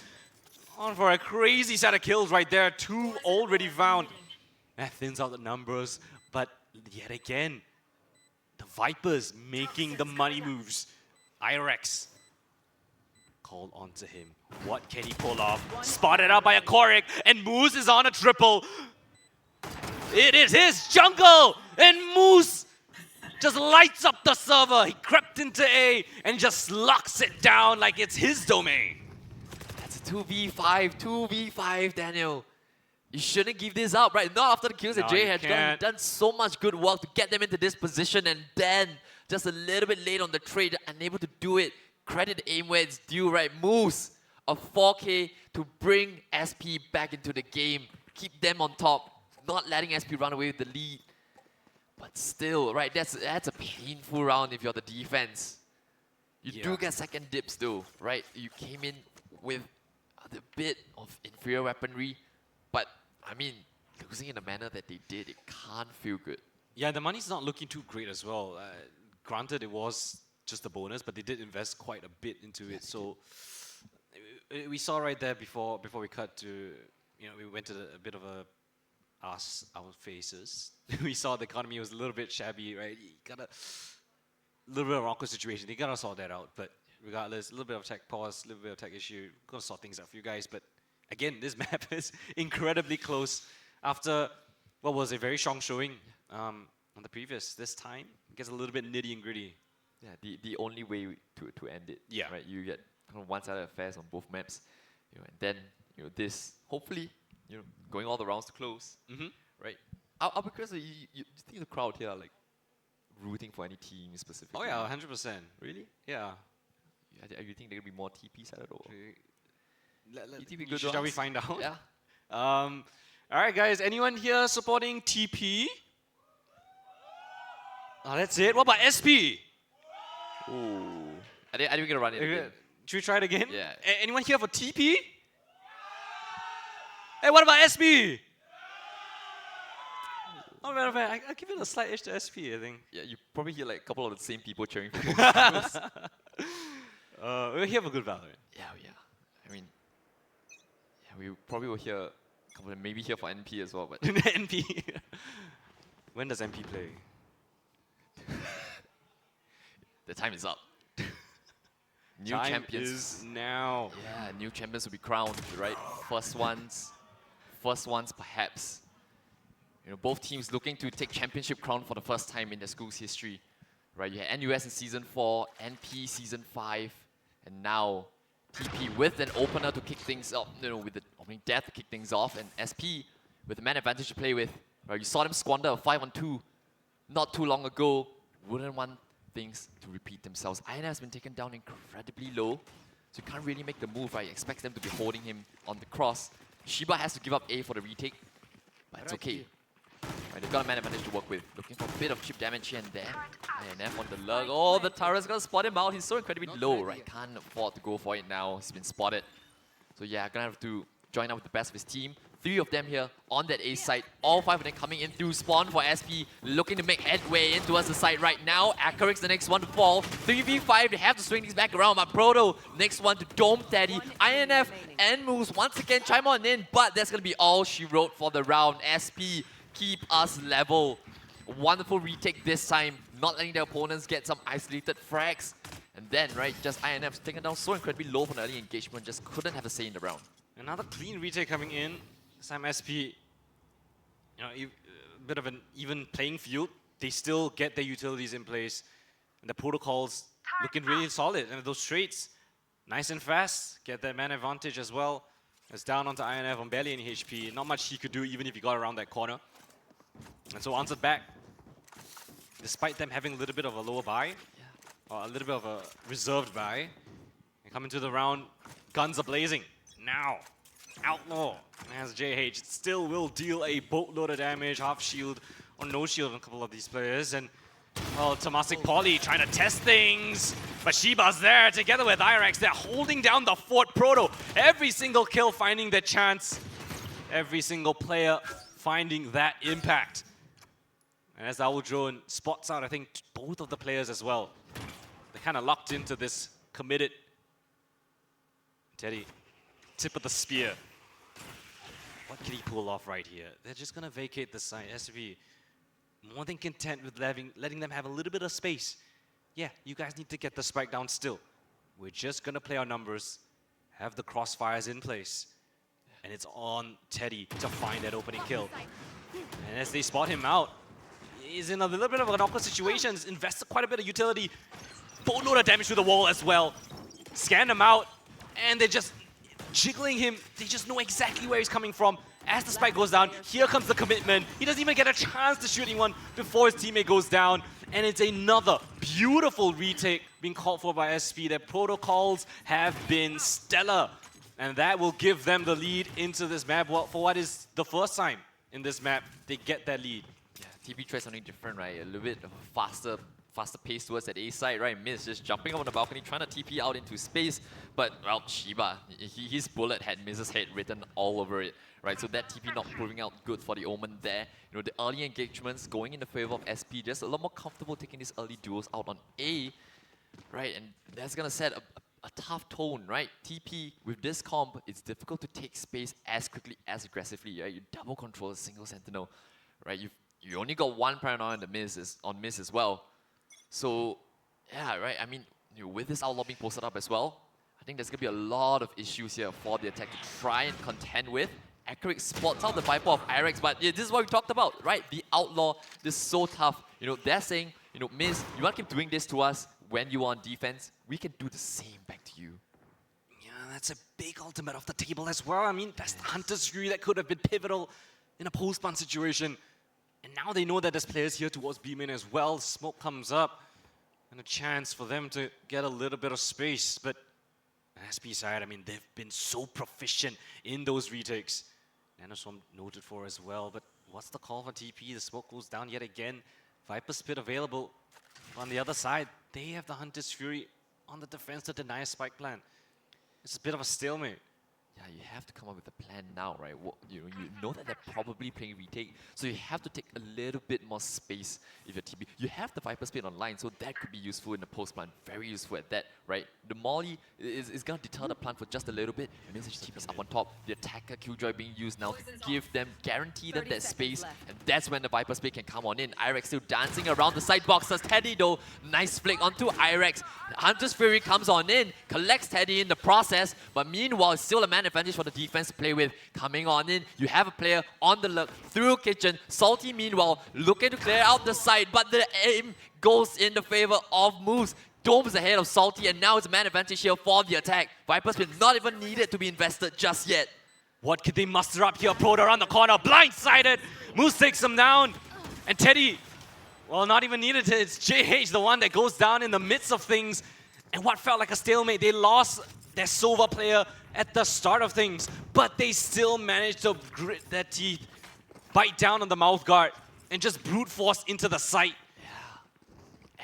on for a crazy set of kills right there. 2 already found. That thins out the numbers, but yet again, the Vipers making the money moves. Irex called onto him. What can he pull off? Spotted out by a Korik, and Moose is on a triple. It is his jungle, and Moose just lights up the server. He crept into A and just locks it down like it's his domain. That's a 2v5, Daniel. You shouldn't give this up, right? Not after the kills that Jay had done so much good work to get them into this position, and then just a little bit late on the trade, unable to do it. Credit aim where it's due, right? Moose, a 4K to bring SP back into the game. Keep them on top, not letting SP run away with the lead. But still, right, that's a painful round if you're the defense. You do get second dips though, right? You came in with a bit of inferior weaponry, but I mean, losing in the manner that they did, it can't feel good. Yeah, the money's not looking too great as well. granted, it was just a bonus, but they did invest quite a bit into it. So we saw right there before we cut to, we went to a bit of our faces. We saw the economy was a little bit shabby, right? You got a little bit of an awkward situation. They gotta sort that out. But regardless, a little bit of tech pause, a little bit of tech issue. Gonna sort things out for you guys. But again, this map is incredibly close after what was a very strong showing on the previous. This time, it gets a little bit nitty and gritty. Yeah, the only way to end it. Yeah. Right, you get kind of one-sided affairs on both maps, and then this hopefully going all the rounds to close. Right. I'll be curious. You think the crowd here are like rooting for any team specifically? Oh yeah, 100%. Really? Yeah. You think there will be more TP sided or? Shall we find out? Yeah. All right, guys. Anyone here supporting TP? Oh, that's it. What about SP? Ooh. I think we're gonna run it again. Should we try it again? Yeah. Anyone here for TP? Hey, what about SP? Oh, matter of fact, I'll give it a slight edge to SP, I think. Yeah, you probably hear like a couple of the same people cheering for both. We're here for good Valorant. Yeah. I mean, we probably will hear a couple of maybe here for NP as well, but NP. When does NP play? The time is up. New Time champions is now. Yeah, new champions will be crowned, right? First ones perhaps. Both teams looking to take championship crown for the first time in their school's history. Right? You had NUS in Season 4, NP Season 5, and now TP with an opener to kick things up, with the opening death to kick things off, and SP with a man advantage to play with. Right? You saw them squander a 5-on-2 not too long ago. Wouldn't want things to repeat themselves. INF has been taken down incredibly low, so you can't really make the move, right? Expects them to be holding him on the cross. Shiba has to give up A for the retake, but it's okay. Right, they've got a man advantage to work with. Looking for a bit of chip damage here and there. INF on the lurk. Oh, the turret's gonna spot him out. He's so incredibly low, right? Can't afford to go for it now. He's been spotted. So yeah, gonna have to join up with the best of his team. 3 of them here on that A site. All 5 of them coming in through spawn for SP. Looking to make headway in towards the site right now. Acarix the next one to fall. 3v5, they have to swing these back around. But Proto, next one to Dome Teddy. INF and Moose once again chime on in. But that's going to be all she wrote for the round. SP, keep us level. Wonderful retake this time. Not letting their opponents get some isolated frags. And then, right, just INF taken down so incredibly low from early engagement. Just couldn't have a say in the round. Another clean retake coming in. This time SP, a bit of an even playing field. They still get their utilities in place. And the protocols looking really solid. And those trades, nice and fast. Get that man advantage as well. It's down onto INF on barely any HP. Not much he could do even if he got around that corner. And so answered back. Despite them having a little bit of a lower buy, or a little bit of a reserved buy. And coming to the round, guns are blazing. Now, Outlaw as JH still will deal a boatload of damage, half shield or no shield on a couple of these players. And well, Tomasic Poly trying to test things, but Shiba's there together with Irex. They're holding down the fort. Proto, every single kill finding the chance, every single player finding that impact. And as Owl Drone spots out, I think both of the players as well. They're kind of locked into this committed. Teddy, tip of the spear. What can he pull off right here? They're just going to vacate the site. SP, more than content with letting them have a little bit of space. Yeah, you guys need to get the spike down still. We're just going to play our numbers, have the crossfires in place. And it's on Teddy to find that opening kill. And as they spot him out, he's in a little bit of an awkward situation. He's invested quite a bit of utility. Boatload of damage to the wall as well. Scan him out, and they're just jiggling him. They just know exactly where he's coming from. As the spike goes down, here comes the commitment. He doesn't even get a chance to shoot anyone before his teammate goes down. And it's another beautiful retake being called for by SP. Their protocols have been stellar. And that will give them the lead into this map. Well, for what is the first time in this map, they get that lead. Yeah, TP tries something different, right? A little bit of a faster faster pace towards that A side, right? Miz just jumping up on the balcony, trying to TP out into space, but, well, Shiba, his bullet had Miz's head written all over it, right? So that TP not proving out good for the Omen there. You know, the early engagements going in the favor of SP, just a lot more comfortable taking these early duels out on A, right? And that's gonna set a tough tone, right? TP, with this comp, it's difficult to take space as quickly, as aggressively, right? You double control a single Sentinel, right? You only got one Paranoia on the Miz, as well. So, yeah, right, I mean, with this outlaw being posted up as well, I think there's going to be a lot of issues here for the attack to try and contend with. Accurate spots out the Viper of Irex, but yeah, this is what we talked about, right? The outlaw, this is so tough. You know, they're saying, you know, Miz, you want to keep doing this to us when you are on defense? We can do the same back to you. Yeah, that's a big ultimate off the table as well. I mean, that's the Hunter's Fury that could have been pivotal in a post-ban situation. And now they know that there's players here towards B-main as well. Smoke comes up, and a chance for them to get a little bit of space. But SP side, I mean, they've been so proficient in those retakes. Nanoswarm noted for as well. But what's the call for TP? The smoke goes down yet again. Viper Spit available. On the other side, they have the Hunter's Fury on the defense to deny a spike plan. It's a bit of a stalemate. Yeah, you have to come up with a plan now, right? You know that they're probably playing retake, so you have to take a little bit more space if you're TP. You have the Viper Spin online, so that could be useful in the post plan. Very useful at that, right? The Molly is going to deter the plan for just a little bit. It means TP's up on top. The attacker Killjoy being used now to give them, guarantee them that space, and that's when the Viper Spin can come on in. Irex still dancing around the side boxes. Teddy though, nice flick onto Irex. Hunter's Fury comes on in, collects Teddy in the process, but meanwhile, it's still a man advantage for the defense to play with. Coming on in, you have a player on the look through kitchen. Salty meanwhile looking to clear out the side, but the aim goes in the favor of moves. Dome's ahead of Salty, and now it's a man advantage here for the attack. Viper's been not even needed to be invested just yet. What could they muster up here? Proto around the corner, blindsided. Moose takes him down, and Teddy, well, not even needed to. It's JH, the one that goes down in the midst of things. And what felt like a stalemate, they lost their Sova player at the start of things, but they still managed to grit their teeth, bite down on the mouth guard, and just brute force into the site.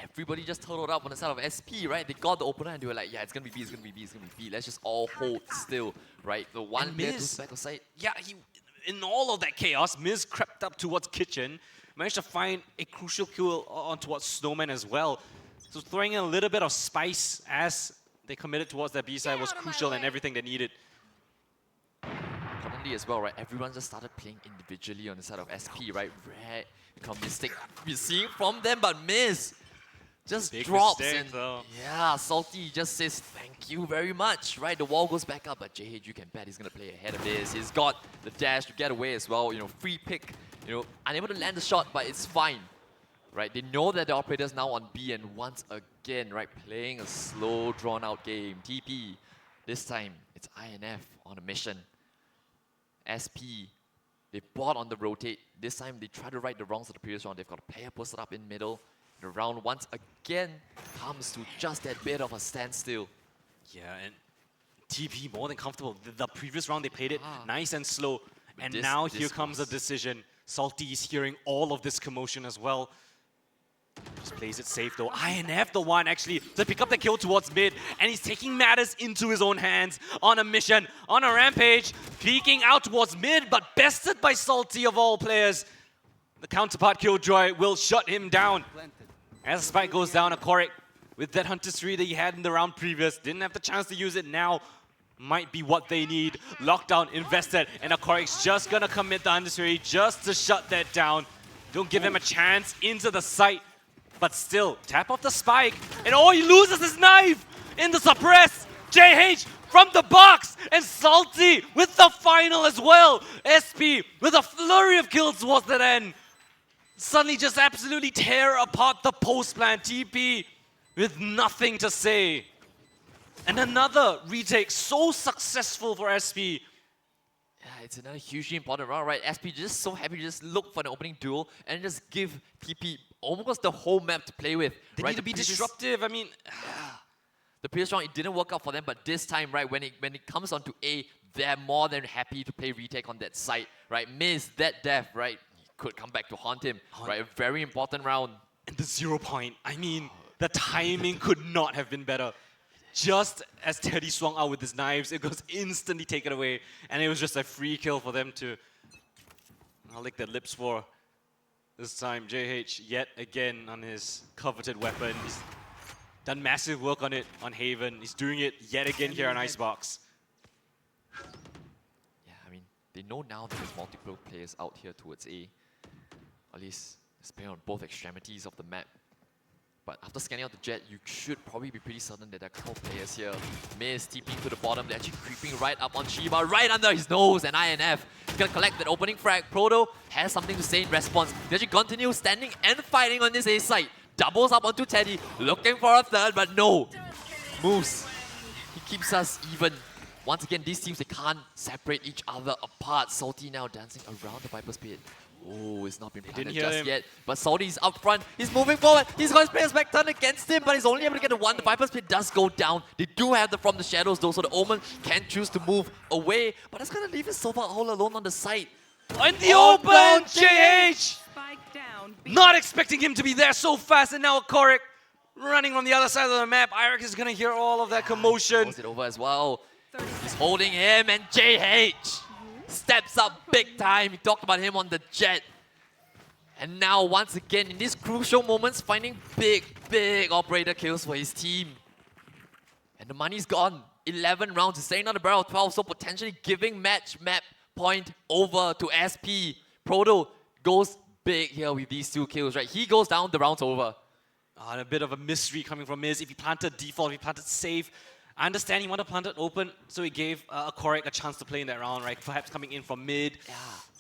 Everybody just totaled up on the side of SP, right? They got the opener and they were like, yeah, it's gonna be B, it's gonna be B, it's gonna be B. Let's just all hold still, right? The one player goes back on site. Yeah, in all of that chaos, Miz crept up towards kitchen, managed to find a crucial kill on towards Snowman as well. So throwing in a little bit of spice as they committed towards that B side was crucial and everything they needed. Importantly as well, right? Everyone just started playing individually on the side of SP, right? Red, become mistake. We're seeing from them, but Miz just Big drops mistake, and though. yeah, Salty just says thank you very much, right? The wall goes back up, but JH, you can bet he's gonna play ahead of this. He's got the dash to get away as well. You know, free pick. You know, unable to land the shot, but it's fine. Right, they know that the operator's now on B, and once again, right, playing a slow, drawn-out game. TP, this time it's INF on a mission. SP, they bought on the rotate. This time they try to right the wrongs of the previous round. They've got a player posted up in middle. The round once again comes to just that bit of a standstill. Yeah, and TP more than comfortable. The previous round they played it nice and slow, and now here comes a decision. Salty is hearing all of this commotion as well. Just plays it safe though. INF the one actually to pick up the kill towards mid, and he's taking matters into his own hands on a mission, on a rampage, peeking out towards mid, but bested by Salty of all players. The counterpart Killjoy will shut him down. As the spike goes down, Akoric with that Hunter's Fury that he had in the round previous, didn't have the chance to use it now. Might be what they need. Lockdown invested, and Akoric's just gonna commit the Hunter's Fury just to shut that down. Don't give him a chance into the site. But still, tap off the spike, and oh, he loses his knife in the suppress. JH from the box, and Salty with the final as well. SP with a flurry of kills towards that end. Suddenly just absolutely tear apart the post plan. TP with nothing to say. And another retake so successful for SP. Yeah, it's another hugely important round, right? SP just so happy to just look for an opening duel and just give TP almost the whole map to play with. They right? need to be disruptive. I mean, the previous round it didn't work out for them, but this time, right, when it comes onto A, they're more than happy to play retake on that site, right? Miz that death, right? He could come back to haunt him, right? A very important round. And the 0 point, I mean, the timing could not have been better. Just as Teddy swung out with his knives, it was instantly taken away, and it was just a free kill for them to lick their lips for. This time, JH yet again on his coveted weapon. He's done massive work on it on Haven. He's doing it yet again here on Icebox. Yeah, I mean, they know now that there's multiple players out here towards A. At least it's playing on both extremities of the map. But after scanning out the jet, you should probably be pretty certain that there are a couple players here. Miz TPing to the bottom, they're actually creeping right up on Shiba, right under his nose, and INF is gonna collect that opening frag. Proto has something to say in response. They actually continue standing and fighting on this A side. Doubles up onto Teddy, looking for a third, but no. Moves. He keeps us even. Once again, these teams, they can't separate each other apart. Salty now dancing around the Viper's Pit. Oh, it's not been planted just yet. But Salty's up front. He's moving forward. He's got his players back turned against him, but he's only able to get the one. The Viper's Pit does go down. They do have the From the Shadows though, so the Omen can choose to move away. But that's going to leave his Sova all alone on the side. In the open, JH! Not expecting him to be there so fast, and now Korik running on the other side of the map. Irek is going to hear all of that commotion. Throws it over as well. He's holding him, and JH steps up big time. We talked about him on the jet. And now, once again, in these crucial moments, finding big operator kills for his team. And the money's gone. 11 rounds. He's staying on the barrel of 12, so potentially giving match map point over to SP. Proto goes big here with these 2 kills, right? He goes down, the round's over. And a bit of a mystery coming from Miz. If he planted default, if he planted safe. I understand he wanted to plant it open, so he gave Korik a chance to play in that round, right? Perhaps coming in from mid,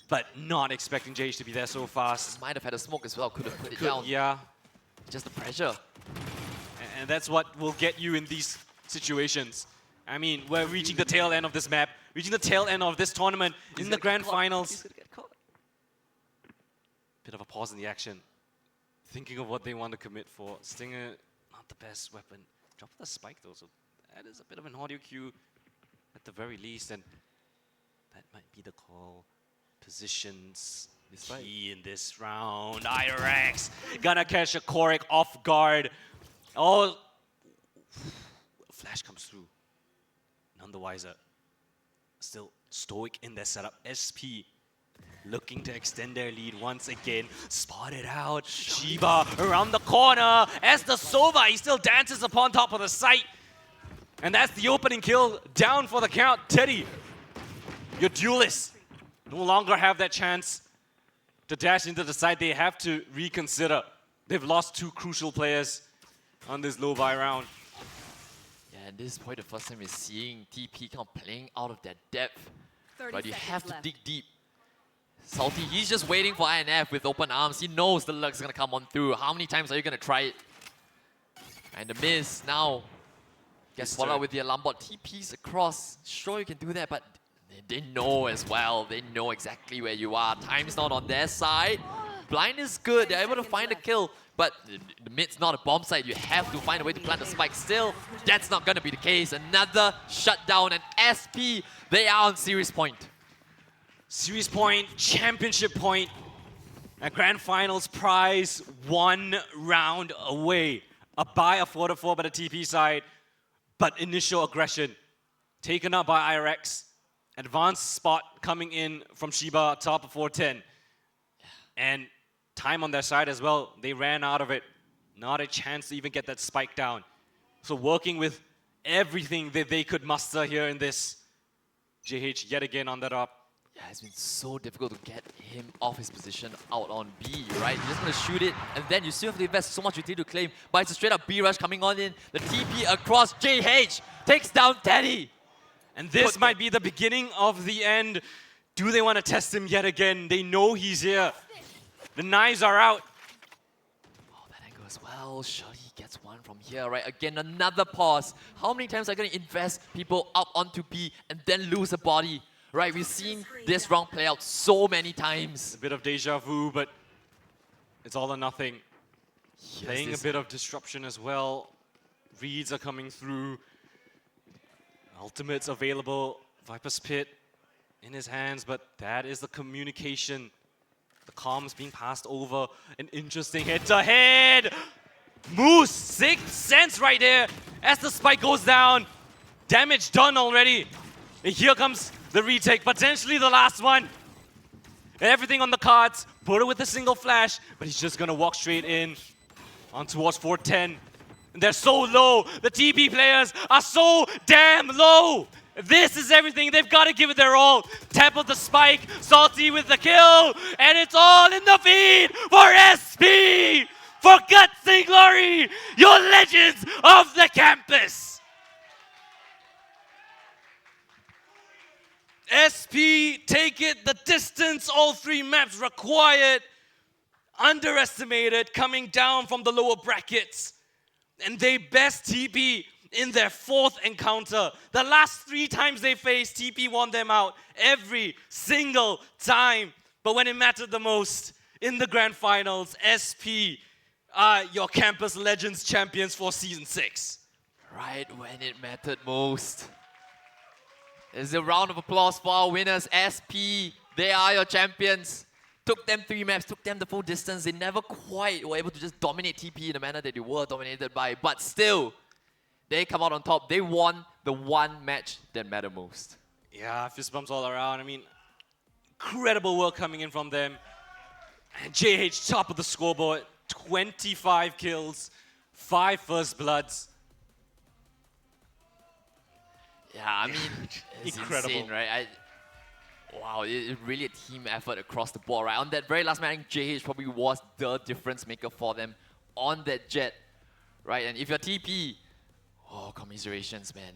but not expecting JH to be there so fast. Might have had a smoke as well, could have put it down. Yeah. Just the pressure. And that's what will get you in these situations. I mean, we're reaching the tail end of this map, reaching the tail end of this tournament in the grand finals. He's gonna get caught. Bit of a pause in the action. Thinking of what they want to commit for. Stinger, not the best weapon. Drop the spike though, so that is a bit of an audio cue at the very least, and that might be the call. Positions key in this round. IRX gonna catch a Korik off guard. Oh, flash comes through. None the wiser. Still stoic in their setup. SP looking to extend their lead once again. Spotted out. Shiba around the corner. As the Sova, he still dances upon top of the site. And that's the opening kill. Down for the count. Teddy, your duelists no longer have that chance to dash into the side. They have to reconsider. They've lost 2 crucial players on this low buy round. Yeah, and this is probably the first time we're seeing TP kind of playing out of that depth. But you have to dig deep. Salty, he's just waiting for INF with open arms. He knows the luck's gonna come on through. How many times are you gonna try it? And the miss now gets followed with the alarm bot. TP's across. Sure, you can do that, but they know as well. They know exactly where you are. Time's not on their side. Blind is good. They're able to find a kill, but the mid's not a bomb site. You have to find a way to plant the spike. Still, that's not going to be the case. Another shutdown, and SP, they are on series point. Series point, championship point. A grand finals prize 1 round away. A buy of 4-4 by the TP side, but initial aggression taken up by IRX. Advanced spot coming in from Shiba, top of 410. And time on their side as well. They ran out of it. Not a chance to even get that spike down. So working with everything that they could muster here in this. JH yet again on that up. Yeah, it's been so difficult to get him off his position out on B, right? You're just going to shoot it, and then you still have to invest so much utility to claim. But it's a straight up B rush coming on in. The TP across. JH takes down Teddy. And this might be the beginning of the end. Do they want to test him yet again? They know he's here. The knives are out. Oh, that angle as well. Surely he gets one from here, right? Again, another pause. How many times are you going to invest people up onto B and then lose a body? Right, we've seen this round play out so many times. A bit of deja vu, but it's all or nothing. Playing a bit of disruption as well. Reads are coming through. Ultimates available. Viper's Pit in his hands, but that is the communication The comms being passed over. An interesting head-to-head. Moose, sixth sense right there as the spike goes down. Damage done already. And here comes the retake, potentially the last one. Everything on the cards. Bodo with a single flash, but he's just gonna walk straight in on towards 410. And they're so low. The TP players are so damn low. This is everything. They've got to give it their all. Tap of the spike, Salty with the kill, and it's all in the feed for SP. For guts and glory, your legends of the campus. SP, take it the distance, all three maps required. Underestimated, coming down from the lower brackets. And they best TP in their fourth encounter. The last 3 times they faced, TP won them out every single time. But when it mattered the most, in the grand finals, SP are your campus legends champions for season 6. Right when it mattered most. There's a round of applause for our winners, SP. They are your champions. Took them 3 maps, took them the full distance. They never quite were able to just dominate TP in the manner that they were dominated by. But still, they come out on top. They won the one match that mattered most. Yeah, fist bumps all around. I mean, incredible work coming in from them. And JH top of the scoreboard. 25 kills, 5 first bloods. Yeah, I mean, it's incredible, insane, right? Wow, it's really a team effort across the board, right? On that very last match, JH probably was the difference maker for them on that jet, right? And if you're TP, oh, commiserations, man.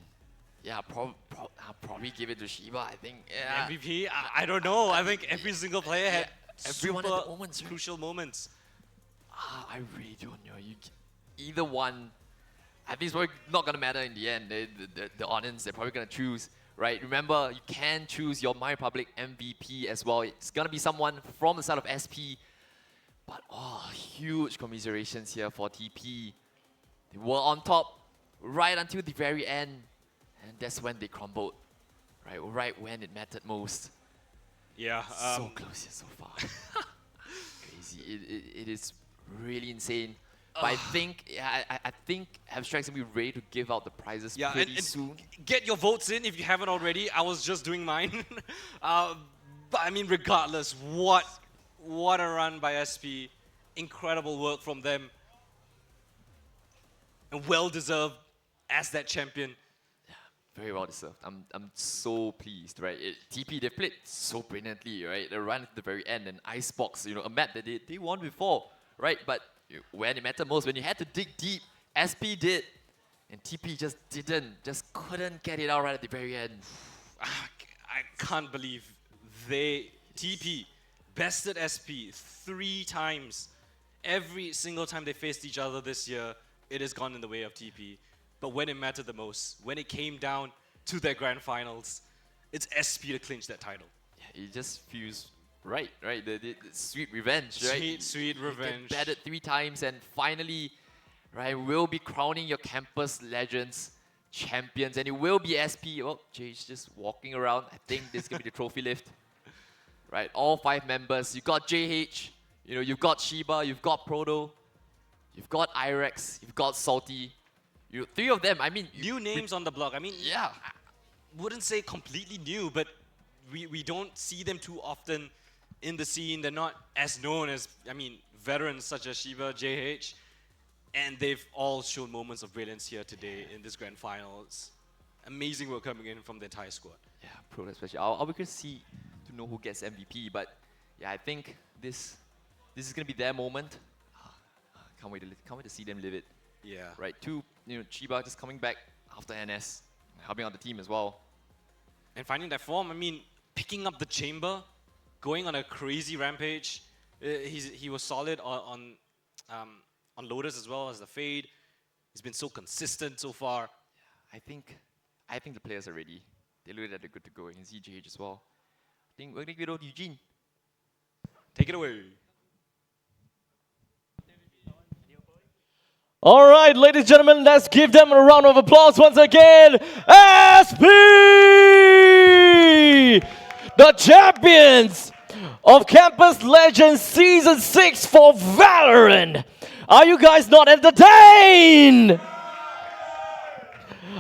Yeah, I'll probably give it to Shiba, I think. Yeah. MVP? I don't know. I think every single player had everyone super at the moments, right? crucial moments. I really don't know. Either one, I think it's probably not going to matter in the end. The audience, they're probably going to choose, right? Remember, you can choose your My Republic MVP as well. It's going to be someone from the side of SP. But, oh, huge commiserations here for TP. They were on top right until the very end. And that's when they crumbled, right when it mattered most. Yeah. So close yet so far. Crazy. It is really insane. But I think, I think Abstract's gonna be ready to give out the prizes pretty soon. Get your votes in if you haven't already. I was just doing mine. But I mean, regardless, what a run by SP. Incredible work from them. And well deserved as that champion. Very well deserved. I'm so pleased, right? TP, they played so brilliantly, right? They ran at the very end, and Icebox, a map that they won before, right? But when it mattered most, when you had to dig deep, SP did, and TP just didn't, just couldn't get it out right at the very end. I can't believe TP bested SP 3 times. Every single time they faced each other this year, it has gone in the way of TP. But when it mattered the most, when it came down to their grand finals, it's SP to clinch that title. Yeah, it just feels right? The sweet revenge, right? Sweet revenge. They batted 3 times, and finally, right, we'll be crowning your campus legends champions, and it will be SP. Oh, Jay's just walking around. I think this is gonna be the trophy lift. Right, all 5 members. You got JH, you've got Shiba, you've got Proto, you've got Irex, you've got Salty. 3 of them, I mean... New names on the block. I mean, yeah. I wouldn't say completely new, but we don't see them too often in the scene. They're not as known as, veterans such as Shiba, JH. And they've all shown moments of brilliance here today in this grand final. It's amazing work coming in from the entire squad. Yeah, Proto especially. I'll be curious to see, to know who gets MVP, but yeah, I think this is going to be their moment. Can't wait to see them live it. Yeah. Right, 2, Chiba just coming back after NS, helping out the team as well. And finding that form, picking up the chamber, going on a crazy rampage. He was solid on Lotus as well as the Fade. He's been so consistent so far. Yeah, I think the players are ready. They look like they're good to go. You can see JH as well. I think we're going to give it over to Eugene. Take it away. All right, ladies and gentlemen, let's give them a round of applause once again. SP, the champions of Campus Legends Season 6 for Valorant. Are you guys not entertained?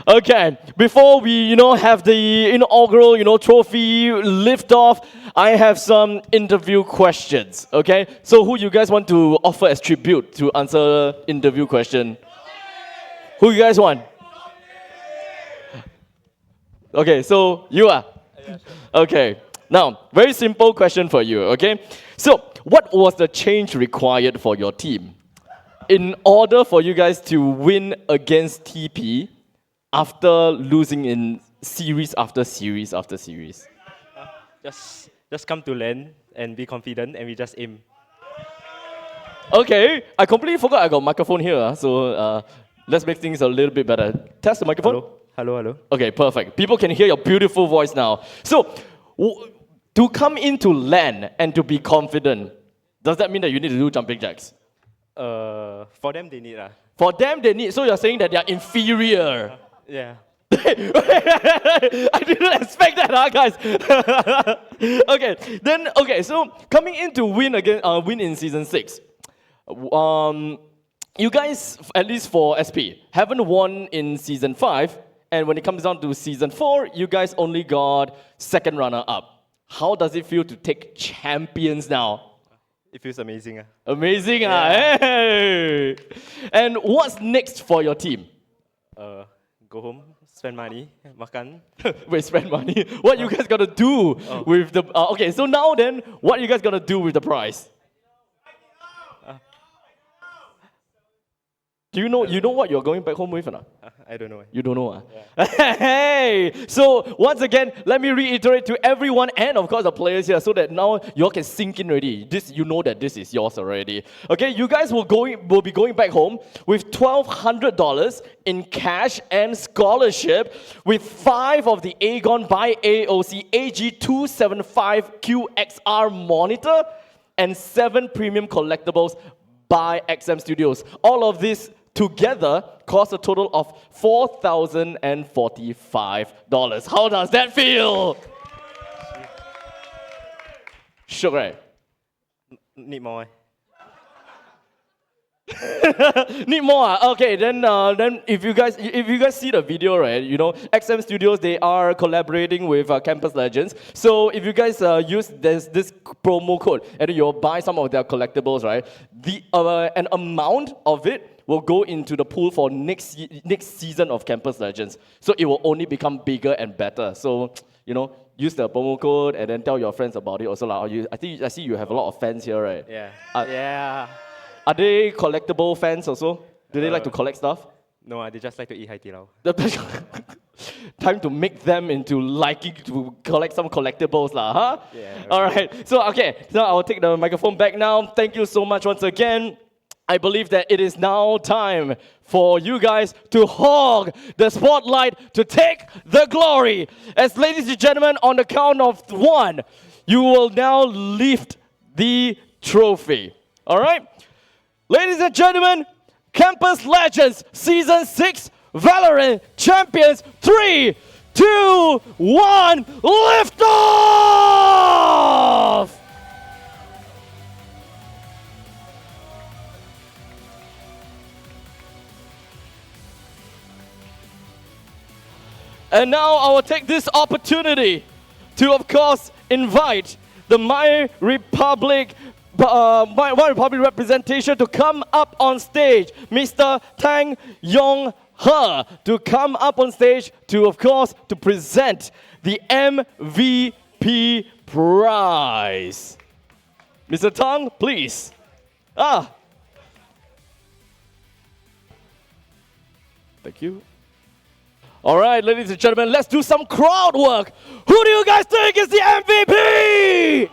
Okay, before we, have the inaugural, trophy lift off, I have some interview questions, okay? So who you guys want to offer as tribute to answer interview question? Who you guys want? Okay, so you are? Okay, now, very simple question for you, okay? So, what was the change required for your team in order for you guys to win against TP after losing in series after series after series? Just come to LAN and be confident, and we just aim. Okay, I completely forgot I got microphone here, so let's make things a little bit better. Test the microphone. Hello. Okay, perfect. People can hear your beautiful voice now. So, to come into LAN and to be confident, does that mean that you need to do jumping jacks? For them, they need. For them, they need. So you're saying that they are inferior. Yeah. I didn't expect that, guys. Okay, so coming in to win in season 6. You guys, at least for SP, haven't won in season 5, and when it comes down to season 4, you guys only got second runner up. How does it feel to take champions now? It feels amazing. Amazing, hey! And what's next for your team? Go home, spend money, makan. Wait, spend money? What you guys gonna do with the... okay, so now then, what you guys gonna do with the prize? Do you know what you're going back home with or not? I don't know. You don't know? Hey! So, once again, let me reiterate to everyone and, of course, the players here so that now you all can sink in already. You know that this is yours already. Okay, you guys will be going back home with $1,200 in cash and scholarship with 5 of the Aegon by AOC AG275QXR monitor and 7 premium collectibles by XM Studios. All of this together cost a total of $4,045. How does that feel? Shook, right? Need more. Need more? Okay, then if you guys see the video, right, XM Studios, they are collaborating with Campus Legends. So if you guys use this promo code and you'll buy some of their collectibles, right, an amount of it will go into the pool for next season of Campus Legends. So it will only become bigger and better. So, use the promo code and then tell your friends about it also. I see you have a lot of fans here, right? Yeah. Yeah. Are they collectible fans also? Do they like to collect stuff? No, they just like to eat Hai Di Lao. Time to make them into liking to collect some collectibles, huh? Yeah. All right. So I will take the microphone back now. Thank you so much once again. I believe that it is now time for you guys to hog the spotlight, to take the glory. As ladies and gentlemen, on the count of 1, you will now lift the trophy. All right? Ladies and gentlemen, Campus Legends Season 6 Valorant Champions 3, 2, 1, lift off! And now I will take this opportunity to, of course, invite the My Republic representation to come up on stage. Mr. Tang Yong He to come up on stage to, of course, to present the MVP prize. Mr. Tang, please. Thank you. All right, ladies and gentlemen, let's do some crowd work. Who do you guys think is the MVP?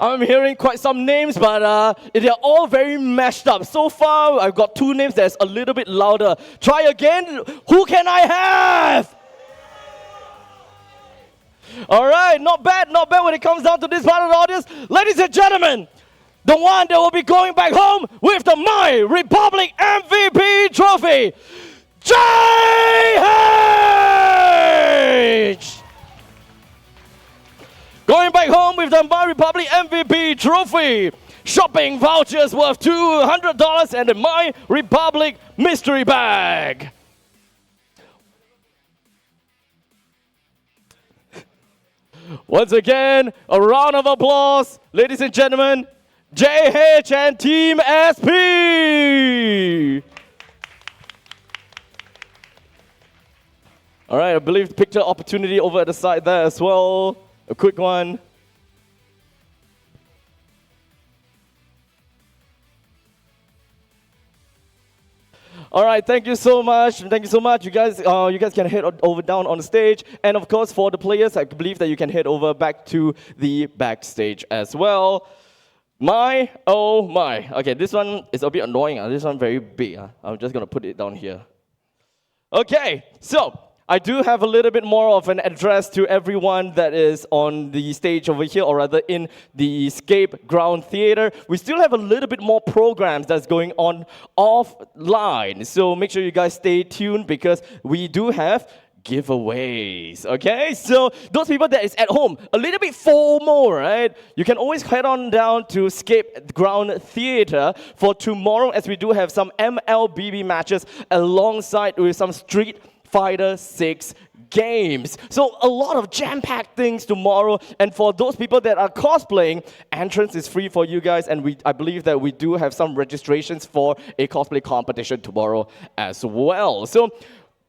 I'm hearing quite some names, but they're all very mashed up. So far, I've got 2 names that's a little bit louder. Try again. Who can I have? All right, not bad when it comes down to this part of the audience. Ladies and gentlemen, the one that will be going back home with the My Republic MVP trophy, JH! Going back home with the My Republic MVP trophy, shopping vouchers worth $200 and the My Republic mystery bag. Once again, a round of applause, ladies and gentlemen, JH and Team SP. All right, I believe picture opportunity over at the side there as well. A quick one. All right, thank you so much. Thank you so much. You guys can head over down on the stage. And of course, for the players, I believe that you can head over back to the backstage as well. My, oh my. Okay, this one is a bit annoying. This one very big. I'm just going to put it down here. Okay, so I do have a little bit more of an address to everyone that is on the stage over here, or rather in the Escape Ground Theater. We still have a little bit more programs that's going on offline. So make sure you guys stay tuned because we do have giveaways, okay? So those people that is at home, a little bit FOMO, right? You can always head on down to Escape Ground Theater for tomorrow, as we do have some MLBB matches alongside with some Street Fighter 6 games. So a lot of jam-packed things tomorrow, and for those people that are cosplaying, entrance is free for you guys, and I believe that we do have some registrations for a cosplay competition tomorrow as well. So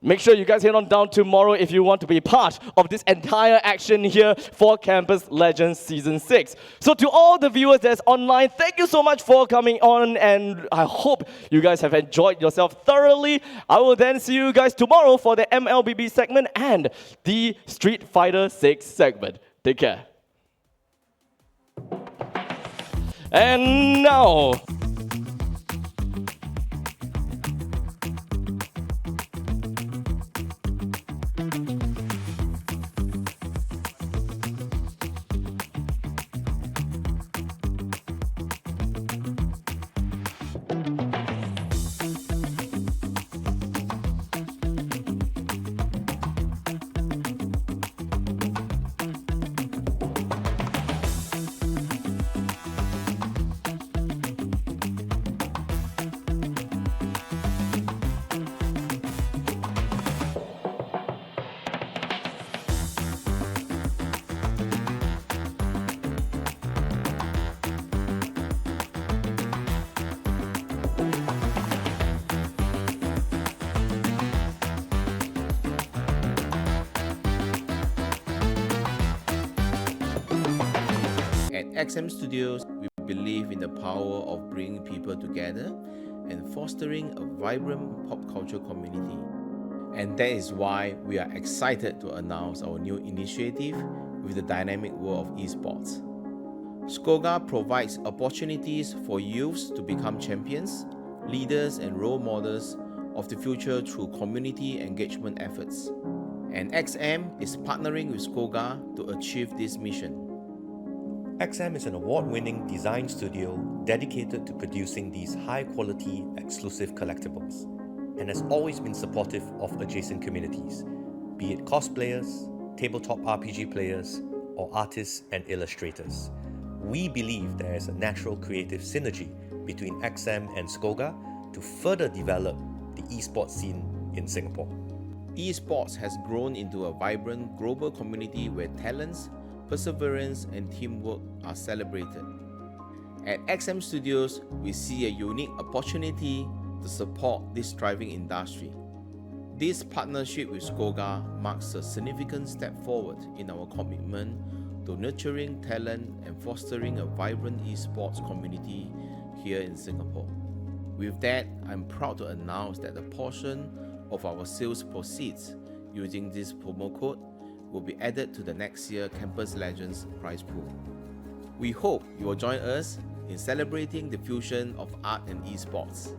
make sure you guys head on down tomorrow if you want to be part of this entire action here for Campus Legends Season 6. So to all the viewers that's online, thank you so much for coming on, and I hope you guys have enjoyed yourself thoroughly. I will then see you guys tomorrow for the MLBB segment and the Street Fighter 6 segment. Take care. And now, At XM Studios, we believe in the power of bringing people together and fostering a vibrant pop culture community. And that is why we are excited to announce our new initiative with the dynamic world of esports. Skoga provides opportunities for youths to become champions, leaders and role models of the future through community engagement efforts. And XM is partnering with Skoga to achieve this mission. XM is an award-winning design studio dedicated to producing these high-quality, exclusive collectibles, and has always been supportive of adjacent communities, be it cosplayers, tabletop RPG players, or artists and illustrators. We believe there is a natural creative synergy between XM and Skoga to further develop the esports scene in Singapore. Esports has grown into a vibrant global community where talents, perseverance and teamwork are celebrated. At XM Studios, we see a unique opportunity to support this thriving industry. This partnership with Skoga marks a significant step forward in our commitment to nurturing talent and fostering a vibrant esports community here in Singapore. With that, I'm proud to announce that a portion of our sales proceeds using this promo code will be added to the next year Campus Legends prize pool. We hope you will join us in celebrating the fusion of art and esports.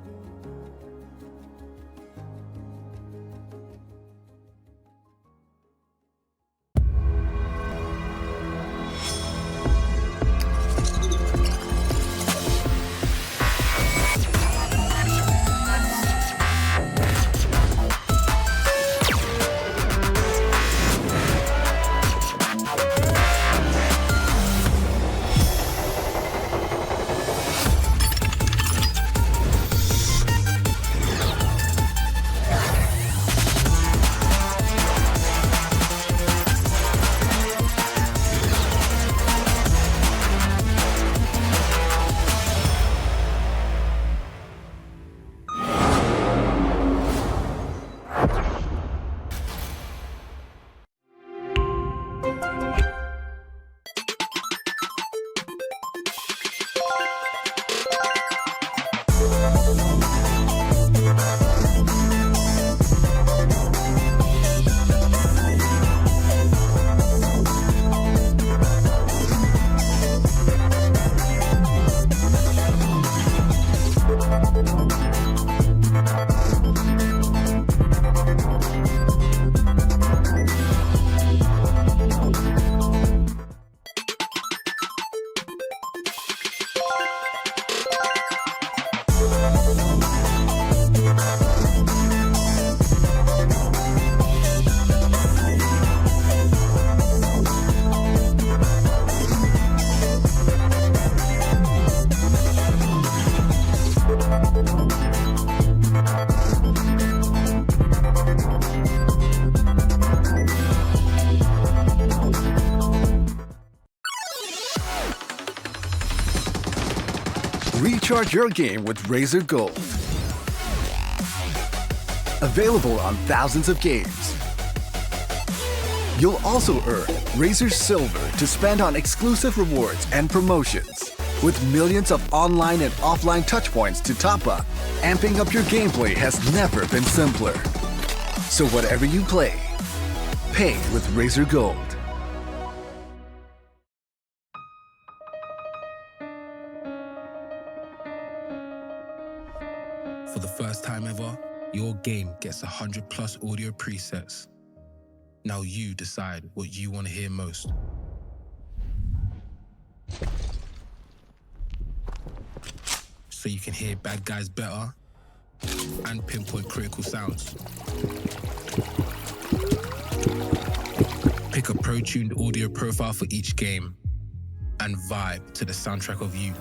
Jumpstart your game with Razer Gold. Available on thousands of games. You'll also earn Razer Silver to spend on exclusive rewards and promotions. With millions of online and offline touchpoints to top up, amping up your gameplay has never been simpler. So whatever you play, pay with Razer Gold. For the first time ever, your game gets 100 plus audio presets. Now you decide what you want to hear most. So you can hear bad guys better and pinpoint critical sounds. Pick a pro-tuned audio profile for each game and vibe to the soundtrack of you.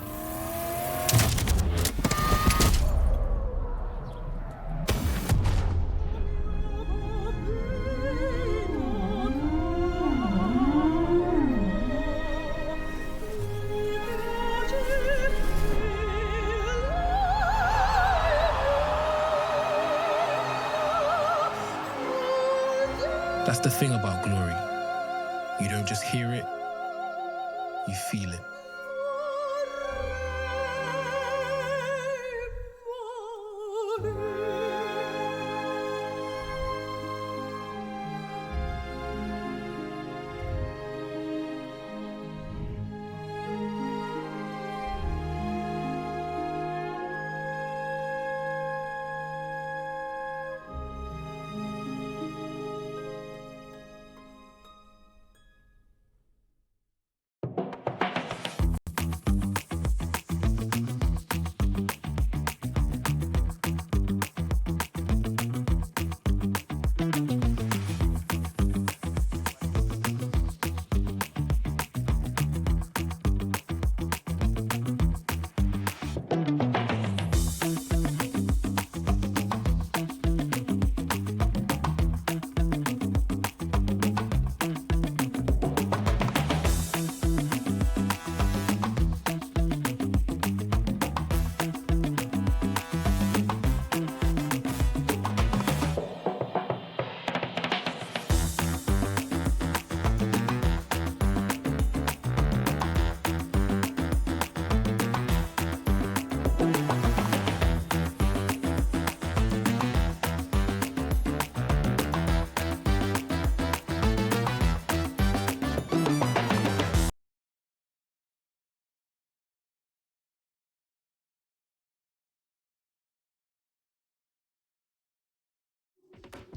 That's the thing about glory. You don't just hear it, you feel it.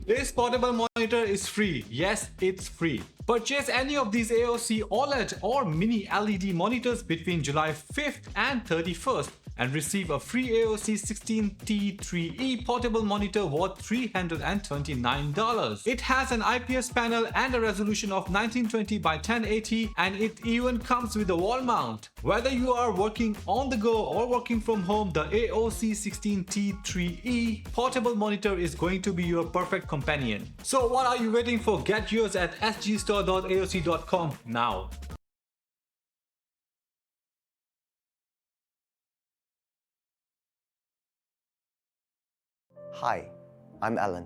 This portable monitor is free. Yes, it's free. Purchase any of these AOC OLED or mini LED monitors between July 5th and 31st and receive a free AOC 16T3E portable monitor worth $329. It has an IPS panel and a resolution of 1920 by 1080, and it even comes with a wall mount. Whether you are working on the go or working from home, the AOC 16T3E portable monitor is going to be your perfect companion. So what are you waiting for? Get yours at sgstore.aoc.com now. Hi, I'm Ellen.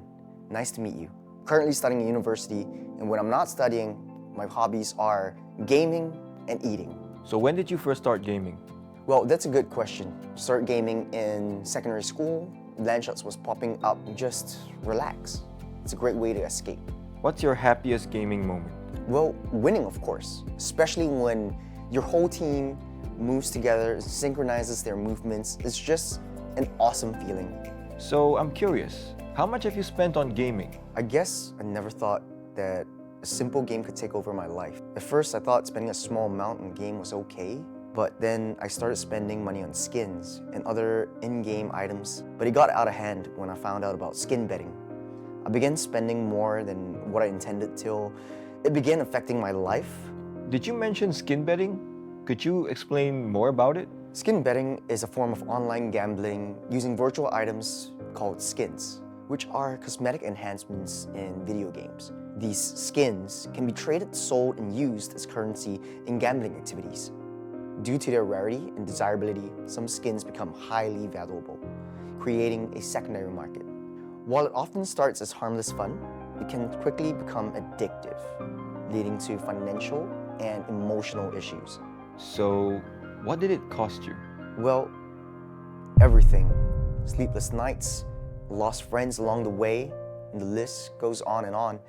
Nice to meet you. Currently studying at university, and when I'm not studying, my hobbies are gaming and eating. So when did you first start gaming? Well, that's a good question. Started gaming in secondary school. Landshots was popping up. Just relax. It's a great way to escape. What's your happiest gaming moment? Well, winning, of course. Especially when your whole team moves together, synchronizes their movements. It's just an awesome feeling. So I'm curious, how much have you spent on gaming? I guess I never thought that a simple game could take over my life. At first, I thought spending a small amount in game was okay, but then I started spending money on skins and other in-game items. But it got out of hand when I found out about skin betting. I began spending more than what I intended till it began affecting my life. Did you mention skin betting? Could you explain more about it? Skin betting is a form of online gambling using virtual items called skins, which are cosmetic enhancements in video games. These skins can be traded, sold, and used as currency in gambling activities. Due to their rarity and desirability, some skins become highly valuable, creating a secondary market. While it often starts as harmless fun, it can quickly become addictive, leading to financial and emotional issues. So, what did it cost you? Well, everything. Sleepless nights, lost friends along the way, and the list goes on and on.